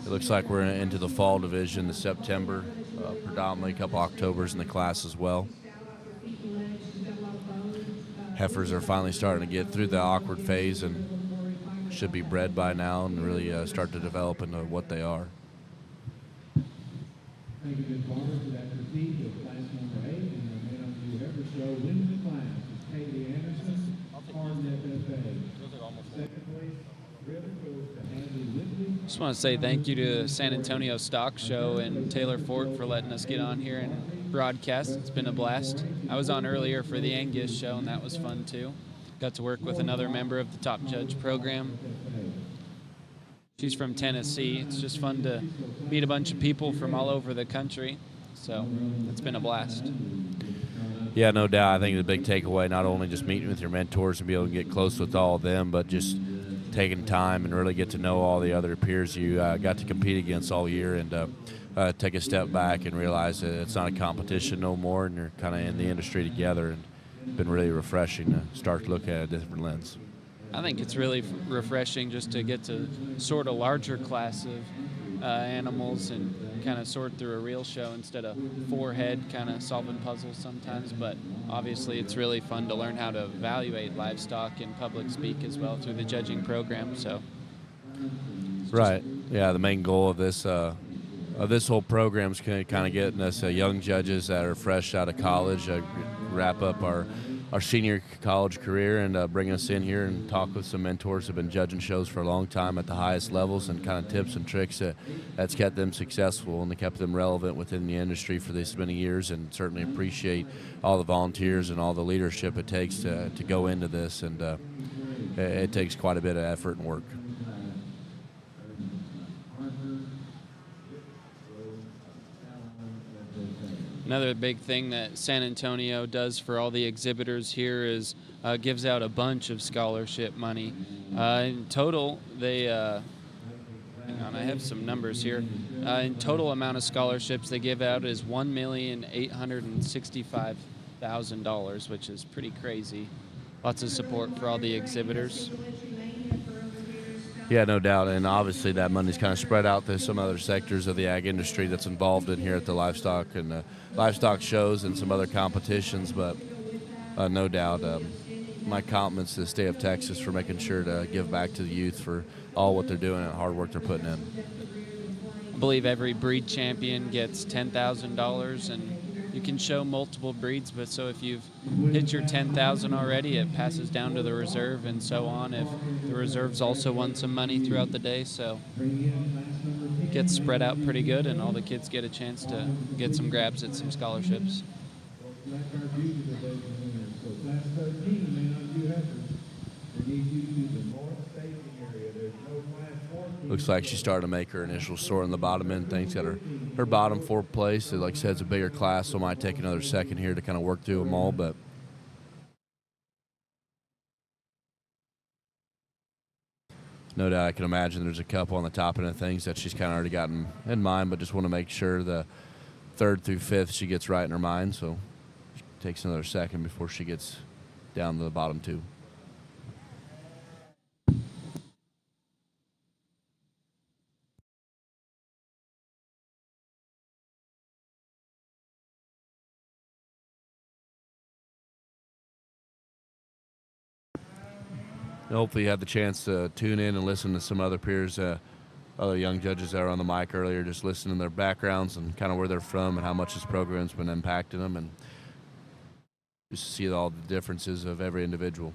Speaker 1: It looks like we're into the fall division, the September, predominantly a couple Octobers in the class as well. Heifers are finally starting to get through the awkward phase and should be bred by now and really start to develop into what they are.
Speaker 11: Thank you, Ms. Barber, for that critique of class number 8. And the man on the Heifer Show wins the class. It's Katie Anderson, Harden FFA. Second place, River goes to Hadley Whitley.
Speaker 9: Just want to say thank you to San Antonio Stock Show and Taylor Fort for letting us get on here and broadcast. It's been a blast. I was on earlier for the Angus show, and that was fun too. Got to work with another member of the Top Judge program. She's from Tennessee. It's just fun to meet a bunch of people from all over the country. So it's been a blast.
Speaker 1: Yeah, no doubt. I think the big takeaway, not only just meeting with your mentors and be able to get close with all of them, but just taking time and really get to know all the other peers you got to compete against all year, and take a step back and realize that it's not a competition no more, and you're kind of in the industry together. And it's been really refreshing to start to look at a different lens.
Speaker 9: I think it's really refreshing just to get to sort a larger class of animals and kind of sort through a real show instead of 4-head kind of solving puzzles sometimes. But obviously it's really fun to learn how to evaluate livestock and public speak as well through the judging program. So,
Speaker 1: right. Yeah, the main goal of this whole program is kind of getting us young judges that are fresh out of college, wrap up our senior college career, and bring us in here and talk with some mentors who have been judging shows for a long time at the highest levels, and kind of tips and tricks that's kept them successful and kept them relevant within the industry for this many years. And certainly appreciate all the volunteers and all the leadership it takes to go into this, and it takes quite a bit of effort and work.
Speaker 9: Another big thing that San Antonio does for all the exhibitors here is gives out a bunch of scholarship money. In total, they hang on, I have some numbers here. In total amount of scholarships they give out is $1,865,000, which is pretty crazy. Lots of support for all the exhibitors.
Speaker 1: Yeah, no doubt, and obviously that money's kind of spread out to some other sectors of the ag industry that's involved in here at the livestock and livestock shows and some other competitions. But no doubt, my compliments to the state of Texas for making sure to give back to the youth for all what they're doing and the hard work they're putting in.
Speaker 9: I believe every breed champion gets $10,000, and you can show multiple breeds, but so if you've hit your 10,000 already, it passes down to the reserve and so on if the reserves also won some money throughout the day. So it gets spread out pretty good, and all the kids get a chance to get some grabs at some scholarships.
Speaker 1: Looks like she's starting to make her initial sort in the bottom end. Things got her bottom 4th place. Like I said, it's a bigger class, so it might take another second here to kind of work through them all. But no doubt, I can imagine there's a couple on the top end of things that she's kind of already gotten in mind, but just want to make sure the 3rd through 5th she gets right in her mind. So it takes another second before she gets down to the bottom 2. Hopefully you had the chance to tune in and listen to some other peers, other young judges that were on the mic earlier, just listening to their backgrounds and kind of where they're from and how much this program's been impacting them, and just see all the differences of every individual.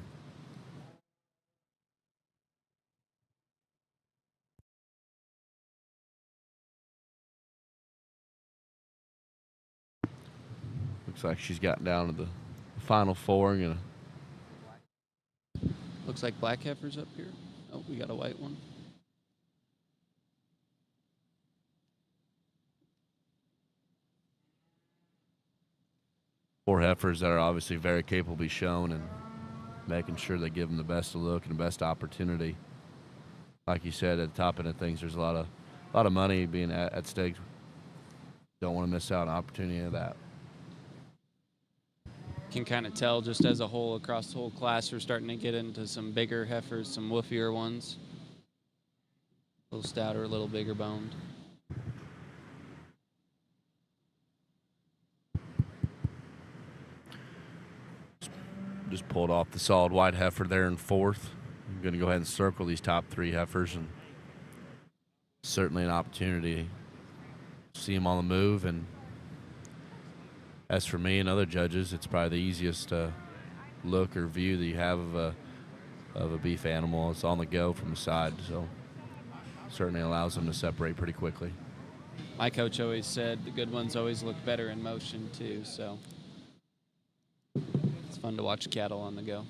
Speaker 1: Looks like she's gotten down to the final 4.
Speaker 9: Looks like black heifers up here. Oh, we got a white one.
Speaker 1: Four heifers that are obviously very capable to be shown, and making sure they give them the best look and the best opportunity. Like you said, at the top end of things, there's a lot of money being at stake. Don't want to miss out on opportunity of that.
Speaker 9: Can kind of tell just as a whole across the whole class, we're starting to get into some bigger heifers, some woofier ones. A little stouter, a little bigger boned.
Speaker 1: Just pulled off the solid white heifer there in 4th. I'm going to go ahead and circle these top 3 heifers, and certainly an opportunity to see them on the move. And as for me and other judges, it's probably the easiest look or view that you have of a beef animal. It's on the go from the side, so certainly allows them to separate pretty quickly.
Speaker 9: My coach always said the good ones always look better in motion too, so it's fun to watch cattle on the go.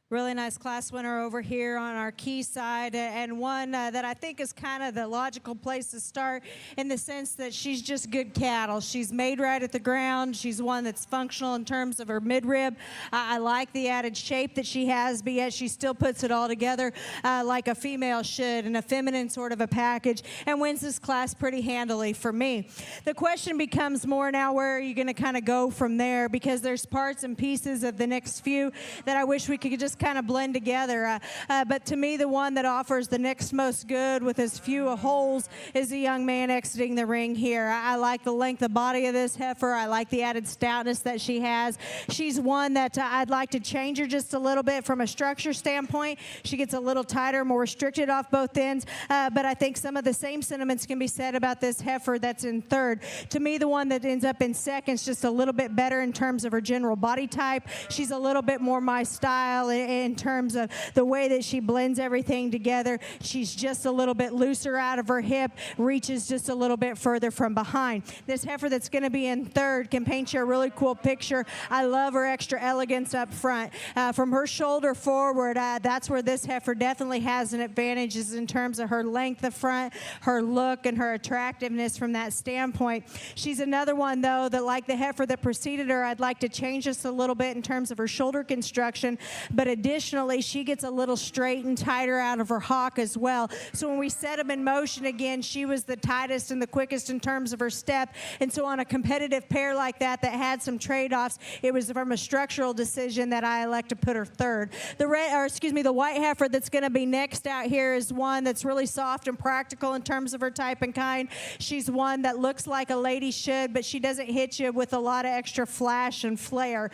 Speaker 7: Really nice class winner over here on our key side, and one that I think is kind of the logical place to start in the sense that she's just good cattle. She's made right at the ground. She's one that's functional in terms of her midrib. I like the added shape that she has, but yet she still puts it all together like a female should, in a feminine sort of a package, and wins this class pretty handily for me. The question becomes more now, where are you going to kind of go from there? Because there's parts and pieces of the next few that I wish we could just kind of blend together. But to me, the one that offers the next most good with as few holes is the young man exiting the ring here. I like the length of body of this heifer. I like the added stoutness that she has. She's one that I'd like to change her just a little bit from a structure standpoint. She gets a little tighter, more restricted off both ends. But I think some of the same sentiments can be said about this heifer that's in third. To me, the one that ends up in second is just a little bit better in terms of her general body type. She's a little bit more my style in terms of the way that she blends everything together. She's just a little bit looser out of her hip, reaches just a little bit further from behind. This heifer that's going to be in third can paint you a really cool picture. I love her extra elegance up front. From her shoulder forward, that's where this heifer definitely has an advantage, is in terms of her length up front, her look, and her attractiveness from that standpoint. She's another one, though, that like the heifer that preceded her, I'd like to change just a little bit in terms of her shoulder construction, but additionally, she gets a little straight and tighter out of her hock as well. So when we set them in motion again, she was the tightest and the quickest in terms of her step. And so on a competitive pair like that had some trade-offs, it was from a structural decision that I elect to put her third. The white heifer that's going to be next out here is one that's really soft and practical in terms of her type and kind. She's one that looks like a lady should, but she doesn't hit you with a lot of extra flash and flair.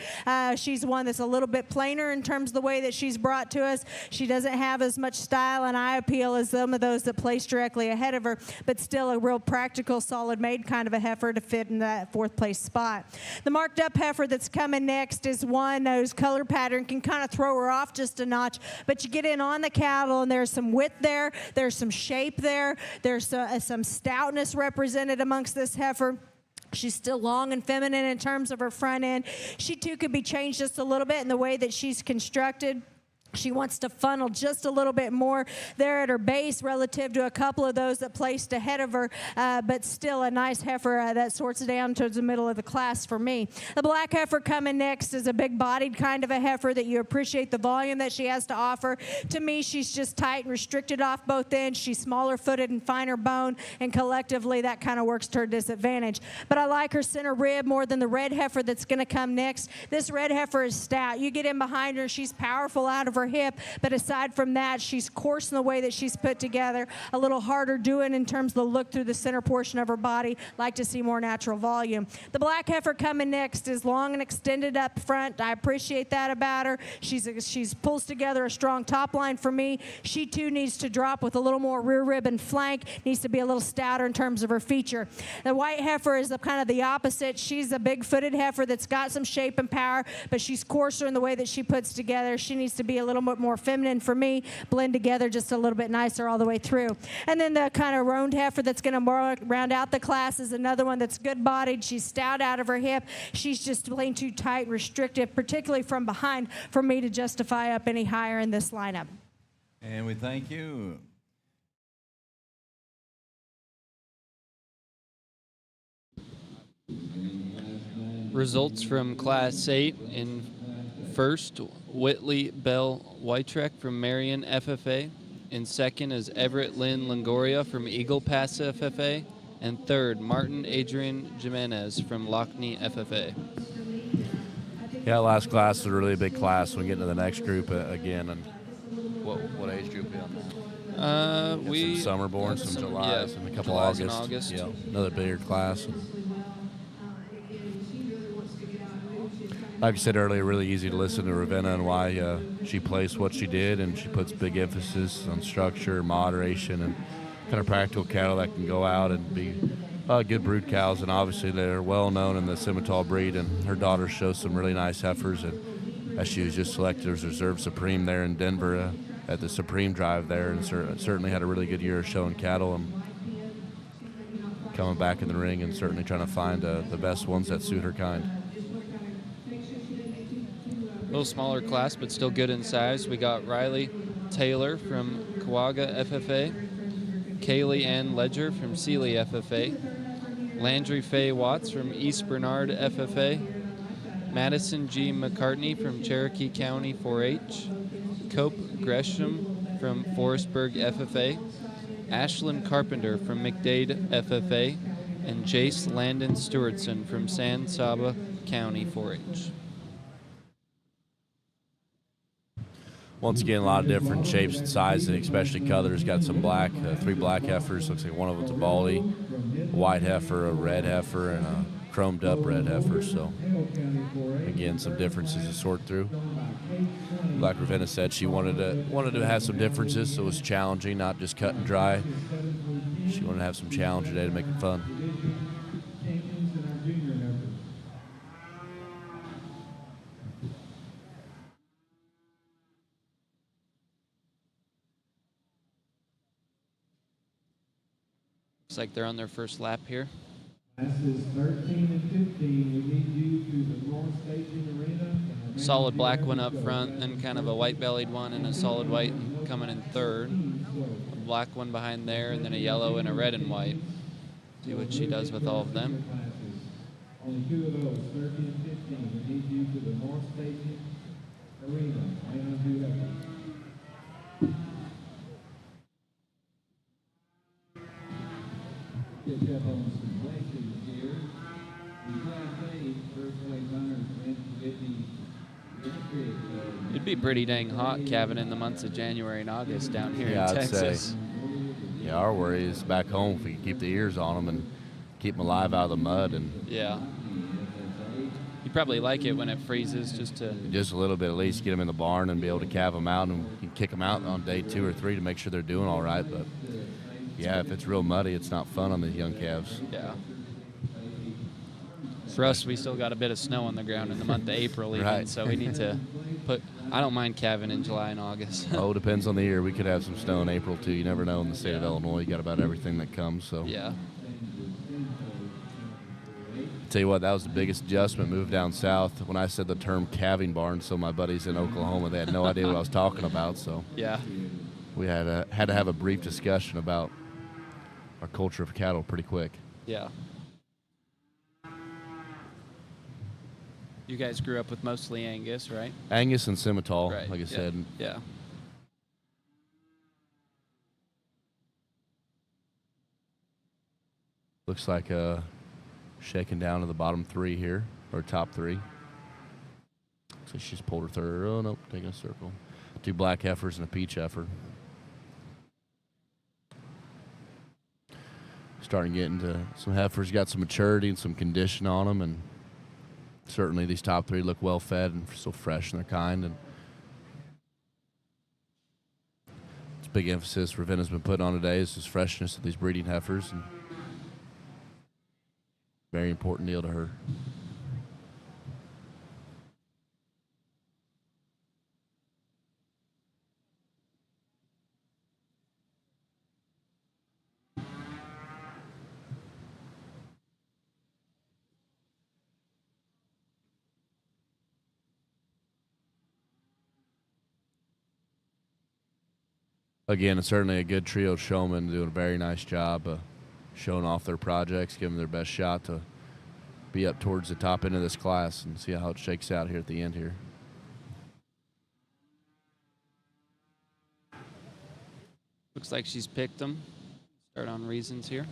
Speaker 7: She's one that's a little bit plainer in terms of the way that she's brought to us. She doesn't have as much style and eye appeal as some of those that place directly ahead of her, but still a real practical, solid made kind of a heifer to fit in that fourth place spot. The marked up heifer that's coming next is one whose color pattern can kind of throw her off just a notch, but you get in on the cattle and there's some width there, there's some shape there, there's some stoutness represented amongst this heifer. She's still long and feminine in terms of her front end. She too could be changed just a little bit in the way that she's constructed. She wants to funnel just a little bit more there at her base relative to a couple of those that placed ahead of her, but still a nice heifer that sorts down towards the middle of the class for me. The black heifer coming next is a big-bodied kind of a heifer that you appreciate the volume that she has to offer. To me, she's just tight and restricted off both ends. She's smaller-footed and finer bone, and collectively that kind of works to her disadvantage. But I like her center rib more than the red heifer that's going to come next. This red heifer is stout. You get in behind her, she's powerful out of her hip, but aside from that, she's coarse in the way that she's put together, a little harder doing in terms of the look through the center portion of her body. Like to see more natural volume. The black heifer coming next is long and extended up front. I appreciate that about her. She's pulls together a strong top line for me. She too needs to drop with a little more rear rib and flank, needs to be a little stouter in terms of her feature. The white heifer is kind of the opposite. She's a big-footed heifer that's got some shape and power, but she's coarser in the way that she puts together. She needs to be a little bit more feminine for me, blend together just a little bit nicer all the way through. And then the kind of roan heifer that's going to round out the class is another one that's good-bodied. She's stout out of her hip. She's just plain too tight and restrictive, particularly from behind, for me to justify up any higher in this lineup.
Speaker 2: And we thank you.
Speaker 9: Results from Class 8 in first, Whitley Bell Whitetrek from Marion FFA. In second is Everett Lynn Longoria from Eagle Pass FFA. And third, Martin Adrian Jimenez from Lockney FFA.
Speaker 1: Yeah, last class is a really big class. We get into the next group again. And what age group are you on now?
Speaker 9: We
Speaker 1: some summer born, some Julys, and a couple August. Yeah, another bigger class. Like I said earlier, really easy to listen to Ravenna and why she placed what she did, and she puts big emphasis on structure, moderation, and kind of practical cattle that can go out and be good brood cows. And obviously they're well known in the Simmental breed, and her daughter shows some really nice heifers, and she was just selected as Reserve Supreme there in Denver at the Supreme Drive there, and certainly had a really good year showing cattle and coming back in the ring and certainly trying to find the best ones that suit her kind.
Speaker 9: A little smaller class, but still good in size. We got Riley Taylor from Kawaga FFA, Kaylee Ann Ledger from Sealy FFA, Landry Faye Watts from East Bernard FFA, Madison G. McCartney from Cherokee County 4-H, Cope Gresham from Forestburg FFA, Ashlyn Carpenter from McDade FFA, and Jace Landon Stewartson from San Saba County 4-H.
Speaker 1: once again, a lot of different shapes and sizes, especially colors. Got some black, 3 black heifers. Looks like one of them's a baldy, a white heifer, a red heifer, and a chromed up red heifer. So, again, some differences to sort through. Like Ravenna said, she wanted to have some differences, so it was challenging, not just cut and dry. She wanted to have some challenge today to make it fun.
Speaker 9: Looks like they're on their first lap here.
Speaker 11: Classes 13 and 15, we need you to the North Staging Arena.
Speaker 9: Solid black one up front, then kind of a white-bellied one and a solid white coming in third. A black one behind there, and then a yellow and a red and white. See what she does with all of them.
Speaker 11: Only 2 of those, 13 and 15. We need you to the North Staging Arena. Wait on 2 heifers. Get up on some places here. In Class A, first place runners went with the
Speaker 9: It'd be pretty dang hot, Kevin, in the months of January and August down here in Texas.
Speaker 1: Say. Yeah, our worry is back home if we can keep the ears on them and keep them alive out of the mud. And
Speaker 9: yeah. You probably like it when it freezes just
Speaker 1: a little bit, at least get them in the barn and be able to calve them out, and you can kick them out on day 2 or 3 to make sure they're doing all right. But yeah, if it's real muddy, it's not fun on the young calves.
Speaker 9: Yeah. For us, we still got a bit of snow on the ground in the month of April even,
Speaker 1: Right.
Speaker 9: so we need to I don't mind calving in July and August.
Speaker 1: Oh, depends on the year. We could have some snow in April, too. You never know in the state of Illinois. You got about everything that comes. So
Speaker 9: yeah.
Speaker 1: Tell you what, that was the biggest adjustment moved down south when I said the term calving barn. So my buddies in Oklahoma, they had no idea what I was talking about. So
Speaker 9: yeah,
Speaker 1: we had to have a brief discussion about our culture of cattle pretty quick.
Speaker 9: Yeah. You guys grew up with mostly Angus, right?
Speaker 1: Angus and Simmental,
Speaker 9: Right.
Speaker 1: like I
Speaker 9: Yeah.
Speaker 1: said.
Speaker 9: Yeah.
Speaker 1: Looks like shaking down to the bottom 3 here, or top 3. So she's pulled her third. Oh, nope, taking a circle. 2 black heifers and a peach heifer. Starting to get into some heifers, got some maturity and some condition on them, and certainly these top 3 look well fed and so fresh in their kind. And it's a big emphasis Ravenna's been putting on today is this freshness of these breeding heifers, and very important deal to her. Again, it's certainly a good trio of showmen doing a very nice job showing off their projects, giving their best shot to be up towards the top end of this class and see how it shakes out here at the end here.
Speaker 9: Looks like she's picked them. Start on reasons here.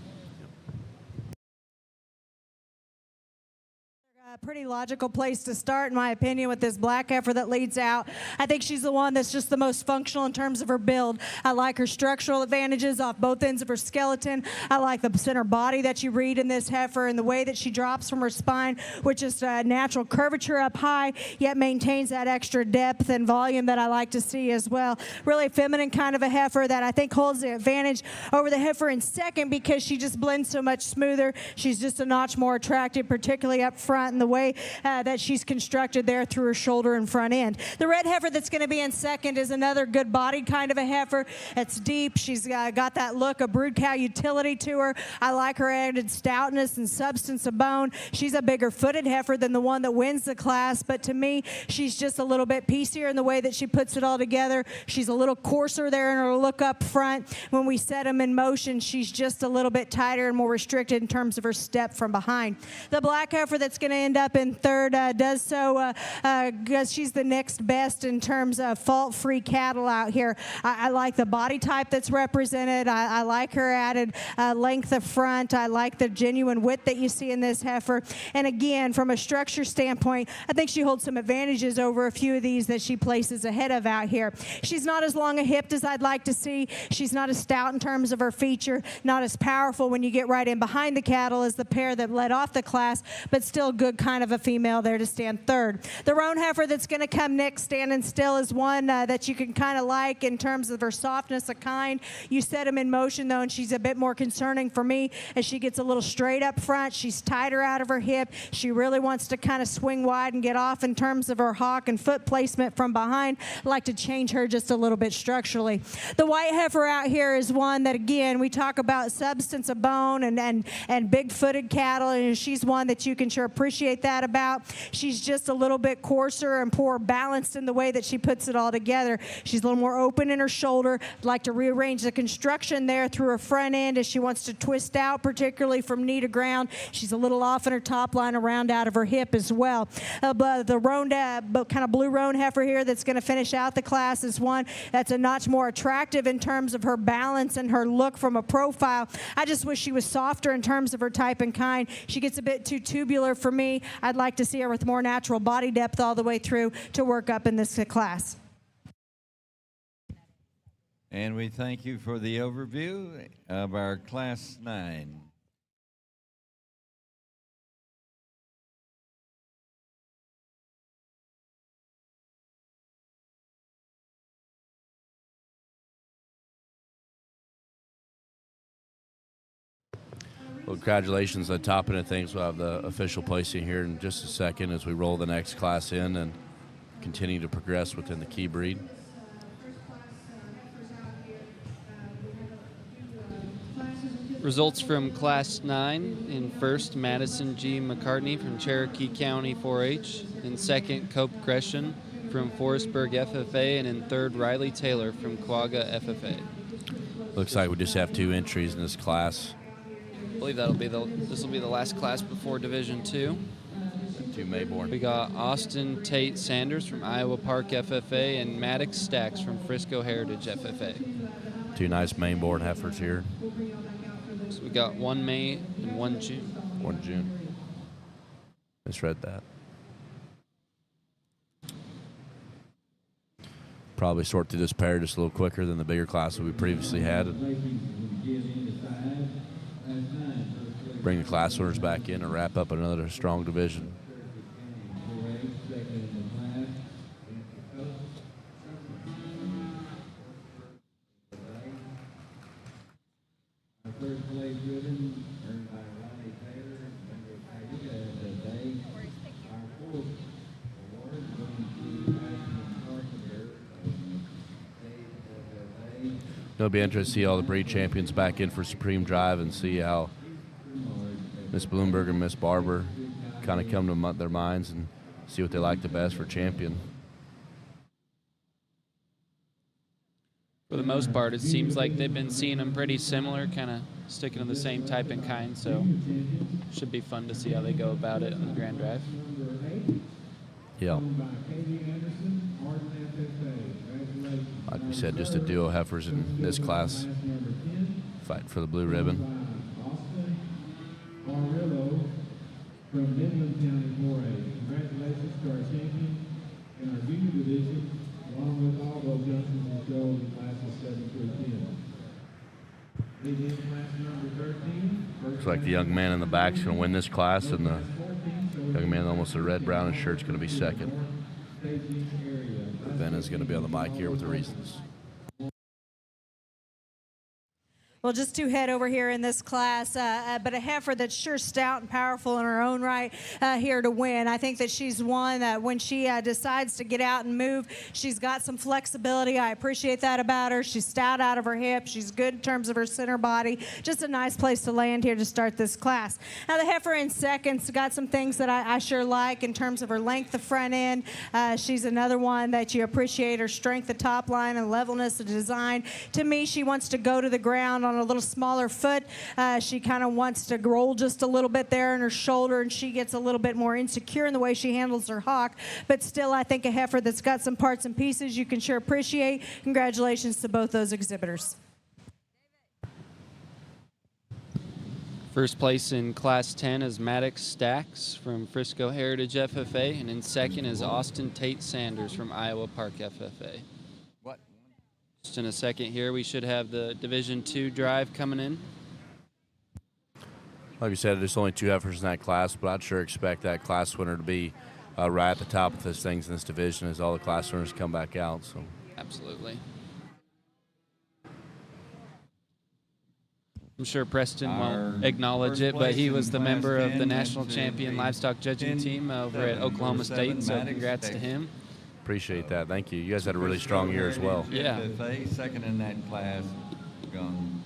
Speaker 7: Pretty logical place to start, in my opinion, with this black heifer that leads out. I think she's the one that's just the most functional in terms of her build. I like her structural advantages off both ends of her skeleton. I like the center body that you read in this heifer and the way that she drops from her spine, which is a natural curvature up high, yet maintains that extra depth and volume that I like to see as well. Really feminine kind of a heifer that I think holds the advantage over the heifer in second because she just blends so much smoother. She's just a notch more attractive, particularly up front, and the way that she's constructed there through her shoulder and front end. The red heifer that's going to be in second is another good bodied kind of a heifer. It's deep. She's got that look of brood cow utility to her. I like her added stoutness and substance of bone. She's a bigger footed heifer than the one that wins the class, but to me, she's just a little bit piecier in the way that she puts it all together. She's a little coarser there in her look up front. When we set them in motion, she's just a little bit tighter and more restricted in terms of her step from behind. The black heifer that's going to end lined up in third does so because she's the next best in terms of fault-free cattle out here. I like the body type that's represented. I like her added length of front. I like the genuine width that you see in this heifer. And again, from a structure standpoint, I think she holds some advantages over a few of these that she places ahead of out here. She's not as long a hipped as I'd like to see. She's not as stout in terms of her feature, not as powerful when you get right in behind the cattle as the pair that led off the class, but still good kind of a female there to stand third. The roan heifer that's going to come next, standing still, is one that you can kind of like in terms of her softness of kind. You set them in motion, though, and she's a bit more concerning for me as she gets a little straight up front. She's tighter out of her hip. She really wants to kind of swing wide and get off in terms of her hock and foot placement from behind. I'd like to change her just a little bit structurally. The white heifer out here is one that, again, we talk about substance of bone and big-footed cattle, and she's one that you can sure appreciate that about. She's just a little bit coarser and poor balanced in the way that she puts it all together. She's a little more open in her shoulder. I'd like to rearrange the construction there through her front end as she wants to twist out, particularly from knee to ground. She's a little off in her top line around out of her hip as well. But the roan, kind of blue roan heifer here that's going to finish out the class is one that's a notch more attractive in terms of her balance and her look from a profile. I just wish she was softer in terms of her type and kind. She gets a bit too tubular for me. I'd like to see her with more natural body depth all the way through to work up in this class.
Speaker 2: And we thank you for the overview of our Class 9.
Speaker 1: Well, congratulations on topping of things. We'll have the official placing here in just a second as we roll the next class in and continue to progress within the key breed.
Speaker 9: Results from Class 9. In first, Madison G. McCartney from Cherokee County 4-H. In second, Cope Gresham from Forestburg FFA. And in third, Riley Taylor from Quagga FFA.
Speaker 1: Looks like we just have 2 entries in this class.
Speaker 9: I believe this will be the last class before Division II.
Speaker 1: 2 Mayborn.
Speaker 9: We got Austin Tate Sanders from Iowa Park FFA and Maddox Stacks from Frisco Heritage FFA.
Speaker 1: 2 nice Mayborn heifers here.
Speaker 9: So we got 1 May and 1 June.
Speaker 1: 1 June. Misread that. Probably sort through this pair just a little quicker than the bigger class that we previously had. Bring the class winners back in and wrap up another strong division. It'll be interesting to see all the breed champions back in for Supreme Drive and see how Miss Bloomberg and Miss Barber kind of come to their minds and see what they like the best for champion.
Speaker 9: For the most part, it seems like they've been seeing them pretty similar, kind of sticking to the same type and kind, so should be fun to see how they go about it on the Grand Drive.
Speaker 1: Yeah. Like we said, just a duo heifers in this class fighting for the blue ribbon.
Speaker 11: From Midland County 4A. Congratulations to our champion in our junior division, along with all those youngsters who showed in classes 7 through 10. Leading in class number 13.
Speaker 1: Looks like the young man in the back is going to win this class, and the young man almost the red, brown, and shirt is going to be second. Ben is going to be on the mic here with the reasons.
Speaker 7: Well, just 2 head over here in this class, but a heifer that's sure stout and powerful in her own right here to win. I think that she's one that when she decides to get out and move, she's got some flexibility. I appreciate that about her. She's stout out of her hip. She's good in terms of her center body. Just a nice place to land here to start this class. Now, the heifer in second's got some things that I sure like in terms of her length of front end. She's another one that you appreciate her strength, the top line, and levelness of design. To me, she wants to go to the ground on on a little smaller foot. She kind of wants to roll just a little bit there in her shoulder, and she gets a little bit more insecure in the way she handles her hock. But still, I think a heifer that's got some parts and pieces you can sure appreciate. Congratulations to both those exhibitors.
Speaker 9: First place in Class 10 is Maddox Stacks from Frisco Heritage FFA, and in second is Austin Tate Sanders from Iowa Park FFA.
Speaker 2: What?
Speaker 9: Just in a second here, we should have the Division II drive coming in.
Speaker 1: Like you said, there's only 2 heifers in that class, but I'd sure expect that class winner to be right at the top of this things in this division as all the class winners come back out. So
Speaker 9: absolutely. I'm sure Preston won't acknowledge it, but he was the member of the national champion livestock judging team over at Oklahoma State, so congrats to him.
Speaker 1: Appreciate that. Thank you. You guys had a really strong year as well.
Speaker 9: Yeah.
Speaker 2: Second in that class. Gone.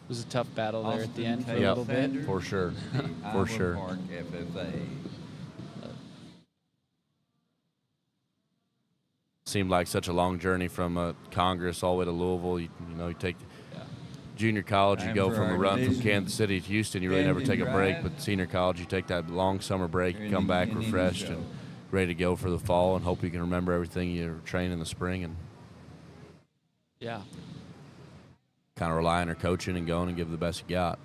Speaker 9: It was a tough battle there at the end for a
Speaker 1: Yep,
Speaker 9: little bit.
Speaker 1: for sure. For sure.
Speaker 2: Park FFA.
Speaker 1: Seemed like such a long journey from Congress all the way to Louisville. You know, you take junior college, you go from a run from Kansas City to Houston, you really never take a break. But senior college, you take that long summer break, you come back refreshed and ready to go for the fall, and hope you can remember everything you trained in the spring and
Speaker 9: yeah,
Speaker 1: kind of rely on your coaching and going and give the best you got.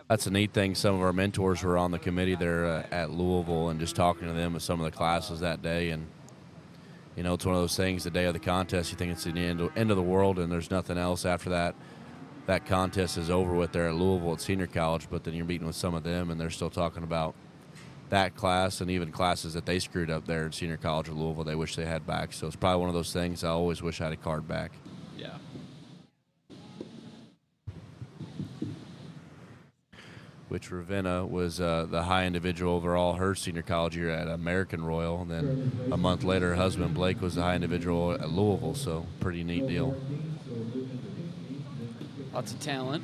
Speaker 1: That's a neat thing. Some of our mentors were on the committee there at Louisville, and just talking to them at some of the classes that day. And you know, it's one of those things, the day of the contest, you think it's the end of the world and there's nothing else after that. That contest is over with there at Louisville at senior college, but then you're meeting with some of them and they're still talking about that class and even classes that they screwed up there in senior college at Louisville they wish they had back. So it's probably one of those things I always wish I had a card back.
Speaker 9: Yeah.
Speaker 1: Which Ravenna was the high individual overall her senior college year at American Royal, and then a month later her husband Blake was the high individual at Louisville, so pretty neat deal.
Speaker 9: Lots of talent.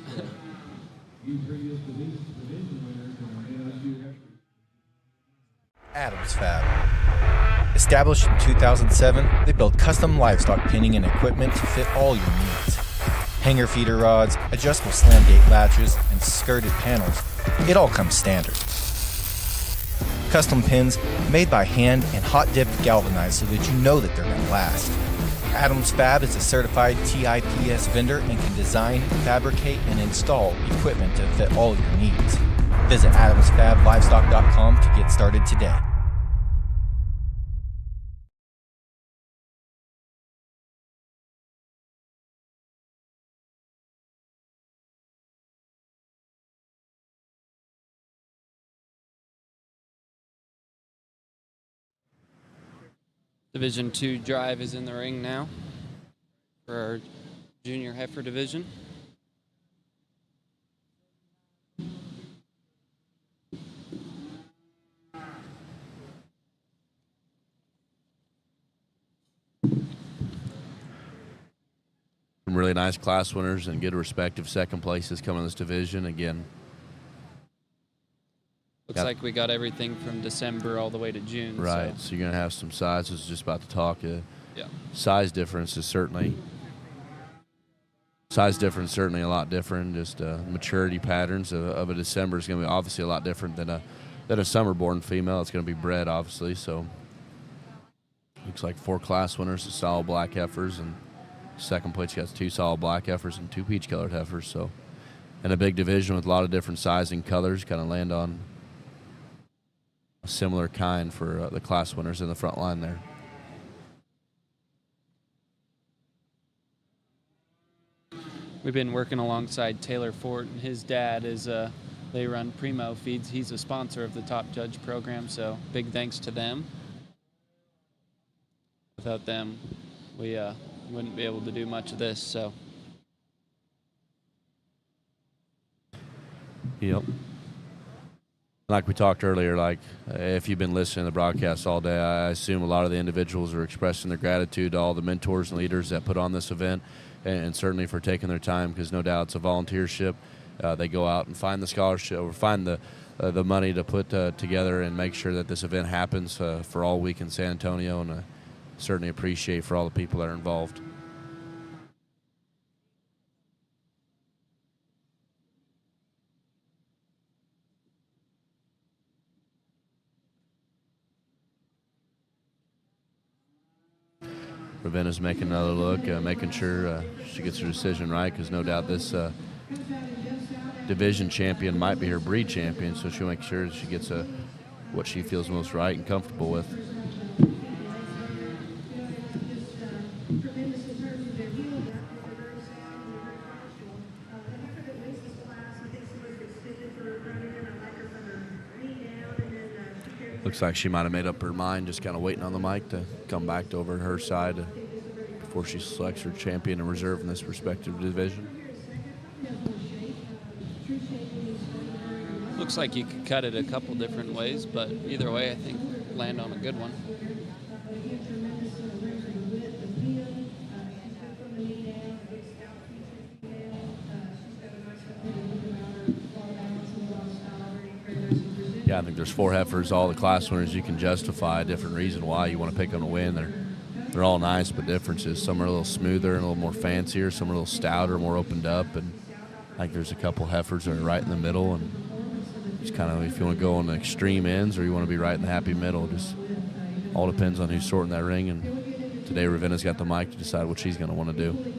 Speaker 13: Adams Fab. Established in 2007, they build custom livestock pinning and equipment to fit all your needs. Hanger feeder rods, adjustable slam gate latches, and skirted panels. It all comes standard. Custom pins made by hand and hot dipped galvanized so that you know that they're going to last. Adams Fab is a certified TIPS vendor and can design, fabricate, and install equipment to fit all your needs. Visit AdamsFabLivestock.com to get started today.
Speaker 9: Division II drive is in the ring now for our junior heifer division.
Speaker 1: Some really nice class winners and good respective second places coming in this division again.
Speaker 9: Looks like we got everything from December all the way to June.
Speaker 1: Right, so you're going to have some size. I was just about to talk.
Speaker 9: Yeah.
Speaker 1: Size difference is certainly a lot different. Just maturity patterns of a December is going to be obviously a lot different than a summer-born female. It's going to be bred, obviously. So looks like 4 class winners, solid black heifers, and second place you got 2 solid black heifers and 2 peach-colored heifers. So in a big division with a lot of different sizing colors, kind of land on a similar kind for the class winners in the front line there.
Speaker 9: We've been working alongside Taylor Fort, and his dad is they run Primo Feeds. He's a sponsor of the Top Judge program, so big thanks to them. Without them, we wouldn't be able to do much of this. So.
Speaker 1: Yep. Like we talked earlier, like if you've been listening to the broadcast all day, I assume a lot of the individuals are expressing their gratitude to all the mentors and leaders that put on this event, and certainly for taking their time, because no doubt it's a volunteership. They go out and find the scholarship or find the money to put together and make sure that this event happens for all week in San Antonio, and certainly appreciate for all the people that are involved. Ravenna's making another look, making sure she gets her decision right, because no doubt this division champion might be her breed champion, so she'll make sure she gets what she feels most right and comfortable with. Looks like she might have made up her mind, just kind of waiting on the mic to come back to over her side before she selects her champion and reserve in this respective division.
Speaker 9: Looks like you could cut it a couple different ways, but either way, I think land on a good one.
Speaker 1: Yeah, I think there's 4 heifers, all the class winners. You can justify a different reason why you want to pick them to win. They're all nice, but differences. Some are a little smoother and a little more fancier. Some are a little stouter, more opened up. And I think there's a couple heifers that are right in the middle. And just kind of, if you want to go on the extreme ends or you want to be right in the happy middle, just all depends on who's sorting that ring. And today Ravenna's got the mic to decide what she's going to want to do.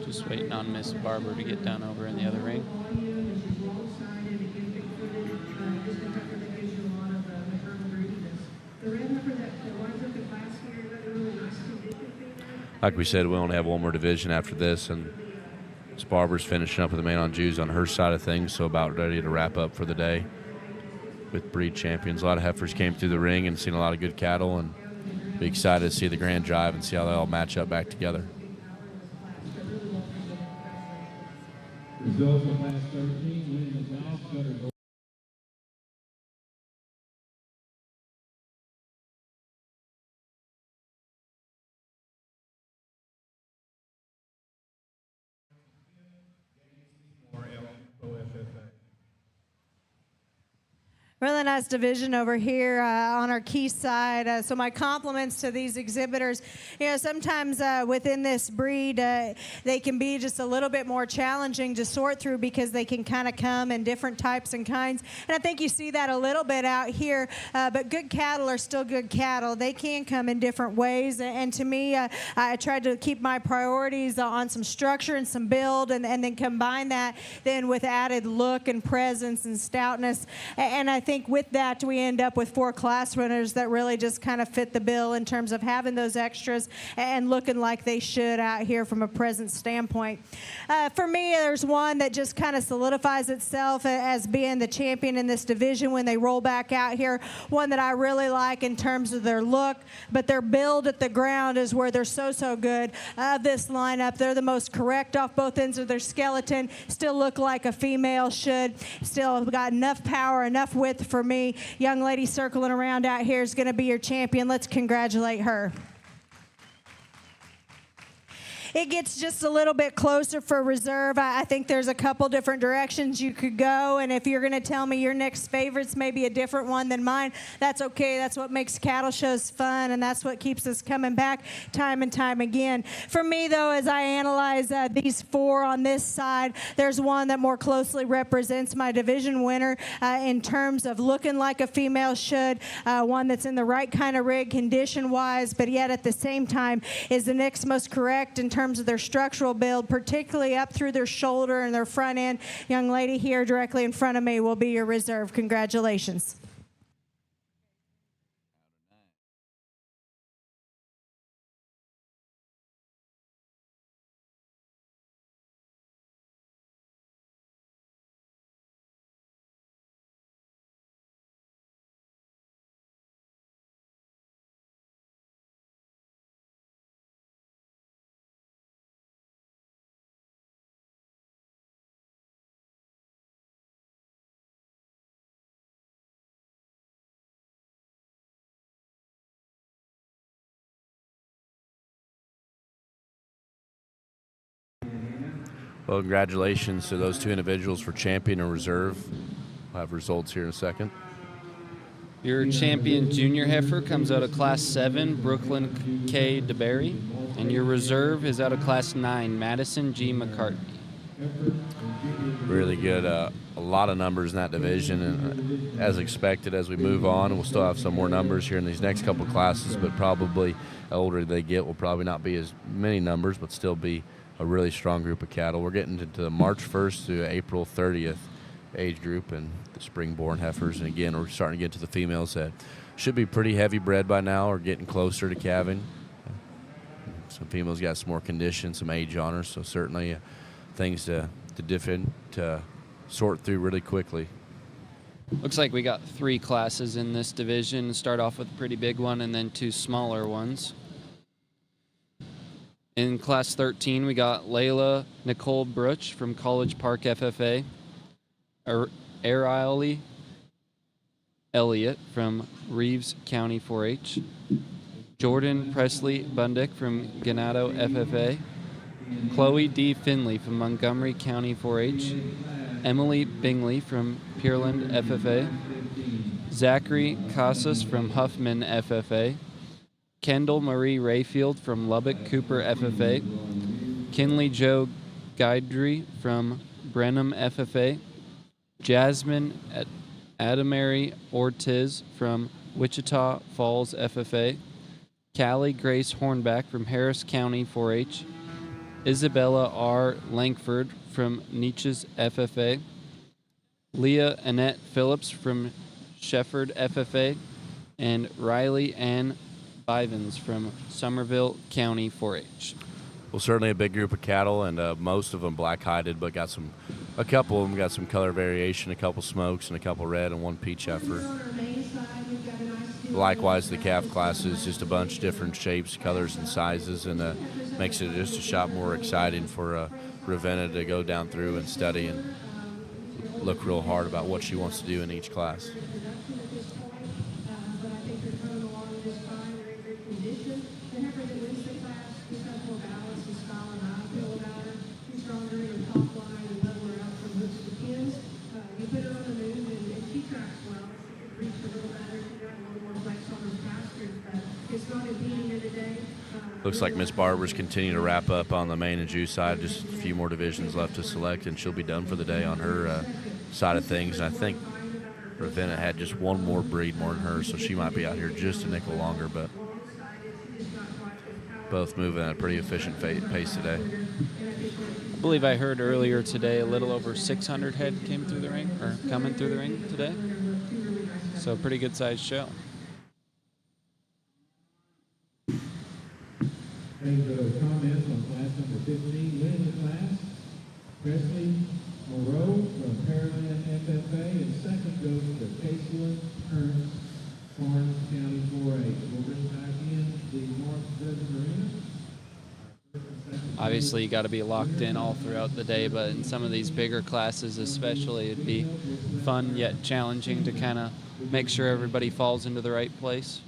Speaker 9: Just waiting on Miss Barber to get down over in the other ring.
Speaker 1: Like we said, we only have one more division after this, and Miss Barber's finishing up with the main on Jews on her side of things, so about ready to wrap up for the day with breed champions. A lot of heifers came through the ring and seen a lot of good cattle, and be excited to see the grand drive and see how they all match up back together.
Speaker 11: Results of Class 13, winning the golf cutter.
Speaker 7: Really nice division over here on our key side. So my compliments to these exhibitors. You know, sometimes within this breed, they can be just a little bit more challenging to sort through because they can kind of come in different types and kinds. And I think you see that a little bit out here. But good cattle are still good cattle. They can come in different ways. And to me, I tried to keep my priorities on some structure and some build, and then combine that then with added look and presence and stoutness. And I think with that, we end up with 4 class winners that really just kind of fit the bill in terms of having those extras and looking like they should out here from a presence standpoint. For me, there's one that just kind of solidifies itself as being the champion in this division when they roll back out here. One that I really like in terms of their look, but their build at the ground is where they're so good. This lineup, they're the most correct off both ends of their skeleton, still look like a female should, still got enough power, enough width for me. Young lady circling around out here is going to be your champion. Let's congratulate her. It gets just a little bit closer for reserve. I think there's a couple different directions you could go, and if you're going to tell me your next favorite's maybe a different one than mine, that's okay. That's what makes cattle shows fun, and that's what keeps us coming back time and time again. For me, though, as I analyze these 4 on this side, there's one that more closely represents my division winner in terms of looking like a female should, one that's in the right kind of rig condition-wise, but yet at the same time is the next most correct in terms of their structural build, particularly up through their shoulder and their front end. Young lady here directly in front of me will be your reserve. Congratulations.
Speaker 1: Well, congratulations to those 2 individuals for champion and reserve. We'll have results here in a second.
Speaker 9: Your champion junior heifer comes out of Class 7, Brooklyn K. DeBerry. And your reserve is out of Class 9, Madison G. McCartney.
Speaker 1: really good. A lot of numbers in that division, and as expected, as we move on, we'll still have some more numbers here in these next couple classes, but probably the older they get will probably not be as many numbers, but still be a really strong group of cattle. We're getting into the March 1st to April 30th age group and the spring-born heifers, and again, we're starting to get to the females that should be pretty heavy bred by now or getting closer to calving. Some females got some more condition, some age on her, so certainly things to sort through really quickly.
Speaker 9: Looks like we got 3 classes in this division. Start off with a pretty big one and then 2 smaller ones. In class 13, we got Layla Nicole Bruch from College Park FFA, Ariely Elliott from Reeves County 4-H, Jordan Presley Bundick from Ganado FFA, Chloe D. Finley from Montgomery County 4-H, Emily Bingley from Pearland FFA, Zachary Casas from Huffman FFA, Kendall Marie Rayfield from Lubbock Cooper FFA, Kinley Joe Guidry from Brenham FFA, Jasmine Adamary Ortiz from Wichita Falls FFA, Callie Grace Hornback from Harris County 4-H, Isabella R. Langford from Neches FFA, Leah Annette Phillips from Shefford FFA, and Riley Ann Bivens from Somerville County 4-H.
Speaker 1: Well, certainly a big group of cattle, and most of them black-hided, but a couple of them got some color variation, a couple smokes, and a couple red, and one peach heifer. Likewise, the calf class is just a bunch of different shapes, colors, and sizes, and makes it just a shot more exciting for Ravenna to go down through and study and look real hard about what she wants to do in each class. Looks like Miss Barber's continuing to wrap up on the main and juice side. Just a few more divisions left to select, and she'll be done for the day on her side of things. And I think Ravenna had just one more breed more than her, so she might be out here just a nickel longer, but both moving at a pretty efficient pace today.
Speaker 9: I believe I heard earlier today a little over 600 head came through the ring, or coming through the ring today. So pretty good sized show.
Speaker 11: Any comments on class number 15? Winning the class, Presley Moreau from Pearland FFA, and second goes to Caseland Ernst, Florence County 4-H. We'll bring back in the North Judge Arena.
Speaker 9: Obviously, you got to be locked in all throughout the day, but in some of these bigger classes especially, it'd be fun yet challenging to kind of make sure everybody falls into the right place.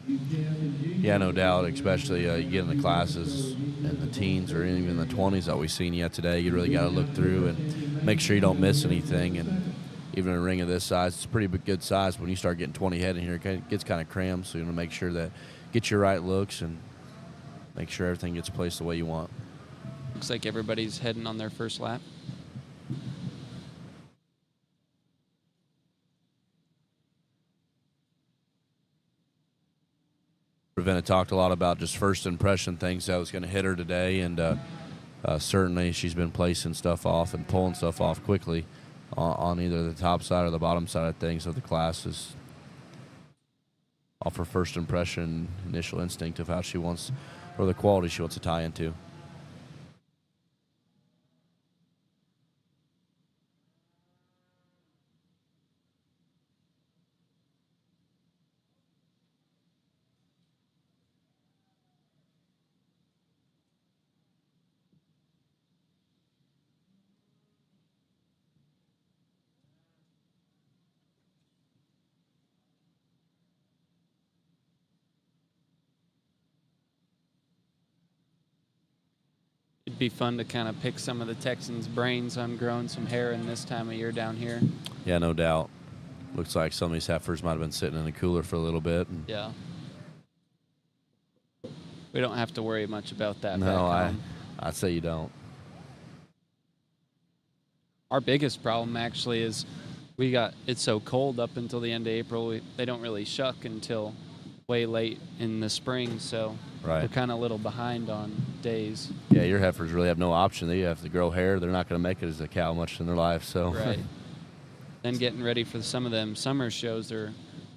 Speaker 1: Yeah, no doubt, especially you get in the classes in the teens or even the 20s that we've seen yet today. You really got to look through and make sure you don't miss anything. And even a ring of this size, it's a pretty good size. When you start getting 20 head in here, it gets kind of crammed, so you want to make sure that get your right looks and make sure everything gets placed the way you want.
Speaker 9: Looks like everybody's heading on their first lap.
Speaker 1: Ravenna talked a lot about just first impression things that was going to hit her today, and certainly she's been placing stuff off and pulling stuff off quickly on either the top side or the bottom side of things of the classes. Off her first impression, initial instinct of how she wants, or the quality she wants to tie into.
Speaker 9: It'd be fun to kind of pick some of the Texans' brains on growing some hair in this time of year down here.
Speaker 1: Yeah, no doubt. Looks like some of these heifers might have been sitting in the cooler for a little bit.
Speaker 9: Yeah. We don't have to worry much about that.
Speaker 1: No, I'd say you don't.
Speaker 9: Our biggest problem actually is it's so cold up until the end of April. They don't really shuck until way late in the spring, so
Speaker 1: Right.
Speaker 9: we're kind of a little behind on days.
Speaker 1: Yeah, your heifers really have no option. They have to grow hair. They're not going to make it as a cow much in their life. So
Speaker 9: Right. Then getting ready for some of them summer shows, they're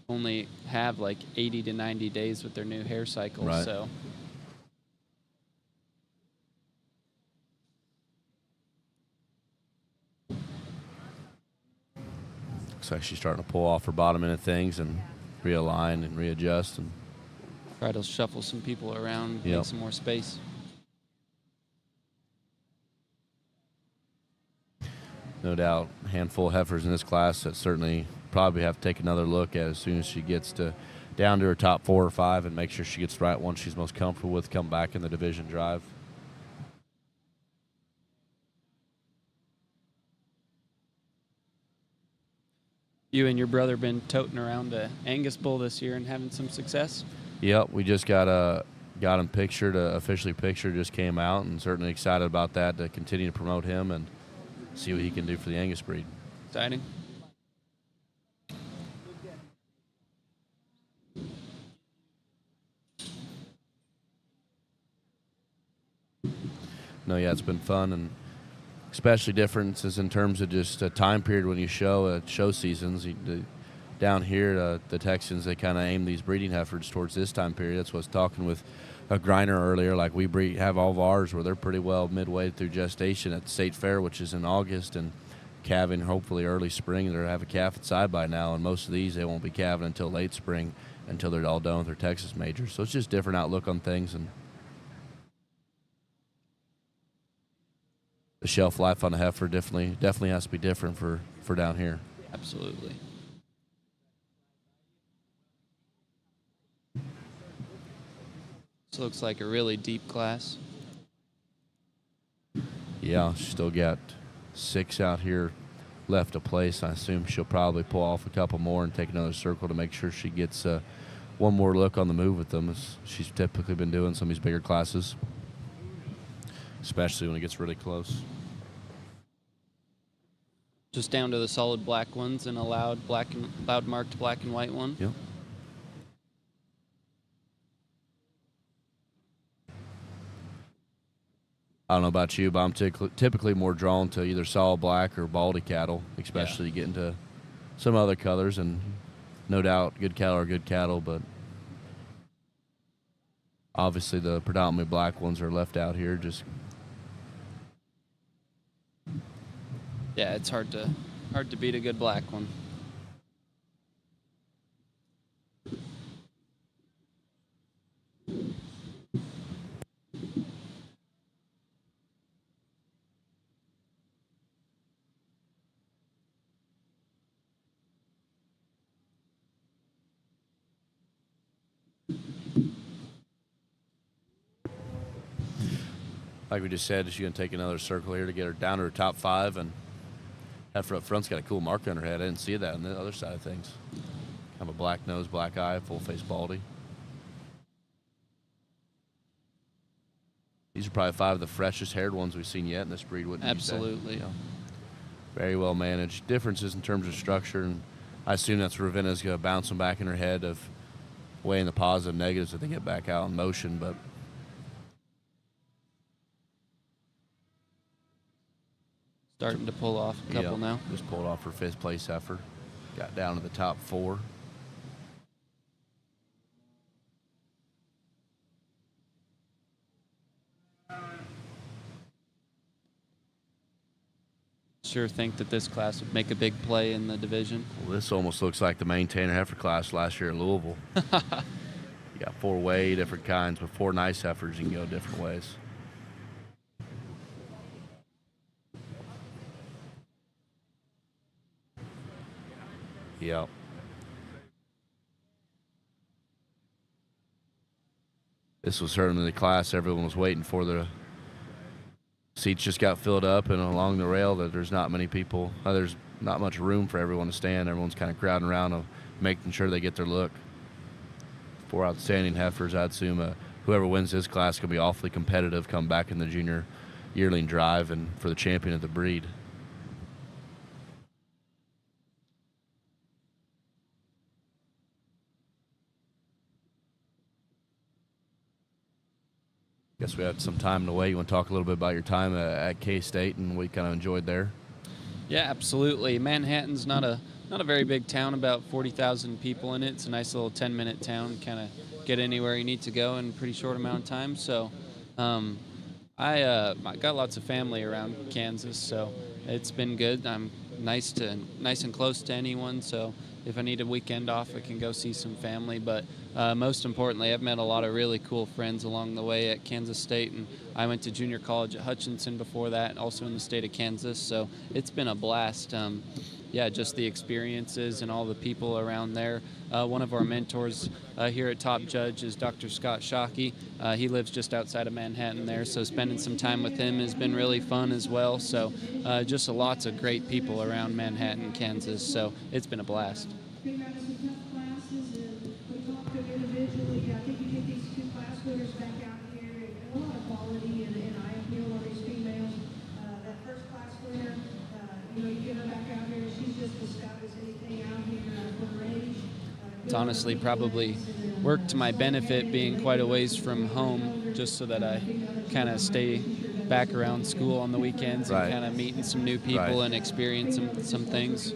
Speaker 9: only have like 80 to 90 days with their new hair cycle.
Speaker 1: Right.
Speaker 9: So
Speaker 1: looks like she's starting to pull off her bottom end of things and realign and readjust and
Speaker 9: try to shuffle some people around,
Speaker 1: Yep.
Speaker 9: make some more space.
Speaker 1: no doubt a handful of heifers in this class that certainly probably have to take another look at as soon as she gets down to her top 4 or 5 and make sure she gets the right one she's most comfortable with come back in the division drive.
Speaker 9: You and your brother been toting around a Angus bull this year and having some success?
Speaker 1: Yep, we just got him pictured, officially pictured, just came out, and certainly excited about that to continue to promote him and see what he can do for the Angus breed.
Speaker 9: Exciting.
Speaker 1: No, yeah, it's been fun, and especially differences in terms of just a time period when you show seasons. Down here, the Texans, they kind of aim these breeding heifers towards this time period. That's what I was talking with a Griner earlier. Like we have all of ours where they're pretty well midway through gestation at the State Fair, which is in August, and calving hopefully early spring. They'll have a calf at side by now, and most of these they won't be calving until late spring, until they're all done with their Texas majors. So it's just different outlook on things, and the shelf life on a heifer definitely has to be different for down here.
Speaker 9: Absolutely. This looks like a really deep class.
Speaker 1: Yeah, she's still got 6 out here left to place. I assume she'll probably pull off a couple more and take another circle to make sure she gets one more look on the move with them, as she's typically been doing some of these bigger classes, especially when it gets really close.
Speaker 9: Just down to the solid black ones and a loud marked black and white one.
Speaker 1: Yep. I don't know about you, but I'm typically more drawn to either solid black or baldy cattle, especially getting to some other colors, and no doubt good cattle are good cattle, but obviously the predominantly black ones are left out here. Just
Speaker 9: Yeah, it's hard to beat a good black one.
Speaker 1: like we just said, she's going to take another circle here to get her down to her top 5, and heifer up front's got a cool mark on her head. I didn't see that on the other side of things. Kind of a black nose, black eye, full face baldy. These are probably 5 of the freshest haired ones we've seen yet in this breed, wouldn't you say?
Speaker 9: Absolutely.
Speaker 1: Yeah. Very well managed. Differences in terms of structure, and I assume that's Ravenna's going to bounce them back in her head of weighing the positive negatives that they get back out in motion, but
Speaker 9: Starting to pull off a couple now.
Speaker 1: Just pulled off her 5th place heifer. Got down to the top 4.
Speaker 9: Sure think that this class would make a big play in the division.
Speaker 1: Well, this almost looks like the maintainer heifer class last year at Louisville. You got 4 way different kinds, but 4 nice heifers. You can go different ways. Yep. This was certainly the class everyone was waiting for. The seats just got filled up, and along the rail that there's not many people. There's not much room for everyone to stand. Everyone's kind of crowding around, making sure they get their look. 4 outstanding heifers. I'd assume whoever wins this class can be awfully competitive come back in the junior yearling drive and for the champion of the breed. Guess we had some time to wait. You want to talk a little bit about your time at K-State and what you kind of enjoyed there?
Speaker 9: Yeah, absolutely. Manhattan's not a very big town, about 40,000 people in it. It's a nice little 10-minute town, kind of get anywhere you need to go in a pretty short amount of time. So I got lots of family around Kansas, so it's been good. I'm nice and close to anyone, so if I need a weekend off, I can go see some family. But most importantly, I've met a lot of really cool friends along the way at Kansas State, and I went to junior college at Hutchinson before that, also in the state of Kansas, so it's been a blast. Yeah, just the experiences and all the people around there. One of our mentors here at Top Judge is Dr. Scott Shockey. He lives just outside of Manhattan there, so spending some time with him has been really fun as well. So just lots of great people around Manhattan, Kansas, so it's been a blast.
Speaker 11: We've got some tough classes, and we talked to individually. I think you get these two class winners back out here, and a lot of quality, and I appeal on these females. That first class winner, you get her back out here, and she's just as stout as anything out here for her age.
Speaker 9: It's honestly probably worked to my benefit being quite a ways from home, just so that I kind of stay back around school on the weekends and kind of meeting some new people and experiencing some things.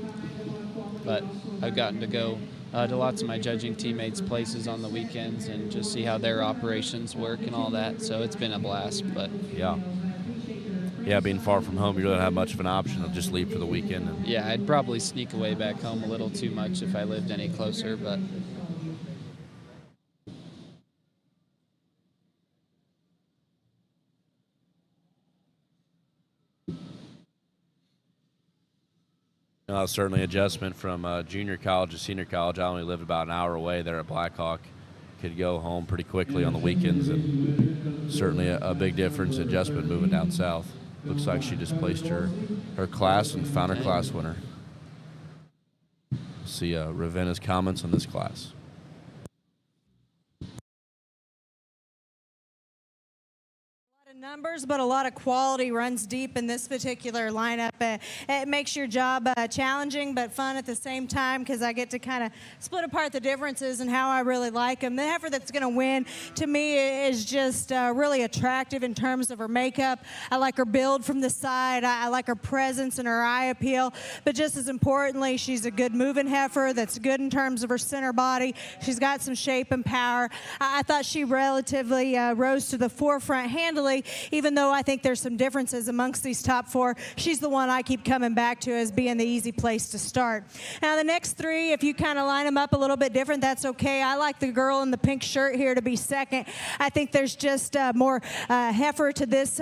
Speaker 9: But I've gotten to go to lots of my judging teammates' places on the weekends and just see how their operations work and all that. So it's been a blast. But
Speaker 1: yeah, being far from home, you don't have much of an option of just leave for the weekend. And
Speaker 9: yeah, I'd probably sneak away back home a little too much if I lived any closer. But
Speaker 1: certainly adjustment from junior college to senior college. I only lived about an hour away there at Blackhawk. Could go home pretty quickly on the weekends, and certainly a big difference adjustment moving down south. Looks like she just placed her class and found her class winner. See Ravenna's comments on this class.
Speaker 7: Numbers, but a lot of quality runs deep in this particular lineup. It makes your job challenging but fun at the same time, because I get to kind of split apart the differences and how I really like them. The heifer that's going to win, to me, is just really attractive in terms of her makeup. I like her build from the side. I like her presence and her eye appeal. But just as importantly, she's a good moving heifer that's good in terms of her center body. She's got some shape and power. I thought she relatively rose to the forefront handily, even though I think there's some differences amongst these top four. She's the one I keep coming back to as being the easy place to start. Now, the next three, if you kind of line them up a little bit different, that's okay. I like the girl in the pink shirt here to be second. I think there's just more heifer to this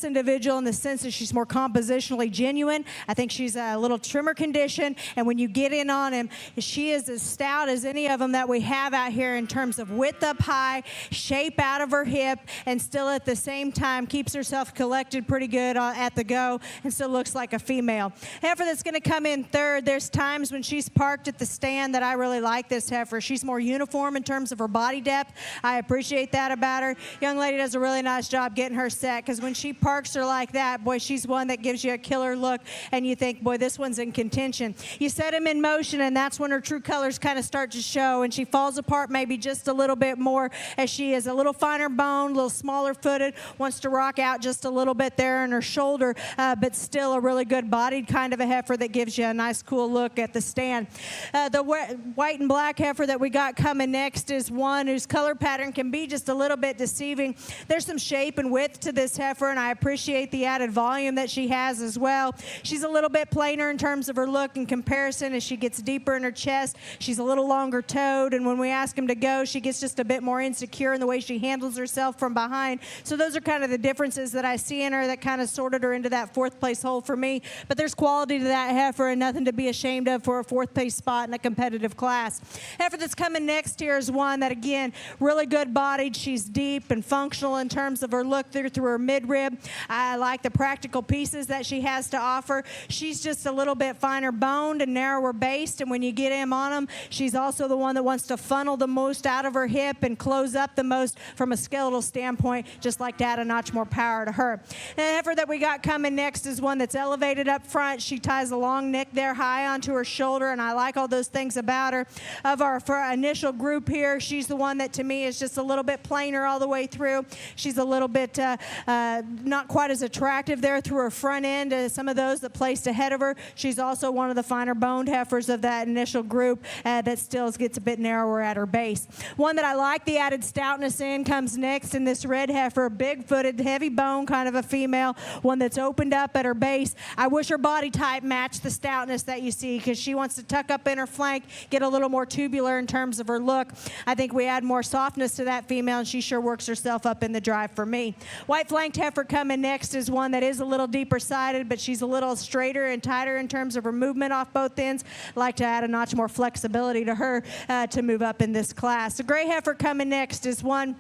Speaker 7: individual in the sense that she's more compositionally genuine. I think she's a little trimmer condition, and when you get in on him, she is as stout as any of them that we have out here in terms of width up high, shape out of her hip, and still at the same time keeps herself collected pretty good at the go and still looks like a female. Heifer that's going to come in third, there's times when she's parked at the stand that I really like this heifer. She's more uniform in terms of her body depth. I appreciate that about her. Young lady does a really nice job getting her set, because when she parks her like that, boy, she's one that gives you a killer look and you think, boy, this one's in contention. You set him in motion, and that's when her true colors kind of start to show, and she falls apart maybe just a little bit more, as she is a little finer boned, a little smaller footed, wants to rock out just a little bit there in her shoulder, but still a really good bodied kind of a heifer that gives you a nice cool look at the stand. The white and black heifer that we got coming next is one whose color pattern can be just a little bit deceiving. There's some shape and width to this heifer, and I appreciate the added volume that she has as well. She's a little bit plainer in terms of her look in comparison. As she gets deeper in her chest, she's a little longer toed, and when we ask him to go, she gets just a bit more insecure in the way she handles herself from behind. So those are kind of the differences that I see in her that kind of sorted her into that fourth place hole for me. But there's quality to that heifer and nothing to be ashamed of for a fourth place spot in a competitive class. Heifer that's coming next here is one that, again, really good bodied. She's deep and functional in terms of her look through her midrib. I like the practical pieces that she has to offer. She's just a little bit finer boned and narrower based, and when you get him on them, she's also the one that wants to funnel the most out of her hip and close up the most from a skeletal standpoint, just just like to add a notch more power to her. The heifer that we got coming next is one that's elevated up front. She ties a long neck there high onto her shoulder, and I like all those things about her. Of our initial group here, she's the one that to me is just a little bit plainer all the way through. She's a little bit not quite as attractive there through her front end as some of those that placed ahead of her. She's also one of the finer boned heifers of that initial group that still gets a bit narrower at her base. One that I like the added stoutness in comes next in this red heifer, big-footed, heavy bone kind of a female, one that's opened up at her base. I wish her body type matched the stoutness that you see because she wants to tuck up in her flank, get a little more tubular in terms of her look. I think we add more softness to that female, and she sure works herself up in the drive for me. White-flanked heifer coming next is one that is a little deeper sided, but she's a little straighter and tighter in terms of her movement off both ends. I'd like to add a notch more flexibility to her to move up in this class. The gray heifer coming next is one.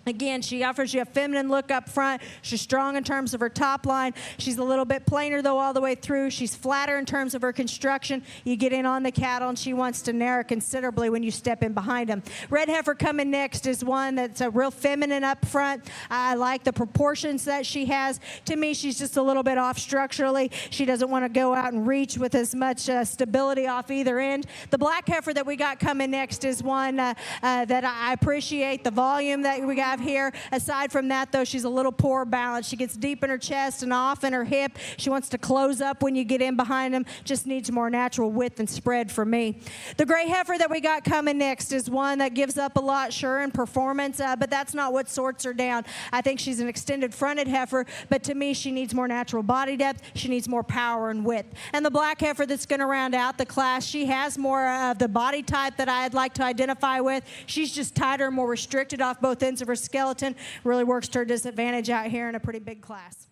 Speaker 7: Again, she offers you a feminine look up front. She's strong in terms of her top line. She's a little bit plainer, though, all the way through. She's flatter in terms of her construction. You get in on the cattle, and she wants to narrow considerably when you step in behind them. Red heifer coming next is one that's a real feminine up front. I like the proportions that she has. To me, she's just a little bit off structurally. She doesn't want to go out and reach with as much stability off either end. The black heifer that we got coming next is one that I appreciate the volume that we got here. Aside from that, though, she's a little poor balance. She gets deep in her chest and off in her hip. She wants to close up when you get in behind them. Just needs more natural width and spread for me. The gray heifer that we got coming next is one that gives up a lot, sure, in performance, but that's not what sorts her down. I think she's an extended fronted heifer, but to me, she needs more natural body depth. She needs more power and width. And the black heifer that's going to round out the class, she has more of the body type that I'd like to identify with. She's just tighter and more restricted off both ends of her skeleton. Really works to her disadvantage out here in a pretty big class.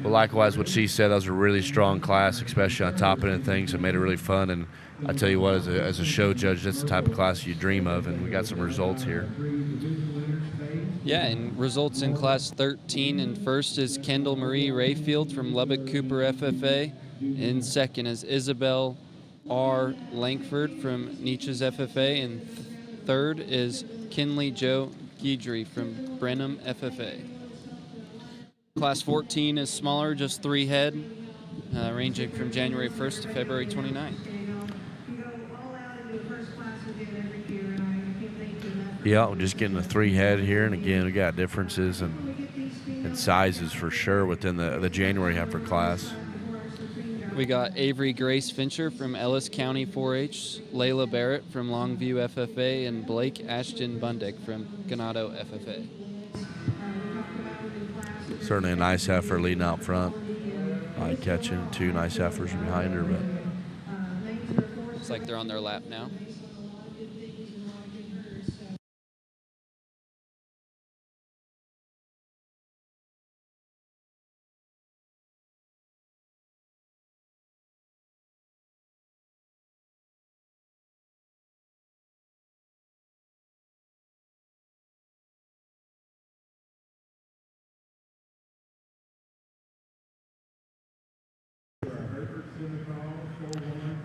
Speaker 1: Well, likewise, what she said, that was a really strong class, especially on top end of things. It made it really fun. And I tell you what, as a show judge, that's the type of class you dream of, and we got some results here.
Speaker 9: Yeah, and results in Class 13. And first is Kendall Marie Rayfield from Lubbock Cooper FFA. And second is Isabel R. Langford from Nietzsche's FFA. And third is Kinley Joe Guidry from Brenham FFA. Class 14 is smaller, just 3 head, ranging from January 1st to February 29th.
Speaker 1: Yeah, we're just getting a 3 head here, and again, we got differences in sizes for sure within the January heifer class.
Speaker 9: We got Avery Grace Fincher from Ellis County 4-H, Layla Barrett from Longview FFA, and Blake Ashton Bundick from Ganado FFA.
Speaker 1: Certainly a nice heifer leading out front. Eye catching, 2 nice heifers behind her, but
Speaker 9: Looks like they're on their lap now.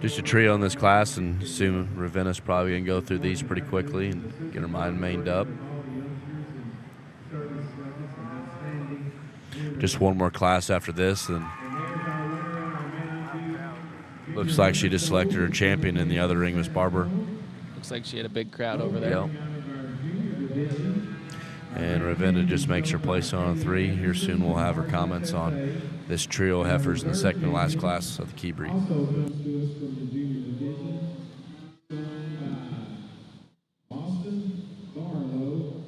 Speaker 1: just a trio in this class, and assume Ravenna's probably going to go through these pretty quickly and get her mind mained up. Just one more class after this, and looks like she just selected her champion in the other ring, Miss Barber.
Speaker 9: Looks like she had a big crowd over there.
Speaker 1: Yep. And Ravenna just makes her place on 3. Here soon we'll have her comments on this trio of heifers in the second and last class of the key breed.
Speaker 11: Austin Barlow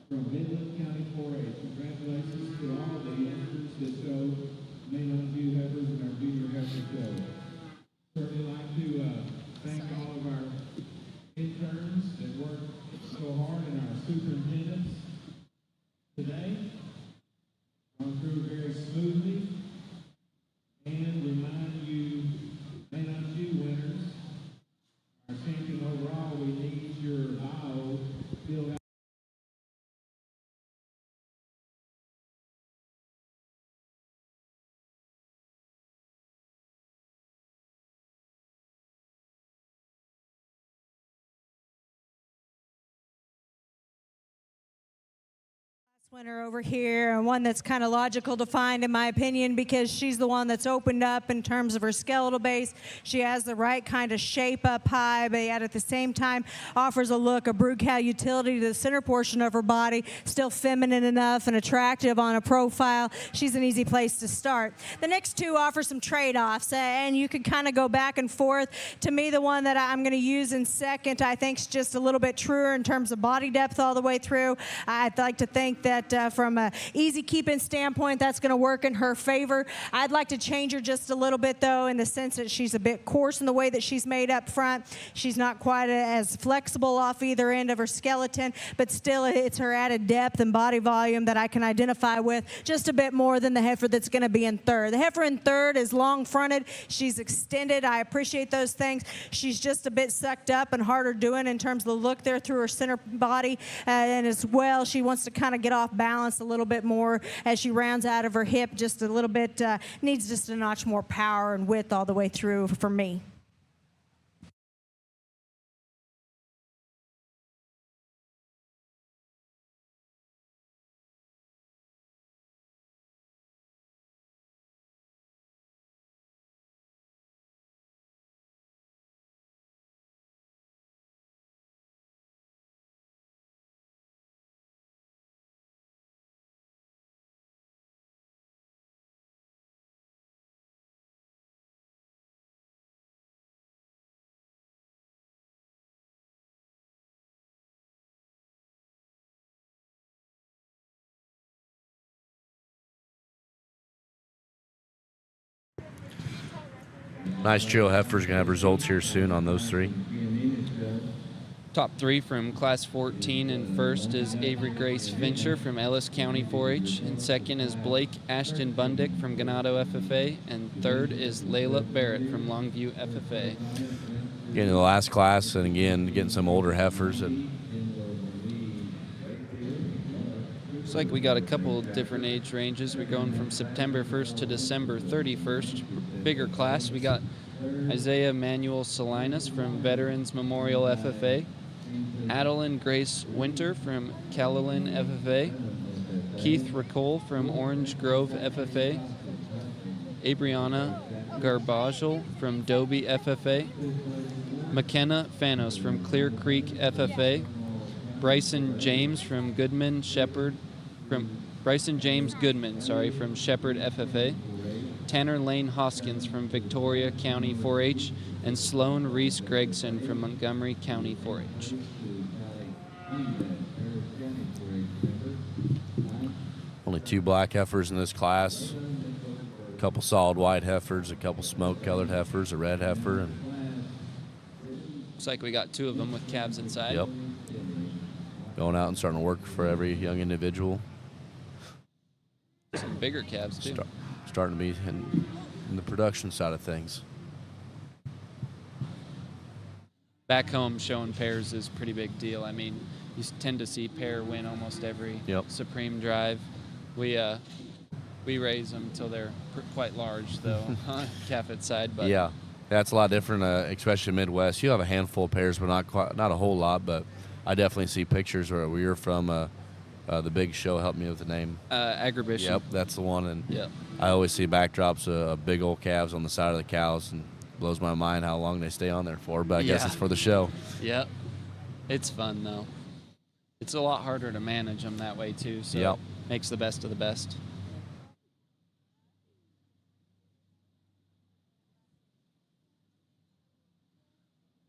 Speaker 11: from Midland County 4-H. Congratulations to all the youngsters that show main Longview heifers in our junior heifer show. Certainly like to thank all of our interns that worked so hard and our superintendents today. Gone through very smoothly, and remind you, main Longview winners
Speaker 7: winner over here, and one that's kind of logical to find in my opinion, because she's the one that's opened up in terms of her skeletal base. She has the right kind of shape up high, but yet at the same time offers a look, a brood cow utility to the center portion of her body, still feminine enough and attractive on a profile. She's an easy place to start. The next two offer some trade-offs, and you can kind of go back and forth. To me, the one that I'm going to use in second, I think, is just a little bit truer in terms of body depth all the way through. I'd like to think that from an easy keeping standpoint, that's going to work in her favor. I'd like to change her just a little bit, though, in the sense that she's a bit coarse in the way that she's made up front. She's not quite as flexible off either end of her skeleton, but still it's her added depth and body volume that I can identify with just a bit more than the heifer that's going to be in third. The heifer in third is long-fronted. She's extended. I appreciate those things. She's just a bit sucked up and harder doing in terms of the look there through her center body, and as well, she wants to kind of get off balance a little bit more as she rounds out of her hip just a little bit, needs just a notch more power and width all the way through for me.
Speaker 1: Nice trail heifers. Going to have results here soon on those three.
Speaker 9: Top three from Class 14, and first is Avery Grace Fincher from Ellis County 4-H, and second is Blake Ashton Bundick from Ganado FFA, and third is Layla Barrett from Longview FFA.
Speaker 1: Getting to the last class, and again, getting some older heifers. And
Speaker 9: looks like we got a couple different age ranges. We're going from September 1st to December 31st. Bigger class, we got Isaiah Manuel Salinas from Veterans Memorial FFA, Adeline Grace Winter from Calalin FFA, Keith Ricole from Orange Grove FFA, Abriana Garbagel from Dobie FFA, McKenna Fanos from Clear Creek FFA, Bryson James from Goodman Shepherd from Shepherd FFA, Tanner Lane Hoskins from Victoria County 4-H, and Sloan Reese Gregson from Montgomery County 4-H.
Speaker 1: only two black heifers in this class. A couple solid white heifers, a couple smoke-colored heifers, a red heifer, and
Speaker 9: looks like we got two of them with calves inside.
Speaker 1: Yep. Going out and starting to work for every young individual.
Speaker 9: Some bigger calves too.
Speaker 1: Starting to be in the production side of things.
Speaker 9: Back home, showing pairs is a pretty big deal. I mean, you tend to see pair win almost every Supreme Drive. We raise them until they're quite large, though, on Caffett side. But
Speaker 1: yeah, that's a lot different, especially Midwest. You have a handful of pairs, but not a whole lot. But I definitely see pictures where we were from. The big show, help me with the name.
Speaker 9: Agribition.
Speaker 1: Yep, that's the one. And
Speaker 9: yep.
Speaker 1: I always see backdrops of big old calves on the side of the cows, and blows my mind how long they stay on there for. But I guess it's for the show.
Speaker 9: Yep. It's fun though. It's a lot harder to manage them that way too. So it makes the best of the best.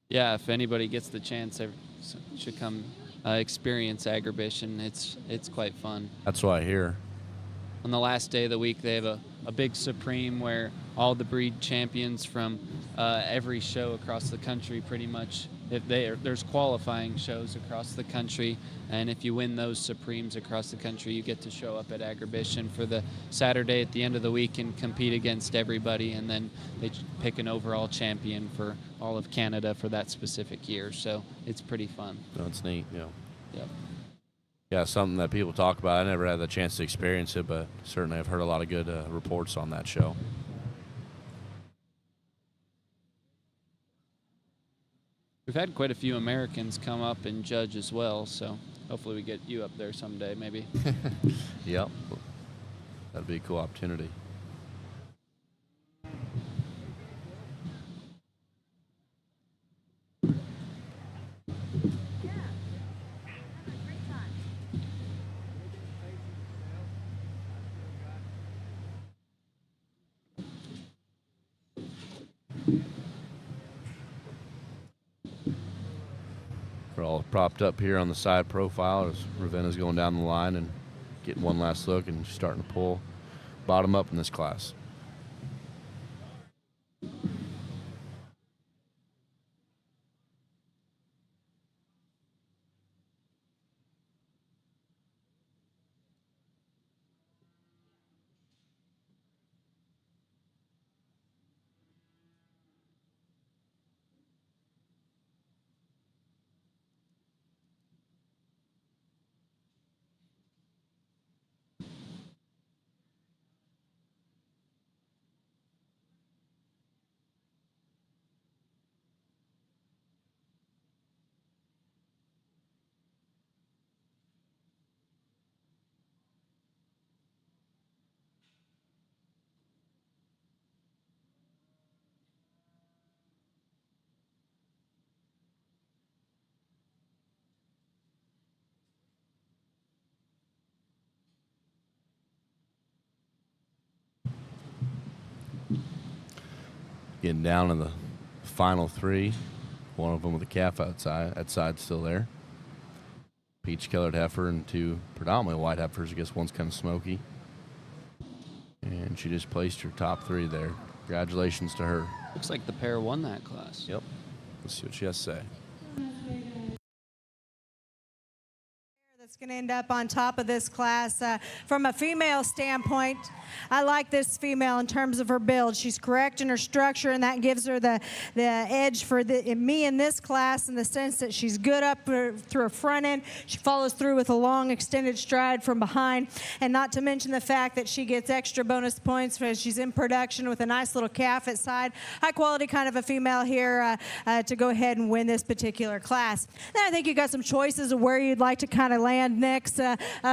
Speaker 9: Yeah, if anybody gets the chance, they should come experience Agribition. It's quite fun.
Speaker 1: That's what I hear.
Speaker 9: On the last day of the week, they have a big Supreme where all the breed champions from every show across the country pretty much, there's qualifying shows across the country, and if you win those Supremes across the country, you get to show up at Agribition for the Saturday at the end of the week and compete against everybody, and then they pick an overall champion for all of Canada for that specific year. So it's pretty fun.
Speaker 1: That's neat. Yeah.
Speaker 9: Yep.
Speaker 1: Yeah, something that people talk about. I never had the chance to experience it, but certainly I've heard a lot of good reports on that show.
Speaker 9: We've had quite a few Americans come up and judge as well, so hopefully we get you up there someday, maybe.
Speaker 1: Yep. That'd be a cool opportunity. We're all propped up here on the side profile as Ravenna's going down the line and getting one last look and starting to pull bottom up in this class. Getting down in the final three. One of them with a calf outside. That side's still there. Peach-colored heifer and two predominantly white heifers. I guess one's kind of smoky. And she just placed her top three there. Congratulations to her.
Speaker 9: Looks like the pair won that class.
Speaker 1: Yep. Let's see what she has to say.
Speaker 7: That's going to end up on top of this class. From a female standpoint, I like this female in terms of her build. She's correct in her structure, and that gives her the edge for me in this class in the sense that she's good up through her front end. She follows through with a long extended stride from behind, and not to mention the fact that she gets extra bonus points because she's in production with a nice little calf at side. High quality kind of a female here to go ahead and win this particular class. Then I think you got some choices of where you'd like to kind of land next.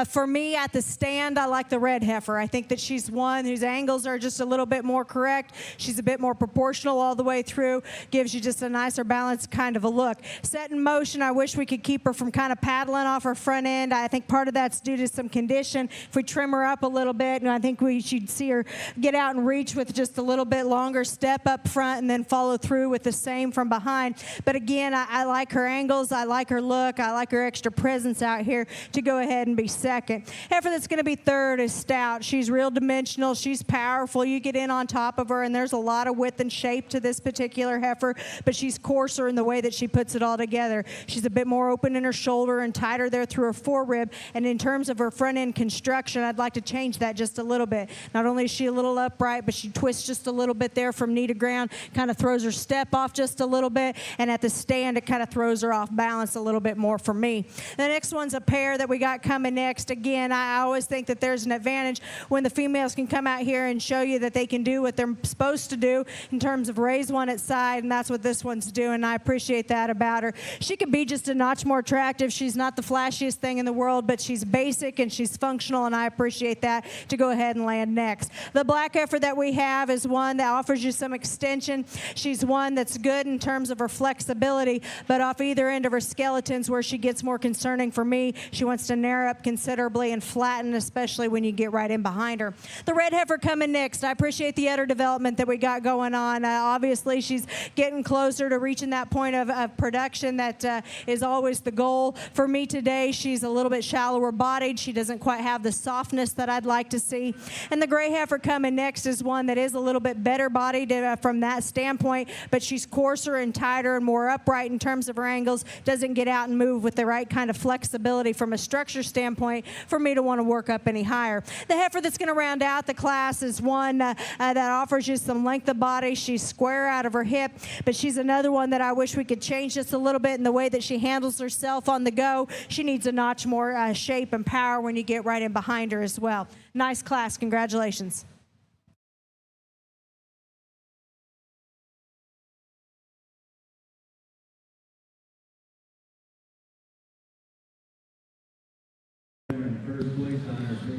Speaker 7: For me at the stand, I like the red heifer. I think that she's one whose angles are just a little bit more correct. She's a bit more proportional all the way through. Gives you just a nicer balanced kind of a look. Set in motion, I wish we could keep her from kind of paddling off her front end. I think part of that's due to some condition. If we trim her up a little bit, and I think we should see her get out and reach with just a little bit longer step up front and then follow through with the same from behind. But again, I like her angles. I like her look. I like her extra presence out here to go ahead and be second. Heifer that's going to be third is Stout. She's real dimensional. She's powerful. You get in on top of her, and there's a lot of width and shape to this particular heifer, but she's coarser in the way that she puts it all together. She's a bit more open in her shoulder and tighter there through her forerib, and in terms of her front end construction, I'd like to change that just a little bit. Not only is she a little upright, but she twists just a little bit there from knee to ground, kind of throws her step off just a little bit, and at the stand, it kind of throws her off balance a little bit more for me. The next one's a pair that we got coming next. Again, I always think that there's an advantage when the females can come out here and show you that they can do what they're supposed to do in terms of raise one at side, and that's what this one's doing, and I appreciate that about her. She could be just a notch more attractive. She's not the flashiest thing in the world, but she's basic and she's functional, and I appreciate that to go ahead and land next. The black heifer that we have is one that offers you some extension. She's one that's good in terms of her flexibility, but off either end of her skeletons where she gets more concerning for me, she wants to narrow up considerably and flatten, especially when you get right in behind her. The red heifer coming next. I appreciate the udder development that we got going on. Obviously, she's getting closer to reaching that point of production that is always the goal. For me today, she's a little bit shallower bodied. She doesn't quite have the softness that I'd like to see. And the gray heifer coming next is one that is a little bit better bodied from that standpoint, but she's coarser and tighter and more upright in terms of her angles, doesn't get out and move with the right kind of flexibility from a structure standpoint for me to want to work up any higher. The heifer that's going to round out the class is one that offers you some length of body. She's square out of her hip, but she's another one that I wish we could change just a little bit in the way that she handles herself on the go. She needs a notch more shape and power when you get right in behind her as well. Nice class. Congratulations.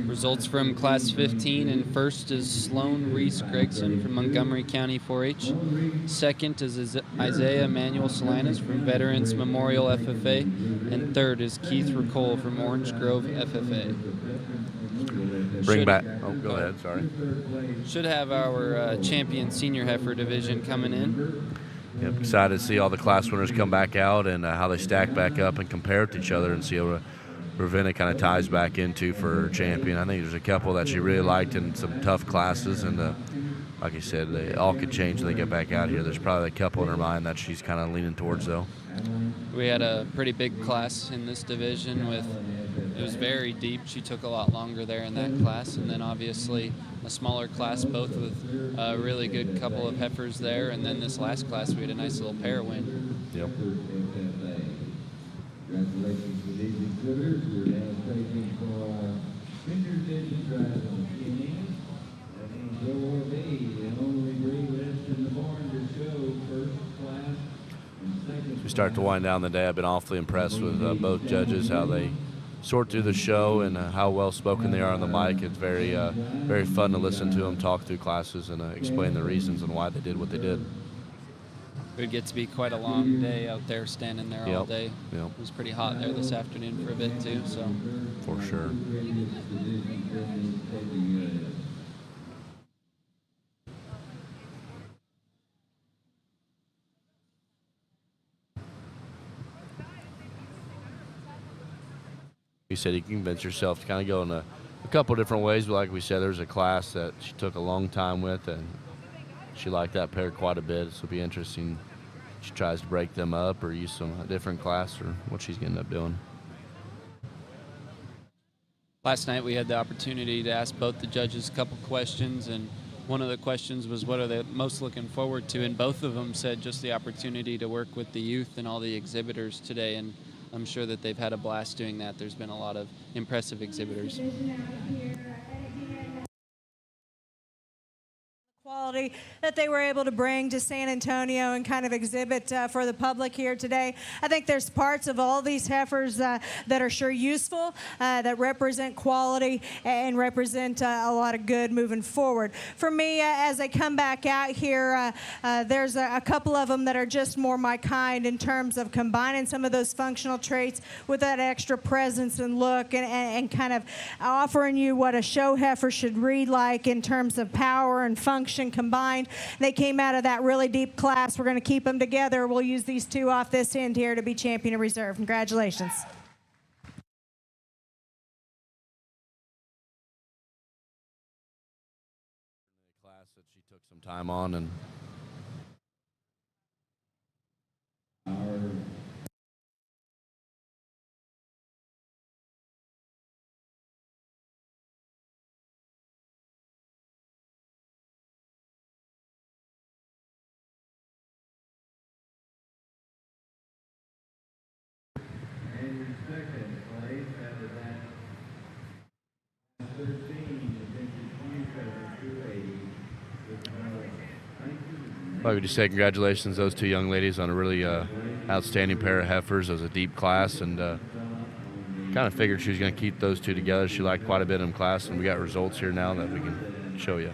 Speaker 9: Results from Class 15, and first is Sloan Reese Gregson from Montgomery County 4-H. Second is Isaiah Emmanuel Salinas from Veterans Memorial FFA. And third is Keith Ricole from Orange Grove FFA.
Speaker 1: Go ahead, sorry.
Speaker 9: Should have our champion senior heifer division coming in.
Speaker 1: Yep, excited to see all the class winners come back out and how they stack back up and compare with each other and see what Ravenna kind of ties back into for champion. I think there's a couple that she really liked in some tough classes, and like I said, they all could change when they get back out here. There's probably a couple in her mind that she's kind of leaning towards, though.
Speaker 9: We had a pretty big class in this division it was very deep. She took a lot longer there in that class, and then obviously a smaller class, both with a really good couple of heifers there, and then this last class we had a nice little pair win.
Speaker 1: Yep.
Speaker 11: Congratulations to these exhibitors. We're now taking for senior division driving Kenny. That means Joe B, the only breed left in the barn to show first class and second.
Speaker 1: As we start to wind down the day, I've been awfully impressed with both judges, how they sort through the show and how well spoken they are on the mic. It's very, very fun to listen to them talk through classes and explain the reasons and why they did what they did.
Speaker 9: It would get to be quite a long day out there, standing there all day.
Speaker 1: Yep.
Speaker 9: It was pretty hot there this afternoon for a bit too, so.
Speaker 1: For sure. You said you can convince yourself to kind of go in a couple different ways, but like we said, there's a class that she took a long time with, and she liked that pair quite a bit. So it'll be interesting if she tries to break them up or use a different class or what she's going to end up doing.
Speaker 9: Last night we had the opportunity to ask both the judges a couple questions, and one of the questions was what are they most looking forward to, and both of them said just the opportunity to work with the youth and all the exhibitors today, and I'm sure that they've had a blast doing that. There's been a lot of impressive exhibitors.
Speaker 7: Quality that they were able to bring to San Antonio and kind of exhibit for the public here today. I think there's parts of all these heifers that are sure useful, that represent quality and represent a lot of good moving forward. For me, as I come back out here, there's a couple of them that are just more my kind in terms of combining some of those functional traits with that extra presence and look and kind of offering you what a show heifer should read like in terms of power and function combined. They came out of that really deep class. We're going to keep them together. We'll use these two off this end here to be champion of reserve. Congratulations.
Speaker 1: Class that she took some time on, and
Speaker 11: Second place after that, 13,
Speaker 1: I would just say congratulations to those two young ladies on a really outstanding pair of heifers. It was a deep class, and kind of figured she was going to keep those two together. She liked quite a bit in class, and we got results here now that we can show you.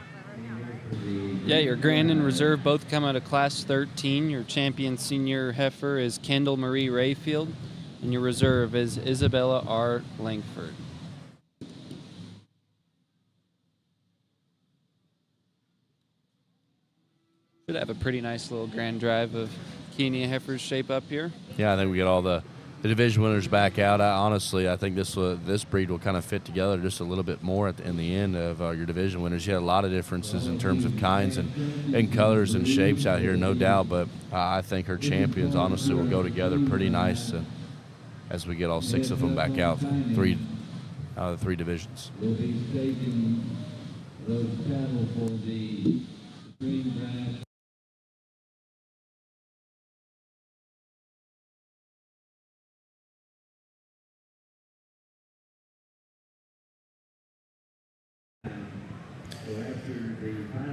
Speaker 9: Yeah, your grand and reserve both come out of class 13. Your champion senior heifer is Kendall Marie Rayfield, and your reserve is Isabella R. Langford. Should have a pretty nice little grand drive of Kenia heifers shape up here.
Speaker 1: Yeah, I think we get all the division winners back out. I think this breed will kind of fit together just a little bit more in the end of your division winners. You had a lot of differences in terms of kinds and colors and shapes out here, no doubt, but I think her champions honestly will go together pretty nice as we get all 6 of them back out, 3 out of the 3 divisions.
Speaker 11: We'll be taking those cattle for the green grass.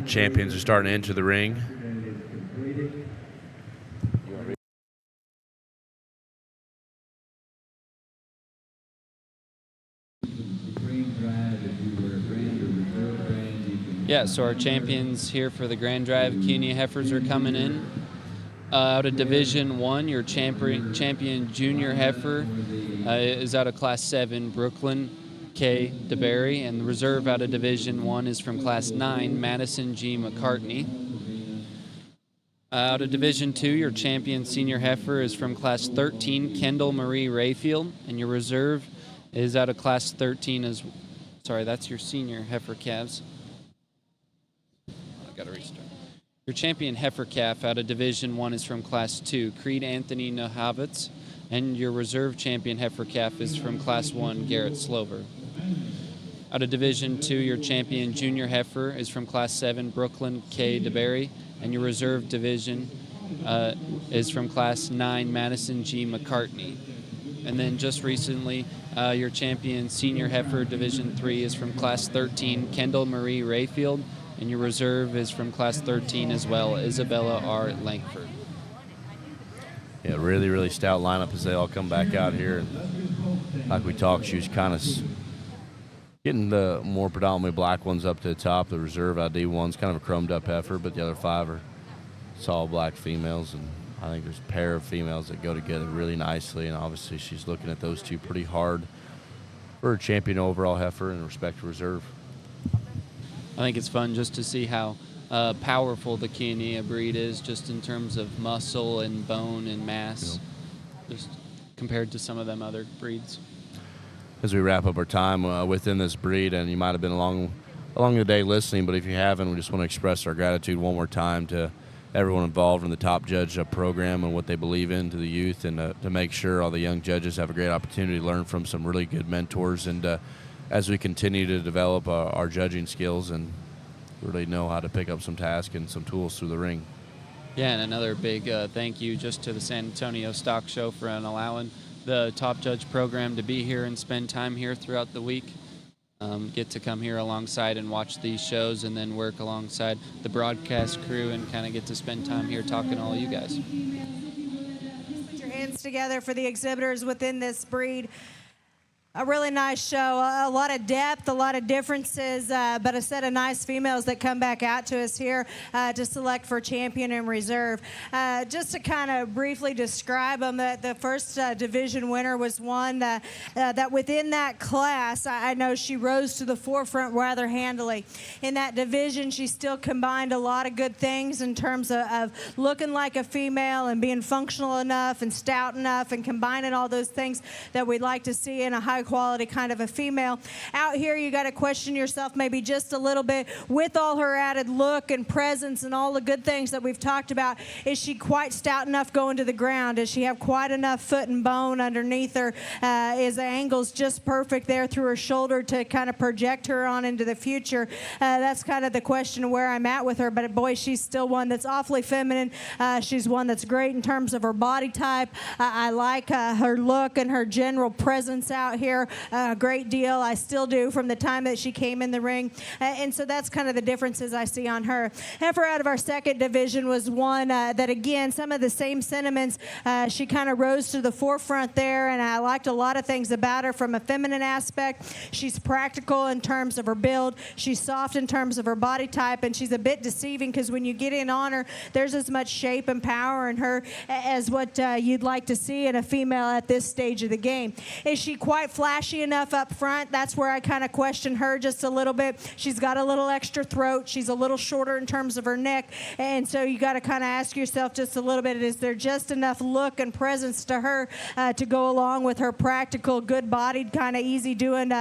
Speaker 1: Champions are starting to enter the ring.
Speaker 9: Yeah, so our champions here for the Grand Drive Kearney Heifers are coming in. Out of Division 1, your champion junior heifer is out of Class 7, Brooklyn K. DeBerry, and the reserve out of Division 1 is from Class 9, Madison G. McCartney. Out of Division 2, your champion senior heifer is from Class 13, Kendall Marie Rayfield, and your reserve is out of Class 13 sorry, that's your senior heifer calves. I gotta restart. Your champion heifer calf out of Division 1 is from Class 2, Creed Anthony Nohavitz, and your reserve champion heifer calf is from Class 1, Garrett Slover. Out of Division 2, your champion junior heifer is from Class 7, Brooklyn K. DeBerry, and your reserve division is from Class 9, Madison G. McCartney. And then just recently, your champion senior heifer Division 3 is from Class 13, Kendall Marie Rayfield, and your reserve is from Class 13 as well, Isabella R. Langford.
Speaker 1: Yeah, really, really stout lineup as they all come back out here. And like we talked, she was kind of getting the more predominantly black ones up to the top. The reserve ID one's kind of a chromed up heifer, but the other 5 are all black females. And I think there's a pair of females that go together really nicely. And obviously she's looking at those two pretty hard for a champion overall heifer and respect to reserve.
Speaker 9: I think it's fun just to see how powerful the Kearney breed is, just in terms of muscle and bone and mass, just compared to some of them other breeds.
Speaker 1: As we wrap up our time within this breed, and you might have been along the day listening, but if you haven't, we just want to express our gratitude one more time to everyone involved in the Top Judge program and what they believe in to the youth, and to make sure all the young judges have a great opportunity to learn from some really good mentors, and as we continue to develop our judging skills and really know how to pick up some tasks and some tools through the ring.
Speaker 9: Yeah, and another big thank you just to the San Antonio Stock Show for allowing the Top Judge program to be here and spend time here throughout the week. Get to come here alongside and watch these shows, and then work alongside the broadcast crew and kind of get to spend time here talking to all you guys.
Speaker 7: Put your hands together for the exhibitors within this breed. A really nice show, a lot of depth, a lot of differences, but a set of nice females that come back out to us here to select for champion and reserve. Just to kind of briefly describe them, the first division winner was one that within that class, I know she rose to the forefront rather handily. In that division, she still combined a lot of good things in terms of looking like a female and being functional enough and stout enough and combining all those things that we'd like to see in a high quality kind of a female. Out here, you got to question yourself maybe just a little bit with all her added look and presence and all the good things that we've talked about. Is she quite stout enough going to the ground? Does she have quite enough foot and bone underneath her? Is the angles just perfect there through her shoulder to kind of project her on into the future? That's kind of the question where I'm at with her, but boy, she's still one that's awfully feminine. She's one that's great in terms of her body type. I like her look and her general presence out here a great deal. I still do from the time that she came in the ring. And so that's kind of the differences I see on her. Heifer out of our second division was one that, again, some of the same sentiments. She kind of rose to the forefront there, and I liked a lot of things about her from a feminine aspect. She's practical in terms of her build. She's soft in terms of her body type, and she's a bit deceiving because when you get in on her, there's as much shape and power in her as what you'd like to see in a female at this stage of the game. Is she quite flashy enough up front? That's where I kind of question her just a little bit. She's got a little extra throat. She's a little shorter in terms of her neck, and so you got to kind of ask yourself just a little bit, is there just enough look and presence to her to go along with her practical, good-bodied, kind of easy-doing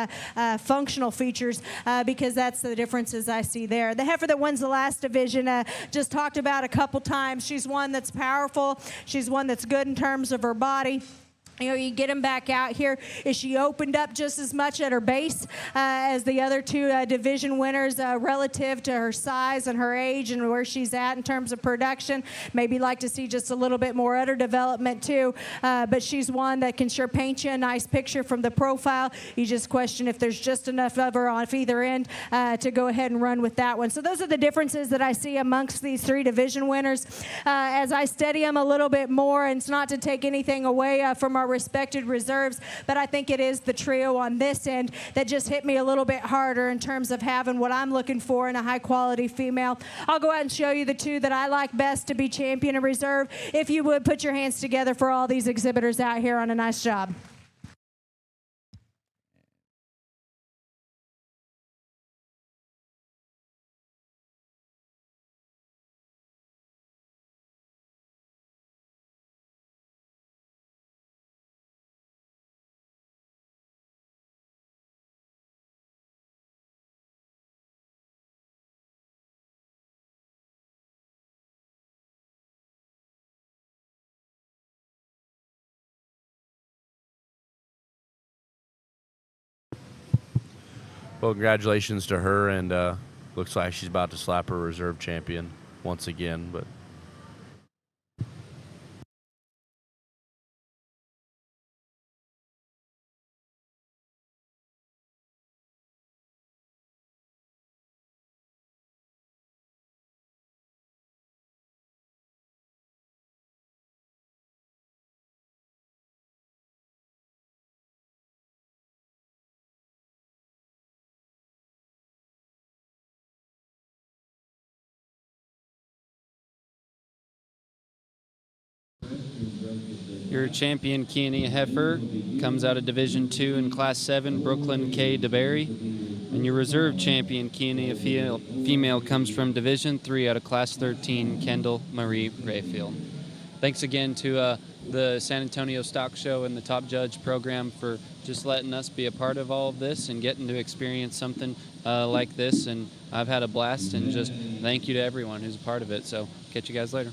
Speaker 7: functional features, because that's the differences I see there. The heifer that wins the last division, just talked about a couple times. She's one that's powerful. She's one that's good in terms of her body. You know, you get them back out here. Is she opened up just as much at her base as the other two division winners relative to her size and her age and where she's at in terms of production? Maybe like to see just a little bit more udder development too. But she's one that can sure paint you a nice picture from the profile. You just question if there's just enough of her on either end to go ahead and run with that one. So those are the differences that I see amongst these three division winners. As I study them a little bit more, and it's not to take anything away from our our respected reserves, but I think it is the trio on this end that just hit me a little bit harder in terms of having what I'm looking for in a high-quality female. I'll go ahead and show you the two that I like best to be champion and reserve. If you would, put your hands together for all these exhibitors out here on a nice job.
Speaker 1: Well, congratulations to her, and looks like she's about to slap her reserve champion once again. But
Speaker 9: Your champion, Keaney Heifer, comes out of Division II in Class 7, Brooklyn K. DeBerry. And your reserve champion, Keaney, a female, comes from Division III out of Class 13, Kendall Marie Rayfield. Thanks again to the San Antonio Stock Show and the Top Judge program for just letting us be a part of all of this and getting to experience something like this. And I've had a blast, and just thank you to everyone who's a part of it. So catch you guys later.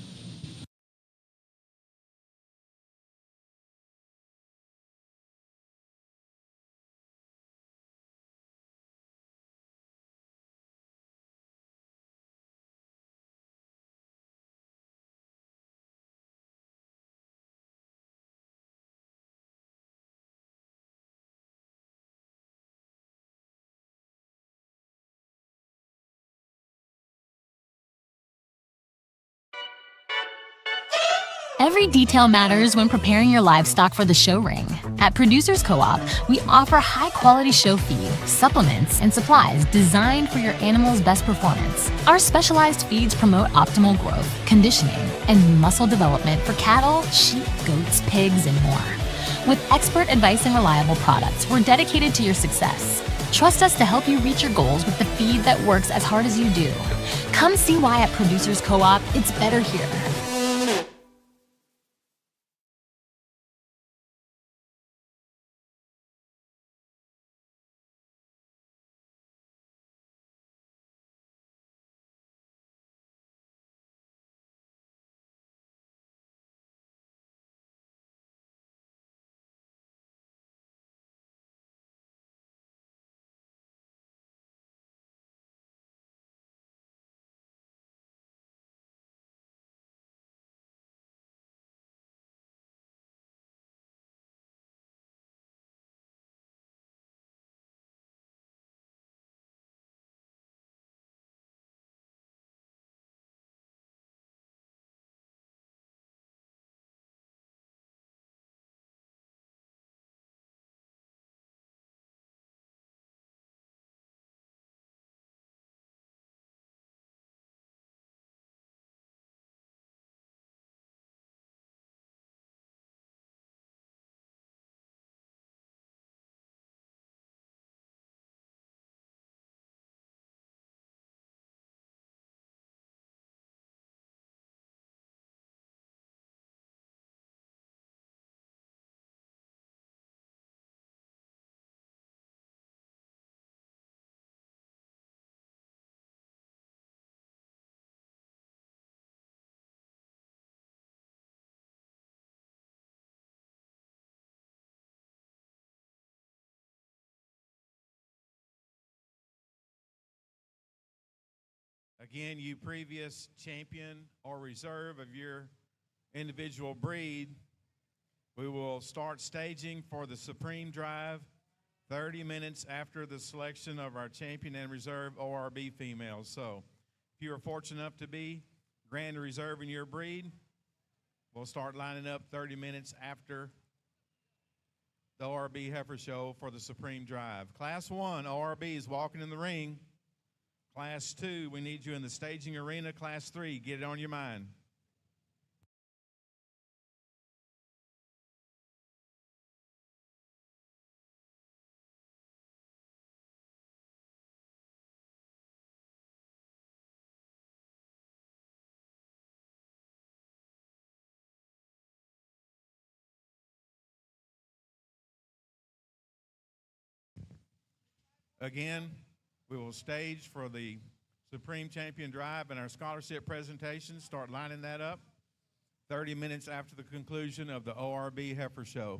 Speaker 8: Every detail matters when preparing your livestock for the show ring. At Producers Co-op, we offer high-quality show feed, supplements, and supplies designed for your animal's best performance. Our specialized feeds promote optimal growth, conditioning, and muscle development for cattle, sheep, goats, pigs, and more. With expert advice and reliable products, we're dedicated to your success. Trust us to help you reach your goals with the feed that works as hard as you do. Come see why at Producers Co-op, it's better here.
Speaker 5: Again, you previous champion or reserve of your individual breed, we will start staging for the Supreme Drive 30 minutes after the selection of our champion and reserve ORB females. So if you are fortunate enough to be grand reserve in your breed, we'll start lining up 30 minutes after the ORB Heifer Show for the Supreme Drive. Class 1, ORB is walking in the ring. Class 2, we need you in the staging arena. Class 3, get it on your mind. Again, we will stage for the Supreme Champion Drive and our scholarship presentation. Start lining that up 30 minutes after the conclusion of the ORB Heifer Show.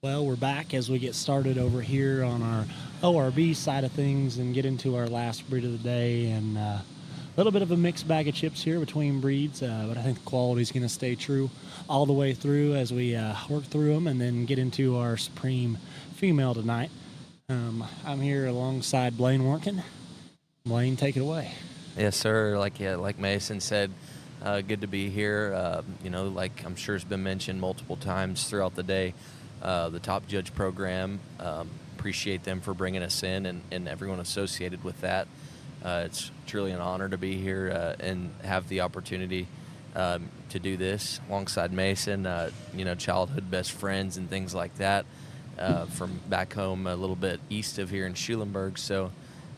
Speaker 17: Well, we're back as we get started over here on our ORB side of things and get into our last breed of the day. And a little bit of a mixed bag of chips here between breeds, but I think the quality is going to stay true all the way through as we work through them and then get into our Supreme female tonight. I'm here alongside Blaine Workin. Blaine, take it away.
Speaker 3: Yes, sir. Like Mason said, good to be here. Like I'm sure it's been mentioned multiple times throughout the day. The Top Judge program, appreciate them for bringing us in and everyone associated with that. It's truly an honor to be here and have the opportunity to do this alongside Mason, childhood best friends and things like that from back home a little bit east of here in Schulenburg. So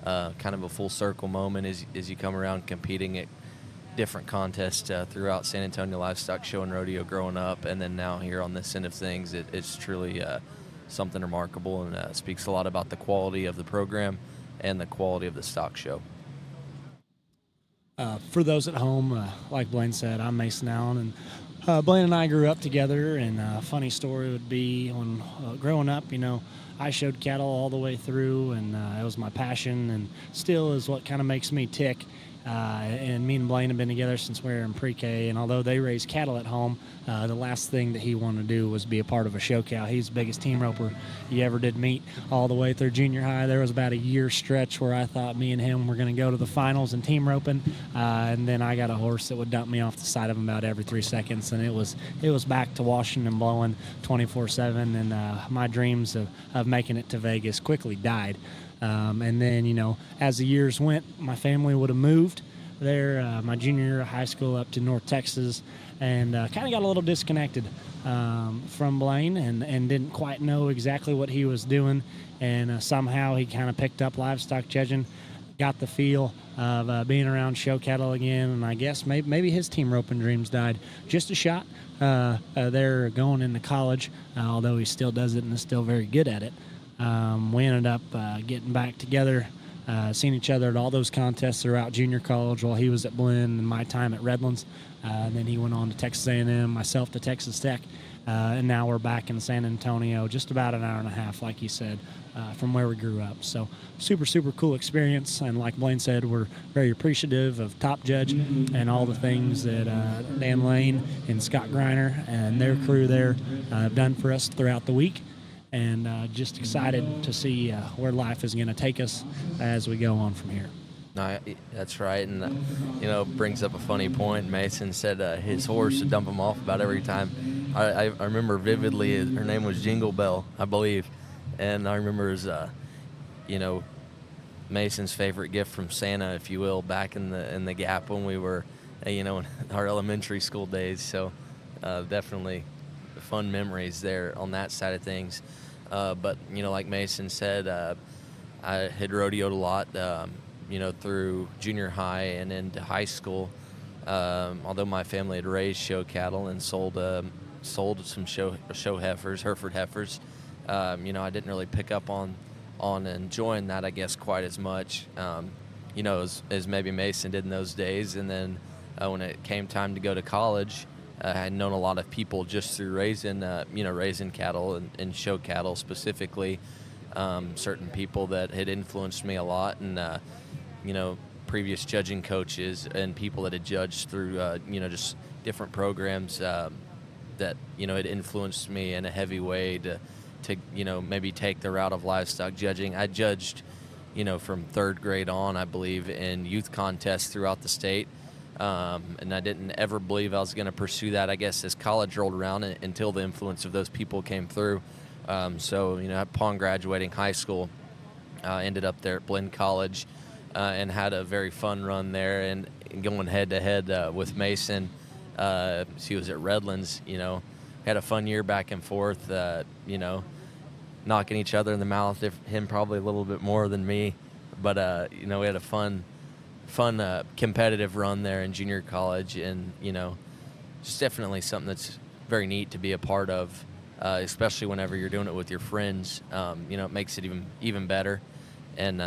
Speaker 3: kind of a full circle moment as you come around competing at different contests throughout San Antonio Livestock Show and Rodeo growing up, and then now here on this end of things. It's truly something remarkable, and speaks a lot about the quality of the program and the quality of the stock show.
Speaker 17: For those at home, like Blaine said, I'm Mason Allen, and Blaine and I grew up together. And a funny story would be when growing up, I showed cattle all the way through, and it was my passion, and still is what kind of makes me tick. And me and Blaine have been together since we were in pre-K, and although they raise cattle at home, the last thing that he wanted to do was be a part of a show cow. He's the biggest team roper you ever did meet all the way through junior high. There was about a year stretch where I thought me and him were going to go to the finals in team roping, and then I got a horse that would dump me off the side of him about every 3 seconds, and it was back to washing and blowing 24/7, and my dreams of making it to Vegas quickly died. And then, as the years went, my family would have moved there my junior year of high school up to North Texas, and kind of got a little disconnected from Blaine and didn't quite know exactly what he was doing. And somehow he kind of picked up livestock judging, got the feel of being around show cattle again, and I guess maybe his team roping dreams died just a shot. They're going into college, although he still does it and is still very good at it. We ended up getting back together, seeing each other at all those contests throughout junior college while he was at Blinn and my time at Redlands. And then he went on to Texas A&M, myself to Texas Tech, and now we're back in San Antonio, just about an hour and a half, like you said, from where we grew up. So super, super cool experience. And like Blaine said, we're very appreciative of Top Judge and all the things that Dan Lane and Scott Greiner and their crew there have done for us throughout the week. And just excited to see where life is going to take us as we go on from here.
Speaker 3: No, that's right, and brings up a funny point. Mason said his horse would dump him off about every time. I remember vividly. Her name was Jingle Bell, I believe, and I remember as Mason's favorite gift from Santa, if you will, back in the Gap when we were in our elementary school days. So definitely fun memories there on that side of things. But like Mason said, I had rodeoed a lot through junior high and into high school, although my family had raised show cattle and sold some show heifers, Hereford heifers. I didn't really pick up on enjoying that, I guess, quite as much as maybe Mason did in those days. And then when it came time to go to college, I had known a lot of people just through raising cattle and show cattle specifically. Certain people that had influenced me a lot, and previous judging coaches and people that had judged through just different programs that had influenced me in a heavy way to maybe take the route of livestock judging. I judged from third grade on, I believe, in youth contests throughout the state. And I didn't ever believe I was going to pursue that, I guess, as college rolled around until the influence of those people came through. So upon graduating high school, ended up there at Blinn College and had a very fun run there, and going head-to-head with Mason. He was at Redlands, had a fun year back and forth, knocking each other in the mouth, him probably a little bit more than me. But, we had a fun competitive run there in junior college, and just definitely something that's very neat to be a part of, especially whenever you're doing it with your friends. It makes it even better. And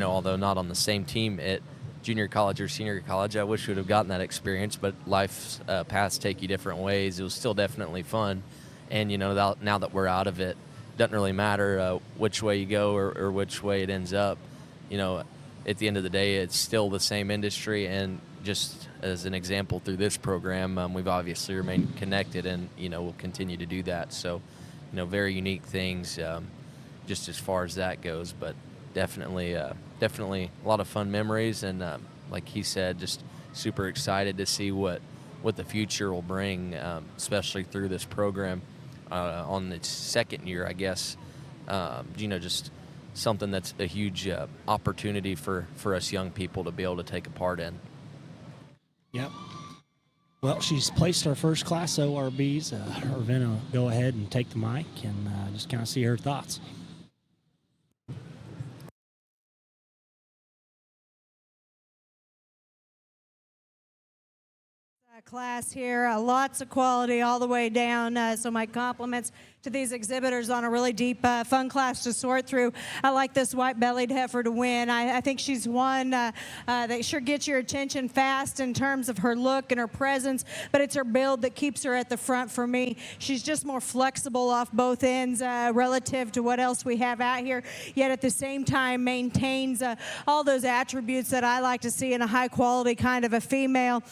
Speaker 3: although not on the same team at junior college or senior college, I wish we would have gotten that experience, but life's paths take you different ways. It was still definitely fun, and now that we're out of it, doesn't really matter which way you go or which way it ends up. At the end of the day, it's still the same industry, and just as an example through this program, we've obviously remained connected, and we'll continue to do that. So, very unique things, just as far as that goes. But definitely a lot of fun memories, and like he said, just super excited to see what the future will bring, especially through this program on its second year, I guess. Just something that's a huge opportunity for us young people to be able to take a part in.
Speaker 17: Yep. Well, she's placed our first class ORBs. We're going to go ahead and take the mic and just kind of see her thoughts.
Speaker 4: Class here, lots of quality all the way down, so my compliments to these exhibitors on a really deep, fun class to sort through. I like this white-bellied heifer to win. I think she's one that sure gets your attention fast in terms of her look and her presence, but it's her build that keeps her at the front for me. She's just more flexible off both ends relative to what else we have out here, yet at the same time maintains all those attributes that I like to see in a high-quality kind of a female.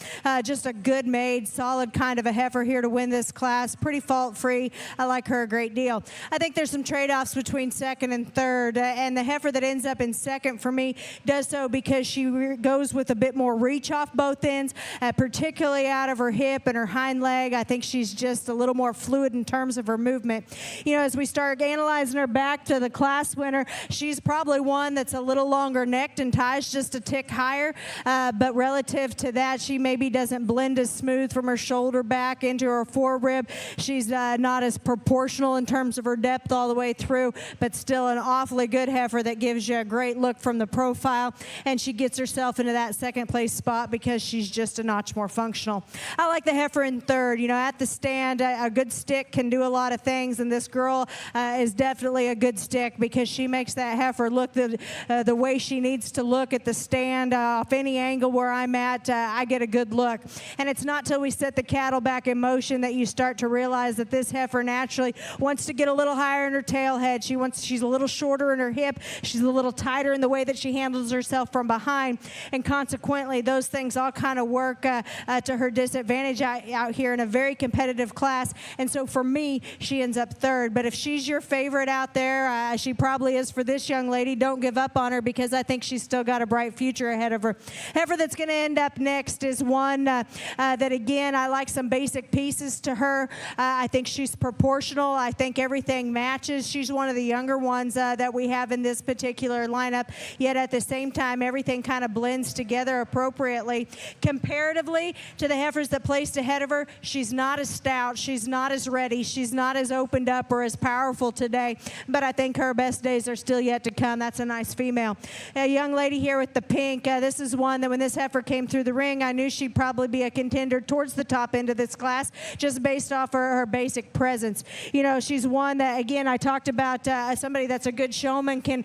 Speaker 4: Just a good made, solid kind of a heifer here to win this class. Pretty fault-free. I like her a great deal. I think there's some trade-offs between second and third, and the heifer that ends up in second for me does so because she goes with a bit more reach off both ends, particularly out of her hip and her hind leg. I think she's just a little more fluid in terms of her movement. You know, as we start analyzing her back to the class winner, she's probably one that's a little longer necked and ties just a tick higher, but relative to that, she maybe doesn't blend as smooth from her shoulder back into her forerib. She's not as proportional in terms of her depth all the way through, but still an awfully good heifer that gives you a great look from the profile, and she gets herself into that second place spot because she's just a notch more functional. I like the heifer in third. You know, at the stand, a good stick can do a lot of things, and this girl is definitely a good stick because she makes that heifer look the way she needs to look at the stand. Off any angle where I'm at, I get a good look. And it's not till we set the cattle back in motion that you start to realize that this heifer naturally wants to get a little higher in her tail head. She's a little shorter in her hip. She's a little tighter in the way that she handles herself from behind. And consequently, those things all kind of work to her disadvantage out here in a very competitive class. And so for me, she ends up third. But if she's your favorite out there, she probably is for this young lady. Don't give up on her because I think she's still got a bright future ahead of her. Heifer that's going to end up next is one that, again, I like some basic pieces to her. I think she's proportional. I think everything matches. She's one of the younger ones that we have in this particular lineup, yet at the same time, everything kind of blends together appropriately. Comparatively to the heifers that placed ahead of her, she's not as stout, she's not as ready, she's not as opened up or as powerful today, but I think her best days are still yet to come. That's a nice female. A young lady here with the pink, this is one that when this heifer came through the ring, I knew she'd probably be a contender towards the top end of this class just based off her basic presence. You know, she's one that, again, I talked about somebody that's a good showman can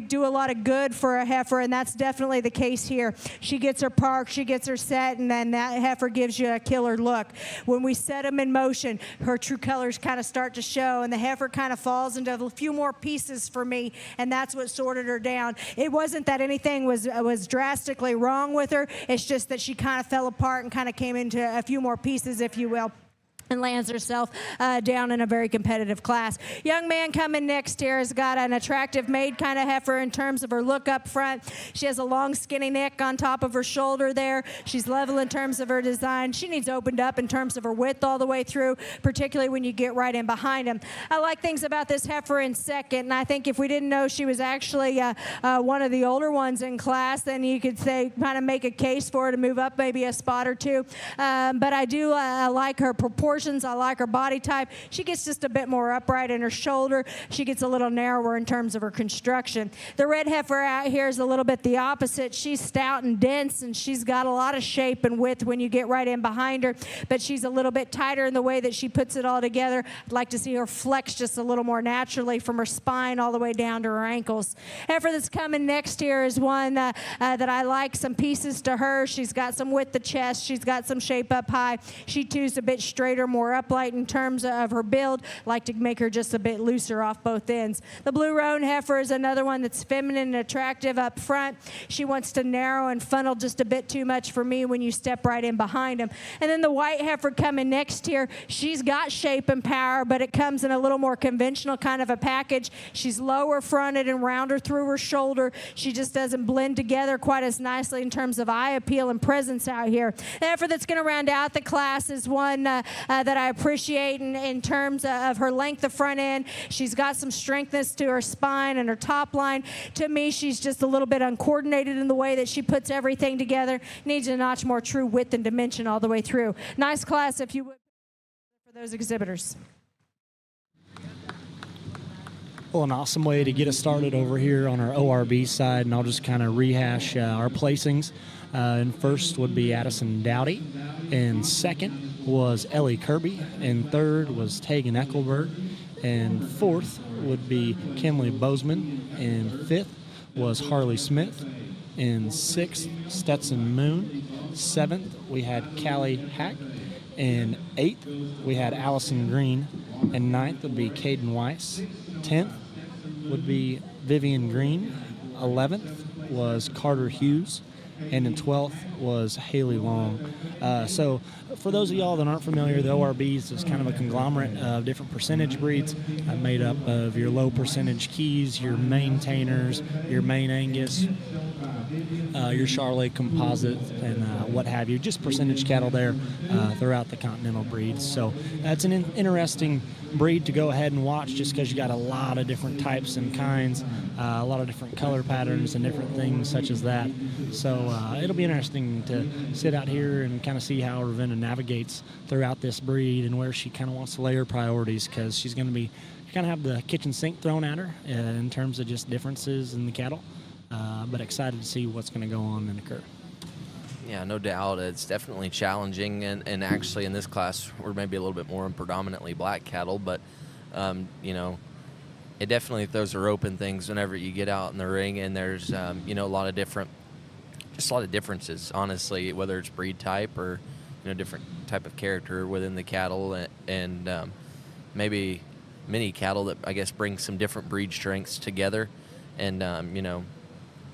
Speaker 4: do a lot of good for a heifer, and that's definitely the case here. She gets her park, she gets her set, and then that heifer gives you a killer look. When we set them in motion, her true colors kind of start to show, and the heifer kind of falls into a few more pieces for me, and that's what sorted her down. It wasn't that anything was drastically wrong with her. It's just that she kind of fell apart and kind of came into a few more pieces, if you will, and lands herself down in a very competitive class. Young man coming next here has got an attractive made kind of heifer in terms of her look up front. She has a long skinny neck on top of her shoulder there. She's level in terms of her design. She needs opened up in terms of her width all the way through, particularly when you get right in behind him. I like things about this heifer in second, and I think if we didn't know she was actually one of the older ones in class, then you could say kind of make a case for her to move up maybe a spot or two. But I do like her proportions. I like her body type. She gets just a bit more upright in her shoulder. She gets a little narrower in terms of her construction. The red heifer out here is a little bit the opposite. She's stout and dense, and she's got a lot of shape and width when you get right in behind her, but she's a little bit tighter in the way that she puts it all together. I'd like to see her flex just a little more naturally from her spine all the way down to her ankles. Heifer that's coming next here is one that I like some pieces to her. She's got some width of chest. She's got some shape up high. She too's a bit straighter, more upright in terms of her build. Like to make her just a bit looser off both ends. The blue roan heifer is another one that's feminine and attractive up front. She wants to narrow and funnel just a bit too much for me when you step right in behind him. And then the white heifer coming next here, she's got shape and power, but it comes in a little more conventional kind of a package. She's lower fronted and rounder through her shoulder. She just doesn't blend together quite as nicely in terms of eye appeal and presence out here. The heifer that's going to round out the class is one that I appreciate in terms of her length of front end. She's got some strengthness to her spine and her top line. To me, she's just a little bit uncoordinated in the way that she puts everything together. Needs a notch more true width and dimension all the way through. Nice class, if you would, for those exhibitors.
Speaker 17: Well, an awesome way to get us started over here on our ORB side, and I'll just kind of rehash our placings. And first would be Addison Dowdy, and second was Ellie Kirby, and third was Tegan Eckelberg, and fourth would be Kimley Bozeman, and fifth was Harley Smith, and sixth Stetson Moon, seventh we had Callie Hack, and eighth we had Allison Green, and ninth would be Caden Weiss, 10th would be Vivian Green, 11th was Carter Hughes, and in 12th was Haley Long. So for those of y'all that aren't familiar, the ORBs is kind of a conglomerate of different percentage breeds made up of your low percentage keys, your maintainers, your main Angus, your Charolais composite, and what have you, just percentage cattle there throughout the continental breeds. So that's an interesting breed to go ahead and watch, just because you got a lot of different types and kinds, a lot of different color patterns and different things such as that. So it'll be interesting to sit out here and kind of see how Ravenna navigates throughout this breed and where she kind of wants to lay her priorities, because she's going to be kind of have the kitchen sink thrown at her in terms of just differences in the cattle. But excited to see what's going to go on and occur.
Speaker 3: Yeah, no doubt. It's definitely challenging, and actually in this class we're maybe a little bit more in predominantly black cattle, but you know, it definitely, those are open things whenever you get out in the ring, and there's you know, a lot of differences, honestly, whether it's breed type or, you know, different type of character within the cattle, and maybe many cattle that I guess bring some different breed strengths together, and you know,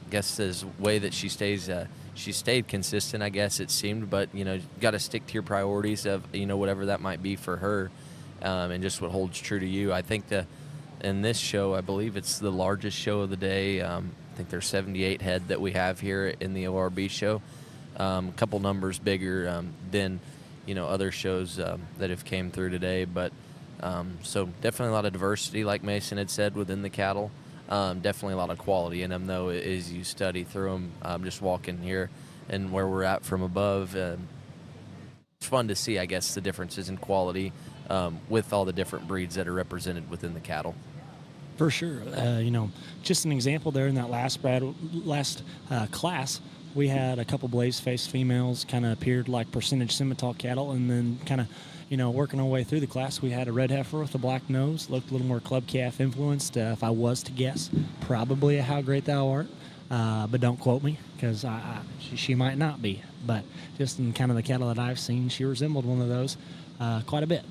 Speaker 3: I guess this way that she stayed consistent, I guess it seemed, but you know, got to stick to your priorities of, you know, whatever that might be for her, and just what holds true to you. I think in this show, I believe it's the largest show of the day. I think there's 78 head that we have here in the ORB show. A couple numbers bigger than, you know, other shows that have came through today, but so definitely a lot of diversity, like Mason had said, within the cattle. Definitely a lot of quality in them, though, as you study through them. Just walking here and where we're at from above, it's fun to see, I guess, the differences in quality with all the different breeds that are represented within the cattle.
Speaker 17: For sure. You know, just an example there in that last class, we had a couple blaze-faced females kind of appeared like percentage Simmental cattle, and then kind of, you know, working our way through the class, we had a red heifer with a black nose, looked a little more club calf influenced, if I was to guess, probably a How Great Thou Art, but don't quote me, because she might not be, but just in kind of the cattle that I've seen, she resembled one of those quite a bit.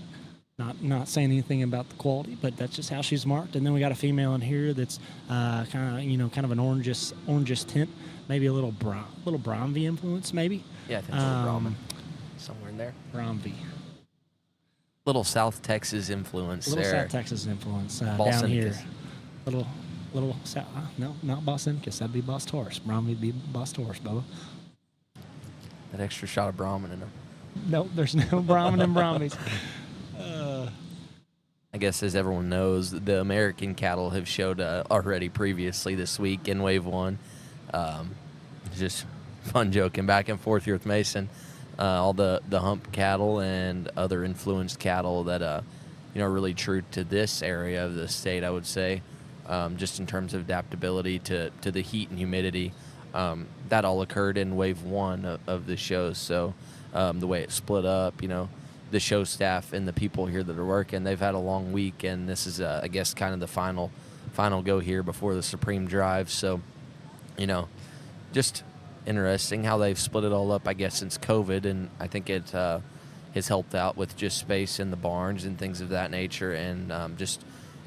Speaker 17: Not saying anything about the quality, but that's just how she's marked. And then we got a female in here that's kind of an orangish tint, maybe a little Bromvie influence, maybe.
Speaker 3: Yeah, I think it's a little Brahman somewhere in there.
Speaker 17: Bromvie.
Speaker 3: Little South Texas influence there.
Speaker 17: South Texas influence down here. Little South. No, not Boston, that'd be Boss Taurus. Bromvie would be Boss Taurus, Bubba.
Speaker 3: That extra shot of Brahman in them.
Speaker 17: Nope, there's no Brahman and Brahmies.
Speaker 3: I guess, as everyone knows, the American cattle have showed already previously this week in Wave 1. Just fun joking back and forth here with Mason. All the hump cattle and other influenced cattle that you know, are really true to this area of the state, I would say, just in terms of adaptability to the heat and humidity. That all occurred in Wave 1 of the show. So the way it split up, you know, the show staff and the people here that are working, they've had a long week, and this is, I guess, kind of the final go here before the Supreme Drive. So, you know, just interesting how they've split it all up, I guess, since COVID, and I think it has helped out with just space in the barns and things of that nature, and just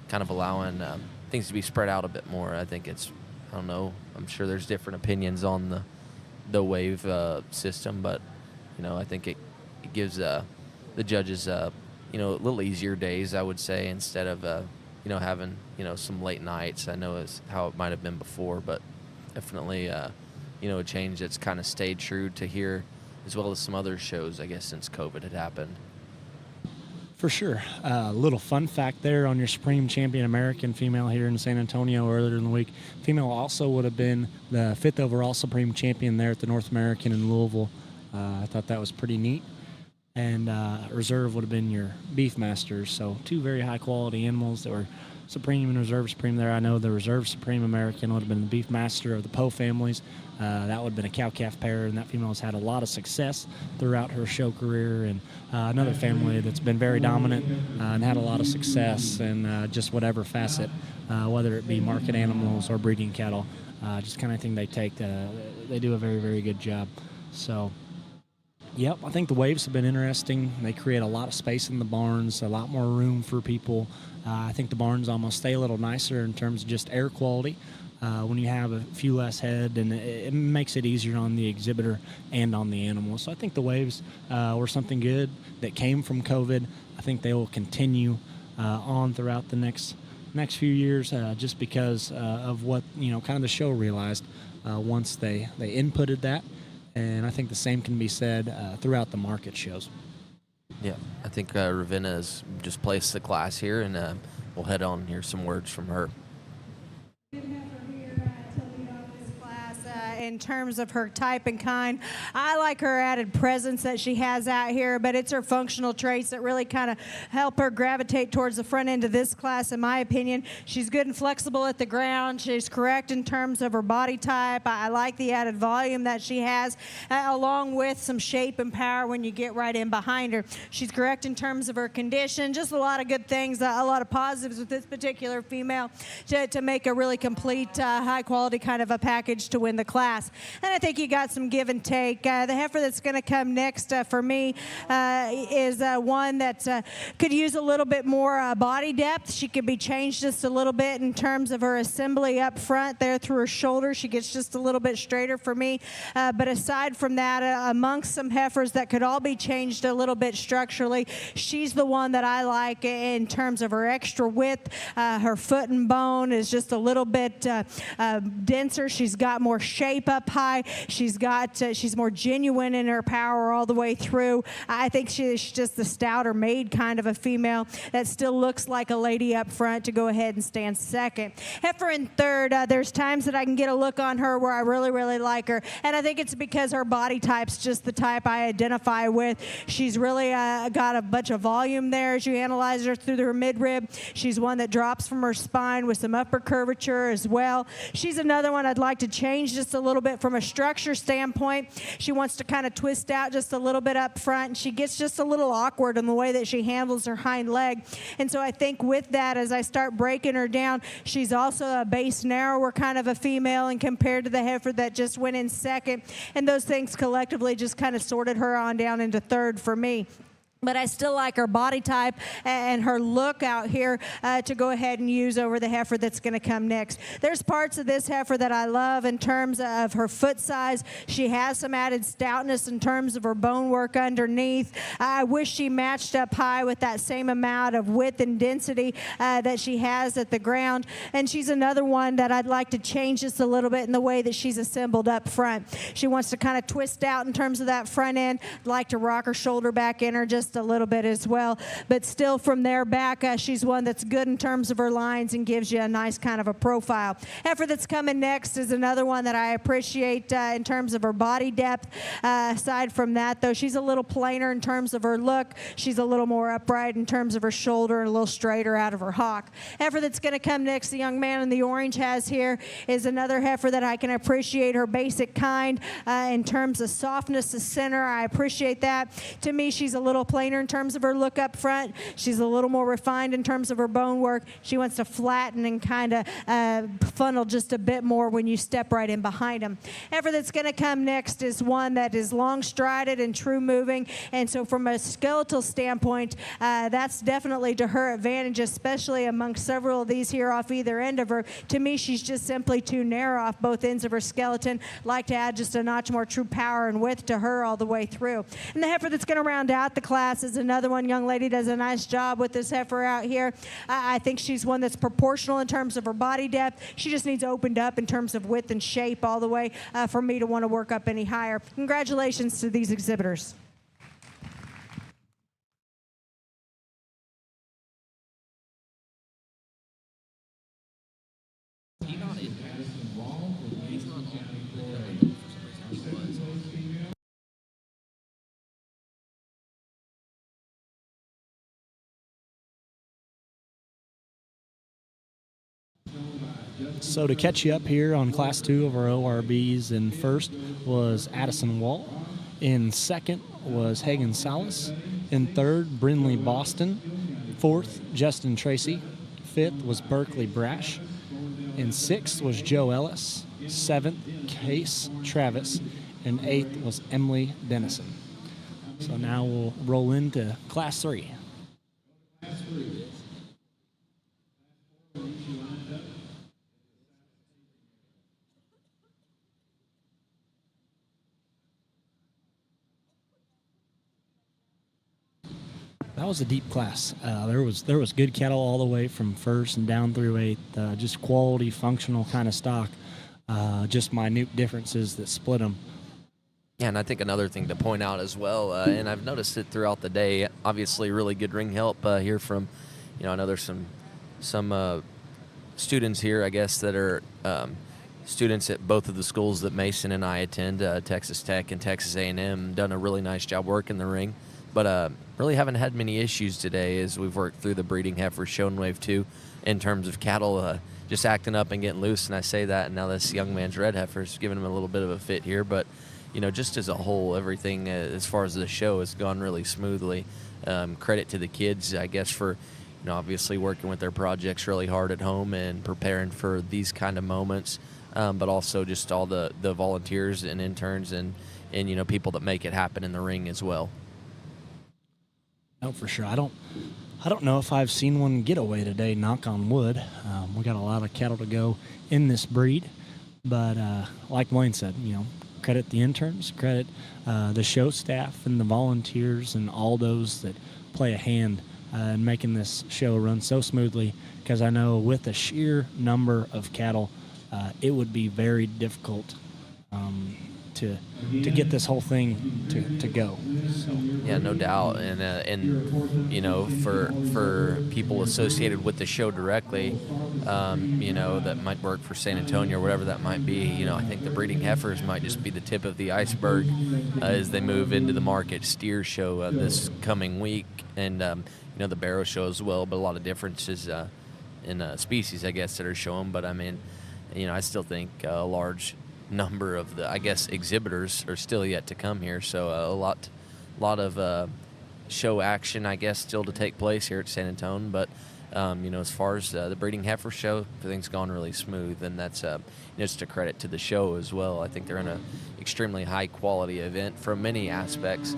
Speaker 3: kind of allowing things to be spread out a bit more. I think it's, I don't know, I'm sure there's different opinions on the wave system, but, you know, I think it gives the judges, you know, a little easier days, I would say, instead of, you know, having, you know, some late nights. I know is how it might have been before, but definitely, you know, a change that's kind of stayed true to here, as well as some other shows, I guess, since COVID had happened.
Speaker 17: For sure. A little fun fact there on your Supreme Champion American female here in San Antonio earlier in the week. Female also would have been the 5th overall Supreme Champion there at the North American in Louisville. I thought that was pretty neat. And reserve would have been your Beefmasters. So 2 very high quality animals that were Supreme and Reserve Supreme there. I know the Reserve Supreme American would have been the Beefmaster of the Poe families. That would have been a cow-calf pair, and that female has had a lot of success throughout her show career. And another family that's been very dominant and had a lot of success in just whatever facet, whether it be market animals or breeding cattle. Just kind of thing they take. They do a very, very good job. So, yep, I think the waves have been interesting. They create a lot of space in the barns, a lot more room for people. I think the barns almost stay a little nicer in terms of just air quality when you have a few less head, and it makes it easier on the exhibitor and on the animal. So I think the waves were something good that came from COVID. I think they will continue on throughout the next few years just because of what, kind of the show realized once they inputted that. And I think the same can be said throughout the market shows.
Speaker 3: Yeah, I think Ravenna has just placed the class here, and we'll head on and hear some words from her.
Speaker 4: In terms of her type and kind, I like her added presence that she has out here, but it's her functional traits that really kind of help her gravitate towards the front end of this class, in my opinion. She's good and flexible at the ground. She's correct in terms of her body type. I like the added volume that she has, along with some shape and power when you get right in behind her. She's correct in terms of her condition. Just a lot of good things, a lot of positives with this particular female to make a really complete, high-quality kind of a package to win the class. And I think you got some give and take. The heifer that's going to come next for me is one that could use a little bit more body depth. She could be changed just a little bit in terms of her assembly up front there through her shoulder. She gets just a little bit straighter for me. But aside from that, amongst some heifers that could all be changed a little bit structurally, she's the one that I like in terms of her extra width. Her foot and bone is just a little bit denser. She's got more shape up high. She's more genuine in her power all the way through. I think she's just the stouter made kind of a female that still looks like a lady up front to go ahead and stand second. Heifer in third, there's times that I can get a look on her where I really, really like her, and I think it's because her body type's just the type I identify with. She's really got a bunch of volume there as you analyze her through her midrib. She's one that drops from her spine with some upper curvature as well. She's another one I'd like to change just a little bit from a structure standpoint. She wants to kind of twist out just a little bit up front, and she gets just a little awkward in the way that she handles her hind leg. And so I think with that, as I start breaking her down, she's also a base narrower kind of a female, and compared to the heifer that just went in second, and those things collectively just kind of sorted her on down into third for me. But I still like her body type and her look out here to go ahead and use over the heifer that's going to come next. There's parts of this heifer that I love in terms of her foot size. She has some added stoutness in terms of her bone work underneath. I wish she matched up high with that same amount of width and density that she has at the ground. And she's another one that I'd like to change just a little bit in the way that she's assembled up front. She wants to kind of twist out in terms of that front end. I'd like to rock her shoulder back in her just a little bit as well, but still from there back, she's one that's good in terms of her lines and gives you a nice kind of a profile. Heifer that's coming next is another one that I appreciate in terms of her body depth. Aside from that, though, she's a little plainer in terms of her look. She's a little more upright in terms of her shoulder and a little straighter out of her hock. Heifer that's going to come next, the young man in the orange has here, is another heifer that I can appreciate her basic kind in terms of softness of center. I appreciate that. To me, she's a little plainer in terms of her look up front. She's a little more refined in terms of her bone work. She wants to flatten and kind of funnel just a bit more when you step right in behind them. Heifer that's going to come next is one that is long strided and true moving, and so from a skeletal standpoint, that's definitely to her advantage, especially among several of these here off either end of her. To me, she's just simply too narrow off both ends of her skeleton. Like to add just a notch more true power and width to her all the way through. And the heifer that's going to round out the class is another one. Young lady does a nice job with this heifer out here. I think she's one that's proportional in terms of her body depth. She just needs opened up in terms of width and shape all the way for me to want to work up any higher. Congratulations to these exhibitors.
Speaker 17: So to catch you up here on Class 2 of our ORBs, in first was Addison Wall. In second was Hagen Salas. In third, Brinley Boston. Fourth, Justin Tracy. Fifth was Berkeley Brash. In sixth was Joe Ellis. Seventh, Case Travis. And eighth was Emily Dennison. So now we'll roll into Class 3. That was a deep class. There was good cattle all the way from first and down through eighth. Just quality, functional kind of stock. Just minute differences that split them.
Speaker 3: Yeah, and I think another thing to point out as well, and I've noticed it throughout the day. Obviously, really good ring help here from, I know there's some students here, I guess, that are students at both of the schools that Mason and I attend, Texas Tech and Texas A&M, done a really nice job working the ring. But really haven't had many issues today as we've worked through the breeding heifer shown wave 2 in terms of cattle just acting up and getting loose. And I say that, and now this young man's red heifer's giving him a little bit of a fit here. But, just as a whole, everything as far as the show has gone really smoothly. Credit to the kids, I guess, for, obviously working with their projects really hard at home and preparing for these kind of moments. But also just all the volunteers and interns and people that make it happen in the ring as well.
Speaker 17: No, for sure. I don't know if I've seen one get away today, knock on wood. We got a lot of cattle to go in this breed. But like Wayne said, credit the interns, credit the show staff and the volunteers and all those that play a hand in making this show run so smoothly, because I know with the sheer number of cattle, it would be very difficult to get this whole thing to go. So.
Speaker 3: Yeah, no doubt, and for people associated with the show directly, that might work for San Antonio or whatever that might be. I think the breeding heifers might just be the tip of the iceberg as they move into the market steer show this coming week, and the barrow show as well. But a lot of differences in species, I guess, that are shown. But I mean, I still think a large number of the, I guess, exhibitors are still yet to come here. So a lot of show action, I guess, still to take place here at San Antonio. But as far as the breeding heifer show, everything's gone really smooth, and that's just a credit to the show as well. I think they're in an extremely high quality event from many aspects.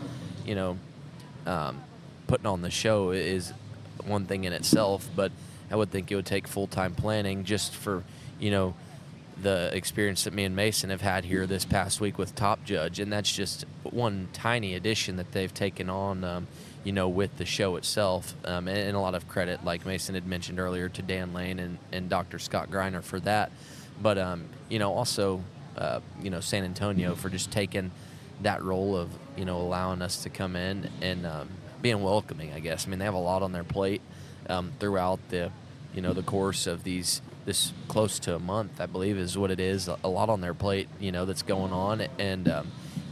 Speaker 3: Putting on the show is one thing in itself, but I would think it would take full-time planning just for the experience that me and Mason have had here this past week with Top Judge, and that's just one tiny addition that they've taken on, with the show itself, and a lot of credit, like Mason had mentioned earlier, to Dan Lane and Dr. Scott Greiner for that, but, also, San Antonio for just taking that role of, allowing us to come in and being welcoming, I guess. I mean, they have a lot on their plate throughout the course of this close to a month, I believe is what it is, a lot on their plate, that's going on, and,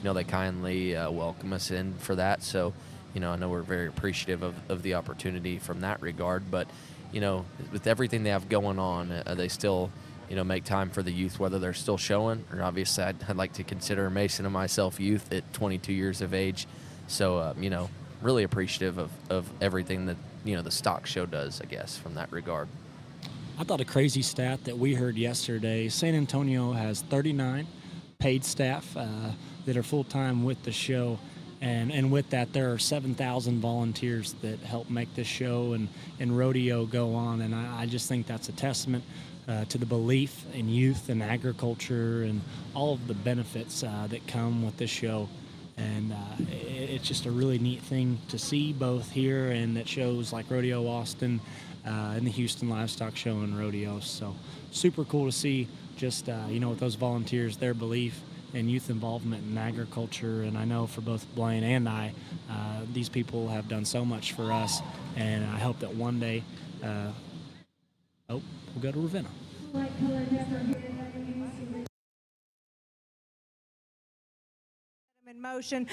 Speaker 3: they kindly welcome us in for that. So, I know we're very appreciative of the opportunity from that regard, but, with everything they have going on, they still, make time for the youth, whether they're still showing, or obviously I'd like to consider Mason and myself youth at 22 years of age. So, really appreciative of everything that, the stock show does, I guess, from that regard.
Speaker 17: I thought a crazy stat that we heard yesterday, San Antonio has 39 paid staff that are full-time with the show, and with that there are 7,000 volunteers that help make this show and rodeo go on, and I just think that's a testament to the belief in youth and agriculture and all of the benefits that come with this show. And it's just a really neat thing to see both here and at shows like Rodeo Austin and the Houston Livestock Show and Rodeos. So super cool to see just, with those volunteers, their belief and youth involvement in agriculture. And I know for both Blaine and I, these people have done so much for us. And I hope that one day, we'll go to Ravenna.
Speaker 4: in motion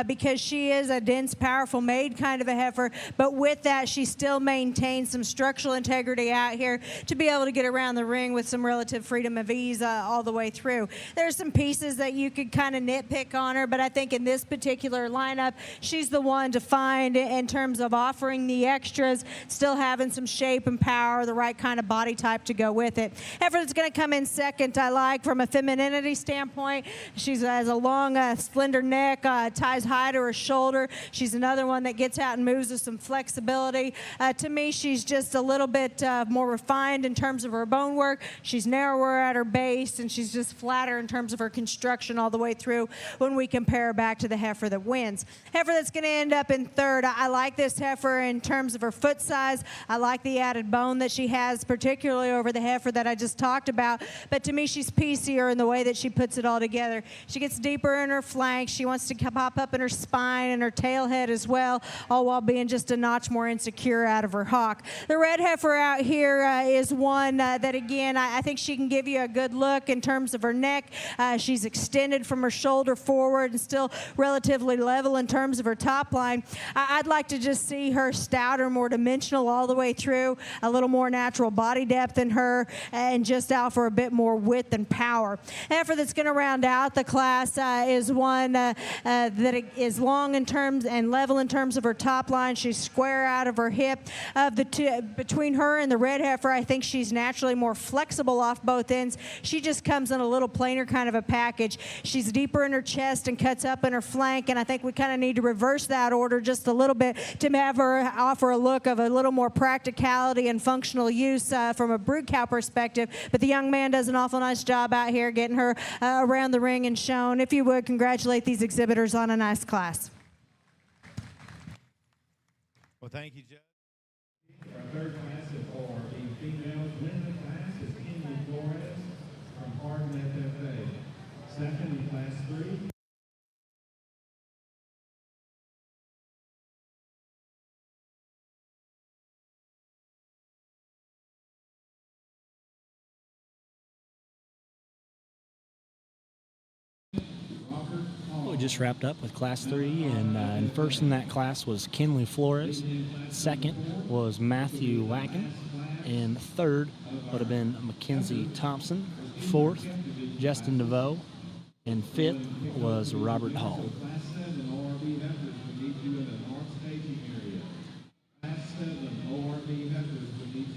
Speaker 4: because she is a dense, powerful made kind of a heifer, but with that, she still maintains some structural integrity out here to be able to get around the ring with some relative freedom of ease all the way through. There's some pieces that you could kind of nitpick on her, but I think in this particular lineup, she's the one to find in terms of offering the extras, still having some shape and power, the right kind of body type to go with it. Heifer that's going to come in second, I like from a femininity standpoint. She has a long, slender neck, ties high to her shoulder. She's another one that gets out and moves with some flexibility. To me, she's just a little bit more refined in terms of her bone work. She's narrower at her base, and she's just flatter in terms of her construction all the way through when we compare her back to the heifer that wins. Heifer that's going to end up in third, I like this heifer in terms of her foot size. I like the added bone that she has, particularly over the heifer that I just talked about. But to me, she's piecier in the way that she puts it all together. She gets deeper in her flanks. She wants to pop up in her spine and her tail head as well, all while being just a notch more insecure out of her hock. The red heifer out here is one that, again, I think she can give you a good look in terms of her neck. She's extended from her shoulder forward and still relatively level in terms of her top line. I'd like to just see her stouter, more dimensional all the way through, a little more natural body depth in her, and just out for a bit more width and power. Heifer that's going to round out the class is one that is long in terms and level in terms of her top line. She's square out of her hip. Between her and the red heifer, I think she's naturally more flexible off both ends. She just comes in a little plainer kind of a package. She's deeper in her chest and cuts up in her flank, and I think we kind of need to reverse that order just a little bit to have her offer a look of a little more practicality and functional use from a brood cow perspective. But the young man does an awful nice job out here getting her around the ring and shown. If you would, congratulate these exhibitors on a nice class.
Speaker 5: Well, thank you, Judge.
Speaker 11: Our third class is for the females. Winning the class is Kenny Flores from Hardin FFA. Second in class 3.
Speaker 17: We just wrapped up with Class 3, and first in that class was Kenley Flores. Second was Matthew Wacken, and third would have been Mackenzie Thompson. Fourth, Justin DeVoe, and fifth was Robert Hall.
Speaker 11: Class 7 ORB heifers would need you in the north staging area. Class 7 ORB heifers would need you.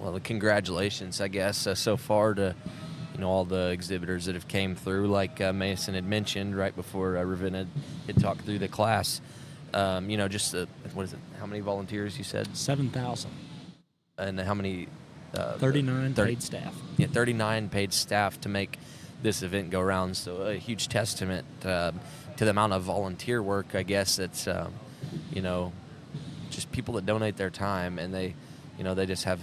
Speaker 3: Well, congratulations, I guess, so far to all the exhibitors that have came through. Like Mason had mentioned right before Ravenna had talked through the class. Just what is it? How many volunteers you said?
Speaker 17: 7,000.
Speaker 3: And how many?
Speaker 17: 39 paid staff.
Speaker 3: Yeah, 39 paid staff to make this event go around. So a huge testament to the amount of volunteer work. I guess it's just people that donate their time, and they just have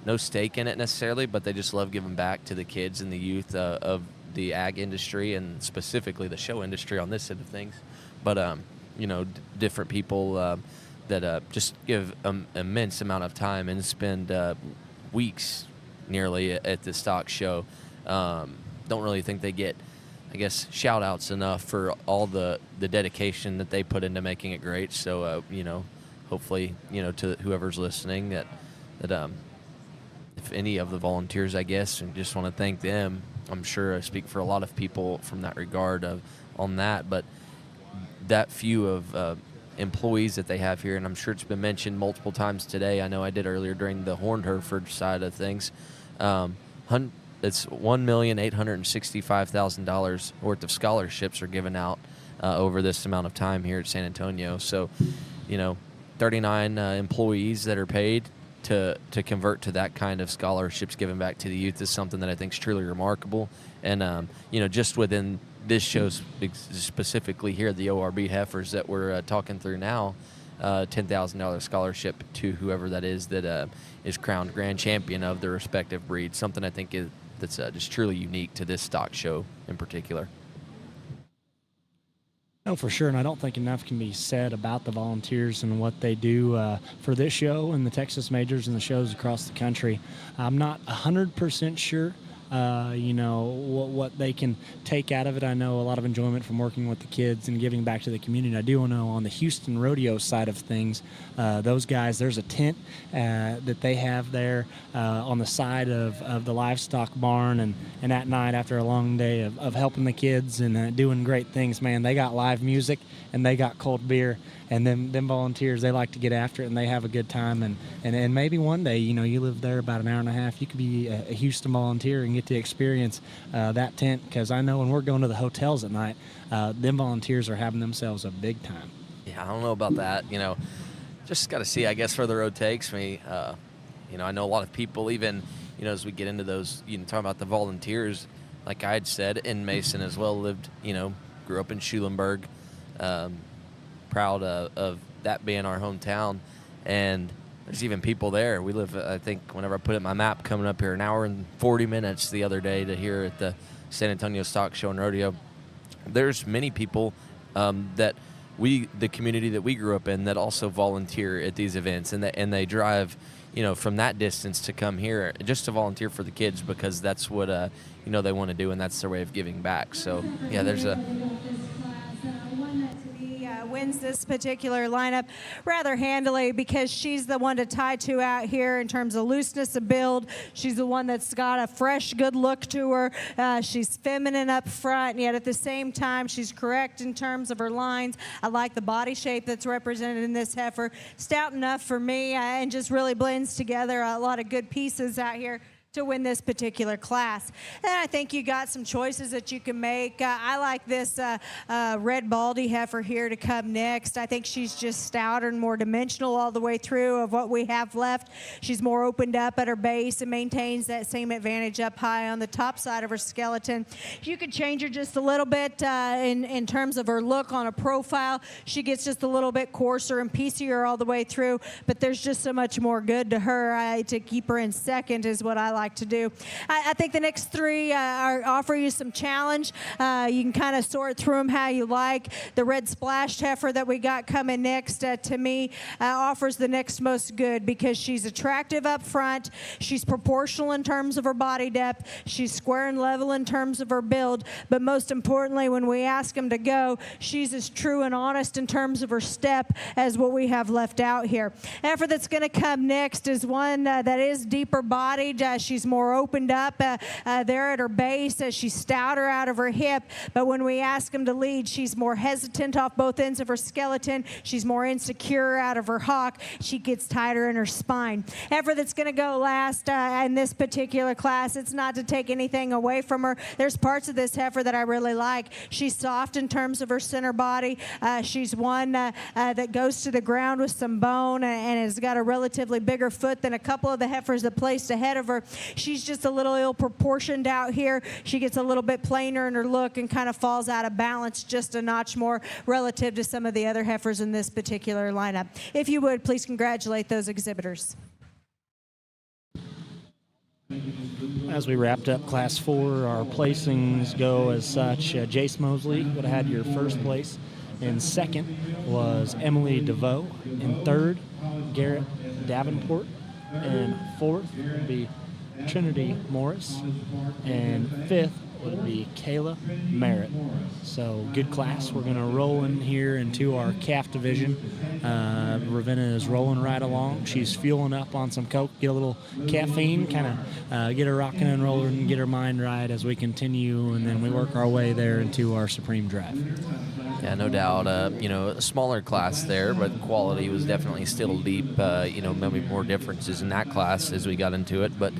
Speaker 3: no stake in it necessarily, but they just love giving back to the kids and the youth of the ag industry, and specifically the show industry on this side of things. But different people that just give an immense amount of time and spend weeks nearly at the stock show. Don't really think they get, I guess, shout outs enough for all the dedication that they put into making it great. So hopefully to whoever's listening that if any of the volunteers, I guess, and just want to thank them. I'm sure I speak for a lot of people from that regard on that, but that few of employees that they have here, and I'm sure it's been mentioned multiple times today. I know I did earlier during the Horned Hereford side of things. It's $1,865,000 worth of scholarships are given out over this amount of time here at San Antonio. So, 39 employees that are paid to convert to that kind of scholarships given back to the youth is something that I think is truly remarkable. And, just within this show specifically here, the ORB Heifers that we're talking through now, $10,000 scholarship to whoever that is crowned grand champion of the respective breed. Something I think that's just truly unique to this stock show in particular.
Speaker 17: Oh, for sure, and I don't think enough can be said about the volunteers and what they do for this show and the Texas Majors and the shows across the country. I'm not 100% sure, what they can take out of it. I know a lot of enjoyment from working with the kids and giving back to the community. I do know on the Houston rodeo side of things, those guys, there's a tent that they have there on the side of the livestock barn, and at night after a long day of helping the kids and doing great things, man, they got live music and they got cold beer, and them volunteers, they like to get after it and they have a good time, and maybe one day, you live there about an hour and a half, you could be a Houston volunteer and get to experience that tent, because I know when we're going to the hotels at night, them volunteers are having themselves a big time.
Speaker 3: Yeah, I don't know about that. Just got to see, I guess, where the road takes me. I know a lot of people, even, as we get into those, talking about the volunteers, like I had said, in Mason as well, grew up in Schulenburg, proud of that being our hometown. And there's even people there. We live, I think, whenever I put it in my map, coming up here, an hour and 40 minutes the other day to here at the San Antonio Stock Show and Rodeo. There's many people that the community that we grew up in, that also volunteer at these events, and they drive, from that distance to come here just to volunteer for the kids, because that's what they want to do, and that's their way of giving back. So yeah, there's a
Speaker 4: wins this particular lineup rather handily, because she's the one to tie to out here in terms of looseness of build. She's the one that's got a fresh, good look to her. She's feminine up front, and yet at the same time, she's correct in terms of her lines. I like the body shape that's represented in this heifer. Stout enough for me, and just really blends together a lot of good pieces out here to win this particular class. And I think you got some choices that you can make. I like this red baldy heifer here to come next. I think she's just stouter and more dimensional all the way through of what we have left. She's more opened up at her base and maintains that same advantage up high on the top side of her skeleton. You could change her just a little bit in terms of her look on a profile. She gets just a little bit coarser and piecier all the way through, but there's just so much more good to her. To keep her in second is what I like to do. I think the next three offer you some challenge. You can kind of sort through them how you like. The red splashed heifer that we got coming next, to me, offers the next most good, because she's attractive up front. She's proportional in terms of her body depth. She's square and level in terms of her build. But most importantly, when we ask them to go, she's as true and honest in terms of her step as what we have left out here. Heifer that's going to come next is one that is deeper bodied. She's more opened up there at her base. She's stouter out of her hip, but when we ask them to lead, she's more hesitant off both ends of her skeleton. She's more insecure out of her hock. She gets tighter in her spine. Heifer that's going to go last in this particular class, it's not to take anything away from her. There's parts of this heifer that I really like. She's soft in terms of her center body. She's one that goes to the ground with some bone and has got a relatively bigger foot than a couple of the heifers that placed ahead of her. She's just a little ill-proportioned out here. She gets a little bit plainer in her look and kind of falls out of balance just a notch more relative to some of the other heifers in this particular lineup. If you would, please congratulate those exhibitors.
Speaker 17: As we wrapped up Class 4, our placings go as such. Jace Mosley would have had your first place. In second was Emily DeVoe. In third, Garrett Davenport. And fourth would be Trinity Morris, and fifth would be Kayla Merritt. So good class. We're going to roll in here into our calf division. Ravenna is rolling right along. She's fueling up on some Coke, get a little caffeine, kind of get her rocking and rolling and get her mind right as we continue, and then we work our way there into our Supreme Drive.
Speaker 3: Yeah, no doubt. A smaller class there, but quality was definitely still deep. Maybe more differences in that class as we got into it. But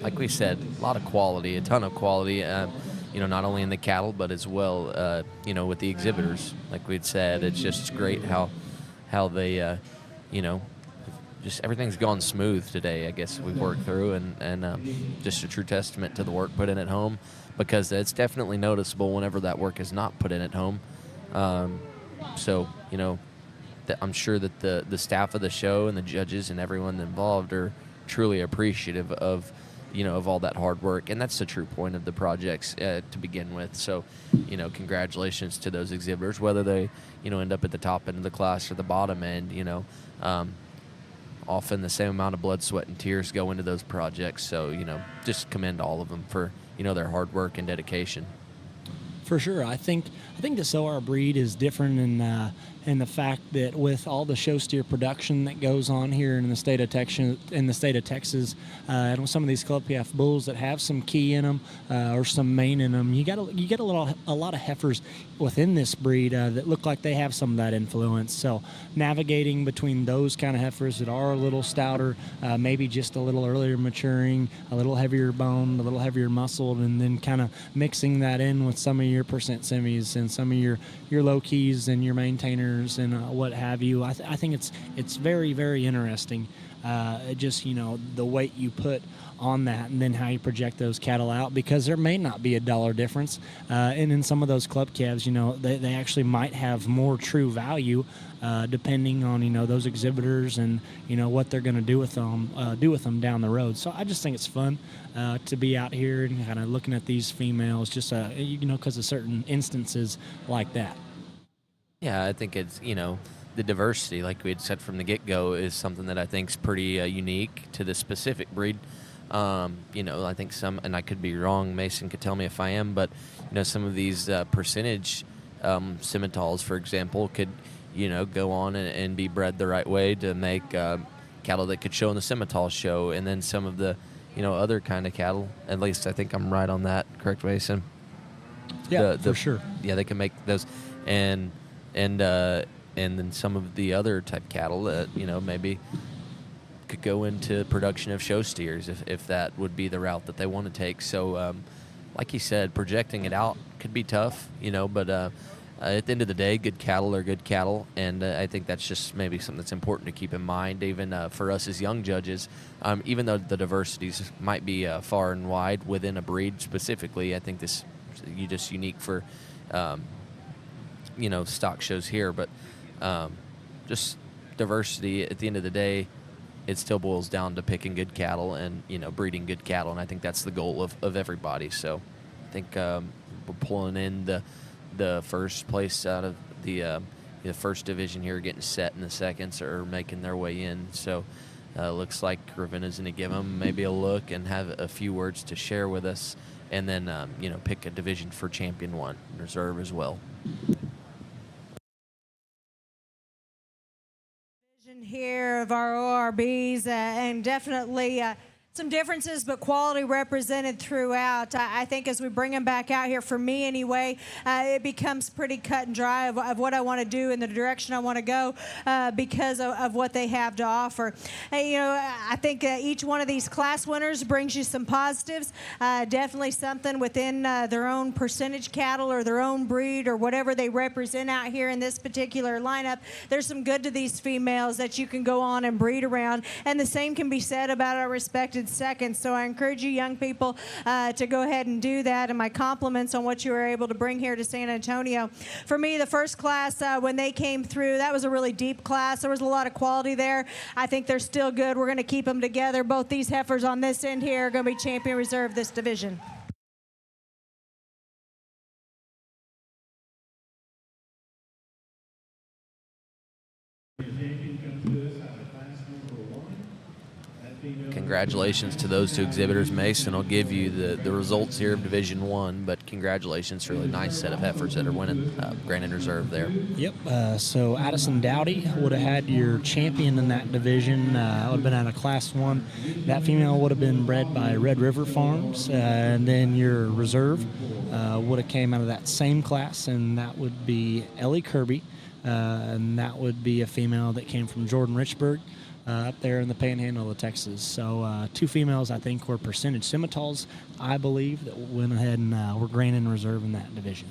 Speaker 3: like we said, a lot of quality, a ton of quality. Not only in the cattle, but as well, with the exhibitors. Like we'd said, it's just great how they, just everything's gone smooth today. I guess we've worked through, and just a true testament to the work put in at home, because it's definitely noticeable whenever that work is not put in at home. I'm sure that the staff of the show and the judges and everyone involved are truly appreciative of of all that hard work. And that's the true point of the projects to begin with. So, congratulations to those exhibitors, whether they, end up at the top end of the class or the bottom end. Often the same amount of blood, sweat, and tears go into those projects. So, just commend all of them for, their hard work and dedication.
Speaker 17: For sure, I think the SOAR breed is different in the fact that with all the show steer production that goes on here in the state of Texas, and with some of these Club PF bulls that have some key in them or some mane in them, you get a lot of heifers within this breed that look like they have some of that influence. So navigating between those kind of heifers that are a little stouter, maybe just a little earlier maturing, a little heavier boned, a little heavier muscled, and then kind of mixing that in with some of your percent semis and some of your low keys and your maintainers and what have you. I think it's very, very interesting. Just the weight you put on that, and then how you project those cattle out, because there may not be a dollar difference. And in some of those club calves, they actually might have more true value, depending on those exhibitors and what they're going to do with them down the road. So I just think it's fun to be out here and kind of looking at these females, just because of certain instances like that.
Speaker 3: Yeah, I think it's the diversity, like we had said from the get-go, is something that I think is pretty unique to the specific breed. I think some, and I could be wrong, Mason could tell me if I am, but some of these percentage Simmentals, for example, could go on and be bred the right way to make cattle that could show in the Simmental show, and then some of the other kind of cattle, at least I think I'm right on that, correct, Mason?
Speaker 17: Yeah, for sure.
Speaker 3: Yeah, they can make those, and then some of the other type cattle that maybe could go into production of show steers if that would be the route that they want to take. So like you said, projecting it out could be tough, but at the end of the day, good cattle are good cattle, and I think that's just maybe something that's important to keep in mind, even for us as young judges. Even though the diversities might be far and wide within a breed specifically, I think this is just unique for stock shows here, but just diversity at the end of the day, it still boils down to picking good cattle and breeding good cattle, and I think that's the goal of everybody. So I think we're pulling in the first place out of the first division here, getting set in the seconds or making their way in. So looks like Ravenna's going to give them maybe a look and have a few words to share with us, and then pick a division for Champion 1 reserve as well.
Speaker 4: Here of our ORBs, and definitely some differences, but quality represented throughout. I think as we bring them back out here, for me anyway, it becomes pretty cut and dry of what I want to do and the direction I want to go because of what they have to offer. I think each one of these class winners brings you some positives, definitely something within their own percentage cattle or their own breed or whatever they represent out here in this particular lineup. There's some good to these females that you can go on and breed around, and the same can be said about our respected seconds. So I encourage you young people to go ahead and do that, and my compliments on what you were able to bring here to San Antonio. For me, the first class, when they came through, that was a really deep class. There was a lot of quality there. I think they're still good. We're going to keep them together. Both these heifers on this end here are going to be champion reserve this division.
Speaker 3: Congratulations to those two exhibitors. Mason will give you the results here of Division 1, but congratulations, really nice set of heifers that are winning Grand and Reserve there.
Speaker 17: Yep, so Addison Dowdy would have had your champion in that division. Would have been out of Class 1. That female would have been bred by Red River Farms, and then your reserve would have came out of that same class, and that would be Ellie Kirby, and that would be a female that came from Jordan Richburg. Up there in the panhandle of Texas. So two females, I think, were percentage Simmentals, I believe, that went ahead and were Grand and Reserve in that division.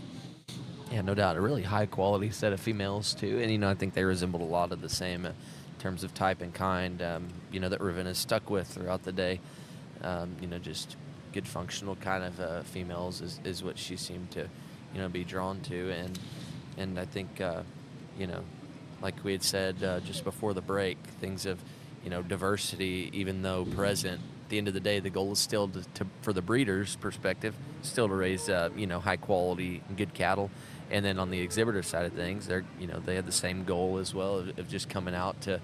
Speaker 3: Yeah, no doubt. A really high-quality set of females, too. And, I think they resembled a lot of the same in terms of type and kind, that Ravenna stuck with throughout the day. Just good functional kind of females is what she seemed to, be drawn to. And I think, like we had said just before the break, things of, diversity, even though present, the end of the day, the goal is still for the breeders' perspective, still to raise high quality and good cattle. And then on the exhibitor side of things, they have the same goal as well of just coming out to,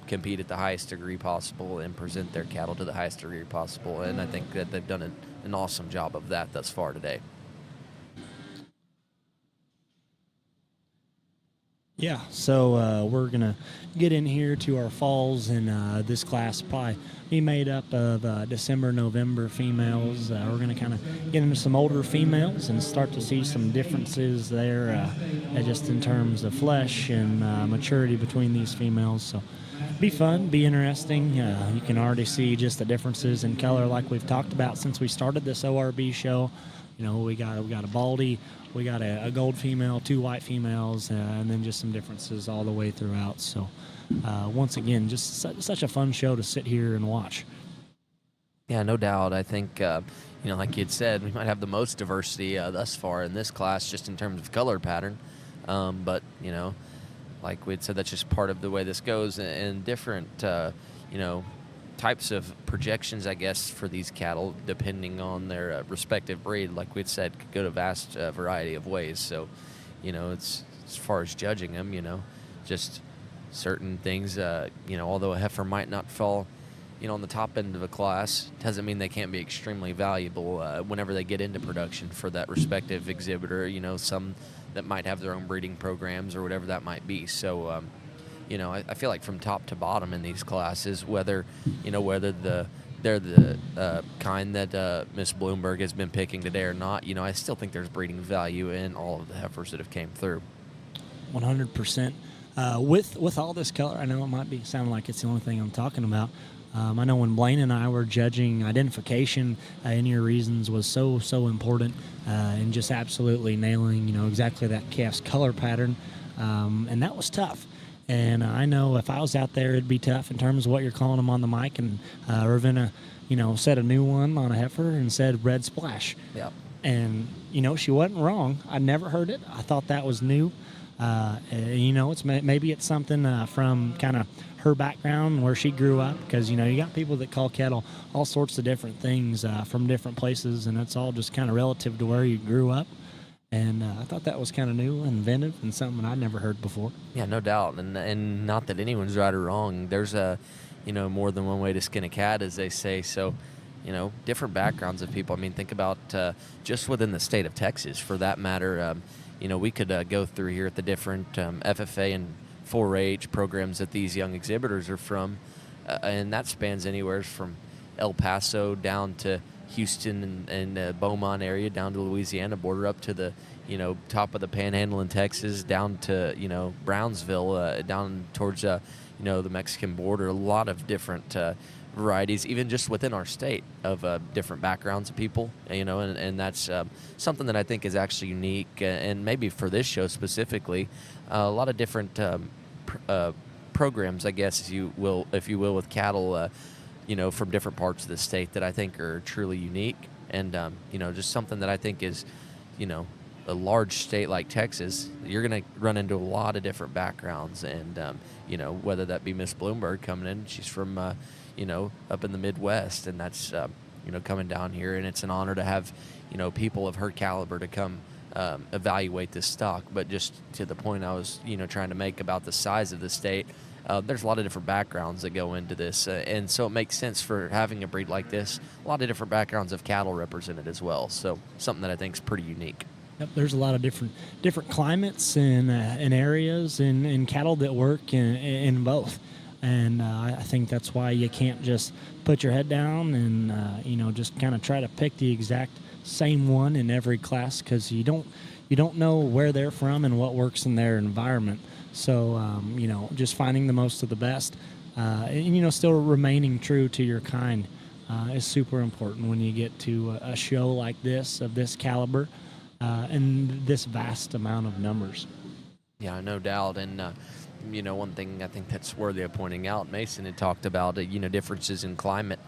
Speaker 3: compete at the highest degree possible and present their cattle to the highest degree possible. And I think that they've done an awesome job of that thus far today.
Speaker 17: Yeah, so we're going to get in here to our falls, and this class probably be made up of December, November females. We're going to kind of get into some older females and start to see some differences there just in terms of flesh and maturity between these females. So be fun, be interesting. You can already see just the differences in color like we've talked about since we started this ORB show. We got a baldy, we got a gold female, 2 white females, and then just some differences all the way throughout. So once again, just such a fun show to sit here and watch.
Speaker 3: Yeah, no doubt. I think, like you'd said, we might have the most diversity thus far in this class just in terms of color pattern. But, like we'd said, that's just part of the way this goes, and different, types of projections, I guess, for these cattle, depending on their respective breed, like we'd said, could go to a vast variety of ways. So, it's as far as judging them, just certain things, although a heifer might not fall, on the top end of a class, doesn't mean they can't be extremely valuable whenever they get into production for that respective exhibitor, some that might have their own breeding programs or whatever that might be. So, I feel like from top to bottom in these classes, whether they're the kind that Miss Bloomberg has been picking today or not, I still think there's breeding value in all of the heifers that have came through.
Speaker 17: 100%. With all this color, I know it might be sounding like it's the only thing I'm talking about. I know when Blaine and I were judging identification, in your reasons was so important, and just absolutely nailing, exactly that calf's color pattern, and that was tough. And I know if I was out there, it'd be tough in terms of what you're calling them on the mic. And Ravenna, said a new one on a heifer and said red splash.
Speaker 3: Yep.
Speaker 17: And, she wasn't wrong. I never heard it. I thought that was new. Maybe it's something from kind of her background where she grew up, because, you got people that call cattle all sorts of different things from different places, and it's all just kind of relative to where you grew up. And I thought that was kind of new and inventive and something I'd never heard before.
Speaker 3: Yeah, no doubt. And not that anyone's right or wrong. There's more than one way to skin a cat, as they say. So, different backgrounds of people. I mean, think about just within the state of Texas, for that matter. We could go through here at the different FFA and 4-H programs that these young exhibitors are from. And that spans anywhere from El Paso down to Houston and Beaumont area, down to Louisiana border, up to the top of the Panhandle in Texas, down to Brownsville, down towards the Mexican border. A lot of different varieties, even just within our state, of different backgrounds of people. And that's something that I think is actually unique, and maybe for this show specifically, a lot of different programs, I guess, if you will, with cattle. From different parts of the state that I think are truly unique, and just something that I think is, a large state like Texas, you're going to run into a lot of different backgrounds, and whether that be Miss Bloomberg coming in, she's from up in the Midwest, and that's coming down here, and it's an honor to have people of her caliber to come evaluate this stock. But just to the point I was trying to make about the size of the state. There's a lot of different backgrounds that go into this, and so it makes sense for having a breed like this. A lot of different backgrounds of cattle represented as well, so something that I think is pretty unique.
Speaker 17: Yep, there's a lot of different climates and areas and cattle that work in both, and I think that's why you can't just put your head down and just kind of try to pick the exact same one in every class, because you don't know where they're from and what works in their environment. So, just finding the most of the best, and, still remaining true to your kind is super important when you get to a show like this, of this caliber, and this vast amount of numbers.
Speaker 3: Yeah, no doubt. And, one thing I think that's worthy of pointing out, Mason had talked about, differences in climate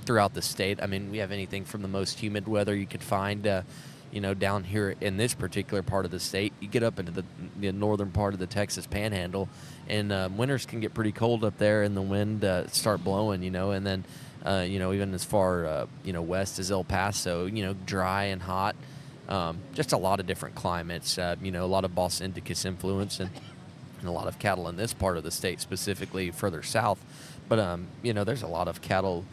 Speaker 3: throughout the state. I mean, we have anything from the most humid weather you could find, down here in this particular part of the state. You get up into the northern part of the Texas Panhandle, and winters can get pretty cold up there, and the wind start blowing, and then even as far, west as El Paso, dry and hot. Just a lot of different climates, a lot of Bos Indicus influence and a lot of cattle in this part of the state, specifically further south. But, there's a lot of cattle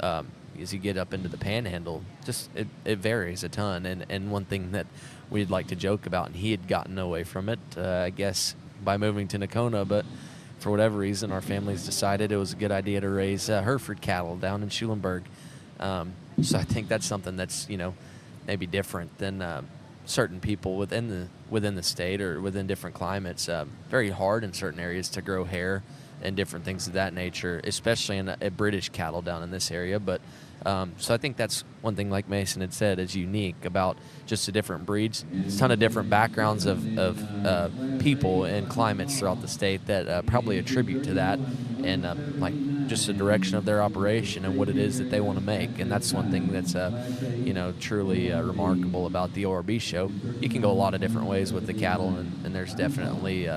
Speaker 3: as you get up into the Panhandle. Just it varies a ton. And one thing that we'd like to joke about, and he had gotten away from it, I guess, by moving to Nocona, but for whatever reason, our families decided it was a good idea to raise Hereford cattle down in Schulenburg. So I think that's something that's, maybe different than certain people within the state or within different climates. Very hard in certain areas to grow hair and different things of that nature, especially in a British cattle down in this area. But so I think that's one thing, like Mason had said, is unique about just the different breeds. There's a ton of different backgrounds of people and climates throughout the state that probably attribute to that, and like just the direction of their operation and what it is that they want to make. And that's one thing that's truly remarkable about the ORB show. You can go a lot of different ways with the cattle, and there's definitely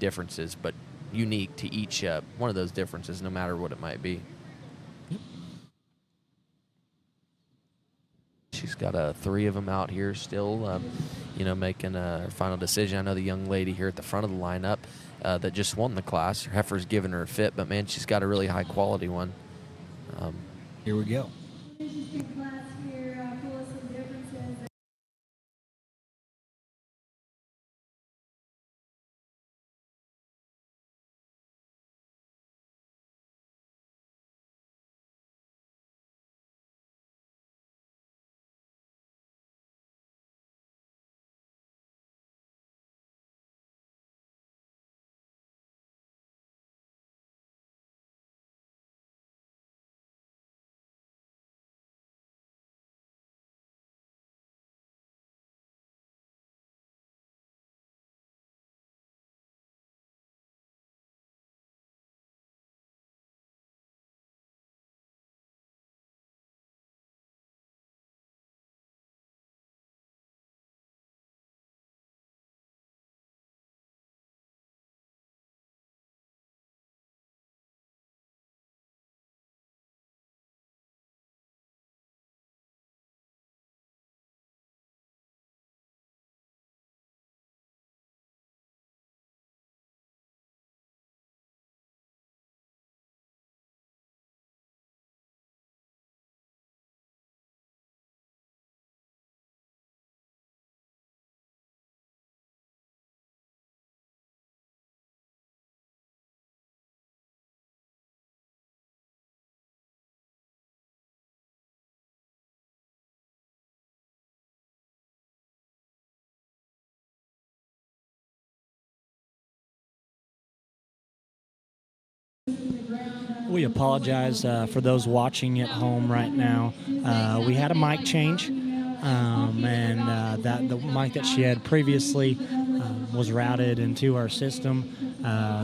Speaker 3: differences, but unique to each one of those differences, no matter what it might be. She's got 3 of them out here still, making her final decision. I know the young lady here at the front of the lineup that just won the class. Her heifer's giving her a fit, but, man, she's got a really high-quality one.
Speaker 12: Here we go. We apologize for those watching at home right now. We had a mic change, and that the mic that she had previously was routed into our system.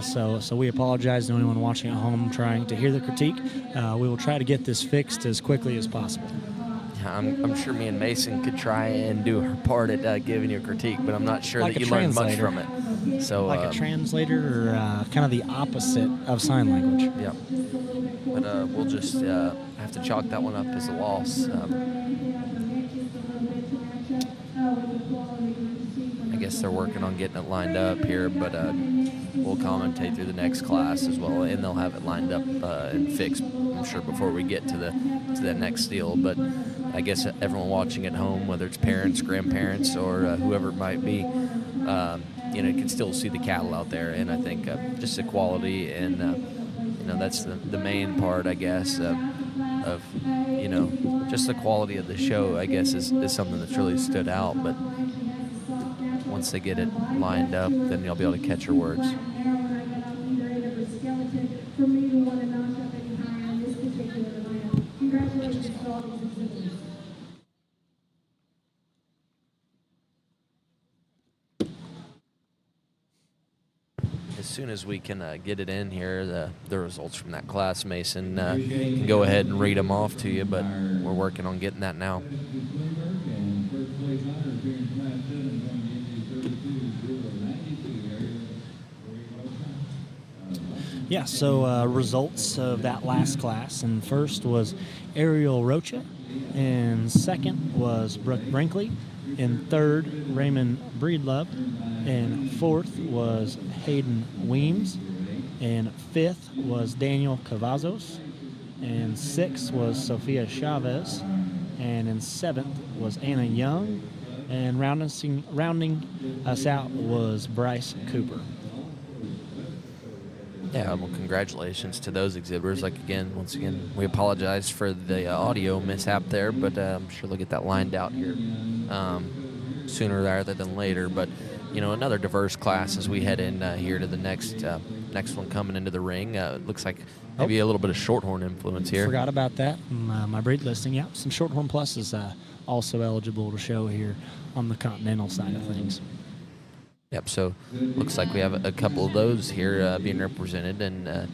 Speaker 12: So we apologize to anyone watching at home trying to hear the critique. We will try to get this fixed as quickly as possible.
Speaker 3: I'm sure me and Mason could try and do our part at giving you a critique, but I'm not sure
Speaker 17: Like
Speaker 3: that
Speaker 17: a
Speaker 3: you learned much
Speaker 17: translator.
Speaker 3: from it. So,
Speaker 17: Like a translator, or kind of the opposite of sign language.
Speaker 3: Yeah. But we'll just have to chalk that one up as a loss. I guess they're working on getting it lined up here, but we'll commentate through the next class as well, and they'll have it lined up and fixed, I'm sure, before we get to the next deal. But I guess everyone watching at home, whether it's parents, grandparents, or whoever it might be, can still see the cattle out there. And I think just the quality and that's the main part, I guess, of just the quality of the show, I guess, is something that's really stood out. But once they get it lined up, then you'll be able to catch her words. As soon as we can get it in here, the results from that class, Mason, can go ahead and read them off to you, but we're working on getting that now.
Speaker 12: Yeah, so results of that last class. And first was Ariel Rocha. And second was Brooke Brinkley. And third, Raymond Breedlove. And fourth was Hayden Weems. And fifth was Daniel Cavazos. And sixth was Sophia Chavez. And in seventh was Anna Young. And rounding us out was Bryce Cooper.
Speaker 3: Yeah, well, congratulations to those exhibitors. Once again, we apologize for the audio mishap there, but I'm sure they'll get that lined out here sooner rather than later. But, another diverse class as we head in here to the next one coming into the ring. It looks like maybe a little bit of Shorthorn influence here.
Speaker 12: Forgot about that. My breed listing, yeah. Some Shorthorn Plus is also eligible to show here on the Continental side of things.
Speaker 3: Yep. So looks like we have a couple of those here being represented, and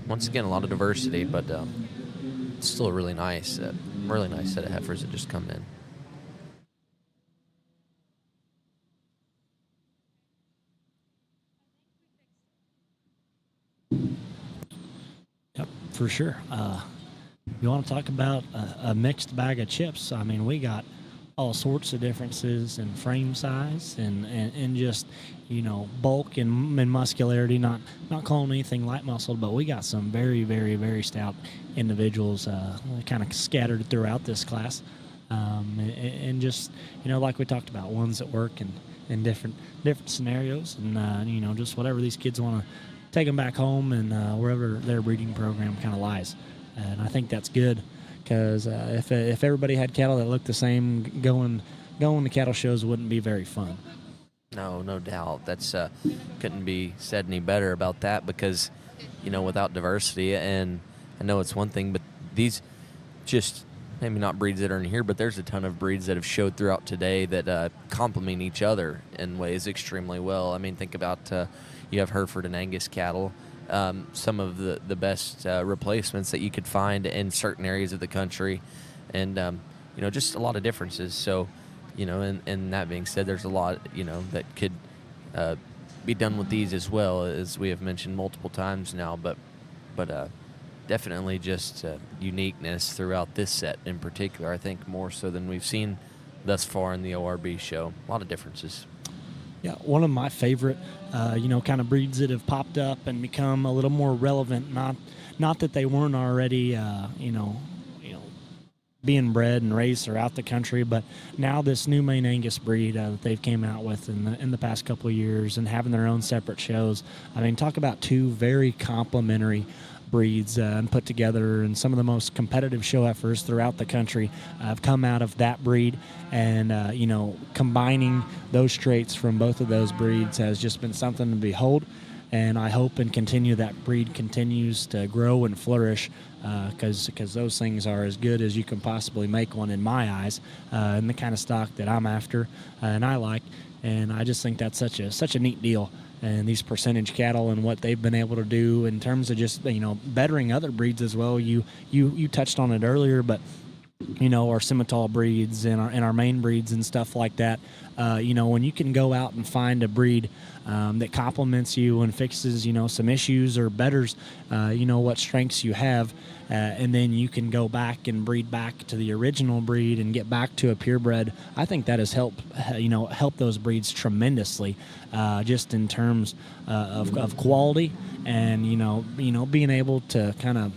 Speaker 3: once again a lot of diversity, but it's still a really nice set of heifers that just come
Speaker 12: in. Yep, for sure. You want to talk about a mixed bag of chips? I mean, we got all sorts of differences in frame size and just, bulk and muscularity, not calling anything light muscled, but we got some very, very, very stout individuals kind of scattered throughout this class. And just, like we talked about, ones that work in different scenarios and, just whatever these kids want to take them back home and wherever their breeding program kind of lies. And I think that's good. Because if everybody had cattle that looked the same, going to cattle shows wouldn't be very fun.
Speaker 3: No doubt. That's couldn't be said any better about that because, without diversity, and I know it's one thing, but these just maybe not breeds that are in here, but there's a ton of breeds that have showed throughout today that complement each other in ways extremely well. I mean, think about you have Hereford and Angus cattle. Some of the best replacements that you could find in certain areas of the country, and just a lot of differences. So, and that being said, there's a lot that could be done with these as well, as we have mentioned multiple times now. But definitely just uniqueness throughout this set in particular. I think more so than we've seen thus far in the ORB show. A lot of differences.
Speaker 12: Yeah, one of my favorite, kind of breeds that have popped up and become a little more relevant. Not that they weren't already, being bred and raised throughout the country, but now this new Maine Angus breed that they've came out with in the past couple of years and having their own separate shows. I mean, talk about two very complementary breeds and put together, and some of the most competitive show heifers throughout the country have come out of that breed, and combining those traits from both of those breeds has just been something to behold. And I hope and continue that breed continues to grow and flourish, because those things are as good as you can possibly make one in my eyes, and the kind of stock that I'm after and I like. And I just think that's such a neat deal. And these percentage cattle and what they've been able to do in terms of just bettering other breeds as well. You touched on it earlier, but our Simmental breeds and our main breeds and stuff like that. When you can go out and find a breed that complements you and fixes some issues or betters what strengths you have, and then you can go back and breed back to the original breed and get back to a purebred. I think that has helped those breeds tremendously, just in terms of quality and being able to kind of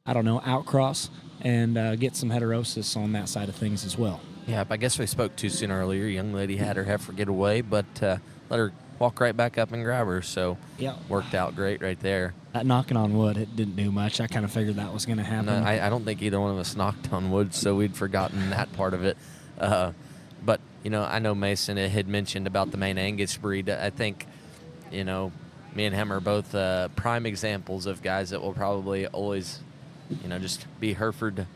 Speaker 12: outcross and get some heterosis on that side of things as well.
Speaker 3: Yeah, I guess we spoke too soon earlier. Young lady had her heifer get away, but let her walk right back up and grab her. So
Speaker 12: yeah,
Speaker 3: worked out great right there.
Speaker 12: That knocking on wood, it didn't do much. I kind of figured that was going to happen.
Speaker 3: No, I don't think either one of us knocked on wood, so we'd forgotten that part of it. But, I know Mason had mentioned about the Maine Angus breed. I think, me and him are both prime examples of guys that will probably always, just be Hereford,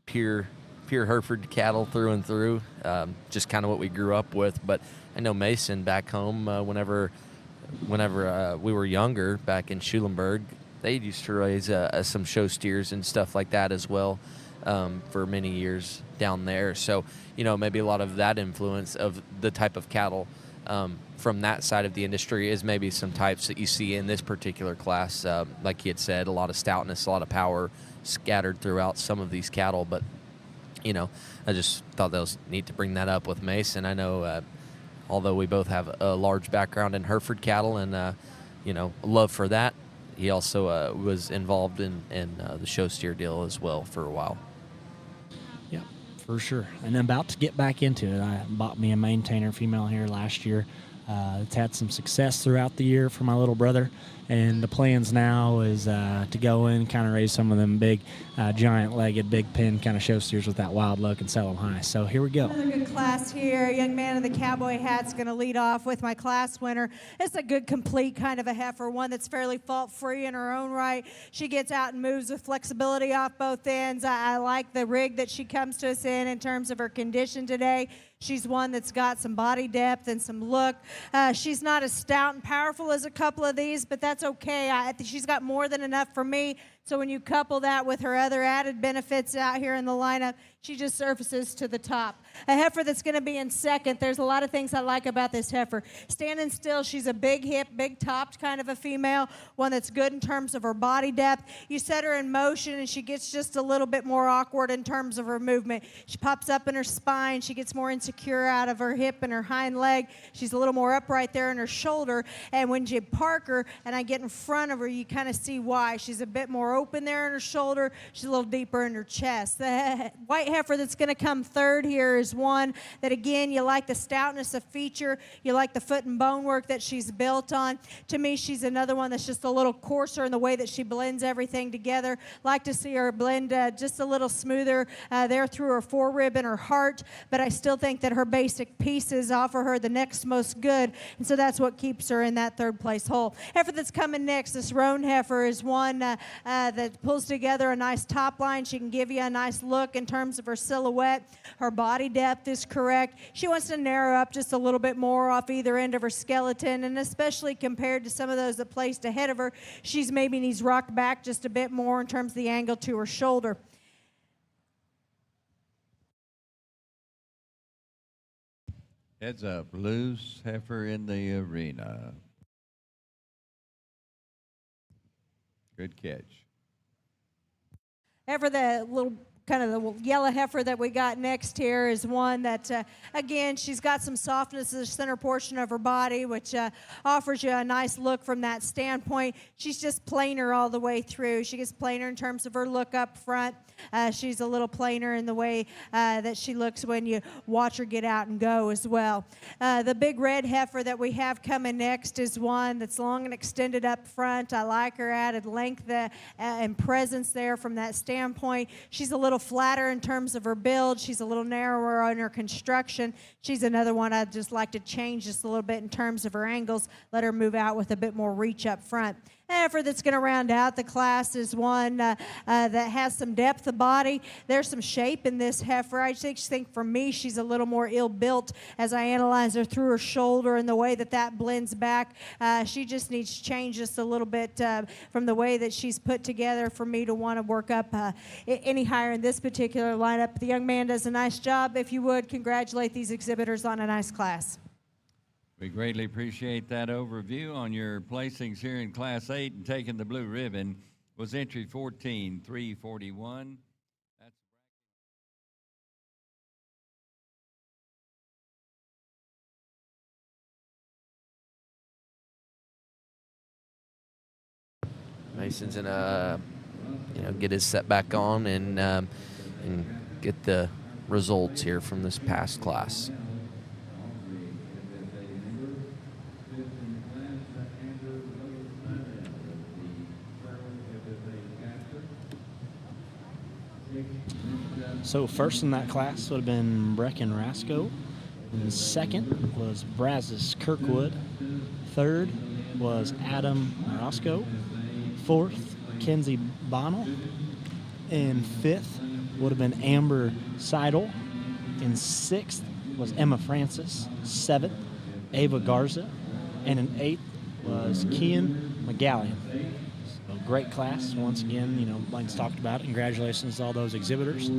Speaker 3: pure Hereford cattle through and through, just kind of what we grew up with. But I know Mason back home, whenever we were younger, back in Schulenburg, they used to raise some show steers and stuff like that as well, for many years down there. So, maybe a lot of that influence of the type of cattle from that side of the industry is maybe some types that you see in this particular class. Like he had said, a lot of stoutness, a lot of power scattered throughout some of these cattle. But, you know, I just thought that was neat to bring that up with Mason. I know, although we both have a large background in Hereford cattle and, you know, love for that, he also was involved in the show steer deal as well for a while.
Speaker 12: Yeah, for sure. And I'm about to get back into it. I bought me a maintainer female here last year. It's had some success throughout the year for my little brother. And the plans now is to go in, kind of raise some of them big, giant-legged, big pin kind of show steers with that wild look and sell them high. So here we go.
Speaker 4: Another good class here. Young man in the cowboy hat's going to lead off with my class winner. It's a good, complete kind of a heifer, one that's fairly fault-free in her own right. She gets out and moves with flexibility off both ends. I like the rig that she comes to us in terms of her condition today. She's one that's got some body depth and some look. She's not as stout and powerful as a couple of these, but that's okay. I think she's got more than enough for me. So when you couple that with her other added benefits out here in the lineup, she just surfaces to the top. A heifer that's going to be in second, there's a lot of things I like about this heifer. Standing still, she's a big hip, big topped kind of a female, one that's good in terms of her body depth. You set her in motion and she gets just a little bit more awkward in terms of her movement. She pops up in her spine. She gets more insecure out of her hip and her hind leg. She's a little more upright there in her shoulder. And when you park her and I get in front of her, you kind of see why. She's a bit more open there in her shoulder. She's a little deeper in her chest. The white heifer that's going to come third here is one that, again, you like the stoutness of feature. You like the foot and bone work that she's built on. To me, she's another one that's just a little coarser in the way that she blends everything together. Like to see her blend just a little smoother there through her forerib and her heart, but I still think that her basic pieces offer her the next most good, and so that's what keeps her in that third place hole. Heifer that's coming next, this roan heifer, is one that pulls together a nice top line. She can give you a nice look in terms of her silhouette. Her body depth is correct. She wants to narrow up just a little bit more off either end of her skeleton, and especially compared to some of those that placed ahead of her, she's maybe needs rocked back just a bit more in terms of the angle to her shoulder.
Speaker 2: Heads up, loose heifer in the arena. Good catch.
Speaker 4: Ever the little kind of the yellow heifer that we got next here is one that, again, she's got some softness in the center portion of her body, which offers you a nice look from that standpoint. She's just plainer all the way through. She gets plainer in terms of her look up front. She's a little plainer in the way that she looks when you watch her get out and go as well. The big red heifer that we have coming next is one that's long and extended up front. I like her added length and presence there from that standpoint. She's a little flatter in terms of her build. She's a little narrower in her construction. She's another one I'd just like to change just a little bit in terms of her angles, let her move out with a bit more reach up front. Heifer that's going to round out the class is one that has some depth of body. There's some shape in this heifer. I just think for me she's a little more ill-built as I analyze her through her shoulder and the way that blends back. She just needs to change just a little bit from the way that she's put together for me to want to work up any higher in this particular lineup. The young man does a nice job. If you would, congratulate these exhibitors on a nice class.
Speaker 2: We greatly appreciate that overview on your placings here in Class 8, and taking the blue ribbon was entry 14-341.
Speaker 3: Mason's gonna, get his set back on and get the results here from this past class.
Speaker 12: So first in that class would have been Brecken Rasco. And second was Brazos Kirkwood. Third was Adam Roscoe. Fourth, Kenzie Bonnell. And fifth would have been Amber Seidel. And sixth was Emma Francis. Seventh, Ava Garza. And in eighth was Kian McGallion. So great class once again. Blaine's talked about it. Congratulations to all those exhibitors.